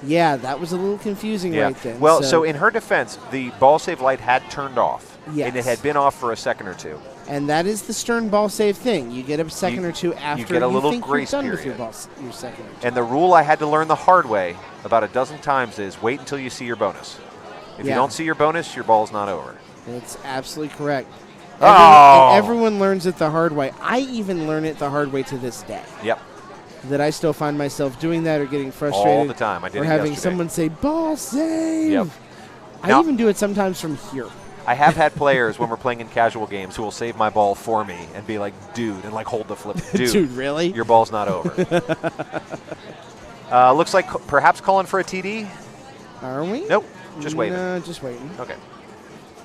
Yeah, that was a little confusing right then. Well, so in her defense, the ball save light had turned off. Yes. And it had been off for a second or two. And that is the Stern ball save thing. You get a second or two after you get a little think grace you're done period. with your second or two. And the rule I had to learn the hard way about a dozen times is wait until you see your bonus. If you don't see your bonus, your ball's not over. It's absolutely correct. Oh! Everyone learns it the hard way. I even learn it the hard way to this day. Yep. That I still find myself doing that or getting frustrated. All the time. I did or it having yesterday. someone say, ball save. Yep. I even do it sometimes from here. I have had players when we're playing in casual games who will save my ball for me and be like, dude, and like hold the flip. Dude, really? Your ball's not over. Looks like perhaps calling for a TD. Are we? Nope. Just waiting. No, just waiting. Okay.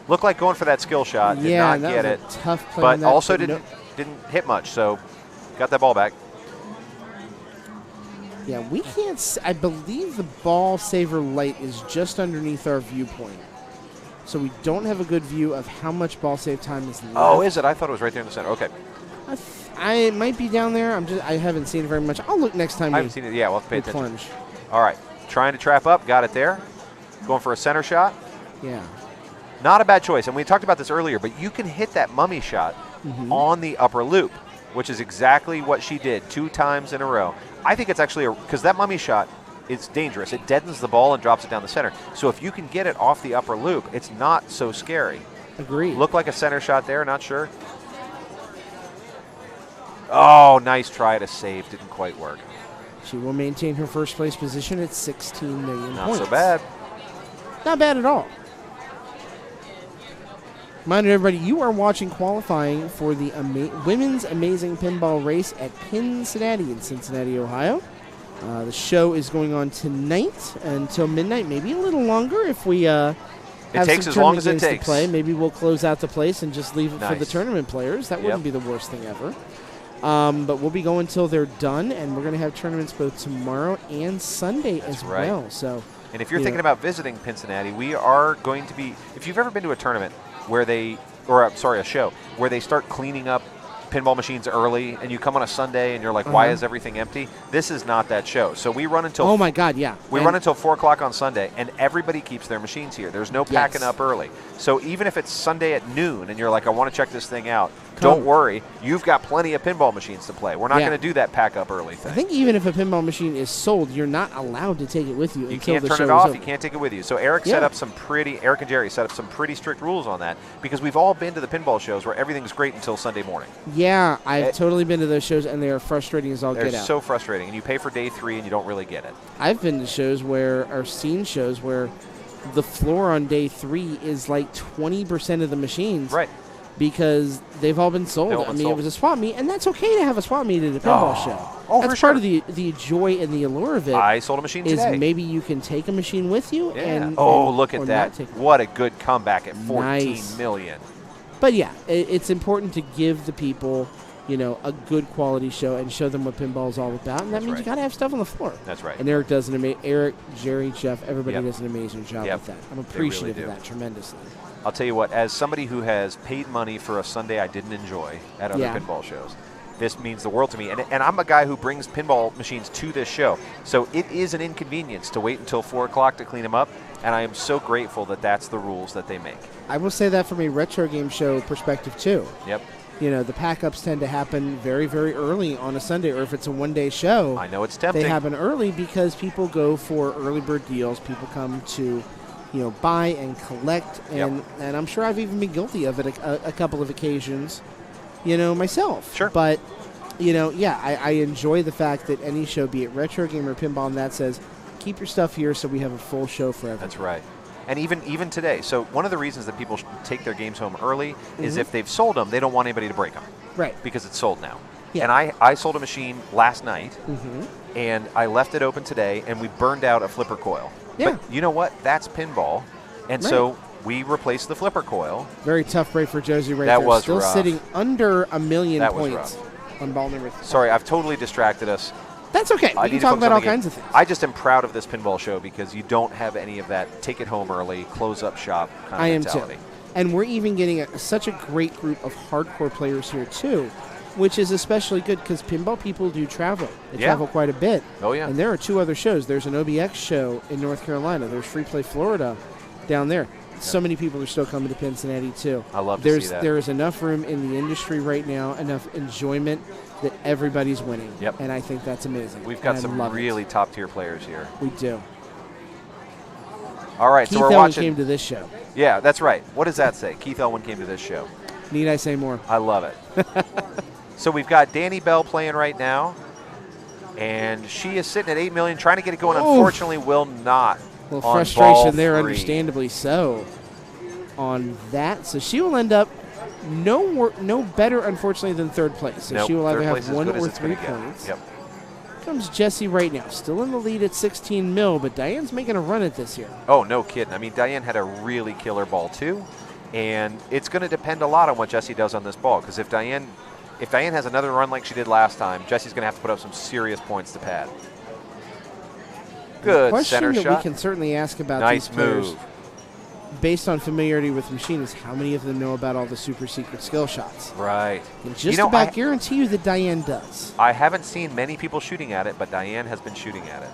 Looked like going for that skill shot. Did not that get was it. a tough play but on that, also but didn't hit much, so got that ball back. Yeah, we can't. I believe the ball saver light is just underneath our viewpoint. So we don't have a good view of how much ball save time is left. Oh, is it? I thought it was right there in the center. Okay. It might be down there. I haven't seen it very much. I'll look next time. I haven't seen it. Yeah, we'll have to pay attention. Plunge. All right. Trying to trap up. Got it there. Going for a center shot. Yeah. Not a bad choice. And we talked about this earlier, but you can hit that mummy shot on the upper loop, which is exactly what she did 2 times in a row. I think it's actually because that mummy shot it's dangerous. It deadens the ball and drops it down the center. So if you can get it off the upper loop, it's not so scary. Agreed. Looked like a center shot there, not sure. Oh, nice try to save. Didn't quite work. She will maintain her first place position at 16 million Not points. so bad. Not bad at all. Mind you, everybody, you are watching qualifying for the Women's Amazing Pinball Race at Cincinnati in Cincinnati, Ohio. The show is going on tonight until midnight, maybe a little longer if we have takes some as long as it tournament games takes. to play. Maybe we'll close out the place and just leave it for the Nice. tournament players. That wouldn't be the worst thing ever. But we'll be going until they're done, and we're going to have tournaments both tomorrow and Sunday as well. So, and if you're thinking about visiting Cincinnati, we are going to be. If you've ever been to a tournament where a show where they start cleaning up pinball machines early, and you come on a Sunday and you're like, why is everything empty? This is not that show. So we run until. Oh my God, yeah. We run until 4 o'clock on Sunday, and everybody keeps their machines here. There's no packing up early. So even if it's Sunday at noon and you're like, I want to check this thing out, don't worry. You've got plenty of pinball machines to play. We're not going to do that pack up early thing. I think even if a pinball machine is sold, you're not allowed to take it with you. You until can't the turn show it off. is over. You can't take it with you. So Eric and Jerry set up some pretty strict rules on that because we've all been to the pinball shows where everything's great until Sunday morning. Yeah, I've totally been to those shows, and they are frustrating as all get out. They're so frustrating, and you pay for day 3 and you don't really get it. I've been to shows seen shows where the floor on day 3 is like 20% of the machines. Right. Because they've all been sold. It was a swap meet, and that's okay to have a swap meet at a pinball show. That's part of the joy and the allure of it. I sold a machine today. Is maybe you can take a machine with you. And look at that. What a good comeback at 14 million. But yeah, it's important to give the people, a good quality show and show them what pinball is all about. And that means you got to have stuff on the floor. That's right. And Eric does Eric, Jerry, Jeff, everybody does an amazing job with that. I'm appreciative of that tremendously. I'll tell you what, as somebody who has paid money for a Sunday I didn't enjoy at other pinball shows, this means the world to me. And I'm a guy who brings pinball machines to this show. So it is an inconvenience to wait until 4 o'clock to clean them up. And I am so grateful that that's the rules that they make. I will say that from a retro game show perspective, too. Yep. The pack-ups tend to happen very, very early on a Sunday, or if it's a one-day show. I know it's tempting. They happen early because people go for early bird deals. People come to, buy and collect, and I'm sure I've even been guilty of it a couple of occasions, myself. Sure. But, I enjoy the fact that any show, be it retro game or pinball, and that says, keep your stuff here so we have a full show for everyone. That's right. And even today. So one of the reasons that people take their games home early is if they've sold them, they don't want anybody to break them. Right. Because it's sold now. Yeah. And I sold a machine last night, and I left it open today, and we burned out a flipper coil. Yeah. But you know what? That's pinball. And so we replaced the flipper coil. Very tough break for Josie right that there. Was Still rough. sitting under 1 million that points on ball number 3. Sorry, I've totally distracted us. That's okay. We can talk about all kinds of things. I just am proud of this pinball show because you don't have any of that take it home early, close up shop kind of mentality. I am too. And we're even getting such a great group of hardcore players here too, which is especially good because pinball people do travel. They travel quite a bit. Oh, yeah. And there are 2 other shows. There's an OBX show in North Carolina. There's Free Play Florida down there. So many people are still coming to Cincinnati too. I love to see that. There is enough room in the industry right now, enough enjoyment that everybody's winning. Yep. And I think that's amazing. We've got some really top-tier players here. We do. All right, Keith so we're Elwin watching. Came to this show. Yeah, that's right. What does that say? Keith Elwin came to this show. Need I say more? I love it. So we've got Danny Bell playing right now, and she is sitting at 8 million, trying to get it going. Unfortunately, will not. A little frustration there, understandably so, on that. So she will end up no better, unfortunately, than 3rd place. So she will either have 1 or 3 points. Yep. Comes Jessie right now, still in the lead at 16 mil, but Diane's making a run at this here. Oh, no kidding. I mean, Diane had a really killer ball too, and it's going to depend a lot on what Jessie does on this ball. Because if Diane has another run like she did last time, Jessie's going to have to put up some serious points to pad. Good center shot. Question that we can certainly ask about these players, based on familiarity with the machine, is how many of them know about all the super secret skill shots. Right. And just about guarantee you that Diane does. I haven't seen many people shooting at it, but Diane has been shooting at it.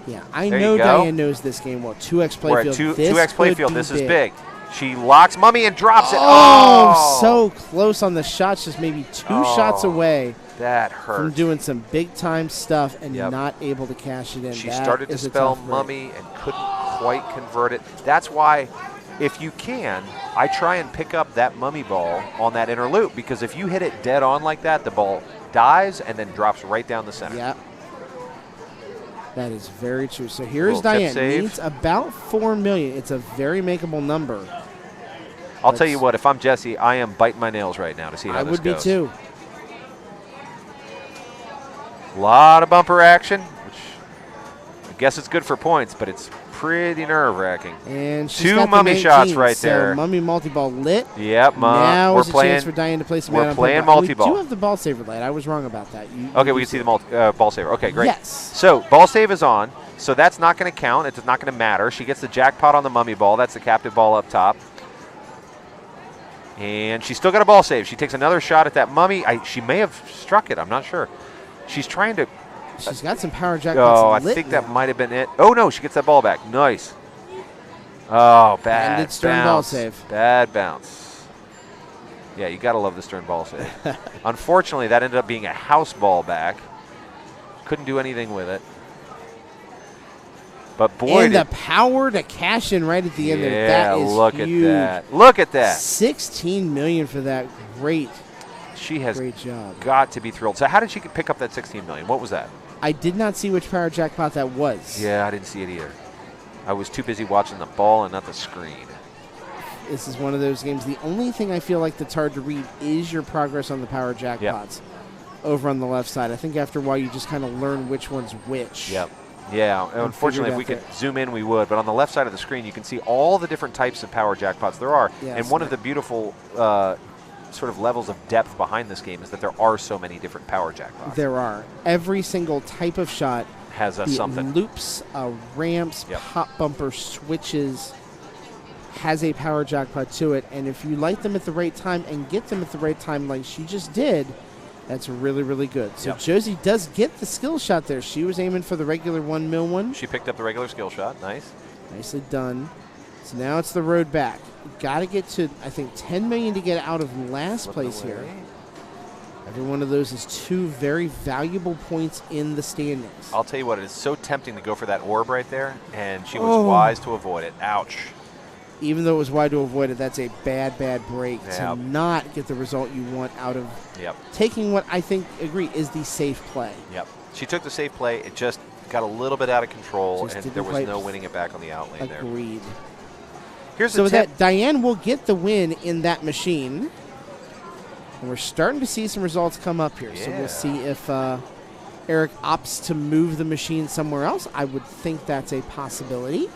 Yeah, I know Diane knows this game well. 2X playfield. We're at 2X playfield. This is big. She locks Mummy and drops it. Oh, so close on the shots, just maybe 2 shots away That hurt. From doing some big-time stuff and not able to cash it in. She started to spell mummy and couldn't quite convert it. That's why, if you can, I try and pick up that mummy ball on that inner loop, because if you hit it dead on like that, the ball dies and then drops right down the center. Yeah. That is very true. So here's Diane. Needs about 4 million. It's a very makeable number. I'll tell you what, if I'm Jesse, I am biting my nails right now to see how this goes. I would be too. A lot of bumper action, which I guess it's good for points, but it's pretty nerve-wracking. And she's 2 got mummy 19, shots right so there. Mummy multi-ball lit. Yep, now we're is a playing, chance for Diane to play some We're playing multi-ball. We do have the ball saver light. I was wrong about that. Okay, we can see the ball saver. Okay, great. Yes. So ball save is on. So that's not going to count. It's not going to matter. She gets the jackpot on the mummy ball. That's the captive ball up top. And she's still got a ball save. She takes another shot at that mummy. She may have struck it. I'm not sure. She's trying to. She's got some power jackpots. Oh, I think that might have been it. Oh, no, she gets that ball back. Nice. Oh, bad and stern bounce. Ball save. Bad bounce. Yeah, you got to love the stern ball save. Unfortunately, that ended up being a house ball back. Couldn't do anything with it. But boy, and the power to cash in right at the end there. That is look huge. at that. Look at that. 16 million for that. Great. She has great job. Got to be thrilled. So how did she pick up that 16 million? What was that? I did not see which power jackpot that was. Yeah, I didn't see it either. I was too busy watching the ball and not the screen. This is one of those games. The only thing I feel like that's hard to read is your progress on the power jackpots over on the left side. I think after a while you just kind of learn which one's which. Yep. Yeah, unfortunately, if we could zoom in, we would. But on the left side of the screen, you can see all the different types of power jackpots there are. Yes, and one of the beautiful sort of levels of depth behind this game is that there are so many different power jackpots. There are. Every single type of shot has something. Loops, ramps, pop bumper, switches, has a power jackpot to it. And if you light them at the right time and get them at the right time like she just did, that's really, really good. So Josie does get the skill shot there. She was aiming for the regular 1 mil one. She picked up the regular skill shot. Nice. Nicely done. So now it's the road back. Got to get to, I think, 10 million to get out of last place here. Every one of those is 2 very valuable points in the standings. I'll tell you what, it is so tempting to go for that orb right there, and she was wise to avoid it. Ouch. Even though it was wide to avoid it, that's a bad, bad break to not get the result you want out of taking what I think, is the safe play. Yep. She took the safe play. It just got a little bit out of control, and there was no winning it back on the out lane there. Agreed. Here's so that Diane will get the win in that machine. And we're starting to see some results come up here. So we'll see if Eric opts to move the machine somewhere else. I would think that's a possibility.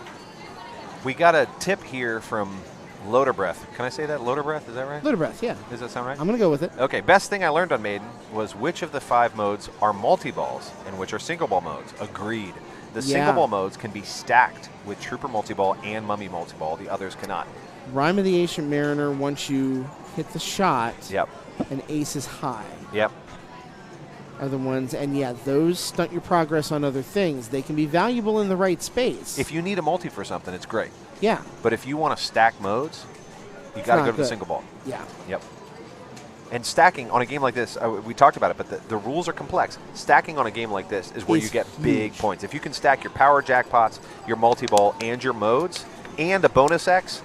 We got a tip here from Loader Breath. Can I say that? Loader Breath, is that right? Loader Breath, yeah. Does that sound right? I'm going to go with it. Okay, best thing I learned on Maiden was which of the 5 modes are multi-balls and which are single ball modes. Agreed. The single ball modes can be stacked with Trooper multi-ball and Mummy multi-ball. The others cannot. Rhyme of the Ancient Mariner, once you hit the shot, yep, and ace is high. Yep. Are the ones, and those stunt your progress on other things. They can be valuable in the right space. If you need a multi for something, it's great. Yeah. But if you want to stack modes, you got to go to the single ball. Yeah. Yep. And stacking on a game like this, we talked about it, but the rules are complex. Stacking on a game like this is where you get big points. If you can stack your power jackpots, your multi-ball, and your modes, and a bonus X,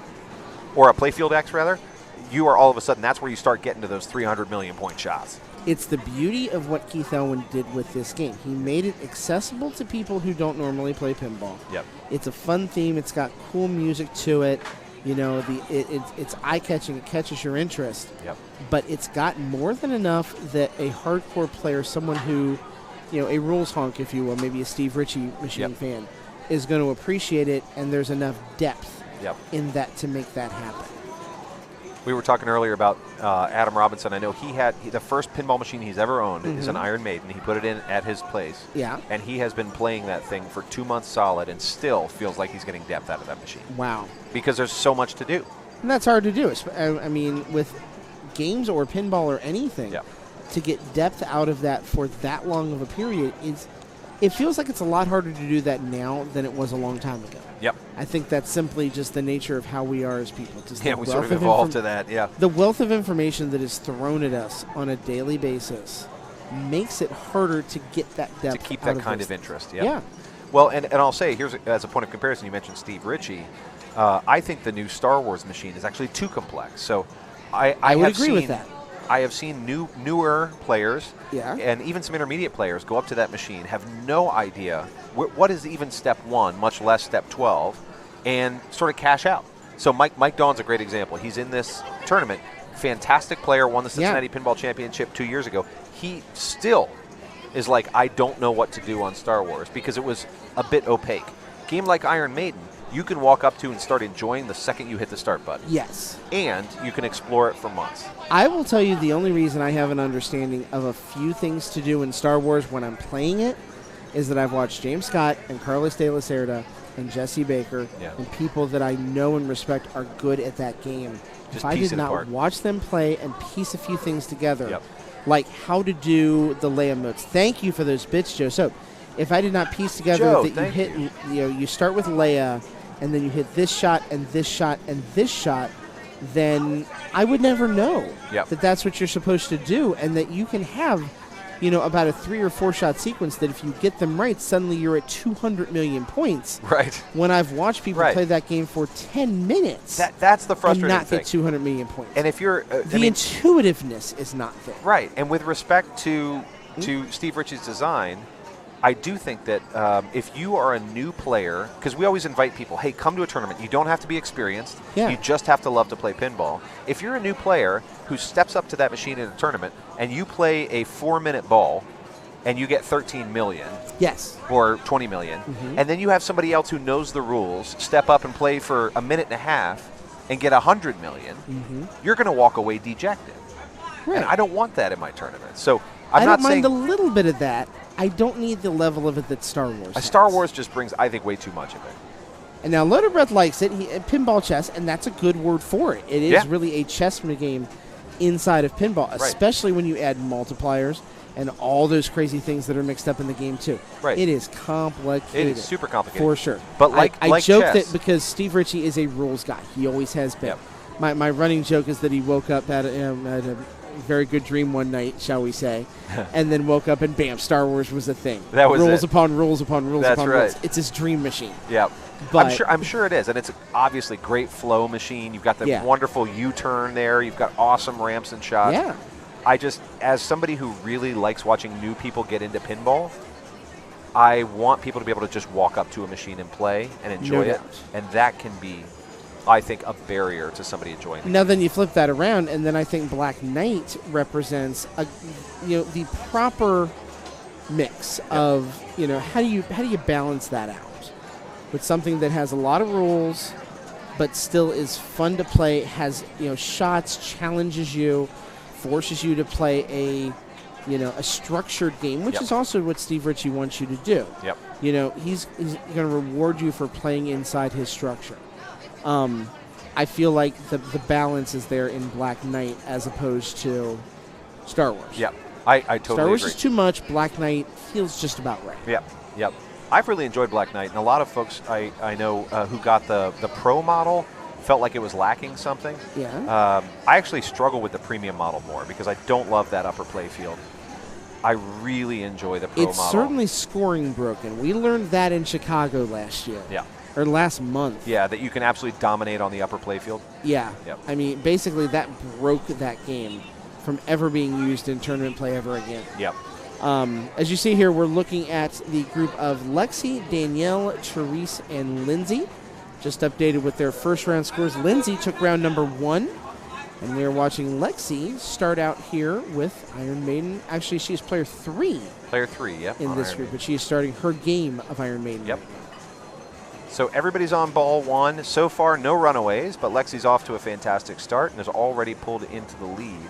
or a playfield X rather, you are all of a sudden, that's where you start getting to those 300 million point shots. It's the beauty of what Keith Elwin did with this game. He made it accessible to people who don't normally play pinball. Yep. It's a fun theme. It's got cool music to it. You know, it's eye-catching. It catches your interest. Yep. But it's got more than enough that a hardcore player, someone who, a rules honk, if you will, maybe a Steve Ritchie machine fan, is going to appreciate it, and there's enough depth in that to make that happen. We were talking earlier about Adam Robinson. I know he had the first pinball machine he's ever owned is an Iron Maiden. He put it in at his place. Yeah. And he has been playing that thing for 2 months solid and still feels like he's getting depth out of that machine. Wow. Because there's so much to do. And that's hard to do. I mean, with games or pinball or anything, to get depth out of that for that long of a period, it feels like it's a lot harder to do that now than it was a long time ago. Yep. I think that's simply just the nature of how we are as people. Just we sort of evolved to that, The wealth of information that is thrown at us on a daily basis makes it harder to get that depth. To keep that kind of interest, yeah. Well, and I'll say, here's as a point of comparison, you mentioned Steve Ritchie. I think the new Star Wars machine is actually too complex. So I would have agree seen, with that. I have seen newer players and even some intermediate players go up to that machine, have no idea what is even step 1, much less step 12, and sort of cash out. So Mike Dawn's a great example. He's in this tournament. Fantastic player, won the Cincinnati Pinball Championship 2 years ago. He still is like, I don't know what to do on Star Wars because it was a bit opaque. Game like Iron Maiden, you can walk up to and start enjoying the second you hit the start button. Yes. And you can explore it for months. I will tell you the only reason I have an understanding of a few things to do in Star Wars when I'm playing it is that I've watched James Scott and Carlos de la Cerda and Jesse Baker and people that I know and respect are good at that game. Just if I did not watch them play and piece a few things together, like how to do the Leia modes. Thank you for those bits, Joe. So if I did not piece together that you hit, you start with Leia, and then you hit this shot and this shot and this shot, then I would never know that that's what you're supposed to do, and that you can have, about a 3 or 4 shot sequence that if you get them right, suddenly you're at 200 million points. Right. When I've watched people play that game for 10 minutes, that's the frustrating and not thing. get 200 million points. And if you're the intuitiveness is not there. Right. And with respect to Steve Ritchie's design, I do think that if you are a new player, because we always invite people, hey, come to a tournament. You don't have to be experienced. Yeah. You just have to love to play pinball. If you're a new player who steps up to that machine in a tournament and you play a 4-minute ball and you get 13 million, or 20 million, and then you have somebody else who knows the rules step up and play for a minute and a half and get 100 million, you're going to walk away dejected. Right. And I don't want that in my tournament. So I not don't mind saying a little bit of that. I don't need the level of it that Star Wars has. Star Wars just brings, I think, way too much of it. And now Loaded Breath likes it. Pinball chess, and that's a good word for it. It is really a chess game inside of pinball, especially when you add multipliers and all those crazy things that are mixed up in the game, too. Right. It is complicated. It is super complicated. For sure. But I joke chess, that because Steve Ritchie is a rules guy. He always has been. My running joke is that he woke up at a very good dream one night, shall we say, and then woke up and bam, Star Wars was a thing. That was rules it. upon rules upon rules That's upon right. rules. It's his dream machine. Yeah, but I'm sure it is, and it's obviously great flow machine. You've got the wonderful U-turn there. You've got awesome ramps and shots. Yeah. I just, as somebody who really likes watching new people get into pinball, I want people to be able to just walk up to a machine and play and enjoy it, and that can be, I think, a barrier to somebody enjoying it. Now then you flip that around, and then I think Black Knight represents the proper mix of how do you balance that out with something that has a lot of rules but still is fun to play, has shots, challenges you, forces you to play a structured game, which is also what Steve Ritchie wants you to do. He's going to reward you for playing inside his structure. I feel like the balance is there in Black Knight as opposed to Star Wars. Yeah, I totally agree. Star Wars is too much. Black Knight feels just about right. Yep. I've really enjoyed Black Knight, and a lot of folks I know who got the Pro model felt like it was lacking something. Yeah. I actually struggle with the premium model more because I don't love that upper play field. I really enjoy the Pro model. It's certainly scoring broken. We learned that in Chicago last year. Yeah. Or last month. Yeah, that you can absolutely dominate on the upper playfield. Yeah. Yep. I mean, basically that broke that game from ever being used in tournament play ever again. Yep. As you see here, we're looking at the group of Lexi, Danielle, Therese, and Lindsay. Just updated with their first round scores. Lindsay took round number 1. And we are watching Lexi start out here with Iron Maiden. Actually, she is player 3. Player 3, yep. In this group, but she is starting her game of Iron Maiden. Yep. So everybody's on ball 1. So far, no runaways, but Lexi's off to a fantastic start and is already pulled into the lead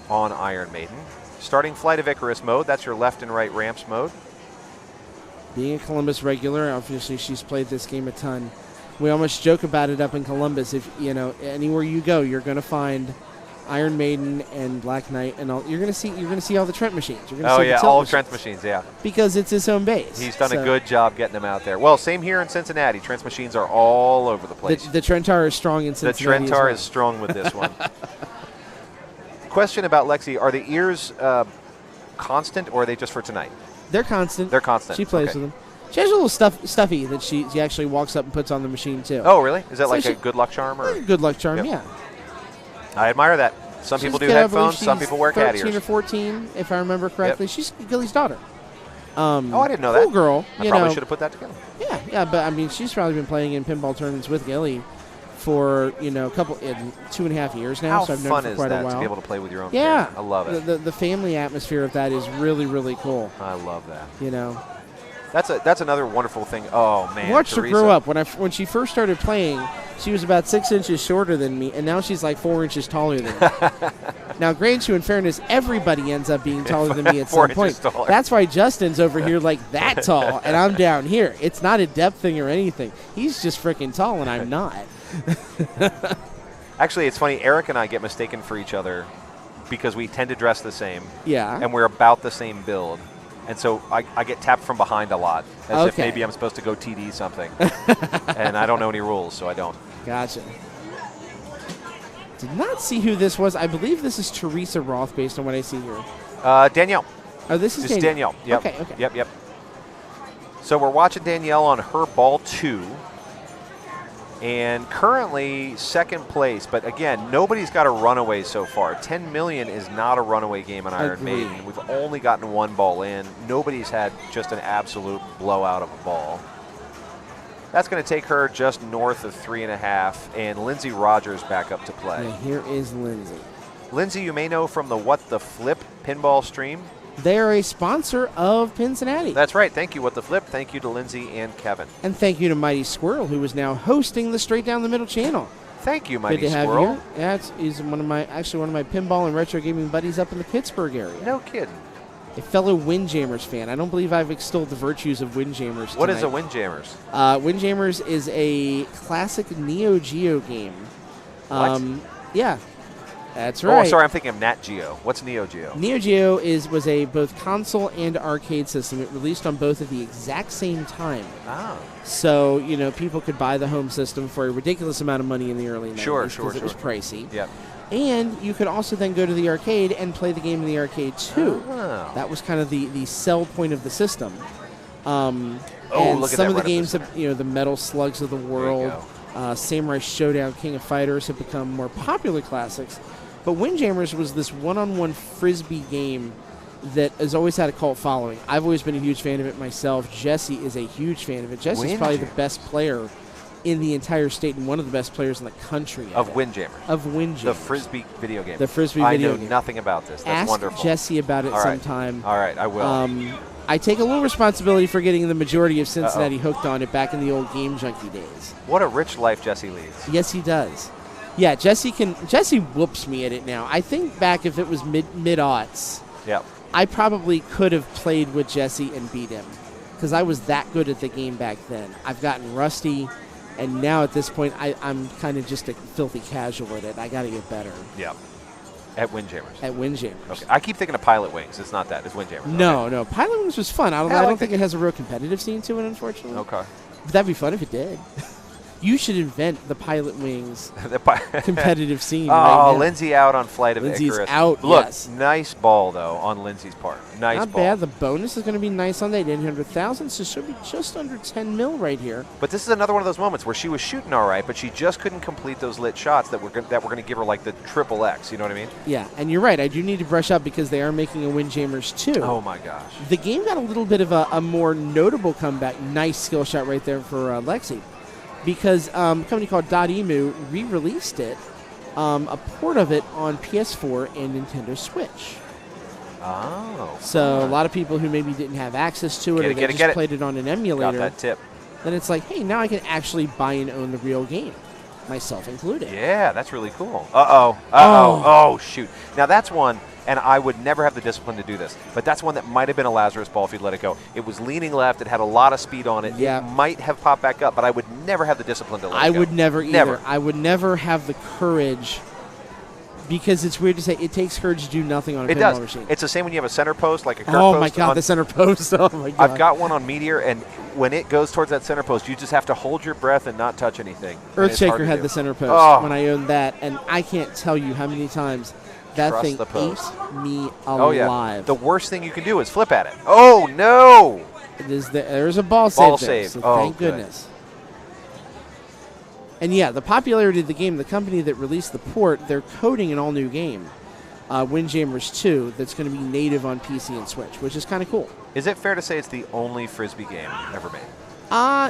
on Iron Maiden. Starting Flight of Icarus mode, that's your left and right ramps mode. Being a Columbus regular, obviously she's played this game a ton. We almost joke about it up in Columbus. If anywhere you go, you're going to find Iron Maiden and Black Knight, and all. You're going to see all the Trent machines. You're going to see all of Trent's machines, yeah. Because it's his home base. He's done a good job getting them out there. Well, same here in Cincinnati. Trent's machines are all over the place. The Trentar is strong in Cincinnati. The Trentar is strong with this one. Question about Lexi: are the ears constant, or are they just for tonight? They're constant. They're constant. She plays with them. She has a little stuffy that she actually walks up and puts on the machine, too. Oh, really? Is that like a good luck charm? Or? Good luck charm, yeah. I admire that. Some people do headphones, some people wear cat ears. 13 or 14, if I remember correctly. Yep. She's Gilly's daughter. I didn't know that. Cool girl. I probably should have put that together. Yeah, but I mean, she's probably been playing in pinball tournaments with Gilly for 2.5 years now. So I've known her for quite a while. How fun is that to be able to play with your own? Yeah, I love it. The family atmosphere of that is really, really cool. I love that. That's another wonderful thing. Oh man, watched her grow up. When she first started playing, she was about 6 inches shorter than me, and now she's like 4 inches taller than me. Now, granted, in fairness, everybody ends up being taller than me at some point. That's why Justin's over here like that tall, and I'm down here. It's not a depth thing or anything. He's just freaking tall, and I'm not. Actually, it's funny. Eric and I get mistaken for each other because we tend to dress the same. Yeah. And we're about the same build. And so I get tapped from behind a lot, as if maybe I'm supposed to go TD something. And I don't know any rules, so I don't. Gotcha. Did not see who this was. I believe this is Teresa Roth, based on what I see here. Danielle. Oh, this is Danielle. Yep. Okay. Yep. So we're watching Danielle on her ball 2. And currently second place, but again, nobody's got a runaway so far. 10 million is not a runaway game on Iron Maiden. We've only gotten one ball in. Nobody's had just an absolute blowout of a ball. That's going to take her just north of 3.5, and Lindsay Rogers back up to play. Yeah, here is Lindsay. Lindsay, you may know from the What the Flip pinball stream. They are a sponsor of Cincinnati. That's right. Thank you, What the Flip. Thank you to Lindsay and Kevin. And thank you to Mighty Squirrel, who is now hosting the Straight Down the Middle channel. Thank you, Mighty Good to have Squirrel. You here. Yeah, he's one of my pinball and retro gaming buddies up in the Pittsburgh area. No kidding. A fellow Windjammers fan. I don't believe I've extolled the virtues of Windjammers tonight. What is a Windjammers? Windjammers is a classic Neo Geo game. What? Yeah. That's right. Oh, sorry, I'm thinking of Nat Geo. What's Neo Geo? Neo Geo was a both console and arcade system. It released on both at the exact same time. Oh. So, people could buy the home system for a ridiculous amount of money in the early 90s. Sure. Because it was pricey. Yep. And you could also then go to the arcade and play the game in the arcade, too. Oh. That was kind of the sell point of the system. And look at some that of the games, the Metal Slugs of the world, Samurai Showdown, King of Fighters have become more popular classics. But Windjammers was this one-on-one Frisbee game that has always had a cult following. I've always been a huge fan of it myself. Jesse is a huge fan of it. Jesse's probably the best player in the entire state and one of the best players in the country. Of Windjammers. Of Windjammers. The Frisbee video game. The Frisbee video game. I know nothing about this. That's Ask wonderful. Jesse about it sometime. All right, I will. I take a little responsibility for getting the majority of Cincinnati hooked on it back in the old Game Junkie days. What a rich life Jesse leads. Yes, he does. Yeah, Jesse whoops me at it now. I think back if it was mid-aughts, yep, I probably could have played with Jesse and beat him because I was that good at the game back then. I've gotten rusty, and now at this point, I'm kind of just a filthy casual at it. I got to get better. Yep. At Windjammers. At Windjammers. Okay. I keep thinking of Pilot Wings. It's not that. It's Windjammers. No. Pilot Wings was fun. I don't think it has a real competitive scene to it, unfortunately. Okay. But that'd be fun if it did. You should invent the Pilot Wings competitive scene. Oh, right, Lindsay out on Flight of Lindsay's Icarus. Out, Look, yes. Nice ball, though, on Lindsay's part. Nice Not ball. bad. The bonus is going to be nice on that 800,000, so she'll be just under 10 mil right here. But this is another one of those moments where she was shooting all right, but she just couldn't complete those lit shots that were going to give her like the triple X. You know what I mean? Yeah, and you're right. I do need to brush up because they are making a Windjammers 2. Oh, my gosh. The game got a little bit of a more notable comeback. Nice skill shot right there for Lexi. Because a company called Dot.emu re-released it, a port of it on PS4 and Nintendo Switch. Oh. So a lot of people who maybe didn't have access to it or they just played it on an emulator. Got that tip. Then it's like, hey, now I can actually buy and own the real game, myself included. Yeah, that's really cool. Oh, shoot. Now that's one, and I would never have the discipline to do this, but that's one that might have been a Lazarus ball if you'd let it go. It was leaning left. It had a lot of speed on it. Yeah. It might have popped back up, but I would never have the discipline to let it go. I would never either. Never. I would never have the courage because it's weird to say it takes courage to do nothing on a pinball machine. It's the same when you have a center post, like a Kirk post. Oh, my God, the center post. Oh, my God. I've got one on Meteor, and when it goes towards that center post, you just have to hold your breath and not touch anything. Earthshaker had the center post when I owned that, and I can't tell you how many times That thing ate me alive. Oh, yeah. The worst thing you can do is flip at it. Oh, no! There's a ball save. So thank goodness. And yeah, the popularity of the game, the company that released the port, they're coding an all-new game, Windjammers 2, that's going to be native on PC and Switch, which is kind of cool. Is it fair to say it's the only Frisbee game ever made?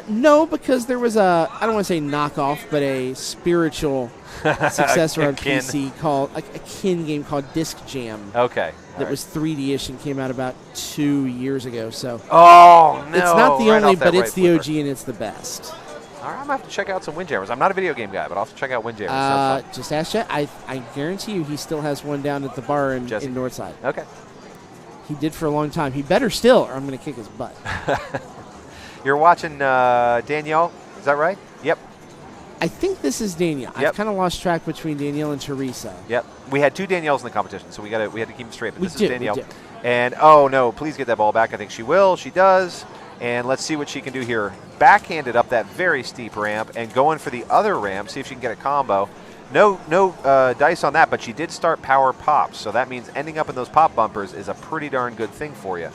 No, because there was I don't want to say knockoff, but a spiritual successor on PC called, a kin game called Disc Jam. Okay. That was 3D-ish and came out about 2 years ago. So. Oh, no. It's not the only, but it's the OG and it's the best. All right, I'm going to have to check out some Windjammers. I'm not a video game guy, but I'll have to check out Windjammers. Just ask Chet. I guarantee you he still has one down at the bar in Northside. Okay. He did for a long time. He better still, or I'm going to kick his butt. You're watching Danielle, is that right? Yep. I think this is Danielle. I've kind of lost track between Danielle and Teresa. Yep. We had 2 Danielles in the competition, so we had to keep them straight. But this is Danielle. And, oh, no, please get that ball back. I think she will. She does. And let's see what she can do here. Backhanded up that very steep ramp and going for the other ramp, see if she can get a combo. No dice on that, but she did start power pops, so that means ending up in those pop bumpers is a pretty darn good thing for you.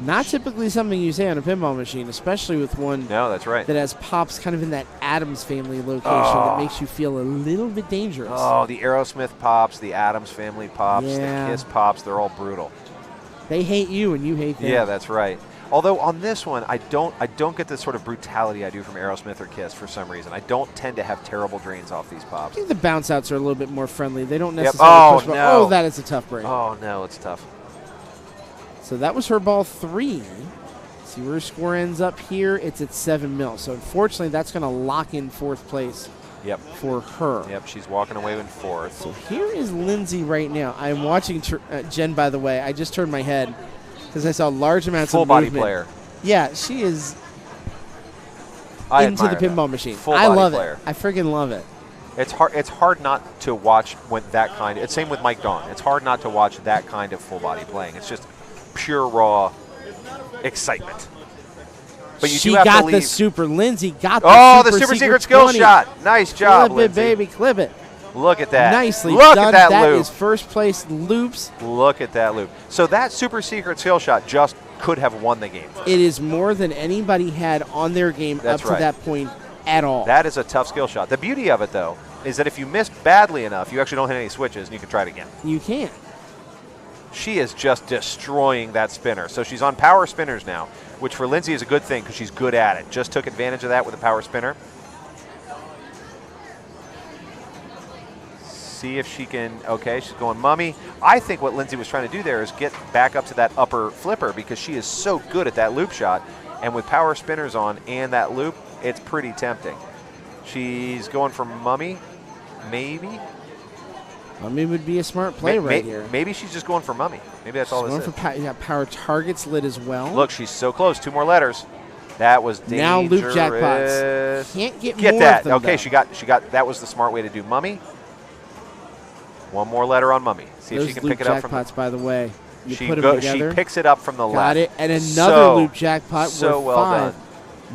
Not typically something you say on a pinball machine, especially with one that's right. that has pops kind of in that Addams family location that makes you feel a little bit dangerous. Oh, the Aerosmith pops, the Addams family pops, the Kiss pops, they're all brutal. They hate you and you hate them. Yeah, that's right. Although on this one, I don't get the sort of brutality I do from Aerosmith or Kiss for some reason. I don't tend to have terrible drains off these pops. I think the bounce outs are a little bit more friendly. They don't necessarily push. No. Oh, that is a tough break. Oh, no, it's tough. So that was her ball 3. See where her score ends up here. It's at 7 mil. So unfortunately, that's going to lock in 4th place for her. Yep, she's walking away in 4th. So here is Lindsay right now. I'm watching Jen, by the way. I just turned my head because I saw large amounts of movement. Full body player. Yeah, she is into the pinball machine. I love player. it. I freaking love it. It's hard not to watch that kind. It's same with Mike Dawn. It's hard not to watch that kind of full body playing. It's just pure raw excitement. But she got the super. Lindsay got the super secret skill shot. Nice job, Lindsay. Clip it, baby, clip it. Look at that. Nicely Look done. At that loop. That is first place loops. Look at that loop. So that super secret skill shot just could have won the game. It is more than anybody had on their game up to that point at all. That is a tough skill shot. The beauty of it, though, is that if you miss badly enough, you actually don't hit any switches, and you can try it again. You can. She is just destroying that spinner. So she's on power spinners now, which for Lindsay is a good thing because she's good at it. Just took advantage of that with a power spinner. See if she can, okay, she's going mummy. I think what Lindsay was trying to do there is get back up to that upper flipper because she is so good at that loop shot. And with power spinners on and that loop, it's pretty tempting. She's going for mummy, maybe. Mummy would be a smart play right here. Maybe she's just going for mummy. Maybe that's all this is. For power targets lit as well. Look, she's so close. 2 more letters. That was dangerous. Now loop jackpots. Can't get more that. Of them, okay, though. she got. That was the smart way to do mummy. 1 more letter on mummy. See if she can pick it up from. Those loop jackpots, by the way. You put them together. She picks it up from the left. Got it, and another loop jackpot. So well done.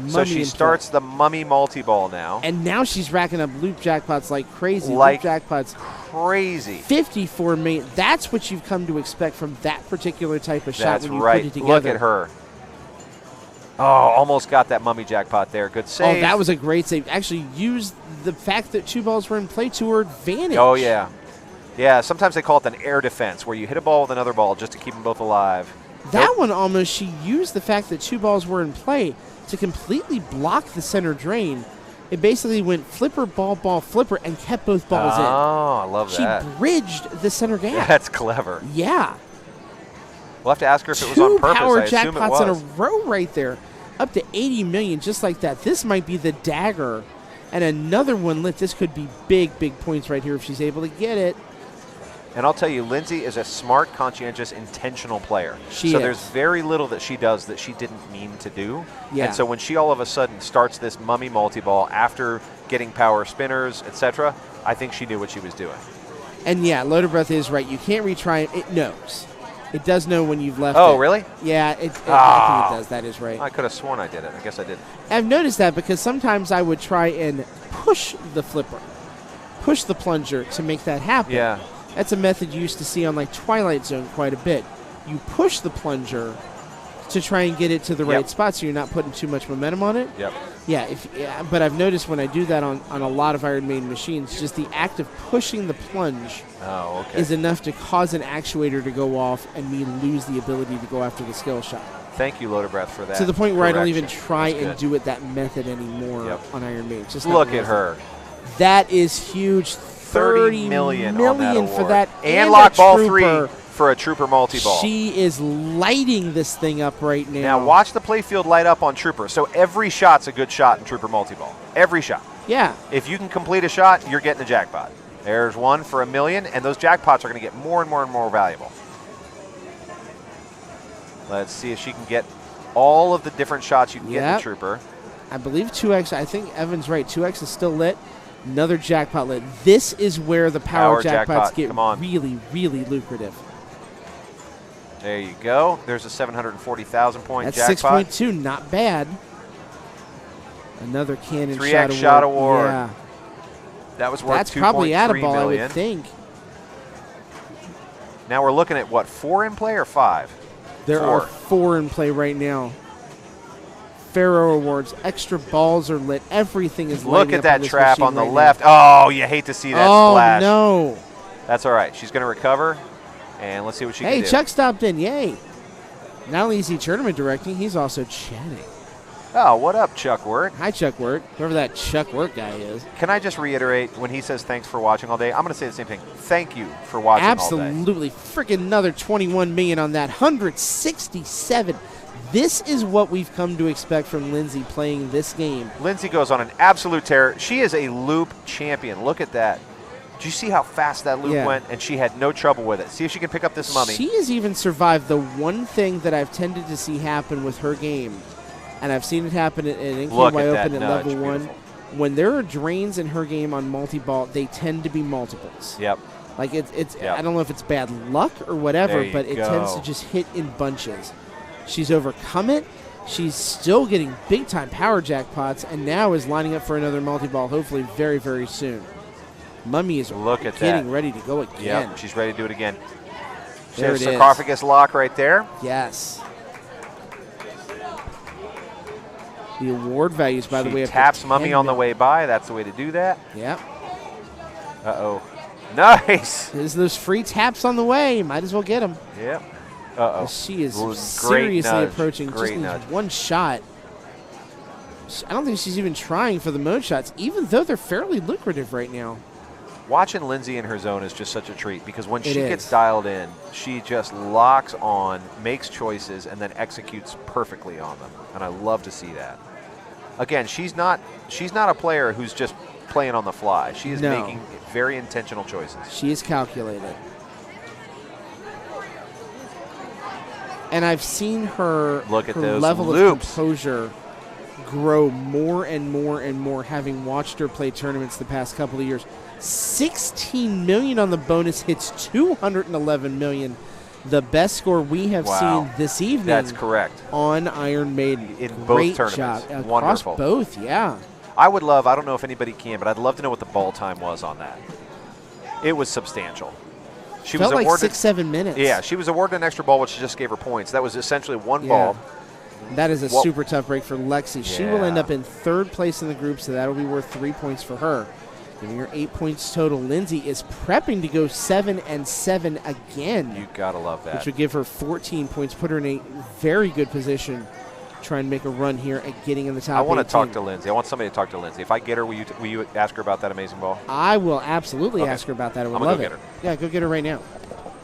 So she starts the mummy multi-ball now. And now she's racking up loop jackpots like crazy. Loop jackpots. Crazy. 54 million. That's what you've come to expect from that particular type of shot when you put it together. Look at her. Oh, almost got that mummy jackpot there. Good save. Oh, that was a great save. Actually used the fact that 2 balls were in play to her advantage. Oh, yeah. Yeah, sometimes they call it an air defense, where you hit a ball with another ball just to keep them both alive. That one almost, she used the fact that 2 balls were in play to completely block the center drain. It basically went flipper, ball, ball, flipper, and kept both balls in. Oh, I love that. She bridged the center gap. That's clever. Yeah. We'll have to ask her if it was on purpose. 2 power I assume jackpots it was. in a row right there. Up to 80 million just like that. This might be the dagger. And another one lit. This could be big, big points right here if she's able to get it. And I'll tell you, Lindsay is a smart, conscientious, intentional player. So there's very little that she does that she didn't mean to do. Yeah. And so when she all of a sudden starts this mummy multi-ball after getting power spinners, etc., I think she knew what she was doing. And yeah, Loaded Breath is right. You can't retry it. It knows. It does know when you've left Oh, really? Yeah, I think it does. That is right. I could have sworn I did it. I guess I didn't. I've noticed that because sometimes I would try and push the flipper, push the plunger to make that happen. Yeah. That's a method you used to see on like Twilight Zone quite a bit. You push the plunger to try and get it to the right spot so you're not putting too much momentum on it. Yep. Yeah, but I've noticed when I do that on a lot of Iron Maiden machines, just the act of pushing the plunge is enough to cause an actuator to go off and me lose the ability to go after the skill shot. Thank you, Loader Breath, for that. To the point where I don't even try and do it that method anymore on Iron Maiden. Just look at her. That is huge. 30 million for that. And lock ball 3 for a Trooper multi-ball. She is lighting this thing up right now. Now watch the playfield light up on Trooper. So every shot's a good shot in Trooper multi-ball. Every shot. Yeah. If you can complete a shot, you're getting a jackpot. There's one for $1 million, and those jackpots are going to get more and more and more valuable. Let's see if she can get all of the different shots you can get in the Trooper. I believe 2X, I think Evan's right. 2X is still lit. Another jackpot lit. This is where the power jackpots get really, really lucrative. There you go. There's a 740,000 point jackpot. That's 6.2, not bad. Another cannon 3X shot award. Yeah. That was worth $2.3 million. That's probably out of ball, I would think. Now we're looking at what, 4 in play or 5? There are 4 in play right now. Pharaoh awards, extra balls are lit. Everything is lit. Look at that trap on the left. Oh, you hate to see that splash. Oh, no. That's all right. She's going to recover, and let's see what she can do. Hey, Chuck stopped in. Yay. Not only is he tournament directing, he's also chatting. Oh, what up, Chuck Wirt? Hi, Chuck Wirt. Whoever that Chuck Wirt guy is. Can I just reiterate, when he says thanks for watching all day, I'm going to say the same thing. Thank you for watching all day. Absolutely. Freaking another 21 million on that. 167. This is what we've come to expect from Lindsay playing this game. Lindsay goes on an absolute tear. She is a loop champion. Look at that. Do you see how fast that loop went? And she had no trouble with it. See if she can pick up this mummy. She has even survived the one thing that I've tended to see happen with her game. And I've seen it happen in NKY Open at level 1. When there are drains in her game on multi-ball, they tend to be multiples. Yep. Like it's I don't know if it's bad luck or whatever, but it tends to just hit in bunches. She's overcome it. She's still getting big-time power jackpots, and now is lining up for another multi-ball, hopefully very, very soon. Mummy is getting ready to go again. Yep, she's ready to do it again. There's sarcophagus lock right there. Yes. The award values, by the way, taps Mummy on the way by. That's the way to do that. Yep. Uh-oh. Nice. There's those free taps on the way. Might as well get them. Yep. Uh-oh. She is seriously approaching. Just needs one shot. I don't think she's even trying for the mode shots, even though they're fairly lucrative right now. Watching Lindsay in her zone is just such a treat because when she gets dialed in, she just locks on, makes choices, and then executes perfectly on them. And I love to see that. Again, she's not a player who's just playing on the fly. She is making very intentional choices. She is calculated. And I've seen her, level of composure grow more and more and more, having watched her play tournaments the past couple of years. 16 million on the bonus hits, 211 million. The best score we have seen this evening. That's correct. On Iron Maiden. In both tournaments. Job. Wonderful. Across both, yeah. I would love, I don't know if anybody can, but I'd love to know what the ball time was on that. It was substantial. She Felt was awarded like 6-7 minutes. Yeah, she was awarded an extra ball, which just gave her points. That was essentially one ball. That is a super tough break for Lexi. She will end up in 3rd place in the group, so that'll be worth 3 points for her. Giving her 8 points total. Lindsay is prepping to go 7-7 again. You gotta love that. Which would give her 14 points, put her in a very good position. Try and make a run here at getting in the top 18. I want to talk to Lindsay. I want somebody to talk to Lindsay. If I get her, will you ask her about that amazing ball? I will absolutely ask her about that. I would love it. Yeah, go get her right now.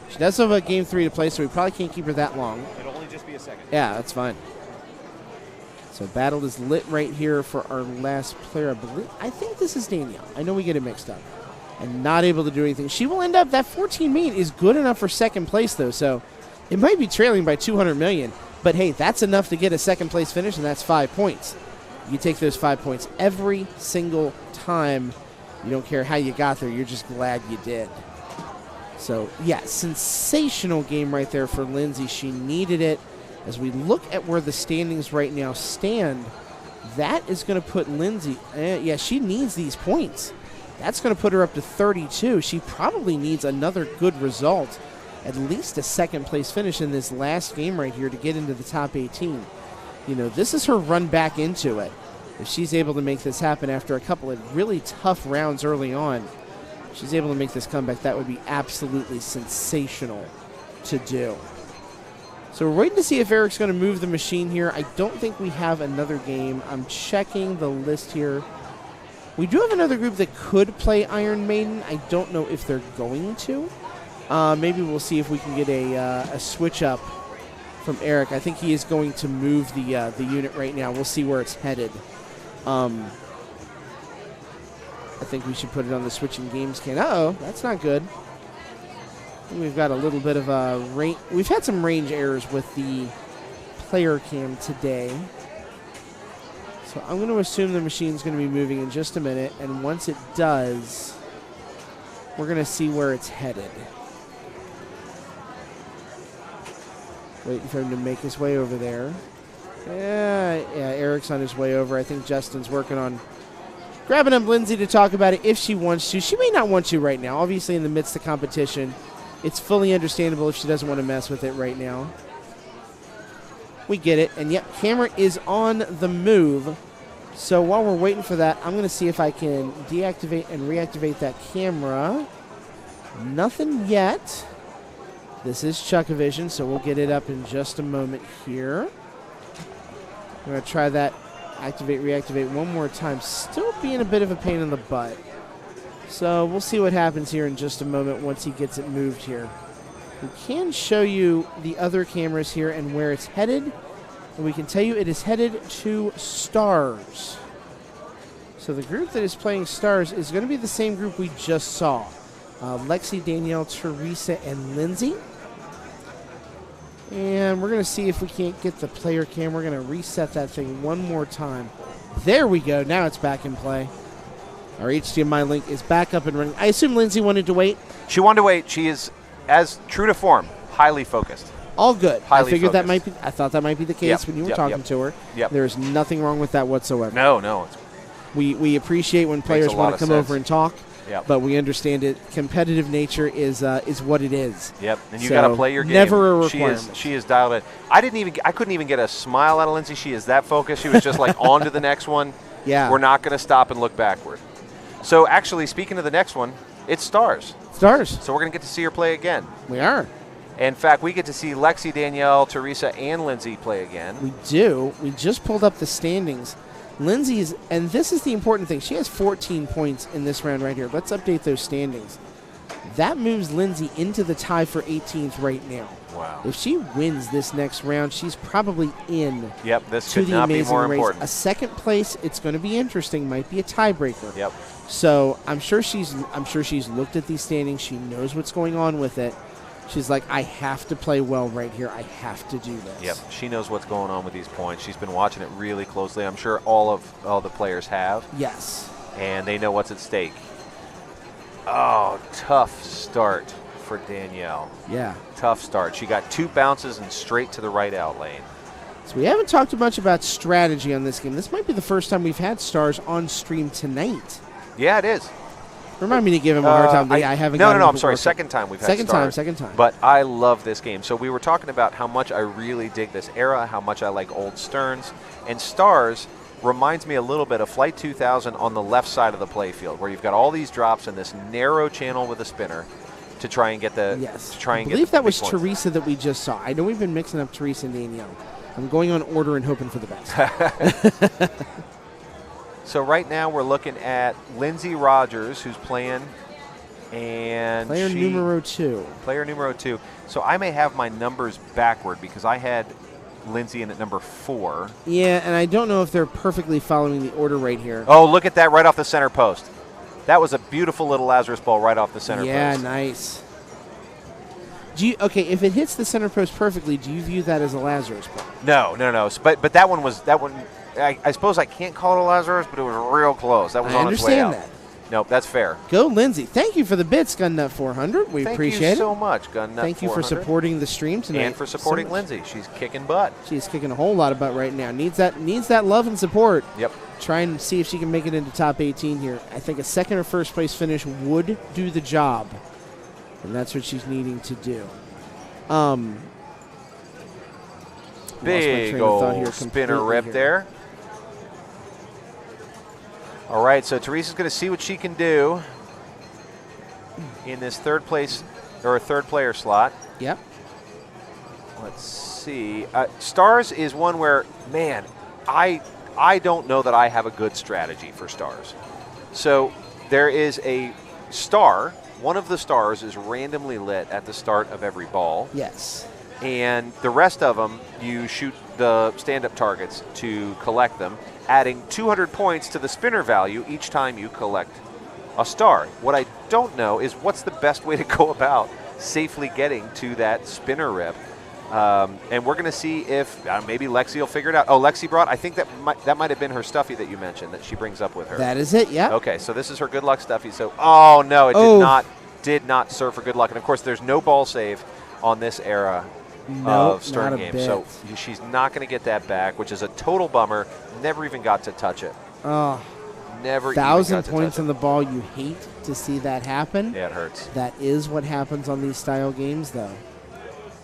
She does have a game 3 to play, so we probably can't keep her that long. It'll only just be a second. Yeah, that's fine. So battle is lit right here for our last player. I think this is Danielle. I know we get it mixed up. And not able to do anything. She will end up, that 14 million is good enough for 2nd place, though. So it might be trailing by 200 million. But, hey, that's enough to get a 2nd place finish, and that's 5 points. You take those 5 points every single time. You don't care how you got there. You're just glad you did. So, yeah, sensational game right there for Lindsay. She needed it. As we look at where the standings right now stand, that is going to put Lindsay, she needs these points. That's going to put her up to 32. She probably needs another good result, at least a second-place finish in this last game right here to get into the top 18. You know, this is her run back into it. If she's able to make this happen after a couple of really tough rounds early on, she's able to make this comeback, that would be absolutely sensational to do. So we're waiting to see if Eric's going to move the machine here. I don't think we have another game. I'm checking the list here. We do have another group that could play Iron Maiden. I don't know if they're going to. Maybe we'll see if we can get a switch up from Eric. I think he is going to move the unit right now. We'll see where it's headed. I think we should put it on the switching games can. Uh-oh, that's not good. We've got a little bit of a range. We've had some range errors with the player cam today. So I'm going to assume the machine's going to be moving in just a minute, and once it does, we're going to see where it's headed. Waiting for him to make his way over there. Yeah, Eric's on his way over. I think Justin's working on grabbing up Lindsay to talk about it if she wants to. She may not want to right now. Obviously, in the midst of competition, it's fully understandable if she doesn't want to mess with it right now. We get it. And yep, camera is on the move. So while we're waiting for that, I'm going to see if I can deactivate and reactivate that camera. Nothing yet. This is Chuck-A-Vision, so we'll get it up in just a moment here. I'm going to try that activate, reactivate one more time. Still being a bit of a pain in the butt. So we'll see what happens here in just a moment once he gets it moved here. We can show you the other cameras here and where it's headed. And we can tell you it is headed to Stars. So the group that is playing Stars is going to be the same group we just saw. Lexi, Danielle, Teresa, and Lindsay. And we're going to see if we can't get the player cam. We're going to reset that thing one more time. There we go. Now it's back in play. Our HDMI link is back up and running. I assume Lindsay wanted to wait? She wanted to wait. She is, as true to form, highly focused. All good. Highly I figured focused. that might be. I thought that might be the case when you were talking to her. There's nothing wrong with that whatsoever. No. We appreciate when players want to come over and talk. But we understand it. Competitive nature is what it is. Yep, and you got to play your game. Never a requirement. She is dialed in. I couldn't even get a smile out of Lindsay. She is that focused. She was just like on to the next one. Yeah. We're not going to stop and look backward. So actually, speaking of the next one, it's Stars. Stars. So we're going to get to see her play again. We are. In fact, we get to see Lexi, Danielle, Teresa, and Lindsay play again. We do. We just pulled up the standings. Lindsay's, and this is the important thing, she has 14 points in this round right here. Let's update those standings. That moves Lindsay into the tie for 18th right now. Wow. If she wins this next round, she's probably in. Yep, this to could the not be amazing more race. important. A second place, it's going to be interesting, might be a tiebreaker. Yep. So I'm sure she's looked at these standings. She knows what's going on with it. She's like, I have to play well right here. I have to do this. Yep, she knows what's going on with these points. She's been watching it really closely. I'm sure all the players have. Yes. And they know what's at stake. Oh, tough start for Danielle. Yeah. Tough start. She got 2 bounces and straight to the right out lane. So we haven't talked much about strategy on this game. This might be the first time we've had Stars on stream tonight. Yeah, it is. Remind me to give him a hard time. I haven't. No, I'm sorry. Second time we've had Stars. Second time. But I love this game. So we were talking about how much I really dig this era, how much I like old Sterns, and Stars reminds me a little bit of Flight 2000 on the left side of the playfield, where you've got all these drops in this narrow channel with a spinner to try and get the. Yes. To try and I believe get that was points. Teresa that we just saw. I know we've been mixing up Teresa and Danielle. I'm going on order and hoping for the best. So right now we're looking at Lindsay Rogers, who's playing. And player numero 2. Player numero 2. So I may have my numbers backward because I had Lindsay in at number 4. Yeah, and I don't know if they're perfectly following the order right here. Oh, look at that right off the center post. That was a beautiful little Lazarus ball right off the center post. Yeah, nice. Okay, if it hits the center post perfectly, do you view that as a Lazarus ball? No. But that one. I suppose I can't call it a Lazarus, but it was real close. That was on its way out. I understand that. Nope, that's fair. Go, Lindsay. Thank you for the bits, Gunnut 400. We appreciate it. Thank you so much, Gunnut 400. Thank you for supporting the stream tonight. And for supporting Lindsay. She's kicking butt. She's kicking a whole lot of butt right now. Needs that love and support. Yep. Try and see if she can make it into top 18 here. I think a second or first place finish would do the job. And that's what she's needing to do. Big old spinner rip there. All right, so Teresa's going to see what she can do in this third player slot. Yep. Let's see. Stars is one where, man, I don't know that I have a good strategy for stars. So there is a star. One of the stars is randomly lit at the start of every ball. Yes. And the rest of them, you shoot the stand-up targets to collect them, adding 200 points to the spinner value each time you collect a star. What I don't know is what's the best way to go about safely getting to that spinner rip. And we're going to see if maybe Lexi will figure it out. Oh, Lexi brought, I think that might have been her stuffy that you mentioned that she brings up with her. That is it, yeah. Okay, so this is her good luck stuffy. So, oh, no, it did not serve for good luck. And, of course, there's no ball save on this era of Stern Games. So she's not going to get that back, which is a total bummer. Never even got to touch it. Oh. Never 1,000 points on the ball. You hate to see that happen. Yeah, it hurts. That is what happens on these style games, though.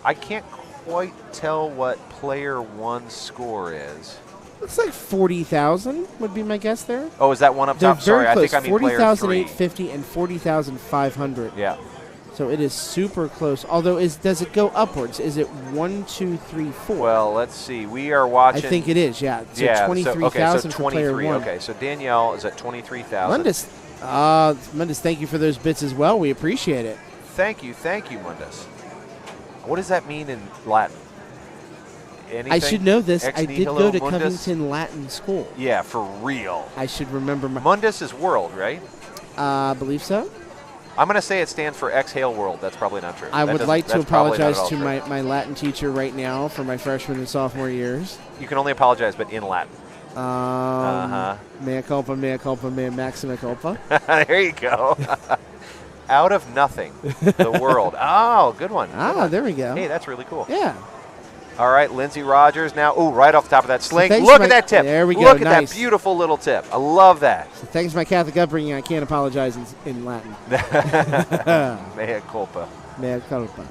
I can't quite tell what player one's score is. Looks like 40,000 would be my guess there. Oh, is that one up top? Sorry, close. I think I mean player 40,850 and 40,500. Yeah. So it is super close. Although, does it go upwards? Is it 1, 2, 3, 4? Well, let's see. We are watching. I think it is. Yeah. So yeah. 23,000 so for player 1. Okay. So Danielle is at 23,000. Mundus, thank you for those bits as well. We appreciate it. Thank you, Mundus. What does that mean in Latin? Anything? I should know this. Ex I did nihilo go to mundus? Covington Latin School. Yeah, for real. I should remember. Mundus is world, right? I believe so. I'm going to say it stands for Exhale World. That's probably not true. I would like to apologize to my Latin teacher right now for my freshman and sophomore years. You can only apologize, but in Latin. Mea culpa, mea maxima culpa. There you go. Out of nothing, the world. Oh, good one. There we go. Hey, that's really cool. Yeah. All right, Lindsay Rogers now. Ooh, right off the top of that sling. So Look at that tip. There we go. Look at that beautiful little tip. I love that. So thanks to my Catholic upbringing, I can't apologize in Latin. Mea culpa. Mea culpa.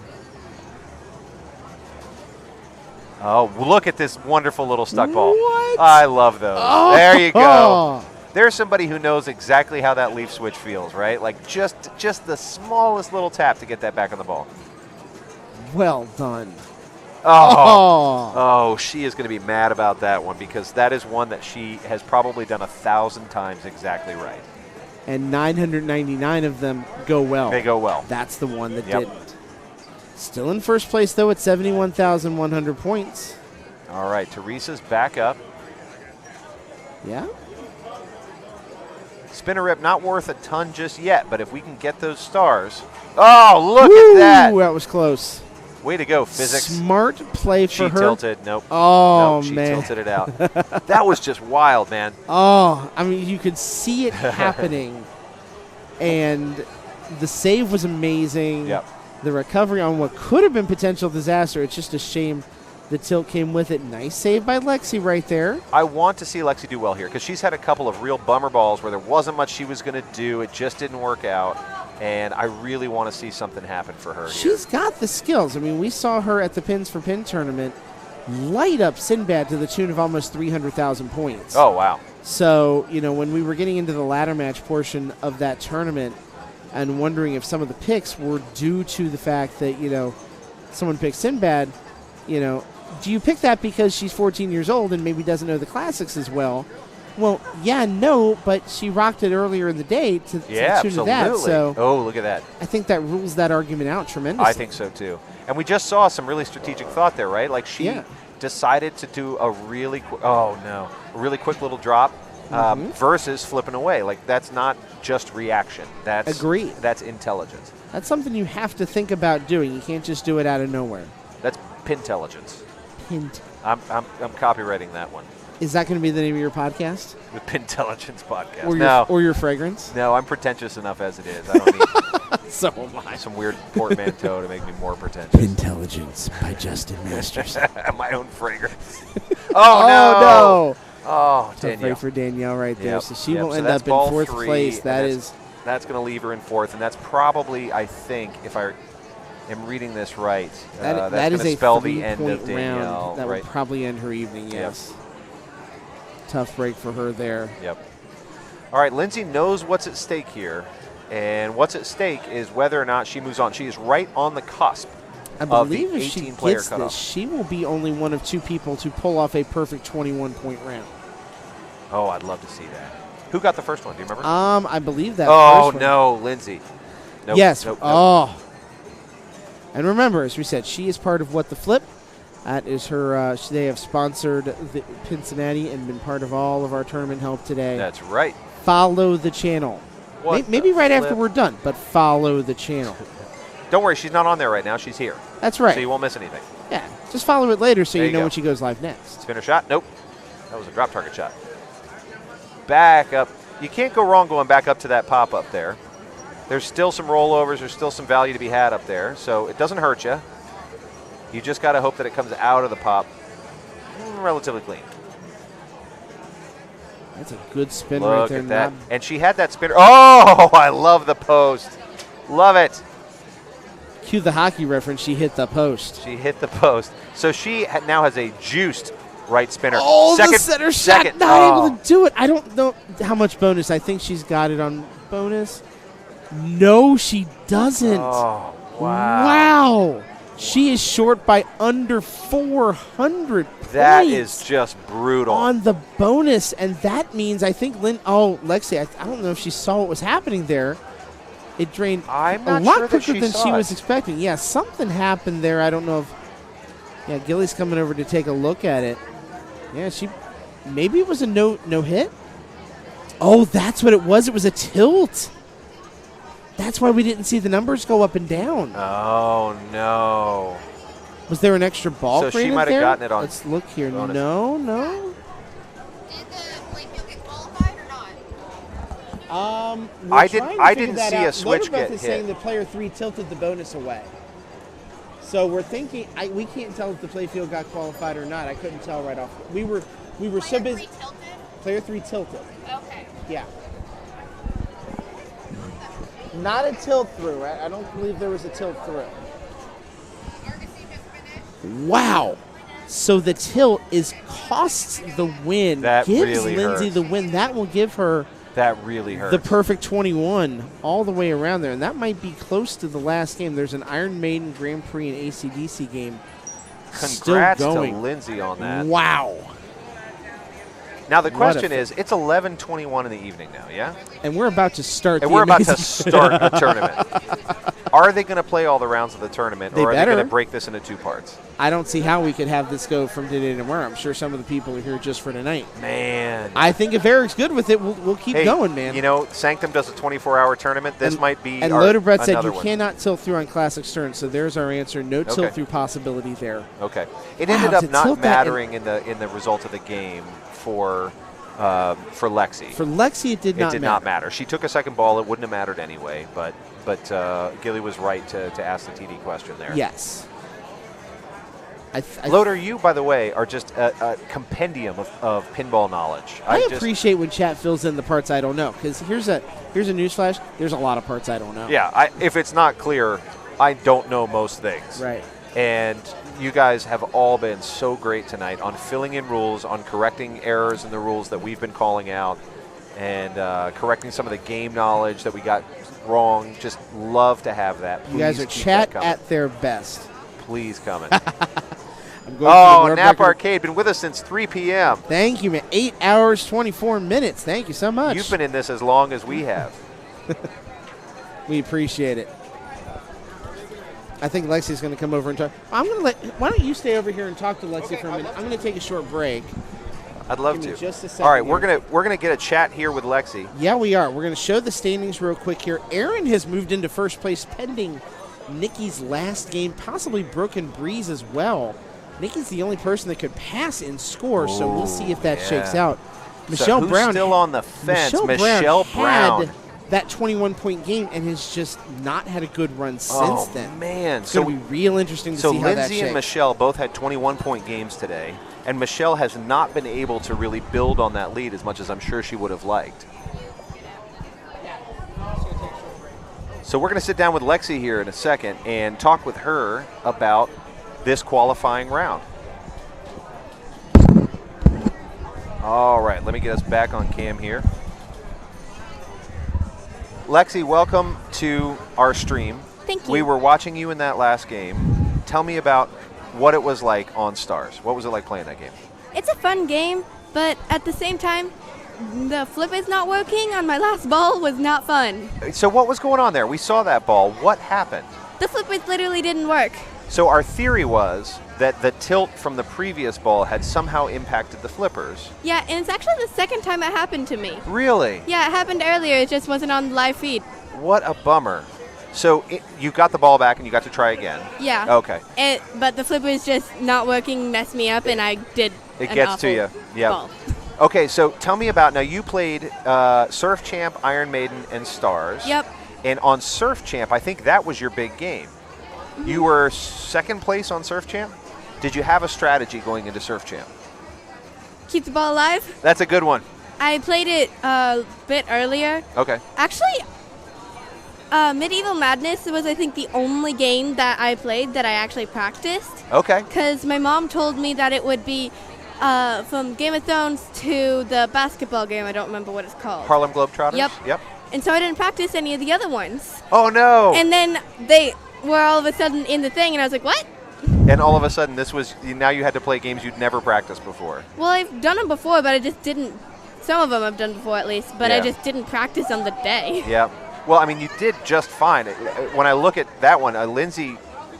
Oh, look at this wonderful little stuck ball. What? I love those. Oh. There you go. There's somebody who knows exactly how that leaf switch feels, right? Like just the smallest little tap to get that back on the ball. Well done. Oh, she is going to be mad about that one because that is one that she has probably done 1,000 times exactly right. And 999 of them go well. They go well. That's the one that didn't. Still in first place, though, at 71,100 points. All right, Teresa's back up. Yeah. Spinner rip not worth a ton just yet, but if we can get those stars. Oh, look at that. That was close. Way to go, physics. Smart play for her. She tilted. Nope. Oh, nope, she man. tilted it out. That was just wild, man. Oh, I mean, you could see it happening. And the save was amazing. Yep. The recovery on what could have been potential disaster. It's just a shame the tilt came with it. Nice save by Lexi right there. I want to see Lexi do well here because she's had a couple of real bummer balls where there wasn't much she was going to do. It just didn't work out. And I really want to see something happen for her. She's got the skills. I mean, we saw her at the Pins for Pin tournament light up Sinbad to the tune of almost 300,000 points. Oh, wow. So, when we were getting into the ladder match portion of that tournament and wondering if some of the picks were due to the fact that, someone picked Sinbad, do you pick that because she's 14 years old and maybe doesn't know the classics as well? Well, yeah, no, but she rocked it earlier in the day to the tune of that. So oh, look at that. I think that rules that argument out tremendously. I think so, too. And we just saw some really strategic thought there, right? Like she decided to do a really quick little drop versus flipping away. Like that's not just reaction. Agreed. That's intelligence. That's something you have to think about doing. You can't just do it out of nowhere. That's pintelligence. Pint. I'm copywriting that one. Is that going to be the name of your podcast? The Pintelligence Podcast. Or your fragrance? No, I'm pretentious enough as it is. I don't need so am I. Some weird portmanteau to make me more pretentious. Pintelligence by Justin Masters. My own fragrance. Oh, no. Oh, Danielle. Tough for Danielle right there. Yep. So she will So end that's up in ball 4th 3, place. That's going to leave her in 4th, and that's probably, I think, if I am reading this right, that that's is going to a spell the end 3-point of Danielle. round. That right? would probably end her evening, yes. Tough break for her there. Yep. All right, Lindsay knows what's at stake here, and what's at stake is whether or not she moves on. She is right on the cusp I of the believe if she 18-player gets cutoff. this, she will be only one of 2 people to pull off a perfect 21-point round. Oh, I'd love to see that. Who got the first one? Do you remember? I believe that. Oh, first one. no, Lindsay. Nope, yes. Nope, oh. And remember, as we said, she is part of What the Flip. That is her. They have sponsored the Cincinnati and been part of all of our tournament help today. That's right. Follow the channel. Maybe right after we're done, but follow the channel. Don't worry, she's not on there right now. She's here. That's right. So you won't miss anything. Yeah, just follow it later so There you know go. when she goes live next. Spinner shot? Nope. That was a drop target shot. Back up. You can't go wrong going back up to that pop up there. There's still some rollovers. There's still some value to be had up there, so it doesn't hurt you. You just got to hope that it comes out of the pop relatively clean. That's a good spin Look right there. at that. And she had that spinner. Oh, I love the post. Love it. Cue the hockey reference. She hit the post. She hit the post. So she now has a juiced right spinner. Oh, second, the center shot. Not able to do it. I don't know how much bonus. I think she's got it on bonus. No, she doesn't. Oh, wow. Wow. She is short by under 400 That points is just brutal. on the bonus, and that means I think Lexi, I don't know if she saw what was happening there. It drained I'm a not lot sure that quicker she than saw she it. was expecting. Yeah, something happened there. I don't know if. Yeah, Gilly's coming over to take a look at it. Yeah, maybe it was a no hit. Oh, that's what it was. It was a tilt. That's why we didn't see the numbers go up and down. Oh, no. Was there an extra ball So she created might have there? gotten it on Let's look here. bonus. No. Did the playfield get qualified or not? I didn't see a switch get is hit. saying that player 3 tilted the bonus away. So we're thinking we can't tell if the playfield got qualified or not. I couldn't tell right off. We were so busy. Player 3 tilted. Okay. Yeah. Not a tilt through. I don't believe there was a tilt through. Wow. So the tilt costs the win. That gives really Lindsay hurts. the win. That will give her That really hurts. the perfect 21 all the way around there. And that might be close to the last game. There's an Iron Maiden Grand Prix and ACDC game Congrats still going. to Lindsay on that. Wow. Now the What a question is, it's 11:21 in the evening now, yeah? And we're about to start And the we're about to amazing- start the tournament. Are they going to play all the rounds of the tournament, They or are they better. going to break this into 2 parts? I don't see how we could have this go from today to tomorrow. I'm sure some of the people are here just for tonight. Man. I think if Eric's good with it, we'll keep Hey, going, man. You know, Sanctum does a 24-hour tournament. This might be And our, Loader Brett said another you one. cannot tilt through on Classic Stern, so there's our answer. No Okay. tilt through possibility there. Okay. It Wow, ended to up not tilt that mattering in the result of the game for Lexi. For Lexi, it did not matter. She took a second ball. It wouldn't have mattered anyway, but Gilly was right to ask the TD question there. Yes. Loader, you, by the way, are just a compendium of pinball knowledge. I appreciate when chat fills in the parts I don't know, because here's a newsflash. There's a lot of parts I don't know. Yeah, if it's not clear, I don't know most things. Right. And you guys have all been so great tonight on filling in rules, on correcting errors in the rules that we've been calling out, and correcting some of the game knowledge that we got wrong. Just love to have that. Please You guys are keep chat that coming. at their best. Please coming. I'm going for the Nap record. Arcade, been with us since 3 p.m. Thank you, man. 8 hours, 24 minutes. Thank you so much. You've been in this as long as we have. We appreciate it. I think Lexi's going to come over and talk. Why don't you stay over here and talk to Lexi for a minute? I'm going to take a short break. I'd love Give me to. just a second All right, here. we're gonna get a chat here with Lexi. Yeah, we are. We're going to show the standings real quick here. Aaron has moved into first place pending Nikki's last game, possibly Broken Breeze as well. Nikki's the only person that could pass and score, so we'll see if that shakes out. Michelle who's Brown still on the fence. Michelle Brown had that 21-point game and has just not had a good run since then. Man. It's going to be real interesting to see how that shakes. So Lindsay and Michelle both had 21-point games today, and Michelle has not been able to really build on that lead as much as I'm sure she would have liked. So we're going to sit down with Lexi here in a second and talk with her about this qualifying round. All right, let me get us back on cam here. Lexi, welcome to our stream. Thank you. We were watching you in that last game. Tell me about what it was like on Stars. What was it like playing that game? It's a fun game, but at the same time, the flip is not working on my last ball was not fun. So what was going on there? We saw that ball. What happened? The flip literally didn't work. So our theory was that the tilt from the previous ball had somehow impacted the flippers. Yeah, and it's actually the second time it happened to me. Really? Yeah, it happened earlier. It just wasn't on the live feed. What a bummer. So you got the ball back and you got to try again. Yeah. Okay. But the flip was just not working, messed me up, and I did It an gets awful to you. Yeah. ball. Okay, so tell me about, now you played Surf Champ, Iron Maiden, and Stars. Yep. And on Surf Champ, I think that was your big game. Mm-hmm. You were second place on Surf Champ? Did you have a strategy going into Surf Champ? Keep the ball alive. That's a good one. I played it a bit earlier. Okay. Actually, Medieval Madness was, I think, the only game that I played that I actually practiced. Okay. Because my mom told me that it would be from Game of Thrones to the basketball game. I don't remember what it's called. Harlem Globetrotters? Yep. Yep. And so I didn't practice any of the other ones. Oh, no. And then they were all of a sudden in the thing, and I was like, what? And all of a sudden, now you had to play games you'd never practiced before. Well, I've done them before, but I just didn't. Some of them I've done before at least, but I just didn't practice on the day. Yeah. Well, I mean, you did just fine. When I look at that one, Lindsay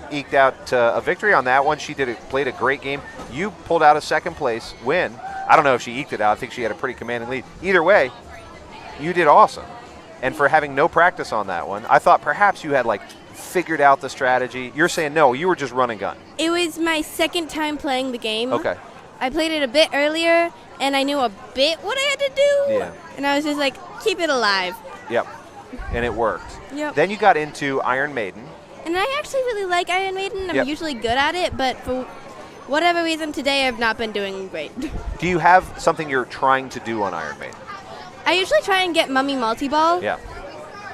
eked out a victory on that one. She played a great game. You pulled out a second place win. I don't know if she eked it out. I think she had a pretty commanding lead. Either way, you did awesome. And for having no practice on that one, I thought perhaps you had figured out the strategy. You're saying no, you were just run and gun. It was my second time playing the game. Okay. I played it a bit earlier, and I knew a bit what I had to do. Yeah. And I was just like, keep it alive. Yep. And it worked. Yep. Then you got into Iron Maiden. And I actually really like Iron Maiden. I'm usually good at it, but for whatever reason today I've not been doing great. Do you have something you're trying to do on Iron Maiden? I usually try and get Mummy Multi-Ball. Yeah.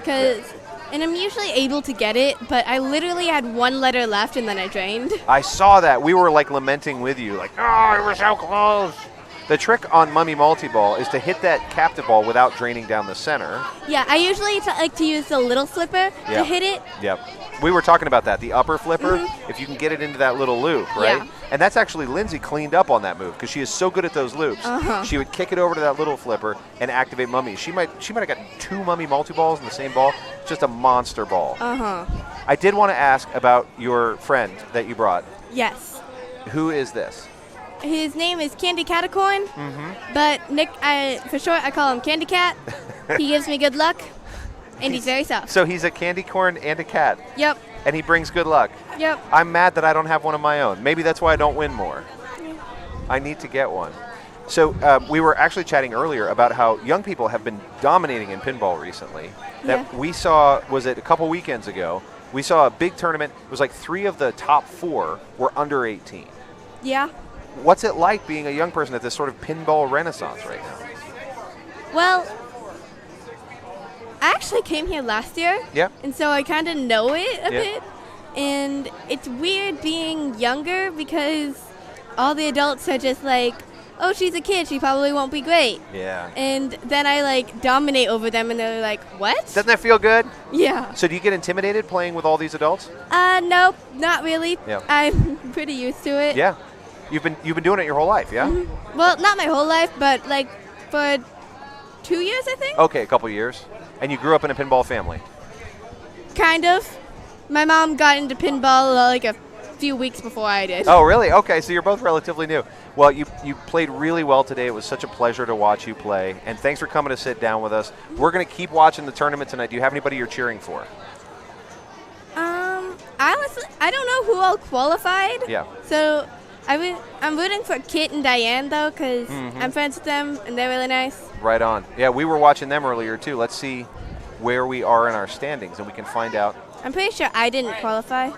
And I'm usually able to get it, but I literally had one letter left and then I drained. I saw that. We were lamenting with you, oh, we were so close. The trick on Mummy Multi-Ball is to hit that captive ball without draining down the center. Yeah, I usually like to use the little flipper to hit it. Yep. We were talking about that, the upper flipper, if you can get it into that little loop, right? Yeah. And that's actually Lindsay cleaned up on that move because she is so good at those loops. Uh-huh. She would kick it over to that little flipper and activate Mummy. She might have gotten 2 Mummy Multi-Balls in the same ball. It's just a monster ball. Uh-huh. I did want to ask about your friend that you brought. Yes. Who is this? His name is Candy Catacorn, Mm-hmm. but for short I call him Candy Cat. He gives me good luck, and he's very soft. So he's a candy corn and a cat. Yep. And he brings good luck. Yep. I'm mad that I don't have one of my own. Maybe that's why I don't win more. I need to get one. So we were actually chatting earlier about how young people have been dominating in pinball recently. That we saw, was it a couple weekends ago, we saw a big tournament. It was 3 of the top 4 were under 18. Yeah. What's it like being a young person at this sort of pinball renaissance right now? Well, I actually came here last year. Yeah. And so I kind of know it a bit. And it's weird being younger because all the adults are just like, oh, she's a kid. She probably won't be great. Yeah. And then I dominate over them and they're like, what? Doesn't that feel good? Yeah. So do you get intimidated playing with all these adults? Nope, not really. Yeah. I'm pretty used to it. Yeah. You've been doing it your whole life, yeah? Mm-hmm. Well, not my whole life, but for 2 years, I think. Okay, a couple years. And you grew up in a pinball family? Kind of. My mom got into pinball a few weeks before I did. Oh, really? Okay, so you're both relatively new. Well, you played really well today. It was such a pleasure to watch you play. And thanks for coming to sit down with us. We're going to keep watching the tournament tonight. Do you have anybody you're cheering for? Honestly, I don't know who all qualified. Yeah. So I'm rooting for Kit and Diane, though, because I'm friends with them, and they're really nice. Right on. Yeah, we were watching them earlier, too. Let's see where we are in our standings, and we can find out. I'm pretty sure I didn't qualify.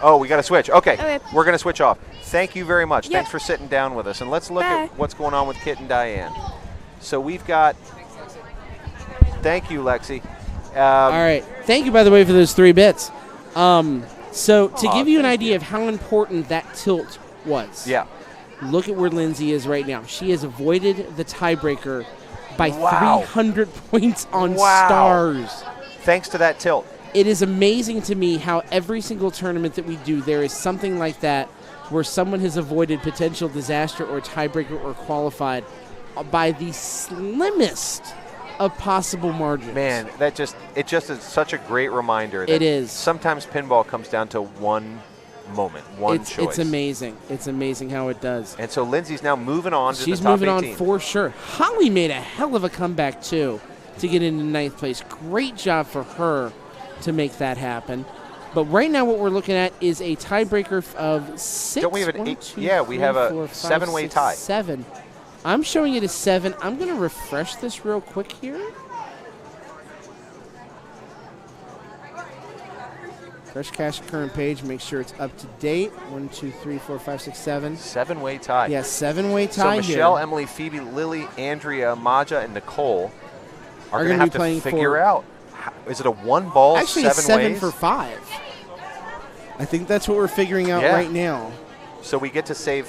Oh, we got to switch. Okay. We're going to switch off. Thank you very much. Yep. Thanks for sitting down with us. And let's look at what's going on with Kit and Diane. So we've got – thank you, Lexi. All right. Thank you, by the way, for those 3 bits. So to give you an idea of how important that tilt was, look at where Lindsay is right now. She has avoided the tiebreaker by 300 points on stars. Thanks to that tilt. It is amazing to me how every single tournament that we do, there is something like that where someone has avoided potential disaster or tiebreaker or qualified by the slimmest of possible margins. Man, it just is such a great reminder that it is. Sometimes pinball comes down to one moment, one choice. It's amazing. It's amazing how it does. And so Lindsay's now moving on to the top 18. She's moving on for sure. Holly made a hell of a comeback, too, to get into 9th place. Great job for her to make that happen. But right now what we're looking at is a tiebreaker of 6. Don't we have an 8? Yeah, we have a 7-way tie. 7. I'm showing it as 7. I'm going to refresh this real quick here. Fresh cache current page. Make sure it's up to date. 1, 2, 3, 4, 5, 6, 7. 7-way tie. Yeah, 7-way tie. So Michelle, here. Emily, Phoebe, Lily, Andrea, Maja, and Nicole are going to have to figure out. Is it a 1-ball, actually 7 it's 7 ways? for 5. I think that's what we're figuring out right now. So we get to save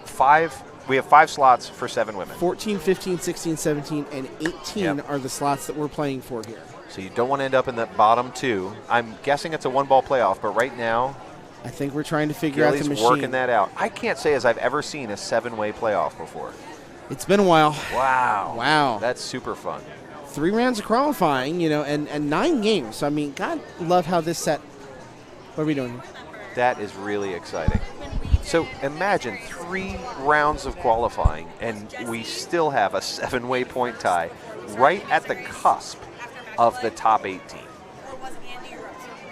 5. We have 5 slots for 7 women. 14, 15, 16, 17, and 18 are the slots that we're playing for here. So you don't want to end up in the bottom 2. I'm guessing it's a 1-ball playoff, but right now, I think we're trying to figure out the machine. Working that out. I can't say as I've ever seen a 7-way playoff before. It's been a while. Wow. Wow. That's super fun. 3 rounds of qualifying, and 9 games. So, I mean, God love how this set. What are we doing here? That is really exciting. So imagine 3 rounds of qualifying, and we still have a 7-way point tie right at the cusp of the top 18.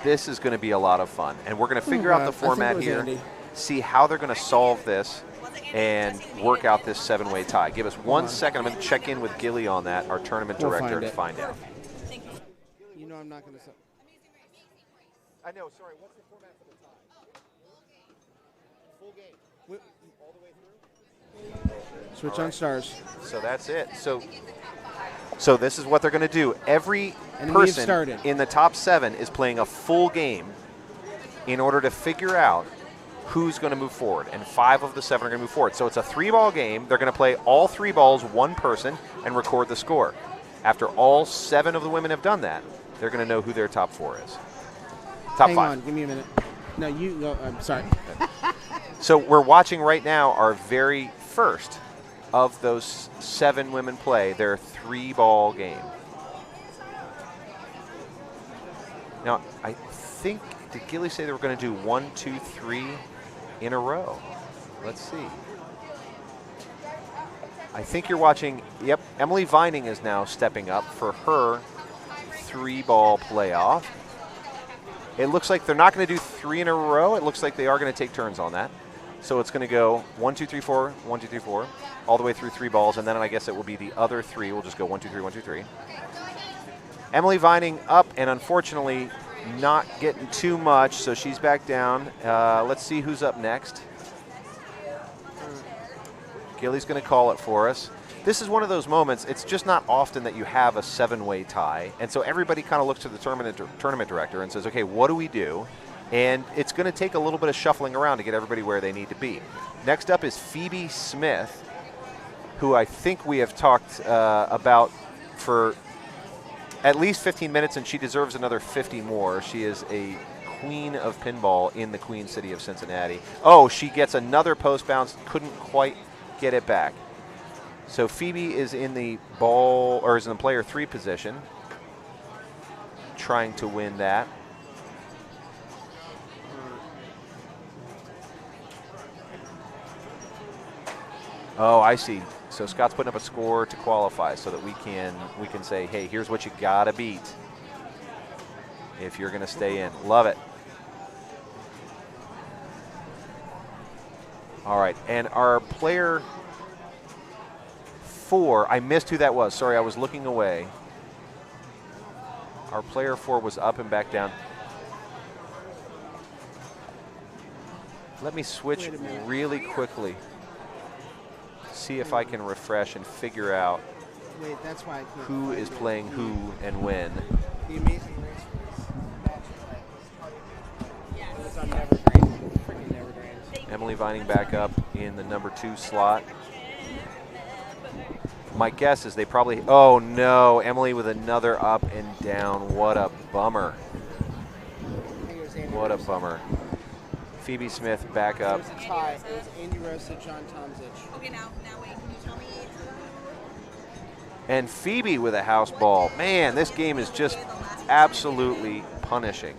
This is going to be a lot of fun, and we're going to figure out the format here, see how they're going to solve this, and work out this 7-way tie. Give us 1 second. I'm going to check in with Gilly on that, our tournament director, to find out. You know I'm not going to. I know. Sorry. What's the format for the tie? Full game. All the way through? Switch on stars. So that's it. So this is what they're going to do. Every person in the top 7 is playing a full game in order to figure out who's going to move forward, and 5 of the 7 are going to move forward. So it's a 3-ball game. They're going to play all 3 balls, 1 person, and record the score. After all 7 of the women have done that, they're going to know who their top 4 is. Top 5. Hang on, give me a minute. No, you go. I'm sorry. So we're watching right now our very first of those 7 women play their 3-ball game. Now, I think, did Gilly say they were going to do 1, 2, 3 in a row? Let's see. I think you're watching, yep, Emily Vining is now stepping up for her 3-ball playoff. It looks like they're not going to do 3 in a row. It looks like they are going to take turns on that. So it's going to go 1, 2, 3, 4, 1, 2, 3, 4, all the way through 3 balls, and then I guess it will be the other 3. We'll just go 1, 2, 3, 1, 2, 3. Emily Vining up, and unfortunately not getting too much, so she's back down. Let's see who's up next. Gilly's going to call it for us. This is one of those moments, it's just not often that you have a 7-way tie, and so everybody kind of looks to the tournament director and says, okay, what do we do? And it's going to take a little bit of shuffling around to get everybody where they need to be. Next up is Phoebe Smith, who I think we have talked about for at least 15 minutes, and she deserves another 50 more. She is a queen of pinball in the Queen City of Cincinnati. Oh, she gets another post bounce, couldn't quite get it back. So Phoebe is in the ball, or is in the player 3 position, trying to win that. Oh, I see. So Scott's putting up a score to qualify so that we can say, hey, here's what you gotta beat if you're gonna stay in. Love it. All right, and our player 4, I missed who that was. Sorry, I was looking away. Our player 4 was up and back down. Let me switch really quickly. See if I can refresh and figure out who is playing who and when. The Amazing Race was on Nevergreen. Freaking Nevergreen. Emily Vining back up in the number 2 slot. My guess is they probably, oh no, Emily with another up and down. What a bummer. What a bummer. Phoebe Smith back up. It was a tie. It was Andy Rosa, John Tomzich. Okay, now wait, can you tell me? And Phoebe with a house ball. Man, this game is just absolutely punishing.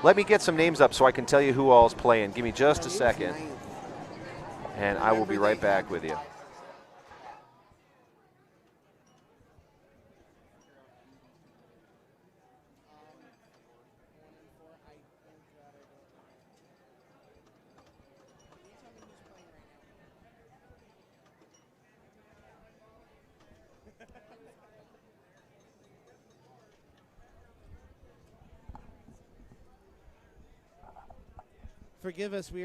Let me get some names up so I can tell you who all is playing. Give me just a second, and I will be right back with you. Forgive us. We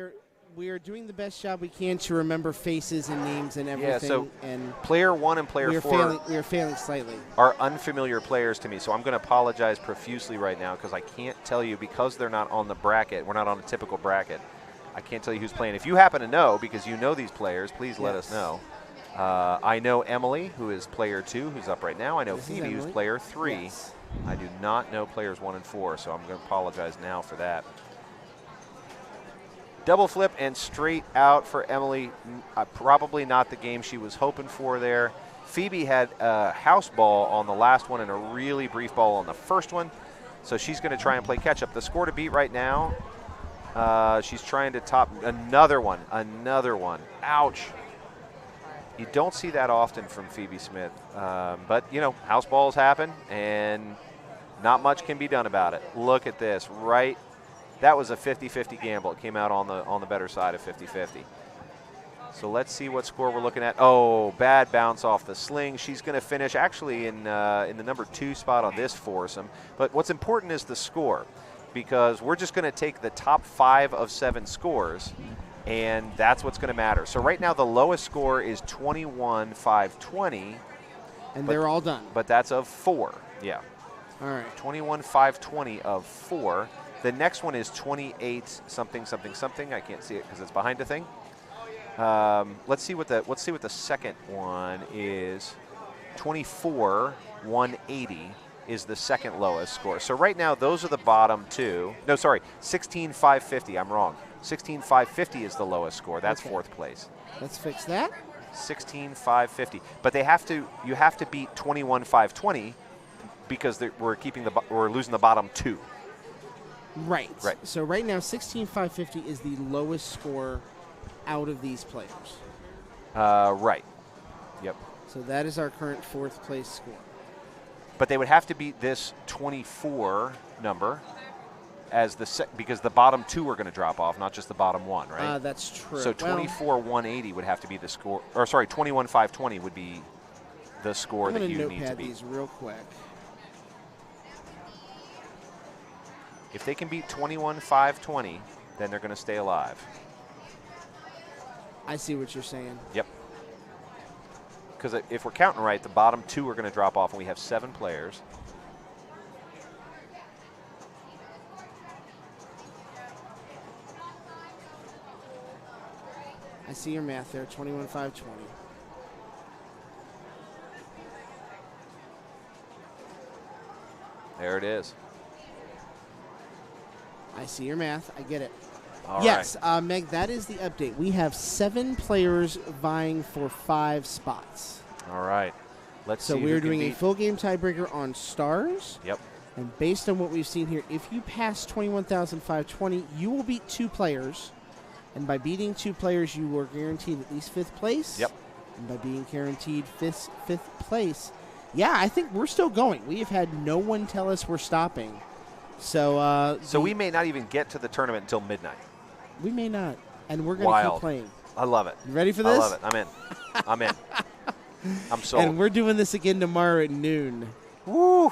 are doing the best job we can to remember faces and names and everything. Yeah, so and player 1 and player 4 we are failing slightly. Are unfamiliar players to me, so I'm going to apologize profusely right now because I can't tell you because they're not on the bracket. We're not on a typical bracket. I can't tell you who's playing. If you happen to know, because you know these players, please let us know. I know Emily, who is player 2, who's up right now. I know Phoebe, who's player 3. Yes. I do not know players 1 and 4, so I'm going to apologize now for that. Double flip and straight out for Emily. Probably not the game she was hoping for there. Phoebe had a house ball on the last one and a really brief ball on the first one. So she's going to try and play catch up. The score to beat right now, she's trying to top another one. Ouch. You don't see that often from Phoebe Smith. But, you know, house balls happen and not much can be done about it. Look at this, right? That was a 50-50 gamble. It came out on the better side of 50-50. So let's see what score we're looking at. Oh, bad bounce off the sling. She's going to finish actually in the number 2 spot on this foursome. But what's important is the score, because we're just going to take the top 5 of 7 scores, and that's what's going to matter. So right now the lowest score is 21,520. And they're all done. But that's of 4. Yeah. All right. 21,520 of 4. The next one is 28 something something something. I can't see it because it's behind a thing. Let's see what the second one is. 24,180 is the second lowest score. So right now those are the bottom 2. No, sorry, 16,550. I'm wrong. 16,550 is the lowest score. That's okay. 4th place. Let's fix that. 16,550. But you have to beat 21,520 because we're losing the bottom 2. Right. So right now, 16,550 is the lowest score out of these players. Right. Yep. So that is our current 4th place score. But they would have to beat this 24 number as because the bottom 2 are going to drop off, not just the bottom 1, right? That's true. So 24,180 would have to be the score, or sorry, 21,520 would be the score that you need to beat. I'm going to notepad these real quick. If they can beat 21,520, then they're going to stay alive. I see what you're saying. Yep. Because if we're counting right, the bottom 2 are going to drop off, and we have 7 players. I see your math there, 21,520. There it is. I see your math. I get it. All yes, right. Meg, that is the update. We have 7 players vying for 5 spots. All right. Let's see. So we're doing a full game tiebreaker on stars. Yep. And based on what we've seen here, if you pass 21,520, you will beat 2 players. And by beating 2 players, you are guaranteed at least 5th place. Yep. And by being guaranteed 5th place, yeah, I think we're still going. We have had no one tell us we're stopping. So we may not even get to the tournament until midnight. We may not. And we're going to keep playing. I love it. You ready for this? I love it. I'm in. I'm in. I'm sold. And we're doing this again tomorrow at noon. Woo.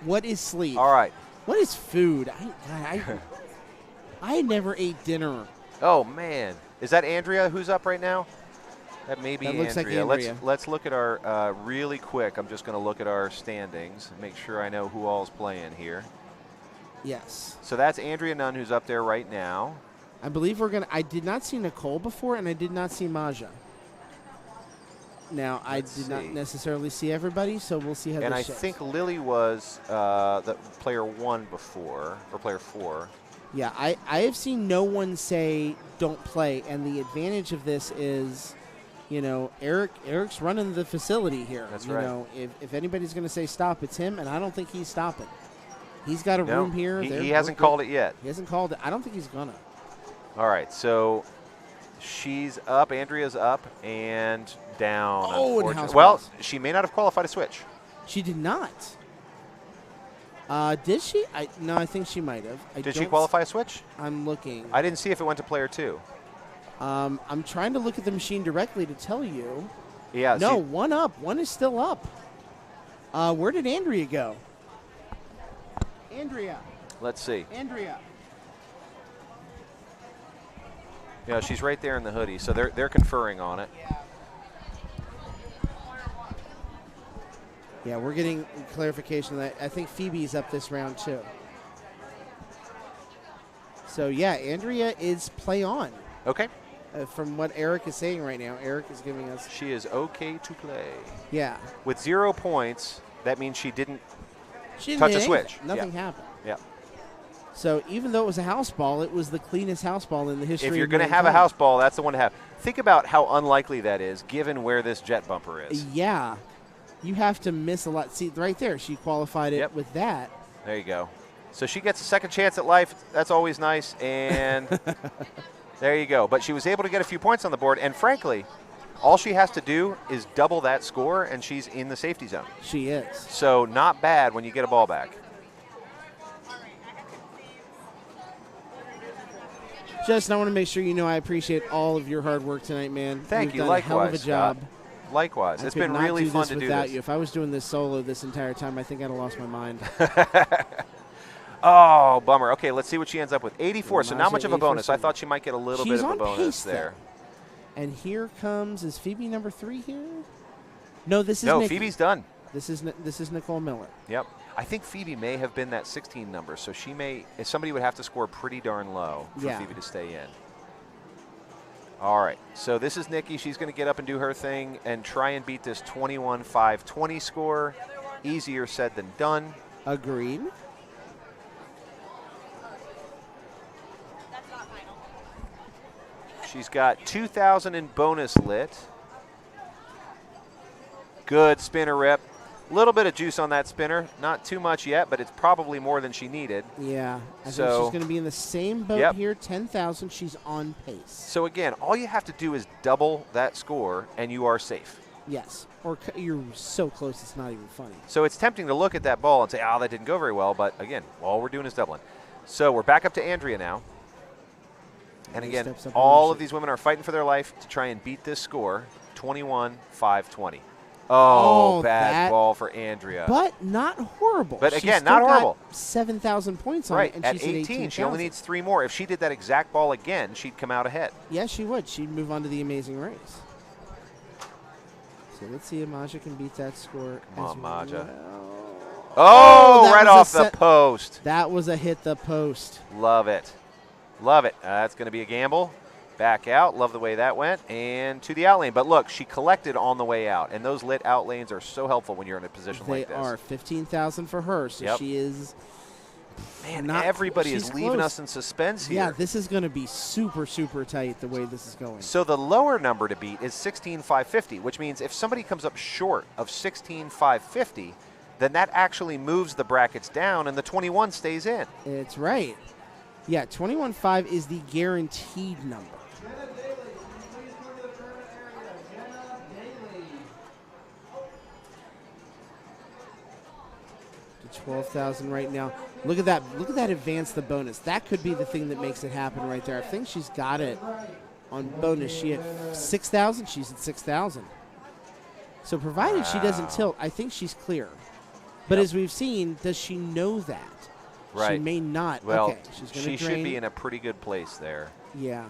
What is sleep? All right. What is food? I never ate dinner. Oh, man. Is that Andrea who's up right now? That may be Andrea. Looks like Andrea. Let's look at our really quick. I'm just going to look at our standings and make sure I know who all's playing here. Yes. So that's Andrea Nunn who's up there right now. I believe we're going to – I did not see Nicole before, and I did not see Maja. Now, I did not necessarily see everybody, so we'll see how and this I shifts. think Lily was the player 1 before, or player 4. Yeah, I have seen no one say don't play, and the advantage of this is, you know, Eric's running the facility here. That's you right. know, if anybody's going to say stop, it's him, and I don't think he's stopping. He's got a room here. He hasn't called it yet. He hasn't called it. I don't think he's going to. All right, so she's up, Andrea's up, and down. Oh, and well, she may not have qualified a switch. She did not. Did she? No, I think she might have. Did she qualify a switch? I'm looking. I didn't see if it went to player 2. I'm trying to look at the machine directly to tell you. Yeah. No, one up. One is still up. Where did Andrea go? Andrea. Let's see. Andrea. Yeah, she's right there in the hoodie, so they're conferring on it. Yeah, we're getting clarification that I think Phoebe's up this round too. So yeah, Andrea is play on. Okay. From what Eric is saying right now, Eric is giving us. She is okay to play. Yeah. With 0 points, that means she didn't touch a switch. Nothing happened. Yeah. So even though it was a house ball, it was the cleanest house ball in the history. If you're going to have a house ball, that's the one to have. Think about how unlikely that is, given where this jet bumper is. Yeah. You have to miss a lot. See, right there, she qualified it with that. There you go. So she gets a second chance at life. That's always nice. And there you go. But she was able to get a few points on the board. And frankly, all she has to do is double that score, and she's in the safety zone. She is. So not bad when you get a ball back. Justin, I want to make sure you know I appreciate all of your hard work tonight, man. Thank you. You've done Likewise, a hell of a job. Scott. Likewise. It's been really fun to do without this. you. If I was doing this solo this entire time, I think I'd have lost my mind. Oh, bummer. Okay, let's see what she ends up with. 84, so not Maja much of a bonus. 84. I thought she might get a little bit of a bonus there. And here comes, is Phoebe number 3 here? No, this is No, Nikki. Phoebe's done. This is Nicole Miller. Yep. I think Phoebe may have been that 16 number, so she may, if somebody would have to score pretty darn low for Phoebe to stay in. All right, so this is Nikki. She's going to get up and do her thing and try and beat this 21-5-20 score. Easier said than done. Agreed. She's got 2,000 in bonus lit. Good spinner rip. A little bit of juice on that spinner. Not too much yet, but it's probably more than she needed. Yeah. I think she's going to be in the same boat here. 10,000. She's on pace. So, again, all you have to do is double that score, and you are safe. Yes. Or you're so close it's not even funny. So it's tempting to look at that ball and say, oh, that didn't go very well. But, again, all we're doing is doubling. So we're back up to Andrea now. And, again, all of these women are fighting for their life to try and beat this score, 21-5-20. Oh, bad ball for Andrea. But not horrible. But again, not horrible. 7,000 points on it. And at she's 18, she only needs 3 more. If she did that exact ball again, she'd come out ahead. Yes, she would. She'd move on to the Amazing Race. So let's see if Maja can beat that score. Come on, Maja. Well. Oh, right off the post. That was a hit the post. Love it. Love it. That's going to be a gamble. Back out. Love the way that went. And to the out lane. But look, she collected on the way out. And those lit out lanes are so helpful when you're in a position like this. They are. 15,000 for her. So she is. Man, everybody is leaving us in suspense here. Yeah, this is going to be super, super tight the way this is going. So the lower number to beat is 16,550, which means if somebody comes up short of 16,550, then that actually moves the brackets down and the 21 stays in. It's right. Yeah, 21.5 is the guaranteed number. 12,000 right now. Look at that. Look at that advance the bonus. That could be the thing that makes it happen right there. I think she's got it on bonus. She at 6,000. She's at 6,000. So provided she doesn't tilt, I think she's clear. But as we've seen, does she know that? Right. She may not. Well, okay, she's gonna she drain. should be in a pretty good place there. Yeah.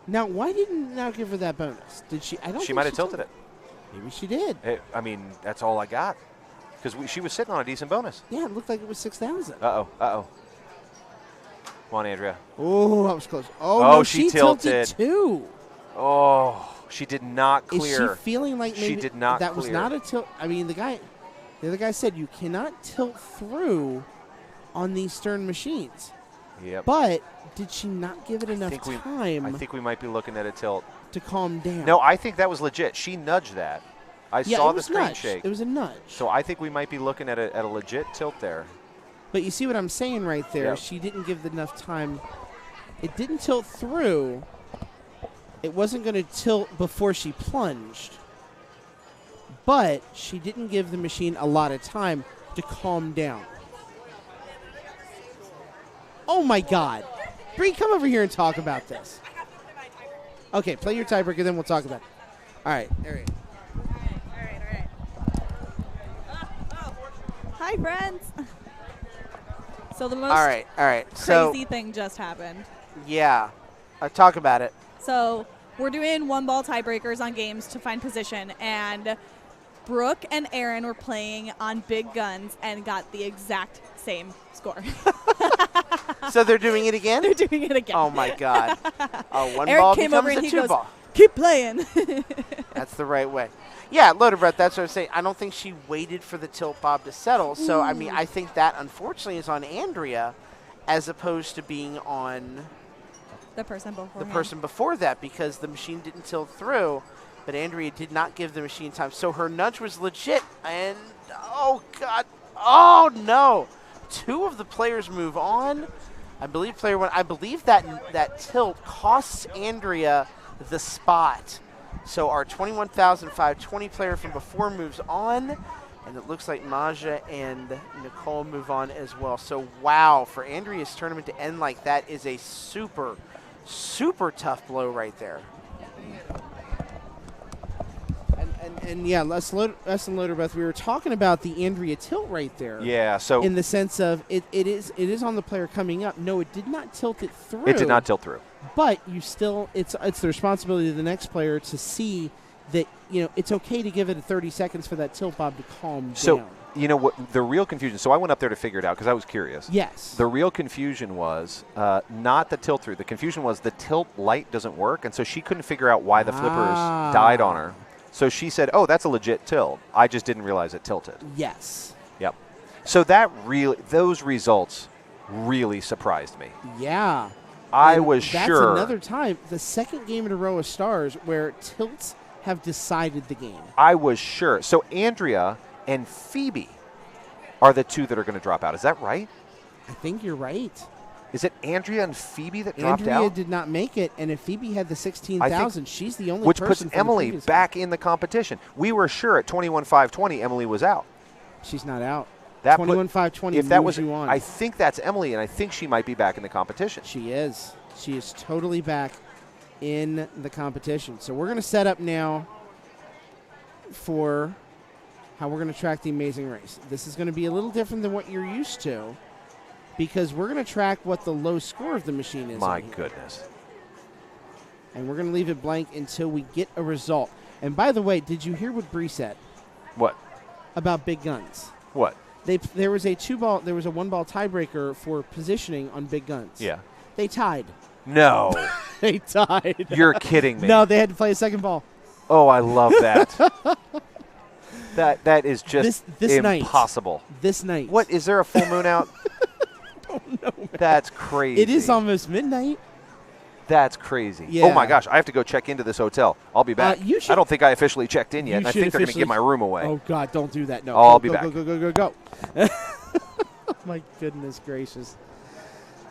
Now, why didn't now give her that bonus? Did she? I don't. She think might have tilted it. Maybe she did. I mean, that's all I got. Because she was sitting on a decent bonus. Yeah, it looked like it was 6,000. Uh-oh. Come on, Andrea. Oh, that was close. Oh, no, no, she tilted too. Oh, she did not clear. Is she feeling like maybe she did not that clear. was not a tilt? I mean, the other guy said you cannot tilt through on these stern machines. Yep. But did she not give it enough time? I think we might be looking at a tilt. To calm down. No, I think that was legit. She nudged that. I saw the screen shake. It was a nudge. So I think we might be looking at a legit tilt there. But you see what I'm saying right there? Yep. She didn't give enough time. It didn't tilt through. It wasn't going to tilt before she plunged. But she didn't give the machine a lot of time to calm down. Oh, my God. Bree, come over here and talk about this. Okay, play your tiebreaker, then we'll talk about it. All right. All right. Hi, friends. So the most all right. crazy thing just happened. Yeah. Talk about it. So we're doing one-ball tiebreakers on games to find position, and Brooke and Aaron were playing on big guns and got the exact same score. So they're doing it again? They're doing it again. Oh, my God. One Eric ball came becomes over and a he two goes, ball. keep playing. That's the right way. Yeah, loaded breath. That's what I'm saying. I don't think she waited for the tilt bob to settle. So, I mean, I think that, unfortunately, is on Andrea as opposed to being on the person before that, because the machine didn't tilt through, but Andrea did not give the machine time. So her nudge was legit, and, oh, God. Oh, no. Two of the players move on. I believe player one. I believe that tilt costs Andrea the spot. So our 21,520 player from before moves on, and it looks like Maja and Nicole move on as well. So wow, for Andrea's tournament to end like that is a super, super tough blow right there. And yeah, Les and Loaderbeth, we were talking about the Andrea tilt right there. Yeah, so in the sense of it is on the player coming up. No, it did not tilt it through. It did not tilt through. But you still, it's the responsibility of the next player to see that it's okay to give it 30 seconds for that tilt bob to calm down. So you know what the real confusion? So I went up there to figure it out because I was curious. Yes. The real confusion was not the tilt through. The confusion was the tilt light doesn't work, and so she couldn't figure out why the flippers died on her. So she said, "Oh, that's a legit tilt. I just didn't realize it tilted." Yes. Yep. So those results really surprised me. Yeah. I was sure. That's another time, the second game in a row of stars where tilts have decided the game. I was sure. So Andrea and Phoebe are the two that are going to drop out. Is that right? I think you're right. Is it Andrea and Phoebe that dropped out? Andrea did not make it, and if Phoebe had the 16,000, she's the only which person. Which puts Emily back in the competition. We were sure at 21,520 Emily was out. She's not out. That 21,520 if that was you on. I think that's Emily, and I think she might be back in the competition. She is. She is totally back in the competition. So we're going to set up now for how we're going to track the Amazing Race. This is going to be a little different than what you're used to, because we're going to track what the low score of the machine is. My goodness. And we're going to leave it blank until we get a result. And by the way, did you hear what Bree said? What? About big guns. What? There was a one-ball tiebreaker for positioning on big guns. Yeah. They tied. No. They tied. You're kidding me. No, they had to play a second ball. Oh, I love that. That is just this impossible. This night. What, is there a full moon out? I don't know, man. That's crazy. It is almost midnight. That's crazy. Yeah. Oh, my gosh. I have to go check into this hotel. I'll be back. I don't think I officially checked in yet, and I think they're going to give my room away. Oh, God, don't do that. No. I'll be back. Go. My goodness gracious.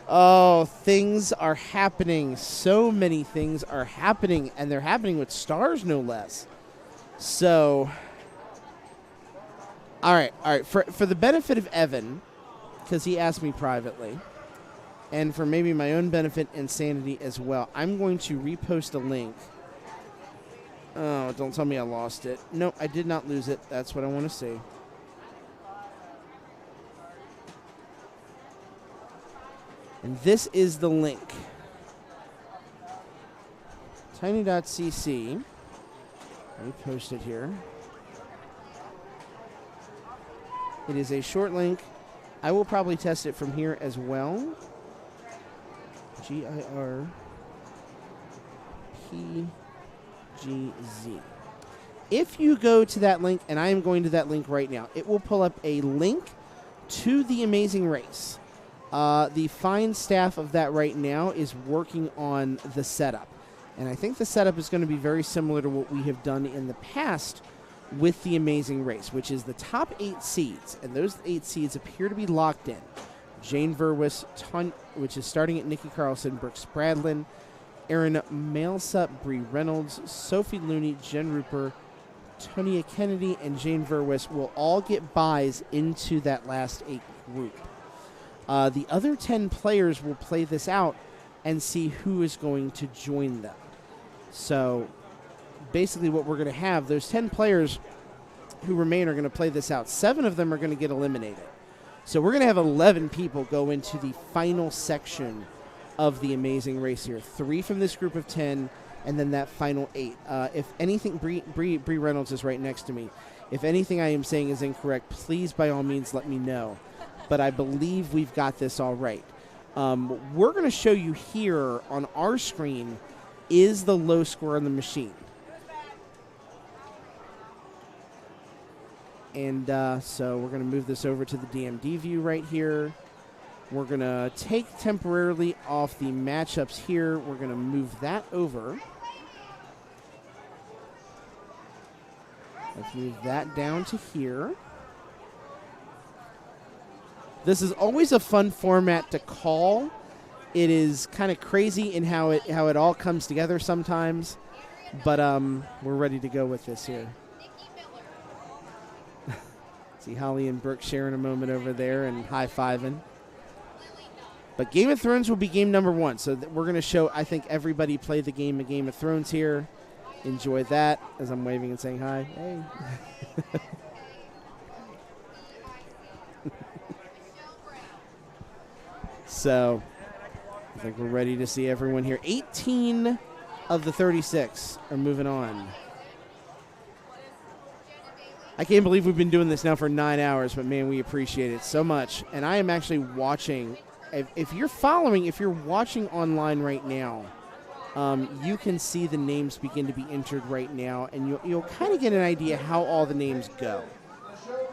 Oh, things are happening. So many things are happening, and they're happening with stars, no less. So, all right. For the benefit of Evan, because he asked me privately, and for maybe my own benefit and sanity as well, I'm going to repost a link. Oh, don't tell me I lost it. No, I did not lose it. That's what I want to see. And this is the link. Tiny.cc. Let me post it here. It is a short link. I will probably test it from here as well. GIRPGZ. If you go to that link, and I am going to that link right now, it will pull up a link to the amazing race. The fine staff of that right now is working on the setup. And I think the setup is going to be very similar to what we have done in the past with the amazing race, which is the top 8 seeds. And those 8 seeds appear to be locked in. Jane Verwis, which is starting at Nikki Carlson, Brooke Spradlin, Erin Mailsup, Bree Reynolds, Sophie Looney, Jen Rupert, Tonya Kennedy, and Jane Verwis will all get buys into that last 8 group. The other 10 players will play this out and see who is going to join them. So basically what we're going to have, those 10 players who remain are going to play this out. 7 of them are going to get eliminated. So we're going to have 11 people go into the final section of the amazing race here. 3 from this group of 10, and then that final 8. If anything, Bree Reynolds is right next to me. If anything I am saying is incorrect, please by all means let me know. But I believe we've got this all right. We're going to show you here on our screen is the low score on the machine. And so we're going to move this over to the DMD view right here. We're going to take temporarily off the matchups here. We're going to move that over. Let's move that down to here. This is always a fun format to call. It is kind of crazy in how it all comes together sometimes, but we're ready to go with this here. See Holly and Brooke sharing a moment over there and high-fiving. But Game of Thrones will be game number 1, so we're going to show, I think, everybody play the game of Game of Thrones here. Enjoy that as I'm waving and saying hi. Hey. So I think we're ready to see everyone here. 18 of the 36 are moving on. I can't believe we've been doing this now for 9 hours, but, man, we appreciate it so much. And I am actually watching. If you're watching online right now, you can see the names begin to be entered right now, and you'll kind of get an idea how all the names go.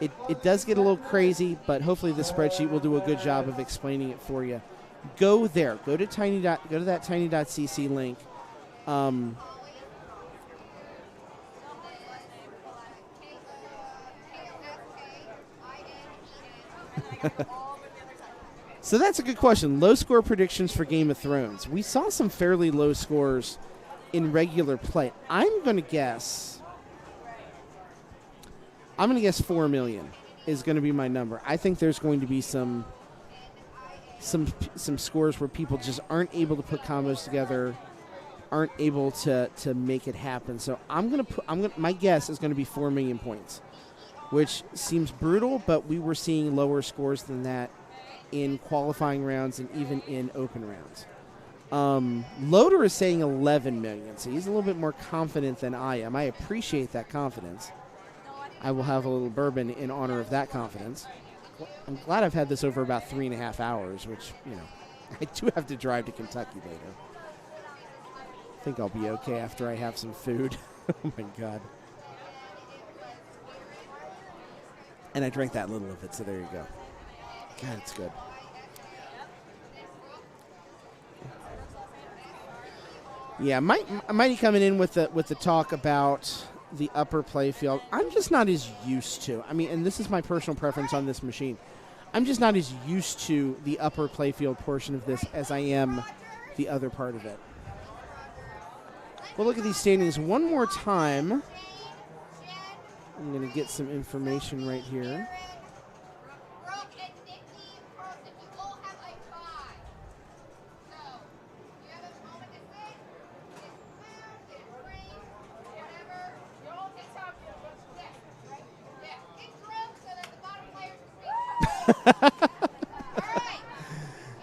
It does get a little crazy, but hopefully the spreadsheet will do a good job of explaining it for you. Go there. Go to that tiny.cc link. So that's a good question. Low score predictions for Game of Thrones. We saw some fairly low scores in regular play. I'm going to guess 4 million is going to be my number. I think there's going to be some scores where people just aren't able to put combos together, aren't able to make it happen. So my guess is going to be 4 million points, which seems brutal, but we were seeing lower scores than that in qualifying rounds and even in open rounds. Loader is saying 11 million, so he's a little bit more confident than I am. I appreciate that confidence. I will have a little bourbon in honor of that confidence. I'm glad I've had this over about 3.5 hours, which, I do have to drive to Kentucky later. I think I'll be okay after I have some food. Oh, my God. And I drank that little of it, so there you go. God, it's good. Yeah, Mighty coming in with the talk about the upper playfield. I'm just not as used to. And this is my personal preference on this machine. I'm just not as used to the upper playfield portion of this as I am the other part of it. We'll look at these standings one more time. I'm going to get some information right here.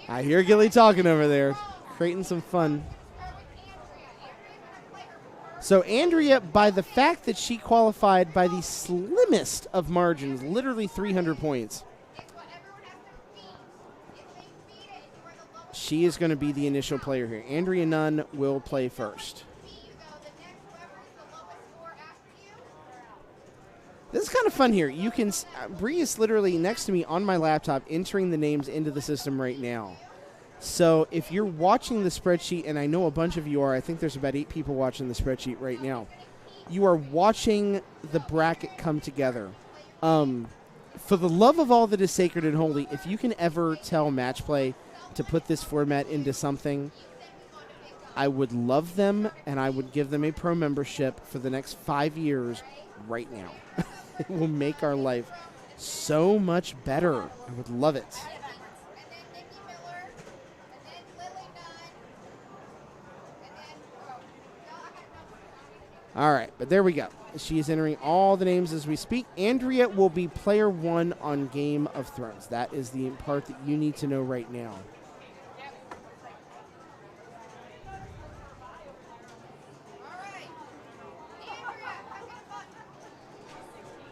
I hear Gilly talking over there, creating some fun. So Andrea, by the fact that she qualified by the slimmest of margins, literally 300 points, she is going to be the initial player here. Andrea Nunn will play first. This is kind of fun here. You can Bree is literally next to me on my laptop entering the names into the system right now. So if you're watching the spreadsheet, and I know a bunch of you are, I think there's about 8 people watching the spreadsheet right now. You are watching the bracket come together. For the love of all that is sacred and holy, if you can ever tell Match Play to put this format into something, I would love them, and I would give them a pro membership for the next 5 years right now. It will make our life so much better. I would love it. All right, but there we go. She is entering all the names as we speak. Andrea will be player 1 on Game of Thrones. That is the part that you need to know right now.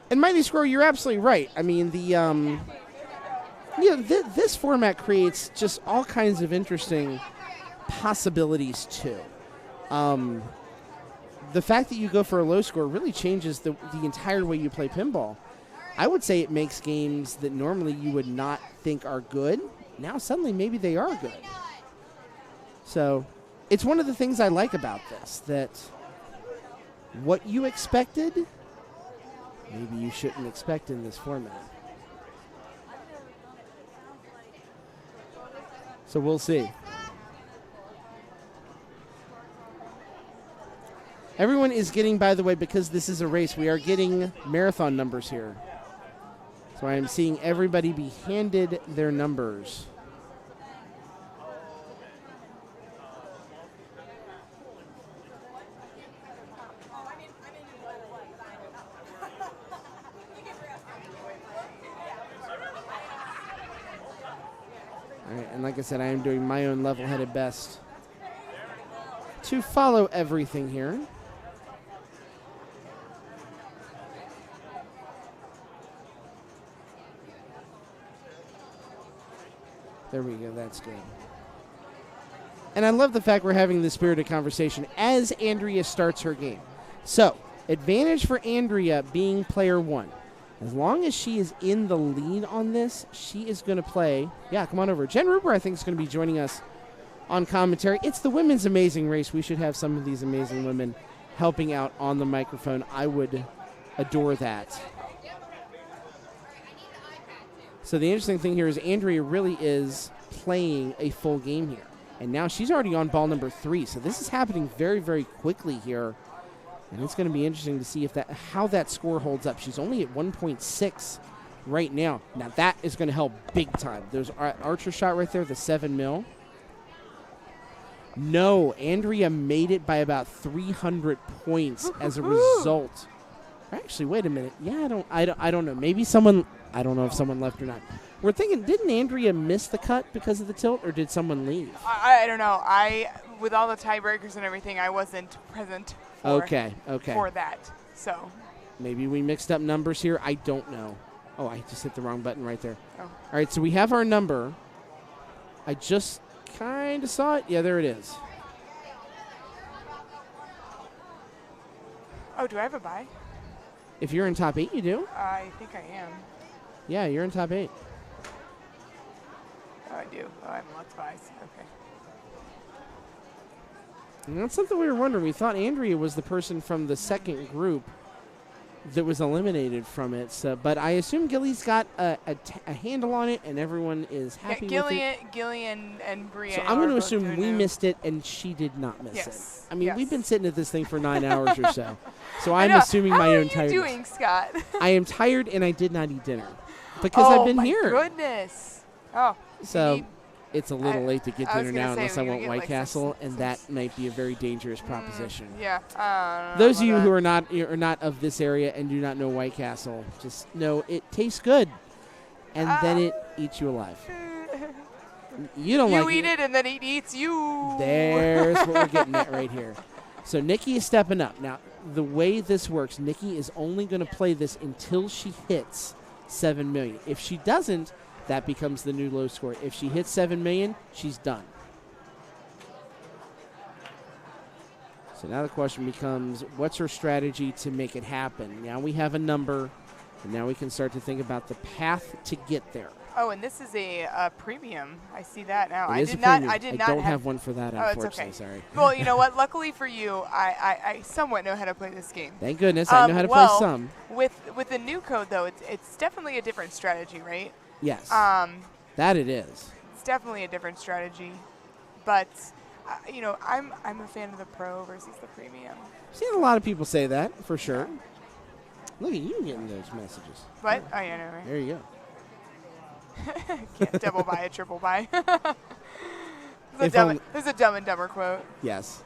And Mighty Squirrel, you're absolutely right. I mean, this format creates just all kinds of interesting possibilities too. The fact that you go for a low score really changes the entire way you play pinball. I would say it makes games that normally you would not think are good, now suddenly maybe they are good. So it's one of the things I like about this, that what you expected, maybe you shouldn't expect in this format. So we'll see. Everyone is getting, by the way, because this is a race, we are getting marathon numbers here. So I am seeing everybody be handed their numbers. All right, and like I said, I am doing my own level-headed best to follow everything here. There we go. That's good. And I love the fact we're having this spirited conversation as Andrea starts her game. So, advantage for Andrea being player 1. As long as she is in the lead on this, she is going to play. Yeah, come on over. Jen Ruber, I think, is going to be joining us on commentary. It's the women's amazing race. We should have some of these amazing women helping out on the microphone. I would adore that. So the interesting thing here is Andrea really is playing a full game here. And now she's already on ball number 3. So this is happening very, very quickly here. And it's going to be interesting to see how that score holds up. She's only at 1.6 right now. Now that is going to help big time. There's Archer shot right there, the 7 mil. No, Andrea made it by about 300 points as a result. Actually, wait a minute. Yeah, I don't know. Maybe someone, I don't know if someone left or not. We're thinking, didn't Andrea miss the cut because of the tilt, or did someone leave? I don't know. With all the tiebreakers and everything, I wasn't present for that. So maybe we mixed up numbers here. I don't know. Oh, I just hit the wrong button right there. Oh. All right, so we have our number. I just kind of saw it. Yeah, there it is. Oh, do I have a bye? If you're in top 8, you do. I think I am. Yeah, you're in top 8. Oh, I do. Oh, I have lots of buys. Okay. And that's something we were wondering. We thought Andrea was the person from the second group that was eliminated from it. So, but I assume Gilly's got a handle on it, and everyone is happy with it. Gillian and Brianna. So I'm going to assume we missed it, and she did not miss it. I mean, we've been sitting at this thing for 9 hours or so. So I'm assuming my own tiredness. How are you doing, Scott? I am tired, and I did not eat dinner because I've been here. Oh, my goodness. Oh. So it's a little late to get dinner now unless I want White Castle, and that might be a very dangerous proposition. Yeah. Those of you who are not of this area and do not know White Castle, just know it tastes good. and then it eats you alive. You don't like it. You eat it, and then it eats you. There's what we're getting at right here. So Nikki is stepping up. Now, the way this works, Nikki is only going to play this until she hits 7 million. If she doesn't, that becomes the new low score. If she hits 7 million, she's done. So now the question becomes, what's her strategy to make it happen? Now we have a number, and now we can start to think about the path to get there. Oh, and this is a premium. I see that now. I don't have one for that, unfortunately. It's okay. Sorry. Well, you know what? Luckily for you, I somewhat know how to play this game. Thank goodness. I know how to play some. With the new code, though, it's definitely a different strategy, right? Yes. That it is. It's definitely a different strategy. But, I'm a fan of the pro versus the premium. I've seen a lot of people say that, for sure. Look at you getting those messages. What? Oh, yeah, no, right. There you go. Can't double buy a triple buy. There's a Dumb and Dumber quote. Yes.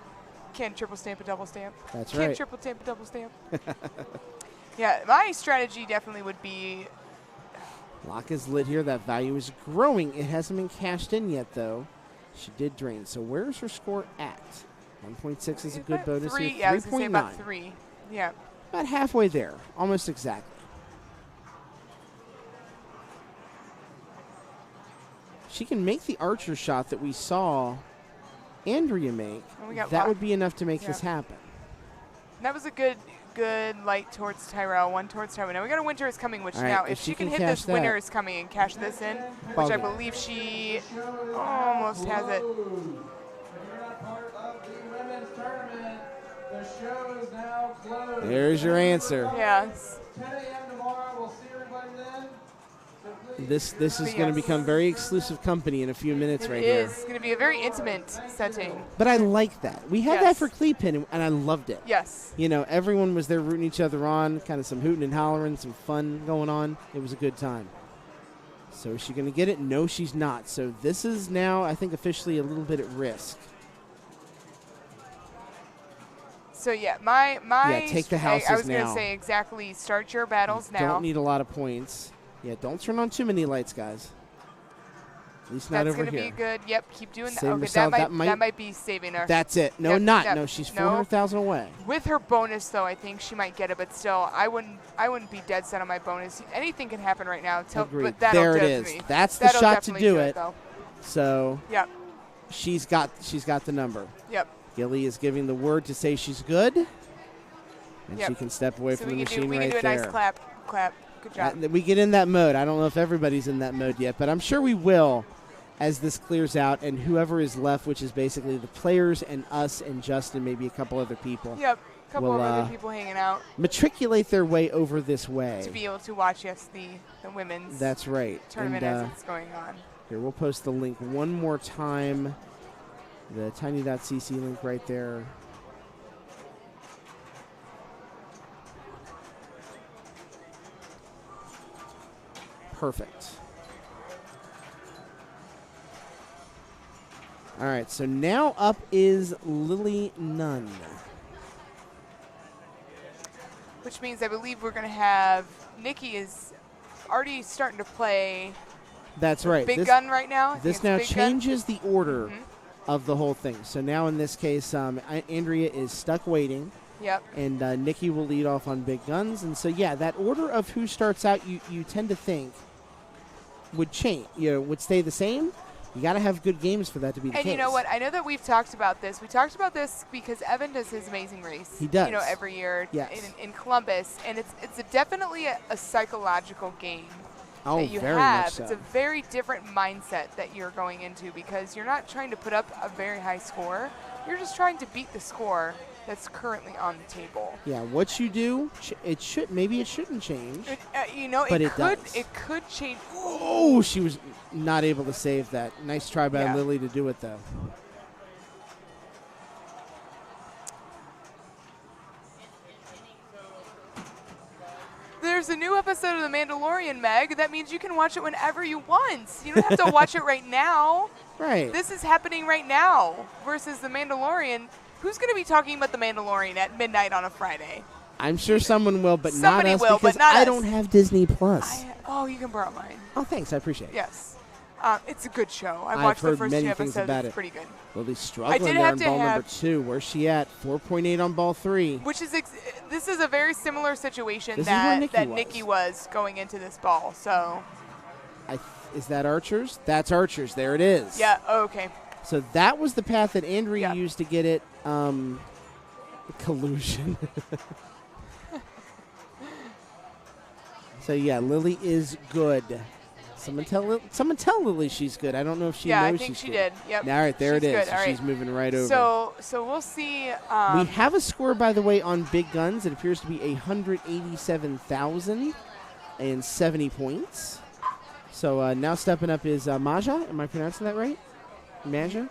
Can't triple stamp a double stamp. That's right. Can't triple stamp a double stamp. Yeah, my strategy definitely would be... Lock is lit here. That value is growing. It hasn't been cashed in yet, though. She did drain. So where's her score at? 1.6 is a good bonus here. Yeah, I was going to say about 3. Yeah. About halfway there. Almost exactly. She can make the archer shot that we saw Andrea make. That would be enough to make this happen. That was a good light towards Tyrell, one towards Tyrell. Now we got a Winter is Coming, which now if she can hit this Winter is Coming and cash this in, which I believe she almost has it. There's your answer. Yes. 10 a.m. tomorrow. We'll see everybody then. This is going to become very exclusive company in a few minutes right here. It is going to be a very intimate setting. But I like that. We had that for Cleepin, and I loved it. Yes. Everyone was there rooting each other on, kind of some hooting and hollering, some fun going on. It was a good time. So is she going to get it? No, she's not. So this is now, I think, officially a little bit at risk. So my take the houses now. I was going to say exactly. Start your battles now. Don't need a lot of points. Yeah, don't turn on too many lights, guys. At least not over here. That's going to be good. Yep, keep doing that. Okay, that might be saving her. That's it. No, No, she's 400,000 away. With her bonus, though, I think she might get it. But still, I wouldn't be dead set on my bonus. Anything can happen right now. Agreed. But there it is. That's the shot to do it. Though. So. Yep. She's got the number. Yep. Gilly is giving the word to say she's good, and she can step away from the machine right there. We can do a nice clap. Good job. We get in that mode. I don't know if everybody's in that mode yet, but I'm sure we will as this clears out, and whoever is left, which is basically the players and us and Justin, maybe a couple other people. Yep, a couple of other people hanging out. Matriculate their way over this way. To be able to watch, the women's That's right. tournament as it's going on. Here, we'll post the link one more time. The tiny.cc link right there. Perfect. All right, so now up is Lily Nunn. Which means I believe we're going to have Nikki is already starting to play. That's right. Big gun right now. This now changes the order of the whole thing. So now in this case, Andrea is stuck waiting. Yep. And Nikki will lead off on big guns. And so, yeah, that order of who starts out, you tend to think would change, would stay the same. You got to have good games for that to be the case. And you know what? I know that we've talked about this. We talked about this because Evan does his amazing race. He does. Every year yes. in Columbus. And it's definitely a psychological game. Oh, that you very have. much so. It's a very different mindset that you're going into because you're not trying to put up a very high score. You're just trying to beat the score that's currently on the table. Yeah, what you do, it shouldn't change. But it does. It could change. Oh, she was not able to save that. Nice try by Lily to do it, though. There's a new episode of The Mandalorian, Meg. That means you can watch it whenever you want. You don't have to watch it right now. Right. This is happening right now versus The Mandalorian. Who's going to be talking about The Mandalorian at midnight on a Friday? I'm sure someone will, but Somebody not us will, because but not I us. don't have Disney Plus. Oh, you can borrow mine. Oh, thanks. I appreciate it. Yes. It's a good show. I've I've watched the heard first many 2 things episodes. about It's it. pretty good. Lily's struggling did there have on to ball number have- 2. Where's she at? 4.8 on ball 3. Which is this is a very similar situation This is where that Nikki Nikki was going into this ball. So Is that Archers? That's Archers. There it is. yeah, okay. So that was the path that Andrea used to get it. Collusion. So yeah, Lily is good. Someone tell Lily she's good. I don't know if she knows I think she's she good. did. Yep. All right, there She's it is. good. So All right. she's moving right over. So we'll see. We have a score, by the way, on Big Guns. It appears to be 187,070 points. So now stepping up is Maja. Am I pronouncing that right? Maja?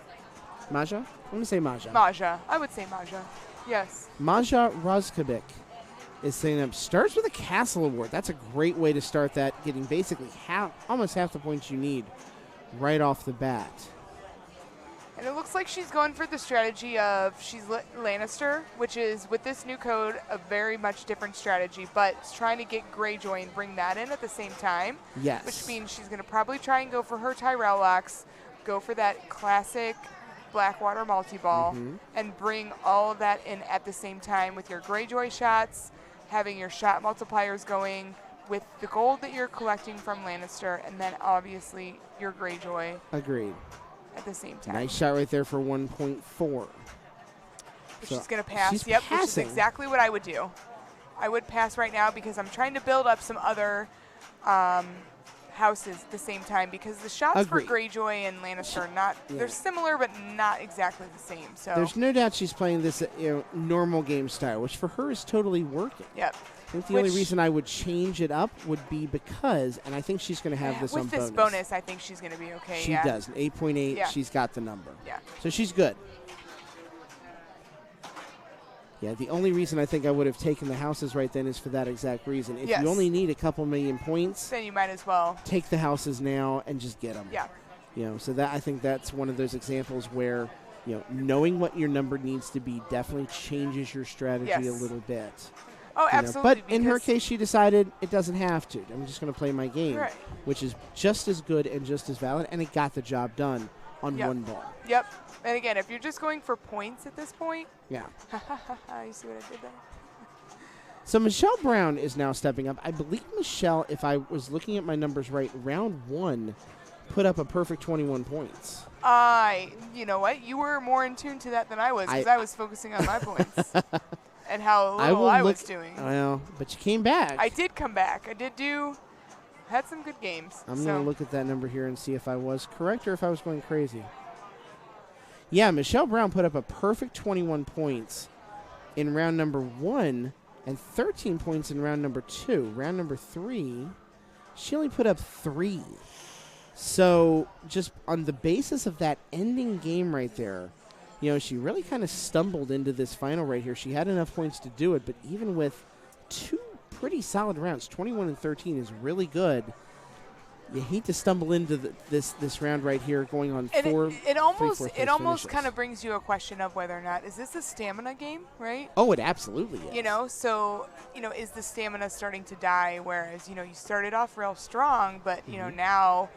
I'm going to say Maja. Maja. I would say Maja. Yes. Maja Rozkovic is saying up. Starts with a Castle Award. That's a great way to start that, getting basically almost half the points you need right off the bat. And it looks like she's going for the strategy of she's Lannister, which is, with this new code, a very much different strategy, but trying to get Greyjoy and bring that in at the same time. Yes. Which means she's going to probably try and go for her Tyrell locks, go for that classic Blackwater multi-ball, and bring all of that in at the same time with your Greyjoy shots, having your shot multipliers going with the gold that you're collecting from Lannister, and then obviously your Greyjoy. Agreed. At the same time. Nice shot right there for 1.4. Which So is going to pass. she's Yep, which is passing. exactly what I would do. I would pass right now because I'm trying to build up some other houses at the same time, because the shots Agreed. for Greyjoy and Lannister are not, they're similar but not exactly the same. So There's no doubt she's playing this normal game style, which for her is totally working. Yep. I think the only reason I would change it up would be because, and I think she's going to have this on with this bonus, I think she's going to be okay. She does. 8.8, Yeah. she's got the number. Yeah. So she's good. Yeah, the only reason I think I would have taken the houses right then is for that exact reason. If Yes. you only need a couple million points, Then you might as well take the houses now and just get them. Yeah. So that, I think that's one of those examples where, knowing what your number needs to be definitely changes your strategy a Yes. little bit. Oh, absolutely. But in her case, she decided it doesn't have to. I'm just going to play my game, Right. which is just as good and just as valid, and it got the job done on Yep. one ball. Yep. And again, if you're just going for points at this point, Yeah. you see what I did there? So Michelle Brown is now stepping up. I believe Michelle, if I was looking at my numbers right, round 1 put up a perfect 21 points. You know what? You were more in tune to that than I was, because I was focusing on my points and how little I was doing. Well, but you came back. I did come back. I had some good games. I'm going to look at that number here and see if I was correct or if I was going crazy. Yeah, Michelle Brown put up a perfect 21 points in round number 1 and 13 points in round number 2. Round number 3, she only put up 3. So just on the basis of that ending game right there, she really kind of stumbled into this final right here. She had enough points to do it, but even with 2 pretty solid rounds, 21 and 13 is really good. You hate to stumble into this round right here, going on And four. it almost finishes. kind of brings you a question of whether or not is this a stamina game, right? Oh, it absolutely is. So is the stamina starting to die? Whereas you started off real strong, but now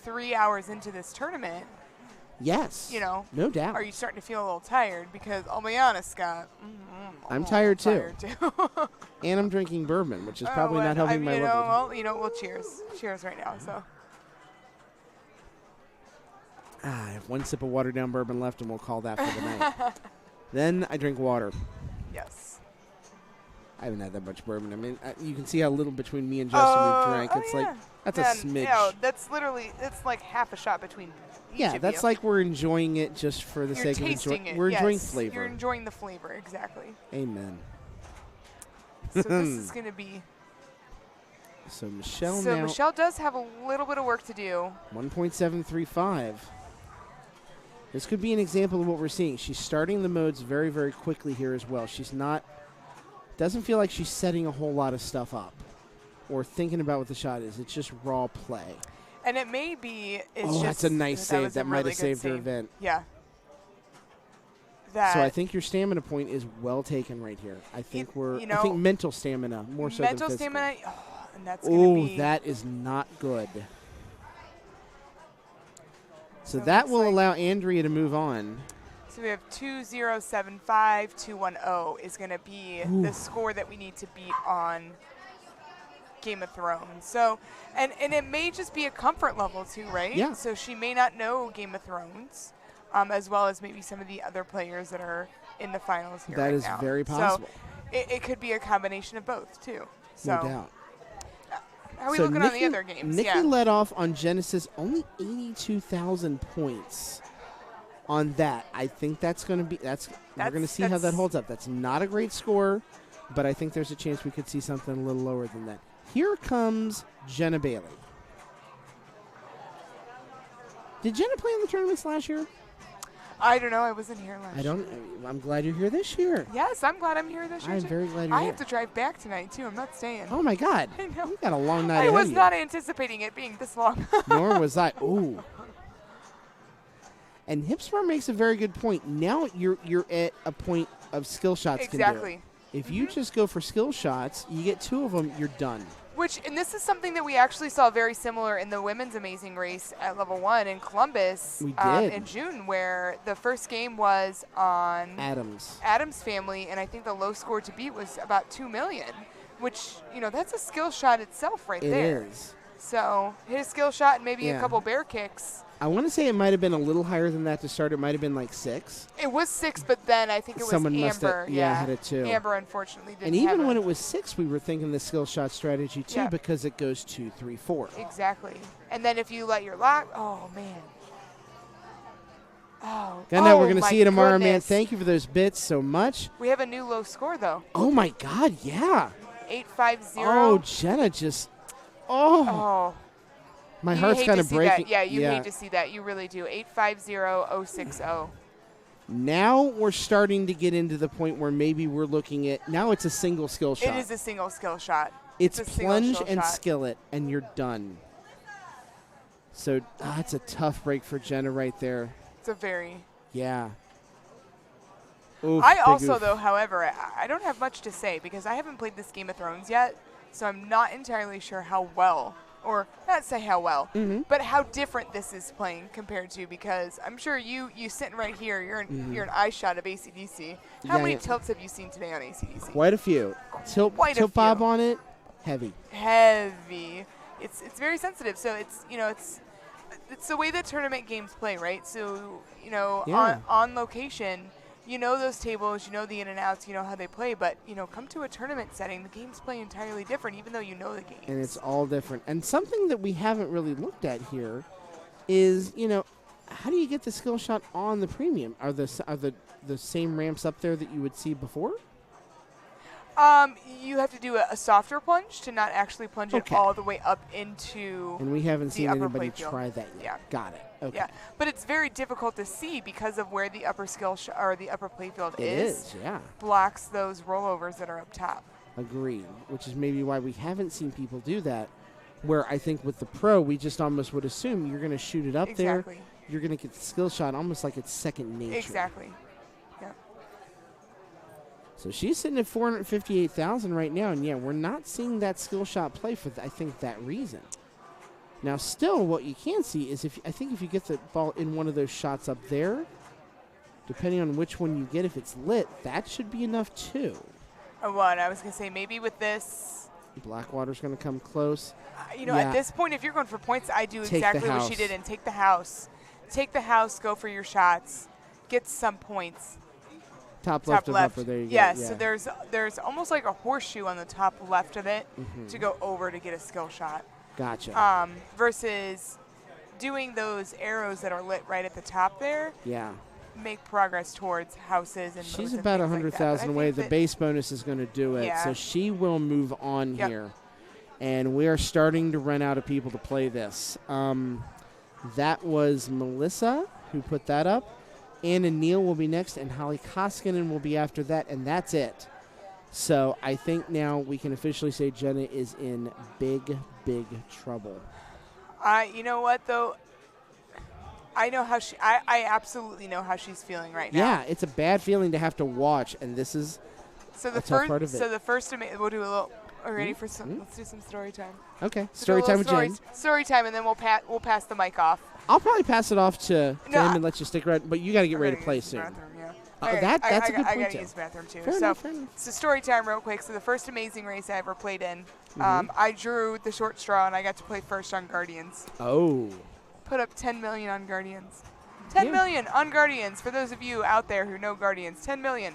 3 hours into this tournament. Yes. No doubt. Are you starting to feel a little tired? Because I'll be honest, Scott. I'm tired too. And I'm drinking bourbon, which is probably not helping my level. Well, cheers. Cheers right now. So. I have 1 sip of watered down bourbon left, and we'll call that for the night. Then I drink water. Yes. I haven't had that much bourbon. I mean, you can see how little between me and Justin we've drank. It's like, that's a smidge. That's like half a shot between each Yeah, of that's you. like we're enjoying it just for the You're sake of tasting enjoying. it. We're yes. enjoying flavor. You're enjoying the flavor, exactly. Amen. So this is going to be. So Michelle So now. Michelle does have a little bit of work to do. 1.735. This could be an example of what we're seeing. She's starting the modes very, very quickly here as well. She's not. Doesn't feel like she's setting a whole lot of stuff up or thinking about what the shot is. It's just raw play. And it may be. That's a nice save. That might have saved her event. Yeah. So I think your stamina point is well taken right here. I think I think mental stamina more so than physical. Mental stamina, and that's going to be. That is not good. So that will allow Andrea to move on. So we have 2075, 210 is going to be the score that we need to beat on Game of Thrones. So, and it may just be a comfort level too, right? Yeah. So she may not know Game of Thrones, as well as maybe some of the other players that are in the finals here That right is now. very possible. So it could be a combination of both too. So No doubt. How are we looking on the other games? Nikki led off on Genesis, only 82,000 points on that. I think that's going to be we're going to see how that holds up. That's not a great score, but I think there's a chance we could see something a little lower than that. Here comes Jenna Bailey. Did Jenna play in the tournaments last year? I don't know. I wasn't here last year. I'm glad you're here this year. Yes, I'm glad I'm here this year. I'm very glad you're I here. have to drive back tonight too. I'm not staying. Oh my God! I know. You got a long night I ahead was of you. not anticipating it being this long. Nor was I. Ooh. And Hipsmart makes a very good point. Now you're at a point of skill shots. Exactly. Can do it. If you just go for skill shots, you get 2 of them, you're done. And this is something that we actually saw very similar in the women's amazing race at level 1 in Columbus in June, where the first game was on Adams family, and I think the low score to beat was about 2 million, which, that's a skill shot itself right there. It is. So hit a skill shot and maybe a couple bear kicks. I want to say it might have been a little higher than that to start. It might have been like 6. It was 6, but then I think it was Someone must Amber. have, had it too. Amber unfortunately didn't. And even have when it was 6, we were thinking the skill shot strategy too, because it goes 2, 3, 4. Exactly. And then if you let your lock, oh man. We're going to see you tomorrow, man. Thank you for those bits so much. We have a new low score though. Oh my God, yeah. 850. Oh, Jenna just. Oh. My heart's kind of breaking. Yeah, you hate to see that. You really do. 850-060. Now we're starting to get into the point where maybe we're looking at, now it's a single skill shot. It is a single skill shot. It's plunge and skillet, and you're done. So it's a tough break for Jenna right there. It's a very. Yeah. Oof, I also, though, however, I don't have much to say because I haven't played this Game of Thrones yet, so I'm not entirely sure how well. Or not say how well, but how different this is playing compared to, because I'm sure you sitting right here, you're an eye shot of AC/DC. How many tilts have you seen today on AC/DC? Quite a few. Tilt bob on it, heavy. Heavy. It's very sensitive. So it's the way that tournament games play, right? So on location. Those tables, the in and outs, how they play, but, come to a tournament setting, the games play entirely different, even though you know the game. And it's all different. And something that we haven't really looked at here is, how do you get the skill shot on the premium? Are the same ramps up there that you would see before? You have to do a softer plunge to not actually plunge it all the way up into. And we haven't seen anybody playfield. try that yet. Yeah. Got it. Okay. Yeah, but it's very difficult to see because of where the upper or the upper playfield is. Blocks those rollovers that are up top. Agreed. Which is maybe why we haven't seen people do that. Where I think with the pro, we just almost would assume you're going to shoot it up there. You're going to get the skill shot almost like it's second nature. Exactly. Yeah. So she's sitting at 458,000 right now, and we're not seeing that skill shot play for I think that reason. Now, still, what you can see is if you get the ball in one of those shots up there, depending on which one you get, if it's lit, that should be enough too. What I was gonna say, maybe with this, Blackwater's gonna come close. At this point, if you're going for points, I do exactly what she did and take the house. Take the house, go for your shots, get some points. Top left of upper, there you go. Yeah, so there's almost like a horseshoe on the top left of it to go over to get a skill shot. Gotcha. Versus doing those arrows that are lit right at the top there. Yeah. Make progress towards houses and. She's about 100,000 away. The base bonus is going to do it, Yeah. So she will move on here, and we are starting to run out of people to play this. That was Melissa who put that up. Anna Neal will be next, and Holly Koskinen will be after that, and that's it. So I think now we can officially say Jenna is in big, big trouble. You know what, though? I know how I absolutely know how she's feeling right now. Yeah, it's a bad feeling to have to watch, and this is a tough part of it. So the first, we'll do a little. Are you ready for some? Let's do some story time. Okay, story time with Jen. Story time, and then we'll pass the mic off. I'll probably pass it off to him and let you stick around, but you got to get ready to play soon. That's a good point. I got to use the bathroom too. So story time real quick. So the first amazing race I ever played in, I drew the short straw, and I got to play first on Guardians. Oh. Put up 10 million on Guardians. 10 million on Guardians. For those of you out there who know Guardians, 10 million.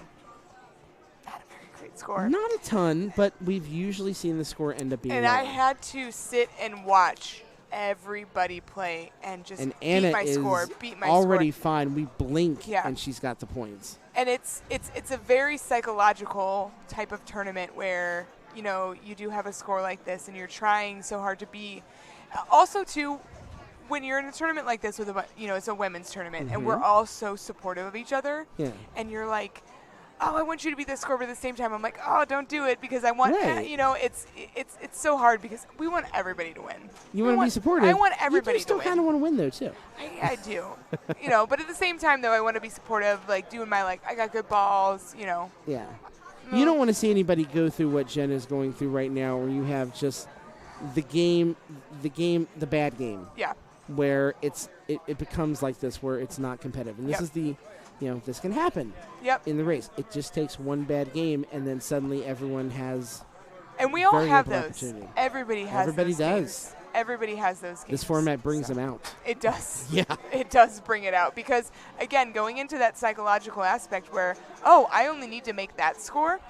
Not a very great score. Not a ton, but we've usually seen the score end up being And low. I had to sit and watch everybody play and just Anna beat my is score. already fine. We blink, Yeah. and she's got the points. And it's a very psychological type of tournament where, you do have a score like this, and you're trying so hard to be. Also, too, when you're in a tournament like this it's a women's tournament, and we're all so supportive of each other. Yeah. And you're like, oh, I want you to be the score, but at the same time, I'm like, oh, don't do it because I want, it's so hard because we want everybody to win. You want to be supportive. I want everybody you still to win. kind of want to win, though, too. I do. But at the same time, though, I want to be supportive, like doing my, I got good balls, Yeah. You don't want to see anybody go through what Jen is going through right now, where you have just the bad game. Yeah. Where it becomes like this, where it's not competitive. And this is this can happen in the race. It just takes one bad game, and then suddenly everyone has. And we all have those. Everybody has Everybody those does. Games. Everybody has those games. This format brings them out. It does. Yeah. It does bring it out because, again, going into that psychological aspect where, oh, I only need to make that score.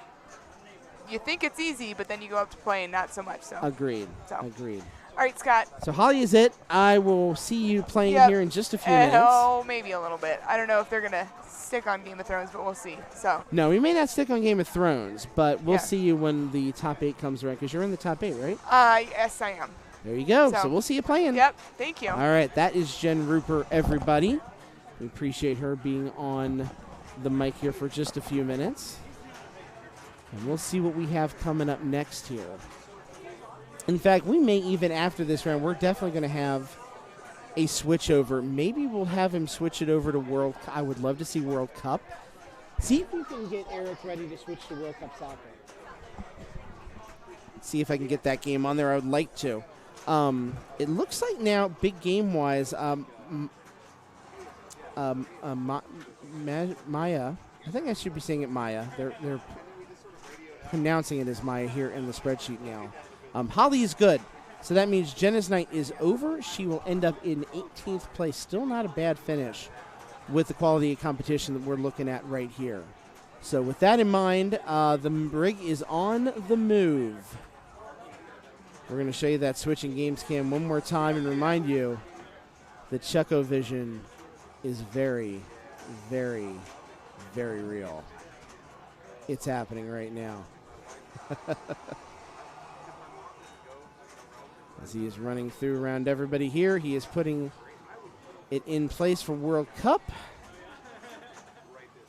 You think it's easy, but then you go up to play and not so much. So. Agreed. So. Agreed. All right, Scott. So Holly is it. I will see you playing here in just a few minutes. Oh, maybe a little bit. I don't know if they're going to stick on Game of Thrones, but we'll see. So. No, we may not stick on Game of Thrones, but we'll see you when the top 8 comes around, because you're in the top 8, right? Yes, I am. There you go. So we'll see you playing. Yep. Thank you. All right. That is Jen Rupert, everybody. We appreciate her being on the mic here for just a few minutes. And we'll see what we have coming up next here. In fact, we may even after this round, we're definitely going to have a switch over. Maybe we'll have him switch it over to World Cup. I would love to see World Cup. See if we can get Eric ready to switch to World Cup soccer. See if I can get that game on there. I would like to. It looks like now, big game-wise, Maya. I think I should be saying it Maya. They're pronouncing it as Maya here in the spreadsheet now. Holly is good. So that means Jenna's night is over. She will end up in 18th place. Still not a bad finish with the quality of competition that we're looking at right here. So with that in mind, the rig is on the move. We're going to show you that switching games cam one more time and remind you that Chucko Vision is very, very, very real. It's happening right now. As he is running through around everybody here, he is putting it in place for World Cup.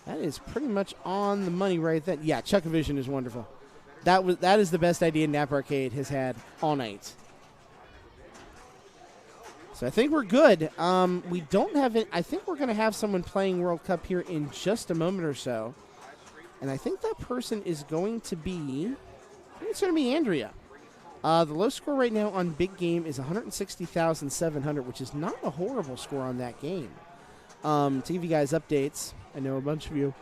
That is pretty much on the money right then. Yeah, Chucko Vision is wonderful. That is the best idea Nap Arcade has had all night. So I think we're good. We don't have it. I think we're going to have someone playing World Cup here in just a moment or so. And I think that person is going to be, it's going to be Andrea. The low score right now on Big Game is 160,700, which is not a horrible score on that game. To give you guys updates, I know a bunch of you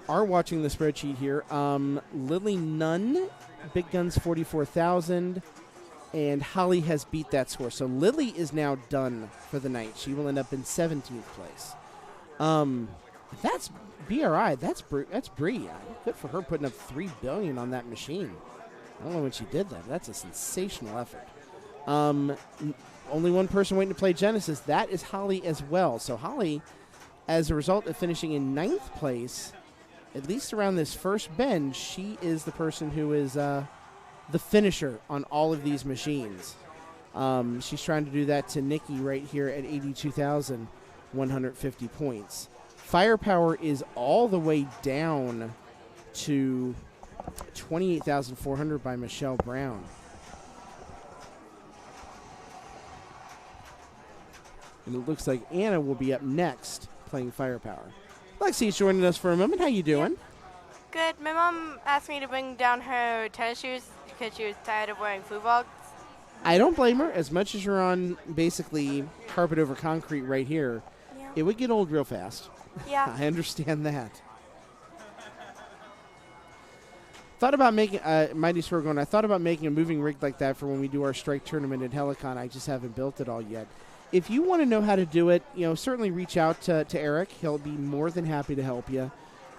are watching the spreadsheet here. Lily Nunn, Big Guns 44,000, and Holly has beat that score. So Lily is now done for the night. She will end up in 17th place. That's BRI. That's Bree. Good for her putting up $3 billion on that machine. I don't know when she did that. That's a sensational effort. Only one person waiting to play Genesis. That is Holly as well. So Holly, as a result of finishing in 9th place, at least around this first bend, she is the person who is the finisher on all of these machines. She's trying to do that to Nikki right here at 82,150 points. Firepower is all the way down to 28,400 by Michelle Brown. And it looks like Anna will be up next playing Firepower. Lexi's joining us for a moment. How you doing? Good. My mom asked me to bring down her tennis shoes because she was tired of wearing footballs. I don't blame her. As much as you're on basically carpet over concrete right here, it would get old real fast. Yeah. I understand that. Thought about making Mighty Swergon. I thought about making a moving rig like that for when we do our strike tournament at Helicon. I just haven't built it all yet. If you want to know how to do it, certainly reach out to Eric. He'll be more than happy to help you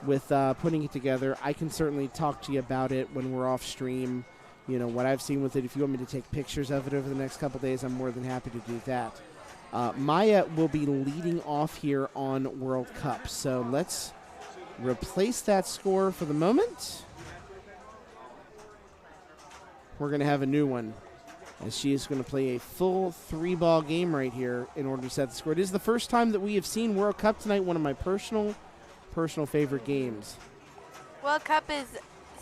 with putting it together. I can certainly talk to you about it when we're off stream. What I've seen with it. If you want me to take pictures of it over the next couple days, I'm more than happy to do that. Maya will be leading off here on World Cup. So let's replace that score for the moment. We're going to have a new one, as she is going to play a full 3-ball game right here in order to set the score. It is the first time that we have seen World Cup tonight, one of my personal favorite games. World Cup is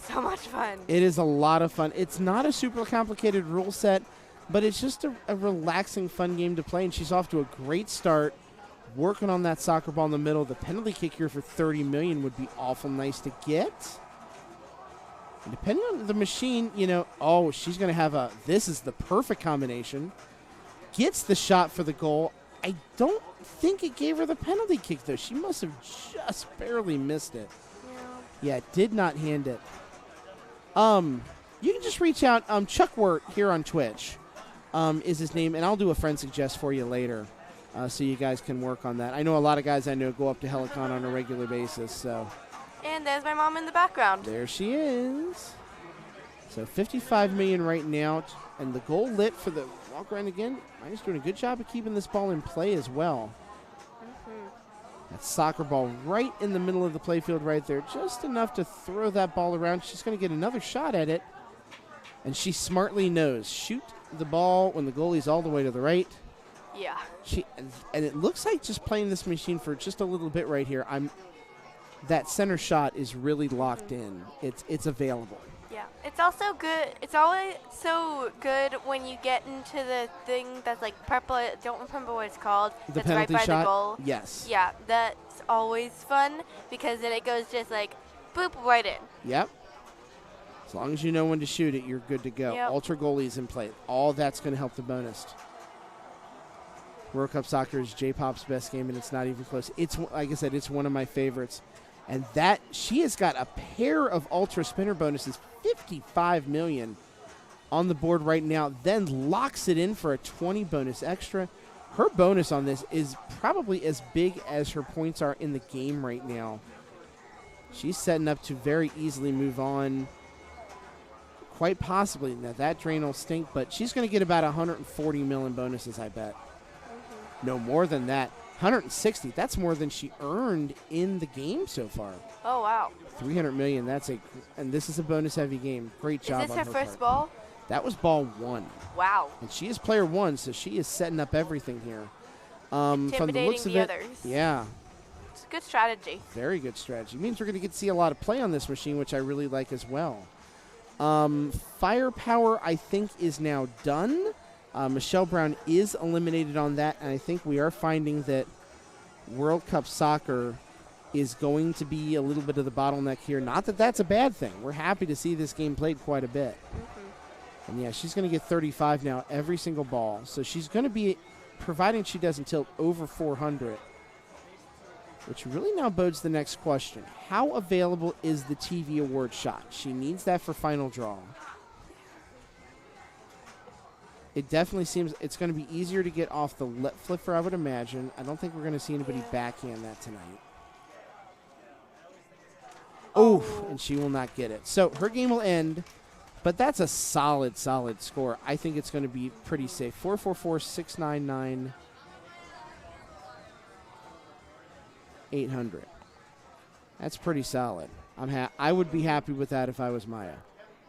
so much fun. It is a lot of fun. It's not a super complicated rule set, but it's just a relaxing, fun game to play, and she's off to a great start, working on that soccer ball in the middle. The penalty kick here for $30 million would be awful nice to get. And depending on the machine, she's going to have this is the perfect combination. Gets the shot for the goal. I don't think it gave her the penalty kick, though. She must have just barely missed it. Yeah, did not hand it. You can just reach out. Chuck Wirt here on Twitch is his name, and I'll do a friend suggest for you later so you guys can work on that. I know a lot of guys I know go up to Helicon on a regular basis, so... And there's my mom in the background. There she is. So $55 million right now, and the goal lit for the walk around again. Mine's doing a good job of keeping this ball in play as well. That soccer ball right in the middle of the playfield right there, just enough to throw that ball around. She's going to get another shot at it, and she smartly knows shoot the ball when the goalie's all the way to the right. Yeah. And it looks like just playing this machine for just a little bit right here. That center shot is really locked in. It's available. Yeah. It's also good. It's always so good when you get into the thing that's like purple. I don't remember what it's called. The that's penalty right by shot? the goal. Yes. Yeah. That's always fun because then it goes just like boop right in. Yep. As long as you know when to shoot it, you're good to go. Yep. Ultra goalies in play. All that's going to help the bonus. World Cup Soccer is J-Pop's best game, and it's not even close. It's, like I said, it's one of my favorites. And that she has got a pair of Ultra Spinner bonuses, $55 million on the board right now, then locks it in for a 20 bonus extra. Her bonus on this is probably as big as her points are in the game right now. She's setting up to very easily move on. Quite possibly. Now, that drain will stink, but she's going to get about 140 million bonuses, I bet. No more than that. 160. That's more than she earned in the game so far. Oh, wow. 300 million. And this is a bonus-heavy game. Great job on her Is this her first part. ball? That was ball 1. Wow. And she is player 1, so she is setting up everything here. From the Intimidating looks of the it, others. yeah. It's a good strategy. Very good strategy. Means we're going to get to see a lot of play on this machine, which I really like as well. Firepower, I think, is now done. Michelle Brown is eliminated on that, and I think we are finding that World Cup Soccer is going to be a little bit of the bottleneck here. Not that that's a bad thing. We're happy to see this game played quite a bit. And, yeah, she's going to get 35 now every single ball. So she's going to be, providing she doesn't tilt, over 400, which really now bodes the next question. How available is the TV award shot? She needs that for final draw. It definitely seems it's going to be easier to get off the flipper, I would imagine. I don't think we're going to see anybody backhand that tonight. Oof, and she will not get it. So her game will end, but that's a solid score. I think it's going to be pretty safe. 444, 699, 800. That's pretty solid. I would be happy with that if I was Maya.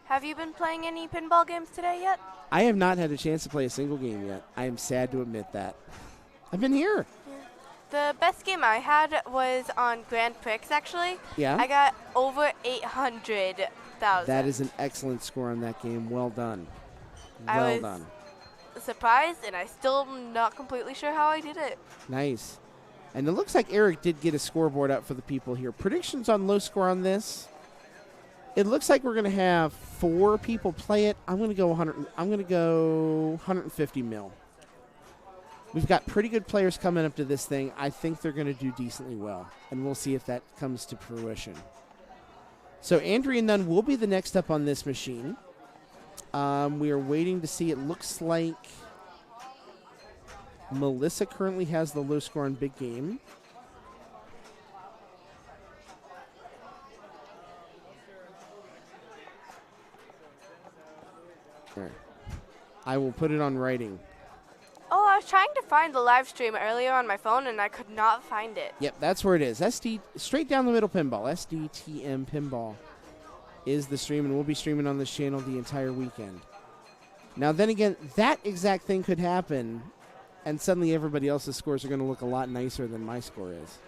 Have you been playing any pinball games today yet? I have not had a chance to play a single game yet. I am sad to admit that. I've been here. The best game I had was on Grand Prix, actually. Yeah? I got over 800,000. That is an excellent score on that game. Well done. Well done. surprised, and I still not completely sure how I did it. Nice. And it looks like Eric did get a scoreboard up for the people here. Predictions on low score on this. It looks like we're going to have 4 people play it. I'm going to go 150 mil. We've got pretty good players coming up to this thing. I think they're going to do decently well, and we'll see if that comes to fruition. So Andrea Nunn will be the next up on this machine. We are waiting to see. It looks like Melissa currently has the low score on big game. There. I will put it on writing. Oh, I was trying to find the live stream earlier on my phone, and I could not find it. Yep, that's where it is. Straight down the middle pinball. SDTM pinball is the stream, and we'll be streaming on this channel the entire weekend. Now, then again, that exact thing could happen, and suddenly everybody else's scores are going to look a lot nicer than my score is.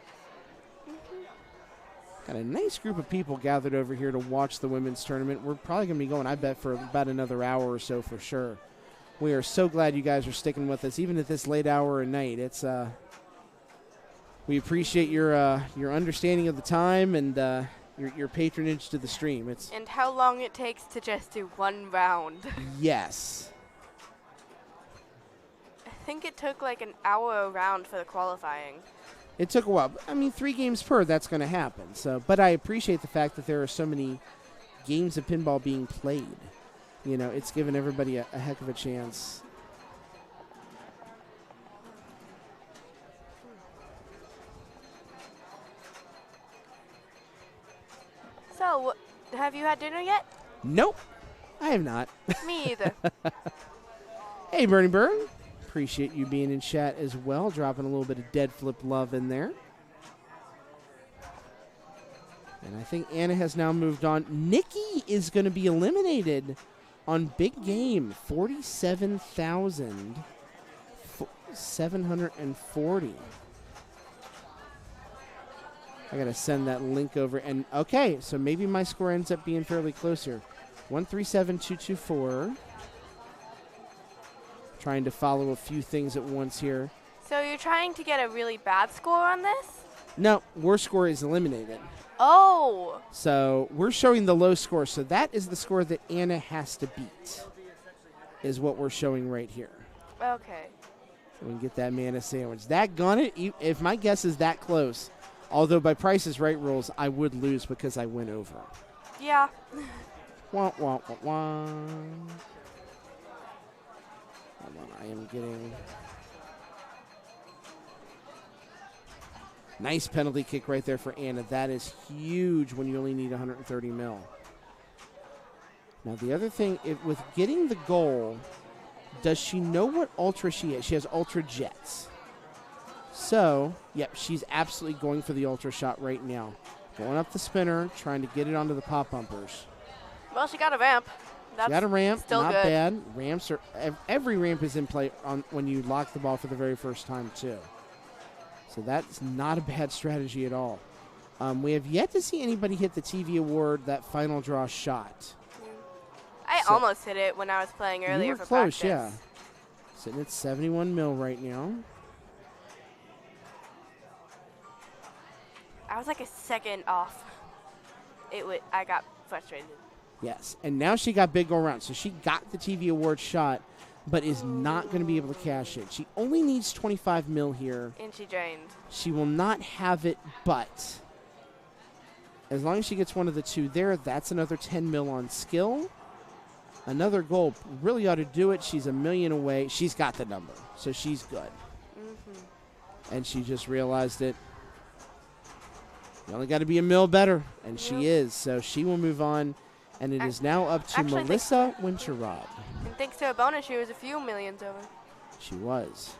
Got a nice group of people gathered over here to watch the women's tournament. We're probably going to be going, I bet, for about another hour or so for sure. We are so glad you guys are sticking with us, even at this late hour at night. It's we appreciate your understanding of the time and your patronage to the stream. And how long it takes to just do one round. Yes. I think it took like an hour a round for the qualifying. It took a while. I mean, 3 games per, that's going to happen. So, but I appreciate the fact that there are so many games of pinball being played. You know, it's given everybody a heck of a chance. So, have you had dinner yet? Nope, I have not. Me either. Hey, Bernie Byrne. Appreciate you being in chat as well, dropping a little bit of dead flip love in there. And I think Anna has now moved on. Nikki is going to be eliminated on big game, 47,740. I got to send that link over. And okay, so maybe my score ends up being fairly close here. 137,224. Trying to follow a few things at once here. So you're trying to get a really bad score on this? No, worst score is eliminated. Oh. So we're showing the low score. So that is the score that Anna has to beat, is what we're showing right here. Okay. So we can get that man a sandwich. That gun it. If my guess is that close, although by Price is Right rules, I would lose because I went over. Yeah. Wah, wah, wah, wah. Hold on, I am getting... Nice penalty kick right there for Anna. That is huge when you only need 130 mil. Now, the other thing, with getting the goal, does she know what Ultra she is? She has Ultra Jets. So, yep, she's absolutely going for the Ultra shot right now. Going up the spinner, trying to get it onto the pop bumpers. Well, she got a ramp. That's she got a ramp, still not good. bad. Ramps are every ramp is in play when you lock the ball for the very first time, too. So that's not a bad strategy at all. We have yet to see anybody hit the TV award, that final draw shot. I almost hit it when I was playing earlier you were for close, practice. yeah. Sitting at 71 mil right now. I was like a second off. I got frustrated. Yes, and now she got big go around. So she got the TV award shot, but is not going to be able to cash it. She only needs 25 mil here. And she drained. She will not have it, but as long as she gets one of the two there, that's another 10 mil on skill. Another goal really ought to do it. She's a million away. She's got the number, so she's good. Mm-hmm. And she just realized it. You only got to be a mil better, and she is. So she will move on, and it is now up to Melissa Winterrod. And thanks to a bonus, she was a few millions over. She was.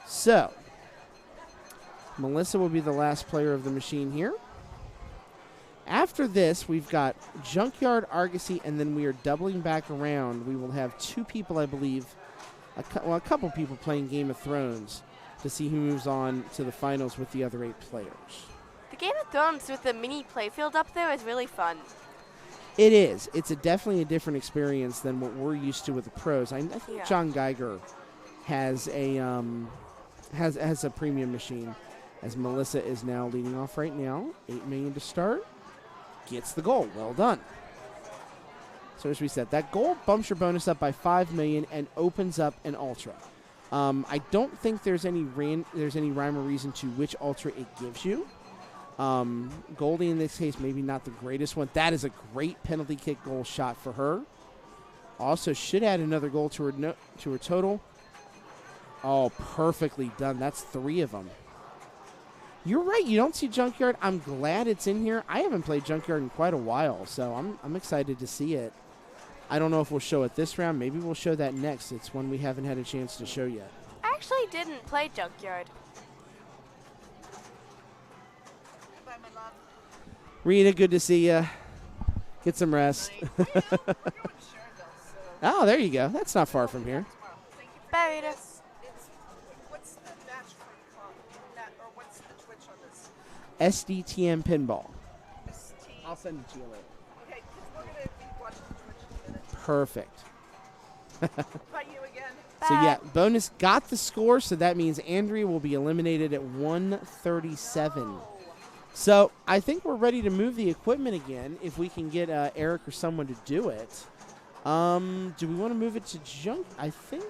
So, Melissa will be the last player of the machine here. After this, we've got Junkyard, Argosy, and then we are doubling back around. We will have 2 people, I believe, a couple people playing Game of Thrones to see who moves on to the finals with the other 8 players. The Game of Thrones with the mini playfield up there is really fun. It is. It's definitely a different experience than what we're used to with the pros. I think John Geiger has a has a premium machine, as Melissa is now leading off right now. $8 million to start. Gets the goal. Well done. So as we said, that goal bumps your bonus up by $5 million and opens up an ultra. I don't think there's any rhyme or reason to which ultra it gives you. Goldie in this case, maybe not the greatest one. That is a great penalty kick goal shot for her. Also should add another goal to her total. Oh, perfectly done. That's 3 of them. You're right. You don't see Junkyard. I'm glad it's in here. I haven't played Junkyard in quite a while, so I'm excited to see it. I don't know if we'll show it this round. Maybe we'll show that next. It's one we haven't had a chance to show yet. I actually didn't play Junkyard. Rita, good to see you. Get some rest. Oh, there you go. That's not far from here. Bye, Rita. What's the match or what's the Twitch on this? SDTM Pinball. I'll send it to you later. Okay, because we're going to be watching Twitch in a minute. Perfect. Bye, you again. So, yeah, bonus got the score, so that means Andrea will be eliminated at 137. So, I think we're ready to move the equipment again if we can get Eric or someone to do it. Do we want to move it to Junk? I think,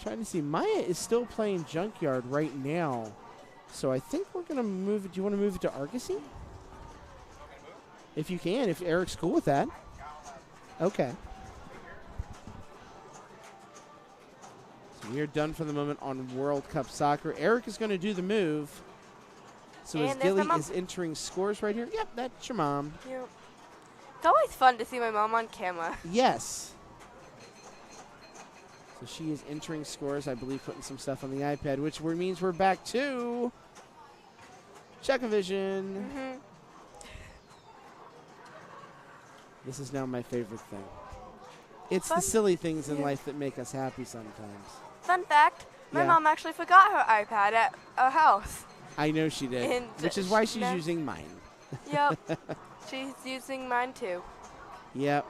trying to see. Maya is still playing Junkyard right now. So I think we're going to move it. Do you want to move it to Argosy? If you can, if Eric's cool with that. Okay. So we are done for the moment on World Cup Soccer. Eric is going to do the move. So as Gilly is entering scores right here. Yep, that's your mom. Yep. It's always fun to see my mom on camera. Yes. So she is entering scores, I believe, putting some stuff on the iPad, which means we're back to Check-O-Vision. Mm-hmm. This is now my favorite thing. It's the silly things in life that make us happy sometimes. Fun fact, my mom actually forgot her iPad at our house. I know she did, And which is why she's using mine. Yep. She's using mine too. Yep.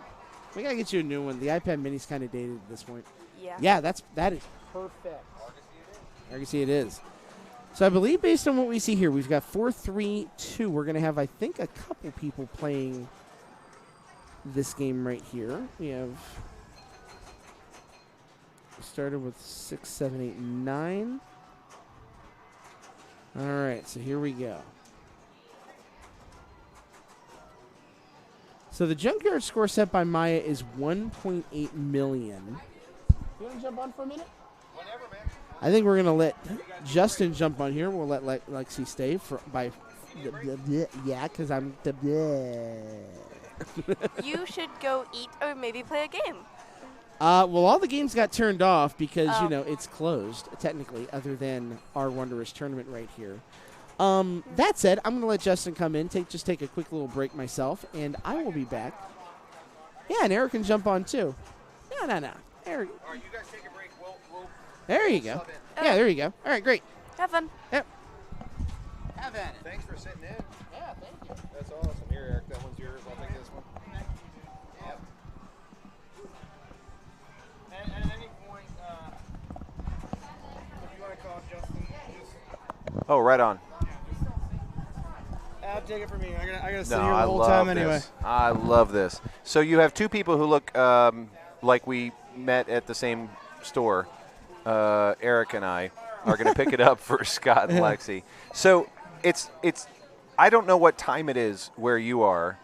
We gotta get you a new one. The iPad Mini's kind of dated at this point. Yeah. Yeah, that is perfect. Argosy it is. So I believe based on what we see here, we've got 4-3-2. We're gonna have, I think, a couple people playing this game right here. We started with 6, 7, 8, 9. All right, so here we go. So the Junkyard score set by Maya is 1.8 million. You want to jump on for a minute? Whenever, man. I think we're going to let Justin jump on here. We'll let Lexi stay because I'm You should go eat or maybe play a game. Well, all the games got turned off because, it's closed, technically, other than our Wondrous tournament right here. That said, I'm going to let Justin come in, take a quick little break myself, and I will be back. Yeah, and Eric can jump on, too. No. Eric. All right, you guys take a break. We'll there you go. Yeah, there you go. All right, great. Have fun. Yep. Have at it. Thanks for sitting in. Yeah, thank you. That's awesome. Here, Eric, that one's yours. I'll take this one. Yep. And at any point, if you want to call Justin, just... Oh, right on. Take it from me. I gotta sit here the whole time anyway. I love this. So you have two people who look like we met at the same store. Eric and I are going to pick it up for Scott and Lexi. So it's. I don't know what time it is where you are,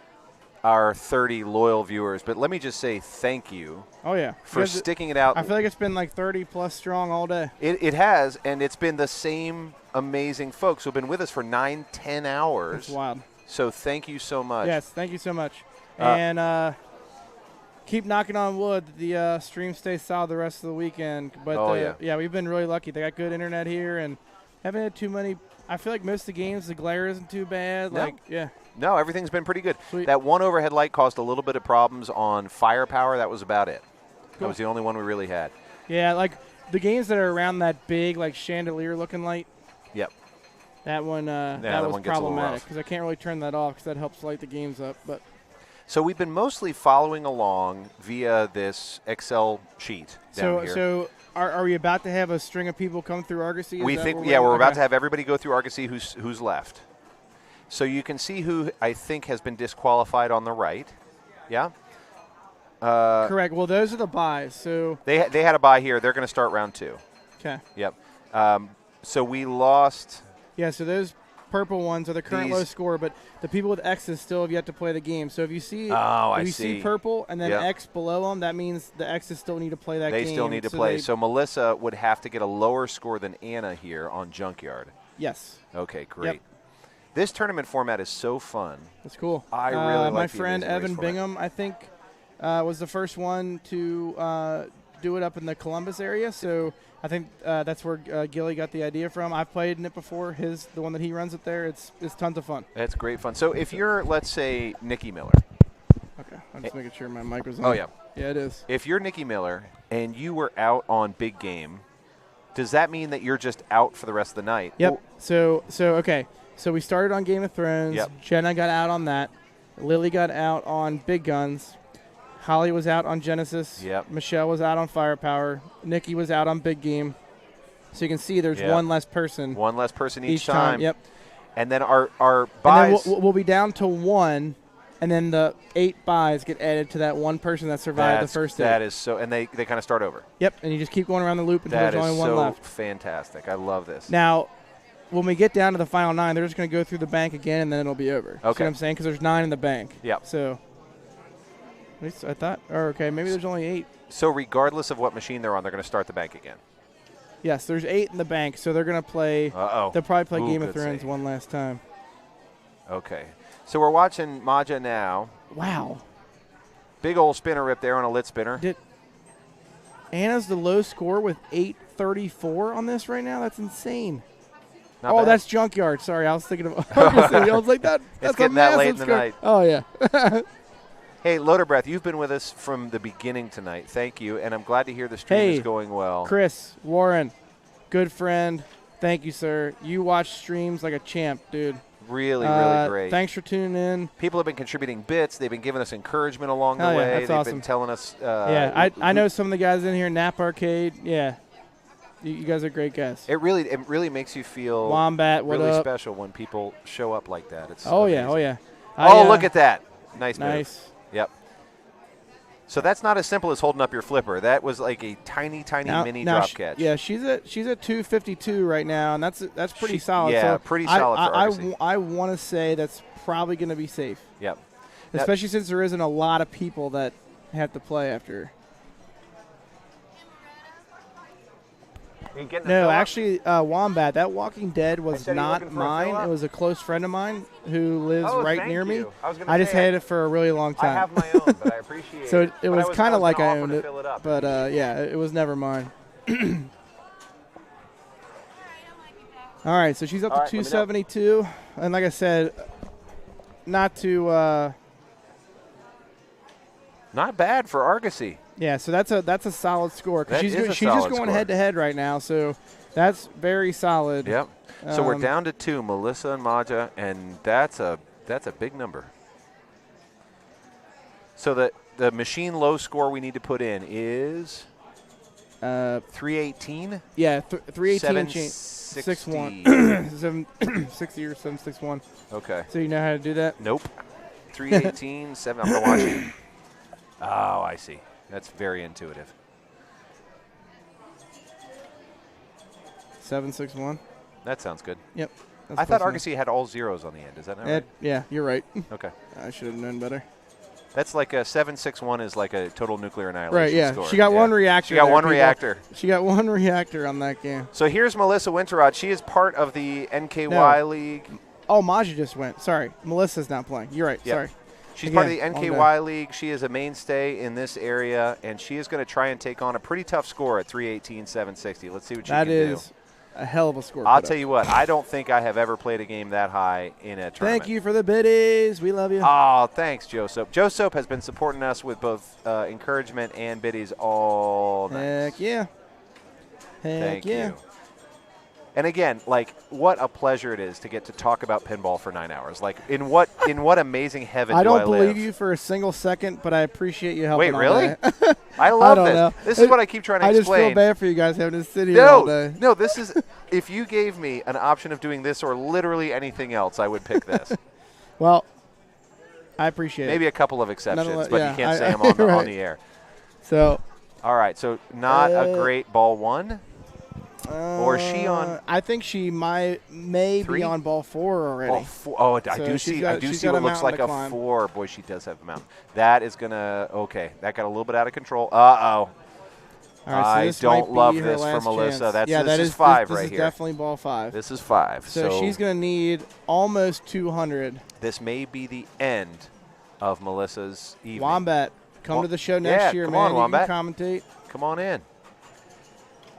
our 30 loyal viewers, but let me just say thank you. Oh yeah, for sticking it out. I feel like it's been like 30 plus strong all day. It has, and it's been the same amazing folks who've been with us for 9-10 hours. It's wild. So thank you so much. Yes, thank you so much. And keep knocking on wood that the stream stays solid the rest of the weekend. But yeah, we've been really lucky. They got good internet here and haven't had too many. I feel like most of the games, the glare isn't too bad. No, everything's been pretty good. Sweet. That one overhead light caused a little bit of problems on firepower. That was about it. Cool. That was the only one we really had. Yeah, like the games that are around that big, like chandelier-looking light. Yep. That one, that was problematic because I can't really turn that off because that helps light the games up. But so we've been mostly following along via this Excel sheet down here. So are we about to have a string of people come through Argosy? We're about to have everybody go through Argosy who's left. So you can see who I think has been disqualified on the right. Yeah? Correct. Well, those are the buys. So they had a buy here. They're going to start round 2. Okay. Yep. So we lost. Yeah, so those purple ones are the current low score, but the people with X's still have yet to play the game. So if you see see purple and then X below them, that means the X's still need to play that game. They still need to play. So Melissa would have to get a lower score than Anna here on Junkyard. Yes. Okay, great. Yep. This tournament format is so fun. It's cool. I really like my friend Evan Bingham, I think, was the first one to do it up in the Columbus area. So I think that's where Gilly got the idea from. I've played in it before. The one that he runs it there, it's tons of fun. It's great fun. So if you're, let's say, Nikki Miller. Okay, I'm just making sure my mic was on. Oh, yeah. Yeah, it is. If you're Nikki Miller and you were out on big game, does that mean that you're just out for the rest of the night? Yep. So okay. So we started on Game of Thrones. Yep. Jenna got out on that. Lily got out on Big Guns. Holly was out on Genesis. Yep. Michelle was out on Firepower. Nikki was out on Big Game. So you can see there's one less person. One less person each time. Yep. And then our buys. And then we'll be down to 1, and then the 8 buys get added to that one person that survived the first day. That is so, and they kind of start over. Yep, and you just keep going around the loop until there's only one left. That is so fantastic. I love this. Now, when we get down to the final 9, they're just going to go through the bank again, and then it'll be over. Okay. See what I'm saying? Because there's 9 in the bank. Yep. So, at least I thought, okay, maybe there's only 8. So regardless of what machine they're on, they're going to start the bank again. Yes, there's 8 in the bank, so they're going to play. Uh-oh. They'll probably play Game of good Thrones save. one last time. Okay. So we're watching Maja now. Wow. Big old spinner rip there on a lit spinner. Anna's the low score with 834 on this right now. That's insane. Not bad. That's Junkyard. Sorry, I was thinking of Argosy. I was like, that's getting that late in the night. Oh, yeah. Hey, Loader Breath, you've been with us from the beginning tonight. Thank you, and I'm glad to hear the stream is going well. Chris, Warren, good friend. Thank you, sir. You watch streams like a champ, dude. Really, really great. Thanks for tuning in. People have been contributing bits. They've been giving us encouragement along the way. That's They've awesome. been telling us. I know some of the guys in here, Nap Arcade. Yeah. You guys are great guys. It really makes you feel Wombat, what really up? special when people show up like that. It's amazing. Oh, yeah. Look at that. Nice move. Yep. So that's not as simple as holding up your flipper. That was like a tiny mini drop catch. Yeah, she's at 252 right now, and that's pretty solid. Yeah, so pretty solid for Argosy. I want to say that's probably going to be safe. Yep. Especially since there isn't a lot of people that have to play after. No, actually, Wombat, that Walking Dead was not mine. It was a close friend of mine who lives right near me. I just had it for a really long time. I have my own, but I appreciate it. So it was kind of like I owned it, but yeah, it was never mine. All right, so she's up to 272, and like I said, not bad for Argosy. Yeah, so that's a solid score because she's just going head to head right now, so that's very solid. Yep. So we're down to 2, Melissa and Maja, and that's a big number. So the machine low score we need to put in is 318. Yeah, 318. 761. 760 or 761. Okay. So you know how to do that? Nope. 318, 7. I'm going to watch it. Oh, I see. That's very intuitive. 761. That sounds good. Yep. I thought Argosy had all zeros on the end. Is that not right? Yeah, you're right. Okay. I should have known better. That's like a 761 is like a total nuclear annihilation right, yeah. score. She got one reactor. She got one reactor. She got one reactor on that game. So here's Melissa Winterrod. She is part of the NKY League. Oh, Maja just went. Sorry. Melissa's not playing. You're right. Yep. Sorry. She's part of the NKY League. She is a mainstay in this area, and she is going to try and take on a pretty tough score at 318, 760. Let's see what she can do. That is a hell of a score. I'll tell you what. I don't think I have ever played a game that high in a tournament. Thank you for the biddies. We love you. Oh, thanks, Joe Soap. Joe Soap has been supporting us with both encouragement and biddies all night. Heck yeah. Thank you. And again, like, what a pleasure it is to get to talk about pinball for 9 hours. Like, in what amazing heaven do I live? I don't believe you for a single second, but I appreciate you helping. Wait, really? I love this. Know. This is what I keep trying to explain. I just feel bad for you guys having to sit here all day. No, this is – if you gave me an option of doing this or literally anything else, I would pick this. Well, I appreciate it. Maybe a couple of exceptions, but you can't say them on the air. So – all right, so not a great ball 1? Or is she on? I think she may be on ball 4 already. I do see what looks like a 4. Boy, she does have a mountain. That is gonna that got a little bit out of control. Uh-oh. Right, so I don't love this for Melissa. This is 5 right here. This is definitely ball 5. This is 5. So she's gonna need almost 200. This may be the end of Melissa's evening. Wombat, come to the show next year, come man. on, Wombat. You can commentate. Come on in.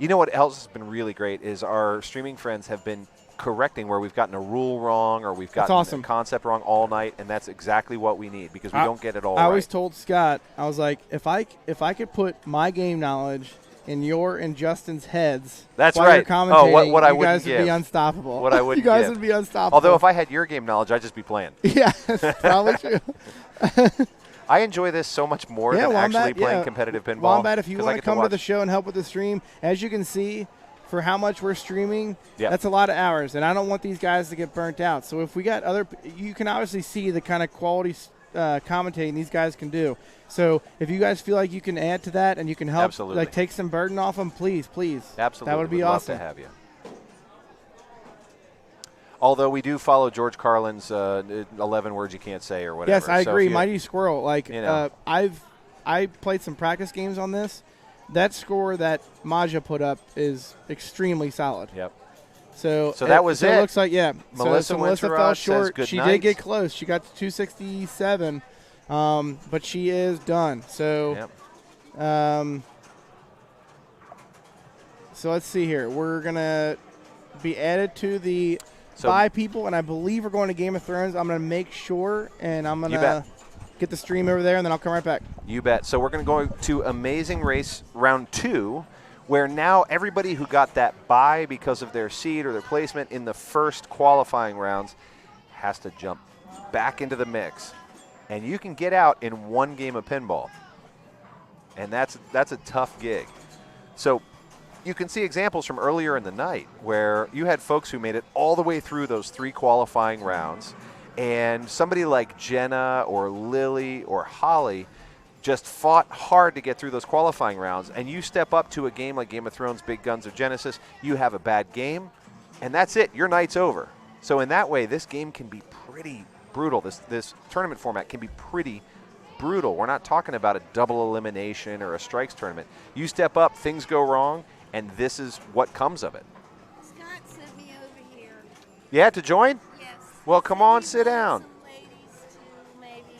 You know what else has been really great is our streaming friends have been correcting where we've gotten a rule wrong or we've gotten a concept wrong all night, and that's exactly what we need because we don't get it all right. I always told Scott, I was like, if I could put my game knowledge in your and Justin's heads while you're commentating, what I you guys would be unstoppable. What I would You guys would be unstoppable. Although if I had your game knowledge, I'd just be playing. Yeah, that's probably true. I enjoy this so much more than actually playing competitive pinball. Wombat, if you want to come to the show and help with the stream, as you can see, for how much we're streaming, that's a lot of hours, and I don't want these guys to get burnt out. So if we got you can obviously see the kind of quality commentating these guys can do. So if you guys feel like you can add to that and you can help, like take some burden off them, please. Absolutely, that would be Love awesome. to have you. Although we do follow George Carlin's 11 words you can't say or whatever. Yes, I agree. Mighty Squirrel. Like, I played some practice games on this. That score that Maja put up is extremely solid. Yep. So that was it. It looks like, Melissa fell short. She did get close. She got to 267, but she is done. So, so let's see here. We're going to be added to the by people, and I believe we're going to Game of Thrones. I'm going to make sure, and I'm going to get the stream over there, and then I'll come right back. You bet. So we're going to go to Amazing Race Round 2, where now everybody who got that bye because of their seed or their placement in the first qualifying rounds has to jump back into the mix. And you can get out in one game of pinball. And that's a tough gig. So you can see examples from earlier in the night where you had folks who made it all the way through those 3 qualifying rounds, and somebody like Jenna or Lily or Holly just fought hard to get through those qualifying rounds, and you step up to a game like Game of Thrones, Big Guns of Genesis, you have a bad game, and that's it. Your night's over. So in that way, this game can be pretty brutal. This tournament format can be pretty brutal. We're not talking about a double elimination or a strikes tournament. You step up, things go wrong, and this is what comes of it. Scott sent me over here. Yeah, to join? Yes. Well, come on, sit down. Some ladies too, maybe.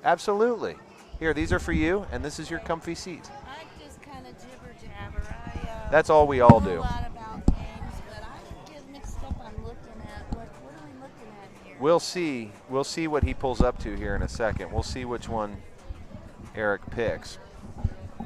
Absolutely. Here, these are for you, and this is your comfy seat. I just kind of jibber jabber. That's all we all know do. a lot about games, but I get mixed up on looking at what are we looking at here? We'll see. We'll see what he pulls up to here in a second. We'll see which one Eric picks.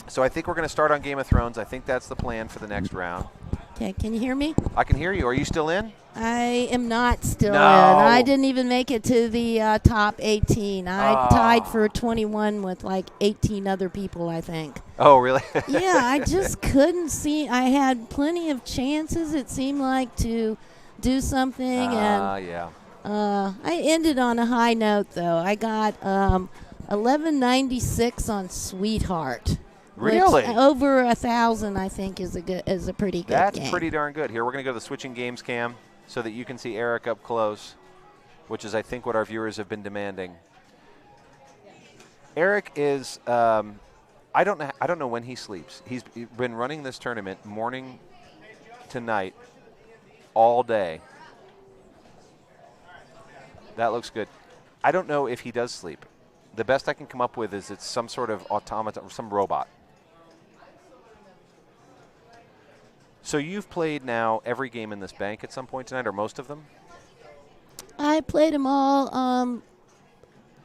So I think we're going to start on Game of Thrones. I think that's the plan for the next round. Okay, can you hear me? I can hear you. Are you still in? I am not still in. No. I didn't even make it to the top 18. I tied for 21 with like 18 other people, I think. Oh, really? Yeah, I just couldn't see. I had plenty of chances, it seemed like, to do something. Yeah. I ended on a high note, though. I got 1196 on Sweetheart. Really? Over 1,000, I think, is a pretty good game. That's pretty darn good. Here, we're going to go to the switching games cam so that you can see Eric up close, which is, I think, what our viewers have been demanding. Eric is, I don't know when he sleeps. He's been running this tournament morning to night all day. That looks good. I don't know if he does sleep. The best I can come up with is it's some sort of automaton, some robot. So you've played now every game in this bank at some point tonight, or most of them? I played them all.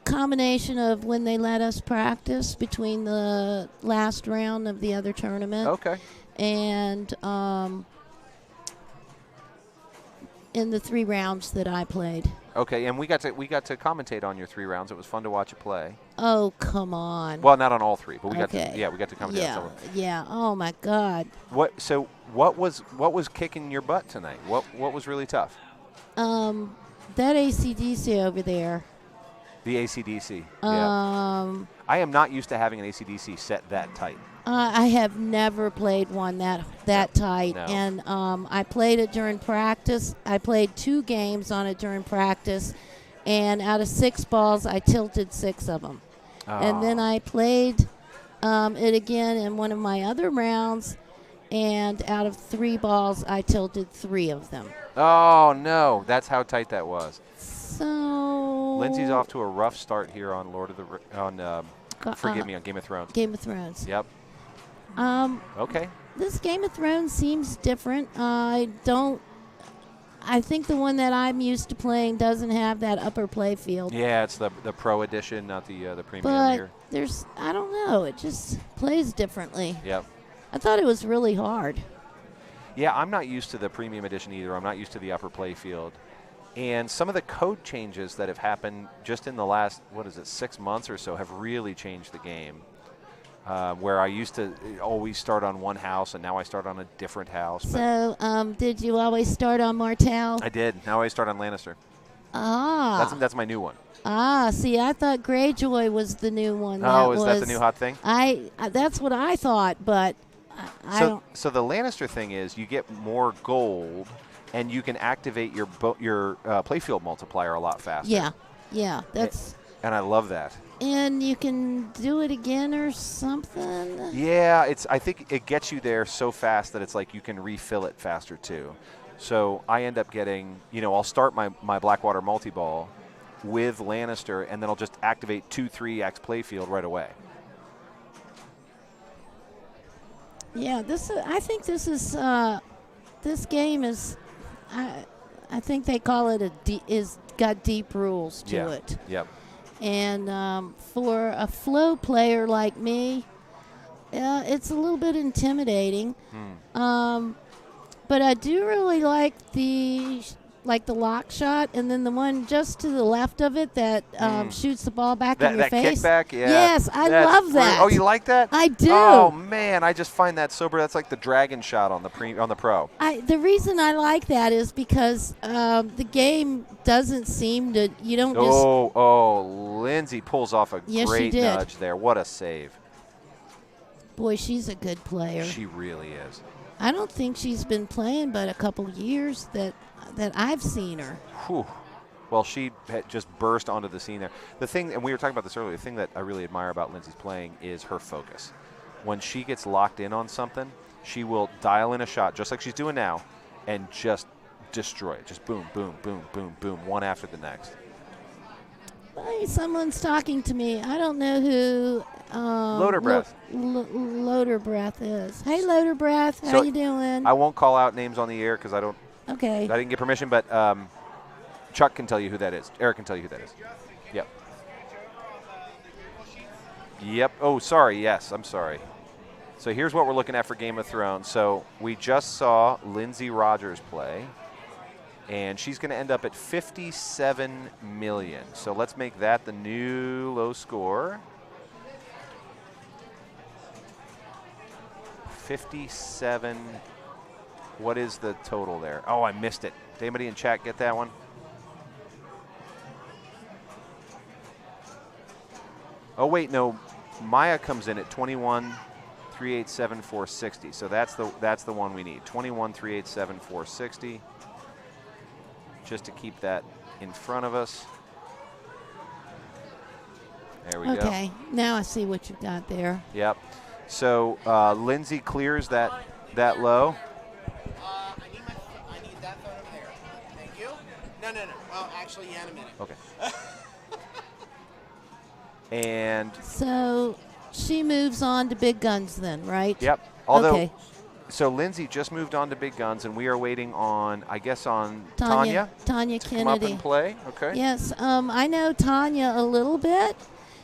Combination of when they let us practice between the last round of the other tournament. Okay. And in the 3 rounds that I played. Okay, and we got to commentate on your 3 rounds. It was fun to watch you play. Oh, come on. Well, not on all 3, but we got to commentate yeah, on some of them. Yeah. Oh my God. What was kicking your butt tonight? What was really tough? That AC/DC over there. The AC/DC. Yeah. I am not used to having an AC/DC set that tight. I have never played one that tight, and I played it during practice. I played 2 games on it during practice, and out of 6 balls, I tilted 6 of them. And then I played it again in one of my other rounds, and out of 3 balls, I tilted 3 of them. Oh no, that's how tight that was. So Lindsay's off to a rough start here on forgive me, on Game of Thrones. Game of Thrones. Yep. Okay. This Game of Thrones seems different. I think the one that I'm used to playing doesn't have that upper play field. Yeah, it's the Pro Edition, not the premium but here. I don't know, it just plays differently. Yep. I thought it was really hard. Yeah, I'm not used to the premium edition either. I'm not used to the upper play field. And some of the code changes that have happened just in the last, 6 months or so have really changed the game. Where I used to always start on one house, and now I start on a different house. So, did you always start on Martell? I did. Now I start on Lannister. Ah. That's my new one. Ah, see, I thought Greyjoy was the new one. Is that the new hot thing? That's what I thought, but I don't. So the Lannister thing is you get more gold, and you can activate your playfield multiplier a lot faster. Yeah, that's. And I love that. And you can do it again or something. Yeah, I think it gets you there so fast that it's like you can refill it faster too. So I end up getting, I'll start my Blackwater multi-ball with Lannister, and then I'll just activate 2/3x playfield right away. Yeah, I think this game is. I think they call it got deep rules to it. Yep. And for a flow player like me, it's a little bit intimidating. But I do really like the lock shot, and then the one just to the left of it that shoots the ball back in your face. That kickback, yeah. Yes, I love that. Oh, you like that? I do. Oh man, I just find that sober. That's like the dragon shot on the Pro. The reason I like that is because the game doesn't seem to. You don't just. Oh, Lindsay pulls off a great nudge there. What a save! Boy, she's a good player. She really is. I don't think she's been playing but a couple years that I've seen her. Whew. Well, she had just burst onto the scene there. The thing, and we were talking about this earlier, the thing that I really admire about Lindsay's playing is her focus. When she gets locked in on something, she will dial in a shot, just like she's doing now, and just destroy it. Just boom, boom, boom, boom, boom, one after the next. Hey, someone's talking to me. I don't know who. Loader Breath. Loader Breath is. Hey, Loader Breath, how you doing? I won't call out names on the air because I don't. Okay. I didn't get permission, but Chuck can tell you who that is. Eric can tell you who that is. Yep. Yep. Oh, sorry. Yes, I'm sorry. So here's what we're looking at for Game of Thrones. So we just saw Lindsay Rogers play, and she's going to end up at 57 million. So let's make that the new low score. 57. What is the total there? Oh, I missed it. Did anybody in chat get that one? Oh, wait, no. Maya comes in at 21,387,460. So that's the one we need. 21,387,460. Just to keep that in front of us. There we go. Okay, now I see what you've got there. Yep. So Lindsay clears that low. I need that phone over there. Thank you. No. Well, actually, yeah, in a minute. Okay. And so she moves on to big guns then, right? Yep. Although, okay. So Lindsay just moved on to big guns, and we are waiting on, I guess, on Tanya to Kennedy. Come up and play. Okay. Yes. I know Tanya a little bit.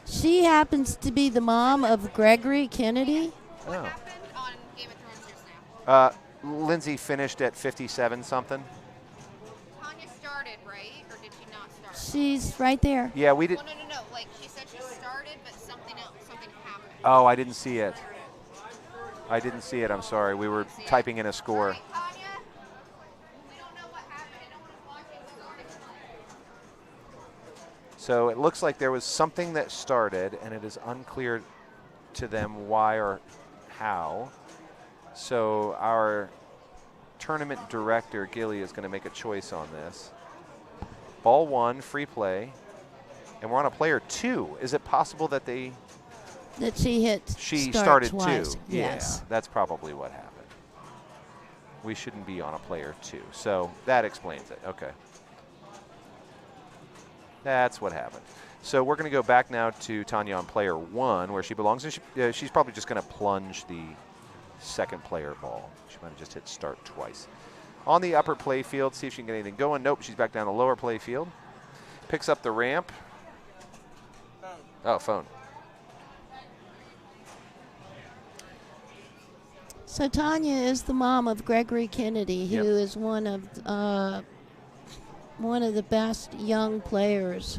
She happens to be the mom of Gregory Kennedy. What happened on Game of Thrones just now? Lindsay finished at 57 something. Tanya she's right there. Yeah, we did. Well, no. Like she said, she started, but something happened. Oh, I didn't see it. I'm sorry. We were typing in a score. So it looks like there was something that started, and it is unclear to them why or how. So our tournament director, Gilly, is going to make a choice on this. Ball 1, free play, and we're on a player 2. Is it possible that she hit She start started twice. 2. Yes. Yeah, that's probably what happened. We shouldn't be on a player 2. So that explains it. Okay. That's what happened. So we're going to go back now to Tanya on player 1, where she belongs. And she's probably just going to plunge the second player ball. She might have just hit start twice. On the upper play field, see if she can get anything going. Nope, she's back down the lower play field. Picks up the ramp. Oh, phone. So Tanya is the mom of Gregory Kennedy, who is one of the best young players,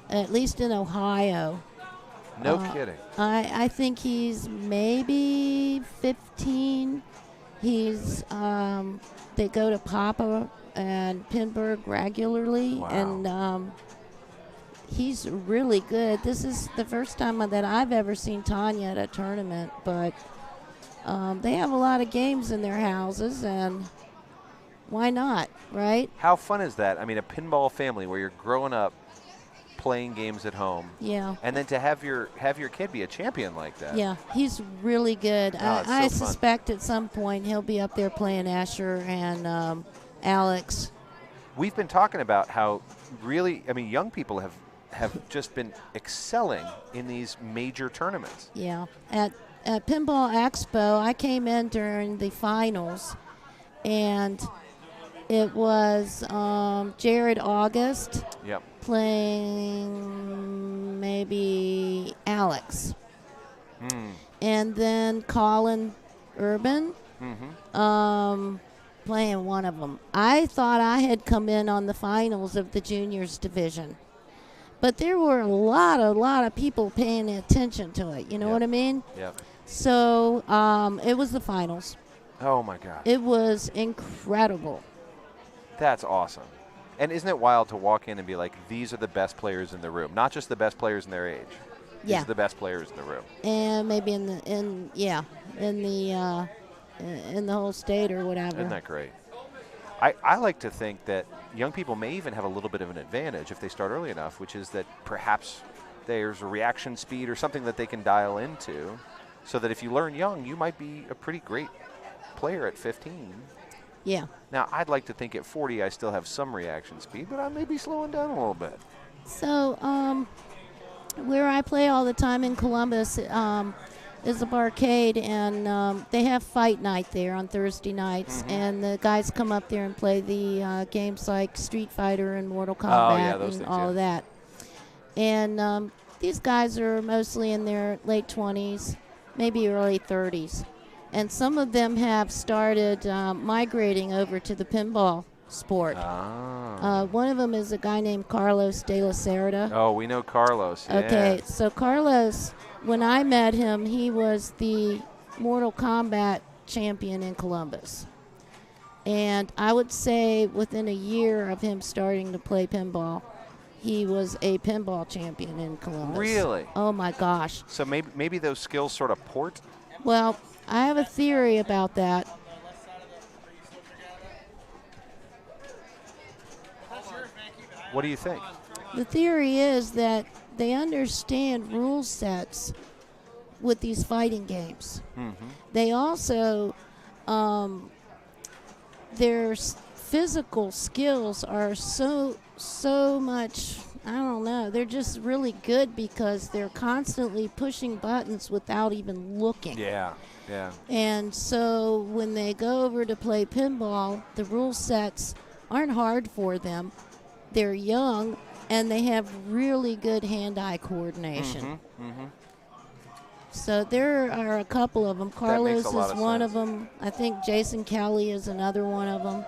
at least in Ohio. No kidding. I think he's maybe 15. He's they go to Papa and Pinburg regularly, and he's really good. This is the first time that I've ever seen Tanya at a tournament, but they have a lot of games in their houses, and why not, right? How fun is that? I mean, a pinball family where you're growing up playing games at home. Yeah. And then to have your kid be a champion like that. Yeah, he's really good. I so suspect at some point he'll be up there playing Asher and Alex. We've been talking about how really, I mean, young people have just been excelling in these major tournaments. Yeah. At Pinball Expo, I came in during the finals, and it was Jared August playing maybe Alex. And then Colin Urban playing one of them. I thought I had come in on the finals of the juniors division. But there were a lot of people paying attention to it. You know what I mean? Yep. So it was the finals. Oh, my God. It was incredible. That's awesome. And isn't it wild to walk in and be like, these are the best players in the room? Not just the best players in their age. These are the best players in the room. And maybe in the whole state or whatever. Isn't that great? I like to think that young people may even have a little bit of an advantage if they start early enough, which is that perhaps there's a reaction speed or something that they can dial into, so that if you learn young, you might be a pretty great player at 15. Yeah. Now, I'd like to think at 40 I still have some reaction speed, but I may be slowing down a little bit. So where I play all the time in Columbus is a barcade, and they have fight night there on Thursday nights, and the guys come up there and play the games like Street Fighter and Mortal Kombat and all of that. And these guys are mostly in their late 20s, maybe early 30s. And some of them have started migrating over to the pinball sport. One of them is a guy named Carlos de la Cerda. Oh, we know Carlos. Okay, so Carlos, when I met him, he was the Mortal Kombat champion in Columbus. And I would say within a year of him starting to play pinball, he was a pinball champion in Columbus. Really? Oh, my gosh. So maybe those skills sort of port? Well, I have a theory about that. What do you think? The theory is that they understand rule sets with these fighting games. They also, their physical skills are so much, I don't know, they're just really good because they're constantly pushing buttons without even looking. Yeah. And so when they go over to play pinball, the rule sets aren't hard for them. They're young, and they have really good hand-eye coordination. So there are a couple of them. Carlos is one of them. I think Jason Kelly is another one of them.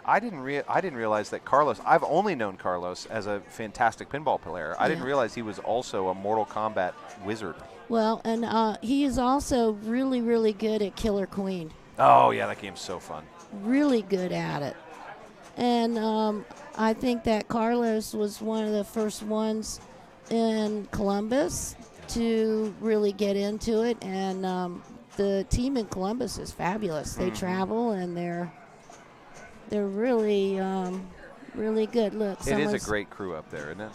I didn't realize that Carlos. I've only known Carlos as a fantastic pinball player. I didn't realize he was also a Mortal Kombat wizard. Well, and he is also really, really good at Killer Queen. Oh yeah, that game's so fun. Really good at it. And I think that Carlos was one of the first ones in Columbus to really get into it. And the team in Columbus is fabulous. They travel and they're really, really good. Look, it is a great crew up there, isn't it?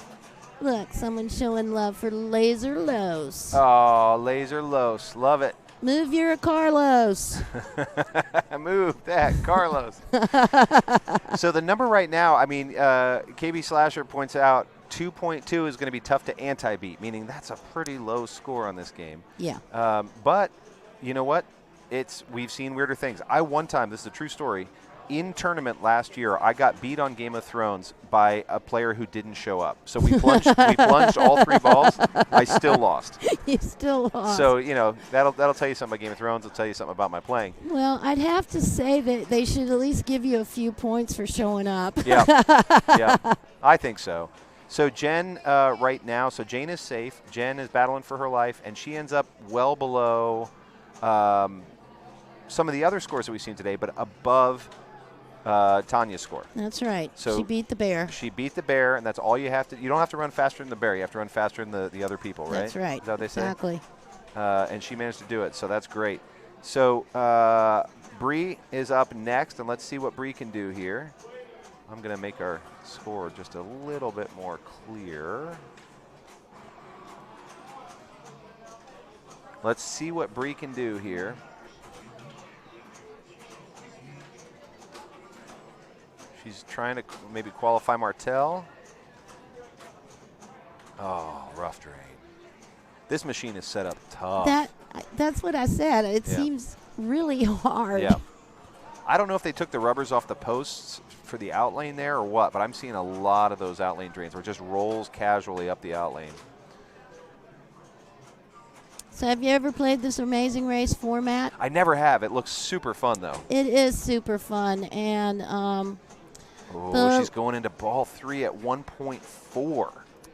Look, someone's showing love for Laser Los. Oh, Laser Los. Love it. Move your Carlos. Move that, Carlos. So the number right now, I mean, KB Slasher points out 2.2 is going to be tough to anti-beat, meaning that's a pretty low score on this game. Yeah. But you know what? We've seen weirder things. One time, this is a true story, in tournament last year, I got beat on Game of Thrones by a player who didn't show up. So we plunged all 3 balls. I still lost. You still lost. So, that'll tell you something about Game of Thrones. It'll tell you something about my playing. Well, I'd have to say that they should at least give you a few points for showing up. Yeah. Yeah, I think so. So Jen right now, so Jane is safe. Jen is battling for her life, and she ends up well below some of the other scores that we've seen today, but above Tanya's score. That's right. So she beat the bear. She beat the bear, and that's all you have to. You don't have to run faster than the bear. You have to run faster than the other people, right? That's right. Is that what they say? Exactly. And she managed to do it, so that's great. So Bree is up next, and let's see what Bree can do here. I'm going to make our score just a little bit more clear. Let's see what Bree can do here. She's trying to maybe qualify Martel. Oh, rough drain. This machine is set up tough. That's what I said. It seems really hard. Yeah. I don't know if they took the rubbers off the posts for the outlane there or what, but I'm seeing a lot of those outlane drains where it just rolls casually up the outlane. So have you ever played this Amazing Race format? I never have. It looks super fun, though. It is super fun. And she's going into ball 3 at 1.4.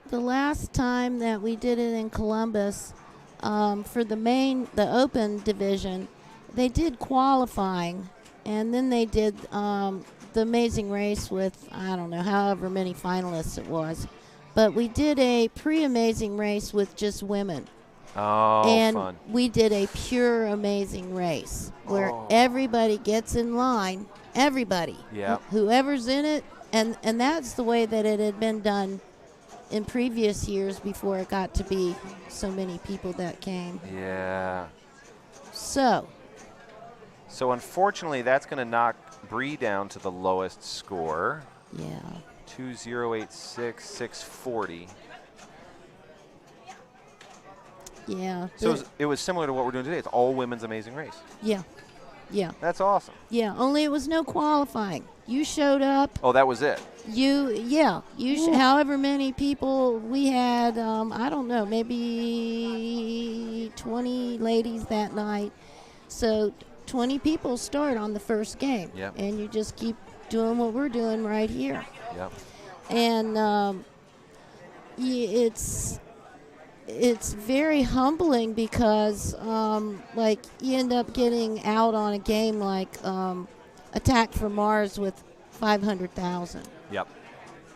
The last time that we did it in Columbus for the open division, they did qualifying, and then they did the Amazing Race with, I don't know, however many finalists it was. But we did a pre-Amazing Race with just women. Oh, and fun. We did a pure Amazing Race where everybody gets in line, everybody, whoever's in it, and that's the way that it had been done in previous years before it got to be so many people that came. Yeah. So unfortunately, that's going to knock Bree down to the lowest score. Yeah. 2,086,640. Yeah. So it was similar to what we're doing today. It's all women's Amazing Race. Yeah. Yeah. That's awesome. Yeah, only it was no qualifying. You showed up. Oh, that was it. However many people we had, I don't know, maybe 20 ladies that night. So 20 people start on the first game. Yep. And you just keep doing what we're doing right here. Yep. And it's very humbling because, you end up getting out on a game like Attack from Mars with 500,000. Yep.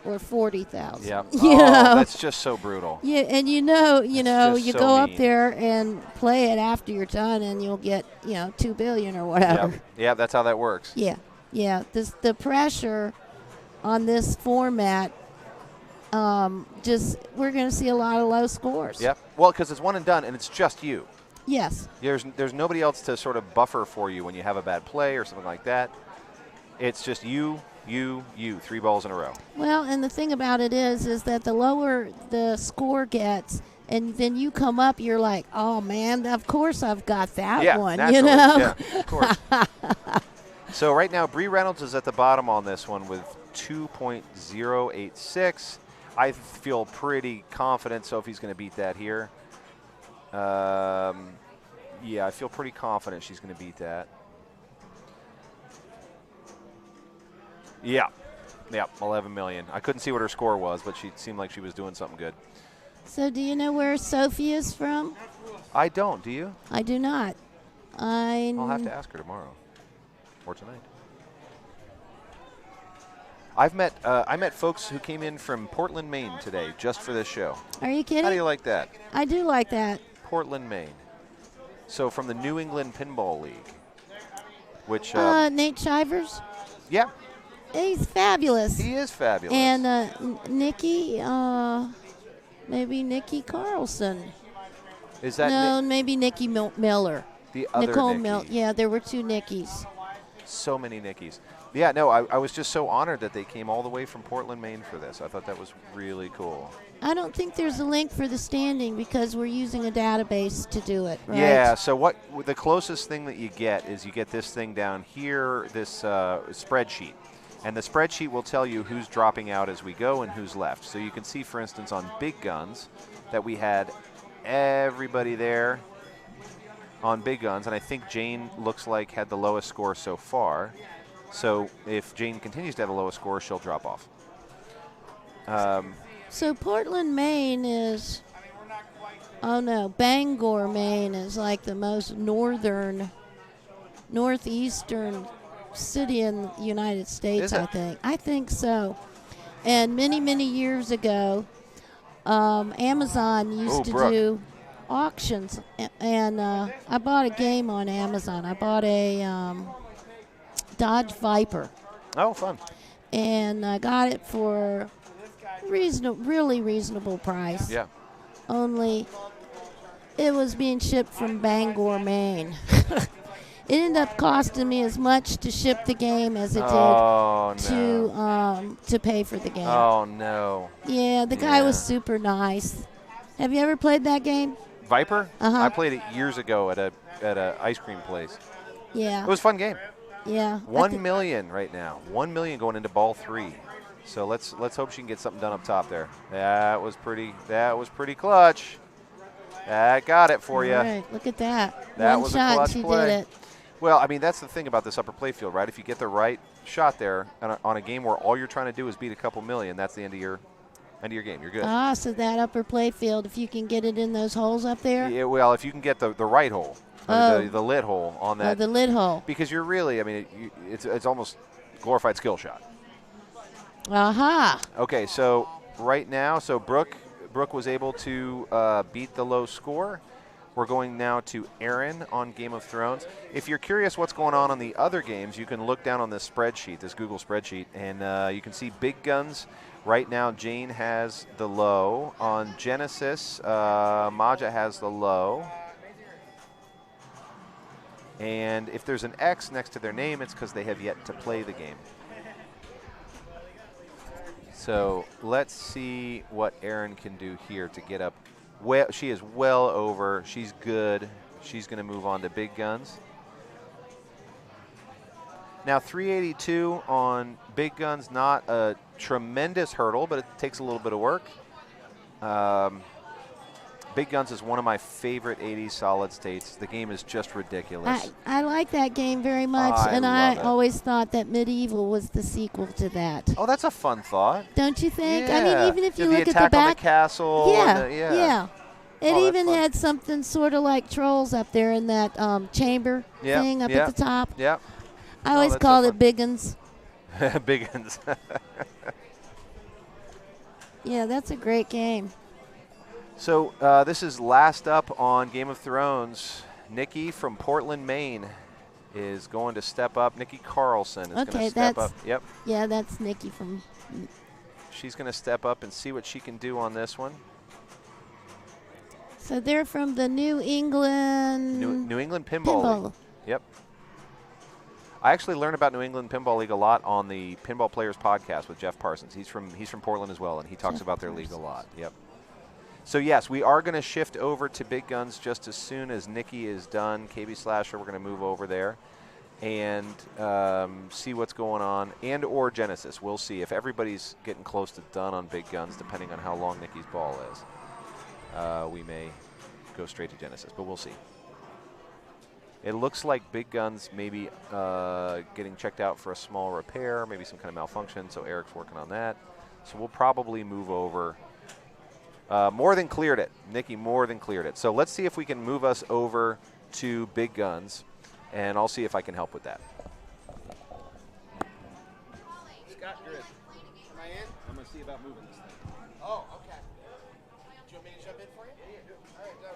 Or 40,000. Yep. You know? That's just so brutal. Yeah, and you go up there and play it after you're done, and you'll get $2 billion or whatever. Yep. Yeah, that's how that works. Yeah. The pressure on this format. We're going to see a lot of low scores. Yep. Well, because it's one and done, and it's just you. Yes. There's nobody else to sort of buffer for you when you have a bad play or something like that. It's just you, 3 balls in a row. Well, and the thing about it is that the lower the score gets, and then you come up, you're like, oh man, of course I've got that one. Naturally. You know. Yeah, of course. So right now, Bree Reynolds is at the bottom on this one with 2.086. I feel pretty confident Sophie's going to beat that here. I feel pretty confident she's going to beat that. Yeah. 11 million. I couldn't see what her score was, but she seemed like she was doing something good. So do you know where Sophie is from? I don't. Do you? I do not. I'll have to ask her tomorrow or tonight. I met folks who came in from Portland, Maine today just for this show. Are you kidding? How do you like that? I do like that. Portland, Maine. So from the New England Pinball League, which Nate Shivers. Yeah. He's fabulous. He is fabulous. And Nikki, maybe Nikki Carlson. Is that no? Maybe Nikki Miller. The other Nicole Nikki. Miller. Yeah, there were 2 Nikkis. So many Nickies. Yeah, no, I was just so honored that they came all the way from Portland, Maine for this. I thought that was really cool. I don't think there's a link for the standing because we're using a database to do it, right? Yeah, so the closest thing that you get is you get this thing down here, this spreadsheet. And the spreadsheet will tell you who's dropping out as we go and who's left. So you can see, for instance, on Big Guns that we had everybody there on Big Guns. And I think Jane looks like had the lowest score so far. So if Jane continues to have the lowest score, she'll drop off. So Portland, Maine is, Bangor, Maine is like the most northeastern city in the United States, I think. I think so. And many, many years ago, Amazon used to do auctions. And I bought a game on Amazon. I bought a Dodge Viper. Oh, fun. And I got it for really reasonable price. Yeah. Only it was being shipped from Bangor, Maine. It ended up costing me as much to ship the game as it did to pay for the game. Oh, no. Yeah, the guy was super nice. Have you ever played that game? Viper? Uh-huh. I played it years ago at a ice cream place. Yeah. It was a fun game. Yeah. 1 million right now. 1 million going into ball 3. So let's hope she can get something done up top there. That was pretty clutch. That got it for you. All right, look at that. That One was shot, a clutch she play. did it. Well, I mean, that's the thing about this upper play field, right? If you get the right shot there on a game where all you're trying to do is beat a couple million, that's the end of your game. You're good. Ah, so that upper play field, if you can get it in those holes up there? Yeah, well, if you can get the right hole, the lid hole on that. Oh, the lid hole. Because you're really, I mean, it's almost glorified skill shot. Aha. Okay, so right now, Brooke was able to beat the low score. We're going now to Aaron on Game of Thrones. If you're curious what's going on the other games, you can look down on this spreadsheet, this Google spreadsheet, and you can see Big Guns. Right now, Jane has the low. On Genesis, Maja has the low. And if there's an X next to their name, it's because they have yet to play the game. So let's see what Erin can do here to get up. Well, she is well over. She's good. She's going to move on to Big Guns. Now, 382 on Big Guns, not a tremendous hurdle, but it takes a little bit of work. Big Guns is one of my favorite 80s solid states. The game is just ridiculous. I like that game very much, and I always thought that Medieval was the sequel to that. Oh, that's a fun thought. Don't you think? Yeah. I mean, even if you look at the attack back. on the castle. Yeah. It even had something sort of like Trolls up there in that chamber thing up at the top. Yeah. I always called it Big Uns. Big Uns. Yeah, that's a great game. So this is last up on Game of Thrones. Nikki from Portland, Maine is going to step up. Nikki Carlson is going to step up. Yep. Yeah, that's Nikki from. She's going to step up and see what she can do on this one. So they're from the New England. New England Pinball League. Yep. I actually learned about New England Pinball League a lot on the Pinball Players podcast with Jeff Parsons. He's from Portland as well, and he talks about their league a lot. Yep. So, yes, we are going to shift over to Big Guns just as soon as Nikki is done. KB Slasher, we're going to move over there and see what's going on, and or Genesis. We'll see if everybody's getting close to done on Big Guns, depending on how long Nikki's ball is. We may go straight to Genesis, but we'll see. It looks like Big Guns maybe getting checked out for a small repair, maybe some kind of malfunction, so Eric's working on that. So we'll probably move over. More than cleared it. Nikki more than cleared it. So let's see if we can move us over to Big Guns, and I'll see if I can help with that. Scott, you're in. Am I in? I'm going to see about moving this thing. Oh, okay. Do you want me to jump in for you? Yeah, do. All right, done.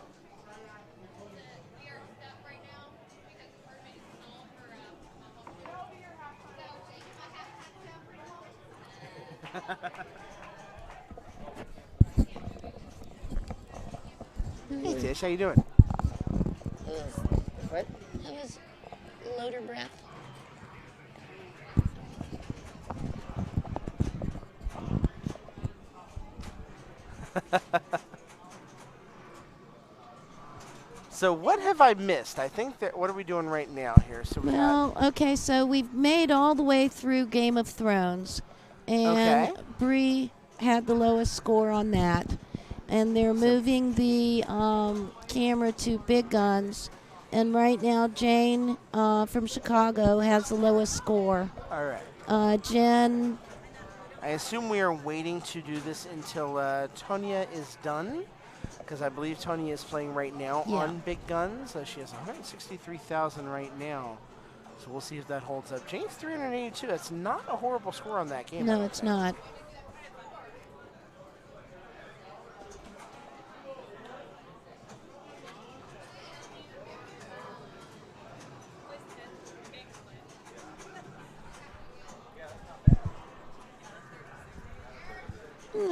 Hey Tish, how you doing? What? That was loader breath. So what have I missed? I think that, what are we doing right now here? So Okay, so we've made all the way through Game of Thrones, and Bree had the lowest score on that. And they're moving the camera to Big Guns, and right now Jane from Chicago has the lowest score. All right. Jen. I assume we are waiting to do this until Tonya is done, because I believe Tonya is playing right now on Big Guns. She has 163,000 right now, so we'll see if that holds up. Jane's 382. That's not a horrible score on that game. No, it's not.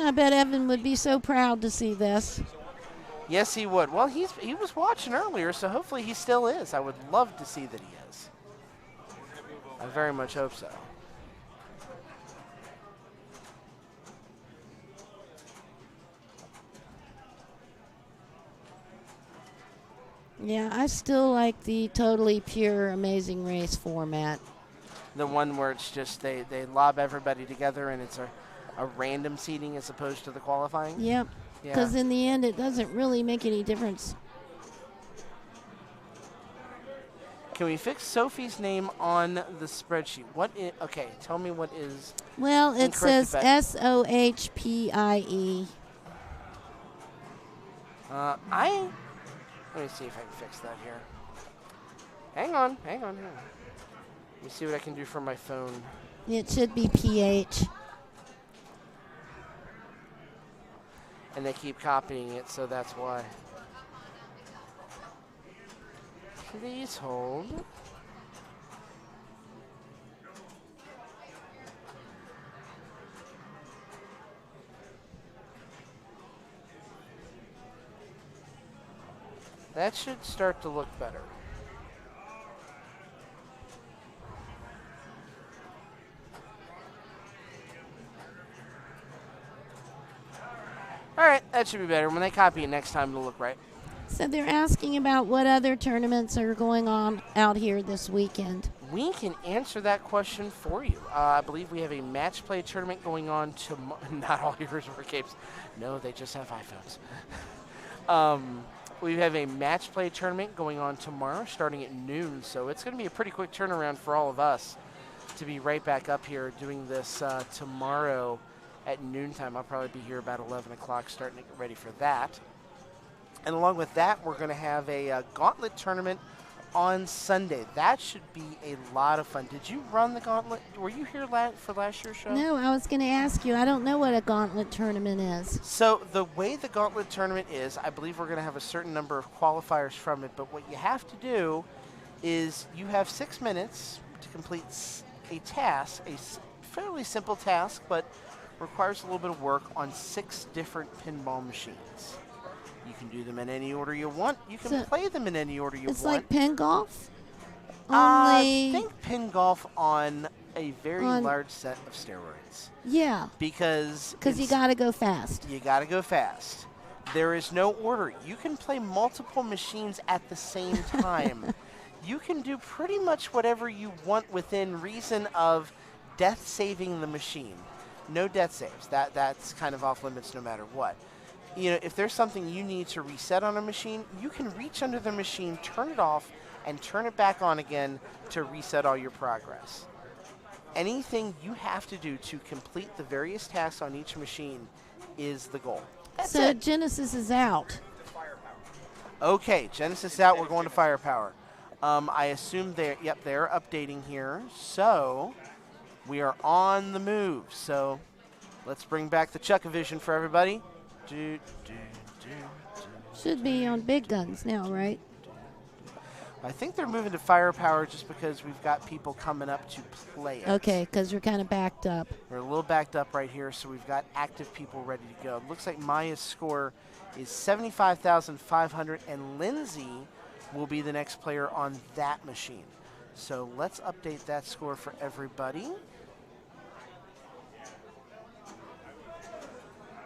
I bet Evan would be so proud to see this. Yes, he would. Well, he was watching earlier, so hopefully he still is. I would love to see that he is. I very much hope so. Yeah, I still like the totally pure Amazing Race format. The one where it's just they lob everybody together and it's a random seeding as opposed to the qualifying? Yep. Because in the end, it doesn't really make any difference. Can we fix Sophie's name on the spreadsheet? Okay, tell me what is. Well, it says SOHPIE. Let me see if I can fix that here. Hang on. Let me see what I can do from my phone. It should be PH. And they keep copying it, so that's why. Please hold. That should start to look better. All right, that should be better. When they copy it next time, it'll look right. So they're asking about what other tournaments are going on out here this weekend. We can answer that question for you. I believe we have a match play tournament going on tomorrow. Not all yours were capes. No, they just have iPhones. We have a match play tournament going on tomorrow starting at noon, so it's going to be a pretty quick turnaround for all of us to be right back up here doing this tomorrow at noontime. I'll probably be here about 11 o'clock starting to get ready for that. And along with that, we're going to have a gauntlet tournament on Sunday. That should be a lot of fun. Did you run the gauntlet? Were you here for last year's show? No, I was going to ask you. I don't know what a gauntlet tournament is. So the way the gauntlet tournament is, I believe we're going to have a certain number of qualifiers from it, but what you have to do is you have 6 minutes to complete a task, a fairly simple task, but requires a little bit of work on 6 different pinball machines. You can do them in any order you want. You can play them in any order you want. It's like pin golf? I think pin golf on a very large set of steroids. Yeah. Because you got to go fast. You got to go fast. There is no order. You can play multiple machines at the same time. You can do pretty much whatever you want within reason of death saving the machine. No death saves. That's kind of off limits no matter what. You know, if there's something you need to reset on a machine, you can reach under the machine, turn it off, and turn it back on again to reset all your progress. Anything you have to do to complete the various tasks on each machine is the goal. That's so it. Genesis is out. Okay, Genesis is out. We're going to Firepower. I assume they're updating here. So we are on the move. So let's bring back the Chuck-A-Vision for everybody. Should be on big guns now, right? I think they're moving to Firepower just because we've got people coming up to play it. Okay, because we're kind of backed up. We're a little backed up right here, so we've got active people ready to go. It looks like Maya's score is 75,500, and Lindsay will be the next player on that machine. So let's update that score for everybody.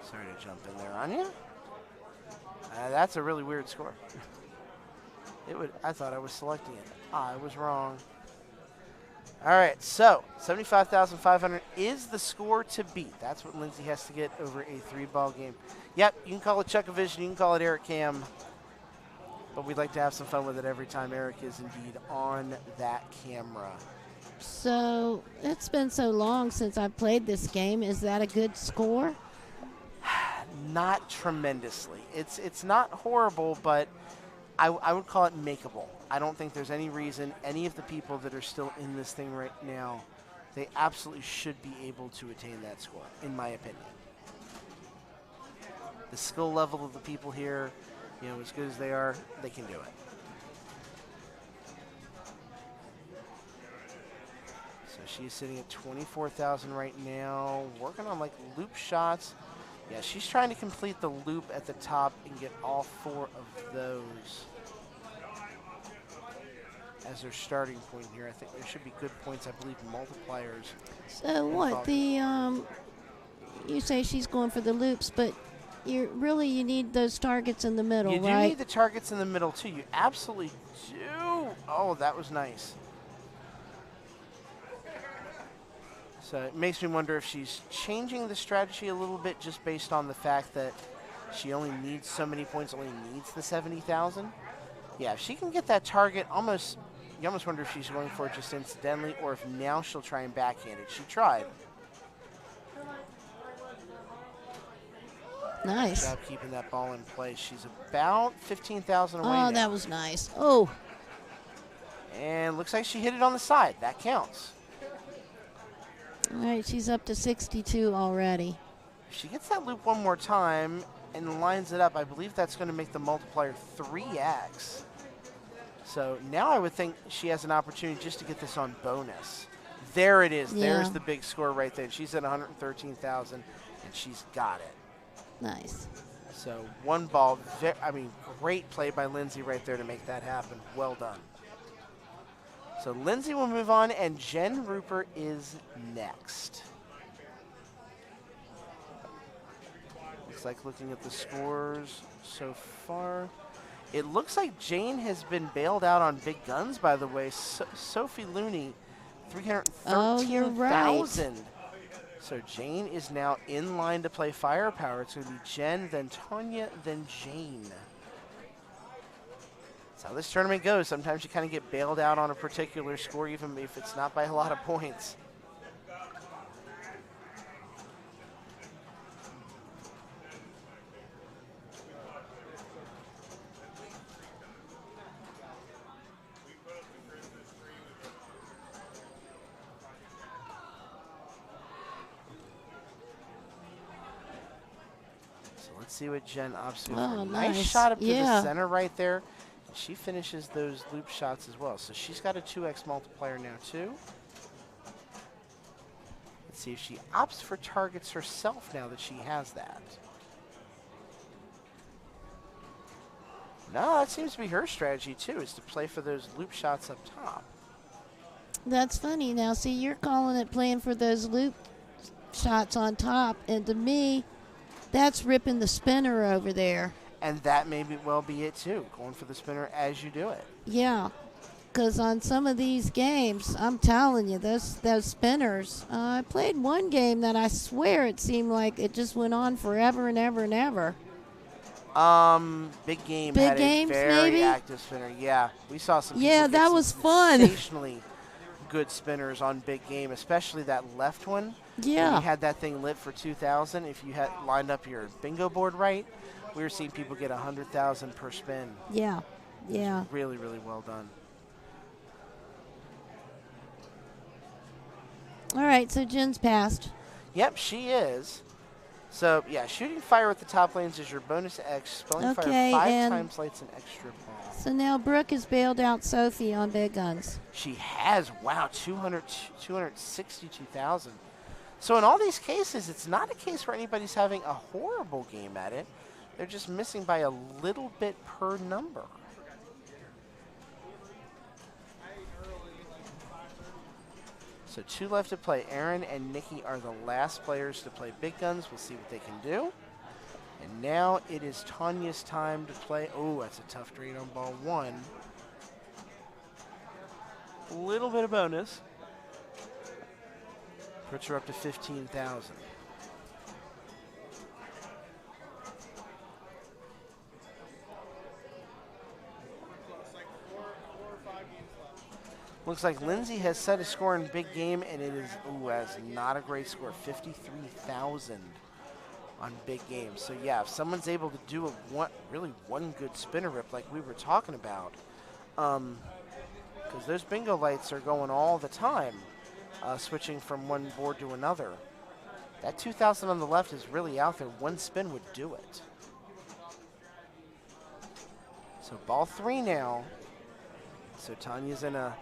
Sorry to jump in there on you. That's a really weird score. I thought I was selecting it. I was wrong. All right, so 75,500 is the score to beat. That's what Lindsay has to get over a 3-ball game. Yep, you can call it Chuck-A-Vision, you can call it Eric Cam, but we'd like to have some fun with it every time Eric is indeed on that camera. So it's been so long since I've played this game. Is that a good score? Not tremendously. It's not horrible, but I would call it makeable. I don't think there's any reason any of the people that are still in this thing right now, they absolutely should be able to attain that score, in my opinion. The skill level of the people here, as good as they are, they can do it. So she's sitting at 24,000 right now, working on loop shots. Yeah, she's trying to complete the loop at the top and get all 4 of those as their starting point here. I think there should be good points, I believe, multipliers. So what, you say she's going for the loops, but you need those targets in the middle, right? You do need the targets in the middle, too. You absolutely do. Oh, that was nice. So it makes me wonder if she's changing the strategy a little bit just based on the fact that she only needs so many points, only needs the 70,000. Yeah, if she can get that target, you almost wonder if she's going for it just incidentally or if now she'll try and backhand it. She tried. Nice. Good job keeping that ball in place. She's about 15,000 away now. Oh, that was nice. Oh. And looks like she hit it on the side. That counts. All right, she's up to 62 already. If she gets that loop one more time and lines it up, I believe that's going to make the multiplier 3x. So now I would think she has an opportunity just to get this on bonus. There it is. Yeah. There's the big score right there. She's at 113,000, and she's got it. Nice. So 1 ball. Great play by Lindsay right there to make that happen. Well done. So Lindsay will move on, and Jen Rupert is next. Looks like looking at the scores so far, it looks like Jane has been bailed out on big guns, by the way. Sophie Looney, 313,000. Oh, you're right. So Jane is now in line to play Firepower. It's going to be Jen, then Tanya, then Jane. That's how this tournament goes. Sometimes you kind of get bailed out on a particular score, even if it's not by a lot of points. So let's see what Jen opts to. Oh, nice shot up to the center right there. She finishes those loop shots as well. So she's got a 2x multiplier now, too. Let's see if she opts for targets herself now that she has that. No, that seems to be her strategy, too, is to play for those loop shots up top. That's funny. Now, see, you're calling it playing for those loop shots on top, and to me, that's ripping the spinner over there. And that may well be it, too, going for the spinner as you do it. Yeah, because on some of these games, I'm telling you, those spinners, I played one game that I swear it seemed like it just went on forever and ever and ever. Big Game Big had Games, a very maybe? active spinner. Yeah, we saw some. Yeah, people get that some was fun. Sensationally good spinners on Big Game, especially that left one. Yeah. When you had that thing lit for 2,000. If you had lined up your bingo board right, we were seeing people get 100,000 per spin. Yeah. Yeah. Really, really well done. All right, so Jen's passed. Yep, she is. So, yeah, shooting fire at the top lanes is your bonus X. Spelling fire 5 times lights an extra ball. So now Brooke has bailed out Sophie on big guns. She has. Wow, 262,000. So in all these cases, it's not a case where anybody's having a horrible game at it. They're just missing by a little bit per number. So 2 left to play. Aaron and Nikki are the last players to play big guns. We'll see what they can do. And now it is Tanya's time to play. Oh, that's a tough drain on ball 1. A little bit of bonus. Puts her up to 15,000. Looks like Lindsay has set a score in big game, and it is, ooh, that's not a great score, 53,000 on big game. So yeah, if someone's able to do really one good spinner rip like we were talking about, because those bingo lights are going all the time, switching from one board to another. That 2,000 on the left is really out there. One spin would do it. So ball 3 now. So Tanya's in a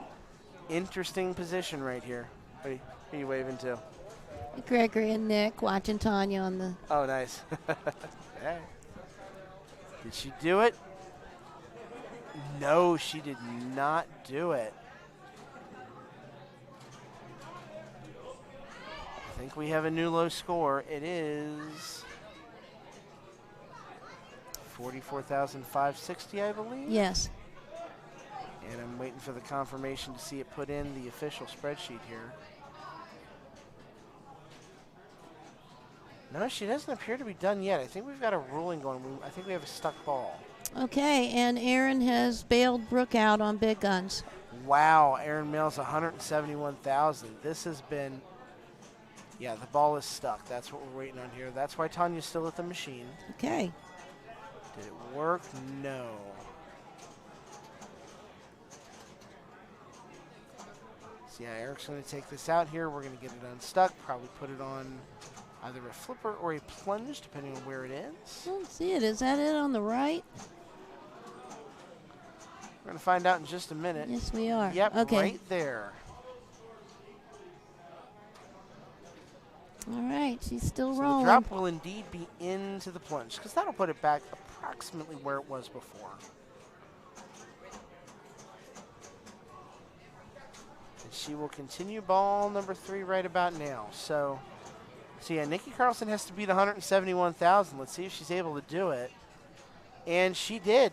interesting position right here. Who are you waving to? Gregory and Nick watching Tanya on the... Oh, nice. Hey. Did she do it? No, she did not do it. I think we have a new low score. It is 44,560, I believe. Yes. And I'm waiting for the confirmation to see it put in the official spreadsheet here. No, she doesn't appear to be done yet. I think we've got a ruling going. I think we have a stuck ball. Okay, and Aaron has bailed Brooke out on big guns. Wow, Aaron Mills, 171,000. This has been, yeah, the ball is stuck. That's what we're waiting on here. That's why Tanya's still at the machine. Okay. Did it work? No. So yeah, Eric's going to take this out here. We're going to get it unstuck, probably put it on either a flipper or a plunge, depending on where it is. I don't see it. Is that it on the right? We're going to find out in just a minute. Yes, we are. Yep, okay. Right there. All right, she's still so rolling. The drop will indeed be into the plunge, because that'll put it back approximately where it was before. And she will continue ball number 3 right about now. So yeah, Nikki Carlson has to beat 171,000. Let's see if she's able to do it. And she did.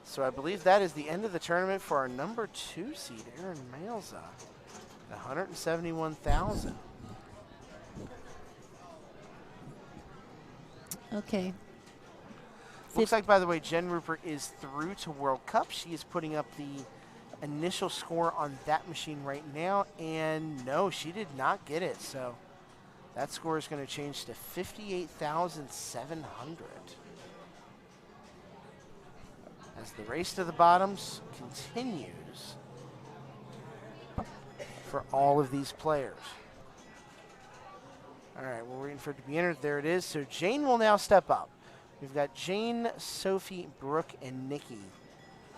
So I believe that is the end of the tournament for our number 2 seed, Aaron Malza, at 171,000. Okay. Looks like, by the way, Jen Rupert is through to World Cup. She is putting up the initial score on that machine right now, and no, she did not get it. So that score is going to change to 58,700. As the race to the bottoms continues for all of these players. All right, we're waiting for it to be entered. There it is. So Jane will now step up. We've got Jane, Sophie, Brooke, and Nikki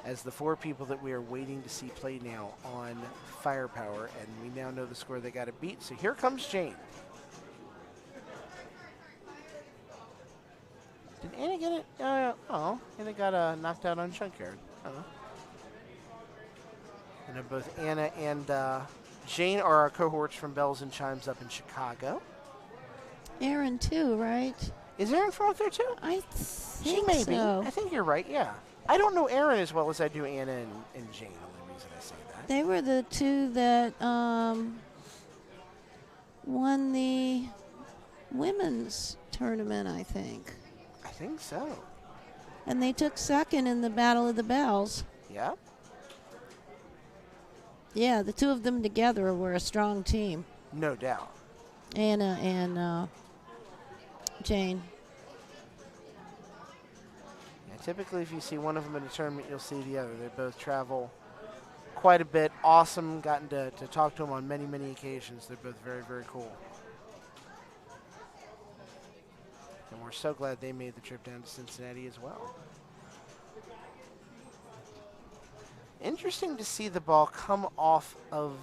as the 4 people that we are waiting to see play now on Firepower, and we now know the score they got to beat. So here comes Jane. Did Anna get it? Oh, Anna got knocked out on Junkyard. I know both Anna and Jane are our cohorts from Bells and Chimes up in Chicago. Aaron too, right? Is Aaron from up there too? I think she may be. so. I think you're right, yeah. I don't know Aaron as well as I do Anna and Jane, only reason I say that. They were the 2 that won the women's tournament, I think. I think so. And they took second in the Battle of the Bells. Yeah. Yeah, the two of them together were a strong team. No doubt. Anna and Jane. Yeah, typically, if you see one of them in a tournament, you'll see the other. They both travel quite a bit. Awesome. Gotten to talk to them on many, many occasions. They're both very, very cool. And we're so glad they made the trip down to Cincinnati as well. Interesting to see the ball come off of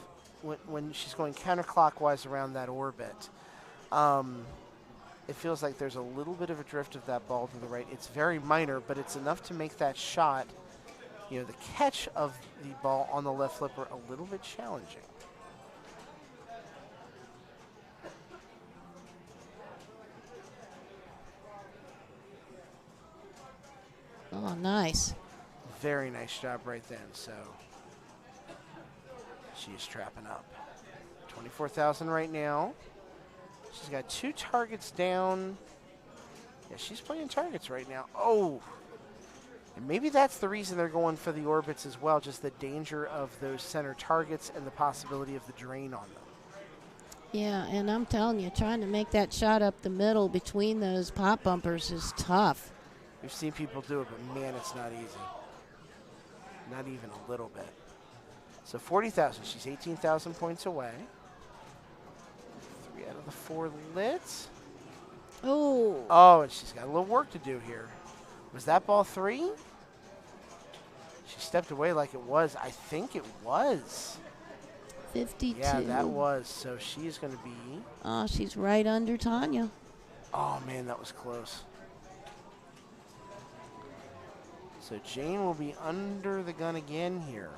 when she's going counterclockwise around that orbit. It feels like there's a little bit of a drift of that ball to the right. It's very minor, but it's enough to make that shot, the catch of the ball on the left flipper a little bit challenging. Oh, nice. Very nice job right then. So she's trapping up. 24,000 right now. She's got 2 targets down. Yeah, she's playing targets right now. Oh, and maybe that's the reason they're going for the orbits as well, just the danger of those center targets and the possibility of the drain on them. Yeah, and I'm telling you, trying to make that shot up the middle between those pop bumpers is tough. We've seen people do it, but man, it's not easy. Not even a little bit. So 40,000. She's 18,000 points away. 3 out of the 4 lit. Oh. Oh, and she's got a little work to do here. Was that ball 3? She stepped away like it was. I think it was. 52. Yeah, that was. So she is going to be. Oh, she's right under Tanya. Oh, man, that was close. So Jane will be under the gun again here.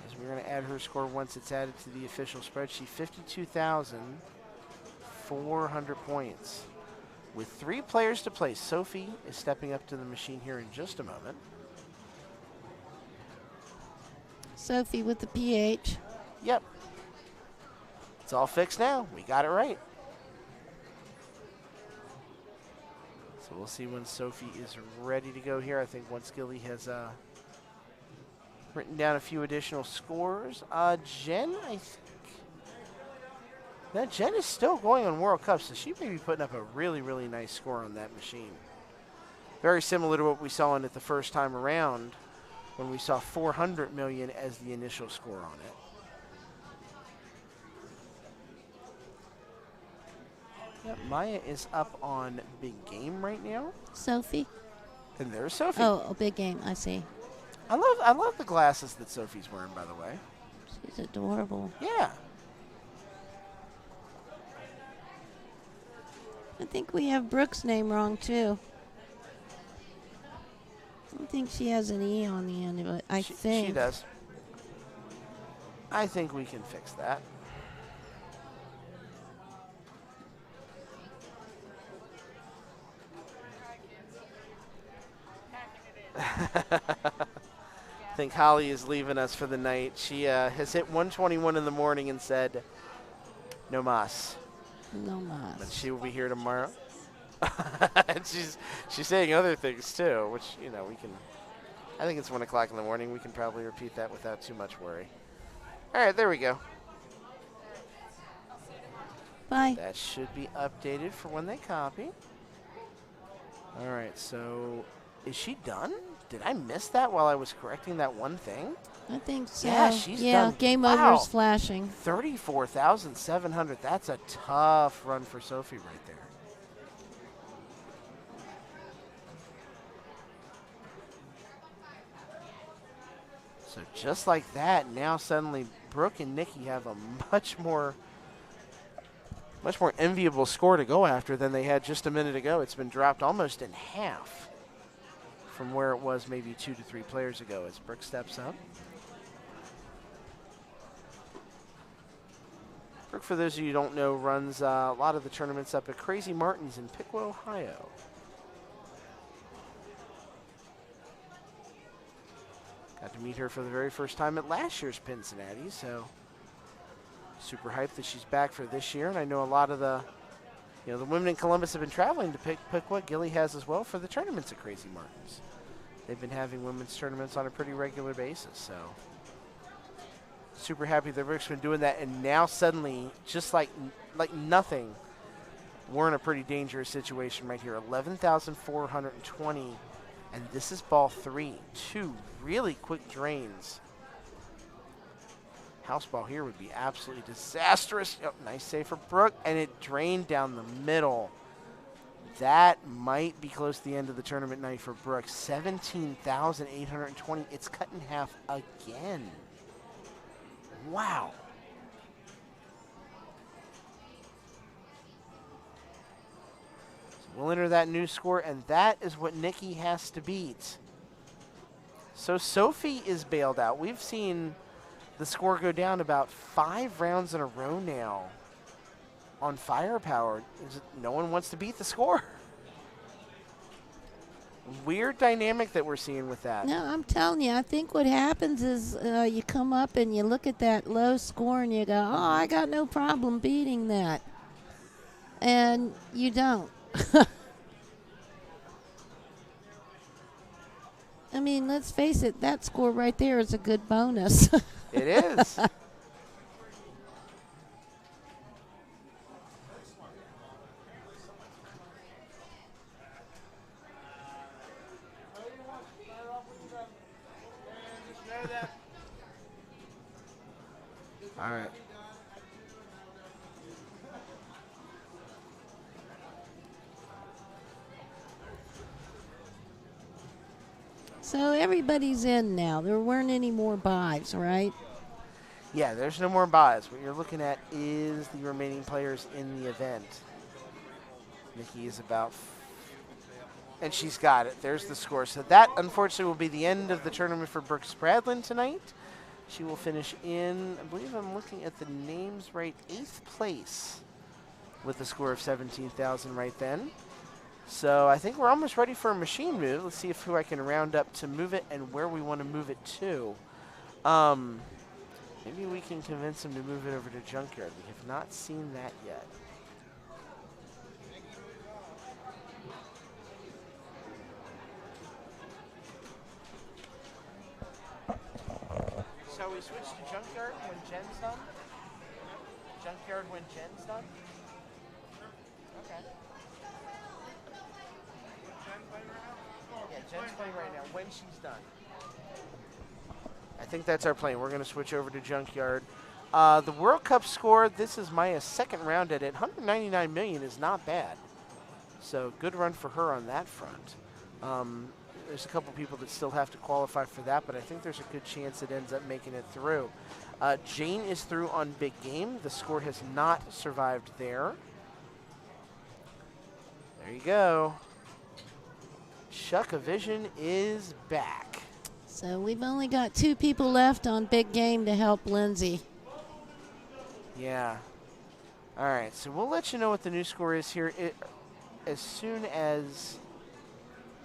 As we're going to add her score once it's added to the official spreadsheet. 52,400 points. With 3 players to play, Sophie is stepping up to the machine here in just a moment. Sophie with the PH. Yep. It's all fixed now. We got it right. So we'll see when Sophie is ready to go here. I think once Gilly has written down a few additional scores. Jen, I think. Now, Jen is still going on World Cup, so she may be putting up a really, really nice score on that machine. Very similar to what we saw on it the first time around when we saw 400 million as the initial score on it. Yep, Maya is up on Big Game right now. Sophie. And there's Sophie. Oh, a Big Game. I see. I love the glasses that Sophie's wearing, by the way. She's adorable. Yeah. I think we have Brooke's name wrong, too. I don't think she has an E on the end of it. I think. She does. I think we can fix that. I think Holly is leaving us for the night. She has hit 121 in the morning and said, no mas. No mas. But she will be here tomorrow. And she's saying other things too, which, we can. I think it's 1 o'clock in the morning. We can probably repeat that without too much worry. All right, there we go. Bye. That should be updated for when they copy. All right, so is she done? Did I miss that while I was correcting that one thing? I think so. Yeah, she's done. Yeah, game over is flashing. 34,700. That's a tough run for Sophie right there. So just like that, now suddenly Brooke and Nikki have a much more enviable score to go after than they had just a minute ago. It's been dropped almost in half from where it was maybe 2 to 3 players ago as Brooke steps up. Brooke, for those of you who don't know, runs a lot of the tournaments up at Crazy Martin's in Piqua, Ohio. Got to meet her for the very first time at last year's Cincinnati, so super hyped that she's back for this year. And I know a lot of the You know, the women in Columbus have been traveling to pick what Gilly has as well for the tournaments at Crazy Martin's. They've been having women's tournaments on a pretty regular basis, so super happy that Rick's been doing that. And now suddenly, just like nothing, we're in a pretty dangerous situation right here. 11,420, and this is ball 3. 2 really quick drains. House ball here would be absolutely disastrous. Yep, nice save for Brooke, and it drained down the middle. That might be close to the end of the tournament night for Brooke. 17,820. It's cut in half again. Wow. So we'll enter that new score, and that is what Nikki has to beat. So Sophie is bailed out. We've seen the score go down about 5 rounds in a row now on firepower. No one wants to beat the score. Weird dynamic that we're seeing with that. No, I'm telling you, I think what happens is you come up and you look at that low score and you go, oh, I got no problem beating that. And you don't. I mean, let's face it, that score right there is a good bonus. It is. All right. So everybody's in now. There weren't any more buys, right? Yeah, there's no more buys. What you're looking at is the remaining players in the event. Nikki is about, and she's got it. There's the score. So that, unfortunately, will be the end of the tournament for Brooke Spradlin tonight. She will finish in, I believe I'm looking at the names right, 8th place with a score of 17,000 right then. So I think we're almost ready for a machine move. Let's see who I can round up to move it and where we want to move it to. Maybe we can convince him to move it over to Junkyard. We have not seen that yet. Shall we switch to Junkyard when Jen's done? Junkyard when Jen's done? Okay. Yeah, Jen's playing right now when she's done. I think that's our plan. We're going to switch over to Junkyard. The World Cup score, this is Maya's second round at it. 199 million is not bad. So good run for her on that front. There's a couple people that still have to qualify for that, but I think there's a good chance it ends up making it through. Jane is through on Big Game. The score has not survived there. There you go. Chuck-A-Vision is back. So we've only got 2 people left on Big Game to help Lindsay. Yeah. All right, so we'll let you know what the new score is here as soon as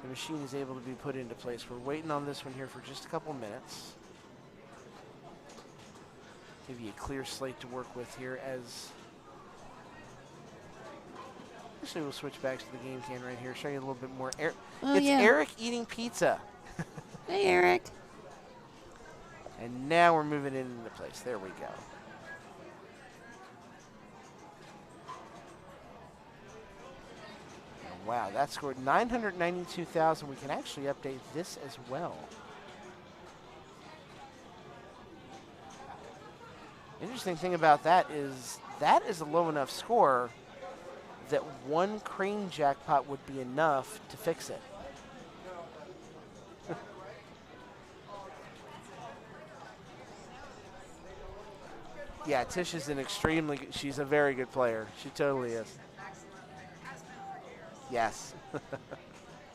the machine is able to be put into place. We're waiting on this one here for just a couple minutes. Give you a clear slate to work with here as... Actually, we'll switch back to the game can right here, show you a little bit more. Eric eating pizza. Hey, Eric. And now we're moving it into place. There we go. And wow, that scored 992,000. We can actually update this as well. Interesting thing about that is a low enough score that 1 crane jackpot would be enough to fix it. Yeah, Tish is an extremely good, she's a very good player. She totally is. Yes.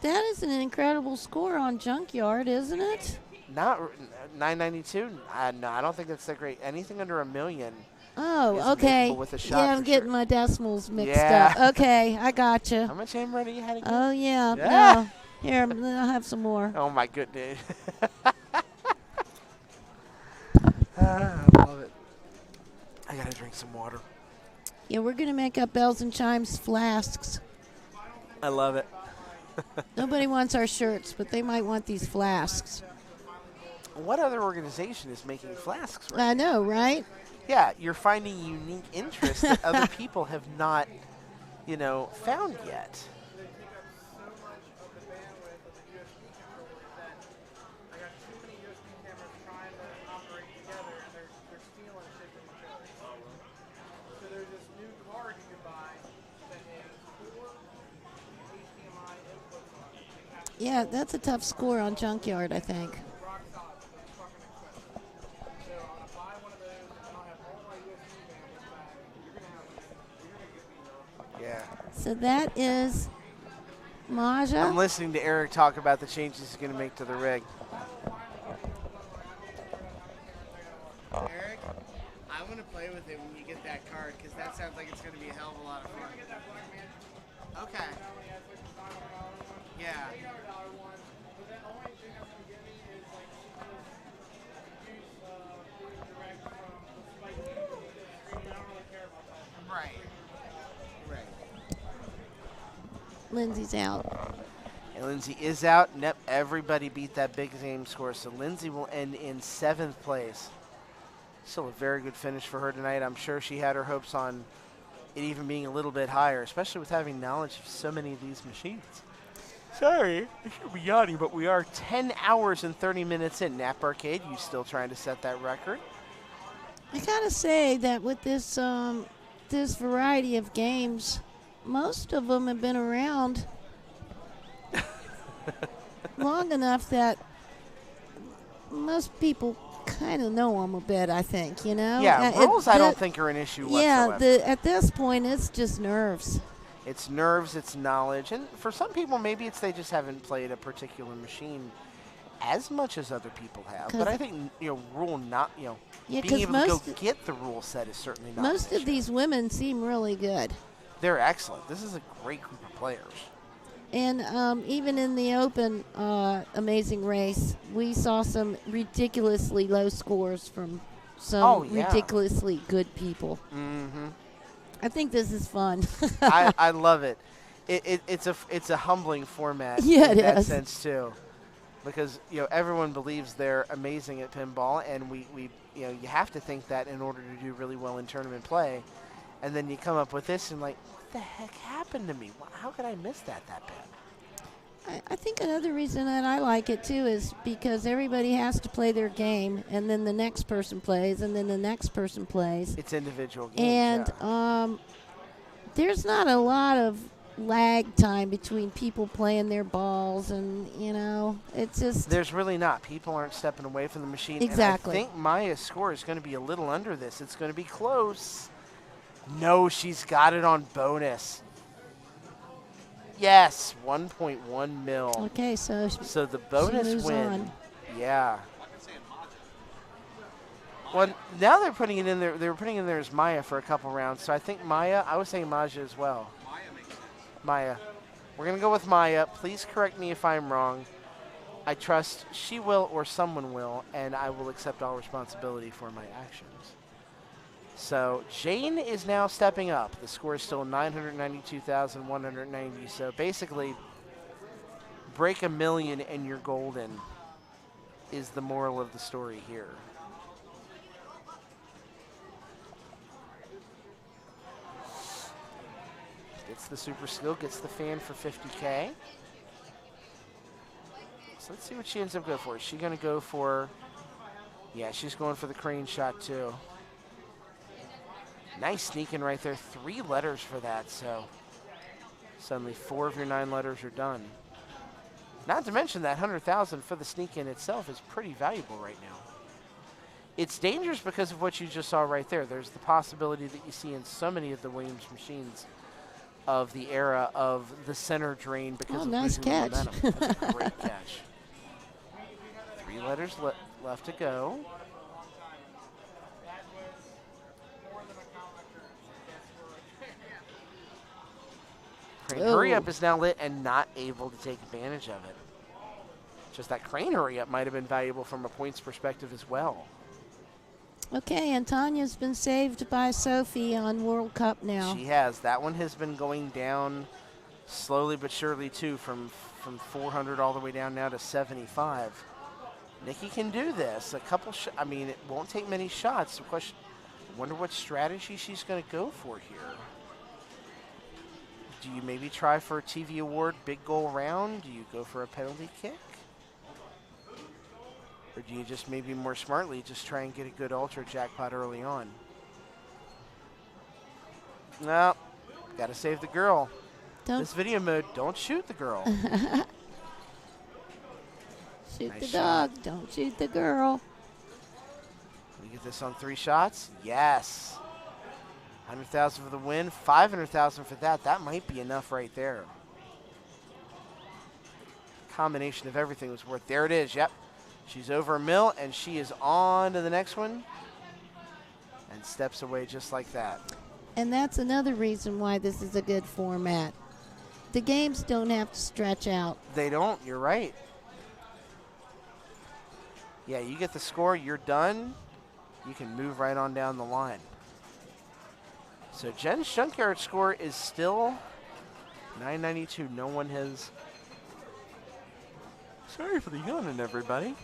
That is an incredible score on Junkyard, isn't it? Not 992. No, I don't think that's that great. Anything under $1 million. Oh, okay. With a shot yeah, I'm getting my decimals mixed up. Okay, I gotcha. How much hammer do you had again? Oh, yeah. Yeah. No. Here, I'll have some more. Oh, my goodness. I love it. I got to drink some water. Yeah, we're going to make up bells and chimes flasks. I love it. Nobody wants our shirts, but they might want these flasks. What other organization is making flasks right I know, right? Yeah, you're finding unique interests that other people have not, found yet. Yeah, that's a tough score on Junkyard, I think. Yeah. So that is Maja. I'm listening to Eric talk about the changes he's going to make to the rig. Eric, I want to play with it when you get that card because that sounds like it's going to be a hell of a lot of fun. Okay. Yeah. Right. Right. Lindsay's out. And Lindsay is out. Everybody beat that big game score, so Lindsay will end in 7th place. Still a very good finish for her tonight. I'm sure she had her hopes on it even being a little bit higher, especially with having knowledge of so many of these machines. Sorry, I should be yawning, but we are 10 hours and 30 minutes in. Nap Arcade, you still trying to set that record? I gotta say that with this this variety of games, most of them have been around long enough that most people kind of know them a bit, I think, Yeah, rules I don't think are an issue whatsoever. Yeah, at this point, it's just nerves. It's nerves, it's knowledge, and for some people, maybe it's they just haven't played a particular machine as much as other people have. But I think, rule not, being able to go get the rule set is certainly not Most of these women seem really good. They're excellent. This is a great group of players. And even in the open Amazing Race, we saw some ridiculously low scores from some ridiculously good people. Mm-hmm. I think this is fun. I love it. It's a humbling format in that sense too, because everyone believes they're amazing at pinball, and we you have to think that in order to do really well in tournament play, and then you come up with this and like, what the heck happened to me? How could I miss that bad? I think another reason that I like it too is because everybody has to play their game, and then the next person plays, and then the next person plays. It's individual games. And there's not a lot of lag time between people playing their balls, and it's just there's really not. People aren't stepping away from the machine. Exactly. And I think Maya's score is going to be a little under this. It's going to be close. No, she's got it on bonus. Yes, 1.1 mil. Okay, so the bonus win. On. Yeah. Well, now they're putting it in there. They were putting it in there as Maya for a couple rounds. So I think Maya. I was saying Maja as well. Maya. We're gonna go with Maya. Please correct me if I'm wrong. I trust she will or someone will, and I will accept all responsibility for my actions. So Jane is now stepping up. The score is still 992,190. So basically, break 1 million and you're golden is the moral of the story here. Gets the super skill, gets the fan for 50K. So let's see what she ends up going for. Is she going to go for... Yeah, she's going for the crane shot too. Nice sneaking right there. 3 letters for that, so suddenly 4 of your 9 letters are done. Not to mention that 100,000 for the sneak in itself is pretty valuable right now. It's dangerous because of what you just saw right there. There's the possibility that you see in so many of the Williams machines of the era of the center drain because of nice catch. Momentum. That's a great catch. 3 letters left to go. Hurry Up is now lit and not able to take advantage of it. Just that crane hurry up might have been valuable from a points perspective as well. Okay, and Tanya's been saved by Sophie on World Cup now. She has. That one has been going down slowly but surely, too, from 400 all the way down now to 75. Nikki can do this. A couple I mean, it won't take many shots. The question, I wonder what strategy she's going to go for here. Do you maybe try for a TV award, big goal round? Do you go for a penalty kick? Or do you just maybe more smartly just try and get a good ultra jackpot early on? No, got to save the girl. This video mode, don't shoot the girl. Shoot nice the shot. dog, don't shoot the girl. Can we get this on 3 shots? Yes. 100,000 for the win, 500,000 for that. That might be enough right there. Combination of everything was worth. There it is. Yep. She's over $1 million, and she is on to the next one and steps away just like that. And that's another reason why this is a good format. The games don't have to stretch out. They don't. You're right. Yeah, you get the score, you're done. You can move right on down the line. So Jen's junkyard score is still 992. No one has... Sorry for the yawning, everybody.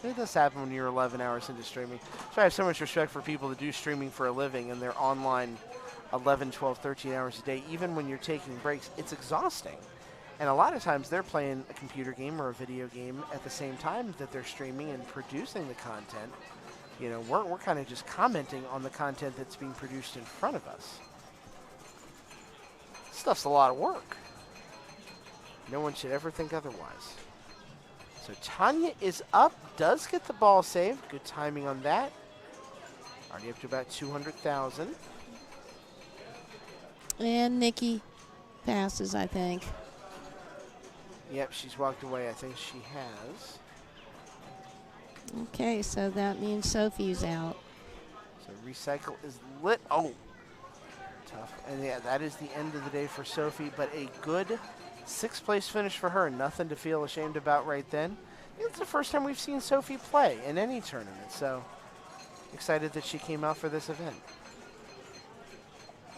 It does happen when you're 11 hours into streaming. So I have so much respect for people that do streaming for a living and they're online 11, 12, 13 hours a day. Even when you're taking breaks, it's exhausting. And a lot of times they're playing a computer game or a video game at the same time that they're streaming and producing the content. You know, we're kind of just commenting on the content that's being produced in front of us. Stuff's a lot of work. No one should ever think otherwise. So Tanya is up, does get the ball saved. Good timing on that. Already up to about 200,000. And Nikki passes, I think. Yep, she's walked away. I think she has. Okay, so that means Sophie's out. So recycle is lit. Oh, tough. And yeah, that is the end of the day for Sophie, but a good 6th place finish for her. Nothing to feel ashamed about right then. It's the first time we've seen Sophie play in any tournament, so excited that she came out for this event.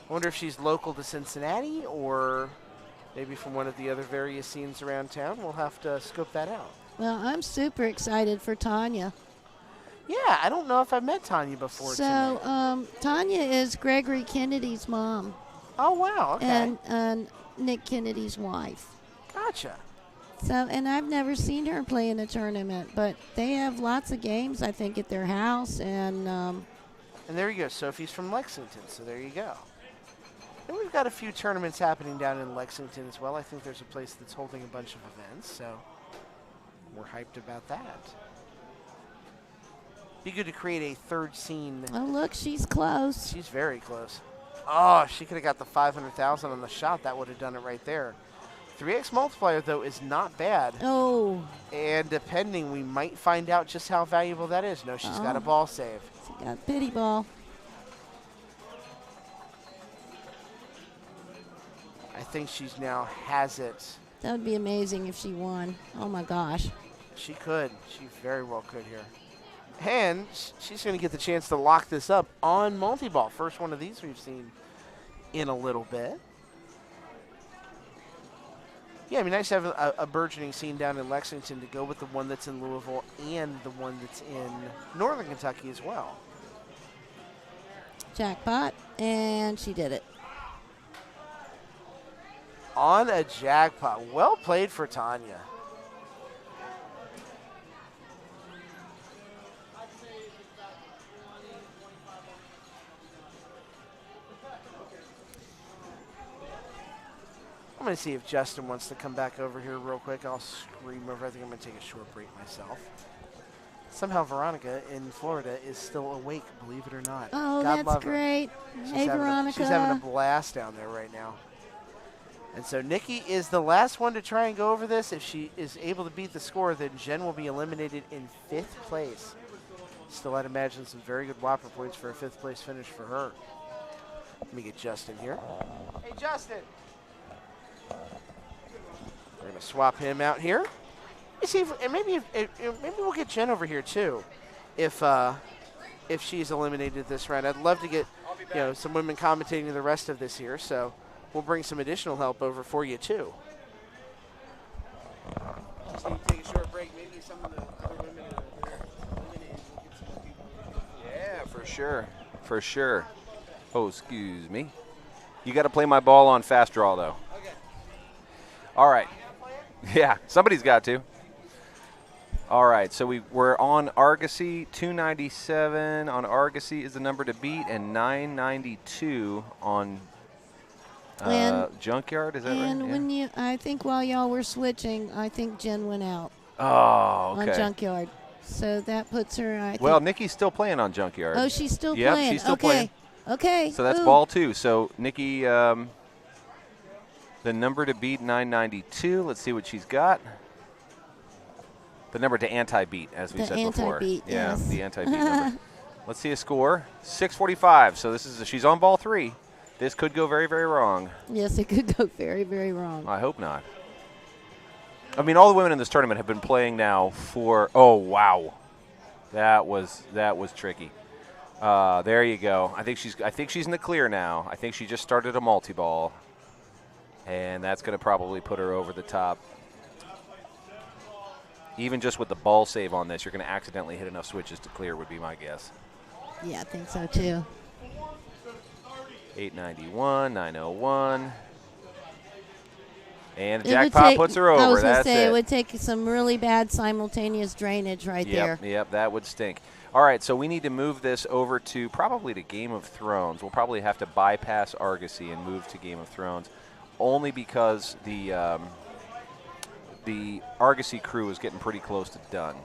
I wonder if she's local to Cincinnati or maybe from one of the other various scenes around town. We'll have to scope that out. Well, I'm super excited for Tanya. Yeah, I don't know if I've met Tanya before. So, Tanya is Gregory Kennedy's mom. Oh, wow, okay. And Nick Kennedy's wife. Gotcha. So, and I've never seen her play in a tournament, but they have lots of games, I think, at their house. And there you go. Sophie's from Lexington, so there you go. And we've got a few tournaments happening down in Lexington as well. I think there's a place that's holding a bunch of events, so we're hyped about that. Be good to create a 3rd scene. Oh, look, she's close. She's very close. Oh, she could have got the 500,000 on the shot. That would have done it right there. 3x multiplier, though, is not bad. Oh. And depending, we might find out just how valuable that is. No, she's got a ball save. She got a pity ball. I think she's now has it. That would be amazing if she won. Oh, my gosh. She could. She very well could here. And she's going to get the chance to lock this up on multi-ball. First one of these we've seen in a little bit. Yeah, it'd be nice to have a burgeoning scene down in Lexington to go with the one that's in Louisville and the one that's in Northern Kentucky as well. Jackpot, and she did it. On a jackpot. Well played for Tanya. I'm going to see if Justin wants to come back over here real quick. I'll scream over. I think I'm going to take a short break myself. Somehow Veronica in Florida is still awake, believe it or not. Oh, God that's great. Hey, Veronica. She's having a blast down there right now. And so Nikki is the last one to try and go over this. If she is able to beat the score, then Jen will be eliminated in 5th place. Still, I'd imagine some very good Whopper points for a 5th place finish for her. Let me get Justin here. Hey, Justin. We're going to swap him out here. Let's see if, and maybe we'll get Jen over here too. If if she's eliminated this round. I'd love to get some women commentating the rest of this here, so we'll bring some additional help over for you too. Just need to take a short break. Maybe some of the other women that are eliminated will get some more people. Yeah, for sure. Oh, excuse me. You got to play my ball on fast draw though. Okay. All right. Yeah, somebody's got to. All right, so we're on Argosy. 297 on Argosy is the number to beat, and 992 on Junkyard. Is that right? And when I think while y'all were switching, I think Jen went out. Oh, okay. On Junkyard, so that puts her. Well, Nikki's still playing on Junkyard. Oh, she's still yep, playing. She's still playing. Okay. So that's ball 2. So Nikki, the number to beat 992. Let's see what she's got. The number to anti-beat, as we said before. Anti-beat, yeah, yes. The anti-beat number. Let's see a score. 645. So this is she's on ball 3. This could go very, very wrong. Yes, it could go very, very wrong. I hope not. I mean, all the women in this tournament have been playing now for. Oh wow, that was tricky. There you go. I think she's in the clear now. I think she just started a multi-ball, and that's going to probably put her over the top. Even just with the ball save on this, you're going to accidentally hit enough switches to clear, would be my guess. Yeah, I think so too. 891, 901. And the jackpot puts her over. I was going to That's say, it. it would take some really bad simultaneous drainage right there. Yep, that would stink. All right, so we need to move this over to probably to Game of Thrones. We'll probably have to bypass Argosy and move to Game of Thrones, only because the Argosy crew is getting pretty close to done.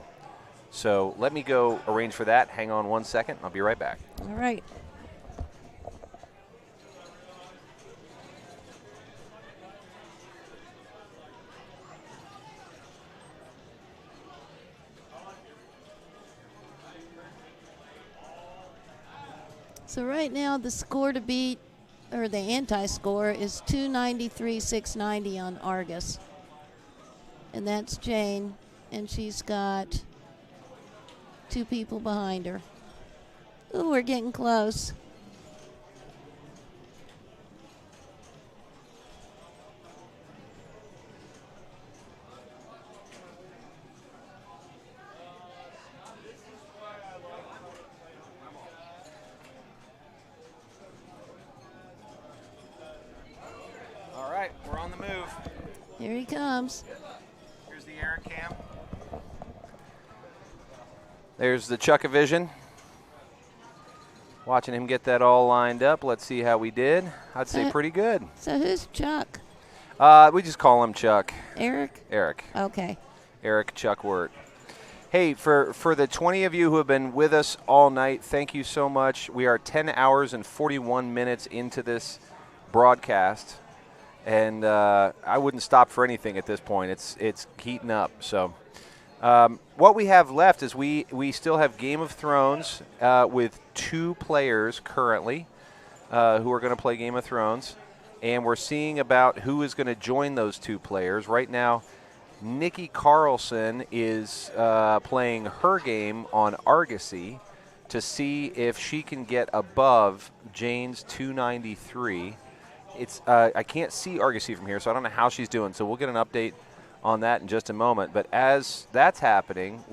So let me go arrange for that. Hang on 1 second. I'll be right back. All right. So right now the score to beat, or the anti-score, is 293,690 on Argus. And that's Jane, and she's got 2 people behind her. Ooh, we're getting close. All right, we're on the move. Here he comes. Here's the Eric cam. There's the Chuck-A-Vision. Watching him get that all lined up. Let's see how we did. I'd say pretty good. So who's Chuck? We just call him Chuck. Eric? Eric. Okay. Eric Chuck Wirt. Hey, for the 20 of you who have been with us all night, thank you so much. We are 10 hours and 41 minutes into this broadcast, and I wouldn't stop for anything at this point. It's heating up. So what we have left is we still have Game of Thrones with 2 players currently who are going to play Game of Thrones, and we're seeing about who is going to join those 2 players. Right now, Nikki Carlson is playing her game on Argosy to see if she can get above Jane's 293. I can't see Argosy from here, so I don't know how she's doing. So we'll get an update on that in just a moment. But as that's happening,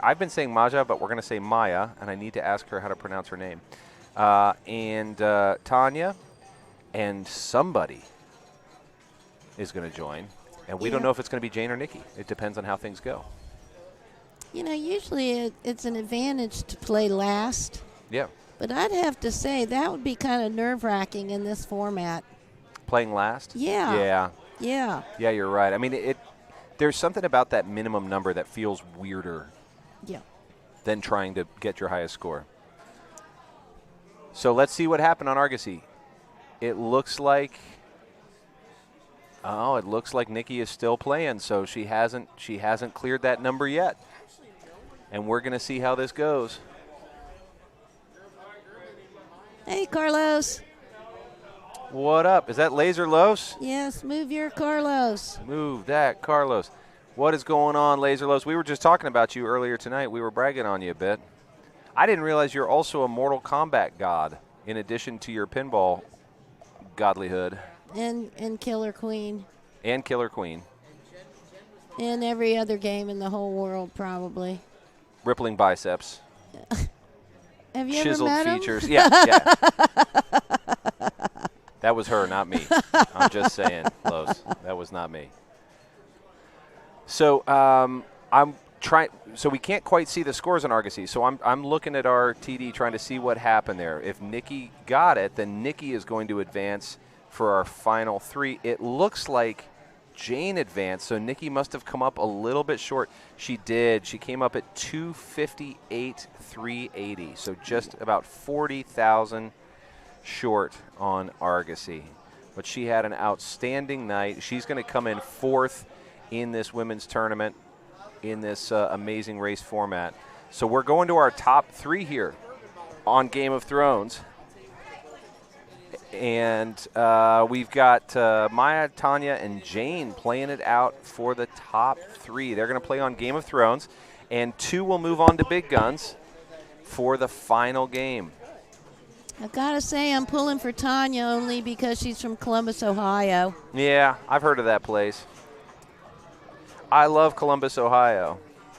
I've been saying Maja, but we're going to say Maya, and I need to ask her how to pronounce her name. And Tanya and somebody is going to join. And we don't know if it's going to be Jane or Nikki. It depends on how things go. You know, usually it's an advantage to play last. Yeah. But I'd have to say that would be kind of nerve-wracking in this format. Playing last? Yeah. Yeah. Yeah. Yeah, you're right. I mean, there's something about that minimum number that feels weirder than trying to get your highest score. So let's see what happened on Argosy. It looks like Nikki is still playing, so she hasn't cleared that number yet. And we're going to see how this goes. Hey, Carlos. What up? Is that Laser Los? Yes, move your Carlos. Move that, Carlos. What is going on, Laser Los? We were just talking about you earlier tonight. We were bragging on you a bit. I didn't realize you're also a Mortal Kombat god in addition to your pinball godlyhood. And Killer Queen. And Killer Queen. And every other game in the whole world, probably. Rippling biceps. Have you Chiseled ever met features. him? Yeah. That was her, not me. I'm just saying, Los. That was not me. So I'm trying. So we can't quite see the scores on Argosy. So I'm looking at our TD trying to see what happened there. If Nikki got it, then Nikki is going to advance for our final 3. It looks like Jane advanced, so Nikki must have come up a little bit short. She did. She came up at 258,380, so just about 40,000 short on Argosy. But she had an outstanding night. She's going to come in 4th in this women's tournament in this amazing race format. So we're going to our top 3 here on Game of Thrones. And we've got Maya, Tanya, and Jane playing it out for the top 3. They're going to play on Game of Thrones, and 2 will move on to Big Guns for the final game. I've got to say I'm pulling for Tanya only because she's from Columbus, Ohio. Yeah, I've heard of that place. I love Columbus, Ohio,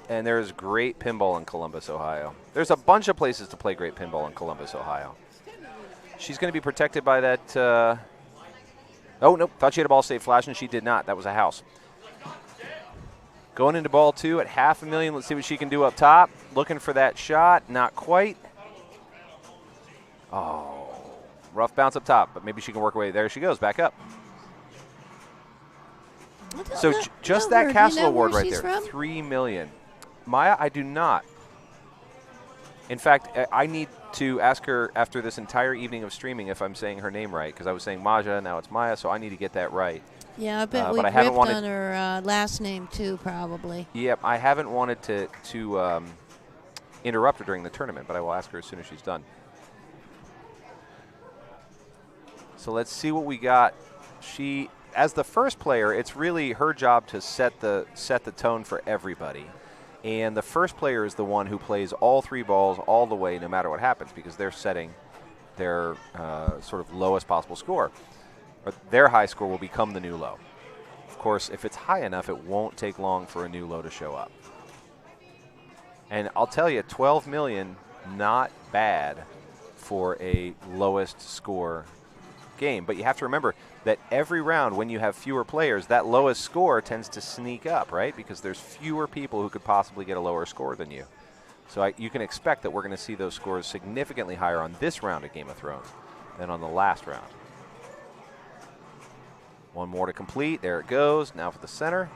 and there's great pinball in Columbus, Ohio. There's a bunch of places to play great pinball in Columbus, Ohio. She's going to be protected by that. Oh, nope. Thought she had a ball safe flash, and she did not. That was a house. Going into ball 2 at $500,000. Let's see what she can do up top. Looking for that shot. Not quite. Oh, rough bounce up top, but maybe she can work her way. There she goes, back up. So just that Castle Award right there, $3 million. Maya, I do not. In fact, I need to ask her after this entire evening of streaming if I'm saying her name right, because I was saying Maja, now it's Maya, so I need to get that right. Yeah, I bet we ripped on her last name too, probably. Yep, I haven't wanted to interrupt her during the tournament, but I will ask her as soon as she's done. So let's see what we got. She, as the first player, it's really her job to set the tone for everybody. And the first player is the one who plays all 3 balls all the way, no matter what happens, because they're setting their sort of lowest possible score. But their high score will become the new low. Of course, if it's high enough, it won't take long for a new low to show up. And I'll tell you, $12 million, not bad for a lowest score game. But you have to remember that every round, when you have fewer players, that lowest score tends to sneak up, right? Because there's fewer people who could possibly get a lower score than you. So you can expect that we're going to see those scores significantly higher on this round of Game of Thrones than on the last round. One more to complete. There it goes. Now for the center.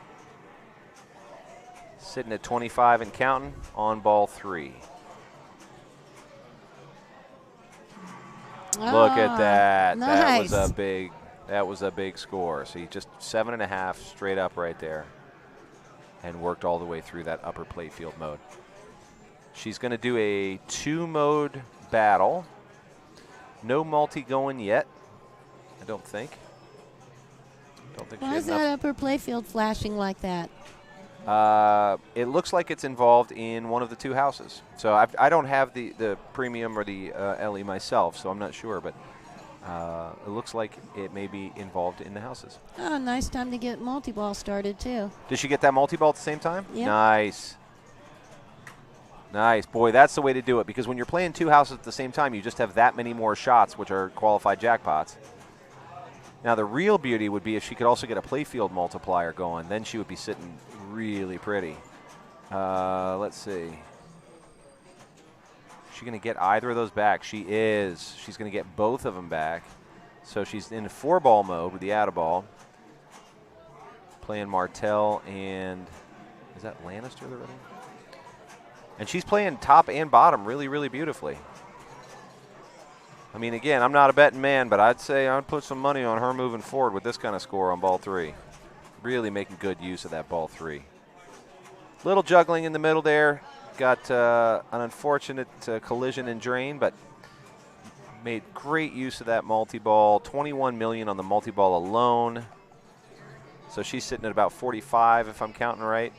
Sitting at 25 and counting on ball 3. Look at that. Nice. That was a big score. So he just 7.5 straight up right there and worked all the way through that upper playfield mode. She's going to do a 2-mode battle. No multi going yet, I don't think. Why is that upper playfield flashing like that? It looks like it's involved in one of the 2 houses. So I don't have the premium or the LE myself, so I'm not sure, but it looks like it may be involved in the houses. Oh, nice time to get multi-ball started, too. Did she get that multi-ball at the same time? Yeah. Nice. Nice. Boy, that's the way to do it, because when you're playing 2 houses at the same time, you just have that many more shots, which are qualified jackpots. Now, the real beauty would be if she could also get a playfield multiplier going. Then she would be sitting really pretty. Let's see. Is she going to get either of those back? She is. She's going to get both of them back. So she's in 4-ball mode with the out-of-ball. Playing Martell and, is that Lannister they're running? And she's playing top and bottom really, really beautifully. I mean, again, I'm not a betting man, but I'd say I'd put some money on her moving forward with this kind of score on ball 3. Really making good use of that ball 3. Little juggling in the middle there. Got an unfortunate collision and drain, but made great use of that multi-ball. $21 million on the multi-ball alone. So she's sitting at about 45 if I'm counting right.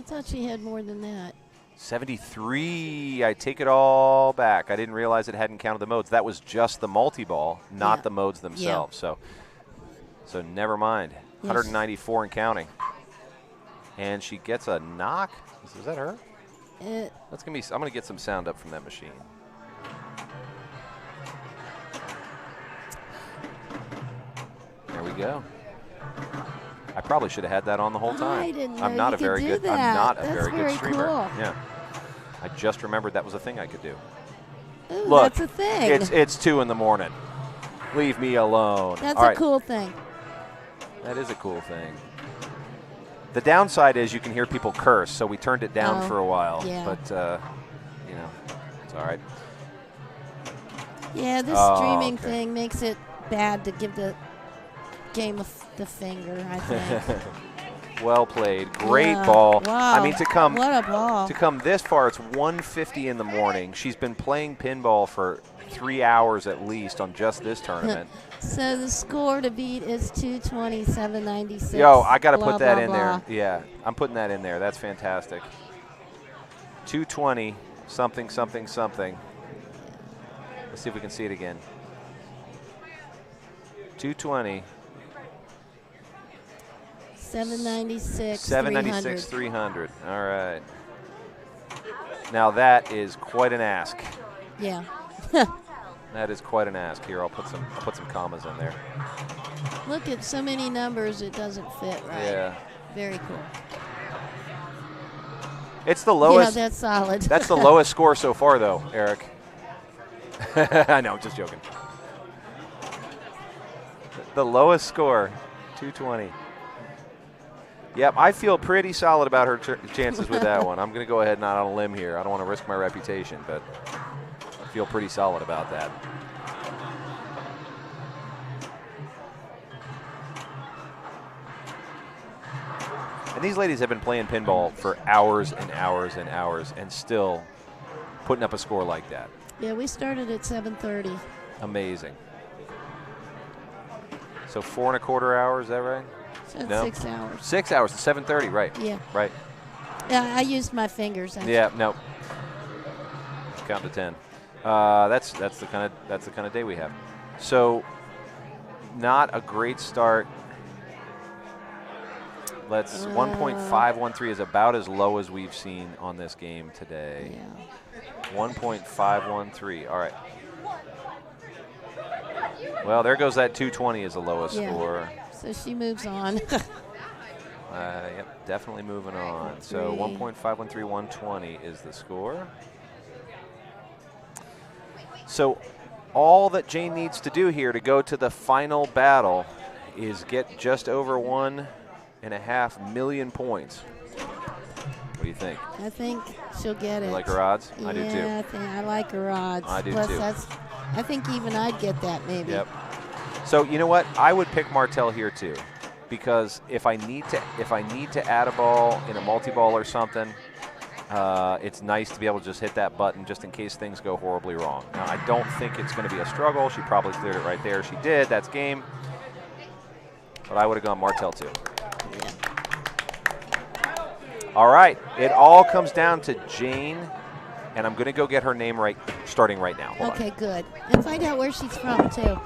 thought she had more than that. 73. I take it all back. I didn't realize it hadn't counted the modes. That was just the multi-ball, not the modes themselves. So never mind. 194 and counting. And she gets a knock. Is that her? That's gonna be. I'm gonna get some sound up from that machine. There we go. I probably should have had that on the whole time. I didn't know I'm not you a very could good. do that. I'm not a That's very good streamer. Cool. Yeah. I just remembered that was a thing I could do. Ooh, Look, that's a thing. It's 2 in the morning. Leave me alone. That's All a right. cool thing. That is a cool thing. The downside is you can hear people curse, so we turned it down for a while. Yeah. But you know, it's all right. Yeah, this streaming thing makes it bad to give the game the finger, I think. Well played. Great ball. Wow. I mean, to come What a ball. To come this far, it's 1:50 in the morning. She's been playing pinball for 3 hours at least on just this tournament. So the score to beat is 220, 796. Yo, I got to put that blah, in blah. there. Yeah, I'm putting that in there. That's fantastic. 220, something, something, something. Let's see if we can see it again. 220. 796, 796, 300. All right. Now that is quite an ask. Yeah. That is quite an ask. Here, I'll put some commas in there. Look at so many numbers, it doesn't fit right. Yeah. Very cool. It's the lowest. Yeah, that's solid. That's the lowest score so far, though, Eric. I know, just joking. The lowest score, 220. Yep, I feel pretty solid about her chances with that one. I'm going to go ahead and not on a limb here. I don't want to risk my reputation, but I feel pretty solid about that. And these ladies have been playing pinball for hours and hours and hours and still putting up a score like that. Yeah, we started at 7:30. Amazing. So 4¼ hours, is that right? So no. 6 hours. 6 hours to 7:30, right? Yeah. Right. Yeah, I used my fingers. Actually. Yeah, no. Count to 10. That's the kind of day we have. So, not a great start. Let's 1.513 is about as low as we've seen on this game today. Yeah. 1.513. All right. Well, there goes that 220 as the lowest score. So she moves on. Yep, definitely moving on. So 1.513, 120 is the score. So all that Jane needs to do here to go to the final battle is get just over 1.5 million points. What do you think? I think she'll get it. You like her odds? Yeah, I do too. I like her odds. I do Plus too. I think even I'd get that maybe. Yep. So you know what? I would pick Martell here too, because if I need to add a ball in a multi-ball or something, it's nice to be able to just hit that button just in case things go horribly wrong. Now I don't think it's going to be a struggle. She probably cleared it right there. She did. That's game. But I would have gone Martell too. Yeah. All right. It all comes down to Jane, and I'm going to go get her name right, starting right now. Hold Okay, on. good. And find out where she's from too.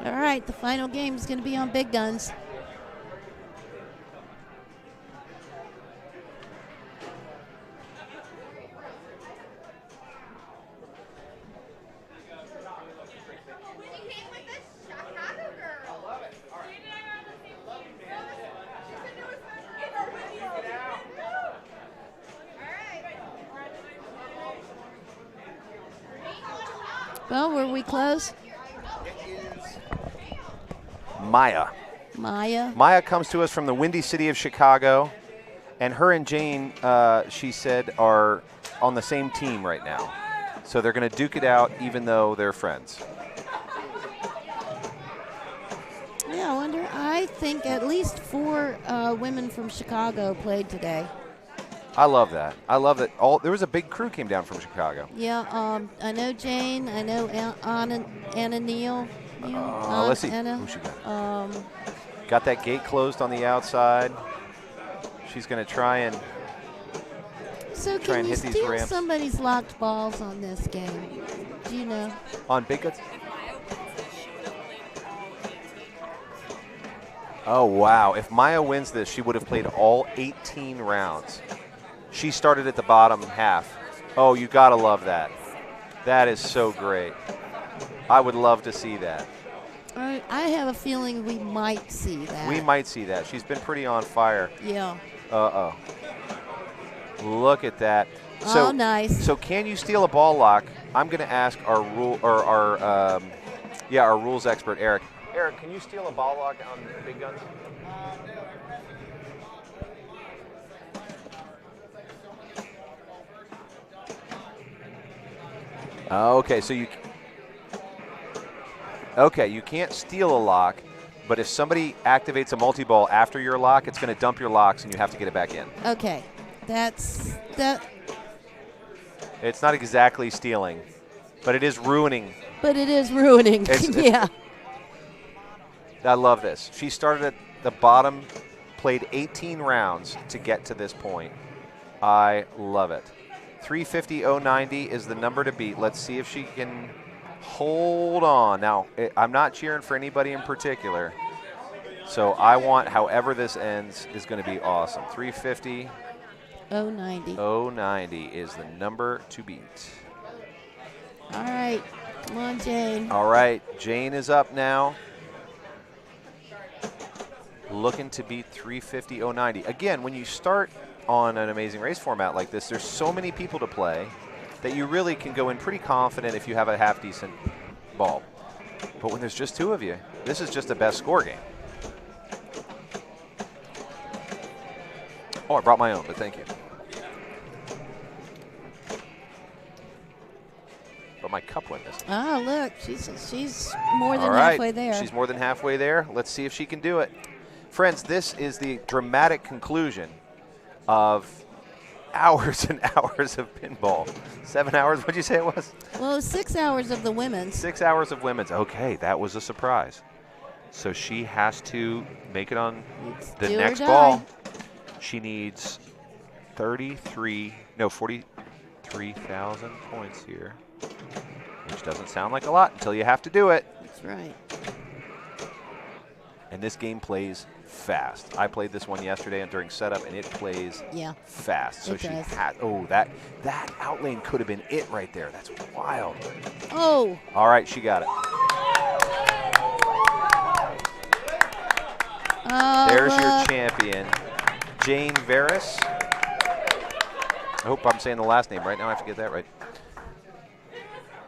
All right, the final game is going to be on Big Guns. Well, were we close? Maya. Maya comes to us from the windy city of Chicago, and her and Jane, she said, are on the same team right now. So they're going to duke it out even though they're friends. Yeah, I wonder. I think at least 4 women from Chicago played today. I love that. I love that. There was a big crew came down from Chicago. Yeah, I know Jane. I know Anna Neal. Let's see who she got. Got that gate closed on the outside. She's going to try and can you hit these steal ramps. Somebody's locked balls on this game? Do you know? On big guts? Oh, wow. If Maya wins this, she would have played all 18 rounds. She started at the bottom half. Oh, you got to love that. That is so great. I would love to see that. I have a feeling we might see that. We might see that. She's been pretty on fire. Yeah. Uh-oh. Look at that. So, nice. So can you steal a ball lock? I'm going to ask our rules expert, Eric. Eric, can you steal a ball lock on big guns? Okay, so you can't steal a lock, but if somebody activates a multi-ball after your lock, it's going to dump your locks and you have to get it back in. Okay, that's that. It's not exactly stealing, but it is ruining. But it is ruining. Yeah. I love this. She started at the bottom, played 18 rounds to get to this point. I love it. 350.090 is the number to beat. Let's see if she can hold on. Now, I'm not cheering for anybody in particular, so I want however this ends is going to be awesome. 350.090 is the number to beat. All right. Come on, Jane. All right. Jane is up now. Looking to beat 350.090. Again, when you start on an Amazing Race format like this, there's so many people to play that you really can go in pretty confident if you have a half-decent ball. But when there's just two of you, this is just a best score game. Oh, I brought my own, but thank you. But my cup went missing. Oh, look, she's more than halfway there. She's more than halfway there. Let's see if she can do it. Friends, this is the dramatic conclusion of hours and hours of pinball. 7 hours, what'd you say it was? Well, 6 hours of the women's. 6 hours of women's. Okay, that was a surprise. So she has to make it on the next ball. She needs 43,000 points here, which doesn't sound like a lot until you have to do it. That's right. And this game plays fast. I played this one yesterday and during setup, and it plays fast. So she had, that outlane could have been it right there. That's wild. Oh. All right, she got it. There's your champion, Jane Veris. I hope I'm saying the last name right now. I have to get that right.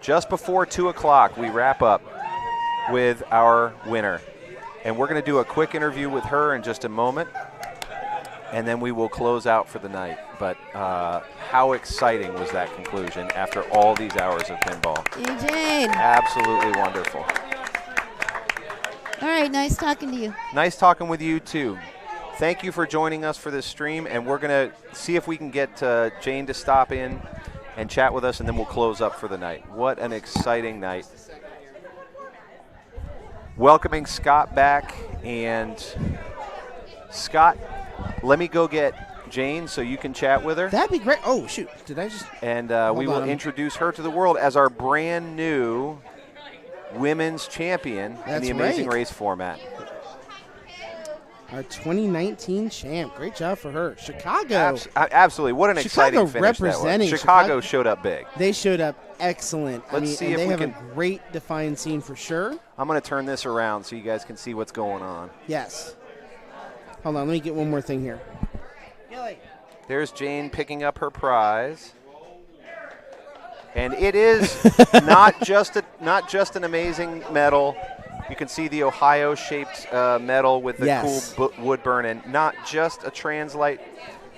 Just before 2 o'clock, we wrap up with our winner. And we're going to do a quick interview with her in just a moment, and then we will close out for the night. But how exciting was that conclusion after all these hours of pinball? Hey, Jane. Absolutely wonderful. All right, nice talking to you. Nice talking with you, too. Thank you for joining us for this stream, and we're going to see if we can get Jane to stop in and chat with us, and then we'll close up for the night. What an exciting night. Welcoming Scott back, and Scott, let me go get Jane so you can chat with her. That'd be great. Oh, shoot. Did I just? And we will introduce her to the world as our brand new women's champion in the Amazing Race format. Our 2019 champ. Great job for her. Chicago. Absolutely. What an exciting finish representing that was. Chicago showed up big. They showed up excellent. Let's see if they we have can. A great defined scene for sure. I'm going to turn this around so you guys can see what's going on. Yes. Hold on. Let me get one more thing here. There's Jane picking up her prize. And it is not just an amazing medal. You can see the Ohio-shaped medal with the cool wood burn, and not just a translite,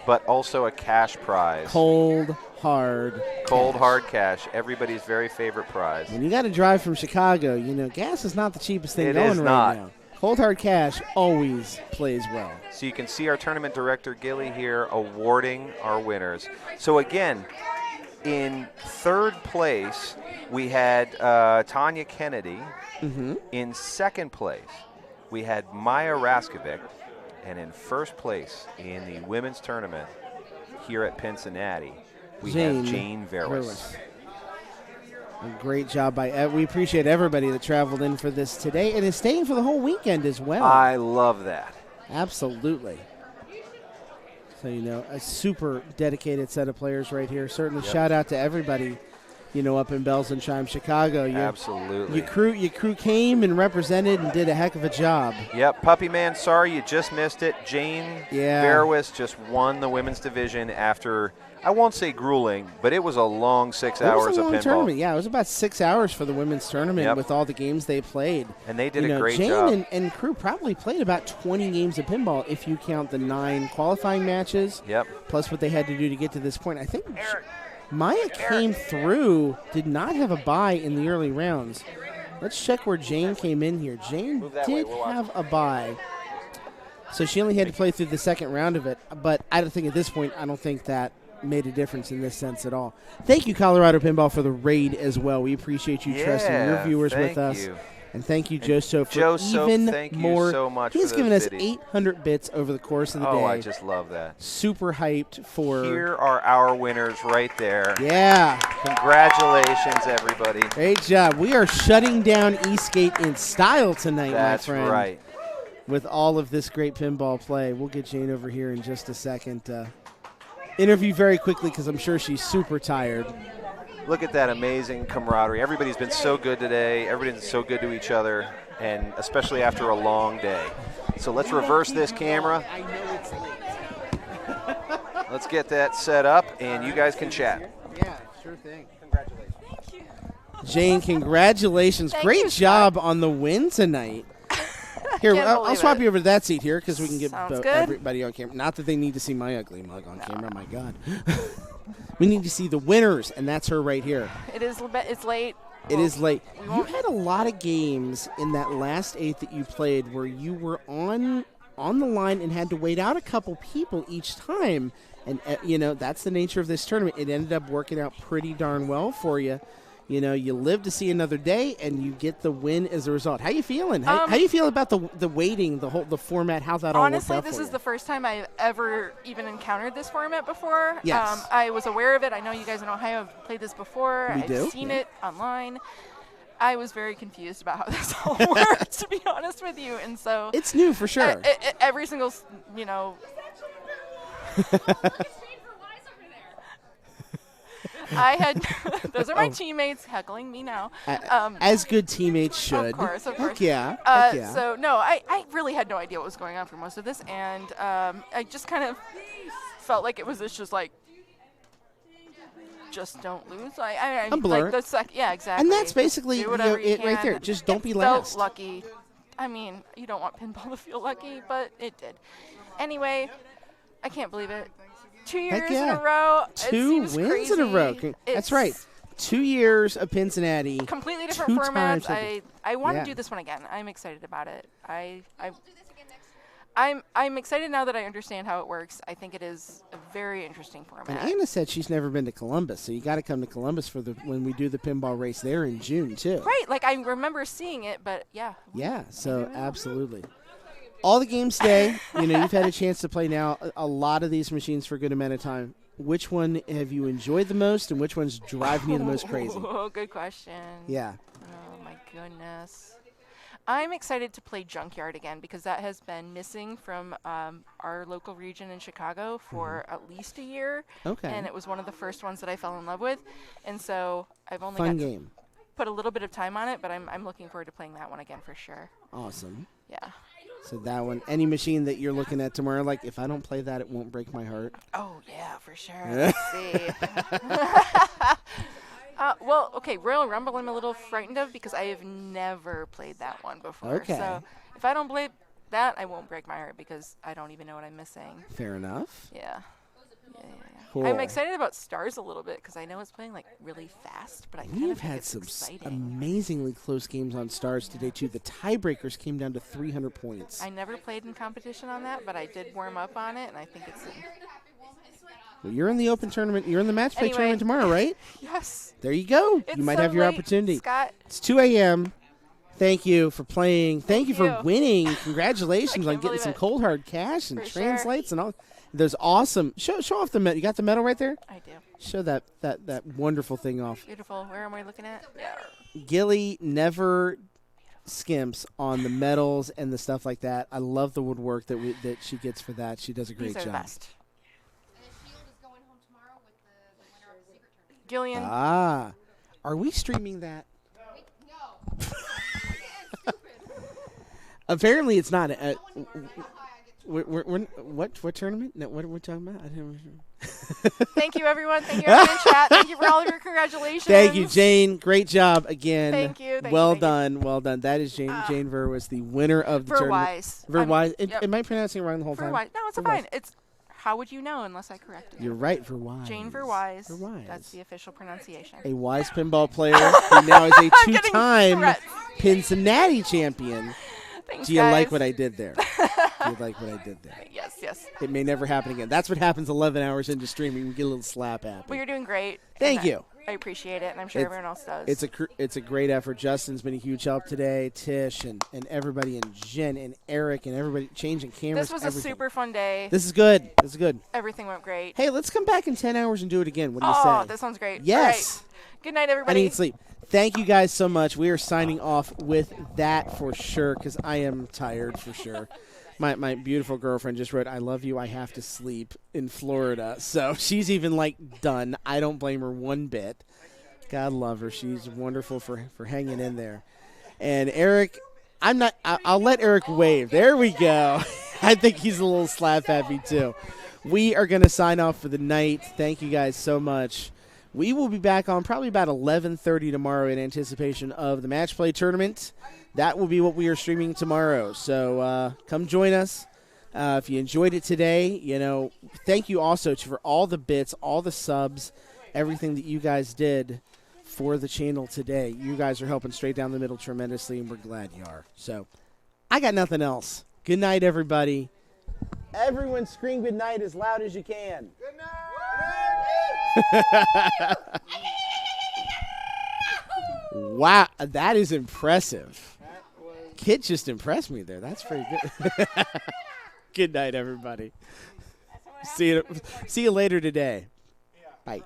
but also a cash prize. Cold, hard cash. Everybody's very favorite prize. When you got to drive from Chicago, gas is not the cheapest thing going right now. Cold Hard Cash always plays well. So you can see our tournament director, Gilly, here awarding our winners. So again, in third place, we had Tanya Kennedy. Mm-hmm. In second place, we had Maya Raskovic. And in first place in the women's tournament here at Cincinnati, we have Jane Verwis. A great job by we appreciate everybody that traveled in for this today and is staying for the whole weekend as well. I love that. Absolutely. So, a super dedicated set of players right here. Certainly shout out to everybody, up in Bells and Chimes, Chicago. Absolutely. Your crew came and represented and did a heck of a job. Yep. Puppy Man, sorry you just missed it. Jane Verwis just won the women's division after, I won't say grueling, but it was a long 6 hours of pinball. It was a long tournament. Yeah, it was about 6 hours for the women's tournament with all the games they played. And they did a great job. Jane and crew probably played about 20 games of pinball if you count the 9 qualifying matches. Yep. Plus what they had to do to get to this point. I think Maya came through, did not have a bye in the early rounds. Let's check where Jane came in here. Jane did have a bye. So she only had to play through the second round of it. But I don't think at this point, I don't think that made a difference in this sense at all. Thank you, Colorado Pinball, for the raid as well. We appreciate you trusting your viewers with us. And thank you, Joso, for even more. So much He's given us 800 bits over the course of the day. Oh, I just love that. Super hyped for. Here are our winners right there. Yeah. Congratulations, everybody. Great job. We are shutting down Eastgate in style tonight, my friend. That's right. With all of this great pinball play. We'll get Jane over here in just a second. Interview very quickly because I'm sure she's super tired. Look at that amazing camaraderie. Everybody's been so good today. Everybody's so good to each other, and especially after a long day. So let's reverse this camera. I know it's late. Let's get that set up, and you guys can chat. Yeah, sure thing. Congratulations. Thank you. Jane, congratulations. Great job on the win tonight. Here, I'll swap you over to that seat here because we can get everybody on camera. Not that they need to see my ugly mug on camera. My God. We need to see the winners, and that's her right here. It's late. It is late. You had a lot of games in that last 8 that you played where you were on the line and had to wait out a couple people each time. And, that's the nature of this tournament. It ended up working out pretty darn well for you. You live to see another day, and you get the win as a result. How you feeling? How you feel about the waiting, the format, how that all worked out for you? Honestly, this is the first time I've ever even encountered this format before. Yes. I was aware of it. I know you guys in Ohio have played this before. I've seen it online. I was very confused about how this all worked, to be honest with you. And so it's new for sure. Every single, I had those are my teammates heckling me now. As good teammates should. Of course. Heck yeah. So no, I really had no idea what was going on for most of this, and I just kind of felt like it was just like, just don't lose. A blur. Like yeah, exactly. And that's basically it right there. Just don't be last. Felt lucky. I mean, you don't want pinball to feel lucky, but it did. Anyway, I can't believe it. 2 years in a row. 2 wins crazy. in a row. That's right. 2 years of Cincinnati. Completely different formats. I want to do this one again. I'm excited about it. I'm excited now that I understand how it works. I think it is a very interesting format. And Anna said she's never been to Columbus, so you got to come to Columbus for when we do the pinball race there in June too. Right. Like I remember seeing it, but yeah. Yeah. So absolutely. All the games today, you've had a chance to play now a lot of these machines for a good amount of time. Which one have you enjoyed the most, and which one's driving you the most crazy? Oh, good question. Yeah. Oh, my goodness. I'm excited to play Junkyard again because that has been missing from our local region in Chicago for at least a year. Okay. And it was one of the first ones that I fell in love with. And so I've only got to put a little bit of time on it, but I'm looking forward to playing that one again for sure. Awesome. Yeah. So that one, any machine that you're looking at tomorrow, like if I don't play that, it won't break my heart. Oh, yeah, for sure. Let's see. Well, okay, Royal Rumble I'm a little frightened of because I have never played that one before. Okay. So if I don't play that, I won't break my heart because I don't even know what I'm missing. Fair enough. Yeah. Cool. I'm excited about Stars a little bit because I know it's playing like really fast, but I kind We've of think had it's some exciting. amazingly close games on Stars today, too. The tiebreakers came down to 300 points. I never played in competition on that, but I did warm up on it, and I think it's. Well, you're in the open tournament. You're in the match play tournament tomorrow, right? Yes. There you go. It's you might so have your late, opportunity. Scott. It's 2 a.m. Thank you for playing. Thank you for winning. Congratulations on getting some cold hard cash and translates and all. There's awesome. Show off the medal. You got the medal right there? I do. Show that wonderful thing off. Beautiful. Where am I looking at? Yeah. Gilly never skimps on the medals and the stuff like that. I love the woodwork that she gets for that. She does a great These are job. the best. Gillian. Ah. Are we streaming that? No. Apparently it's not. What tournament? No, what are we talking about? I didn't. Thank you, everyone. Thank you, everyone in chat. Thank you for all of your congratulations. Thank you, Jane. Great job again. Thank you. Well done. Well done. That is Jane. Jane Ver was the winner of the tournament. Verwise. Verwise. Am I pronouncing it wrong the whole time? Verwise. No, it's fine. It's how would you know unless I corrected you? You're right. Verwise. Jane Verwise. That's the official pronunciation. A wise pinball player who now is a two-time Cincinnati champion. Thanks, Do you guys. like what I did there? Do you like what I did there? Yes, yes. It may never happen again. That's what happens 11 hours into streaming. We get a little slap happy. Well, you're doing great. Thank you. I appreciate it, and I'm sure everyone else does. It's a great effort. Justin's been a huge help today. Tish and everybody, and Jen and Eric and everybody changing cameras. This was everything. a super fun day. This is good. This is good. Everything went great. Hey, let's come back in 10 hours and do it again. What do you say? Oh, that sounds great. Yes. All right. Good night, everybody. I need sleep. Thank you guys so much. We are signing off with that for sure because I am tired for sure. My beautiful girlfriend just wrote, "I love you. I have to sleep" in Florida. So she's even done. I don't blame her one bit. God love her. She's wonderful for hanging in there. And Eric, I'll let Eric wave. There we go. I think he's a little slap happy too. We are going to sign off for the night. Thank you guys so much. We will be back on probably about 11:30 tomorrow in anticipation of the match play tournament. That will be what we are streaming tomorrow. So come join us. If you enjoyed it today, thank you also for all the bits, all the subs, everything that you guys did for the channel today. You guys are helping straight down the middle tremendously, and we're glad you are. So I got nothing else. Good night, everybody. Everyone scream good night as loud as you can. Good night. Wow, that is impressive. Kid just impressed me there. That's pretty good. Good night, everybody. See you later today. Bye.